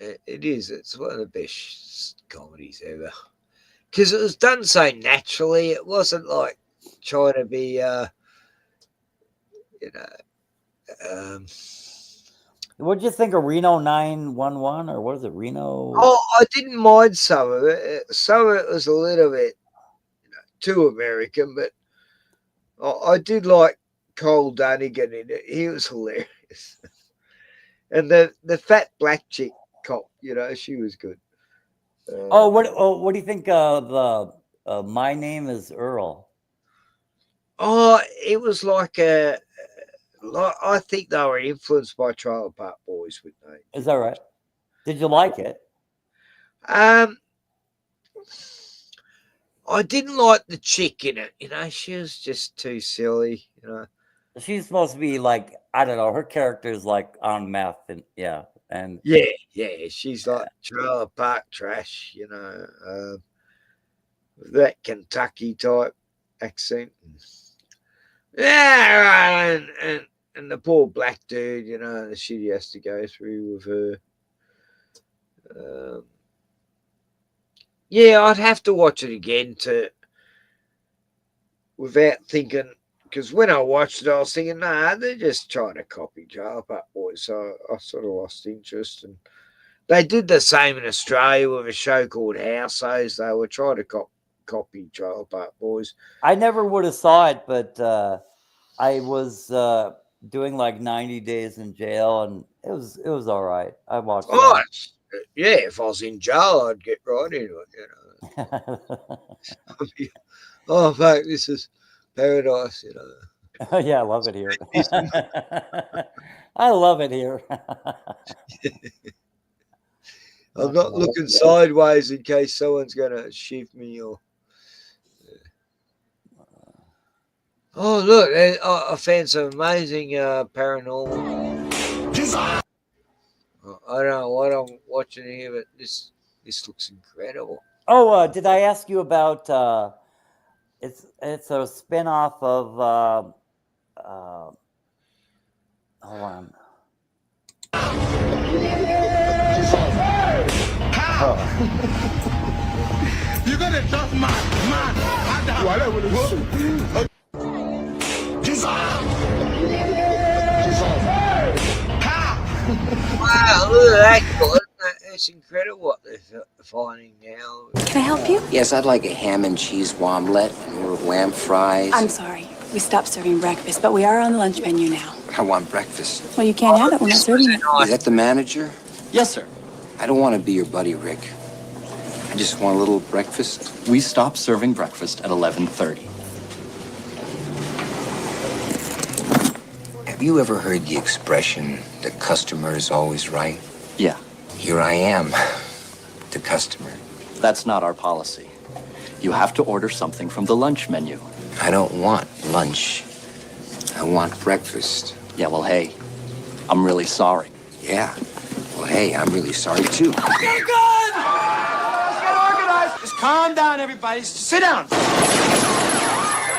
It is. It's one of the best comedies ever. Because it was done so naturally. It wasn't like trying to be, you know. What'd you think of Reno 911, or what is it, Reno? Oh, I didn't mind some of it. Some of it was a little bit, you know, too American, but I did like Cole Dunnigan in it. He was hilarious. And the fat black chick cop, you know, she was good. What do you think of the My Name is Earl? Oh, it was like I think they were influenced by Trailer Park Boys, with me. Is that right? Did you like it? I didn't like the chick in it. You know, she was just too silly. You know, She's supposed to be like, I don't know. Her character is like on meth, and yeah, she's like Trailer Park trash. You know, that Kentucky type accent. Yeah, and the poor black dude, you know, the shit he has to go through with her. Yeah, I'd have to watch it again without thinking, because when I watched it, I was thinking, nah, they're just trying to copy Trailer Park Boys. So I sort of lost interest. And they did the same in Australia with a show called Houseos. They were trying to copy Trailer Park Boys. I never would have saw it, but I was doing like 90 days in jail, and it was all right. I watched it. Yeah, if I was in jail, I'd get right into it, you know. Oh, fuck, this is paradise, you know. Yeah, I love it here. I love it here. I'm not looking sideways in case someone's going to shift me or... Oh, look, I found some amazing paranormal. I don't know what I'm watching here, but this looks incredible. Oh, did I ask you about it's a spin-off of hold on. You're gonna drop my Wow, look at that, God. It's incredible what they're finding now. Can I help you? Yes, I'd like a ham and cheese omelet and order lamb fries. I'm sorry. We stopped serving breakfast, but we are on the lunch menu now. I want breakfast. Well, you can't have it. We're not serving it. Is that the manager? Yes, sir. I don't want to be your buddy, Rick. I just want a little breakfast. We stopped serving breakfast at 11:30. Have you ever heard the expression, the customer is always right? Yeah. Here I am, the customer. That's not our policy. You have to order something from the lunch menu. I don't want lunch. I want breakfast. Yeah, well, hey, I'm really sorry. Yeah. Well, hey, I'm really sorry, too. Get a gun! Let's get organized. Just calm down, everybody. Just sit down.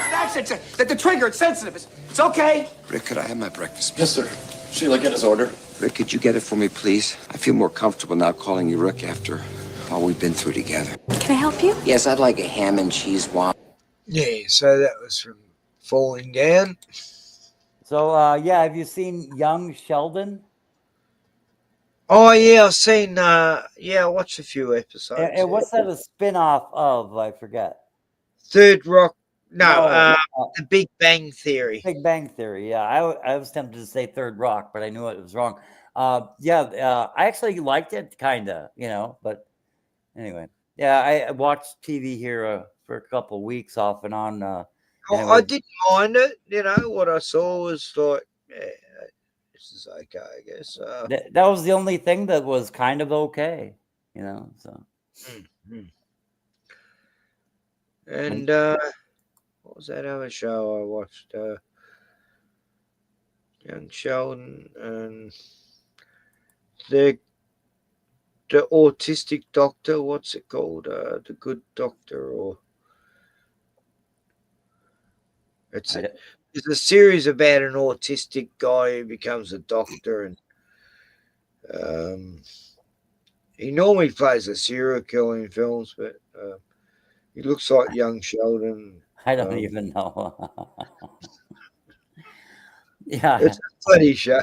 That's it. The trigger, it's sensitive. It's okay. Rick, could I have my breakfast? Yes, sir. Sheila, get his order. Rick, could you get it for me, please? I feel more comfortable now calling you Rick after all we've been through together. Can I help you? Yes, I'd like a ham and cheese omelet. Yeah, so that was from Falling Down. So, yeah, have you seen Young Sheldon? Oh, yeah, I've seen, I watched a few episodes. And what's that a spin-off of? I forget. Third Rock. No, The Big Bang Theory. Big Bang Theory, yeah. I was tempted to say Third Rock, but I knew it was wrong. I actually liked it, kind of, you know, but anyway. Yeah, I watched TV here for a couple of weeks off and on. I didn't mind it. You know, what I saw was like, yeah, this is okay, I guess. That was the only thing that was kind of okay, you know. So, and what was that other show I watched? Young Sheldon and the autistic doctor. What's it called? The Good Doctor, or it's a series about an autistic guy who becomes a doctor, and he normally plays a serial killer in films, but he looks like young Sheldon. I don't even know. Yeah, it's a funny show.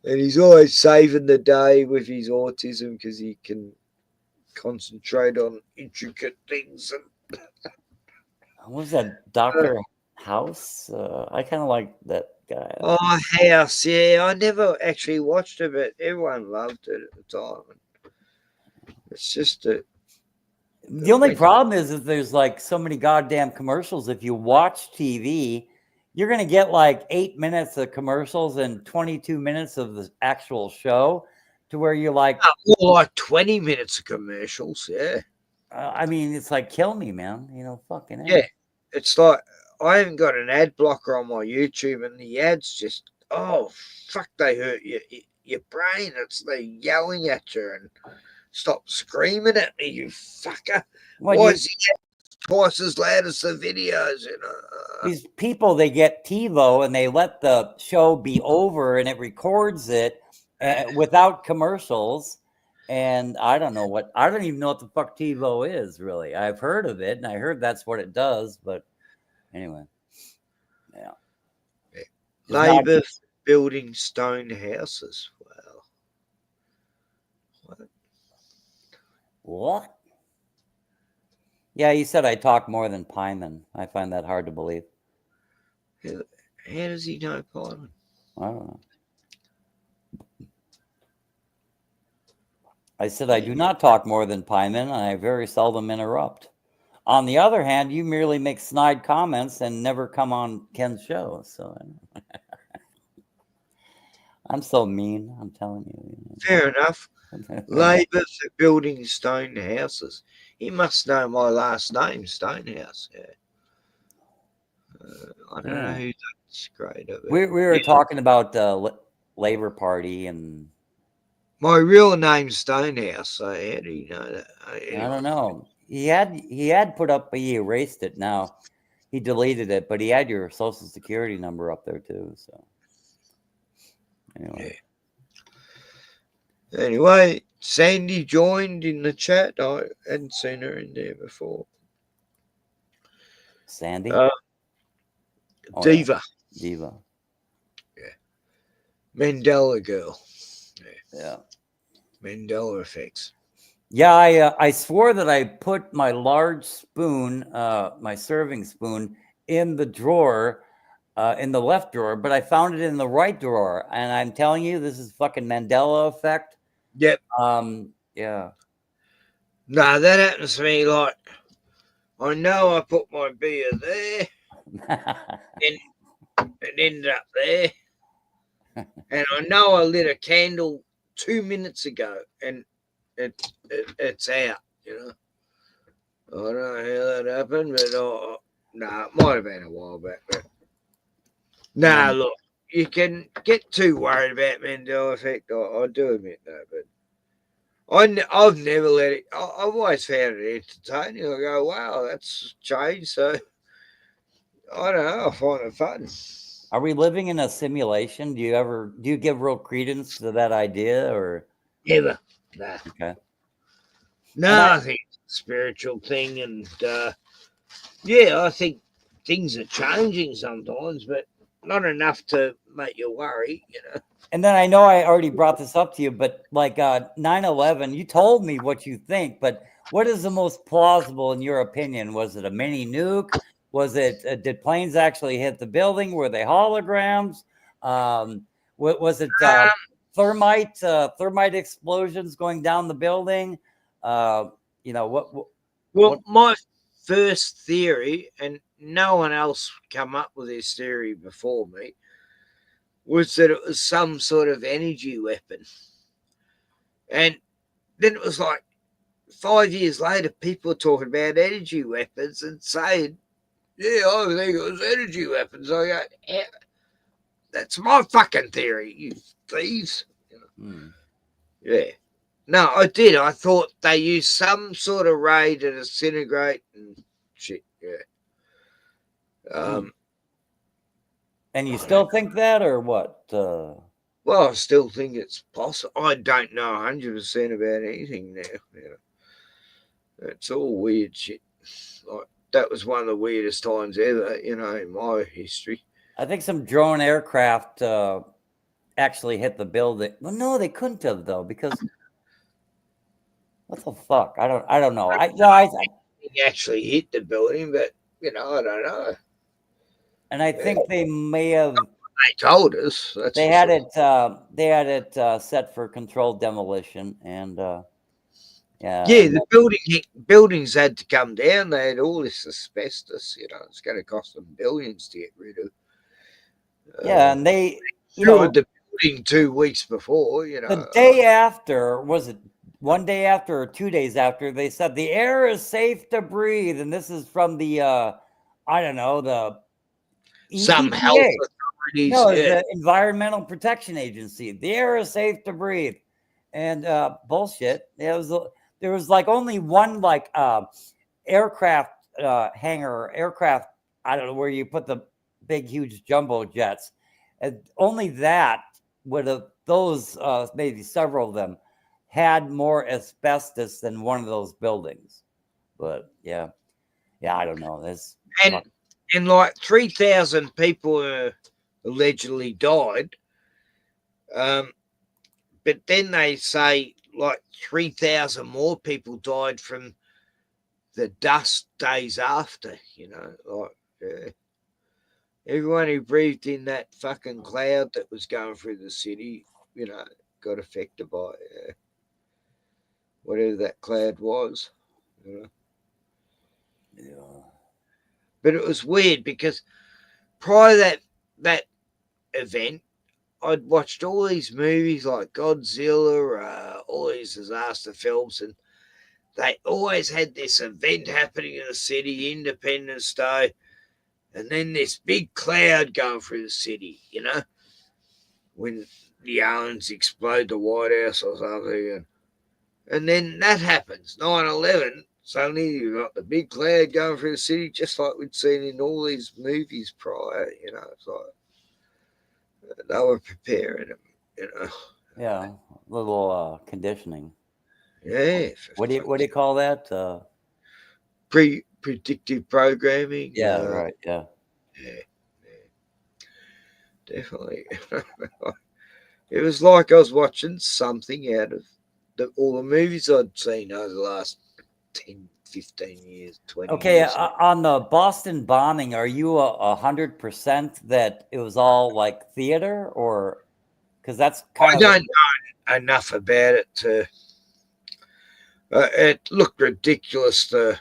And he's always saving the day with his autism because he can concentrate on intricate things. And what was that, Dr. House? I kind of like that guy. Oh, House, yeah. I never actually watched it, but everyone loved it at the time. It's just the only problem is that there's like so many goddamn commercials. If you watch TV, you're going to get like 8 minutes of commercials and 22 minutes of the actual show, to where you're like, more like 20 minutes of commercials. Yeah. I mean, it's like, kill me, man. You know, fucking hell. Yeah. It's like, I haven't got an ad blocker on my YouTube, and the ads just, oh, fuck, they hurt your brain. They're yelling at you, and stop screaming at me, you fucker. Why is he twice as loud as the videos? You know? These people, they get TiVo and they let the show be over and it records it without commercials. And I don't even know what the fuck TiVo is, really. I've heard of it, and I heard that's what it does, but anyway. Yeah. Labour building stone houses. Wow. What? Yeah, you said I talk more than Pyman. I find that hard to believe. How does he know Pyman? I don't know. I said I do not talk more than Pyman, and I very seldom interrupt. On the other hand, you merely make snide comments and never come on Ken's show. So I'm so mean, I'm telling you. Fair enough. Labour for building stone houses. He must know my last name, Stonehouse. Yeah. I don't know who that's great of it. We were talking about Labour Party, and my real name's Stonehouse. So how do you know that? Anyway. I don't know. He had put up, but he erased it. Now he deleted it, but he had your social security number up there too. So anyway. Yeah. Anyway, Sandy joined in the chat. I hadn't seen her in there before. Sandy? Diva. Diva. Yeah. Mandela girl. Yeah. Mandela effects. Yeah, I swore that I put my large spoon, my serving spoon, in the drawer, in the left drawer, but I found it in the right drawer. And I'm telling you, this is fucking Mandela effect. Yep. Yeah. No, that happens to me. Like, I know I put my beer there, and it ended up there, and I know I lit a candle 2 minutes ago, and it's out. You know, I don't know how that happened, but no, it might have been a while back. But look, you can get too worried about Mandela effect. I do admit that, but I've never let it. I've always found it entertaining. I go, wow, that's changed. So I don't know. I find it fun. Are we living in a simulation? Do you give real credence to that idea, or never? Nah. Okay. No, I think it's a spiritual thing, and yeah, I think things are changing sometimes, but not enough to make you worry, you know. And then I know I already brought this up to you, but like 9/11, you told me what you think, but what is the most plausible in your opinion? Was it a mini nuke? Was it, did planes actually hit the building? Were they holograms? Was it thermite explosions going down the building? You know, Well, my first theory, and no one else come up with this theory before me, was that it was some sort of energy weapon. And then it was like 5 years later, people were talking about energy weapons and saying, yeah, I think it was energy weapons. I go, yeah, that's my fucking theory, you thieves. Yeah. No, I did. I thought they used some sort of ray to disintegrate and shit. Yeah. And you still think that, or what? Well, I still think it's possible. I don't know 100% about anything now. Yeah. It's all weird shit. Like, that was one of the weirdest times ever, in my history. I think some drone aircraft actually hit the building. Well, no, they couldn't have though, because what the fuck? I don't know. I he actually hit the building, but I don't know. And I think they may have. They told us. They had it set for controlled demolition, and yeah. Yeah, the buildings had to come down. They had all this asbestos. It's going to cost them billions to get rid of. Yeah, and they the building 2 weeks before. The day after, was it 1 day after or 2 days after? They said the air is safe to breathe, and this is from the I don't know, the some EPA. health authorities. No, the Environmental Protection Agency. The air is safe to breathe, and bullshit. There was like only one aircraft hangar, aircraft. I don't know where you put the big, huge jumbo jets, and only that would have those maybe several of them had more asbestos than one of those buildings. But yeah, I don't know. And like 3,000 people allegedly died. But then they say like 3,000 more people died from the dust days after, everyone who breathed in that fucking cloud that was going through the city, got affected by whatever that cloud was. Yeah. But it was weird because prior to that event, I'd watched all these movies like Godzilla, all these disaster films, and they always had this event happening in the city, Independence Day, and then this big cloud going through the city, when the aliens explode the White House or something. And then that happens, 9/11. Suddenly you've got the big cloud going through the city, just like we'd seen in all these movies prior. It's like they were preparing them. Yeah, a little conditioning. Yeah. What do you call that? Predictive programming. Yeah, right. Yeah. Definitely. It was like I was watching something out of all the movies I'd seen over the last 10, 15 years, 20 okay, years. On the Boston bombing, are you 100% that it was all like theater, or because that's kind I don't know enough about it to. It looked ridiculous. The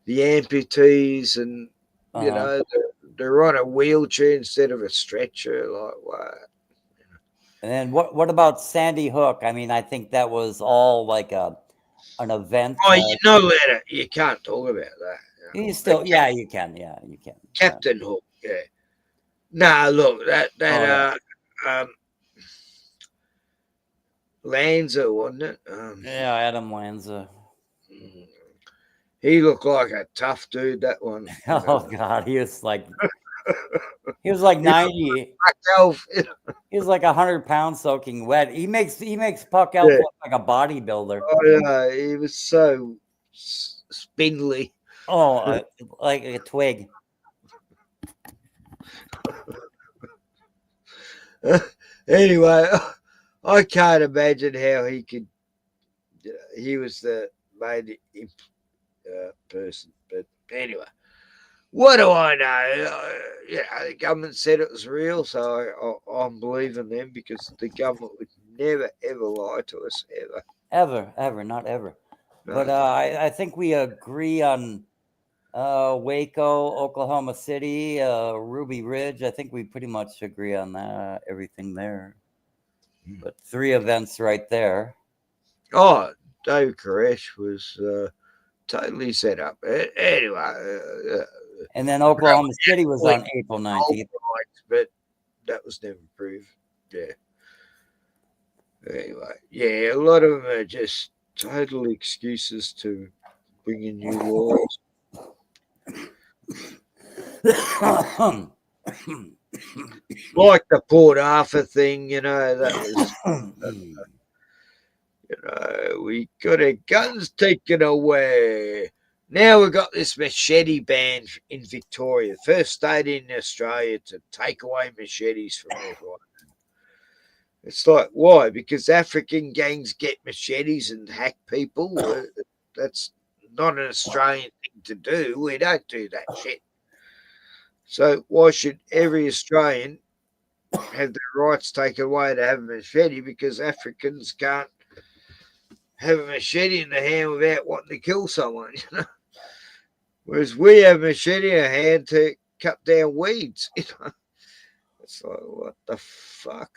amputees, and they're on a wheelchair instead of a stretcher. Like what? And then what about Sandy Hook? I mean, I think that was all like an event. Oh, you can't talk about that. You still, yeah, you can. Yeah, you can. Captain Hook, yeah. No, look, Lanza, wasn't it? Yeah, Adam Lanza. He looked like a tough dude, that one. Oh God, he was like 90. He was like 100 pounds soaking wet. He makes Puck Elf look like a bodybuilder. Oh yeah, he was so spindly. Oh, like a twig. Anyway, I can't imagine how he could. He was the main person, but anyway, what do I know? The government said it was real, so I'm believing them because the government would never ever lie to us ever. Ever, not ever. But I think we agree on Waco, Oklahoma City, Ruby Ridge. I think we pretty much agree on that, everything there. But 3 events right there. Oh, Dave Koresh was totally set up. Anyway. And then Oklahoma City was on April 19th. But that was never proved. Yeah. Anyway, yeah, a lot of them are just total excuses to bring in new laws. Like the Port Arthur thing, that was, we got our guns taken away. Now we've got this machete ban in Victoria, first state in Australia to take away machetes from everyone. It's like, why? Because African gangs get machetes and hack people? That's not an Australian thing to do. We don't do that shit. So why should every Australian have their rights taken away to have a machete? Because Africans can't have a machete in the hand without wanting to kill someone, Whereas we have a machete in our hand to cut down weeds, It's like, what the fuck?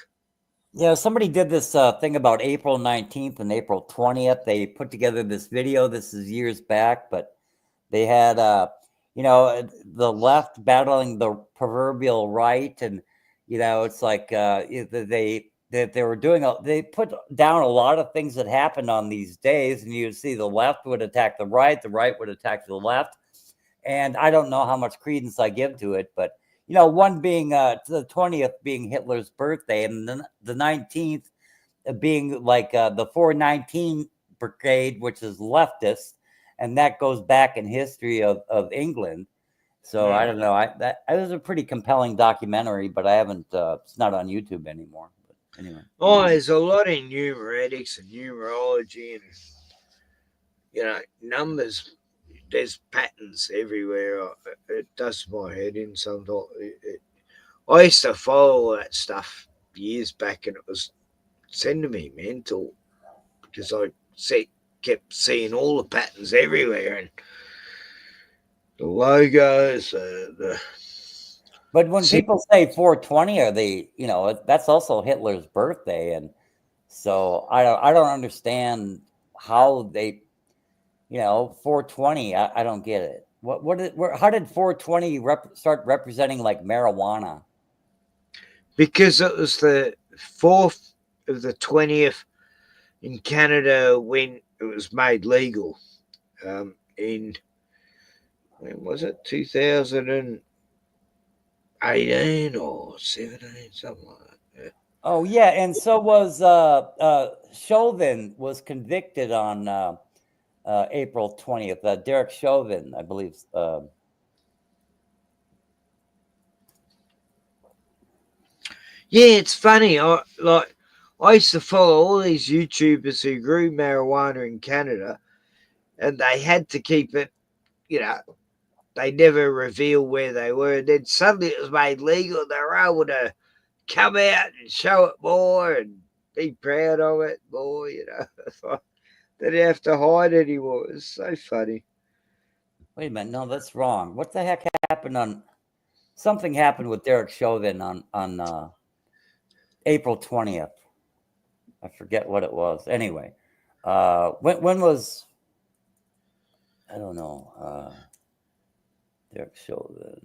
Yeah, somebody did this thing about April 19th and April 20th. They put together this video. This is years back, but they had, the left battling the proverbial right. And, it's like they were doing, they put down a lot of things that happened on these days. And you'd see the left would attack the right would attack the left. And I don't know how much credence I give to it, but one being the 20th being Hitler's birthday, and then the 19th being like the 419 Brigade, which is leftist, and that goes back in history of England. So I don't know. That was a pretty compelling documentary, but I haven't. It's not on YouTube anymore. But anyway. Oh, there's a lot in numeretics and numerology, and numbers. There's patterns everywhere. It does my head in sometimes. I used to follow that stuff years back, and it was sending me mental because I kept seeing all the patterns everywhere and the logos. But when people say 420, are they? That's also Hitler's birthday, and so I don't understand how they. 420. I don't get it. How did 420 start representing like marijuana? Because it was the 4th of the 20th in Canada when it was made legal. In when was it? 2018 or 17, something like that. Yeah. Oh yeah, and so was Chauvin was convicted on. April 20th, Derek Chauvin, I believe. Yeah, it's funny. I used to follow all these YouTubers who grew marijuana in Canada, and they had to keep it. They never reveal where they were. And then suddenly it was made legal. They were able to come out and show it more and be proud of it more. They didn't have to hide anymore. It was so funny. Wait a minute. No, that's wrong. What the heck happened something happened with Derek Chauvin on April 20th. I forget what it was. Anyway, when was, I don't know, Derek Chauvin.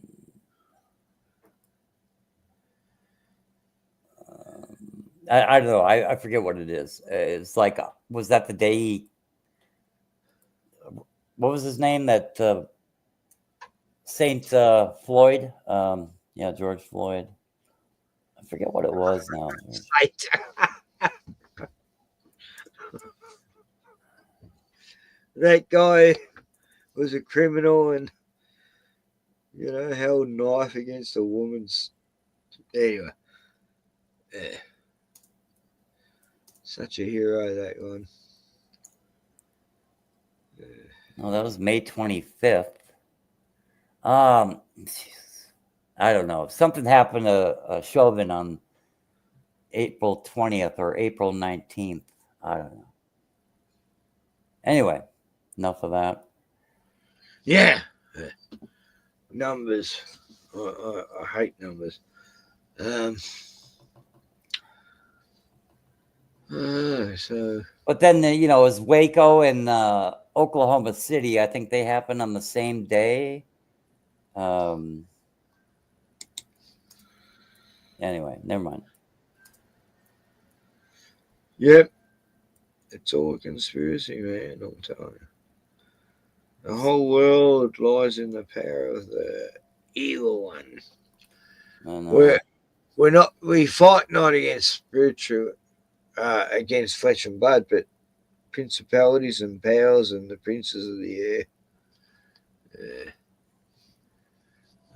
I don't know. I forget what it is. It's like, was that the day what was his name? That Saint Floyd? George Floyd. I forget what it was now. That guy was a criminal and, held a knife against a woman's. Anyway. Yeah. Such a hero, that one. No, that was May 25th. I don't know. Something happened to Chauvin on April 20th or April 19th. I don't know. Anyway, Enough of that. Yeah. Numbers. I hate numbers. So. But then, you know, as Waco and Oklahoma City, I think they happen on the same day. Anyway, never mind. Yep. It's all a conspiracy, man, I'm telling you. The whole world lies in the power of the evil one. We fight not against spiritual, against flesh and blood, but principalities and powers and the princes of the air.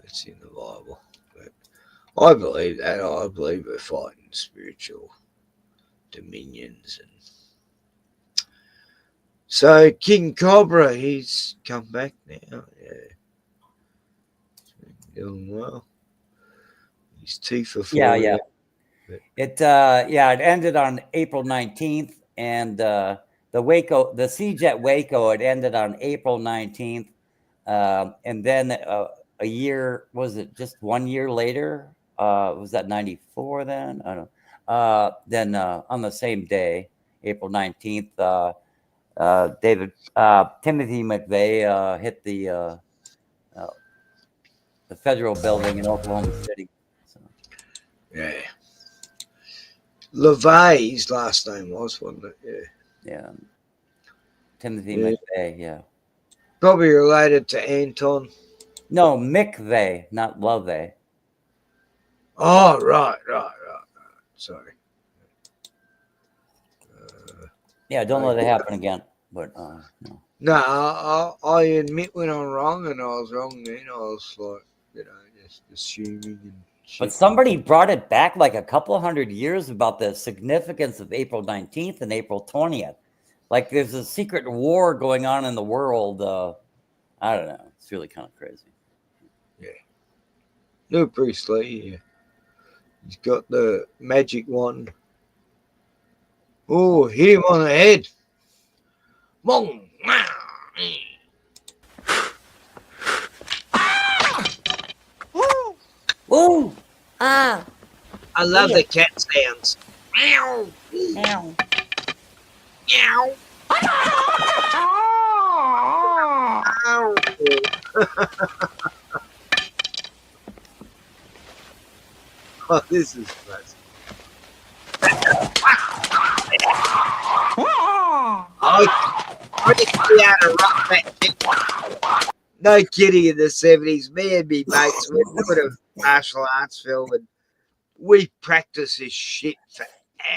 That's in the Bible. But I believe that. I believe we're fighting spiritual dominions. And so King Cobra, he's come back now. Yeah. Doing well. His teeth are falling out. It ended on April 19th, and the siege at Waco, it ended on April 19th, and then a year, was it just 1 year later? Was that 94 then? I don't know. Then on the same day, April 19th, Timothy McVeigh hit the federal building in Oklahoma City. So. Yeah. LaVey's last name was, wasn't it? Yeah. Yeah. Timothy McVeigh, yeah. Probably related to Anton. No, McVeigh, not LaVey. Oh, right. Sorry. Yeah, don't let it happen again. But no. No, I admit when I'm wrong, and I was wrong then. I was like, just assuming and shit. But somebody brought it back like a couple hundred years about the significance of April 19th and April 20th. Like there's a secret war going on in the world. I don't know. It's really kind of crazy. Yeah. No, Bruce Lee, yeah. He's got the magic wand. Oh, hit him on the head. Boom. Ooh. I love the cat sounds. Meow. Meow. Meow. Oh, this is fun. No kidding, in the 70s, me and me mates, we put a martial arts film and we practiced this shit for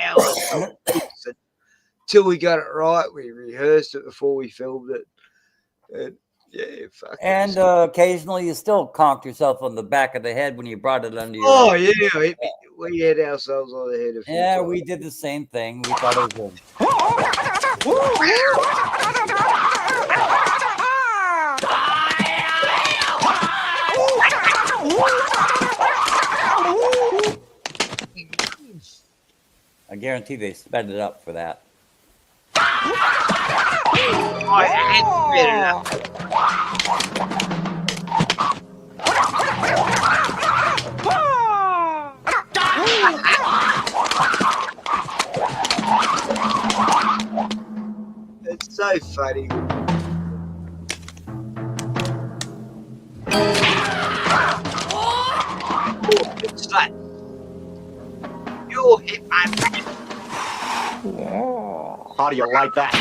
hours until we got it right. We rehearsed it before we filmed it. And yeah, fuck. And occasionally you still conked yourself on the back of the head when you brought it under your. Oh, yeah. We hit ourselves on the head a few times. We did the same thing. We thought it was I guarantee they sped it up for that. I had sped it up. It's so funny. It's like you hit my back. How do you like that?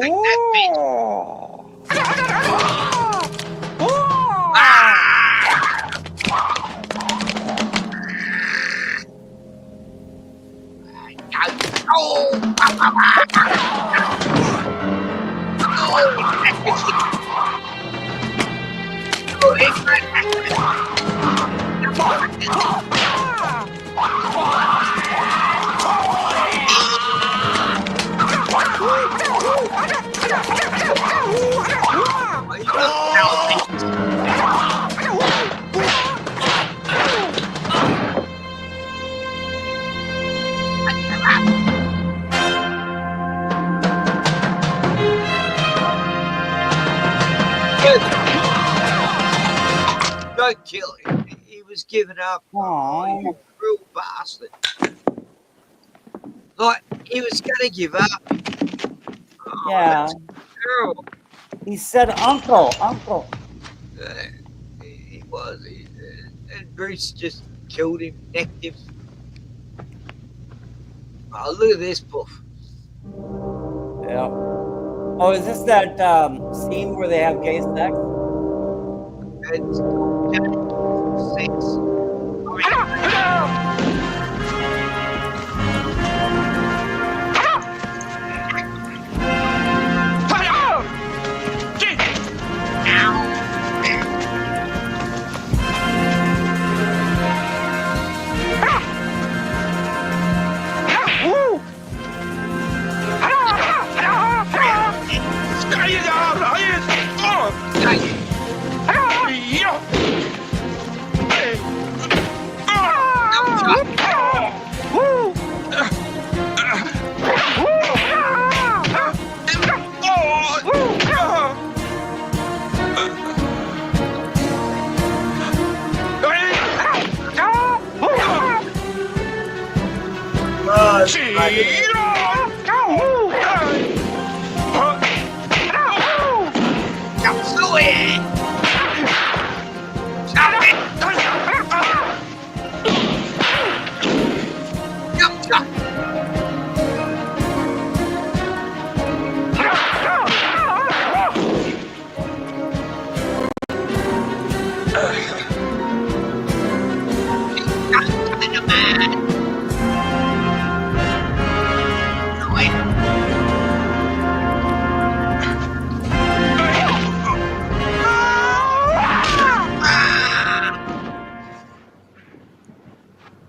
Take that, bitch. Don't kill him. He was giving up. Oh, you real bastard. Like, he was going to give up. Oh, Yeah. Terrible. He said, "Uncle, uncle." He was. And Bruce just killed him, necked him. Oh, look at this, Puff. Yeah. Oh, is this that scene where they have gay sex? It's sex.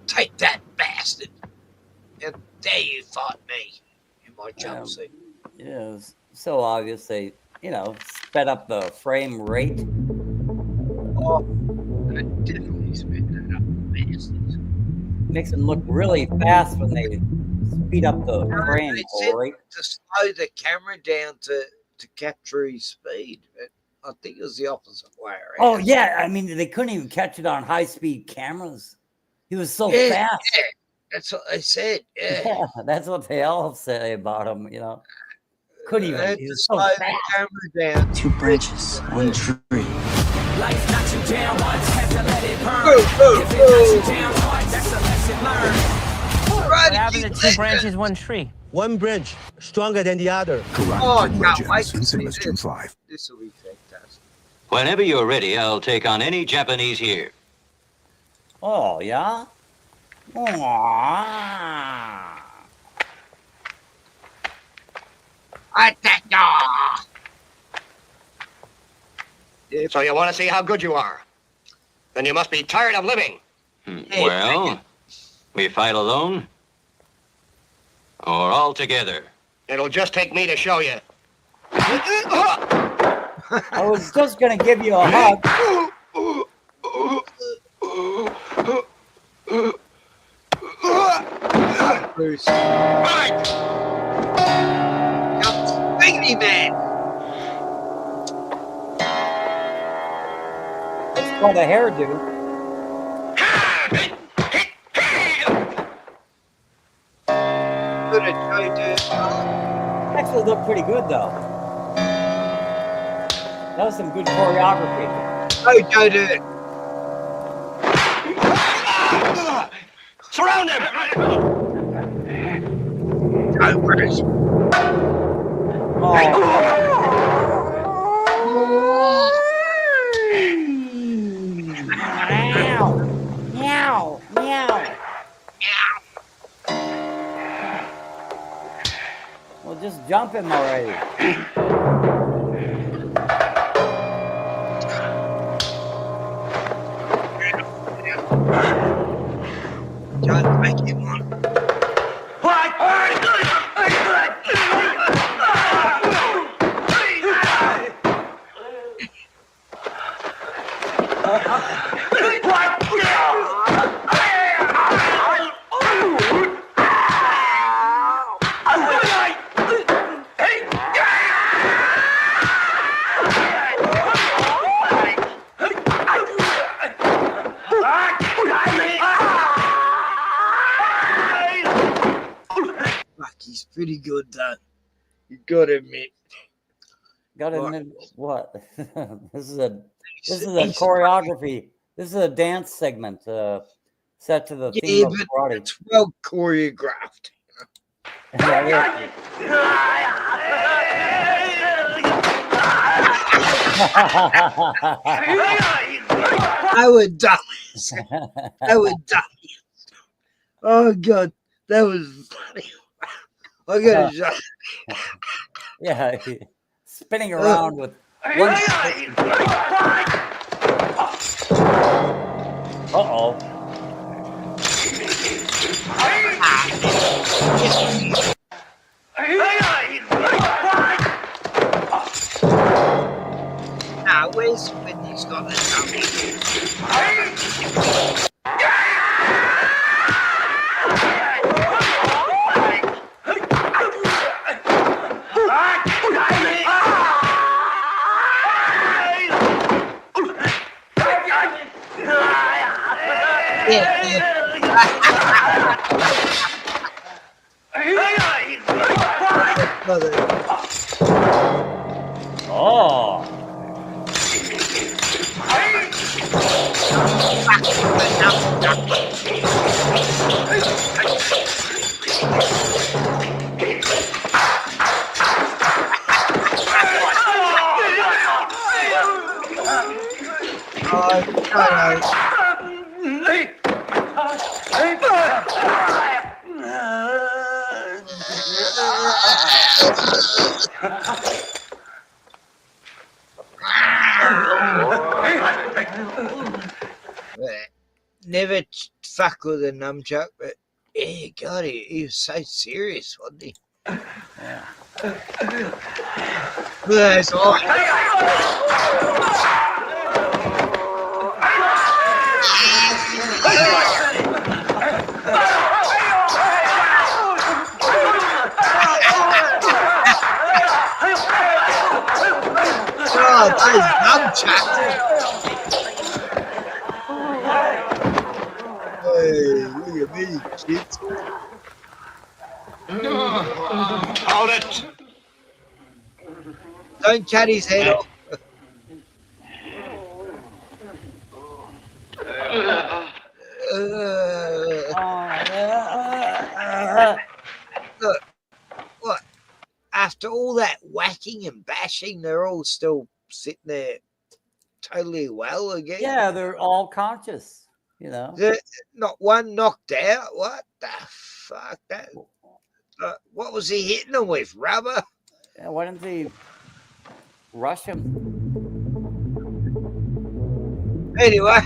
Take that, bastard! How dare you fight me in my jumpsuit? Yeah, it was so obvious they, sped up the frame rate. Oh, that definitely sped that up, bastards. Makes them look really fast when they speed up the frame rate. To slow the camera down to capture his speed. I think it was the opposite way around. Oh, yeah. I mean, they couldn't even catch it on high-speed cameras. He was so fast. Yeah. That's what they said. Yeah. That's what they all say about him, Couldn't even. He was so slow fast. the camera down. 2 branches, 1 tree. Life knocks you down once, have to let it burn. If it knocks you down hard, that's a lesson learned. What happened to 2 branches, 1 tree? 1 branch stronger than the other. Oh, can't wait to see this. This will be fantastic. Whenever you're ready, I'll take on any Japanese here. Oh, yeah? So you want to see how good you are? Then you must be tired of living. Well, we fight alone or all together. It'll just take me to show you. I was just going to give you a hug. Bruce. Dignity man. It's called a hairdo. Good at Actually looked pretty good, though. That was some good choreography. Oh, Joe, do it. Surround him! Go, Bruce. Meow, meow. Well, just jump him already. John, make him one. pretty good though. You got to admit. Got to admit what? This is a choreography. This is a dance segment set to the theme of karate. It's well choreographed. I would die. I would die. Oh God, that was funny. I got a shot. Yeah, spinning around with one. Uh-oh. Now, where's when he's got the Oh. Never fuck with a nunchuck, but yeah, God, he was so serious, wasn't he? Yeah. That's all. Oh, those nunchucks. Hey, look at me, kids. Hold it. Don't cut his head off. Look, what? After all that whacking and bashing, they're all still sitting there totally well again. Yeah, they're all conscious, you know. They're not one knocked out. What the fuck? That. What was he hitting them with? Rubber? Yeah, why didn't they rush him? Anyway,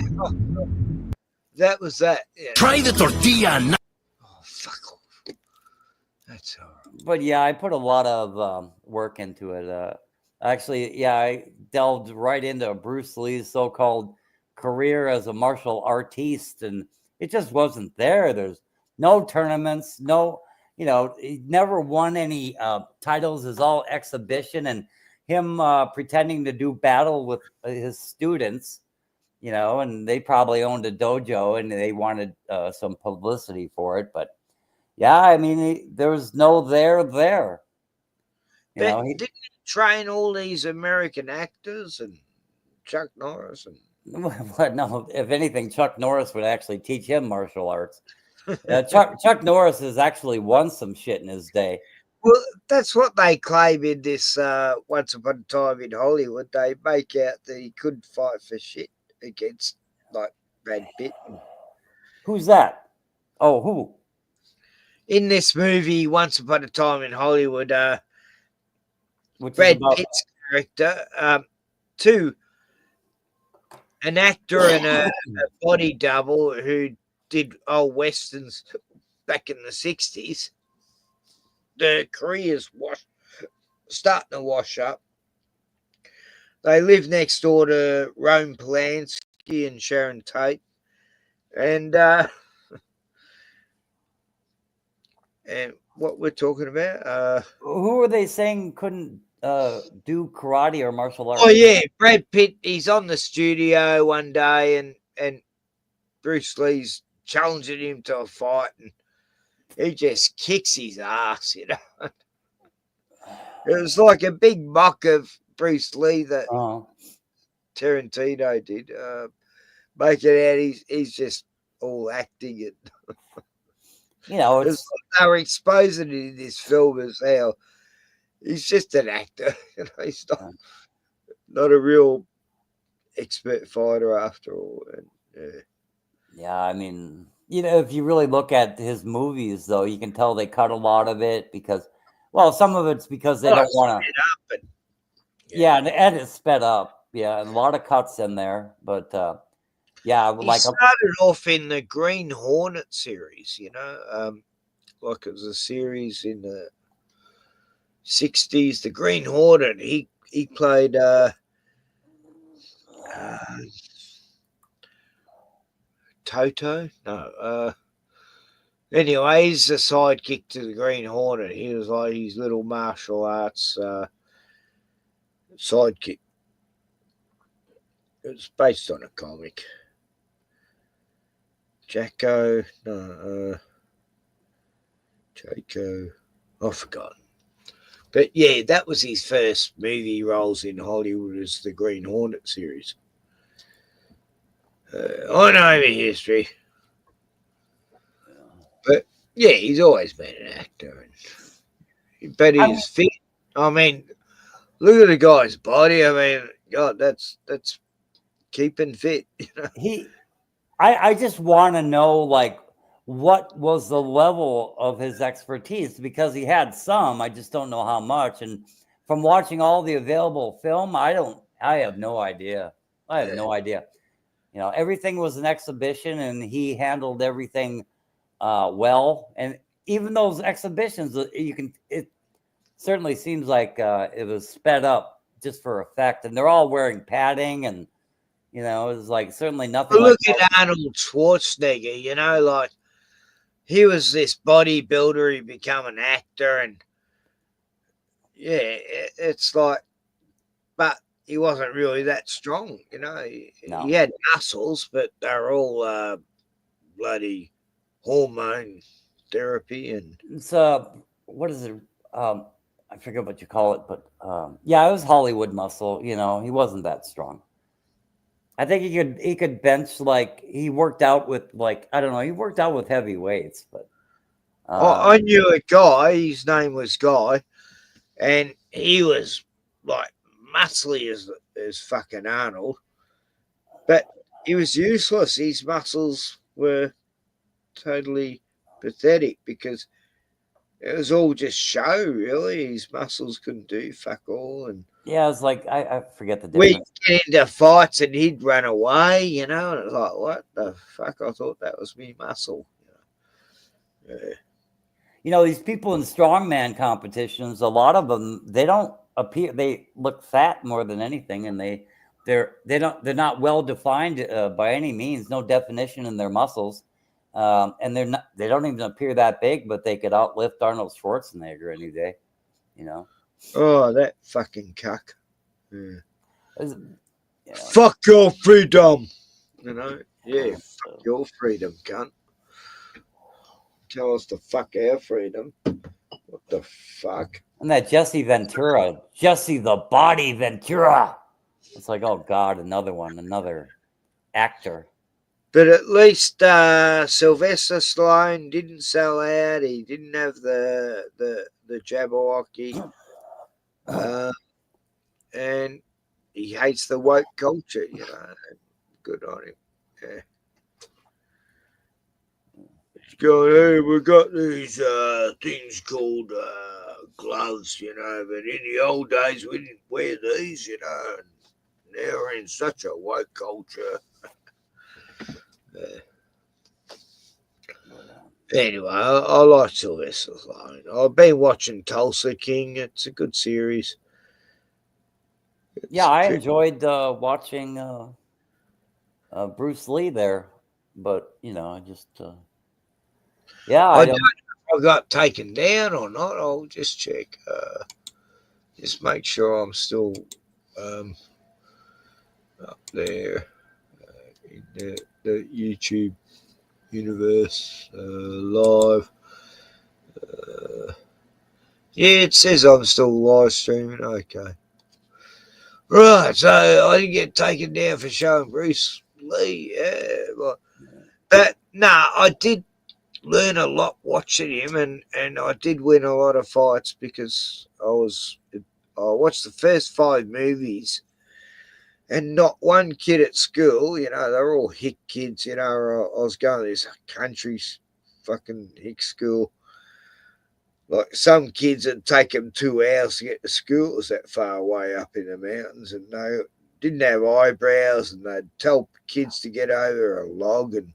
that was that. Yeah. Try the tortilla now. Oh, fuck off. That's all right. But yeah, I put a lot of work into it. Actually, yeah, I delved right into Bruce Lee's so-called career as a martial artiste, and it just wasn't there. There's no tournaments, no, you know, he never won any titles. It's all exhibition and him pretending to do battle with his students, you know, and they probably owned a dojo and they wanted some publicity for it. But yeah, I mean, there was no there. You know, he didn't train all these American actors and Chuck Norris and. What? No, if anything, Chuck Norris would actually teach him martial arts. Chuck Norris has actually won some shit in his day. Well, that's what they claim in this Once Upon a Time in Hollywood. They make out that he couldn't fight for shit against like Brad Pitt. Who's that? Oh, who? In this movie, Once Upon a Time in Hollywood, Which Brad Pitt's character, an actor and a body double who did old westerns back in the 60s. Their careers starting to wash up. They live next door to Roman Polanski and Sharon Tate. And what we're talking about. Who are they saying couldn't do karate or martial arts? Oh yeah, Brad Pitt. He's on the studio one day, and Bruce Lee's challenging him to a fight, and he just kicks his ass, you know. It was like a big mock of Bruce Lee that Tarantino did. Make it out he's just all acting it. You know, it's like they were exposing it in this film as how he's just an actor. You know, he's not a real expert fighter after all. And, yeah, I mean, you know, if you really look at his movies, though, you can tell they cut a lot of it because, well, some of it's because they don't want to. Yeah, and it's sped up. Yeah, and a lot of cuts in there, but yeah, he like started off in the Green Hornet series, you know, like it was a series in the 60s. The Green Hornet. He played Toto. No. Anyway, he's a sidekick to the Green Hornet. He was like his little martial arts sidekick. It's based on a comic. Jacko, no, Jaco, I forgot. But yeah, that was his first movie roles in Hollywood, as the Green Hornet series. I know the history. But yeah, he's always been an actor. But he's fit. I mean, look at the guy's body. I mean, God, that's keeping fit. You know? I just want to know, like, what was the level of his expertise, because he had some. I just don't know how much. And from watching all the available film, I have no idea. I have no idea. You know, everything was an exhibition, and he handled everything well. And even those exhibitions, it certainly seems like it was sped up just for effect. And they're all wearing padding, and you know, it was like certainly nothing. But look at Arnold Schwarzenegger. You know, like he was this bodybuilder. He became an actor, and yeah, it's like, but he wasn't really that strong. You know, he had muscles, but they're all bloody hormone therapy. And it's what is it? I forget what you call it, but yeah, it was Hollywood muscle. You know, he wasn't that strong. I think he could bench, like, he worked out with, like, I don't know, he worked out with heavy weights, but I knew a guy, his name was Guy, and he was like muscly as fucking Arnold, but he was useless. His muscles were totally pathetic because it was all just show, really. His muscles couldn't do fuck all. And yeah, it's like I forget the difference. We'd get into fights and he'd run away, you know, and it was like, what the fuck? I thought that was me muscle. You know? Yeah. You know, these people in strongman competitions, a lot of them, they don't appear, they look fat more than anything, and they're not well defined by any means, no definition in their muscles. And they don't even appear that big, but they could outlift Arnold Schwarzenegger any day, you know. Oh, that fucking cuck. Yeah. Fuck your freedom. You know? Yeah, fuck your freedom, cunt. Tell us to fuck our freedom. What the fuck? And that Jesse Ventura, Jesse the Body Ventura. It's like, oh God, another actor. But at least Sylvester Stallone didn't sell out. He didn't have the Jabberwocky. And he hates the woke culture, you know. Good on him. Yeah. He's going, hey, we got these things called gloves, you know, but in the old days we didn't wear these, you know. And now we're in such a woke culture. Anyway, I like Sylvester Stallone. I've been watching Tulsa King. It's a good series. Yeah, I enjoyed watching Bruce Lee there, but you know, I just I don't know if I got taken down or not. I'll just check. Just make sure I'm still up there in the YouTube universe live. Yeah, it says I'm still live streaming. Okay. Right, so I didn't get taken down for showing Bruce Lee. Yeah, but I did learn a lot watching him, and I did win a lot of fights because I watched the first 5 movies, and not one kid at school, they're all hick kids, I was going to this country fucking hick school. Like some kids would take them 2 hours to get to school. It was that far away up in the mountains, and they didn't have eyebrows, and they'd tell kids to get over a log. And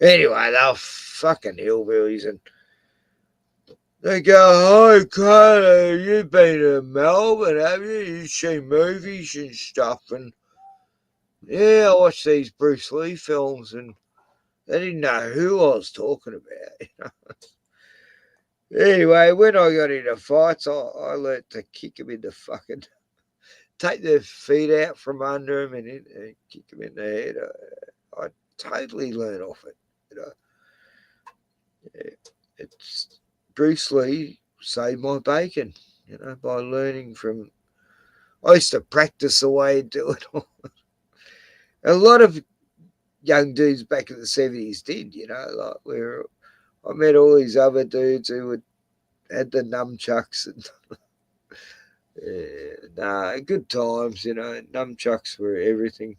anyway, they were fucking hillbillies, and they go, "Oh, Carter, you've been to Melbourne, have you? You've seen movies and stuff." And yeah, I watched these Bruce Lee films, and they didn't know who I was talking about. Anyway, when I got into fights, I learned to kick them in the fucking, take their feet out from under them and kick them in the head. I totally learned off it. It's Bruce Lee saved my bacon, by learning from. I used to practice the way to do it all. A lot of young dudes back in the 70s did, like I met all these other dudes who had the nunchucks and good times, nunchucks were everything.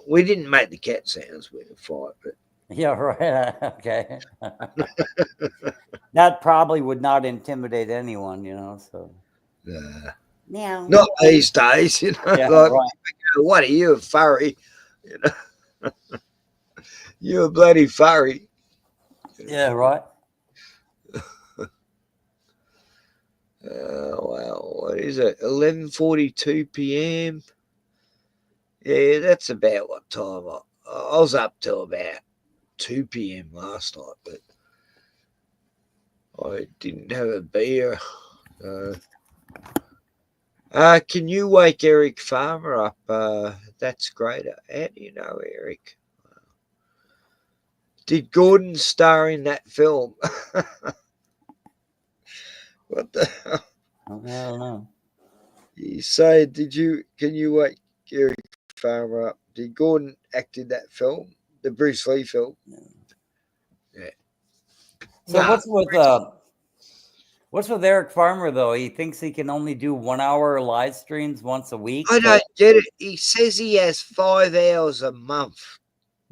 We didn't make the cat sounds when we fight, but yeah, right. Okay. That probably would not intimidate anyone, So Meow. Not these days, Yeah, like, right. What are you, a furry? You're a bloody furry. Yeah, right. Well, what is it? 11:42 p.m. Yeah, that's about what time I was up till about 2 p.m. last night, but I didn't have a beer. Can you wake Eric Farmer up? That's great. How do you know Eric? Did Gordon star in that film? What the hell? I don't know. You say, can you wake Eric Farmer up? Did Gordon act in that film? The Bruce Lee film? Yeah. So what's with Eric Farmer though? He thinks he can only do 1 hour live streams once a week. I don't get it. He says he has 5 hours a month.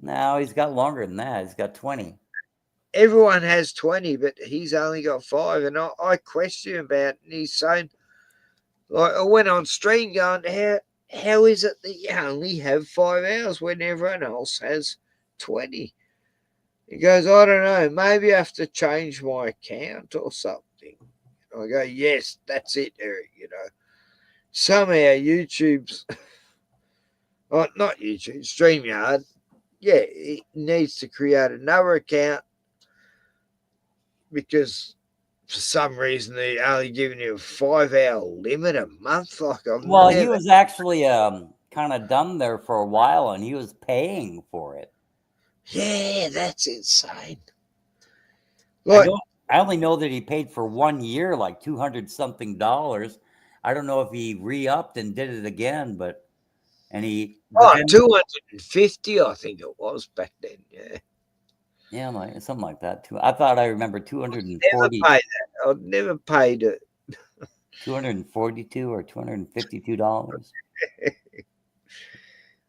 No, he's got longer than that. He's got 20. Everyone has 20, but he's only got 5. And I question him about it, and he's saying, like, I went on stream going, how is it that you only have 5 hours when everyone else has 20? He goes, I don't know. Maybe I have to change my account or something. I go, yes, that's it, Eric. Somehow YouTube's, not YouTube, StreamYard. Yeah, it needs to create another account because for some reason they're only giving you a 5 hour limit a month. He was actually kind of done there for a while, and he was paying for it. Yeah, that's insane. I only know that he paid for 1 year, like $200-something. I don't know if he re-upped and did it again, but 250, I think it was back then. Yeah. Yeah, something like that too. I thought I remember 240. I've never paid it. 242 or $252.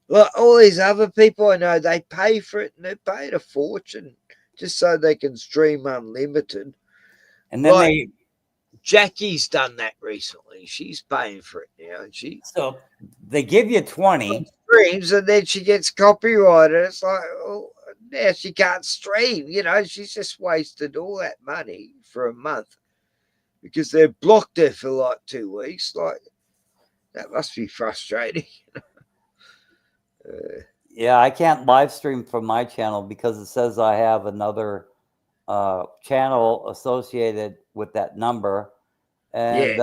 Well, all these other people I know, they pay for it and they paid a fortune just so they can stream unlimited. And then Jackie's done that recently. She's paying for it now. So they give you 20 streams and then she gets copyrighted. It's like, now she can't stream. She's just wasted all that money for a month because they've blocked her for like 2 weeks. Like, that must be frustrating. Yeah, I can't live stream from my channel because it says I have another channel associated with that number, and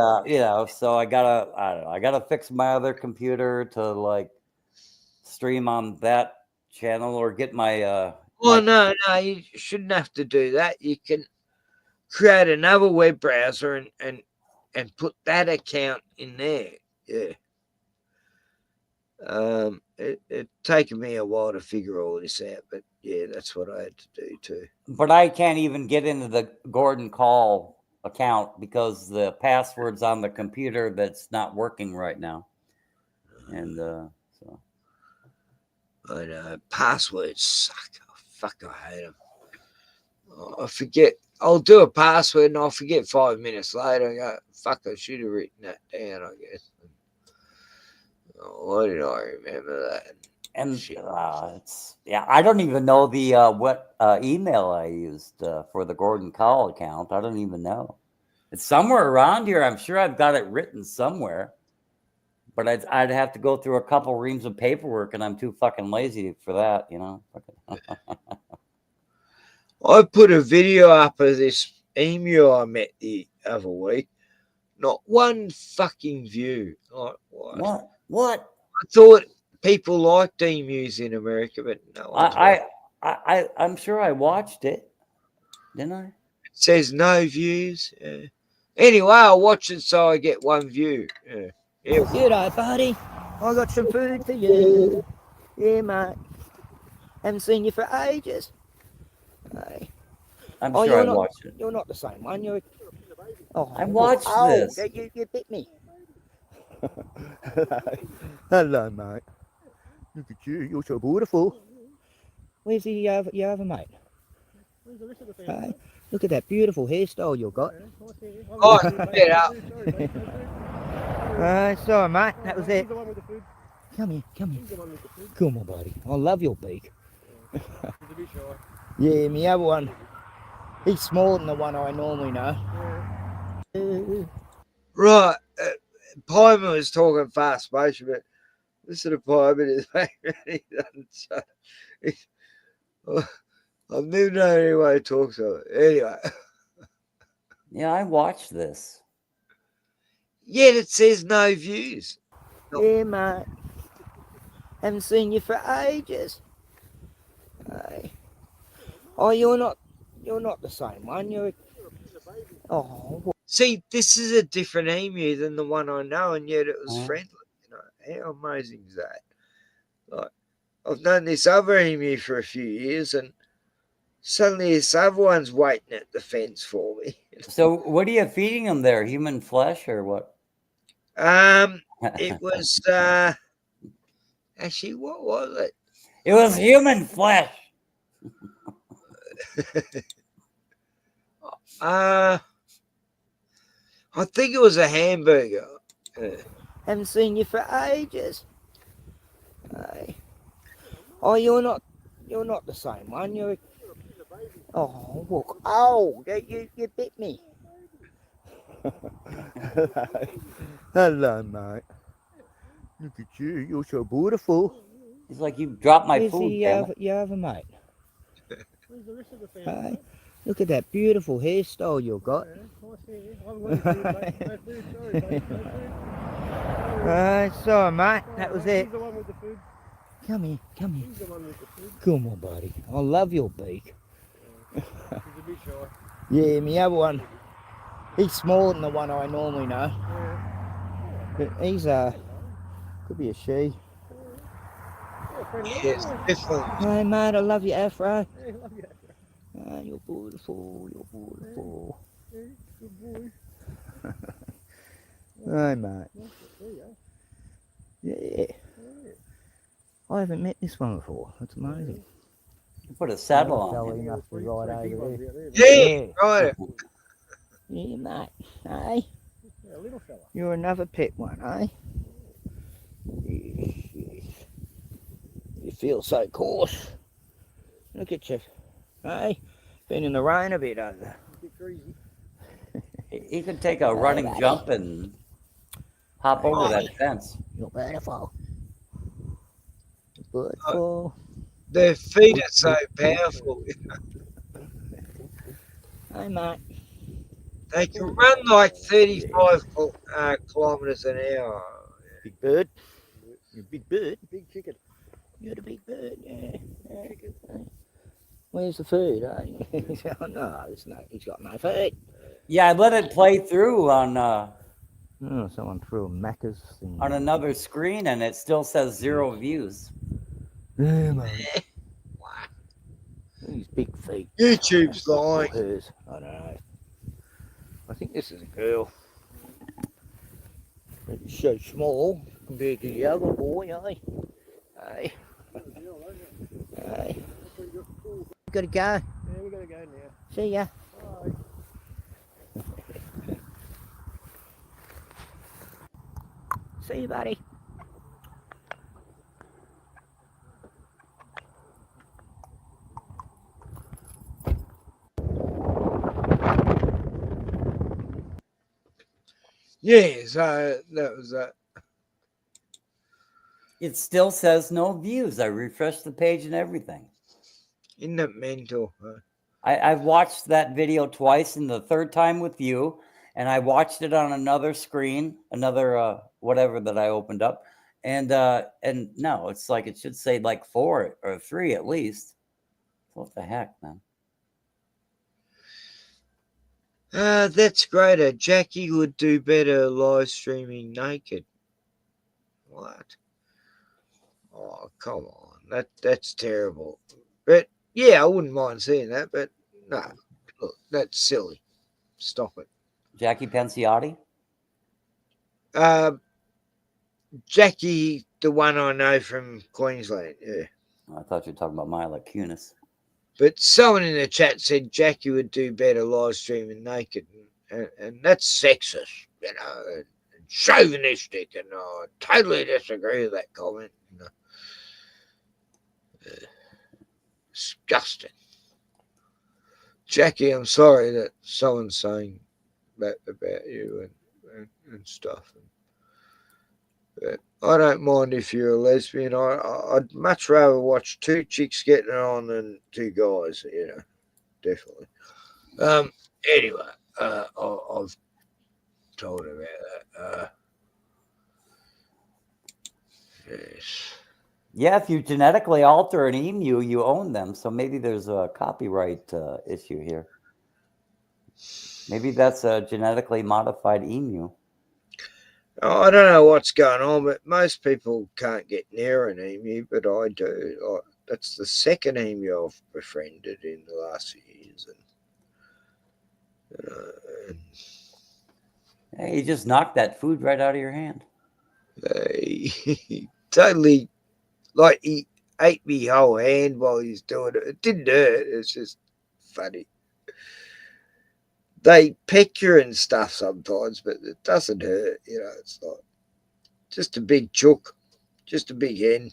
so I gotta fix my other computer to like stream on that channel or get my Oh, no, you shouldn't have to do that. You can create another web browser and put that account in there. Yeah. It taken me a while to figure all this out, but yeah, that's what I had to do too. But I can't even get into the Gordon Call account because the password's on the computer that's not working right now. And so I know passwords suck. Oh, fuck, I hate them. I forget. I'll do a password and I'll forget 5 minutes later. I go, fuck, I should have written that down, I guess. Why did I remember that? And it's I don't even know the what email I used for the Gordon Call account. I don't even know. It's somewhere around here. I'm sure I've got it written somewhere, but I'd have to go through a couple reams of paperwork, and I'm too fucking lazy for that, you know. I put a video up of this emu I met the other week. Not one fucking view. Like, what? What? I thought people liked emus in America, but no. I'm sure I watched it, didn't I? It says no views. Anyway, I'll watch it so I get one view. G'day, buddy. I got some food for you. Yeah, mate. Haven't seen you for ages. Hey. I'm sure I watched it. You're not the same one. I watched this. You bit me. Hello, mate. Look at you. You're so beautiful. Where's your other mate? Hey, look at that beautiful hairstyle you got. Oh, get up. Sorry, mate. That was it. Come here. Come on, buddy. I love your beak. Yeah, my other one. He's smaller than the one I normally know. Right. Piper was talking fast motion, but listen to Piper. He doesn't say. I've never known anyone who talks of it. Anyway. Yeah, I watched this. Yet it says no views. Yeah, mate. Haven't seen you for ages. Hey. Oh, you're not the same one. See, this is a different emu than the one I know, and yet it was friendly. You know, how amazing is that? Like, I've known this other emu for a few years, and suddenly this other one's waiting at the fence for me. So, what are you feeding them there? Human flesh or what? It was actually, what was it? It was human flesh. I think it was a hamburger. Haven't seen you for ages. Hey. Oh, you're not the same one. Look. Oh, you bit me. Hello, mate. Look at you. You're so beautiful. It's like you dropped my Where's food. your other mate? Hey. Look at that beautiful hairstyle you got. Sorry, mate. That was it. Come here. Come on, buddy. I love your beak. Yeah, my other one. He's smaller than the one I normally know. But he's could be a she. Yes, definitely. Hey, mate, I love your afro. You're beautiful. Good boy. Hey, mate. Yeah. I haven't met this one before. That's amazing. You put a saddle on. He must be right over there. Yeah, right. Yeah, mate. Hey. You're another pet one, eh? Yes. You feel so coarse. Look at you. Hey. Been in the rain a bit, hasn't it? He could take a running jump and hop over that fence. You're beautiful. Beautiful. Their feet are so powerful. Hey, mate. They can run like 35 kilometres an hour. Big bird. You're a big bird. Big chicken. You're the big bird, yeah. Where's the food? Oh, no, he's got no food. Yeah, I let it play through on someone threw a Macca's thing. on another screen, and it still says 0 views. Yeah, man. These big feet. YouTube's lying. Hers. I don't know. I think this is a girl. It's so small compared to the other boy, eh? Hey. Hey. We gotta go. Yeah, we gotta go now. See ya. Bye. See you, buddy. Yeah, so that was that. It still says no views. I refreshed the page and everything. Isn't that mental? I've watched that video twice, and the third time with you, and I watched it on another screen, another whatever that I opened up, and no, it's like it should say like 4 or 3 at least. What the heck, man? That's greater. Jackie would do better live streaming naked. What? Oh, come on. That's terrible. But yeah, I wouldn't mind seeing that, but no. Look, that's silly. Stop it. Jackie Penciotti? Jackie, the one I know from Queensland, yeah. I thought you were talking about Mila Kunis. But someone in the chat said Jackie would do better live streaming naked, and that's sexist, you know, and chauvinistic, and I totally disagree with that comment. You know. Disgusting. Jackie, I'm sorry that someone's saying that about you and stuff. But I don't mind if you're a lesbian. I'd much rather watch 2 chicks getting on than 2 guys, you know, definitely. Anyway, I've told about that. Yes. Yeah, if you genetically alter an emu, you own them. So maybe there's a copyright issue here. Maybe that's a genetically modified emu. Oh, I don't know what's going on, but most people can't get near an emu, but I do. That's the second emu I've befriended in the last few years. Hey, you just knocked that food right out of your hand. He totally, like, he ate me whole hand while he's doing it. It didn't hurt. It's just funny. They peck you and stuff sometimes, but it doesn't hurt. You know, it's like just a big chook, just a big hen.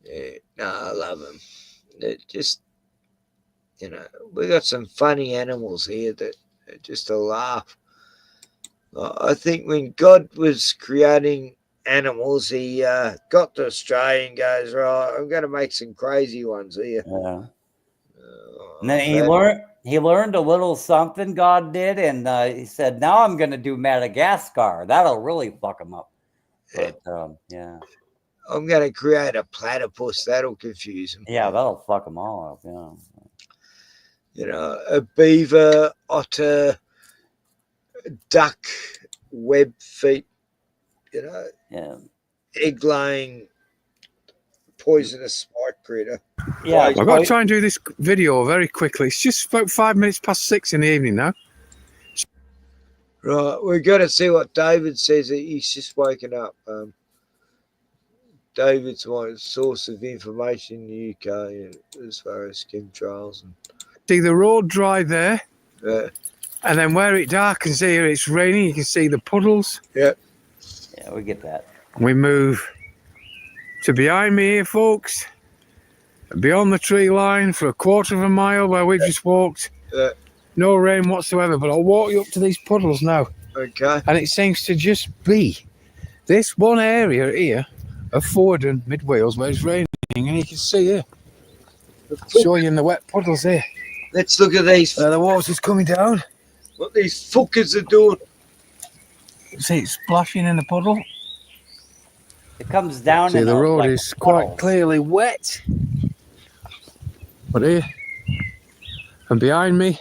Yeah, no, I love them. They're just, you know, we got some funny animals here that are just a laugh. I think when God was creating animals, he got to Australia and goes, right, I'm going to make some crazy ones here. Yeah. And then he learned a little something, God did, and he said, now I'm going to do Madagascar. That'll really fuck him up. But, yeah. I'm going to create a platypus. That'll confuse him. Yeah, that'll fuck them all up, yeah. You know, a beaver, otter, duck, web feet, you know, yeah, egg-laying, poisonous spike critter. Yeah, I've got to try and do this video very quickly. It's just about 5 minutes past 6 in the evening now. Right, we've got to see what David says. He's just waking up. David's my source of information in the UK as far as chemtrails. See the road dry there. Yeah. And then where it darkens here, it's raining. You can see the puddles. Yeah. Yeah, we get that. We move to behind me here, folks. Beyond the tree line for a quarter of a mile where we've just walked. Yeah. No rain whatsoever, but I'll walk you up to these puddles now. Okay. And it seems to just be this one area here of Ford and Mid Wales where it's raining, and you can see here. Show you in the wet puddles here. Let's look at these. The water's coming down. What these fuckers are doing. See, it's splashing in the puddle. It comes down. See, in the road like is quite clearly wet. But here and behind me,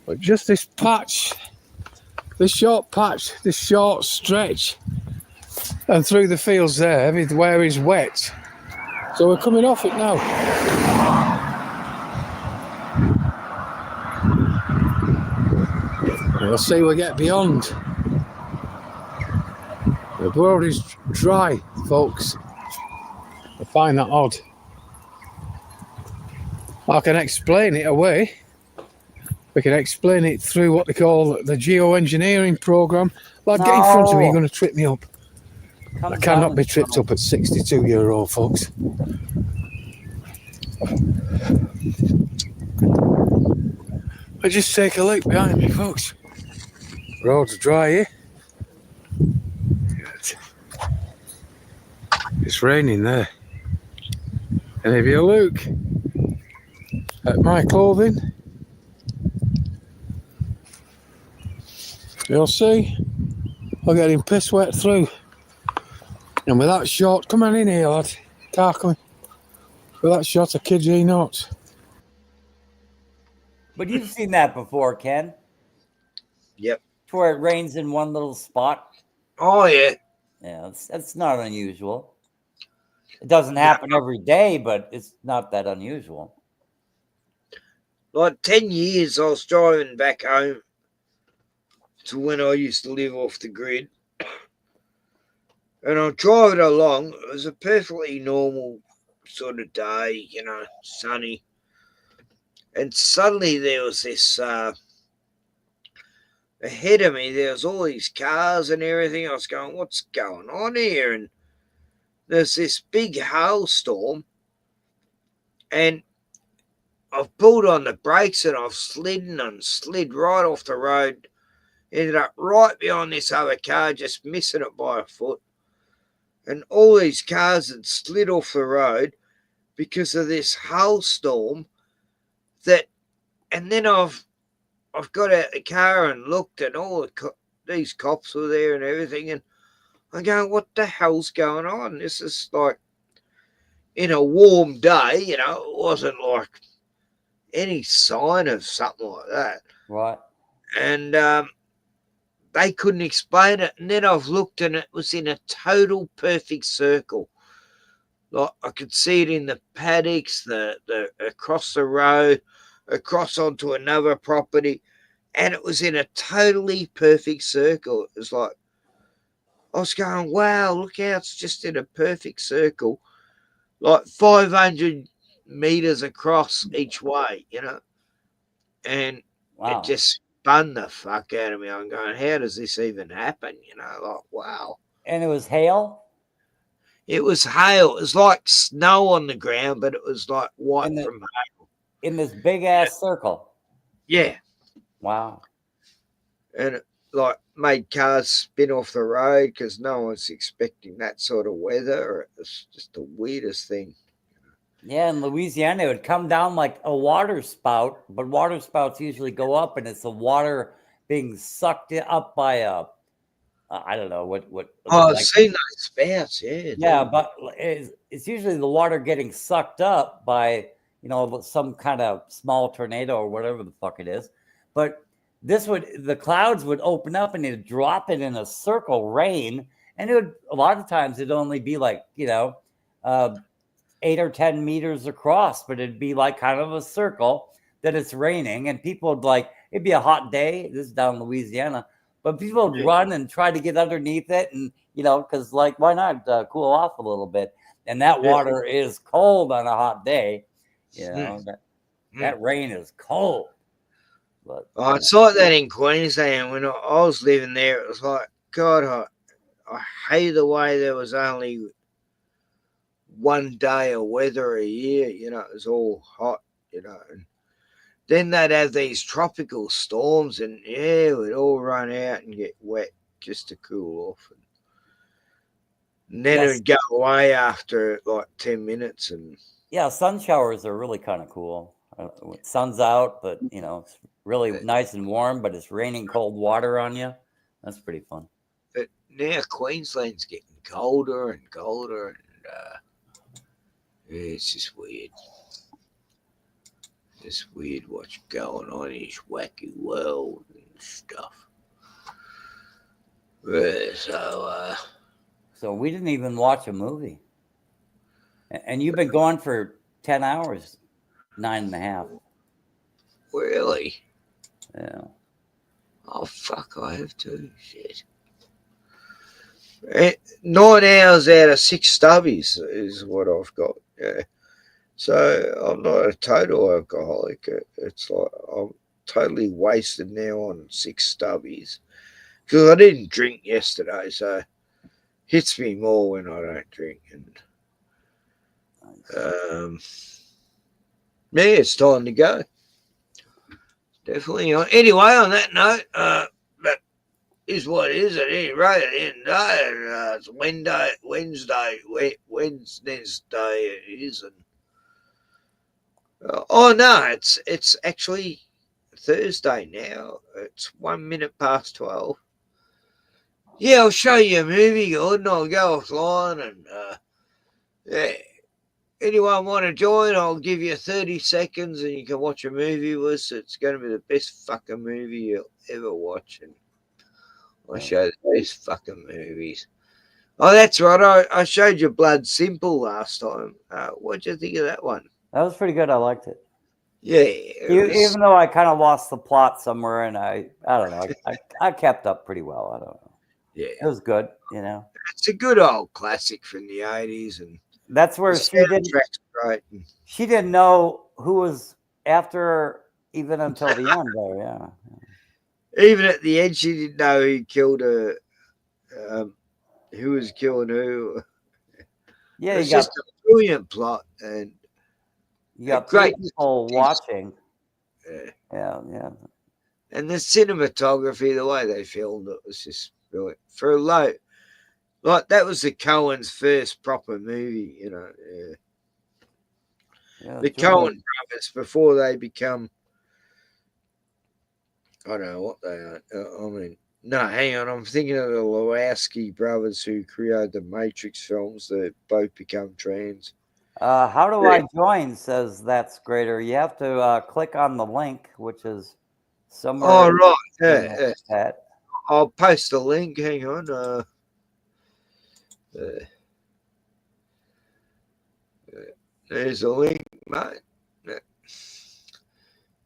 but just this patch, this short patch, this short stretch, and through the fields there, everywhere is wet. So we're coming off it now. We'll see we get beyond. The world is dry, folks. I find that odd. I can explain it away. We can explain it through what they call the geoengineering program. Lad, get in front of me, you're going to trip me up. I cannot be tripped up at 62-year-old, folks. But just take a look behind me, folks. Road's dry here. It's raining there. And if you look at my clothing, you'll see I'm getting piss wet through. And with that shot, come on in here, lad. Car coming. With that shot, I kid you not. But you've seen that before, Ken. Yep. To where it rains in one little spot. Oh, yeah. Yeah, that's not unusual. It doesn't happen every day, but it's not that unusual. Like 10 years, I was driving back home to when I used to live off the grid. And I'm driving along. It was a perfectly normal sort of day, you know, sunny. And suddenly there was this, ahead of me, there was all these cars and everything. I was going, what's going on here? And there's this big hailstorm. And I've pulled on the brakes and I've slid right off the road. Ended up right behind this other car, just missing it by a foot. And all these cars had slid off the road because of this hailstorm. And then I've got out the car and looked, and all these cops were there and everything. And I go, what the hell's going on? This is like in a warm day, you know. It wasn't like any sign of something like that. Right. And they couldn't explain it. And then I've looked, and it was in a total perfect circle. Like I could see it in the paddocks, the across the road, across onto another property, and it was in a totally perfect circle. It was like, I was going, wow, look how it's just in a perfect circle, like 500 meters across each way, you know. And it just spun the fuck out of me. I'm going, how does this even happen? You know, like, wow. And it was hail? It was hail. It was like snow on the ground, but it was like white from hail. In this big ass circle. Yeah. Wow. And it like made cars spin off the road because no one's expecting that sort of weather. It was just the weirdest thing. Yeah, in Louisiana, it would come down like a water spout, but water spouts usually go up, and it's the water being sucked up by a, I don't know what. Oh, I've seen those spouts, yeah. Yeah, but it's usually the water getting sucked up by, you know, some kind of small tornado or whatever the fuck it is. But the clouds would open up and it'd drop it in a circle rain. And it would, a lot of times it'd only be like, you know, 8 or 10 meters across, but it'd be like kind of a circle that it's raining. And people would like, it'd be a hot day. This is down in Louisiana, but people would run and try to get underneath it. And, you know, cause like, why not cool off a little bit? And that water is cold on a hot day. You know, that rain is cold. But it's like that in Queensland. When I was living there, it was like, God, I hate the way there was only one day of weather a year. You know, it was all hot, you know. And then they'd have these tropical storms, and yeah, we'd all run out and get wet just to cool off. And then it would go away after like 10 minutes. And yeah, sun showers are really kind of cool. Sun's out, but you know, it's really nice and warm, but it's raining cold water on you. That's pretty fun. But now Queensland's getting colder and colder, and yeah, it's just weird. This weird what's going on in his wacky world and stuff. So we didn't even watch a movie. And you've been gone for 10 hours, 9.5. Really? Yeah. Oh, fuck, I have to. Shit. 9 hours out of 6 stubbies is what I've got. Yeah. So I'm not a total alcoholic. It's like I'm totally wasted now on 6 stubbies. Because I didn't drink yesterday, so it hits me more when I don't drink. And yeah, it's time to go. Definitely. Anyway, on that note, that is what it is at any rate at the end of the day. And, it's Wednesday's day it is. And oh no, it's actually Thursday now. It's 1 minute past 12. Yeah, I'll show you a movie, Gordon. I'll go offline and yeah. Anyone want to join? I'll give you 30 seconds and you can watch a movie with us. It's going to be the best fucking movie you'll ever watch. And I show the best fucking movies. Oh, that's right. I showed you Blood Simple last time. What'd you think of that one? That was pretty good. I liked it. Yeah. Even though I kind of lost the plot somewhere, and I don't know. I kept up pretty well. I don't know. Yeah. It was good, you know. It's a good old classic from the 80s. And that's where she didn't know who was after her even until the end there, yeah. Even at the end, she didn't know who killed her, who was killing who. Yeah, it's just a brilliant plot. And you got great people watching. Yeah. And the cinematography, the way they filmed it was just brilliant. For a low, like that was the Coen's first proper movie, you know. Yeah, the Coen brothers before they become, I don't know what they are. I mean, no, hang on. I'm thinking of the Wachowski brothers who created the Matrix films that both become trans. How do I join? Says that's greater. You have to click on the link, which is somewhere. Oh, right. Yeah. I'll post the link. Hang on. There's a link, mate.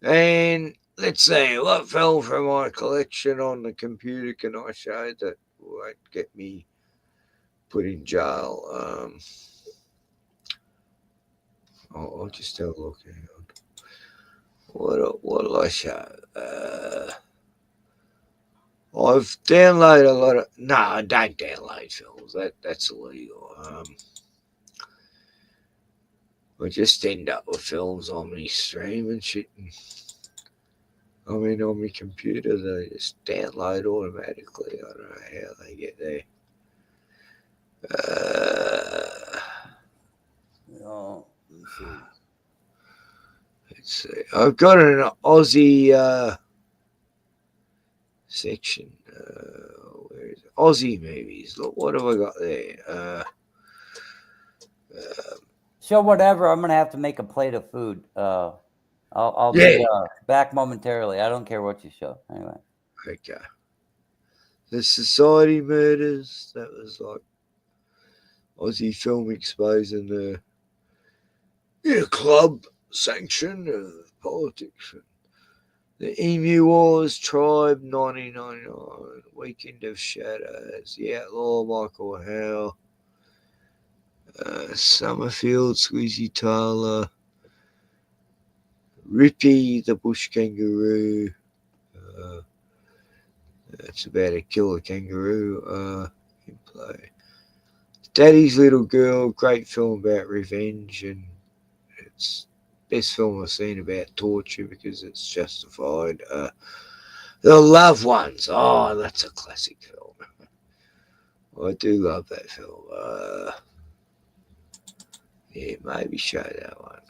And let's see, what fell from my collection on the computer can I show that won't get me put in jail? I'll just have a look. Hang on. What'll I show? I've downloaded a lot of. No, I don't download films. That's illegal. I just end up with films on my stream and shit. I mean, on my computer, they just download automatically. I don't know how they get there. Let's see. I've got an Aussie section. Where is it? Aussie movies. Look, what have I got there? Show whatever. I'm gonna have to make a plate of food. I'll be back momentarily. I don't care what you show. Anyway. Okay. The Society Murders. That was like Aussie film exposing the club sanction of politics. The Emu Wars, Tribe, 1999, Weekend of Shadows, The Outlaw, Michael Howe, Summerfield, Squeezy Tyler, Rippy, the Bush Kangaroo. It's about a killer kangaroo in play. Daddy's Little Girl, great film about revenge, and it's best film I've seen about torture because it's justified. The Loved Ones. Oh, that's a classic film. I do love that film. Yeah, maybe show that one.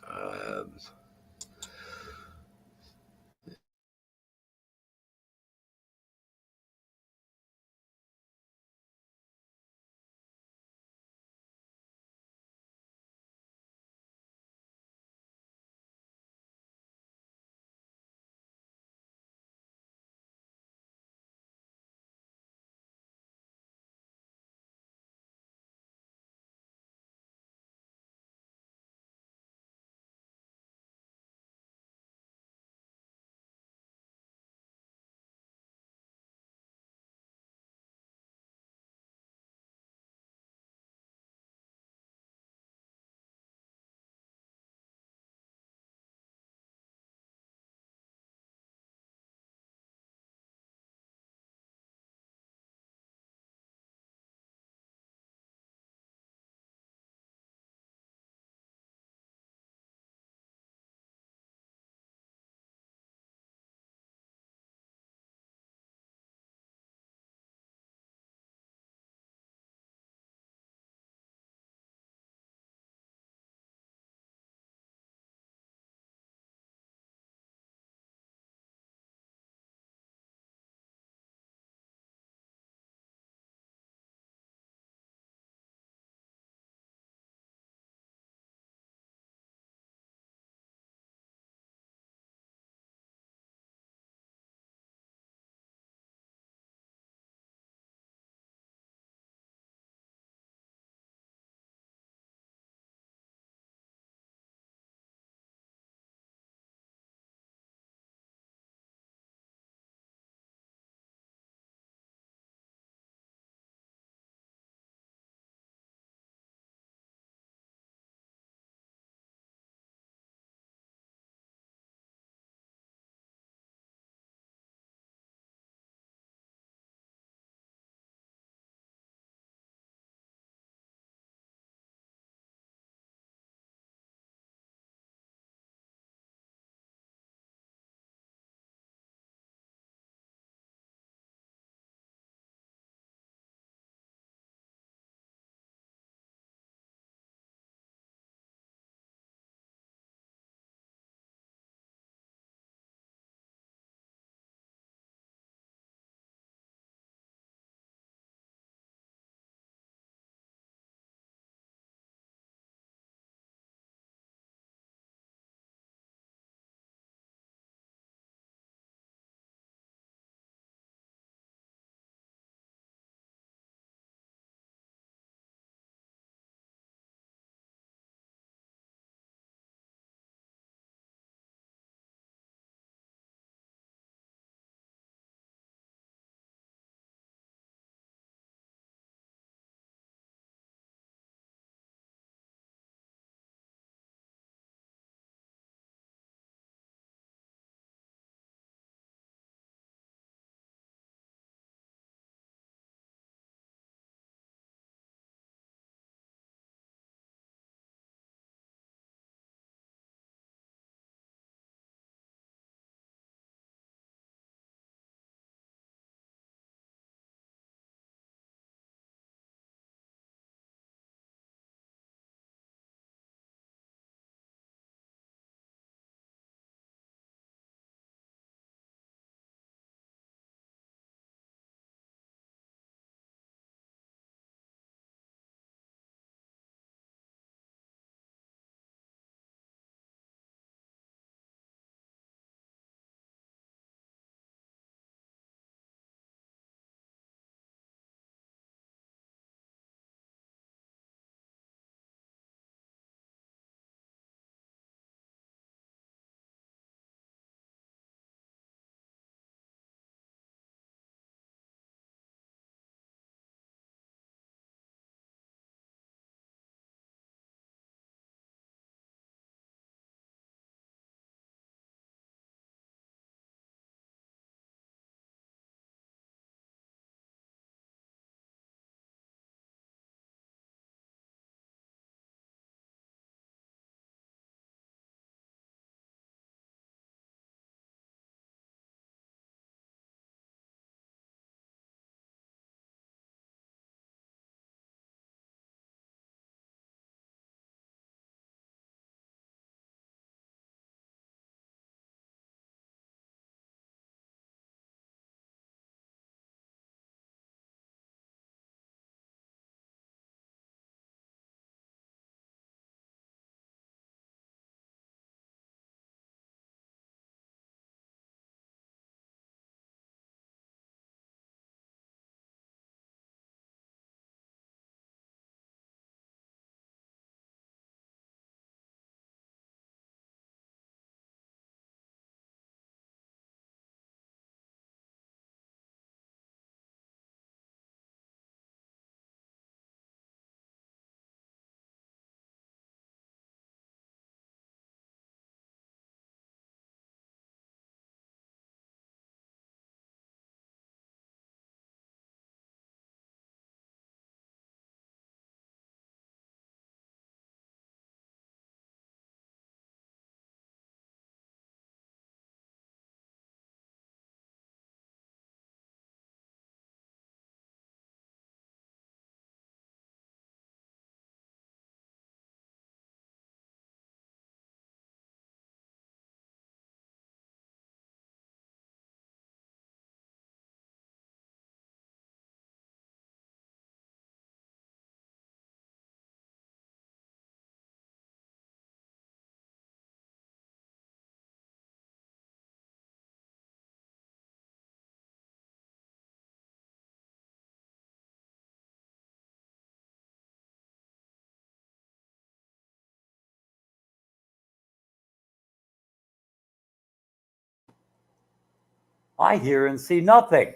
I hear and see nothing.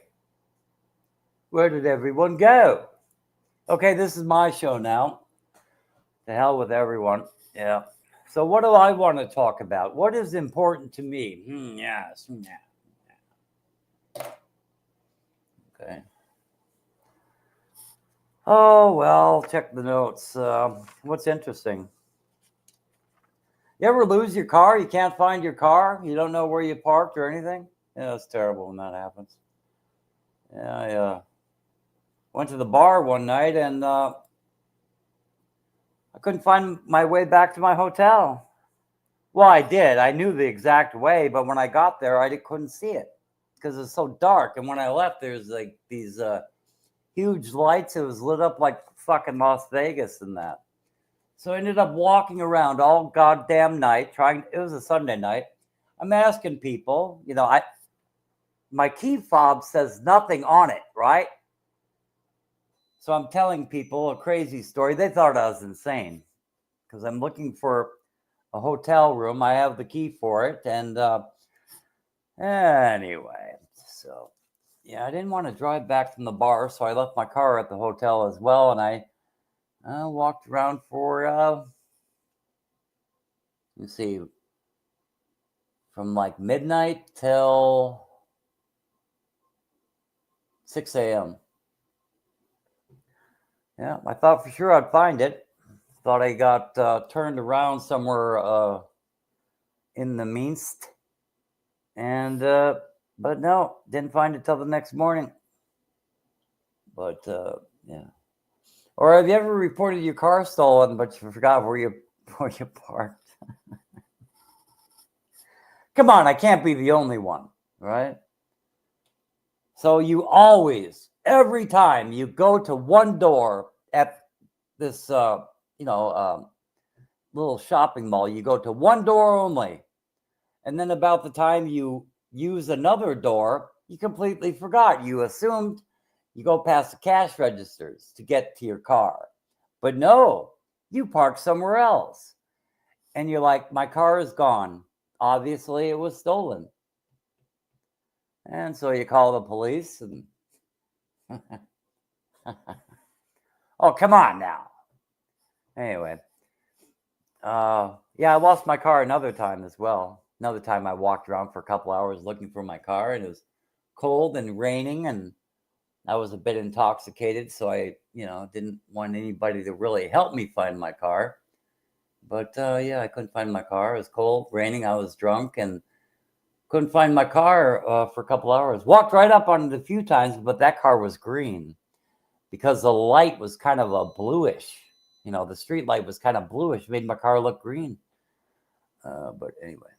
Where did everyone go? Okay, this is my show now. To hell with everyone. Yeah. So what do I want to talk about? What is important to me? Yes. Okay. Oh, well, check the notes. What's interesting? You ever lose your car? You can't find your car? You don't know where you parked or anything? Yeah, it's terrible when that happens. Yeah, I went to the bar one night and I couldn't find my way back to my hotel. Well, I did. I knew the exact way, but when I got there, I couldn't see it because it's so dark. And when I left, there's like these huge lights. It was lit up like fucking Las Vegas and that. So I ended up walking around all goddamn night it was a Sunday night. I'm asking people, my key fob says nothing on it, right? So I'm telling people a crazy story. They thought I was insane because I'm looking for a hotel room. I have the key for it. And anyway, so yeah, I didn't want to drive back from the bar. So I left my car at the hotel as well. And I walked around for, let's see, from like midnight till 6 a.m. Yeah, I thought for sure I'd find it. Thought I got turned around somewhere in the Minsk. And, but no, didn't find it till the next morning. But, yeah. Or have you ever reported your car stolen, but you forgot where you parked? Come on, I can't be the only one, right? So you always, every time you go to one door at this, little shopping mall, you go to one door only. And then about the time you use another door, you completely forgot. You assumed you go past the cash registers to get to your car. But no, you parked somewhere else. And you're like, my car is gone. Obviously, it was stolen. And so you call the police and oh, come on now. Anyway. Yeah, I lost my car another time as well. Another time I walked around for a couple hours looking for my car, and it was cold and raining, and I was a bit intoxicated, so I, didn't want anybody to really help me find my car. But yeah, I couldn't find my car. It was cold, raining. I was drunk and couldn't find my car for a couple hours. Walked right up on it a few times, but that car was green because the light was kind of a bluish. The street light was kind of bluish, made my car look green. But anyway,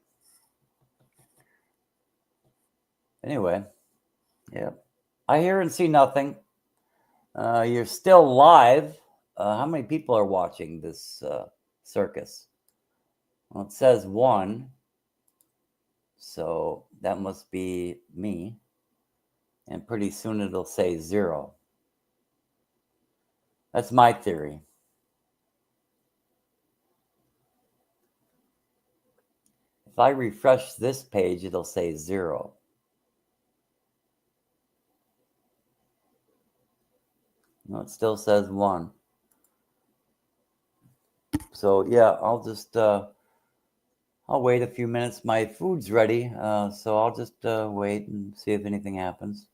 yeah. I hear and see nothing. You're still live. How many people are watching this circus? Well, it says 1. So that must be me. And pretty soon it'll say 0. That's my theory. If I refresh this page, it'll say 0. No, it still says 1. So yeah, I'll just I'll wait a few minutes. My food's ready, so I'll just wait and see if anything happens.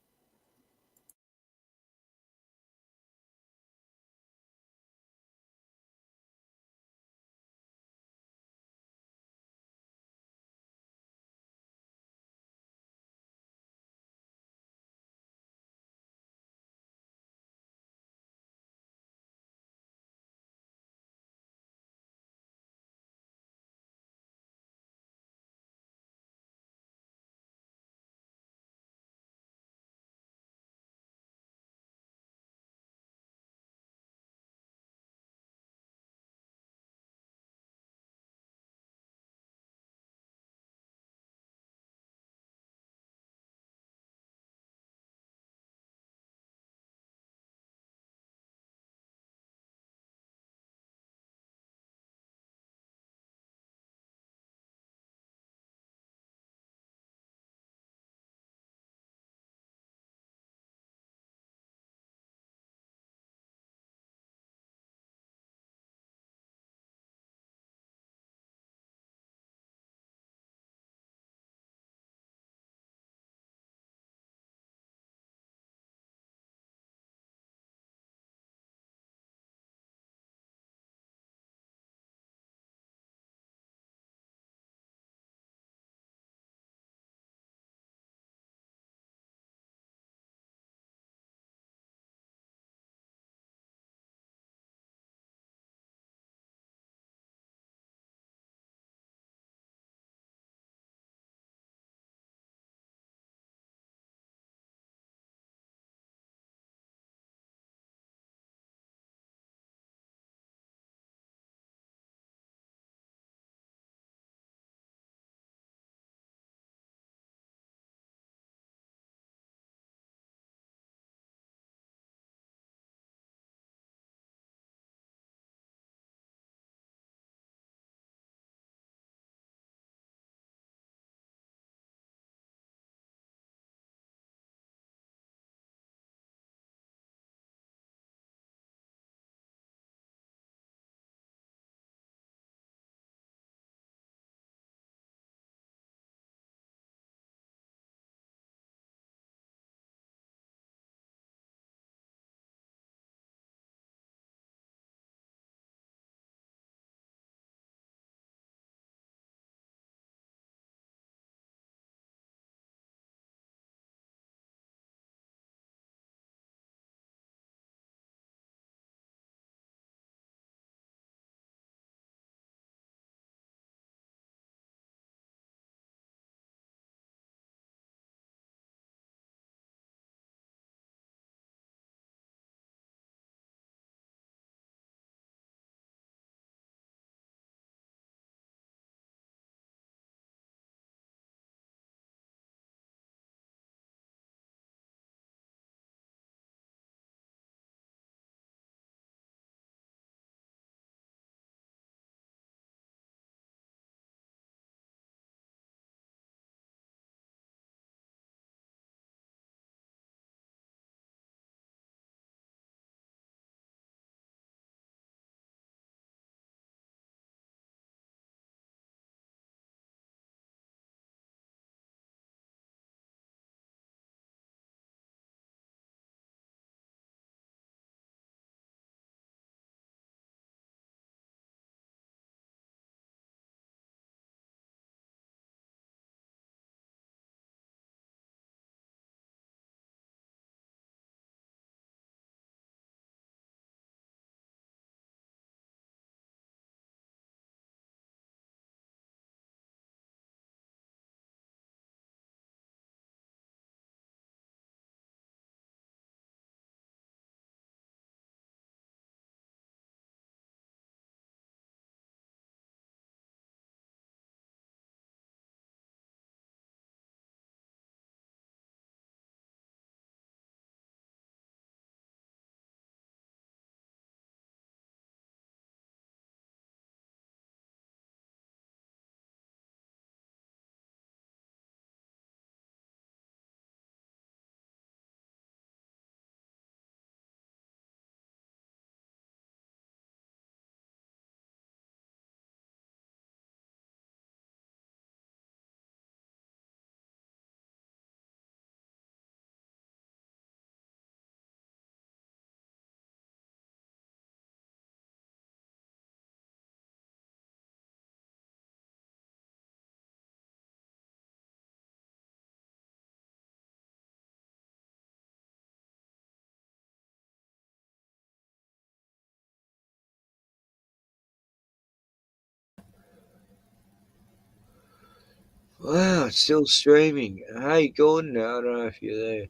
Wow, it's still streaming. Hey, Gordon, I don't know if you're there.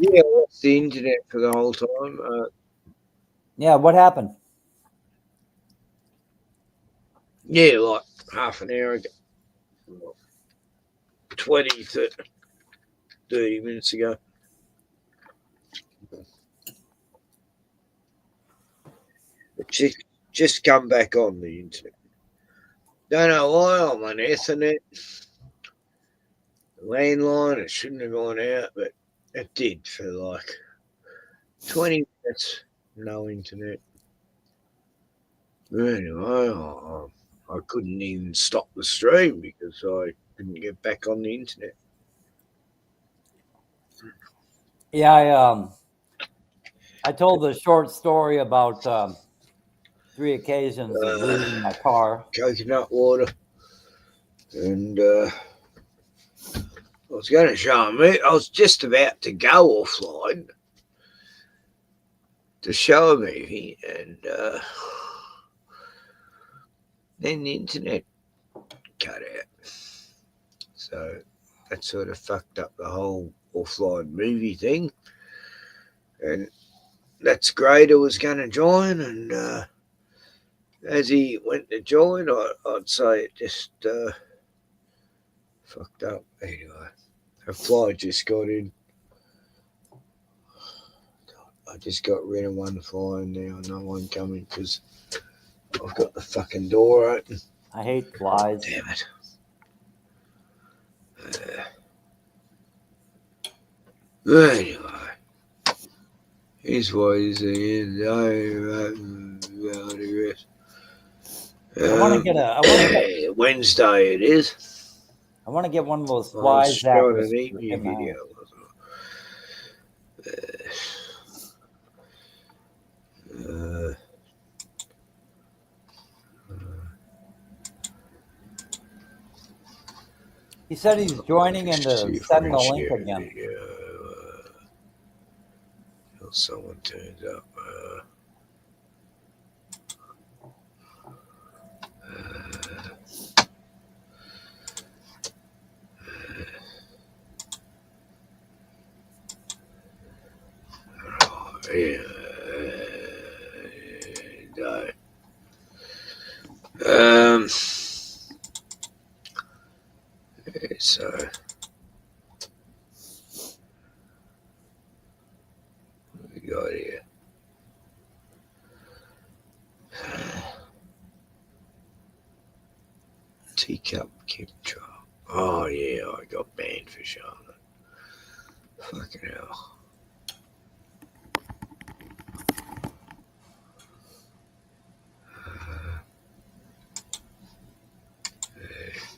Yeah, I lost the internet for the whole time. Yeah, what happened? Yeah, like half an hour ago. 20, 30 minutes ago. Just come back on the internet. Don't know why I'm on Ethernet. Landline, it shouldn't have gone out, but it did for like 20 minutes. No internet. Anyway, I couldn't even stop the stream because I couldn't get back on the internet. Yeah, I told the short story about 3 occasions of losing my car. Coconut water. And I was going to show him it. I was just about to go offline to show a movie, and then the internet cut out. So that sort of fucked up the whole offline movie thing. And that's great. I was going to join, and as he went to join, I'd say it just fucked up. Anyway, a fly just got in. I just got rid of one fly, and now no one coming because I've got the fucking door open. I hate flies. Damn it. Anyway, here's what is the end. I want to get Wednesday it is. I want to get one of those I flies was that trying was to eat me a in my- video. He said he's joining and to send the link again. Till someone turns up. Yeah. No. So what we got here? Teacup Kimcho. Oh yeah, I got banned for Charlotte. Fucking hell.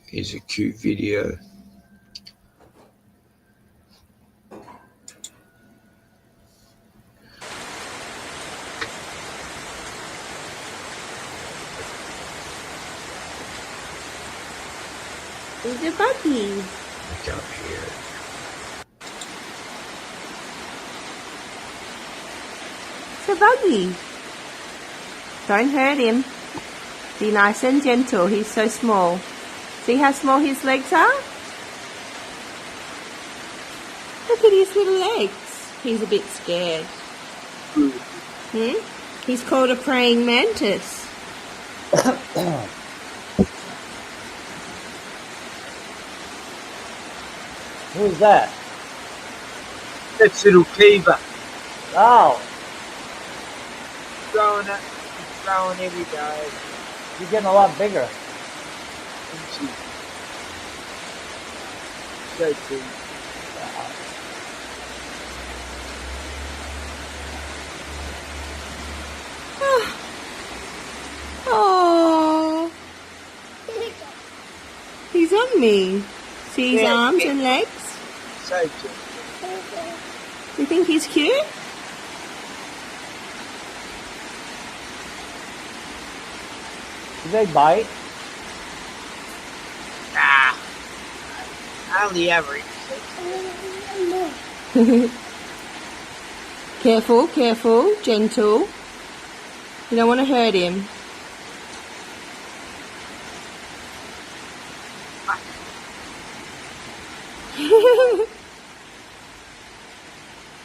Here's a cute video. There's a buggy. Look up here. It's a buggy. Don't hurt him. Be nice and gentle. He's so small. See how small his legs are? Look at his little legs. He's a bit scared. He's called a praying mantis. Who's that? That's little Kiva. Oh, Growing every day. you're getting a lot bigger. So cute. Oh, he's on me. See his Yeah, arms yeah. and legs? So cute. You think he's cute? Do they bite? Only average. Careful, careful, gentle. You don't want to hurt him.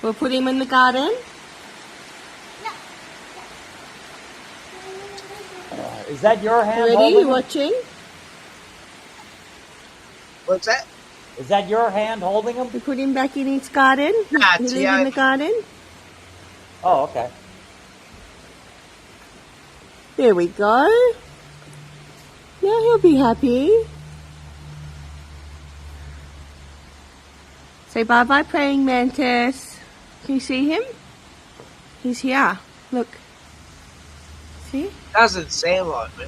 We'll put him in the garden. Is that your hand? Ready? holding You him? watching? What's that? Is that your hand holding him? We put him back in his garden. He lives in the garden. Oh, okay. There we go. Now he'll be happy. Say bye-bye, praying mantis. Can you see him? He's here. Look. See? Doesn't sound like me.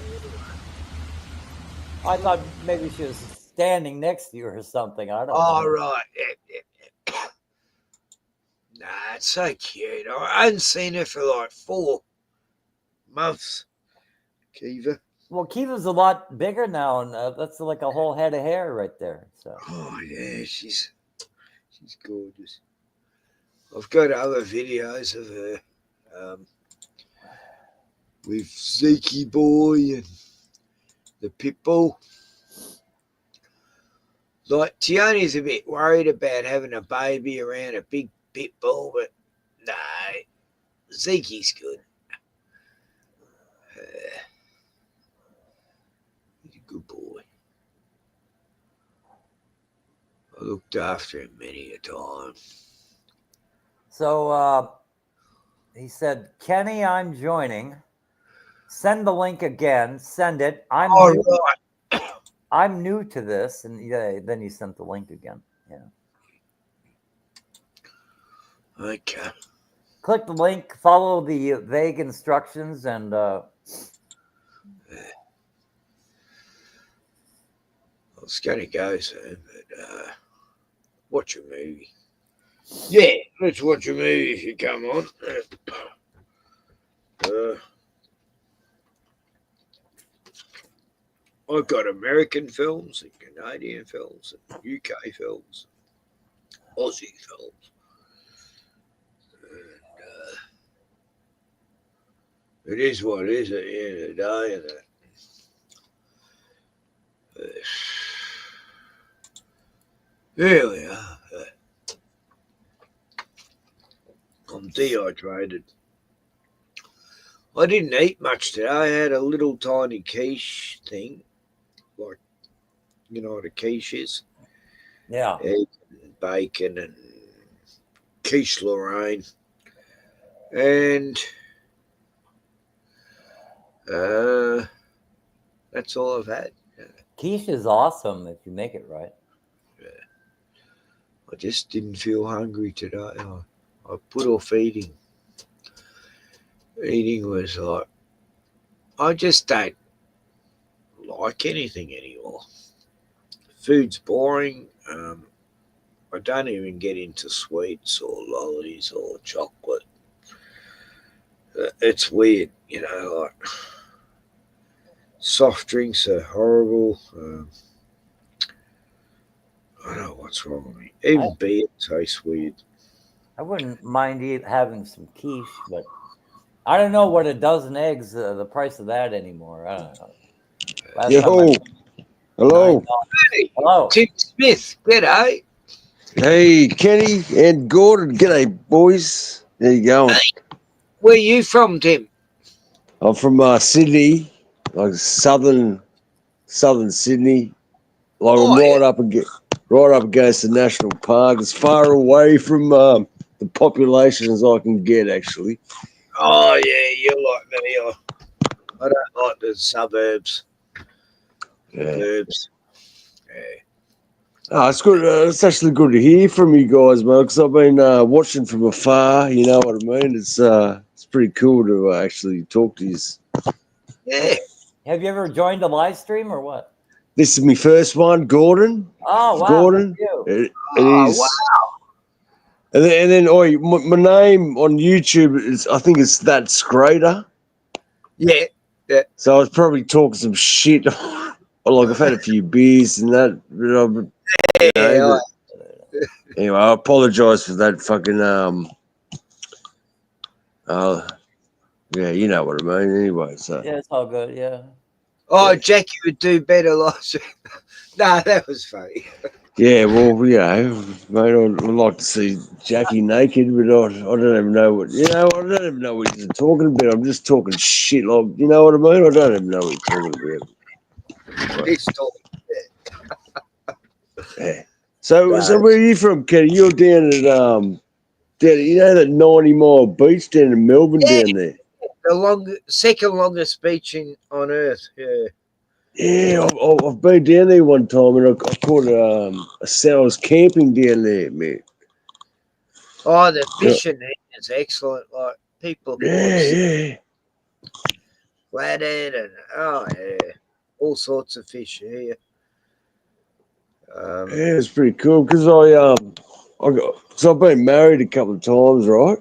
I thought maybe she was standing next to you or something. I don't know. Oh, right. Yeah. Nah, it's so cute. I hadn't seen her for like 4 months. Kiva. Well, Kiva's a lot bigger now, and that's like a whole head of hair right there. So. Oh yeah, she's gorgeous. I've got other videos of her with Zeke Boy and the pit bull. Like Tiani's a bit worried about having a baby around a big pit bull, but no, Zeke's good. He's a good boy. I looked after him many a time. So he said, Kenny, I'm joining. Send the link again. Send it. I'm new to this. And then he sent the link again. Yeah. Okay. Click the link, follow the vague instructions, and I was going to go soon, but watch a movie. Yeah, let's watch a movie if you come on. I've got American films and Canadian films and UK films, Aussie films. And, it is what it is at the end of the day. And here we are. I'm dehydrated. I didn't eat much today. I had a little tiny quiche thing, like, you know what a quiche is? Yeah. Egg and bacon and quiche Lorraine. And that's all I've had. Quiche is awesome if you make it right. Yeah. I just didn't feel hungry today. I put off eating. Eating was like, I just don't like anything anymore. Food's boring. I don't even get into sweets or lollies or chocolate. It's weird, you know, like soft drinks are horrible. I don't know what's wrong with me. Even beer tastes weird. I wouldn't mind having some quiche, but I don't know what a dozen eggs, the price of that anymore. I don't know. Yo. Hello. Hello. Tim Smith, g'day. Hey, Kenny and Gordon. G'day, boys. There you go. Hey, where are you from, Tim? I'm from Sydney, like southern Sydney. Like I'm right up against the national park, as far away from the population as I can get, actually. Oh yeah, you're like me. I don't like the suburbs. Suburbs. Yeah. Oh, it's good. It's actually good to hear from you guys, man. Because I've been watching from afar. You know what I mean? It's pretty cool to actually talk to you. Yeah. Have you ever joined a live stream or what? This is my first one, Gordon. Oh wow! Gordon. Wow. And then my name on YouTube is, I think it's That Scrader. Yeah. Yeah. So I was probably talking some shit. Like I've had a few beers and that. Anyway, I apologize for that fucking yeah, you know what I mean. Anyway, so Yeah, it's all good. Yeah. Oh, Jackie would do better last week. Nah, that was funny. Yeah, well, mate, I'd like to see Jackie naked, but I don't even know what, I don't even know what he's talking about. I'm just talking shit, like, you know what I mean? I don't even know what he's talking about. This talk. Yeah. So where are you from, Kenny? You're down at, that 90 Mile Beach down in Melbourne down there. The second longest beach on Earth, yeah. Yeah, I've been down there one time and I caught I was camping down there, man. Oh, the fishing there is excellent. Like people flathead and all sorts of fish here. Yeah, it's pretty cool because so I've been married a couple of times, right?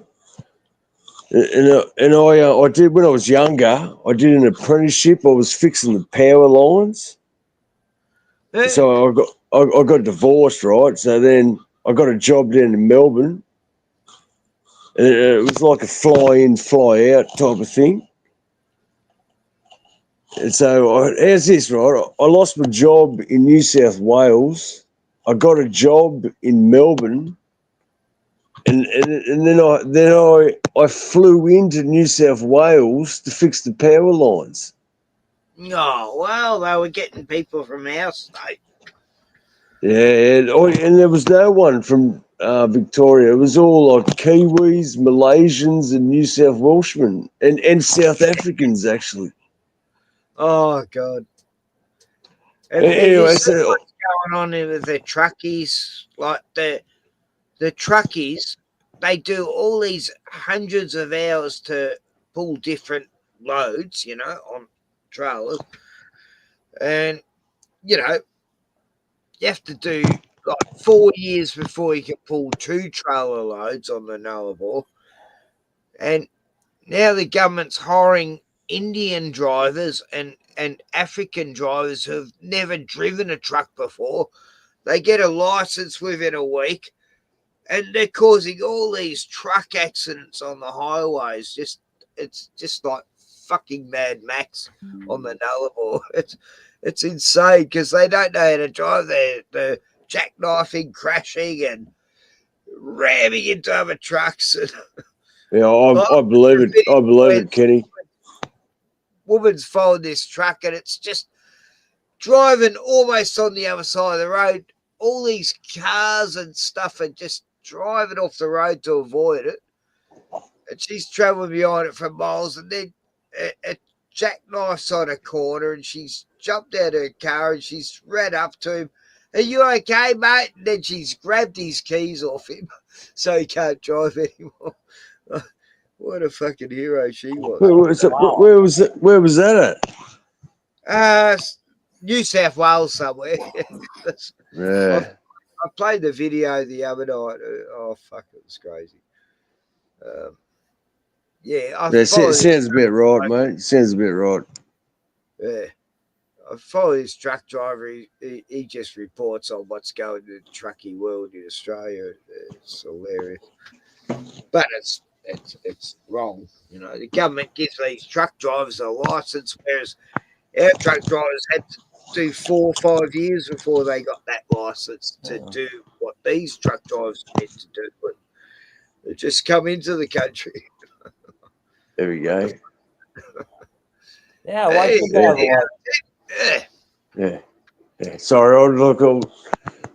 And I did when I was younger. I did an apprenticeship. I was fixing the power lines. So I got divorced, right? So then I got a job down in Melbourne. And it was like a fly in, fly out type of thing. And so how's this, right? I lost my job in New South Wales. I got a job in Melbourne. And then I flew into New South Wales to fix the power lines. Oh, well, they were getting people from our state. Yeah, and there was no one from Victoria. It was all like Kiwis, Malaysians, and New South Welshmen, and South Africans actually. Oh God! Anyway, so what's going on with the truckies? Like the truckies, they do all these hundreds of hours to pull different loads, on trailers, and you have to do like 4 years before you can pull 2 trailer loads on the Nullarbor. And now the government's hiring Indian drivers and African drivers who've never driven a truck before. They get a license within a week, and they're causing all these truck accidents on the highways. It's just like fucking Mad Max on the Nullarbor. It's insane because they don't know how to drive. They're jackknifing, crashing, and ramming into other trucks. Yeah, I believe it. I believe it, Kenny. Woman's following this truck, and it's just driving almost on the other side of the road. All these cars and stuff are just driving off the road to avoid it. And she's traveling behind it for miles, and then it jackknifes on a corner, and she's jumped out of her car and she's ran up to him. Are you okay, mate? And then she's grabbed his keys off him so he can't drive anymore. What a fucking hero she was. Where was that at? New South Wales somewhere. Yeah. I played the video the other night. Oh, fuck, it was crazy. Sounds a bit right, mate. Sounds a bit right. Yeah. I follow this truck driver. He just reports on what's going in the trucking world in Australia. It's hilarious. But it's wrong. The government gives these truck drivers a license, whereas our truck drivers had to do 4 or 5 years before they got that license to do what these truck drivers are meant to do. But they just come into the country. There we go. Yeah, why should that? Yeah. Sorry,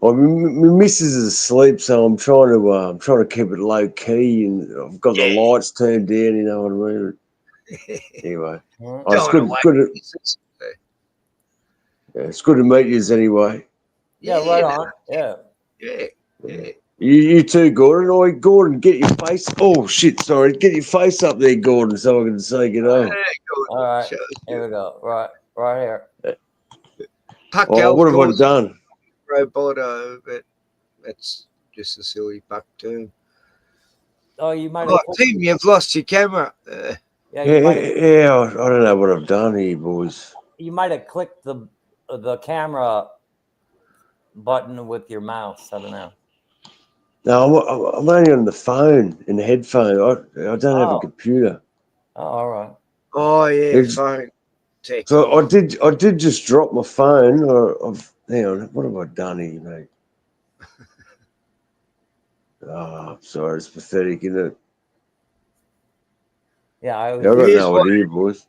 my missus is asleep, so I'm trying to keep it low key, and I've got the lights turned down. You know what I mean? Anyway, it's good to meet you anyway. Yeah, right on. Yeah. You too, Gordon. Oh, Gordon, get your face. Oh shit! Sorry, get your face up there, Gordon, so I can say good day. All right, here we go. Right here. What have I done? Roboto, but that's just a silly buck too. Oh, you might have. Tim, you've lost your camera. Yeah, I don't know what I've done here, boys. You might have clicked the camera button with your mouse. I don't know. No, I'm only on the phone, in the headphone. I don't have a computer. Oh, all right. Oh yeah, phone. So I did just drop my phone. Hang on, what have I done here, mate? Oh, sorry, it's pathetic, isn't it? Yeah, I I've got no idea, boys.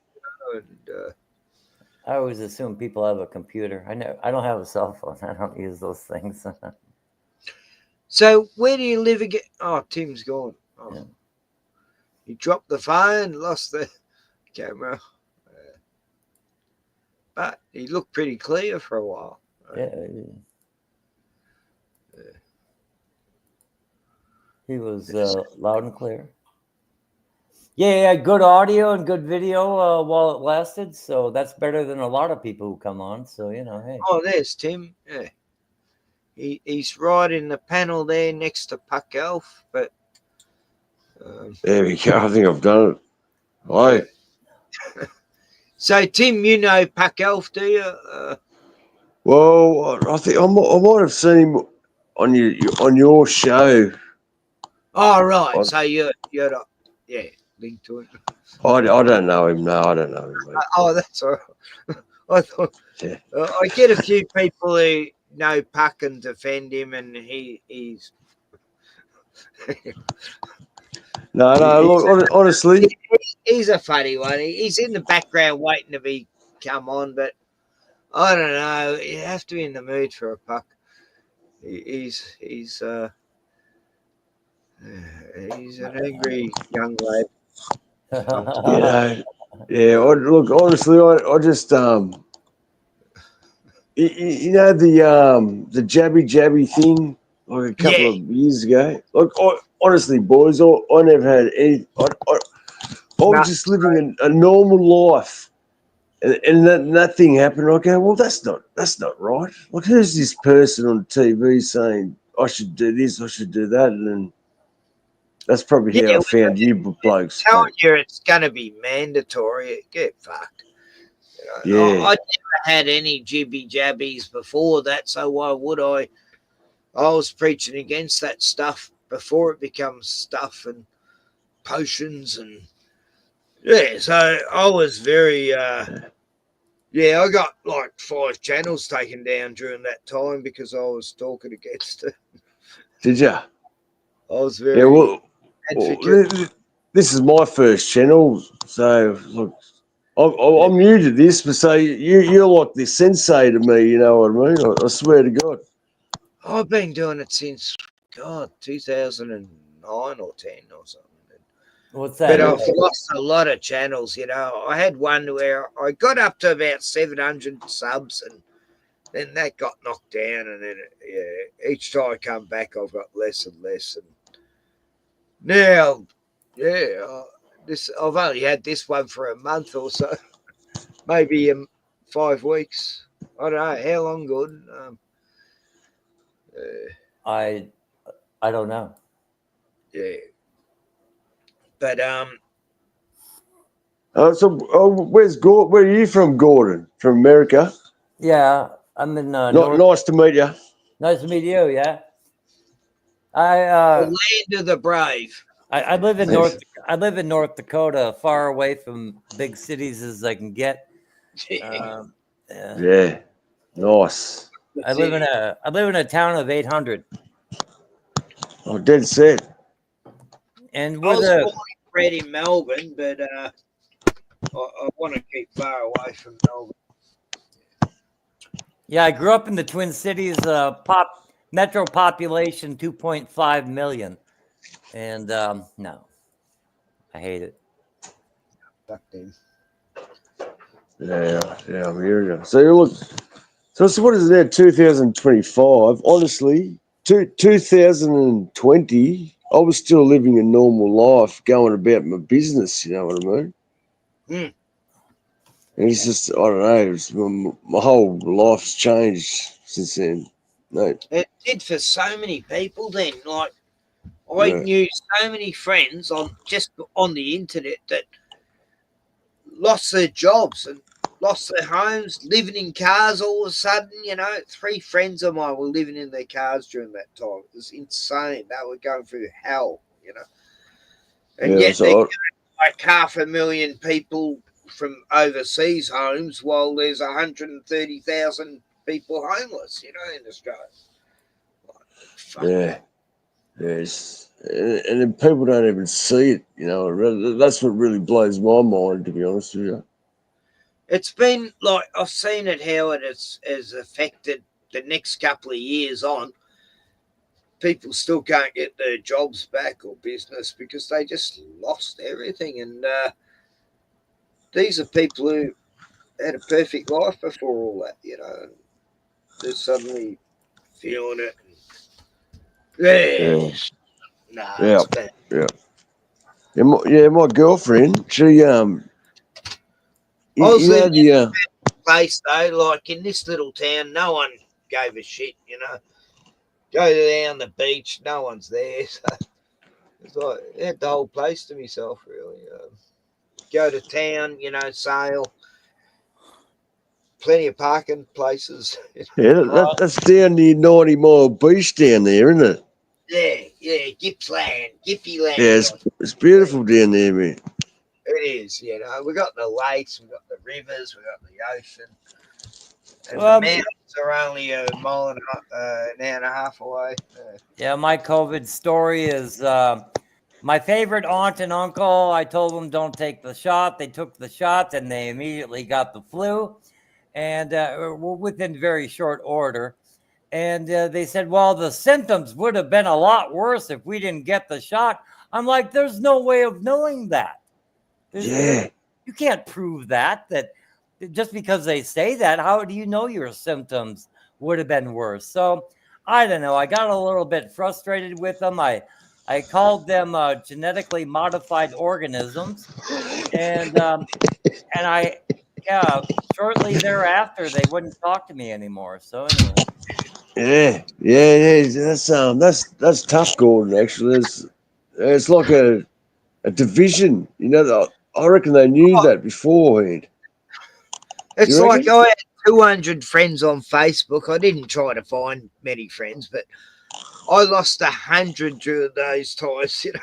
I always assume people have a computer. I don't have a cell phone. I don't use those things. So where do you live again? Oh, Tim's gone. Oh. Yeah. He dropped the phone, lost the camera. But he looked pretty clear for a while. Yeah. He was loud and clear. Yeah, good audio and good video while it lasted. So that's better than a lot of people who come on. So, you know, hey. Oh, there's Tim. Yeah. He's right in the panel there next to Puck Elf. But there we go. I think I've done it. Hi. So, Tim, you know Puck Elf, do you? Well, I think I might have seen him on your show. Oh, right. So you're not, yeah, linked to it. I don't know him. No, I don't know him. Mate. Oh, that's all right. I thought I get a few people who know Puck and defend him, and he's. No. Look, honestly, he's a funny one. He's in the background waiting to be come on, but I don't know. You have to be in the mood for a Puck. He's an angry young lad. Yeah. Look, honestly, I just you know the jabby thing like a couple of years ago. Look, honestly, boys, I never had any. I was just living a normal life, and that thing happened. I go, well, that's not right. Like, who's this person on TV saying I should do this, I should do that, and then that's probably how I found you blokes. Telling you it's going to be mandatory. Get fucked. You know, I never had any jibby jabbies before that, so why would I? I was preaching against that stuff before it becomes stuff and potions and so I was very I got like 5 channels taken down during that time because I was talking against it. Did you? I was very this is my first channel, so look, I'm new to this, but so you're like the sensei to me, you know what I mean? I swear to God. I've been doing it since 2009 or 10 or something. What's that? But I've lost a lot of channels, you know. I had one where I got up to about 700 subs, and then that got knocked down, and then each time I come back, I've got less and less. And now, I've only had this one for a month or so, maybe 5 weeks. I don't know how long. Good. I don't know. Yeah. But where's Gordon? Where are you from, Gordon? From America? Yeah, I'm in. Nice to meet you. Nice to meet you. Yeah. the land of the brave. I live in North Dakota, far away from big cities as I can get. Yeah, nice. I live in a town of 800. Oh, dead set. I And was born and bred in Melbourne, but I want to keep far away from Melbourne. Yeah, I grew up in the Twin Cities. Metro population 2.5 million, and no, I hate it. Fuck them. Yeah, I'm hearing you. So look, so what is it now? 2025. Honestly, 2020. I was still living a normal life, going about my business. You know what I mean? Mm. And it's just, I don't know. My whole life's changed since then. Mate. It did for so many people then. Like, I knew so many friends on the internet that lost their jobs and lost their homes, living in cars all of a sudden. You know, 3 friends of mine were living in their cars during that time. It was insane. They were going through hell, you know. And yet they're getting like 500,000 people from overseas homes while there's 130,000 people homeless, you know, in Australia. Yeah. Yes, and then people don't even see it. You know, that's what really blows my mind, to be honest with you. It's been like I've seen it how it has affected the next couple of years on. People still can't get their jobs back or business because they just lost everything. And these are people who had a perfect life before all that, you know. They're suddenly feeling it. Yes. Nah, Yeah, it's bad. yeah. My girlfriend, she I was you know living in the a place though, like in this little town, no one gave a shit, you know. Go down the beach, no one's there. So it's like I had the whole place to myself, really. Go to town, you know, sail. Plenty of parking places. that's down near 90 Mile Beach down there, isn't it? Yeah, Gippsland, Gippy Land. Yeah, it's beautiful down there, man. It is, you know. We got the lakes, we got the rivers, we got the ocean. And Well, the mountains are only an hour and a half away. Yeah, my COVID story is my favorite aunt and uncle. I told them don't take the shot. They took the shot and they immediately got the flu, and we're within very short order. And they said, well, the symptoms would have been a lot worse if we didn't get the shot. I'm like, there's no way of knowing that. You can't prove that just because they say that. How do you know your symptoms would have been worse? So I don't know. I got a little bit frustrated with them. I called them genetically modified organisms, and shortly thereafter they wouldn't talk to me anymore. So anyway. Yeah. That's tough, Gordon. Actually, it's like a division. You know, I reckon they knew that beforehand. It's like I had 200 friends on Facebook. I didn't try to find many friends, but I lost 100 during those times, you know,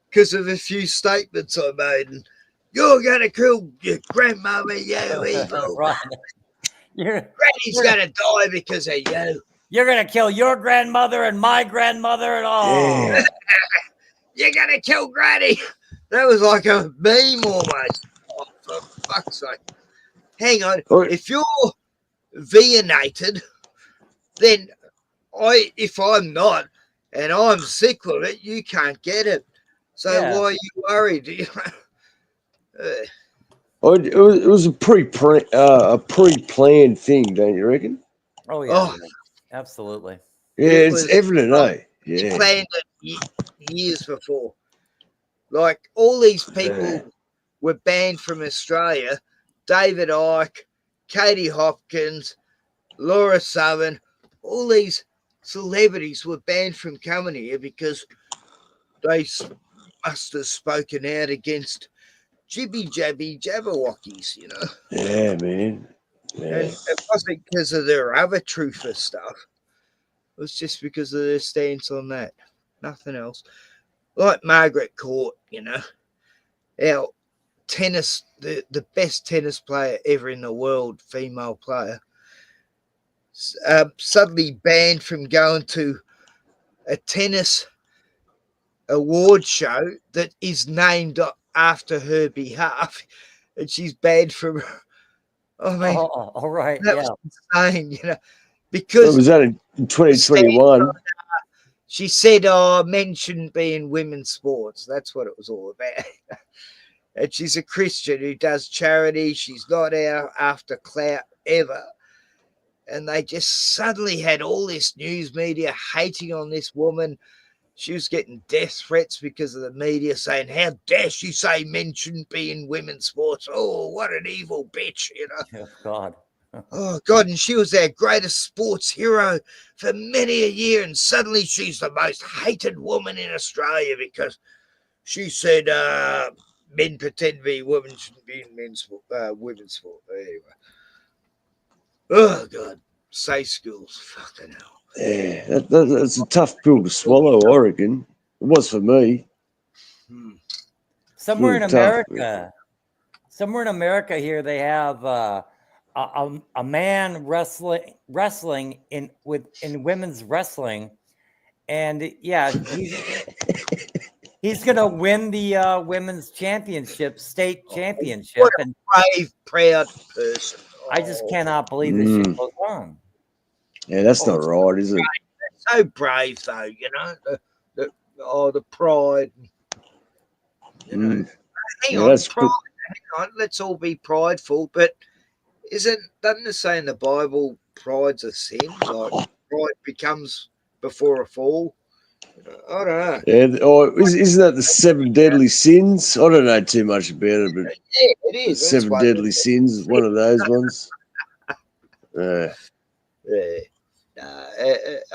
because of a few statements I made. And you're going to kill your grandmother, you evil. Right. Granny's going to die because of you. You're going to kill your grandmother and my grandmother and all. Yeah. You're going to kill Granny. That was like a meme almost. Oh, for fuck's sake. Hang on. If you're venated, then if I'm not and I'm sick with it, you can't get it. So why are you worried? It was a pre-planned thing, don't you reckon? Oh yeah, absolutely. Yeah, it's evident, eh? He Yeah. planned it years before. Like all these people were banned from Australia. David Icke, Katie Hopkins, Laura Southern, all these celebrities were banned from coming here because they must have spoken out against jibby jabby jabberwockies, you know. Yeah, man. Yeah. And it wasn't because of their other truther stuff. It was just because of their stance on that. Nothing else. Like Margaret Court, you know. Our tennis, the best tennis player ever in the world, female player, suddenly banned from going to a tennis award show that is named after her behalf, and she's banned from. I mean, all right, that was insane, you know, because It was that in 2021. she said, men shouldn't be in women's sports. That's what it was all about. And she's a Christian who does charity. She's not out after clout ever. And they just suddenly had all this news media hating on this woman. She was getting death threats because of the media saying, how dare she say men shouldn't be in women's sports? Oh, what an evil bitch, you know. Oh, God. Oh, God. And she was our greatest sports hero for many a year. And suddenly she's the most hated woman in Australia because she said men pretend to be women shouldn't be in women's sport. Anyway. Oh, God. Say schools. Fucking hell. Yeah, that's a tough pill to swallow, I reckon. It was for me. Somewhere in Really tough. America here, they have a man wrestling in women's wrestling, And yeah, he's going to win the women's championship, state championship. What a brave, proud person. I just cannot believe this shit goes on. Yeah, that's not right, is it? So brave, though, you know. The pride. You know. Hang on, pride. Hang on, let's all be prideful, but doesn't it say in the Bible pride's a sin? Like pride becomes before a fall. I don't know. Yeah, or isn't that the 7 deadly sins? I don't know too much about it, but yeah, it is. The 7 deadly sins is one of those ones. Yeah.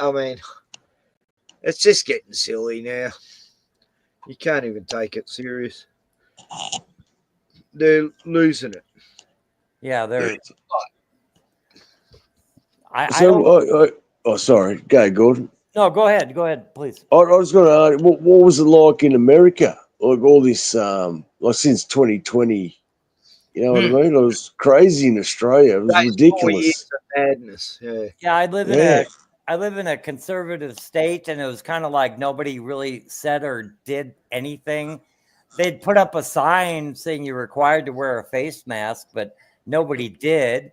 I mean, it's just getting silly now. You can't even take it serious. They're losing it. Yeah, they're. Sorry. Go, Gordon. No, go ahead. Go ahead, please. I was going to ask, what was it like in America? Like all this, like since 2020, you know what I mean? It was crazy in Australia. It was ridiculous. 4 years of madness. Yeah, I live in a conservative state, and it was kind of like nobody really said or did anything. They'd put up a sign saying you're required to wear a face mask, but nobody did.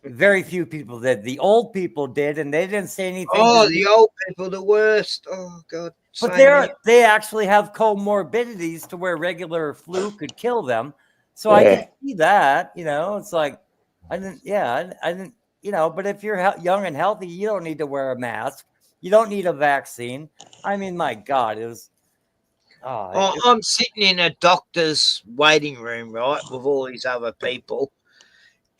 Very few people did. The old people did, and they didn't say anything. Oh, the old people, the worst. Oh, God. But they actually have comorbidities to where regular flu could kill them. So I can see that, you know, it's like, I didn't, you know, but if you're young and healthy, you don't need to wear a mask. You don't need a vaccine. I mean, my God, it was. I'm sitting in a doctor's waiting room, right, with all these other people.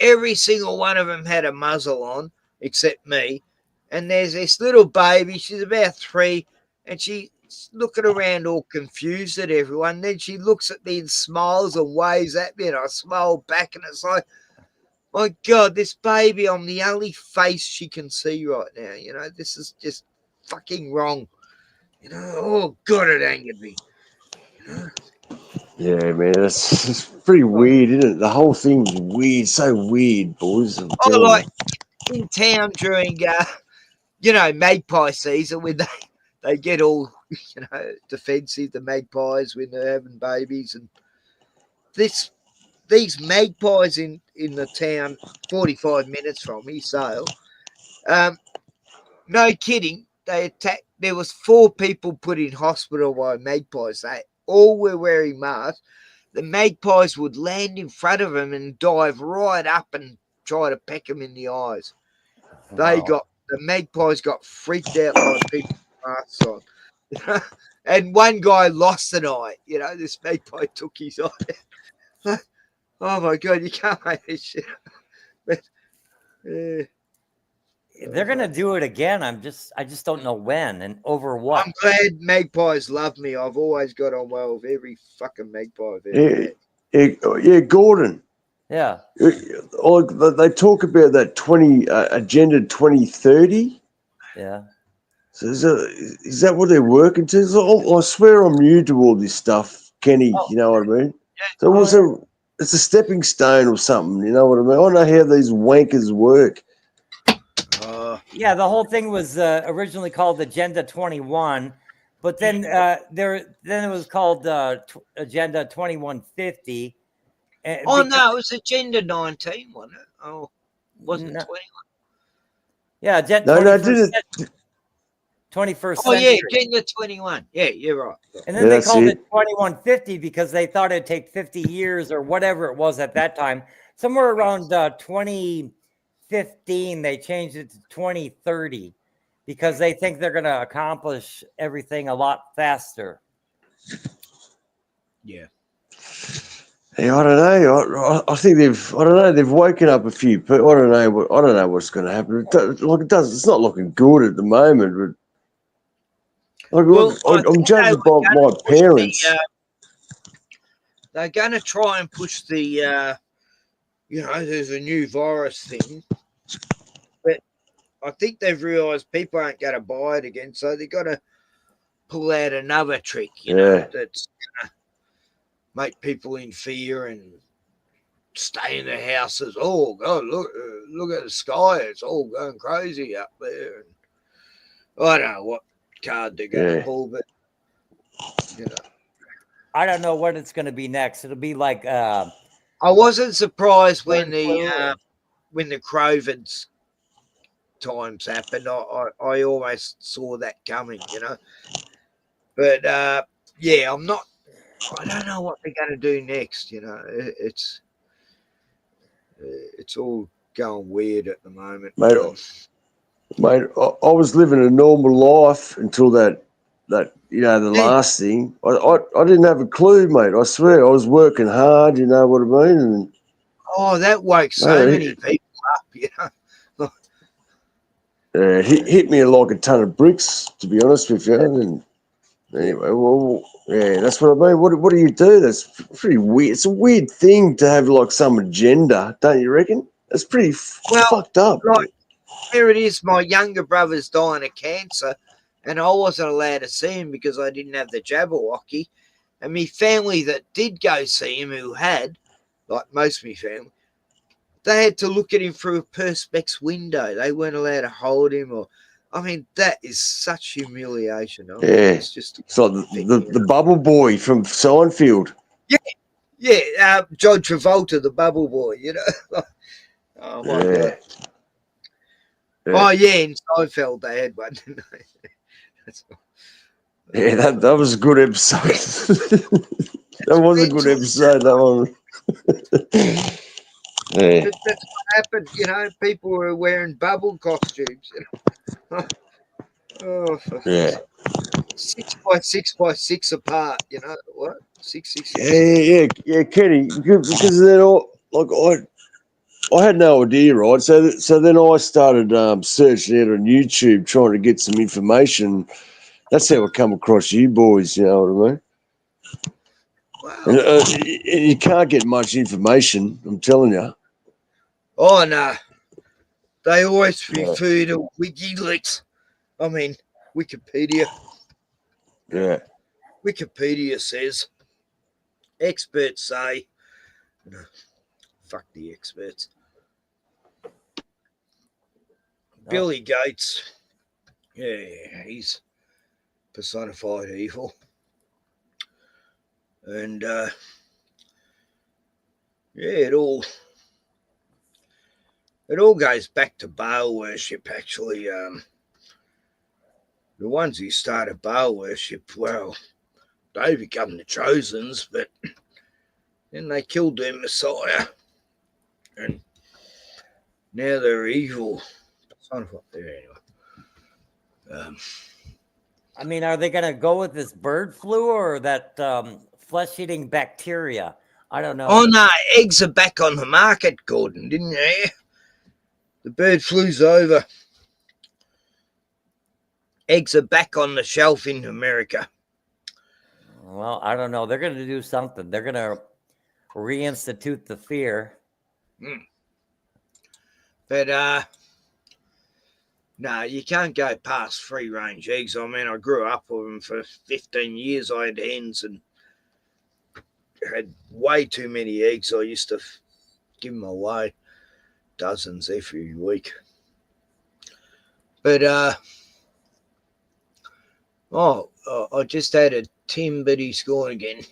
Every single one of them had a muzzle on, except me. And there's this little baby. She's about 3, and she's looking around all confused at everyone. Then she looks at me and smiles and waves at me, and I smile back, and it's like, my God, this baby, I'm the only face she can see right now. You know, this is just fucking wrong. You know, oh, God, it angered me. You know? Yeah, man, it's pretty weird, isn't it? The whole thing's weird, so weird, boys. Like in town during, magpie season when they get all, defensive, the magpies when they're having babies, and these magpies in the town, 45 minutes from me, Sale. No kidding, they attacked. There was 4 people put in hospital by magpies. They all were wearing masks. The magpies would land in front of them and dive right up and try to peck them in the eyes. The magpies got freaked out by people with masks on. And one guy lost an eye. You know, this magpie took his eye. Oh my God, you can't make this shit up. But, they're gonna do it again. I just don't know when and over what. I'm glad magpies love me. I've always got on well with every fucking magpie I've ever had. Yeah, Gordon. Yeah. They talk about that Agenda 2030. Yeah. So is that what they're working to? I swear I'm new to all this stuff, Kenny. You know what I mean? So it's a stepping stone or something. You know what I mean? I don't know how these wankers work. Yeah, the whole thing was originally called Agenda 21, but then it was called Agenda 2150. It was Agenda 19, wasn't it? Oh, wasn't it 21? Yeah, Agenda 21st century. Oh, yeah, Agenda 21. Yeah, you're right. And then they called it 2150 because they thought it'd take 50 years or whatever it was at that time. Somewhere around 2015, they changed it to 2030 because they think they're going to accomplish everything a lot faster. Yeah. Yeah, I don't know. I think they've woken up a few people. I don't know what's going to happen. It's not looking good at the moment. But I'm judged by my parents. They're going to try and push the. There's a new virus thing, but I think they've realised people aren't going to buy it again, so they've got to pull out another trick, that's going to make people in fear and stay in their houses. Oh, God, look at the sky. It's all going crazy up there. And I don't know what. card they're going to pull, but you know. I don't know what it's going to be next. It'll be like. I wasn't surprised when the Crovens times happened. I always saw that coming, you know. But yeah, I don't know what they're going to do next. You know, it's all going weird at the moment. Mate, I was living a normal life until that you know, the last thing. I didn't have a clue, mate. I swear, I was working hard. You know what I mean? And that woke so many people up. You know. Hit me like a ton of bricks, to be honest with you. And anyway, well, yeah, that's what I mean. What do you do? That's pretty weird. It's a weird thing to have like some agenda, don't you reckon? That's pretty fucked up. Like, here it is. My younger brother's dying of cancer, and I wasn't allowed to see him because I didn't have the Jabberwocky. And my family that did go see him, who had, like most of my family, they had to look at him through a Perspex window. They weren't allowed to hold him. I mean, that is such humiliation. I mean, it's like the bubble boy from Seinfeld. Yeah, John Travolta, the bubble boy, you know. Oh, my God. Oh, yeah, in Seinfeld they had one, didn't they? Yeah, that was a good episode. That was a good episode, that one. Yeah. That's what happened, you know. People were wearing bubble costumes. You know? Yeah. 6 by 6 by 6 apart, you know what? 6. Yeah, Kenny. Because then I had no idea, right? So then I started searching out on YouTube, trying to get some information. That's how I come across you boys. You know what I mean? Wow. And, you can't get much information. I'm telling you. Oh no, they always refer to WikiLeaks. I mean, Wikipedia. Yeah. Wikipedia says experts say, no, fuck the experts. Billy Gates, yeah, he's personified evil. And it all goes back to Baal worship, actually. The ones who started Baal worship, well, they become the Chosens, but then they killed their Messiah. And now they're evil. Anyway. I mean, are they going to go with this bird flu or that flesh-eating bacteria? I don't know. Oh, no, eggs are back on the market, Gordon, didn't you hear? The bird flu's over. Eggs are back on the shelf in America. Well, I don't know. They're going to do something. They're going to reinstitute the fear. But, no, you can't go past free-range eggs. I mean, I grew up with them for 15 years. I had hens and had way too many eggs. I used to give them away, dozens every week. But, I just added Tim, but he's gone again.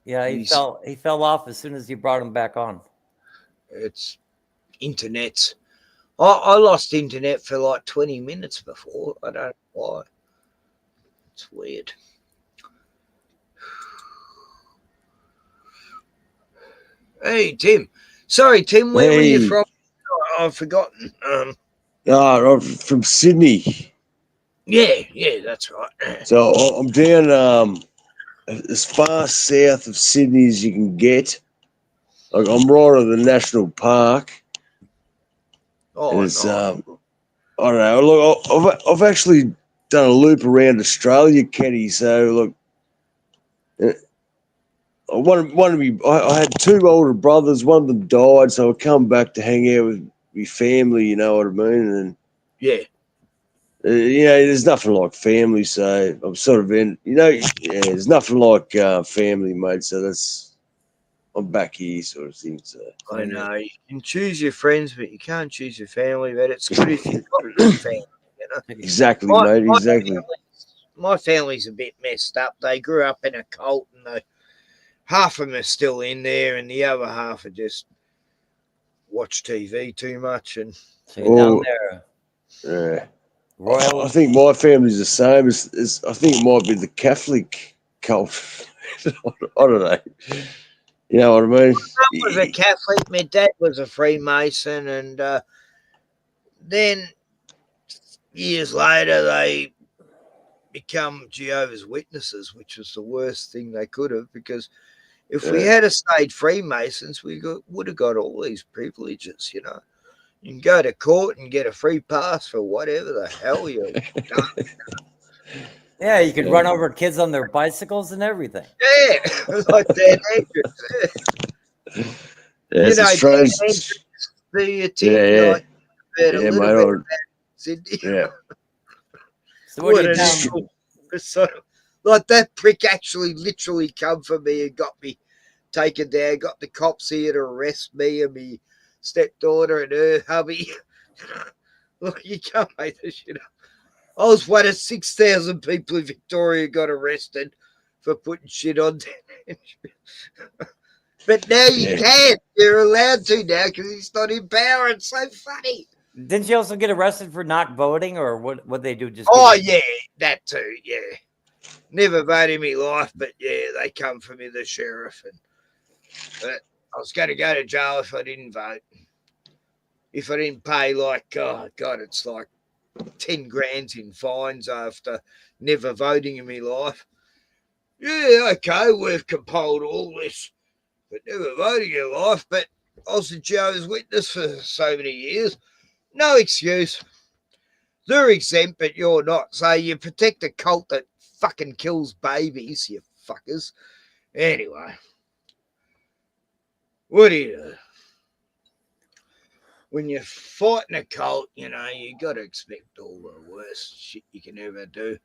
Yeah, he fell off as soon as you brought him back on. It's internet. I lost internet for like 20 minutes before. I don't know why. It's weird. Hey, Tim. Sorry, Tim. Where were you from? I've forgotten. I'm from Sydney. Yeah, that's right. So I'm down as far south of Sydney as you can get. Like, I'm right on the national park. Oh, it's, I don't know. Look, I've actually done a loop around Australia, Kenny. So look, I had two older brothers. One of them died, so I come back to hang out with my family. You know what I mean? And yeah. You know, there's nothing like family, so I'm sort of in. You know, there's nothing like family, mate. So I'm back here, sort of thing. So I know you can choose your friends, but you can't choose your family. But it's good if you've got a good family, you know. Exactly, mate. Exactly. My family's a bit messed up. They grew up in a cult, and half of them are still in there, and the other half are just watch TV too much. And so you're down there. Yeah. Royal. I think my family's the same. As I think it might be the Catholic cult. I don't know. You know what I mean? I was a Catholic. My dad was a Freemason, and then years later they become Jehovah's Witnesses, which was the worst thing they could have, because if we had stayed Freemasons, we would have got all these privileges, you know. You can go to court and get a free pass for whatever the hell you've done. Yeah, you could run over kids on their bicycles and everything. Yeah, like Dan Andrews. Yeah, You know, strange. Dan Andrews, the team, like, a little bit about Sydney. Yeah. So what do you So, like, that prick actually literally come for me and got me taken down, got the cops here to arrest me and me stepdaughter and her hubby. Look, you can't make this shit up. I was one of 6,000 people in Victoria got arrested for putting shit on. But now you can. You're allowed to now because he's not in power. It's so funny. Didn't you also get arrested for not voting, or what they do? Just yeah, that too. Yeah, never voted in my life, but yeah, they come for me, the sheriff, but I was going to go to jail if I didn't vote. If I didn't pay, like, oh God, it's like 10 grand in fines after never voting in my life. Yeah, okay, we've compiled all this, but never voting in your life. But I was a Jehovah's Witness for so many years. No excuse. They're exempt, but you're not. So you protect a cult that fucking kills babies, you fuckers. Anyway, what do you do? When you're fighting a cult, you know, you got to expect all the worst shit you can ever do.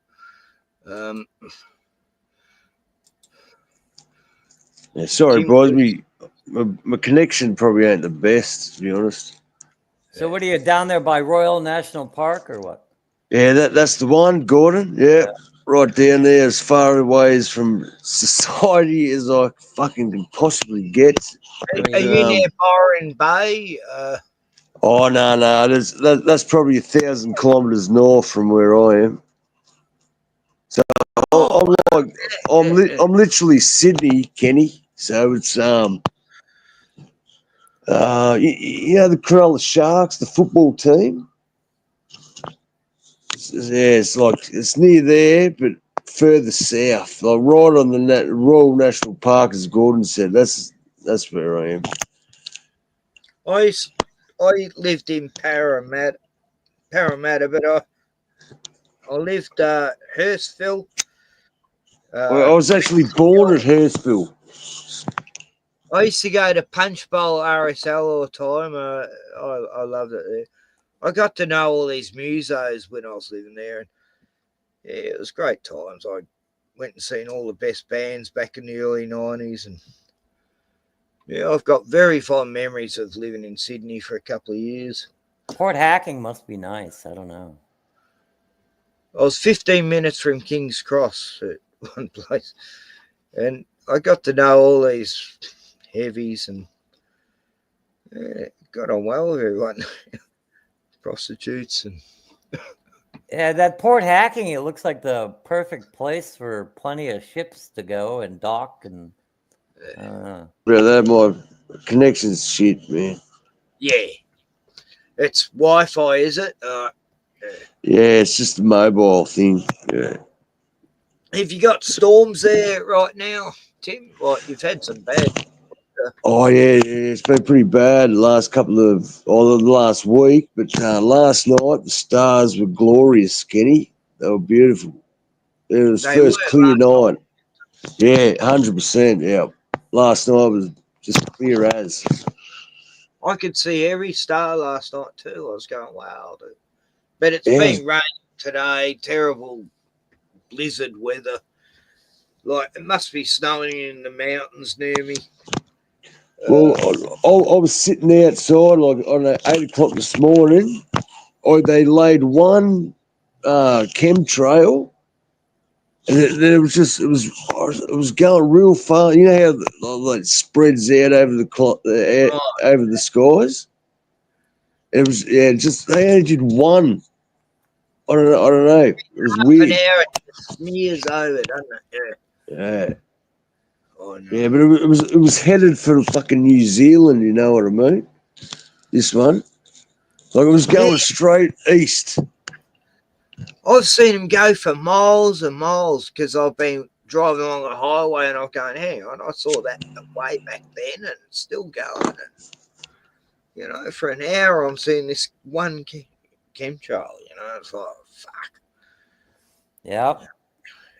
Yeah, sorry, boys. My connection probably ain't the best, to be honest. So what are you down there by Royal National Park or what? Yeah, that's the one, Gordon. Yeah, right down there, as far away as from society as I fucking can possibly get. Are you near Byron Bay? Oh no, that's probably 1,000 kilometres north from where I am. So I'm literally Sydney, Kenny. So it's you know, the Cronulla Sharks, the football team. Yeah, it's near there, but further south, like right on the Royal National Park, as Gordon said. That's where I am. I lived in Parramatta, but I lived Hurstville. I was actually born at Hurstville. I used to go to Punch Bowl RSL all the time. I loved it there. I got to know all these musos when I was living there, and yeah, it was great times. I went and seen all the best bands back in the early 90s, and yeah, I've got very fond memories of living in Sydney for a couple of years. Port Hacking must be nice. I don't know. I was 15 minutes from King's Cross at one place, and I got to know all these heavies and got on well with everyone. Prostitutes and yeah, that Port Hacking, it looks like the perfect place for plenty of ships to go and dock and Yeah, that my connection's shit, man. yeah, it's Wi-Fi, is it? Yeah, it's just a mobile thing. Yeah. Have you got storms there right now, Tim? Like, you've had some bad. Oh yeah, it's been pretty bad the last week, but last night the stars were glorious, Kenny. They were beautiful. It was first clear night. Yeah, 100%. Yeah, last night was just clear as. I could see every star last night too. I was going, wow, dude. But it's been raining today. Terrible blizzard weather. Like, it must be snowing in the mountains near me. Well, I was sitting outside like on 8 o'clock this morning. They laid one chemtrail. And then it was going real far. You know how it spreads out over over the skies. It was just they only did one. I don't know. It was weird. An hour it smears over, doesn't it? Yeah. Oh, no. Yeah, but it was headed for fucking New Zealand. You know what I mean? This one, like it was going straight east. I've seen him go for miles and miles because I've been driving along the highway and I'm going, hang on, I saw that way back then and it's still going. And, for an hour I'm seeing this one chemtrail, it's like, fuck. Yep.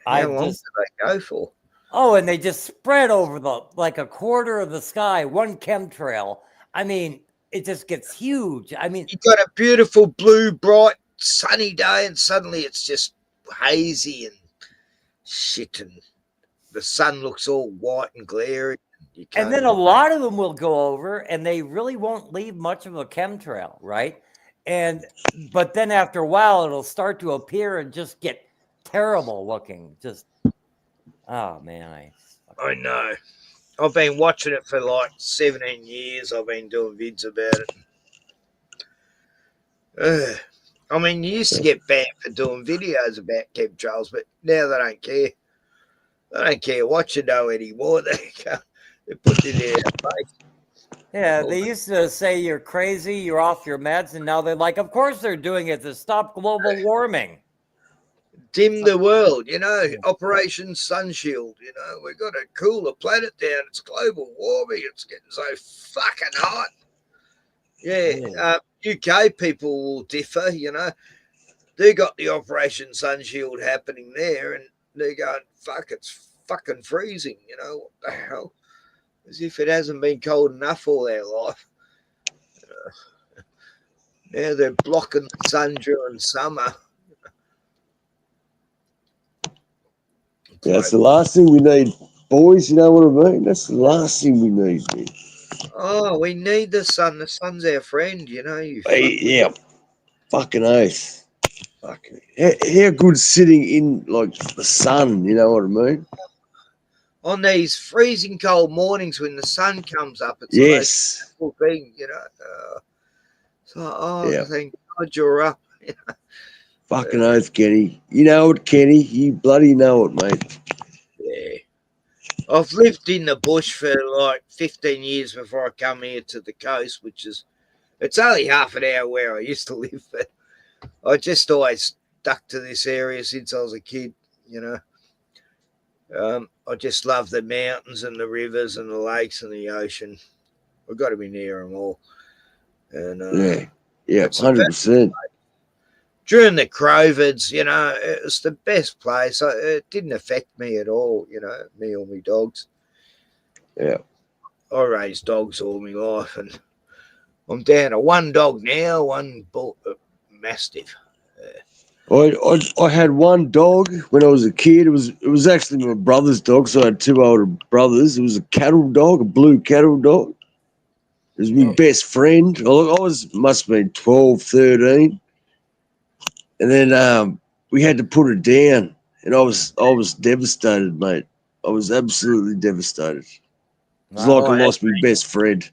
How long did they go for? Oh, and they just spread over like a quarter of the sky, one chemtrail. I mean, it just gets huge. I mean, you got a beautiful blue, bright, sunny day and suddenly it's just hazy and shit and the sun looks all white and glaring. And then a lot of them will go over and they really won't leave much of a chemtrail, right? But then after a while, it'll start to appear and just get terrible looking. Just, oh man. I know. I've been watching it for like 17 years. I've been doing vids about it. I mean, you used to get banned for doing videos about chemtrails, but now they don't care. They don't care what you know anymore. They put it in their face. Yeah, they used to say you're crazy, you're off your meds, and now they're like, of course they're doing it to stop global warming. Dim the world, Operation Sunshield, we've got to cool the planet down. It's global warming. It's getting so fucking hot. Yeah, UK people will differ, They got the Operation Sunshield happening there, and they're going, fuck, it's fucking freezing, what the hell? As if it hasn't been cold enough all their life. Now they're blocking the sun during summer. That's the last thing we need, boys. You know what I mean? That's the last thing we need, man. Oh, we need the sun. The sun's our friend, Yeah, fucking oath. Fucking, how good sitting in like the sun? You know what I mean? On these freezing cold mornings when the sun comes up, it's yes, the most thing, thank God you're up. Fucking oath, Kenny. You know it, Kenny. You bloody know it, mate. Yeah. I've lived in the bush for like 15 years before I come here to the coast, it's only half an hour where I used to live, but I just always stuck to this area since I was a kid, I just love the mountains and the rivers and the lakes and the ocean. I've got to be near them all. And 100%. During the COVIDs, it was the best place. It didn't affect me at all, me or my dogs. Yeah. I raised dogs all my life, and I'm down to one dog now, one Mastiff. I had one dog when I was a kid. It was actually my brother's dog, so I had two older brothers. It was a cattle dog, a blue cattle dog. It was my best friend. Must have been 12, 13. And then we had to put it down, and I was devastated, mate. I was absolutely devastated. It was like I lost my best friend.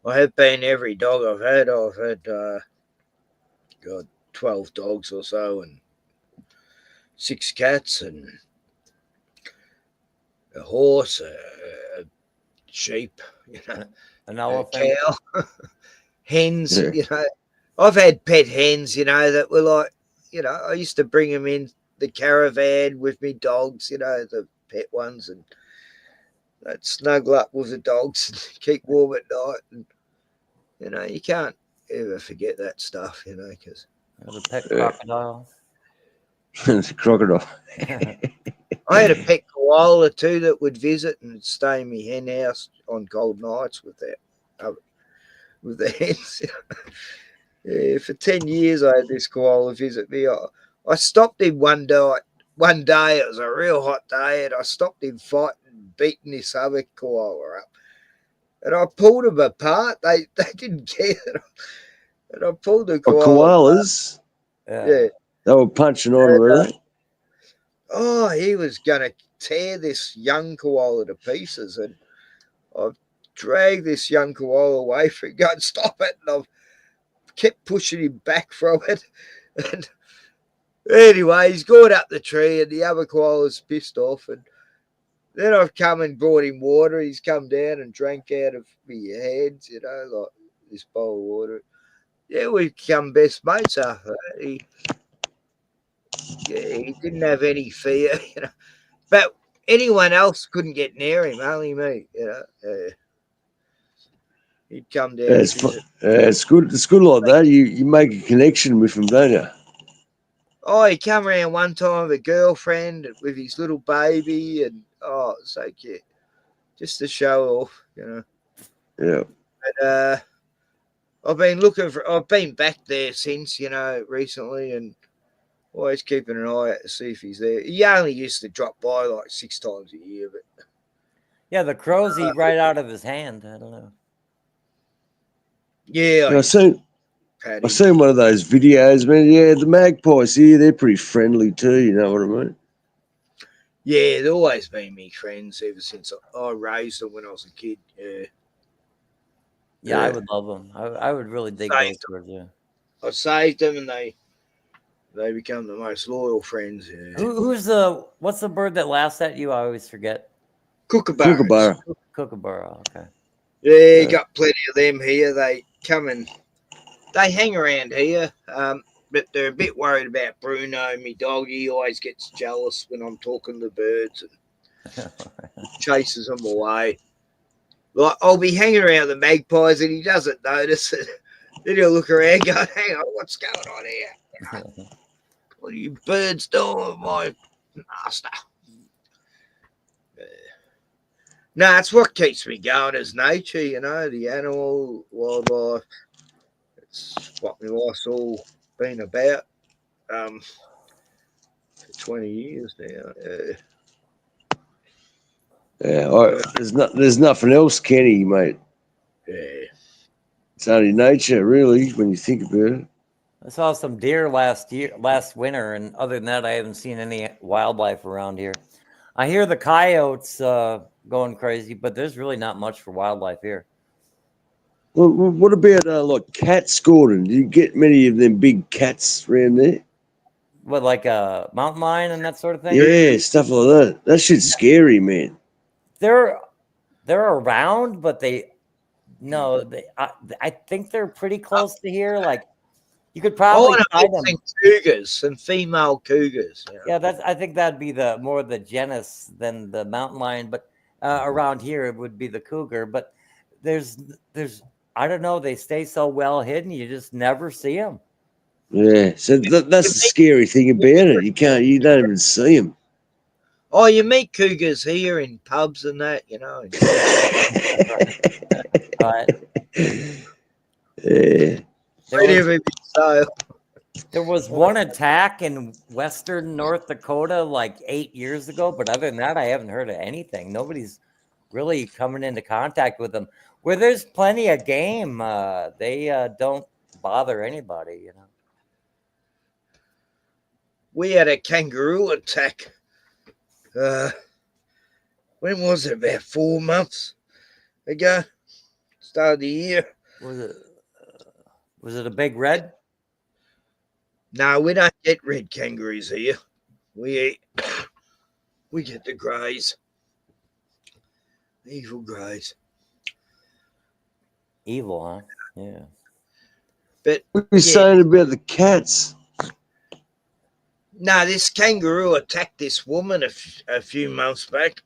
I have been every dog I've had. I've had, 12 dogs or so, and 6 cats, and a horse, a sheep, an elephant, a cow, hens, I've had pet hens, that were like, I used to bring them in the caravan with me dogs, the pet ones, and I'd snuggle up with the dogs and keep warm at night. And, you can't ever forget that stuff, because the pet crocodile. It's a crocodile. I had a pet koala too that would visit and stay in my hen house on cold nights with the hens. Yeah, for 10 years I had this koala visit me. I stopped him one day. It was a real hot day, and I stopped him fighting, beating this other koala up. And I pulled them apart. They didn't care. And I pulled the koala. Koalas? Yeah. They were punching on, were they? Oh, he was going to tear this young koala to pieces, and I've dragged this young koala away from it, go and stop it, and I've kept pushing him back from it. And anyway, he's gone up the tree, and the other koala's pissed off, and then I've come and brought him water. He's come down and drank out of my hands, you know, like this bowl of water. Yeah, we've become best mates after that. He didn't have any fear, you know. But anyone else couldn't get near him, only me, you know. He'd come down. It's good. It's good like that. You make a connection with him, don't you? Oh, he come around one time with a girlfriend with his little baby, and oh, it's so cute. Just to show off, you know. Yeah. But I've been back there since, you know, recently, and always keeping an eye out to see if he's there. He only used to drop by like 6 times a year, but yeah, the crows eat right out of his hand. I don't know. Yeah, I seen one of those videos, man. Yeah, the magpies here, they're pretty friendly too. You know what I mean? Yeah, they've always been me friends ever since I raised them when I was a kid. Yeah. Yeah, I would love them. I would really dig those birds. Yeah. I saved them, and they become the most loyal friends. Yeah. What's the bird that laughs at you? I always forget. Kookaburras. Kookaburra. Okay. Yeah, got plenty of them here. They come and they hang around here, but they're a bit worried about Bruno, me dog. He always gets jealous when I'm talking to birds and chases them away. Like, I'll be hanging around the magpies and he doesn't notice it. Then he'll look around going, hang on, what's going on here? What are you birds doing with my master? No, it's what keeps me going is nature, you know, the animal, wildlife. It's what my life's all been about for 20 years now. There's nothing else, Kenny, mate. Yeah. It's only nature, really, when you think about it. I saw some deer last winter, and other than that, I haven't seen any wildlife around here. I hear the coyotes going crazy, but there's really not much for wildlife here. Well, what about like cats, Gordon? Do you get many of them big cats around there? What, like a mountain lion and that sort of thing? Yeah, stuff like that. That shit's scary, man. They're around, but I think they're pretty close to here. Like, you could probably find them. Cougars, some female cougars. You know? Yeah, I think that'd be more the genus than the mountain lion. But around here, it would be the cougar. But there's I don't know. They stay so well hidden, you just never see them. Yeah, so that's the scary thing about it. You don't even see them. Oh, you meet cougars here in pubs and that, you know. Yeah. There was one attack in western North Dakota like 8 years ago, but other than that, I haven't heard of anything. Nobody's really coming into contact with them. Where there's plenty of game, they don't bother anybody, you know. We had a kangaroo attack. When was it? About 4 months ago. Start of the year. Was it a big red? No, we don't get red kangaroos here. We get the greys. Evil greys. Evil, huh? Yeah. But what are you saying about the cats? No, this kangaroo attacked this woman a few months back.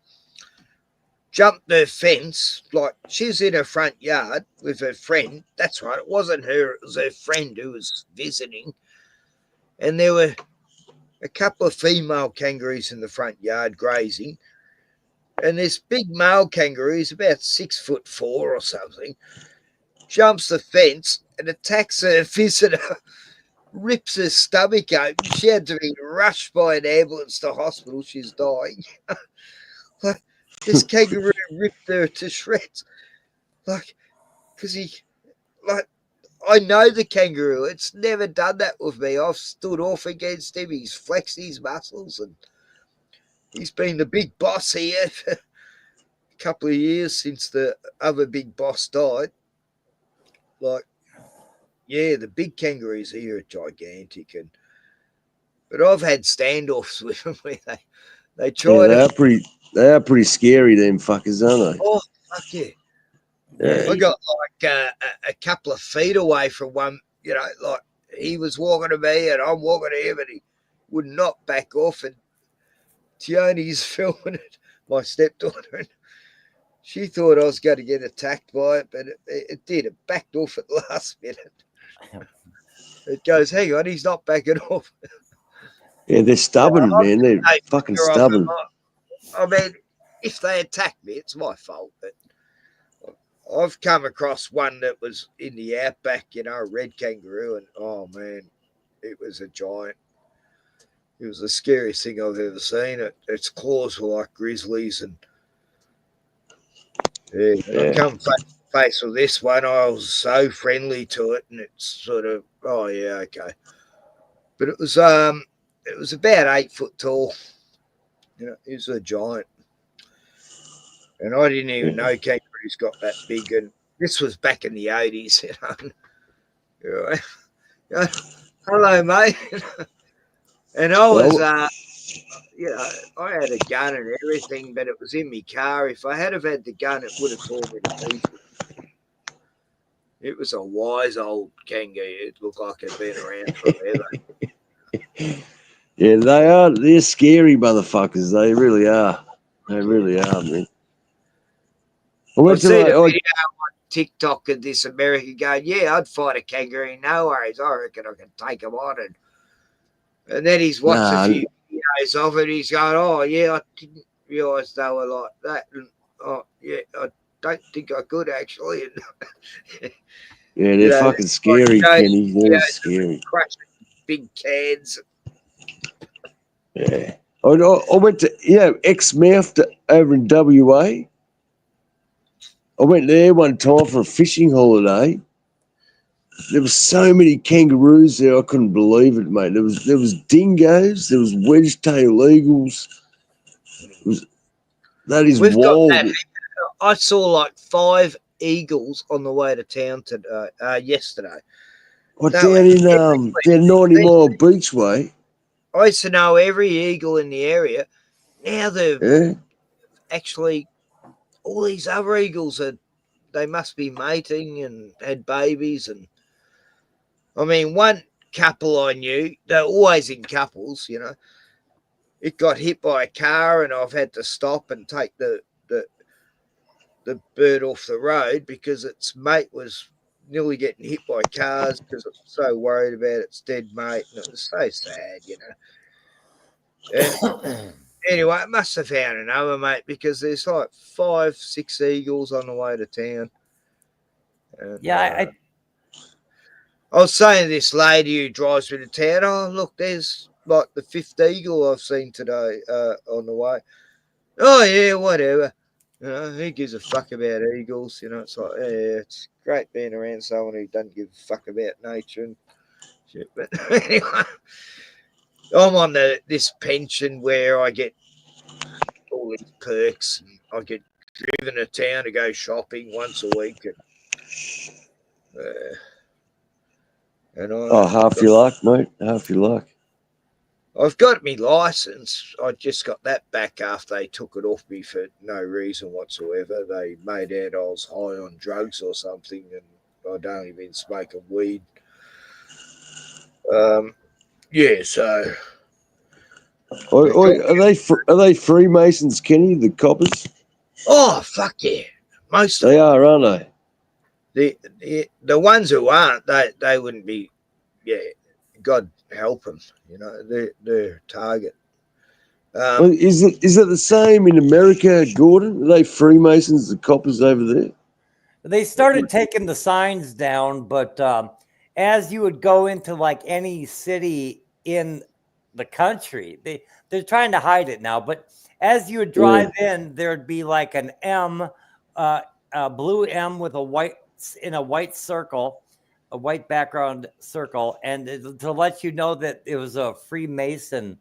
Jumped her fence, like she's in her front yard with her friend. That's right, it wasn't her, it was her friend who was visiting. And there were a couple of female kangaroos in the front yard grazing. And this big male kangaroo, he's about 6'4" or something, jumps the fence and attacks her visitor, rips her stomach open. She had to be rushed by an ambulance to hospital. She's dying. Like, this kangaroo ripped her to shreds. Like, because I know the kangaroo. It's never done that with me. I've stood off against him. He's flexed his muscles, and he's been the big boss here for a couple of years since the other big boss died. Like, yeah, the big kangaroos here are gigantic, but I've had standoffs with them where they try to. They are pretty scary, them fuckers, aren't they? Oh, fuck yeah. Yeah. I got like a couple of feet away from one, like he was walking to me and I'm walking to him and he would not back off. And Tioni's filming it, my stepdaughter, and she thought I was going to get attacked by it, but it did. It backed off at the last minute. It goes, hang on, he's not backing off. Yeah, they're stubborn, man. They're fucking stubborn. I mean, if they attack me, it's my fault, but I've come across one that was in the outback, a red kangaroo, and oh man, it was a giant. It was the scariest thing I've ever seen. Its claws were like grizzlies, and I come face with this one. I was so friendly to it, and it's sort of, oh yeah, okay. But it was about 8 foot tall. It was a giant, and I didn't even know kangaroos got that big. And this was back in the 80s. Hello, mate. And I was, I had a gun and everything, but it was in my car. If I had have had the gun, it would have torn me to pieces. It was a wise old kangaroo. It looked like it'd been around forever. Yeah, they are. They're scary motherfuckers. They really are. They really are, man. I've seen a video on TikTok of this American going, yeah, I'd fight a kangaroo, no worries. I reckon I can take him on. And then he's watched a few videos of it. He's going, oh, yeah, I didn't realise they were like that. And, oh, yeah, I don't think I could, actually. Yeah, they're fucking scary, Kenny. They're scary. Crushing big cans. Yeah. I went to, Exmouth over in WA. I went there one time for a fishing holiday. There were so many kangaroos there, I couldn't believe it, mate. There was dingoes, there was wedge-tailed eagles. That is wild. I saw like 5 eagles on the way to town yesterday. Down in down 90 Mile Beachway. I used to know every eagle in the area. Now they're actually, all these other eagles they must be mating and had babies. And I mean, one couple I knew, they're always in couples, it got hit by a car and I've had to stop and take the bird off the road because its mate was nearly getting hit by cars because it was so worried about its dead mate, and it was so sad, Anyway, I must have found another mate because there's like 5, 6 eagles on the way to town. And, I was saying to this lady who drives me to town, oh, look, there's like the 5th eagle I've seen today on the way. Oh, yeah, whatever. Who gives a fuck about eagles? It's like, yeah, it's great being around someone who doesn't give a fuck about nature and shit. But anyway, I'm on this pension where I get all these perks. And I get driven to town to go shopping once a week. And half your luck, mate. Half your luck. I've got my license. I just got that back after they took it off me for no reason whatsoever. They made out I was high on drugs or something, and I'd only been smoking weed. So. Are they Freemasons, Kenny? The coppers? Oh, fuck yeah! Most they are, aren't they? The ones who aren't, they wouldn't be. Yeah, God help them. They're target. Is it the same in America, Gordon? Are they Freemasons, the coppers over there? They started taking the signs down, but as you would go into like any city in the country, they're trying to hide it now. But as you would drive in, there'd be like an M, a blue M with a white circle a white background circle, and to let you know that it was a Freemason.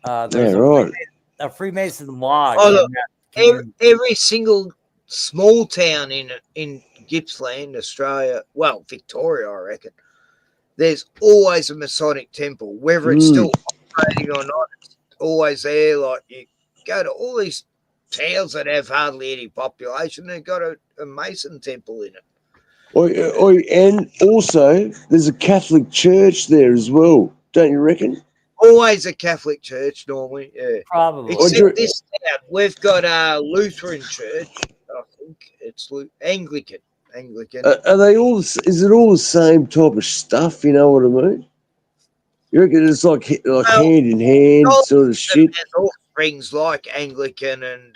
There's a Freemason lodge. Oh, look, every single small town in Gippsland, Australia, well, Victoria, I reckon, there's always a Masonic temple, whether it's still operating or not. It's always there. Like, you go to all these towns that have hardly any population, they've got a Mason temple in it. And also, there's a Catholic church there as well, don't you reckon? Always a Catholic church, normally, yeah. Probably. Except this town, we've got a Lutheran church. I think it's Anglican. Are they all? Is it all the same type of stuff? You know what I mean? You reckon it's like hand in hand sort of shit? There's offsprings like Anglican and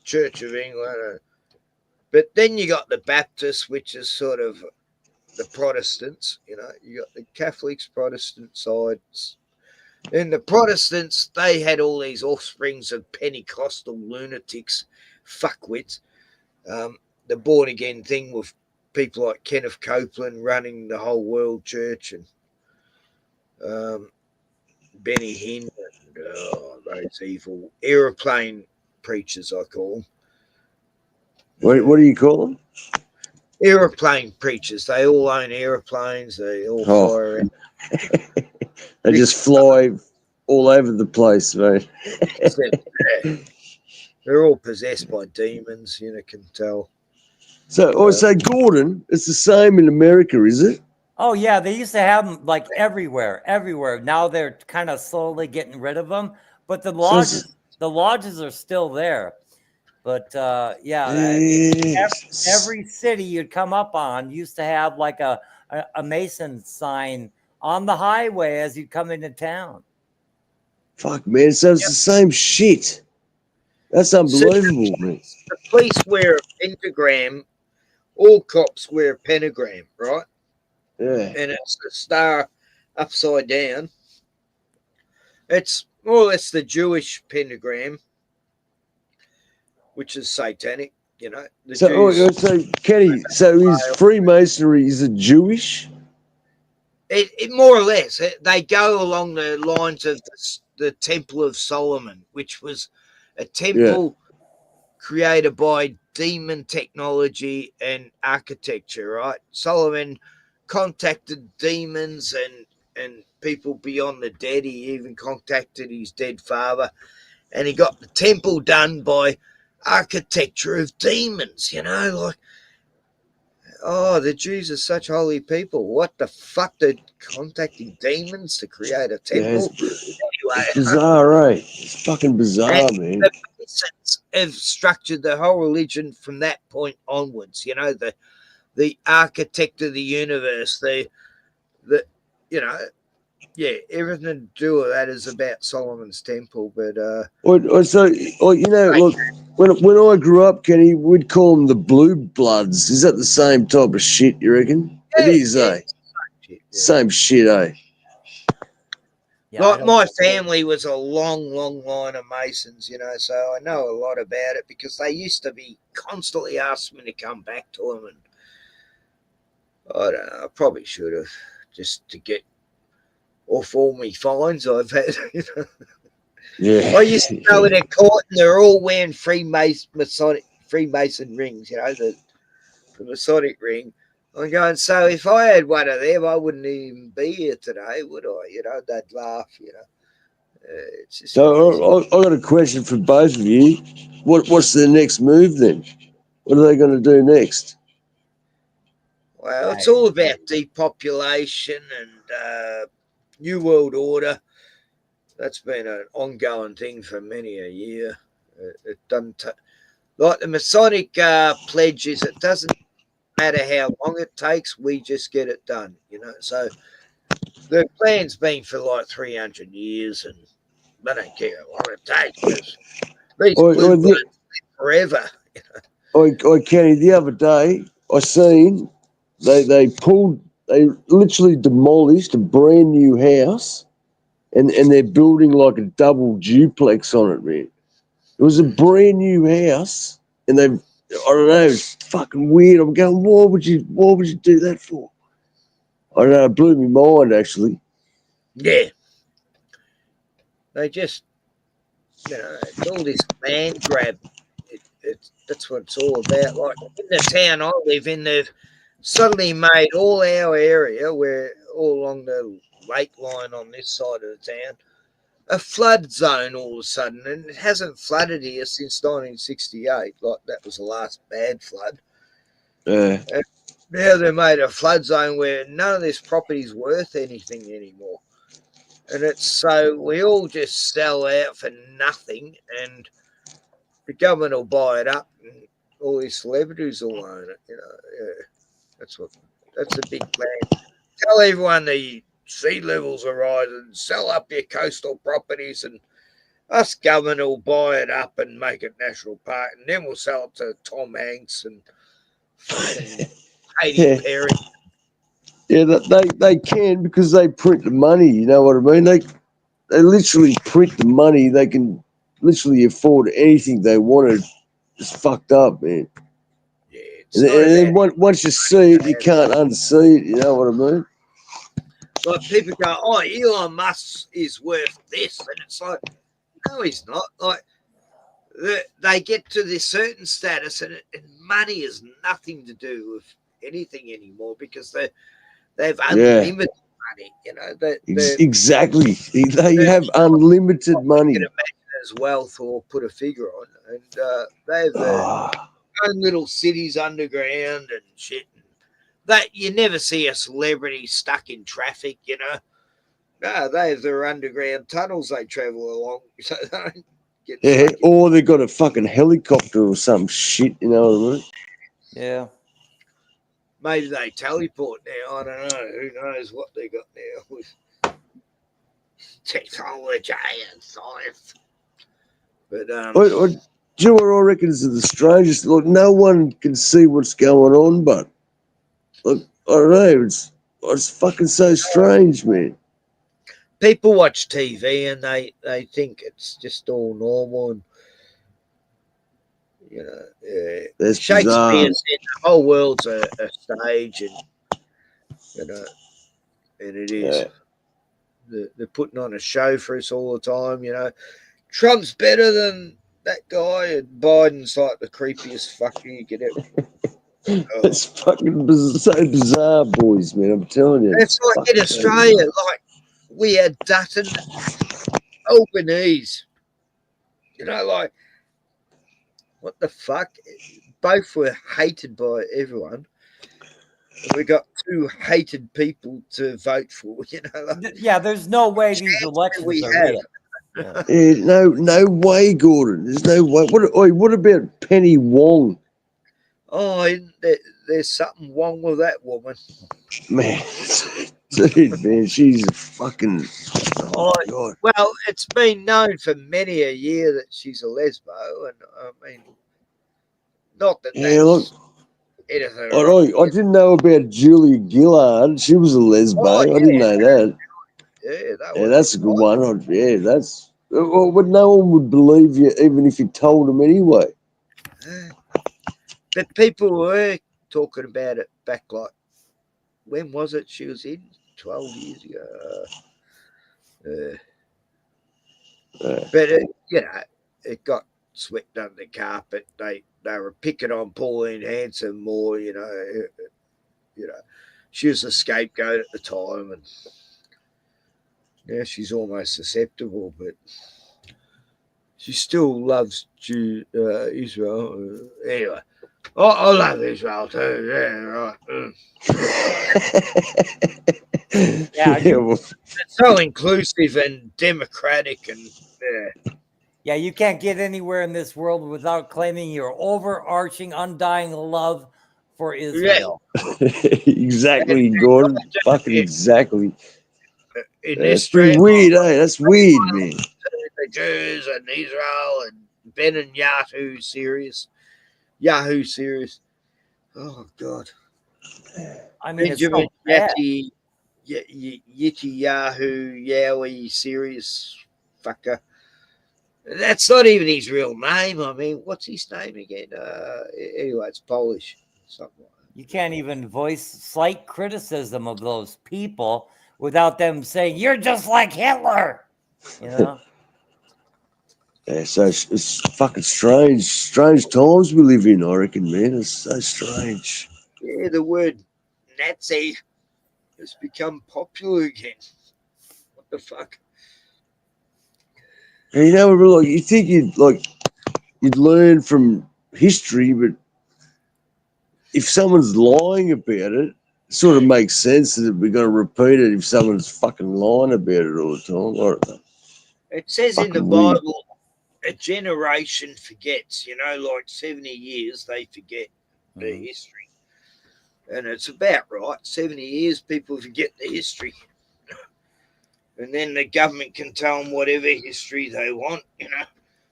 Church of England. But then you got the Baptists, which is sort of the Protestants. You know, you got the Catholics, Protestant sides. And the Protestants, they had all these offsprings of Pentecostal lunatics, fuckwits. The born-again thing with people like Kenneth Copeland running the whole world church and Benny Hinn and those evil aeroplane preachers, I call them. What do you call them? Aeroplane preachers. They all own aeroplanes. They all fire around. They just fly all over the place, mate. They're all possessed by demons, you can tell. So Gordon, it's the same in America, is it? Oh yeah, they used to have them like everywhere. Now they're kind of slowly getting rid of them, but the lodges are still there. But every city you'd come up on used to have like a Mason sign on the highway as you come into town. Fuck, man. So it's the same shit. That's unbelievable, man. The police wear a pentagram. All cops wear a pentagram, right? Yeah. And it's a star upside down. It's more or less the Jewish pentagram, which is satanic, So Kenny, so is Freemasonry, is it Jewish? It more or less. They go along the lines of the Temple of Solomon, which was a temple created by demon technology and architecture, right? Solomon contacted demons and people beyond the dead. He even contacted his dead father, and he got the temple done by architecture of demons, the Jews are such holy people. What the fuck? They're contacting demons to create a temple? It's bizarre, right? It's fucking bizarre, man. The Masons have structured the whole religion from that point onwards. The architect of the universe, everything to do with that is about Solomon's temple. But look, when I grew up, Kenny, we'd call them the Blue Bloods. Is that the same type of shit, you reckon? Yeah, it is, eh? Same shit, eh? Yeah, my family was a long line of Masons, so I know a lot about it because they used to be constantly asking me to come back to them, and I don't know, I probably should have, just to get off all my fines I've had. Yeah. I used to go in a court and they're all wearing Freemason rings, the Masonic ring. I'm going, so if I had one of them, I wouldn't even be here today, would I? They'd laugh, It's just so I got a question for both of you. What's the next move then? What are they going to do next? Well, it's all about depopulation and New World Order. That's been an ongoing thing for many a year. It doesn't like the Masonic pledges. It doesn't matter how long it takes. We just get it done. So the plan's been for like 300 years, and they don't care how long it takes. These blue bloods live forever. Kenny, the other day I seen they literally demolished a brand new house. And they're building like a double duplex on it, man. It was a brand new house, and I don't know, it's fucking weird. I'm going, why would you do that for? I don't know, it blew my mind actually. Yeah. They just, it's all this land grab. That's what it's all about. Like in the town I live in, they've suddenly made all our area, where all along the lake line on this side of the town, a flood zone all of a sudden, and it hasn't flooded here since 1968. Like that was the last bad flood. Yeah. And now they made a flood zone where none of this property's worth anything anymore. And it's so we all just sell out for nothing, and the government will buy it up, and all these celebrities will own it. Yeah. That's a big plan. Tell everyone the sea levels are rising, sell up your coastal properties, and us government will buy it up and make it national park, and then we'll sell it to Tom Hanks and fucking Katy Perry. Yeah, they can because they print the money. You know what I mean? They literally print the money. They can literally afford anything they wanted. It's fucked up, man. Yeah, and then once you see it, you can't unsee it. You know what I mean? Like people go, "Oh, Elon Musk is worth this," and it's like, no, he's not. Like they get to this certain status, and money has nothing to do with anything anymore because they've unlimited money. Exactly. They have unlimited money. Can imagine as wealth or put a figure on, and they have their own little cities underground and shit. That you never see a celebrity stuck in traffic, No, they have their underground tunnels they travel along, so they don't get or they got a fucking helicopter or some shit. You know what I mean? Yeah. Maybe they teleport now. I don't know. Who knows what they got now with technology and science. But do you know what I reckon is the strangest? Look, no one can see what's going on, but look, I don't know. It's fucking so strange, man. People watch TV and they think it's just all normal, and That's Shakespeare bizarre. said the whole world's a stage, and and it is. They're putting on a show for us all the time. Trump's better than that guy, and Biden's like the creepiest fucker you could ever. It's fucking so bizarre, boys, man. I'm telling you. It's like in Australia, like we had Dutton, Albanese. Like what the fuck? Both were hated by everyone. And we got two hated people to vote for. Yeah, there's no way these elections we are have. real. Yeah, no way, Gordon. There's no way. What about Penny Wong? Oh, there's something wrong with that woman. Man, dude, man, she's a fucking. Oh, God. Well, it's been known for many a year that she's a lesbo, and I mean, not that Yeah, look. anything. I didn't know about Julia Gillard. She was a lesbo. I didn't know that. Yeah, that's a good one. That's. But no one would believe you, even if you told them anyway. But people were talking about it back, like, when was it she was in? 12 years ago. But, it got swept under the carpet. They were picking on Pauline Hanson more, She was the scapegoat at the time, and now she's almost susceptible, but she still loves Israel. Anyway. I love Israel too. Yeah, right. It's so inclusive and democratic, and Yeah, you can't get anywhere in this world without claiming your overarching, undying love for Israel. Exactly, Gordon. Fucking exactly. That's pretty weird, eh? That's weird, man. The Jews and Israel and Ben and Yahoo series. Oh God! I mean, Benjamin it's Yitty Yahoo Yowie series fucker. That's not even his real name. I mean, what's his name again? Anyway, it's Polish. Something like You can't even voice slight criticism of those people without them saying, "You're just like Hitler." You know? Yeah, so it's fucking strange times we live in, I reckon, man. It's so strange. Yeah, the word Nazi has become popular again. What the fuck? And you know, like, you think you'd learn from history, but if someone's lying about it, it sort of makes sense that we're going to repeat it if someone's fucking lying about it all the time. I don't know. It says in the Fucking weird. Bible, a generation forgets, you know, like 70 years they forget their history. And it's about right. 70 years people forget the history. And then the government can tell them whatever history they want, you know.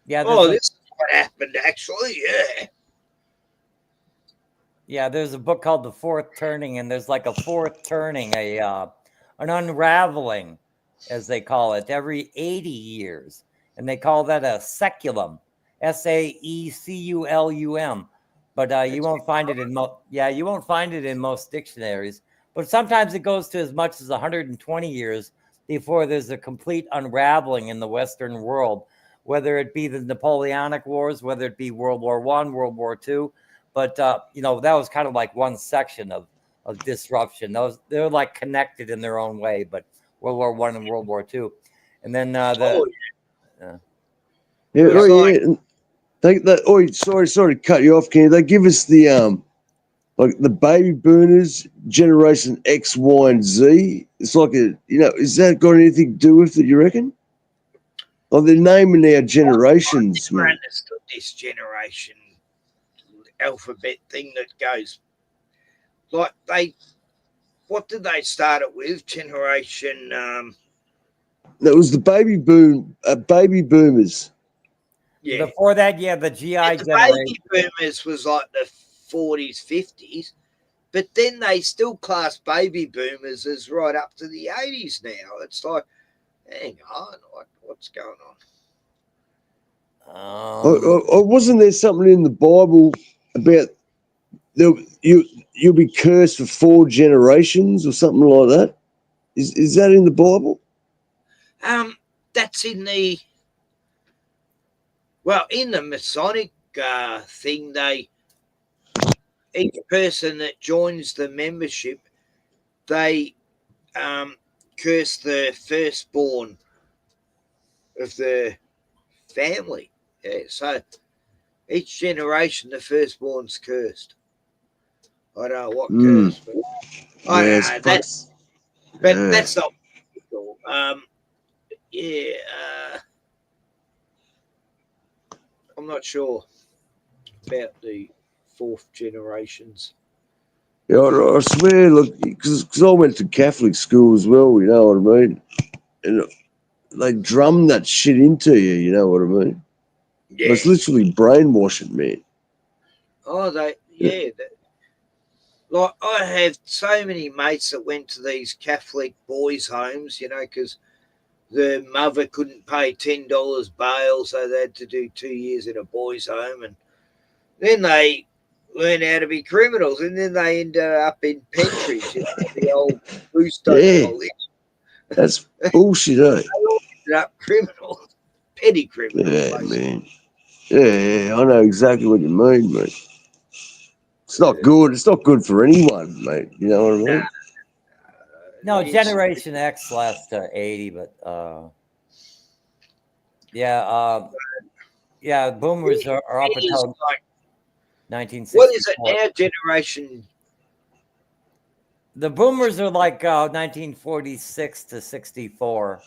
Yeah. This is what happened, actually, yeah. Yeah, there's a book called The Fourth Turning, and there's like a fourth turning, an unraveling, as they call it, every 80 years. And they call that a saeculum, S-A-E-C-U-L-U-M. But you won't find it in you won't find it in most dictionaries. But sometimes it goes to as much as 120 years before there's a complete unraveling in the Western world, whether it be the Napoleonic Wars, whether it be World War I, World War II. But, you know, that was kind of like one section of disruption. They're like connected in their own way, but World War I and World War II. And then sorry to cut you off, Ken. They give us the like the baby boomers, generation X, Y, and Z. It's like is that got anything to do with it, you reckon? Or they're naming our generations, I never man. understood this generation alphabet thing that goes like what did they start it with? Generation That was the baby boomers. Yeah. Before that, the GI the generation. baby boomers was like the 40s, 50s, but then they still class baby boomers as right up to the 80s now. It's like, hang on, what's going on? Or wasn't there something in the Bible about you'll be cursed for 4 generations or something like that? Is that in the Bible? That's in the Masonic thing. Each person that joins the membership, they curse the firstborn of the family. Yeah, so each generation, the firstborn's cursed. I don't know what curse, but I don't know. That's not. I'm not sure about the 4th generations. Yeah, I swear, look, because I went to Catholic school as well, you know what I mean? And they drum that shit into you, you know what I mean? Yeah. It's literally brainwashing, man. Oh, like I have so many mates that went to these Catholic boys' homes, you know, because the mother couldn't pay $10 bail, so they had to do 2 years in a boys' home, and then they learn how to be criminals, and then they end up in pentries, you know, the old Bluestone College. That's bullshit, eh? They all ended up criminals, petty criminals. Yeah, man. Yeah, I know exactly what you mean, mate. It's not good. It's not good for anyone, mate. You know what I mean? No, Generation X lasts to 80, but boomers are up until 1960. What is it now, generation? The boomers are like 1946 to 64.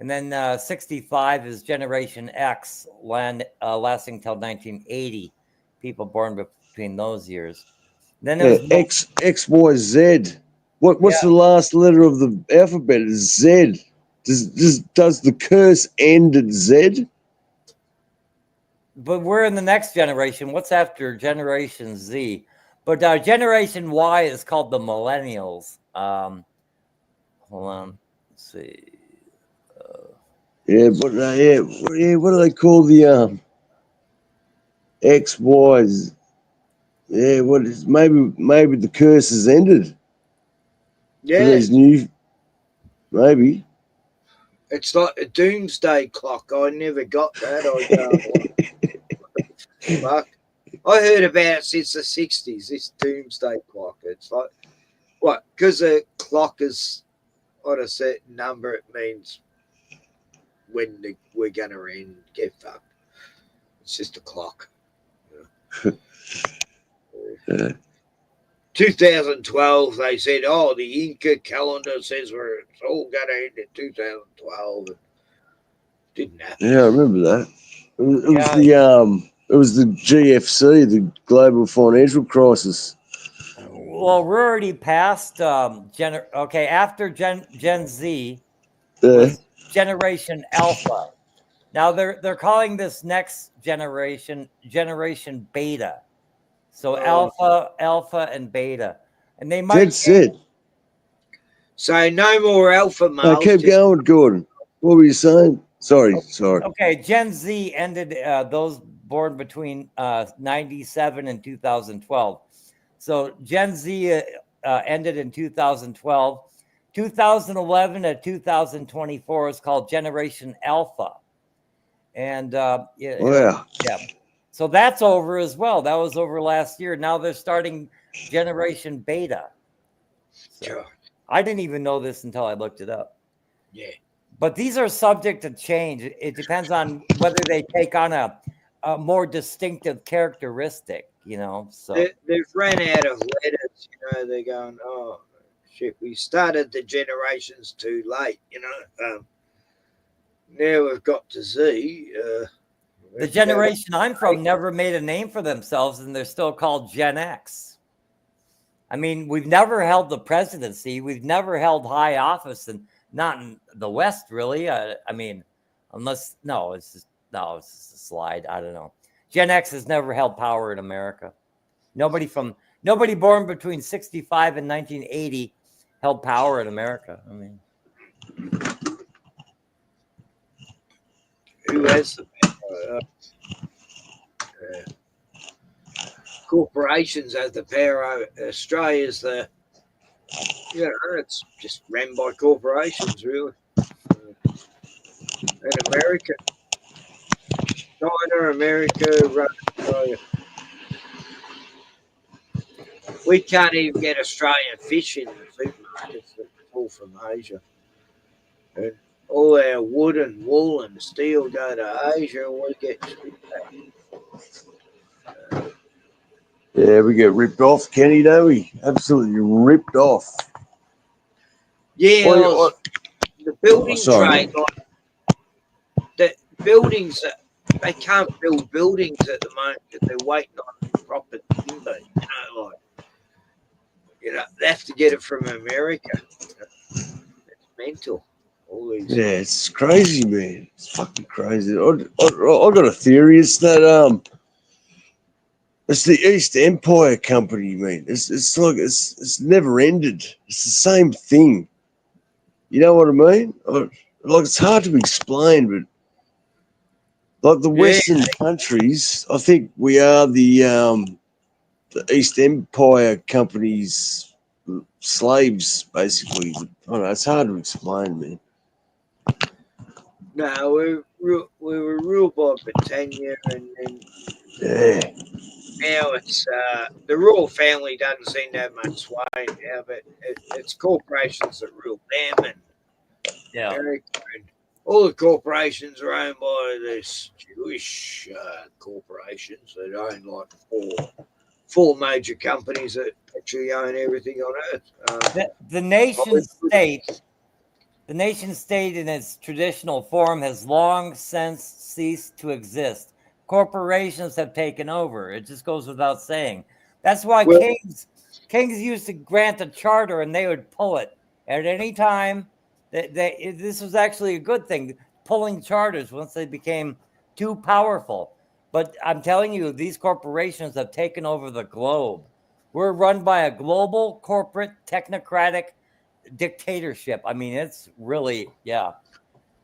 And then 65 is Generation X, lasting till 1980. People born between those years. Then there's X, Y, Z. What's the last letter of the alphabet? Is Z. Does the curse end at Z? But we're in the next generation. What's after Generation Z? But Generation Y is called the Millennials. Hold on. Let's see. What do they call the X, Y's? Yeah, what is maybe the curse has ended. For Yeah, these new, maybe. it's like a doomsday clock. I never got that. I go, what the fuck? I heard about it since the 60s, this doomsday clock. It's like, what? Because the clock is on a certain number, it means when we're going to end, get fucked. It's just a clock. Yeah. 2012, they said, oh, the Inca calendar says it's all going to end in 2012. It didn't happen. Yeah, I remember that. It was the GFC, the global financial crisis. Well, we're already past after Gen Z Yeah. was Generation Alpha. Now they're calling this next generation Beta. So Alpha, and Beta, and they might. That's it. So no more alpha males. Keep going, Gordon. What were you saying? Sorry. Okay, Gen Z ended those born between 97 and 2012. So Gen Z ended in 2012. 2011 to 2024 is called Generation Alpha. And Wow. Yeah. So that's over as well. That was over last year. Now they're starting Generation Beta. So I didn't even know this until I looked it up. Yeah. But these are subject to change. It depends on whether they take on a more distinctive characteristic, So they've ran out of letters, they're going, oh, shit, we started the generations too late, now we've got to Z. The generation I'm from never made a name for themselves, and they're still called Gen X. I mean, we've never held the presidency. We've never held high office, and not in the West, really. I mean, it's just a slide. I don't know. Gen X has never held power in America. Nobody born between 65 and 1980 held power in America. I mean, who has the corporations have the power? Australia's it's just ran by corporations, really. And America run Australia. We can't even get Australian fish in the supermarkets. It's all from Asia. And all our wood and wool and steel go to Asia, and we get shipped back. Yeah, we get ripped off, Kenny, don't we? Absolutely ripped off. Yeah, the building trade, the buildings, they can't build buildings at the moment because they're waiting on proper timber. They have to get it from America. It's mental. All these. Yeah, it's crazy, man. It's fucking crazy. I got a theory. It's that it's the East Empire Company, man. It's like it's never ended. It's the same thing. You know what I mean? Like, it's hard to explain, but like the Western countries, I think we are the East Empire Company's slaves, basically. I don't know. It's hard to explain, man. No, we were ruled by Britannia, and then now it's the royal family doesn't seem to have much sway now, but it's corporations that rule them, and America, and all the corporations are owned by this Jewish corporations that own like four major companies that actually own everything on earth. The nation state in its traditional form has long since ceased to exist. Corporations have taken over. It just goes without saying. That's why kings used to grant a charter and they would pull it at any time. This was actually a good thing, pulling charters once they became too powerful. But I'm telling you, these corporations have taken over the globe. We're run by a global corporate technocratic dictatorship. I mean, it's really,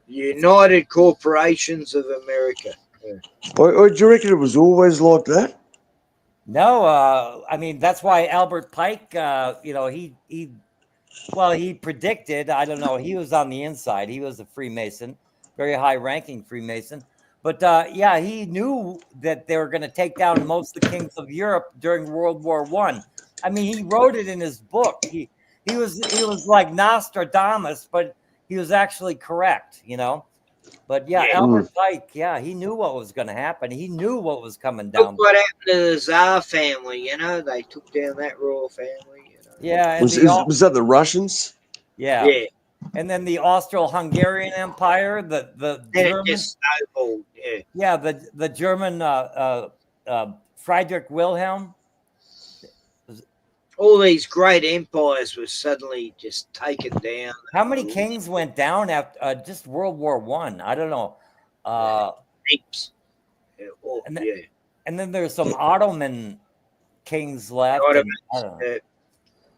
United Corporations of America. Do you reckon it was always like that? No, I mean that's why Albert Pike, he predicted. I don't know. He was on the inside. He was a Freemason, very high-ranking Freemason. But he knew that they were going to take down most of the kings of Europe during World War I. I mean, he wrote it in his book. He was like Nostradamus, but he was actually correct. But Albert Pike, he knew what was going to happen. He knew what was coming down. Look what happened to the Tsar family, they took down that royal family. Yeah. And was that the Russians? Yeah. Yeah. And then the Austro-Hungarian Empire, the German, it just snowballed, yeah, the German Friedrich Wilhelm. All these great empires were suddenly just taken down. How many kings went down after just World War I don't know. Heaps. And then there's some Ottoman kings left.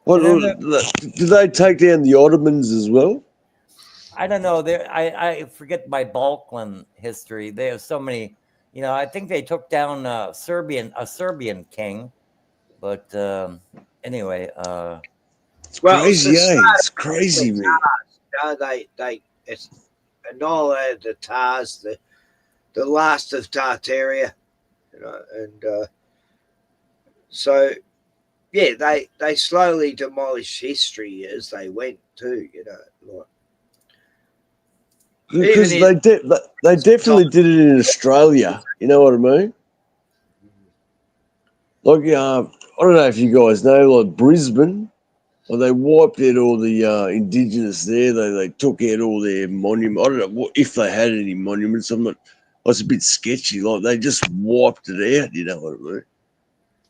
Did they take down the Ottomans as well? I don't know. I forget my Balkan history. They have so many. I think they took down a Serbian king, but anyway. It's crazy, It's crazy, man. They annihilated the Tars, the last of Tartaria, and so. Yeah, they slowly demolished history as they went too, Because they definitely did it in Australia. You know what I mean? Like, I don't know if you guys know, like Brisbane, they wiped out all the indigenous there. They took out all their monuments. I don't know if they had any monuments. It's a bit sketchy. Like they just wiped it out. You know what I mean?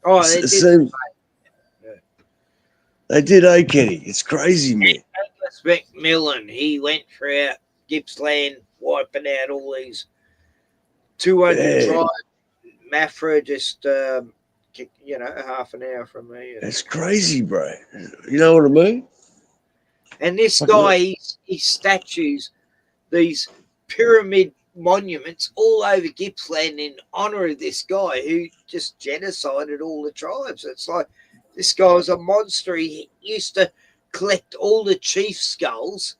Oh, they did. They did, Kenny? It's crazy, man. Douglas McMillan, he went throughout Gippsland, wiping out all these 200 tribes. Maffra just, half an hour from me. It's crazy, bro. You know what I mean? And this guy, his statues, these pyramid monuments all over Gippsland in honor of this guy who just genocided all the tribes. It's like, this guy was a monster. He used to collect all the chief skulls,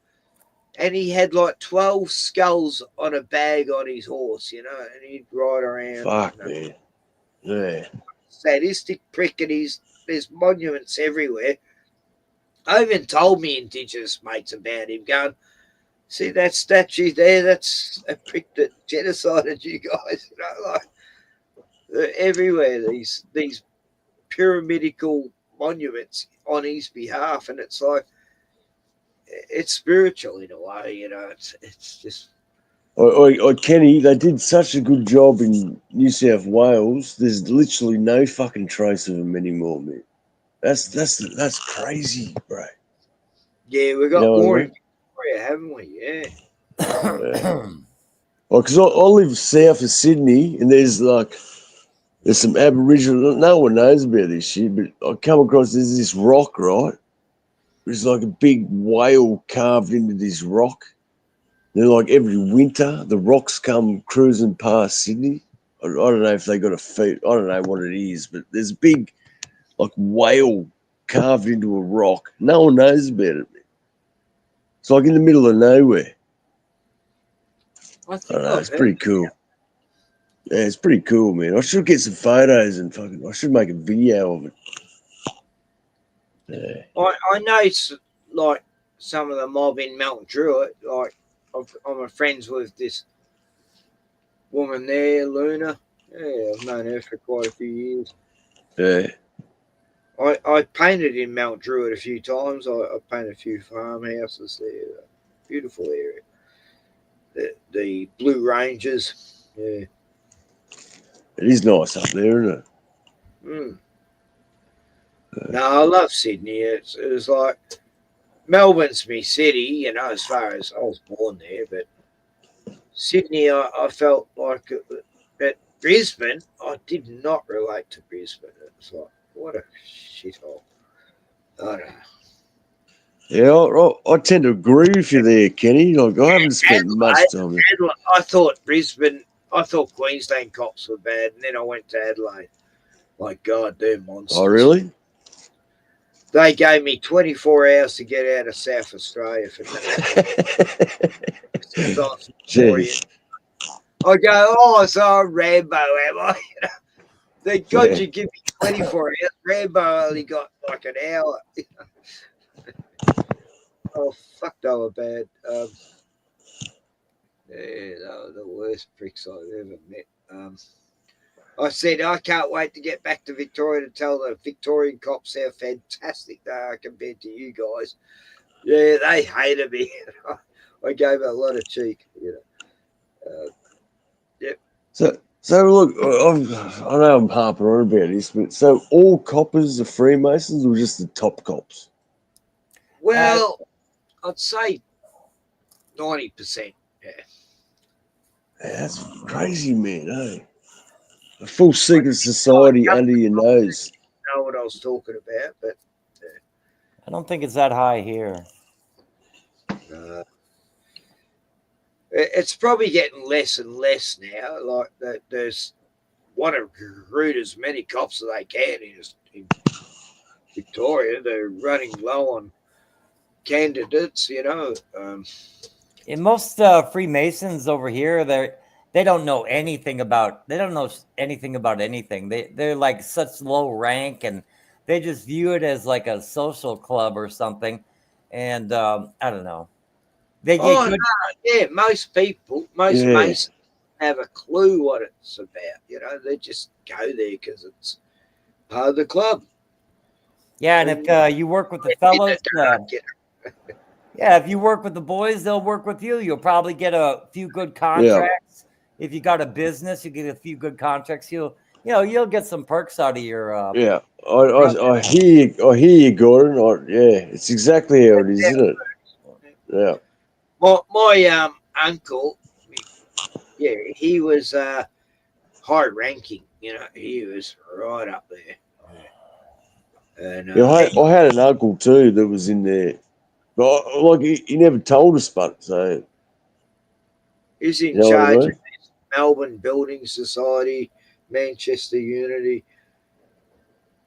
and he had like 12 skulls on a bag on his horse, and he'd ride around. Fuck, man. Yeah. Sadistic prick, and there's monuments everywhere. I even told me Indigenous mates about him, going, see that statue there? That's a prick that genocided you guys. They're everywhere, these pyramidical monuments on his behalf, and it's like it's spiritual in a way, it's just Kenny, they did such a good job in New South Wales. There's literally no fucking trace of them anymore, man. That's crazy, bro. Yeah, we got more in Victoria, haven't we? Yeah. Well, because I live south of Sydney, and there's some Aboriginal. No one knows about this shit, but I come across there's this rock, right? There's like a big whale carved into this rock. And then, like every winter, the rocks come cruising past Sydney. I don't know if they got a feet. I don't know what it is, but there's a big whale carved into a rock. No one knows about it, man. It's like in the middle of nowhere. I don't know. It's pretty cool. Yeah, it's pretty cool, man. I should get some photos and I should make a video of it. Yeah. I know, some of the mob in Mount Druitt. I'm friends with this woman there, Luna. Yeah, I've known her for quite a few years. Yeah. I painted in Mount Druitt a few times. I painted a few farmhouses there. Beautiful area. The Blue Ranges. Yeah. It is nice up there, isn't it? Mm. No, I love Sydney. It was like Melbourne's my city, as far as I was born there. But Sydney, I felt like at Brisbane, I did not relate to Brisbane. It's like, what a shithole. I don't know. Yeah, I tend to agree with you there, Kenny. I haven't spent much time there. I thought Queensland cops were bad, and then I went to Adelaide. My God, they're monsters. Oh, really? They gave me 24 hours to get out of South Australia for that. Jeez. I go, oh, so I'm Rambo, am I? Thank God Yeah. you give me 24 hours. Rambo only got like an hour. Oh, fuck, they were bad. Yeah, they were the worst pricks I've ever met. I said, I can't wait to get back to Victoria to tell the Victorian cops how fantastic they are compared to you guys. Yeah, they hated me. I gave a lot of cheek, you know. Yep. So look, I know I'm harping on about this, but so all coppers are Freemasons or just the top cops? Well, I'd say 90%. Yeah. That's crazy, man. Eh? A full secret society under your nose. Know what I was talking about, but I don't think it's that high here. It's probably getting less and less now. Like there's want to recruit as many cops as they can in Victoria. They're running low on candidates, you know. In most Freemasons over here, they don't know anything about anything. They're like such low rank, and they just view it as like a social club or something. And I don't know. They get good. No, yeah, most Masons have a clue what it's about. You know, they just go there because it's part of the club. Yeah, and if you work with the fellows, yeah, if you work with the boys, they'll work with you. You'll probably get a few good contracts. Yeah. If you got a business, you get a few good contracts. You'll get some perks out of your. Yeah, I hear you, Gordon. Yeah, it's exactly how it is, isn't it? Yeah. My uncle, yeah, he was high ranking. You know, he was right up there. And, I had an uncle too that was in there, but like he never told us, but so he's in charge of Melbourne Building Society, Manchester Unity.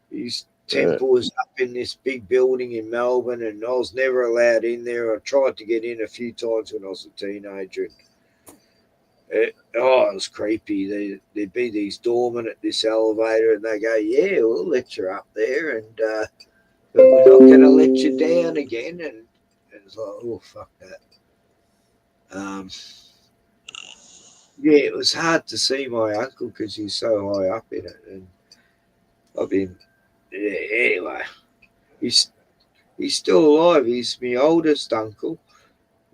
His temple was up in this big building in Melbourne, and I was never allowed in there. I tried to get in a few times when I was a teenager. It was creepy. There'd be these doormen at this elevator, and they go, "Yeah, we'll let you up there, and but we're not going to let you down again." And it's like, oh, fuck that. Yeah, it was hard to see my uncle because he's so high up in it, and I've been. Yeah, anyway, he's still alive. He's my oldest uncle.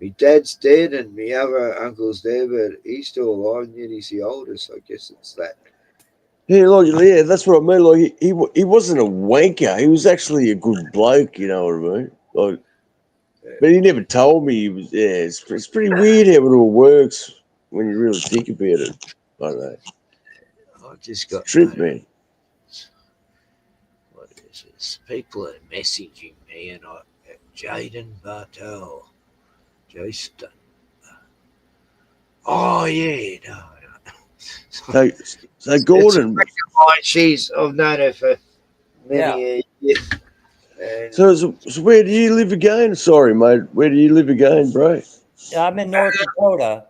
My dad's dead and my other uncle's there, but he's still alive, and yet he's the oldest. I guess it's that. Yeah, that's what I mean. Like he wasn't a wanker. He was actually a good bloke. You know what I mean? Like, but he never told me he was. Yeah, it's pretty weird how it all works when you really think about it. I don't know. I just got trip, man. People are messaging me, and Jaden Bartel, Jason. Oh yeah, no. So Gordon, I've known her for many years. So where do you live again? Sorry, mate. Where do you live again, bro? Yeah, I'm in North Dakota.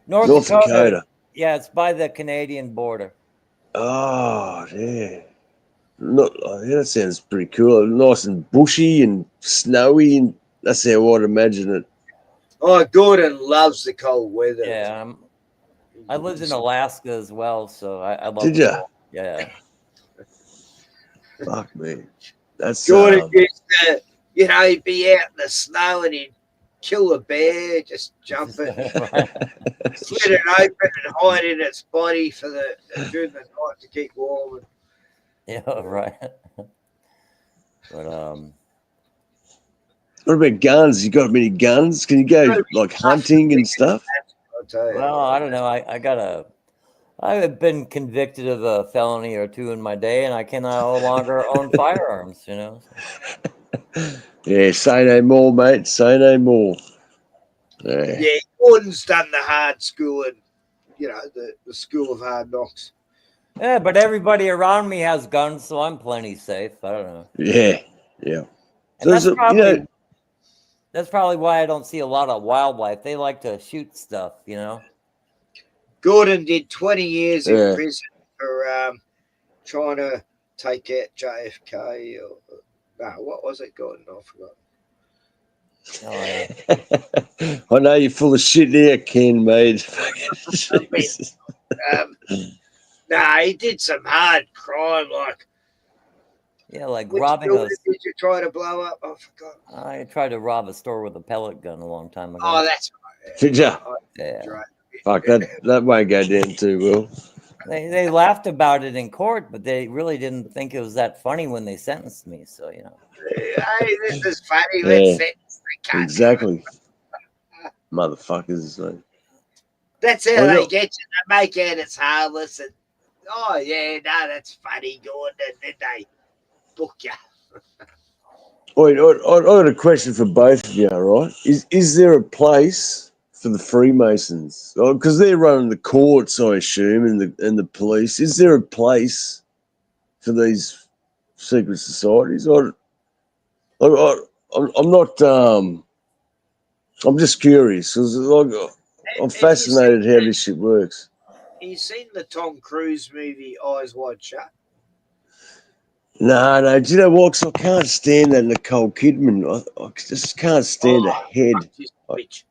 North Dakota. Yeah, it's by the Canadian border. Oh, yeah. That sounds pretty cool. Nice and bushy and snowy, and that's how I'd imagine it. Oh, Gordon loves the cold weather. Yeah, I lived in Alaska as well, so I love. Did you? Yeah. Fuck me. That's Gordon used to, he'd be out in the snow and he'd kill a bear, just jumping, slit it open and hide in its body during the night to keep warm. Yeah, right. But what about guns? You got many guns? Can you go like hunting and stuff? Well, I don't know. I've been convicted of a felony or two in my day, and I can no longer own firearms. Yeah, say no more, mate. Say no more. Yeah, Gordon's done the hard school and the school of hard knocks. Yeah, but everybody around me has guns, so I'm plenty safe. I don't know. Yeah. And that's probably why I don't see a lot of wildlife. They like to shoot stuff, you know. Gordon did 20 years in Yeah. prison for trying to take out JFK. What was it, Gordon? I forgot. I know you're full of shit there, Ken, mate. Jesus. He did some hard crime, like. Yeah, like Which robbing building a. did you try to blow up? I forgot. I tried to rob a store with a pellet gun a long time ago. Oh, that's right. Did ya? Yeah. Right. Fuck, that won't go down too well. They laughed about it in court, but they really didn't think it was that funny when they sentenced me. So, you know. Hey, this is funny. Yeah. Let's sentence the cunt. Exactly. Motherfuckers. Like. That's how Well, they look- get you. They make out it's harmless. And, oh, yeah, no, that's funny, Gordon. And then they book you. Wait, I got a question for both of you, all right? Is there a place for the Freemasons? Because they're running the courts, I assume, and the police. Is there a place for these secret societies? I'm not. I'm just curious because I'm fascinated how this shit works. You seen the Tom Cruise movie Eyes Wide Shut? No. Do you know what? 'Cause I can't stand that Nicole Kidman. I just can't stand her head. Bitch.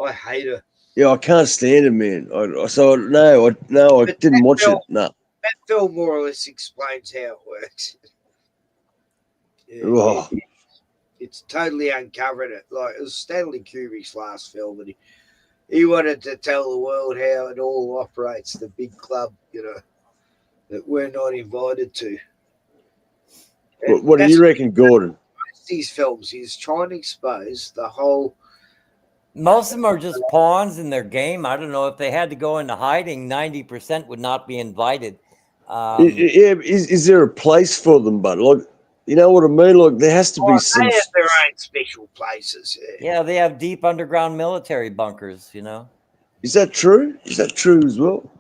I hate her. Yeah, I can't stand it, man. I didn't watch it. No. That film more or less explains how it works. Yeah, Oh. it's totally uncovered it. Like, it was Stanley Kubrick's last film, and he wanted to tell the world how it all operates, the big club, you know, that we're not invited to. What do you reckon, Gordon? These films, he's trying to expose the whole. Most of them are just pawns in their game. I don't know if they had to go into hiding, 90% would not be invited. Is there a place for them? But like, you know what I mean? Like, there has to be some. They have their own special places. Yeah, they have deep underground military bunkers, you know. Is that true? Is that true as well?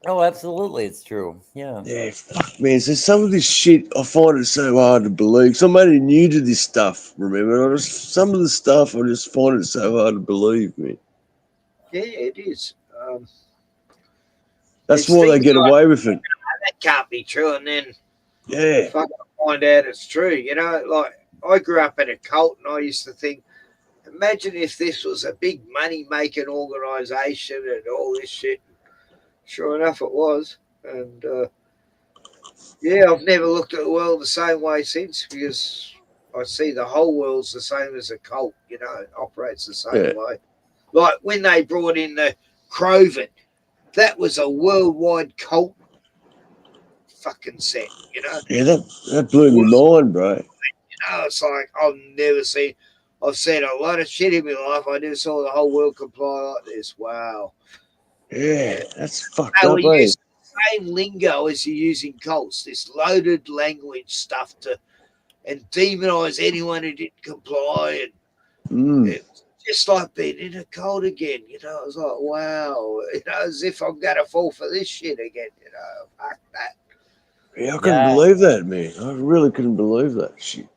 Oh, absolutely, it's true. Yeah. Yeah, fuck, man. So some of this shit, I find it so hard to believe. So I'm only new to this stuff, remember? Some of the stuff, I just find it so hard to believe, man. Yeah, it is. That's There's why they things get like, away with it. That can't be true. And then Yeah. fucking find out it's true. You know, like, I grew up in a cult, and I used to think, imagine if this was a big money-making organisation and all this shit. Sure enough, it was. And, yeah, I've never looked at the world the same way since, because I see the whole world's the same as a cult, you know, it operates the same Yeah. way. Like when they brought in the Croven, that was a worldwide cult fucking set, you know. Yeah, that blew my mind, bro. You know, it's like I've seen a lot of shit in my life. I never saw the whole world comply like this. Wow. Yeah, that's fucked No, up, we eh? use the same lingo as you use in cults, this loaded language stuff and demonize anyone who didn't comply. And it's just like being in a cult again, you know. I was like, wow, you know, as if I'm going to fall for this shit again, you know. Fuck that. Yeah, I couldn't believe that, man. I really couldn't believe that shit.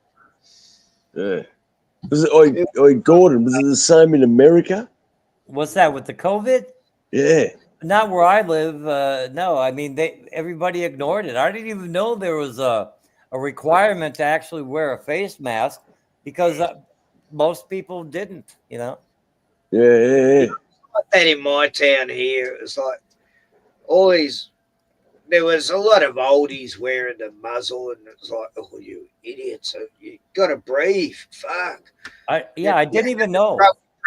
Yeah. Was it, Gordon, was it the same in America? What's that with the COVID? Yeah. Not where I live. No, I mean everybody ignored it. I didn't even know there was a requirement to actually wear a face mask because most people didn't. You know. Yeah. Like that in my town here. It was like always. There was a lot of oldies wearing the muzzle, and it was like, oh, you idiots! You got to breathe. Fuck. I didn't even know.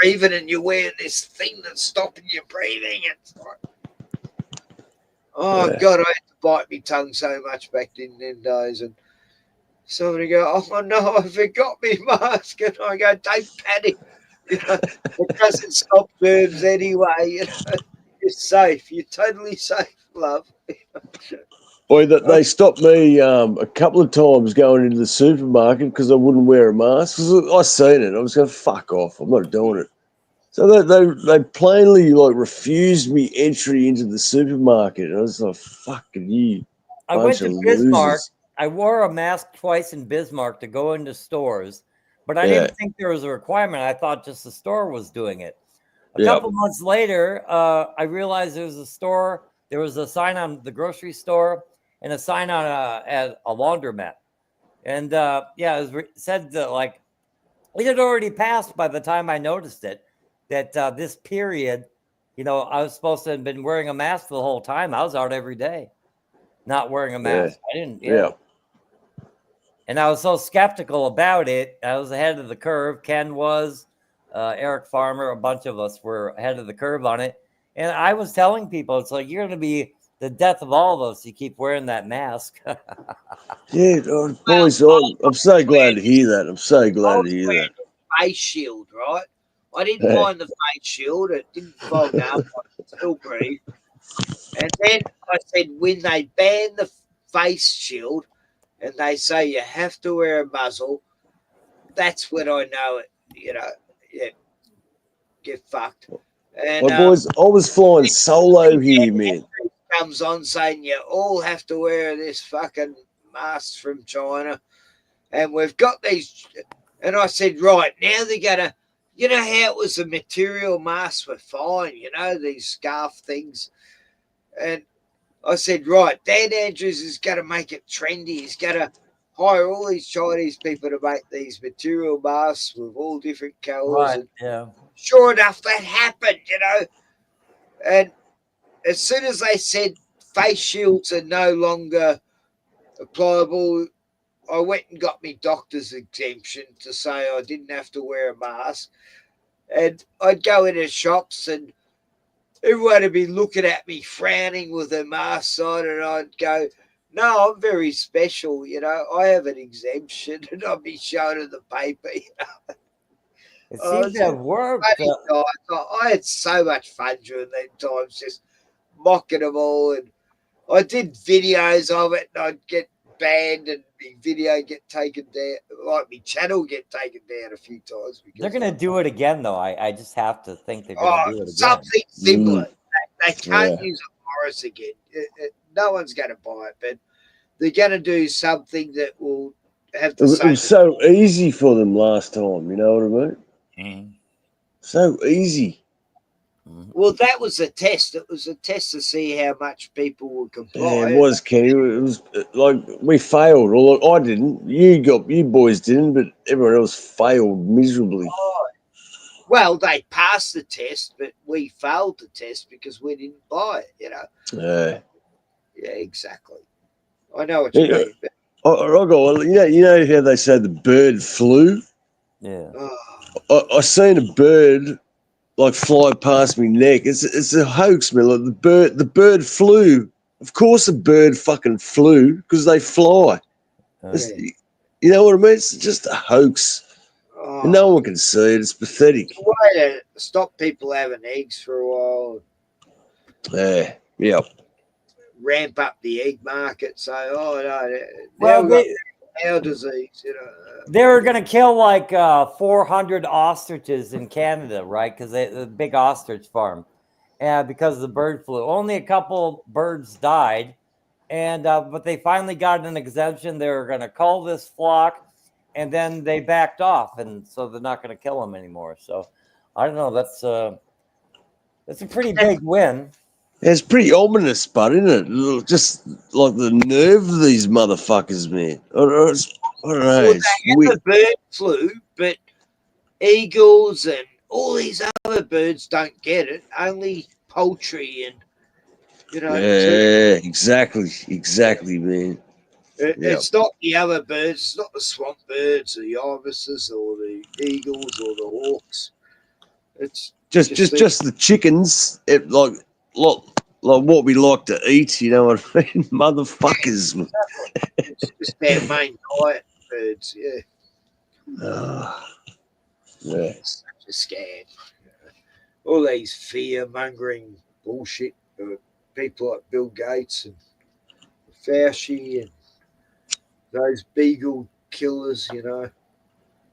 Breathing, and you're wearing this thing that's stopping you breathing. It's like, oh God, I had to bite my tongue so much back in them days, and somebody go, oh no, I forgot my mask, and I go, don't panic. You know, it doesn't stop germs anyway. You know, you're safe. You're totally safe, love. Boy, they stopped me a couple of times going into the supermarket because I wouldn't wear a mask. 'Cause I seen it. I was going, fuck off. I'm not doing it. So they plainly like refused me entry into the supermarket. And I was like, fucking you. I went Bunch to of Bismarck. losers. I wore a mask twice in Bismarck to go into stores, but I Yeah. didn't think there was a requirement. I thought just the store was doing it. A Yeah. couple months later, I realized there was a store. There was a sign on the grocery store and a sign on at a laundromat. And yeah, it was said that like it had already passed by the time I noticed it. That this period, you know, I was supposed to have been wearing a mask the whole time. I was out every day, not wearing a mask. I didn't. Yeah. And I was so skeptical about it. I was ahead of the curve. Ken was, Eric Farmer, a bunch of us were ahead of the curve on it. And I was telling people, it's like, you're going to be the death of all of us. You keep wearing that mask. Yeah, boys, I'm so glad to hear that. I'm so glad to hear that. Face shield, right? I didn't mind the face shield. It didn't fog up. I could still breathe. And then I said, when they ban the face shield and they say you have to wear a muzzle, that's when I know it. You know, yeah, get fucked. And My boys, I was flying solo here, man. comes on saying you all have to wear this fucking mask from China, and we've got these. And I said, right now they're gonna, you know how it was the material masks were fine, you know, these scarf things, and I said, right, Dan Andrews is gonna make it trendy. He's gonna hire all these Chinese people to make these material masks with all different colors. Right. And Yeah. sure enough, that happened, you know. And as soon as they said face shields are no longer applicable, I went and got my doctor's exemption to say I didn't have to wear a mask. And I'd go into shops and everyone would be looking at me frowning with their masks on, and I'd go, no, I'm very special, you know. I have an exemption, and I'd be showing in the paper, you know. It seems to have worked. I had so much fun during that times, just mocking them all, and I did videos of it, and I'd get banned, and my video get taken down, like my channel get taken down a few times. They're going to do it again, though. I just have to think they're going to do it again. Something similar. They can't Yeah. use a virus again. No one's going to buy it, but they're going to do something that will have It the was, it same. was so easy for them last time, you know what I mean? So easy. Well, that was a test. It was a test to see how much people would comply. Yeah, it was, Kenny. It was like we failed. Or I didn't. You boys didn't, but everyone else failed miserably. Well, they passed the test, but we failed the test because we didn't buy it, you know. Yeah. Yeah, exactly. I know what you Yeah. mean. But, I got, you know how they say the bird flew? Yeah. I seen a bird like fly past me neck. It's a hoax, man. Like the bird flew. Of course, a bird fucking flew because they fly. You know what I mean? It's just a hoax. And no one can see it. It's pathetic. it's a way to stop people having eggs for a while, Yeah. Yeah. ramp up the egg market, say, oh, no, Well, now we've got our disease, you know. They were going to kill like 400 ostriches in Canada, right? Because the big ostrich farm, because of the bird flu. Only a couple birds died, and but they finally got an exemption. They were going to cull this flock, and then they backed off, and so they're not going to kill them anymore. So I don't know. That's a pretty big win. It's pretty ominous, but isn't it? Just like the nerve of these motherfuckers, man. I don't know. Well, It's they had weird. the bird flu, but eagles and all these other birds don't get it. Only poultry and, you know. Yeah, exactly, man. It's not the other birds. It's not the swamp birds, or the ibises, or the eagles, or the hawks. It's Just the chickens. Like what we like to eat. You know what I mean? Motherfuckers. Man. It's just their main diet, birds. Yeah. Yeah. It's such a scam. All these fear-mongering bullshit. People like Bill Gates and Fauci and those beagle killers, you know,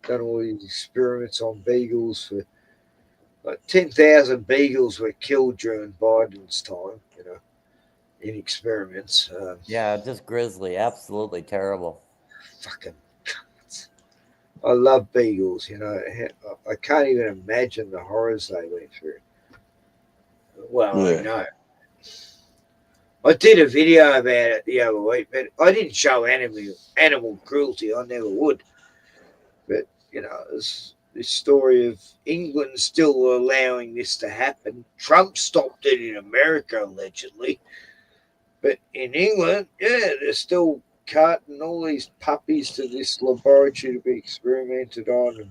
done all these experiments on beagles. For like 10,000 beagles were killed during Biden's time, you know. in experiments. Yeah, just grisly, absolutely terrible. Fucking cunts. I love beagles, you know. I can't even imagine the horrors they went through. Well, I know. I did a video about it the other week, but I didn't show animal cruelty. I never would. But, you know, this story of England still allowing this to happen. Trump stopped it in America, allegedly. But in England, yeah, they're still carting all these puppies to this laboratory to be experimented on. And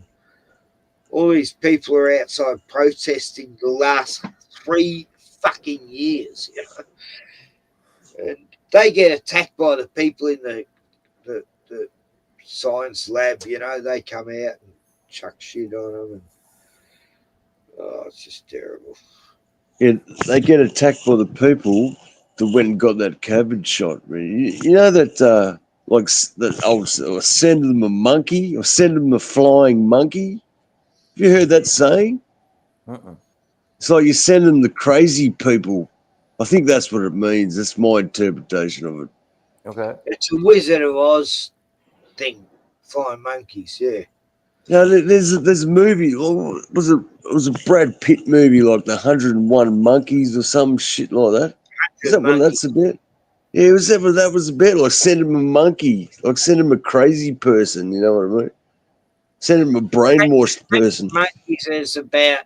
all these people are outside protesting the last 3 fucking years, you know. And they get attacked by the people in the science lab, you know. They come out and chuck shit on them. And, oh, it's just terrible. Yeah, they get attacked by the people that went and got that COVID shot. You know that, like, that I'll send them a monkey or send them a flying monkey. Have you heard that saying? It's like you send them the crazy people. I think that's what it means. That's my interpretation of it. Okay. It's a Wizard of Oz thing, flying monkeys, yeah. Yeah, there's a movie. It was a Brad Pitt movie, like the 101 Monkeys or some shit like that. Is that what that's about? Yeah, it was that was about. Like send him a monkey, like send him a crazy person. You know what I mean? Send him a brainwashed person. Monkeys is about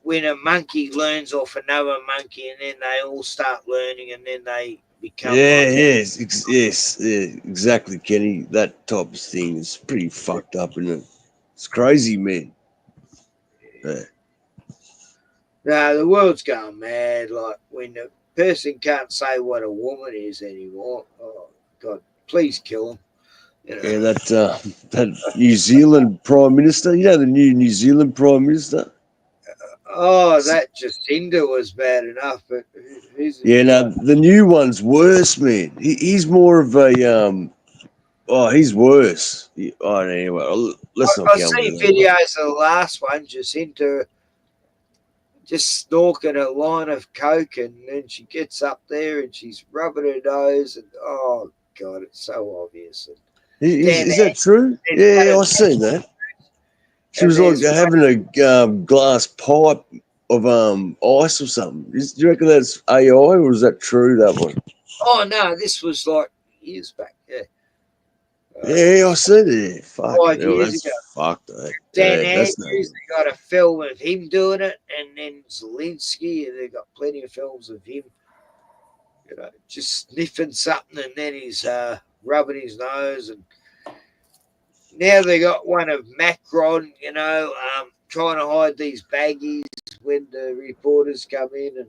when a monkey learns off another monkey, and then they all start learning, and then they become. Yes, exactly, Kenny. That type of thing is pretty fucked up, isn't it? It's crazy, man. Yeah. No, the world's going mad. Like when a person can't say what a woman is anymore. Oh God, please kill them. You know? Yeah, that New Zealand Prime Minister. You know the new New Zealand Prime Minister. Oh, that Jacinda was bad enough, but the new one's worse, man. He's more of a he's worse. Anyway, let's not. I've seen videos of the last one, Jacinda just snorking a line of coke, and then she gets up there and she's rubbing her nose, and oh God, it's so obvious. Is that true? Yeah, I've seen that. She was like having a glass pipe of ice or something. Do you reckon that's AI or is that true, that one? Oh no, this was like years back. Yeah. Yeah, I seen it. Fuck, 5 years ago. Fucked, eh? Dan Andrews, they got a film of him doing it, and then Zelensky, and they got plenty of films of him, you know, just sniffing something, and then he's rubbing his nose, and now they got one of Macron, you know, trying to hide these baggies when the reporters come in, and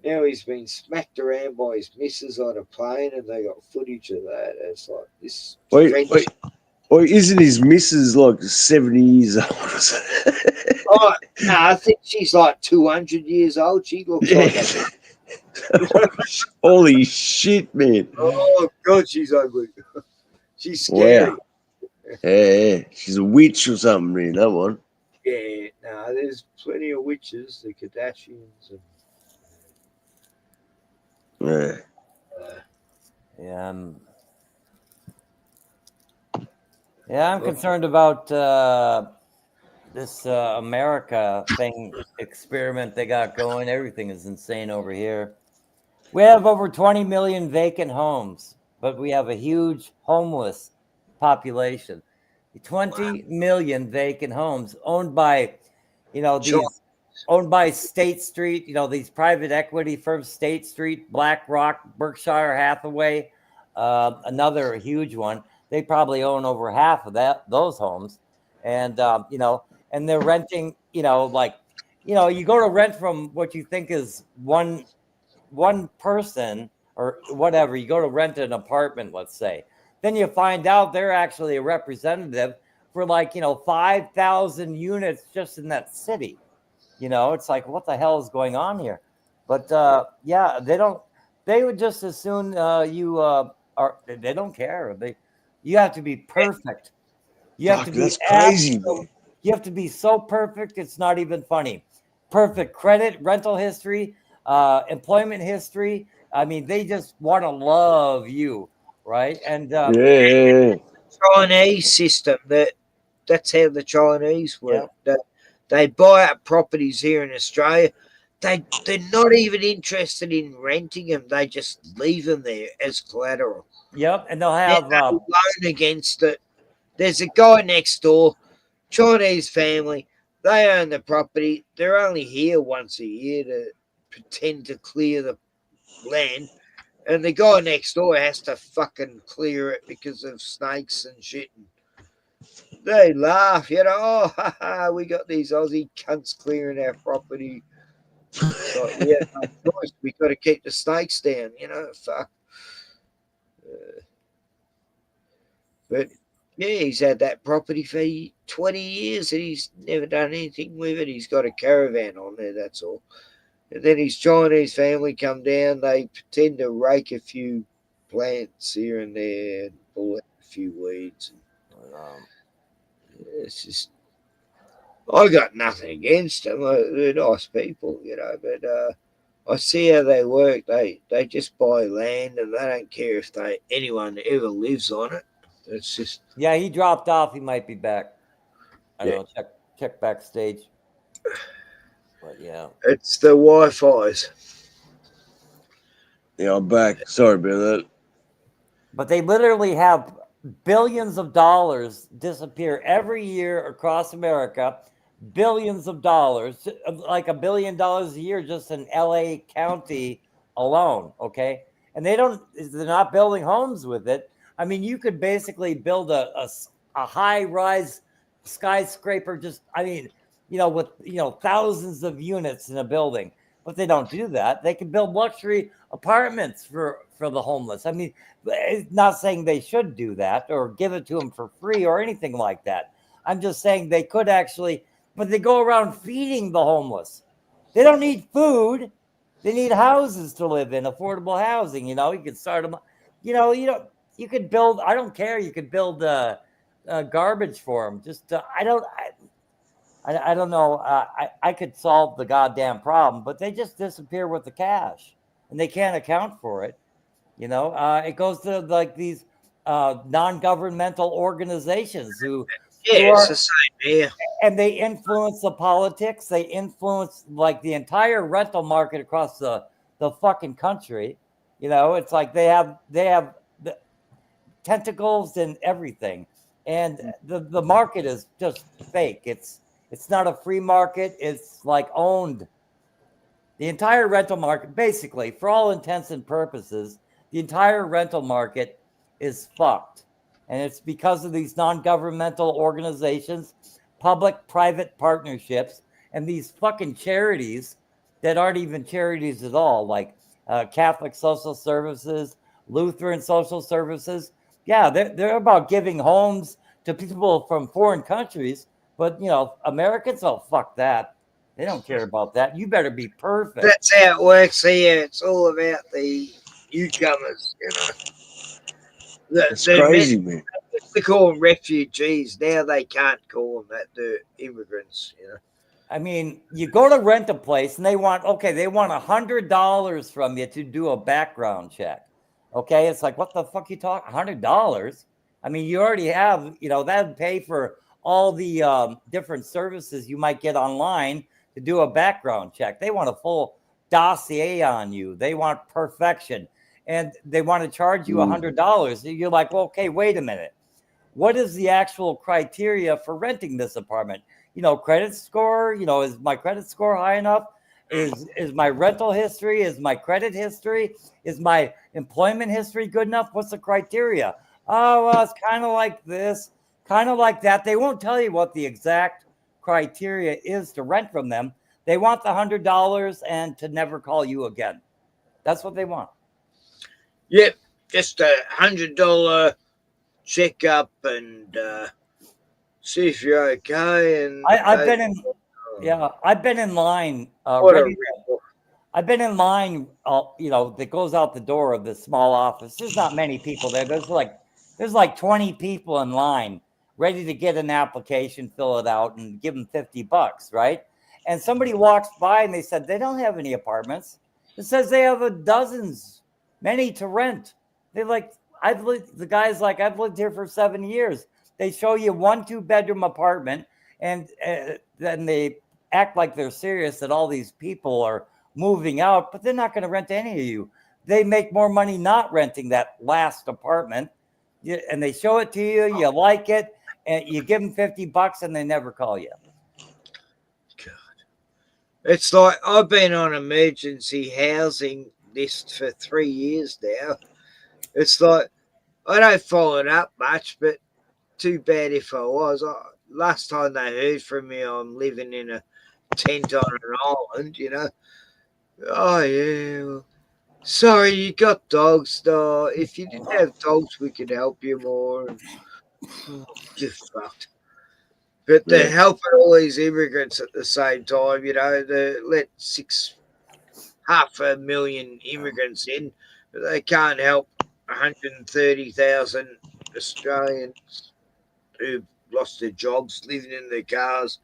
now he's been smacked around by his missus on a plane, and they got footage of that. It's like this. Wait, isn't his missus like 70 years old? Oh no, I think she's like 200 years old. She looks like that. Holy shit, man! Oh God, she's ugly. She's scary. Wow. Yeah, she's a witch or something, man. That one. Yeah, no, there's plenty of witches, the Kardashians. And... Yeah, I'm concerned about this America thing experiment they got going. Everything is insane over here. We have over 20 million vacant homes, but we have a huge homeless population. 20 million vacant homes owned by, owned by State Street, these private equity firms, State Street, BlackRock, Berkshire Hathaway, another huge one. They probably own over half of those homes. And, and they're renting, you go to rent from what you think is one person or whatever. You go to rent an apartment, let's say. Then you find out they're actually a representative for 5,000 units just in that city. It's like, what the hell is going on here? But they would just as soon they don't care. You have to be perfect. You have to be crazy. You have to be so perfect. It's not even funny. Perfect credit, rental history, employment history. I mean, they just want to love you, right? And Chinese system, that's how the Chinese work. They buy up properties here in Australia. They're not even interested in renting them. They just leave them there as collateral. Yep, and they'll have loan against it. There's a guy next door, Chinese family. They own the property. They're only here once a year to pretend to clear the land. And the guy next door has to fucking clear it because of snakes and shit. They laugh, oh, ha, ha, we got these Aussie cunts clearing our property. Like, we have no choice. We got to keep the snakes down, fuck. But yeah, he's had that property for 20 years and he's never done anything with it. He's got a caravan on there, that's all. And then his Chinese family come down. They pretend to rake a few plants here and there and pull out a few weeds. It's just, I got nothing against them. They're nice people, but I see how they work. They just buy land and they don't care if anyone ever lives on it. It's just. Yeah, he dropped off. He might be back. I don't know. Check backstage. But yeah, it's the Wi-Fi's. Yeah, I'm back. Sorry about that. But they literally have billions of dollars disappear every year across America. Billions of dollars, like $1 billion a year, just in LA County alone. Okay, and they're not building homes with it. I mean, you could basically build a high-rise skyscraper. With thousands of units in a building, but they don't do that. They can build luxury apartments for the homeless. I mean, it's not saying they should do that or give it to them for free or anything like that. I'm just saying they could actually, but they go around feeding the homeless. They don't need food. They need houses to live in, affordable housing. You could start them. You could build. I don't care. You could build garbage for them. Just I don't know. I could solve the goddamn problem, but they just disappear with the cash, and they can't account for it. It goes to like these non-governmental organizations who it's the same here, and they influence the politics. They influence like the entire rental market across the fucking country. It's like they have the tentacles and everything, and the market is just fake. It's not a free market. It's like owned. The entire rental market, basically, for all intents and purposes, the entire rental market is fucked. And it's because of these non-governmental organizations, public-private partnerships, and these fucking charities that aren't even charities at all, like Catholic Social Services, Lutheran Social Services. Yeah, they're about giving homes to people from foreign countries. But, Americans, fuck that. They don't care about that. You better be perfect. That's how it works here. It's all about the newcomers, It's crazy, man. We call them refugees. Now they can't call them that. They're immigrants, I mean, you go to rent a place and they want $100 from you to do a background check. Okay, it's like, what the fuck you talking? $100? I mean, you already have, that would pay for all the different services you might get online to do a background check. They want a full dossier on you. They want perfection. And they want to charge you $100. You're like, well, okay, wait a minute. What is the actual criteria for renting this apartment? Credit score, is my credit score high enough? Is my rental history? Is my credit history? Is my employment history good enough? What's the criteria? Oh, well, it's kind of like this, kind of like that. They won't tell you what the exact criteria is to rent from them. They want the $100 and to never call you again. That's what they want. Yep, just $100 checkup and see if you're okay. And I've been in line. I've been in line. That goes out the door of the small office. There's not many people there. There's like 20 people in line ready to get an application, fill it out, and give them $50, right? And somebody walks by and they said they don't have any apartments. It says they have dozens, many to rent. They like, the guy's like, I've lived here for 7 years. They show you 1 2-bedroom apartment, and then they act like they're serious that all these people are moving out, but they're not going to rent any of you. They make more money not renting that last apartment, and they show it to you. You like it, and you give them $50, and they never call you. It's like I've been on emergency housing list for 3 years now. It's like I don't follow it up much, but too bad if I was. Last time they heard from me, I'm living in a tent on an island, you know. Oh, yeah. Well, sorry, you got dogs, though. If you didn't have dogs, we could help you more. You're fucked. But they're helping all these immigrants at the same time, you know. They let 500,000 immigrants in, but they can't help 130,000 Australians who lost their jobs, living in their cars.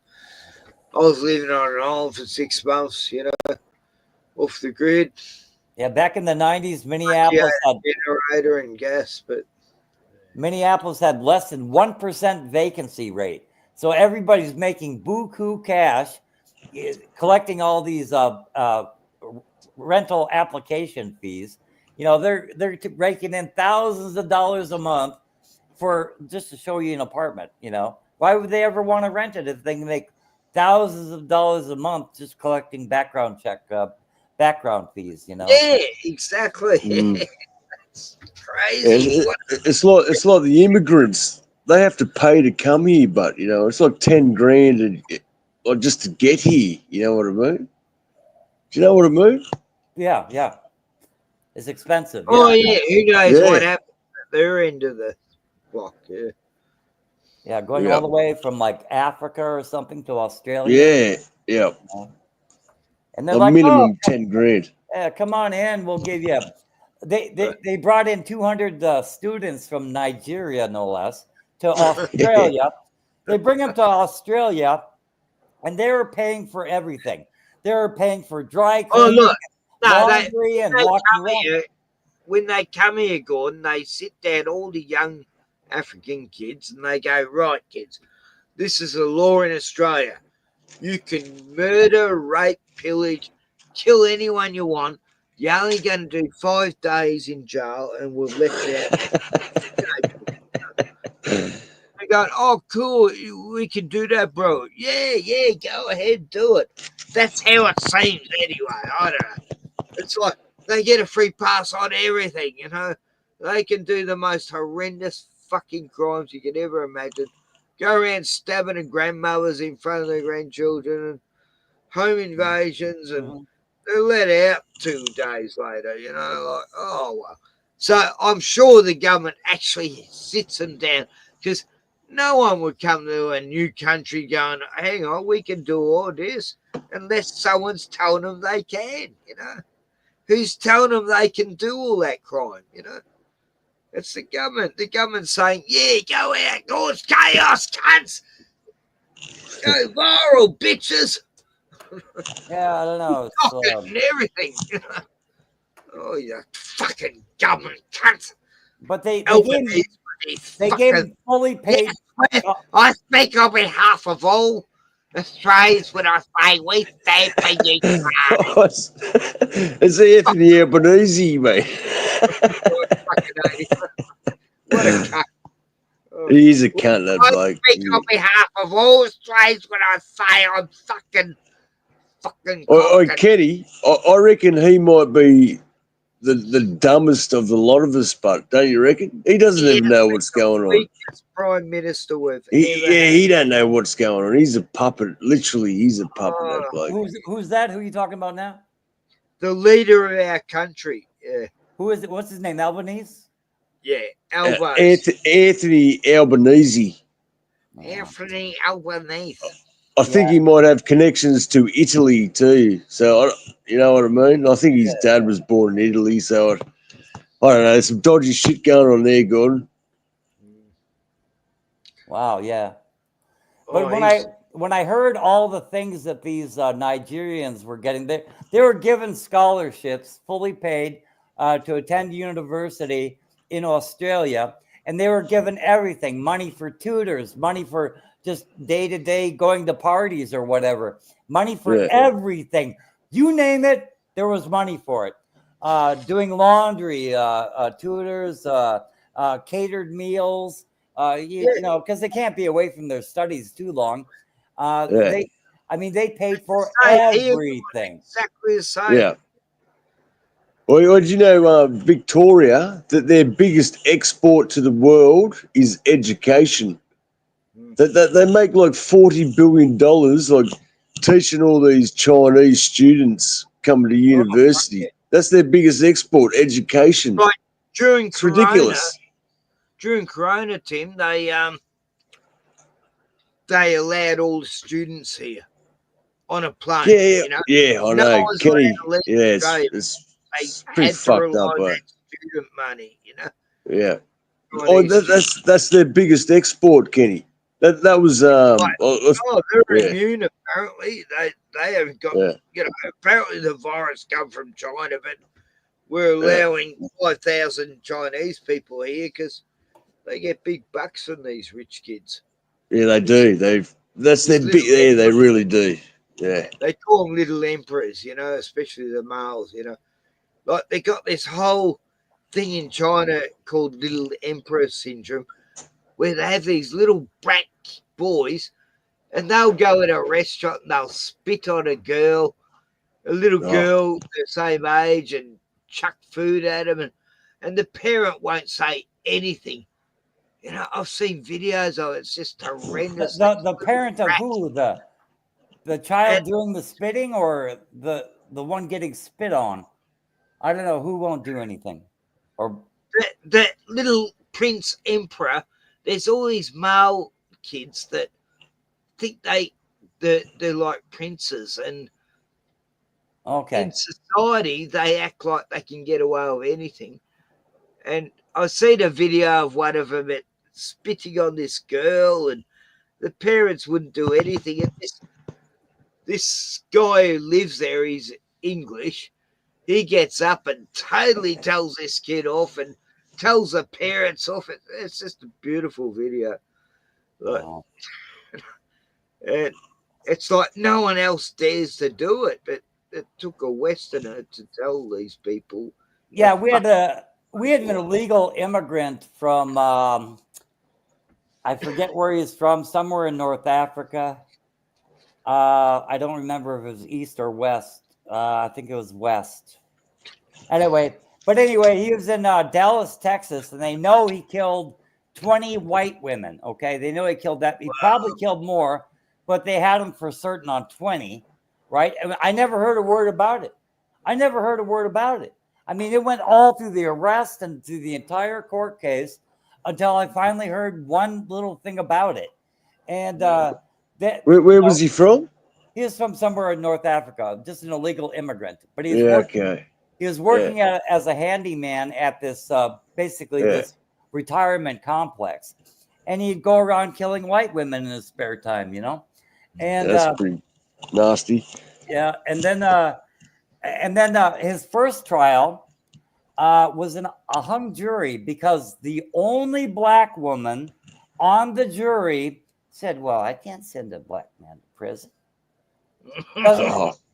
I was living on an island for 6 months, you know, off the grid. Yeah, back in the 90s, Minneapolis had generator and gas, but Minneapolis had less than 1% vacancy rate. So everybody's making buku cash, collecting all these rental application fees. You know, they're raking in thousands of dollars a month for just to show you an apartment. You know, why would they ever want to rent it if they can make thousands of dollars a month just collecting background fees? You know. Yeah, exactly. It's crazy. It's like the immigrants. They have to pay to come here, but you know, it's like 10 grand or just to get here. You know what I mean? Do you know what I mean? Yeah. It's expensive. Oh yeah, who knows what happened at their end of the block? Yeah, going all the way from like Africa or something to Australia. Yeah. And they're a like, minimum 10 grand. Yeah, come on in. We'll give you. They brought in 200 students from Nigeria, no less, to Australia. They bring them to Australia, and they're paying for everything. They're paying for dry cleaning, laundry, and walking around. When they come here, Gordon, they sit down all the young African kids, and they go, right, kids, this is a law in Australia. You can murder, rape, pillage, kill anyone you want. You're only going to do 5 days in jail, and we'll let you out. They go, oh, cool, we can do that, bro. Yeah, go ahead, do it. That's how it seems anyway. I don't know. It's like they get a free pass on everything, you know. They can do the most horrendous fucking crimes you can ever imagine. Go around stabbing their grandmothers in front of their grandchildren and home invasions, and they're let out 2 days later, you know, like, oh, well. So I'm sure the government actually sits them down, because no one would come to a new country going, hang on, we can do all this, unless someone's telling them they can, you know. Who's telling them they can do all that crime, you know? It's the government. The government's saying, yeah, go out, cause chaos, cunts. Go viral, bitches. Yeah, I don't know. And everything, you know. Oh, you fucking government cunts. But they gave him fully paid. I speak on behalf of all Australians when I say we stand for you. It's Anthony Albanese, mate. What a cunt. He's a cunt, that bloke. I speak on behalf of all Australians when I say I'm fucking. Kenny, I reckon he might be the dumbest of the lot of us, but don't you reckon? He doesn't even know what's going on. Weakest Prime Minister we've he don't know what's going on. He's a puppet. Literally, he's a puppet, that bloke. Who's that? Who are you talking about now? The leader of our country. Yeah. Who is it? What's his name? Albanese? Yeah, Albanese. Anthony Albanese. Anthony Albanese. I think he might have connections to Italy too. So, you know what I mean? I think his dad was born in Italy. So, I don't know. There's some dodgy shit going on there, Gordon. Wow, yeah. But when I heard all the things that these Nigerians were getting, they were given scholarships, fully paid, to attend university in Australia, and they were given everything: money for tutors, money for just day-to-day going to parties or whatever, money for everything. You name it, there was money for it. Doing laundry, tutors, catered meals, you know, because they can't be away from their studies too long. They paid for everything. Exactly the same. Yeah. Well, do you know, Victoria, that their biggest export to the world is education? That they make like $40 billion, like teaching all these Chinese students coming to university. That's their biggest export, education. Like during it's Corona, ridiculous. During Corona, Tim, they allowed all the students here on a plane. Yeah, you know? yeah, I No know, one was Kenny. allowed to leave Yeah, Australia. it's They pretty had to fucked rely up, on eh? that student money, you know. Yeah. Right, Oh, these that's their biggest export, Kenny. That was they're yeah. immune apparently. They haven't got Yeah. you know, apparently the virus come from China, but we're allowing 5,000 Chinese people here because they get big bucks from these rich kids. Yeah, they do. That's their big. Yeah, they really do. Yeah. They call them little emperors, you know, especially the males, you know. Like they got this whole thing in China called little emperor syndrome, where they have these little brat boys and they'll go in a restaurant and they'll spit on a girl, a little girl the same age, and chuck food at them, and the parent won't say anything. You know, I've seen videos of it. It's just horrendous. The parent of who? The child doing the spitting or the one getting spit on? I don't know who won't do anything. Or that little prince emperor, there's all these male kids that think they're like princes, and in society they act like they can get away with anything. And I seen a video of one of them spitting on this girl, and the parents wouldn't do anything. And this guy who lives there, he's English. He gets up and totally tells this kid off and tells the parents off. It's just a beautiful video. Like, and it's like no one else dares to do it, but it took a Westerner to tell these people. yeah, we had an illegal immigrant from I forget where he's from, somewhere in North Africa. I don't remember if it was east or west. I think it was west. Anyway, he was in Dallas, Texas, and they know he killed 20 white women. Okay, they know he killed that. He probably killed more, but they had him for certain on 20, right? I never heard a word about it. I mean, it went all through the arrest and through the entire court case until I finally heard one little thing about it. And where was he from? He was from somewhere in North Africa, just an illegal immigrant. But he was working as a handyman at this this retirement complex, and he'd go around killing white women in his spare time, you know. And that's pretty nasty. Yeah, and then his first trial was a hung jury because the only black woman on the jury said, "Well, I can't send a black man to prison.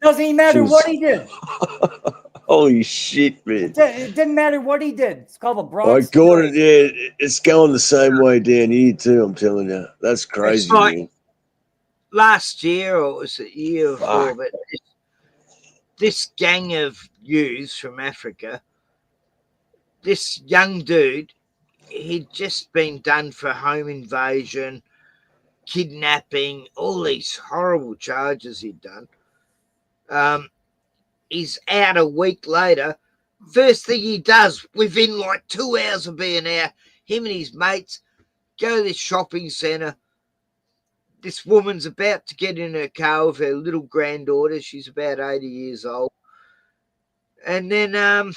Doesn't matter what he did." Holy shit, man! It didn't matter what he did. It's called the Bronx. I got it. Yeah, it's going the same way down here too. I'm telling you, that's crazy. It's like man. Last year, or was it year before? But this gang of youths from Africa, this young dude, he'd just been done for home invasion, kidnapping, all these horrible charges he'd done. He's out a week later. First thing he does, within like 2 hours of being out, him and his mates go to this shopping centre. This woman's about to get in her car with her little granddaughter. She's about 80 years old. And then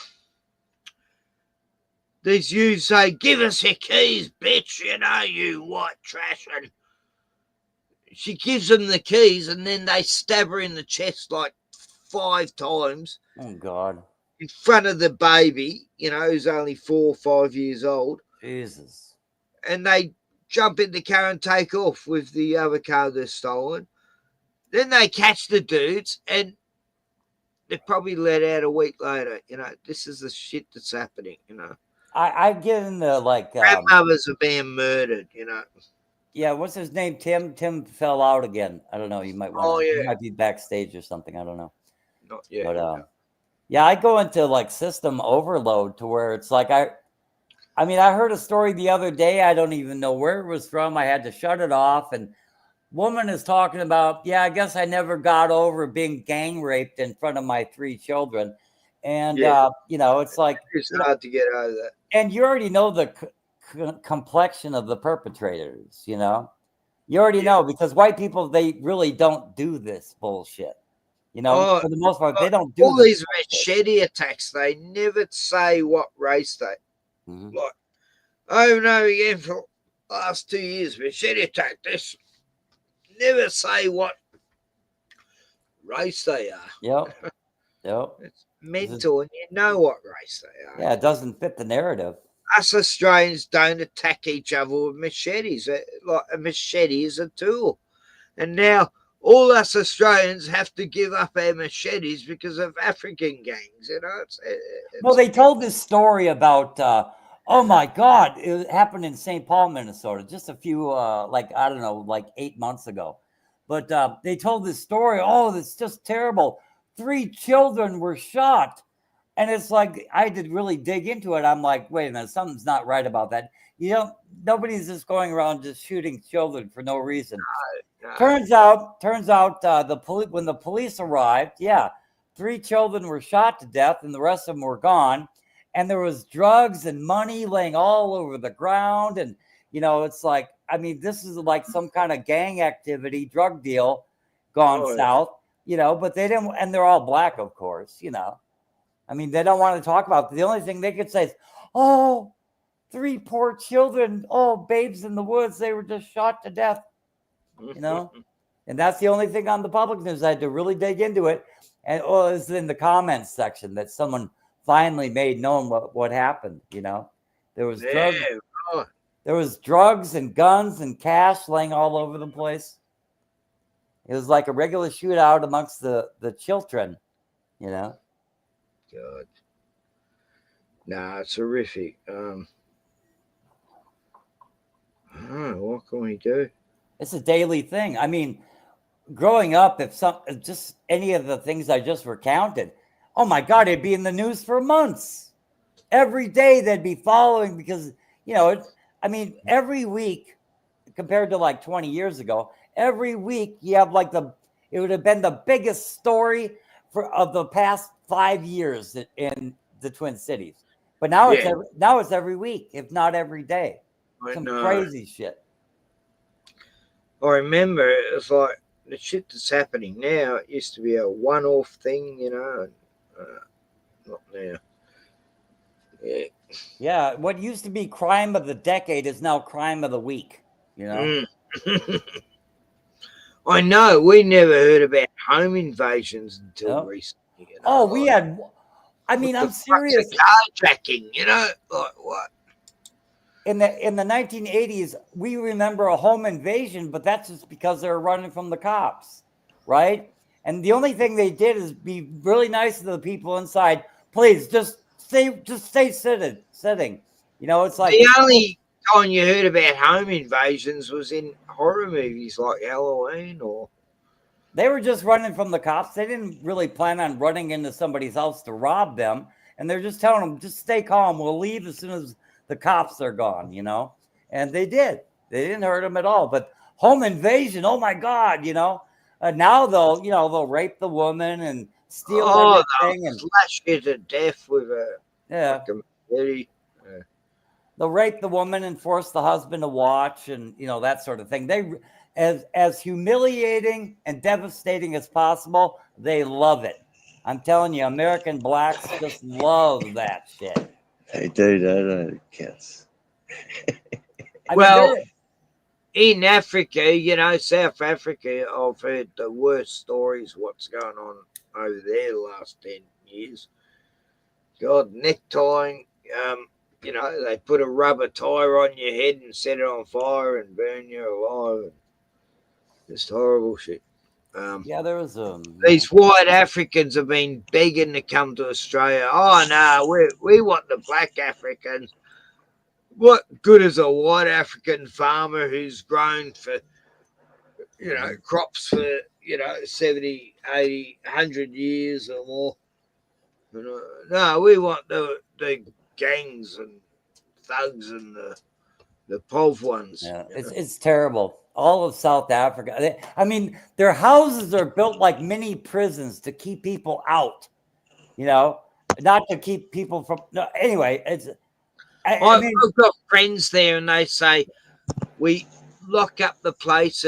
these youths say, "Give us your keys, bitch, you know, you white trash." And she gives them the keys, and then they stab her in the chest like 5 times. Oh, God. In front of the baby, who's only 4 or 5 years old. Jesus. And they jump in the car and take off with the other car they're stolen. Then they catch the dudes, and they're probably let out a week later. This is the shit that's happening, I get into like grandmothers are being murdered, Yeah, what's his name? Tim fell out again. I don't know. You might want to. yeah. He might be backstage or something. I don't know. Not yet. But yeah, I go into like system overload to where it's like I mean, I heard a story the other day. I don't even know where it was from. I had to shut it off, and woman is talking about, yeah, I guess I never got over being gang raped in front of my 3 children. And, it's like, it's hard to get over that. And you already know the complexion of the perpetrators, you already know, because white people, they really don't do this bullshit. For the most part, they don't do all these machete attacks. They never say what race they. Like, over and over again for the last 2 years, machete attack. This never say what race they are. Yep. It's mental, and you know what race they are. Yeah, it doesn't fit the narrative. Us Australians don't attack each other with machetes. Like a machete is a tool, and now all us Australians have to give up our machetes because of African gangs. It's well, they told this story about. Oh my God! It happened in St. Paul, Minnesota, just a few, like 8 months ago. But they told this story. Oh, it's just terrible. 3 children were shot. And it's like, I did really dig into it. I'm like, wait a minute, something's not right about that. Nobody's just going around just shooting children for no reason. No. Turns out, when the police arrived, 3 children were shot to death and the rest of them were gone. And there was drugs and money laying all over the ground. And, it's like, I mean, this is like some kind of gang activity, drug deal gone south, but they didn't, and they're all black, of course, I mean, they don't want to talk about it. The only thing they could say is, oh, 3 poor children, oh, babes in the woods, they were just shot to death, and that's the only thing on the public news. I had to really dig into it. And it's in the comments section that someone finally made known what happened. There was drugs, there was drugs and guns and cash laying all over the place. It was like a regular shootout amongst the children, God. Nah, it's horrific. What can we do? It's a daily thing. I mean, growing up, if just any of the things I just recounted, oh my God, it'd be in the news for months. Every day they'd be following because, every week compared to like 20 years ago, every week you have it would have been the biggest story of the past 5 years in the Twin Cities. But now it's every week, if not every day. Some crazy shit. I remember it's like the shit that's happening now. It used to be a one-off thing, and not now. Yeah, what used to be crime of the decade is now crime of the week. I know. We never heard about home invasions until recently. We had. I mean, I'm serious. Carjacking, like what? In the 1980s, we remember a home invasion, but that's just because they were running from the cops, right? And the only thing they did is be really nice to the people inside. Please, just stay sitting. It's like the only time you heard about home invasions was in horror movies like Halloween, or they were just running from the cops. They didn't really plan on running into somebody's house to rob them, and they're just telling them, just stay calm. We'll leave as soon as the cops are gone, and they did. They didn't hurt them at all. But home invasion, oh my God, now they'll rape the woman and steal everything and slash you to death with a machete. They'll rape the woman and force the husband to watch, and that sort of thing. They, as humiliating and devastating as possible, they love it. I'm telling you, American blacks just love that shit. They do, don't they, cats? in Africa, you know, South Africa, I've heard the worst stories what's going on over there the last 10 years. God, necktying, you know, they put a rubber tire on your head and set it on fire and burn you alive. Just horrible shit. Yeah, there was these white Africans have been begging to come to Australia. Oh no, we want the black Africans. What good is a white African farmer who's grown for, you know, crops for, you know, 70, 80, 100 years or more? You know, no, we want the gangs and thugs and the POV ones. Yeah, it's terrible. All of South Africa. I mean, their houses are built like mini prisons to keep people out, you know, not to keep people from. No, anyway, it's. I mean, I've got friends there and they say we lock up the place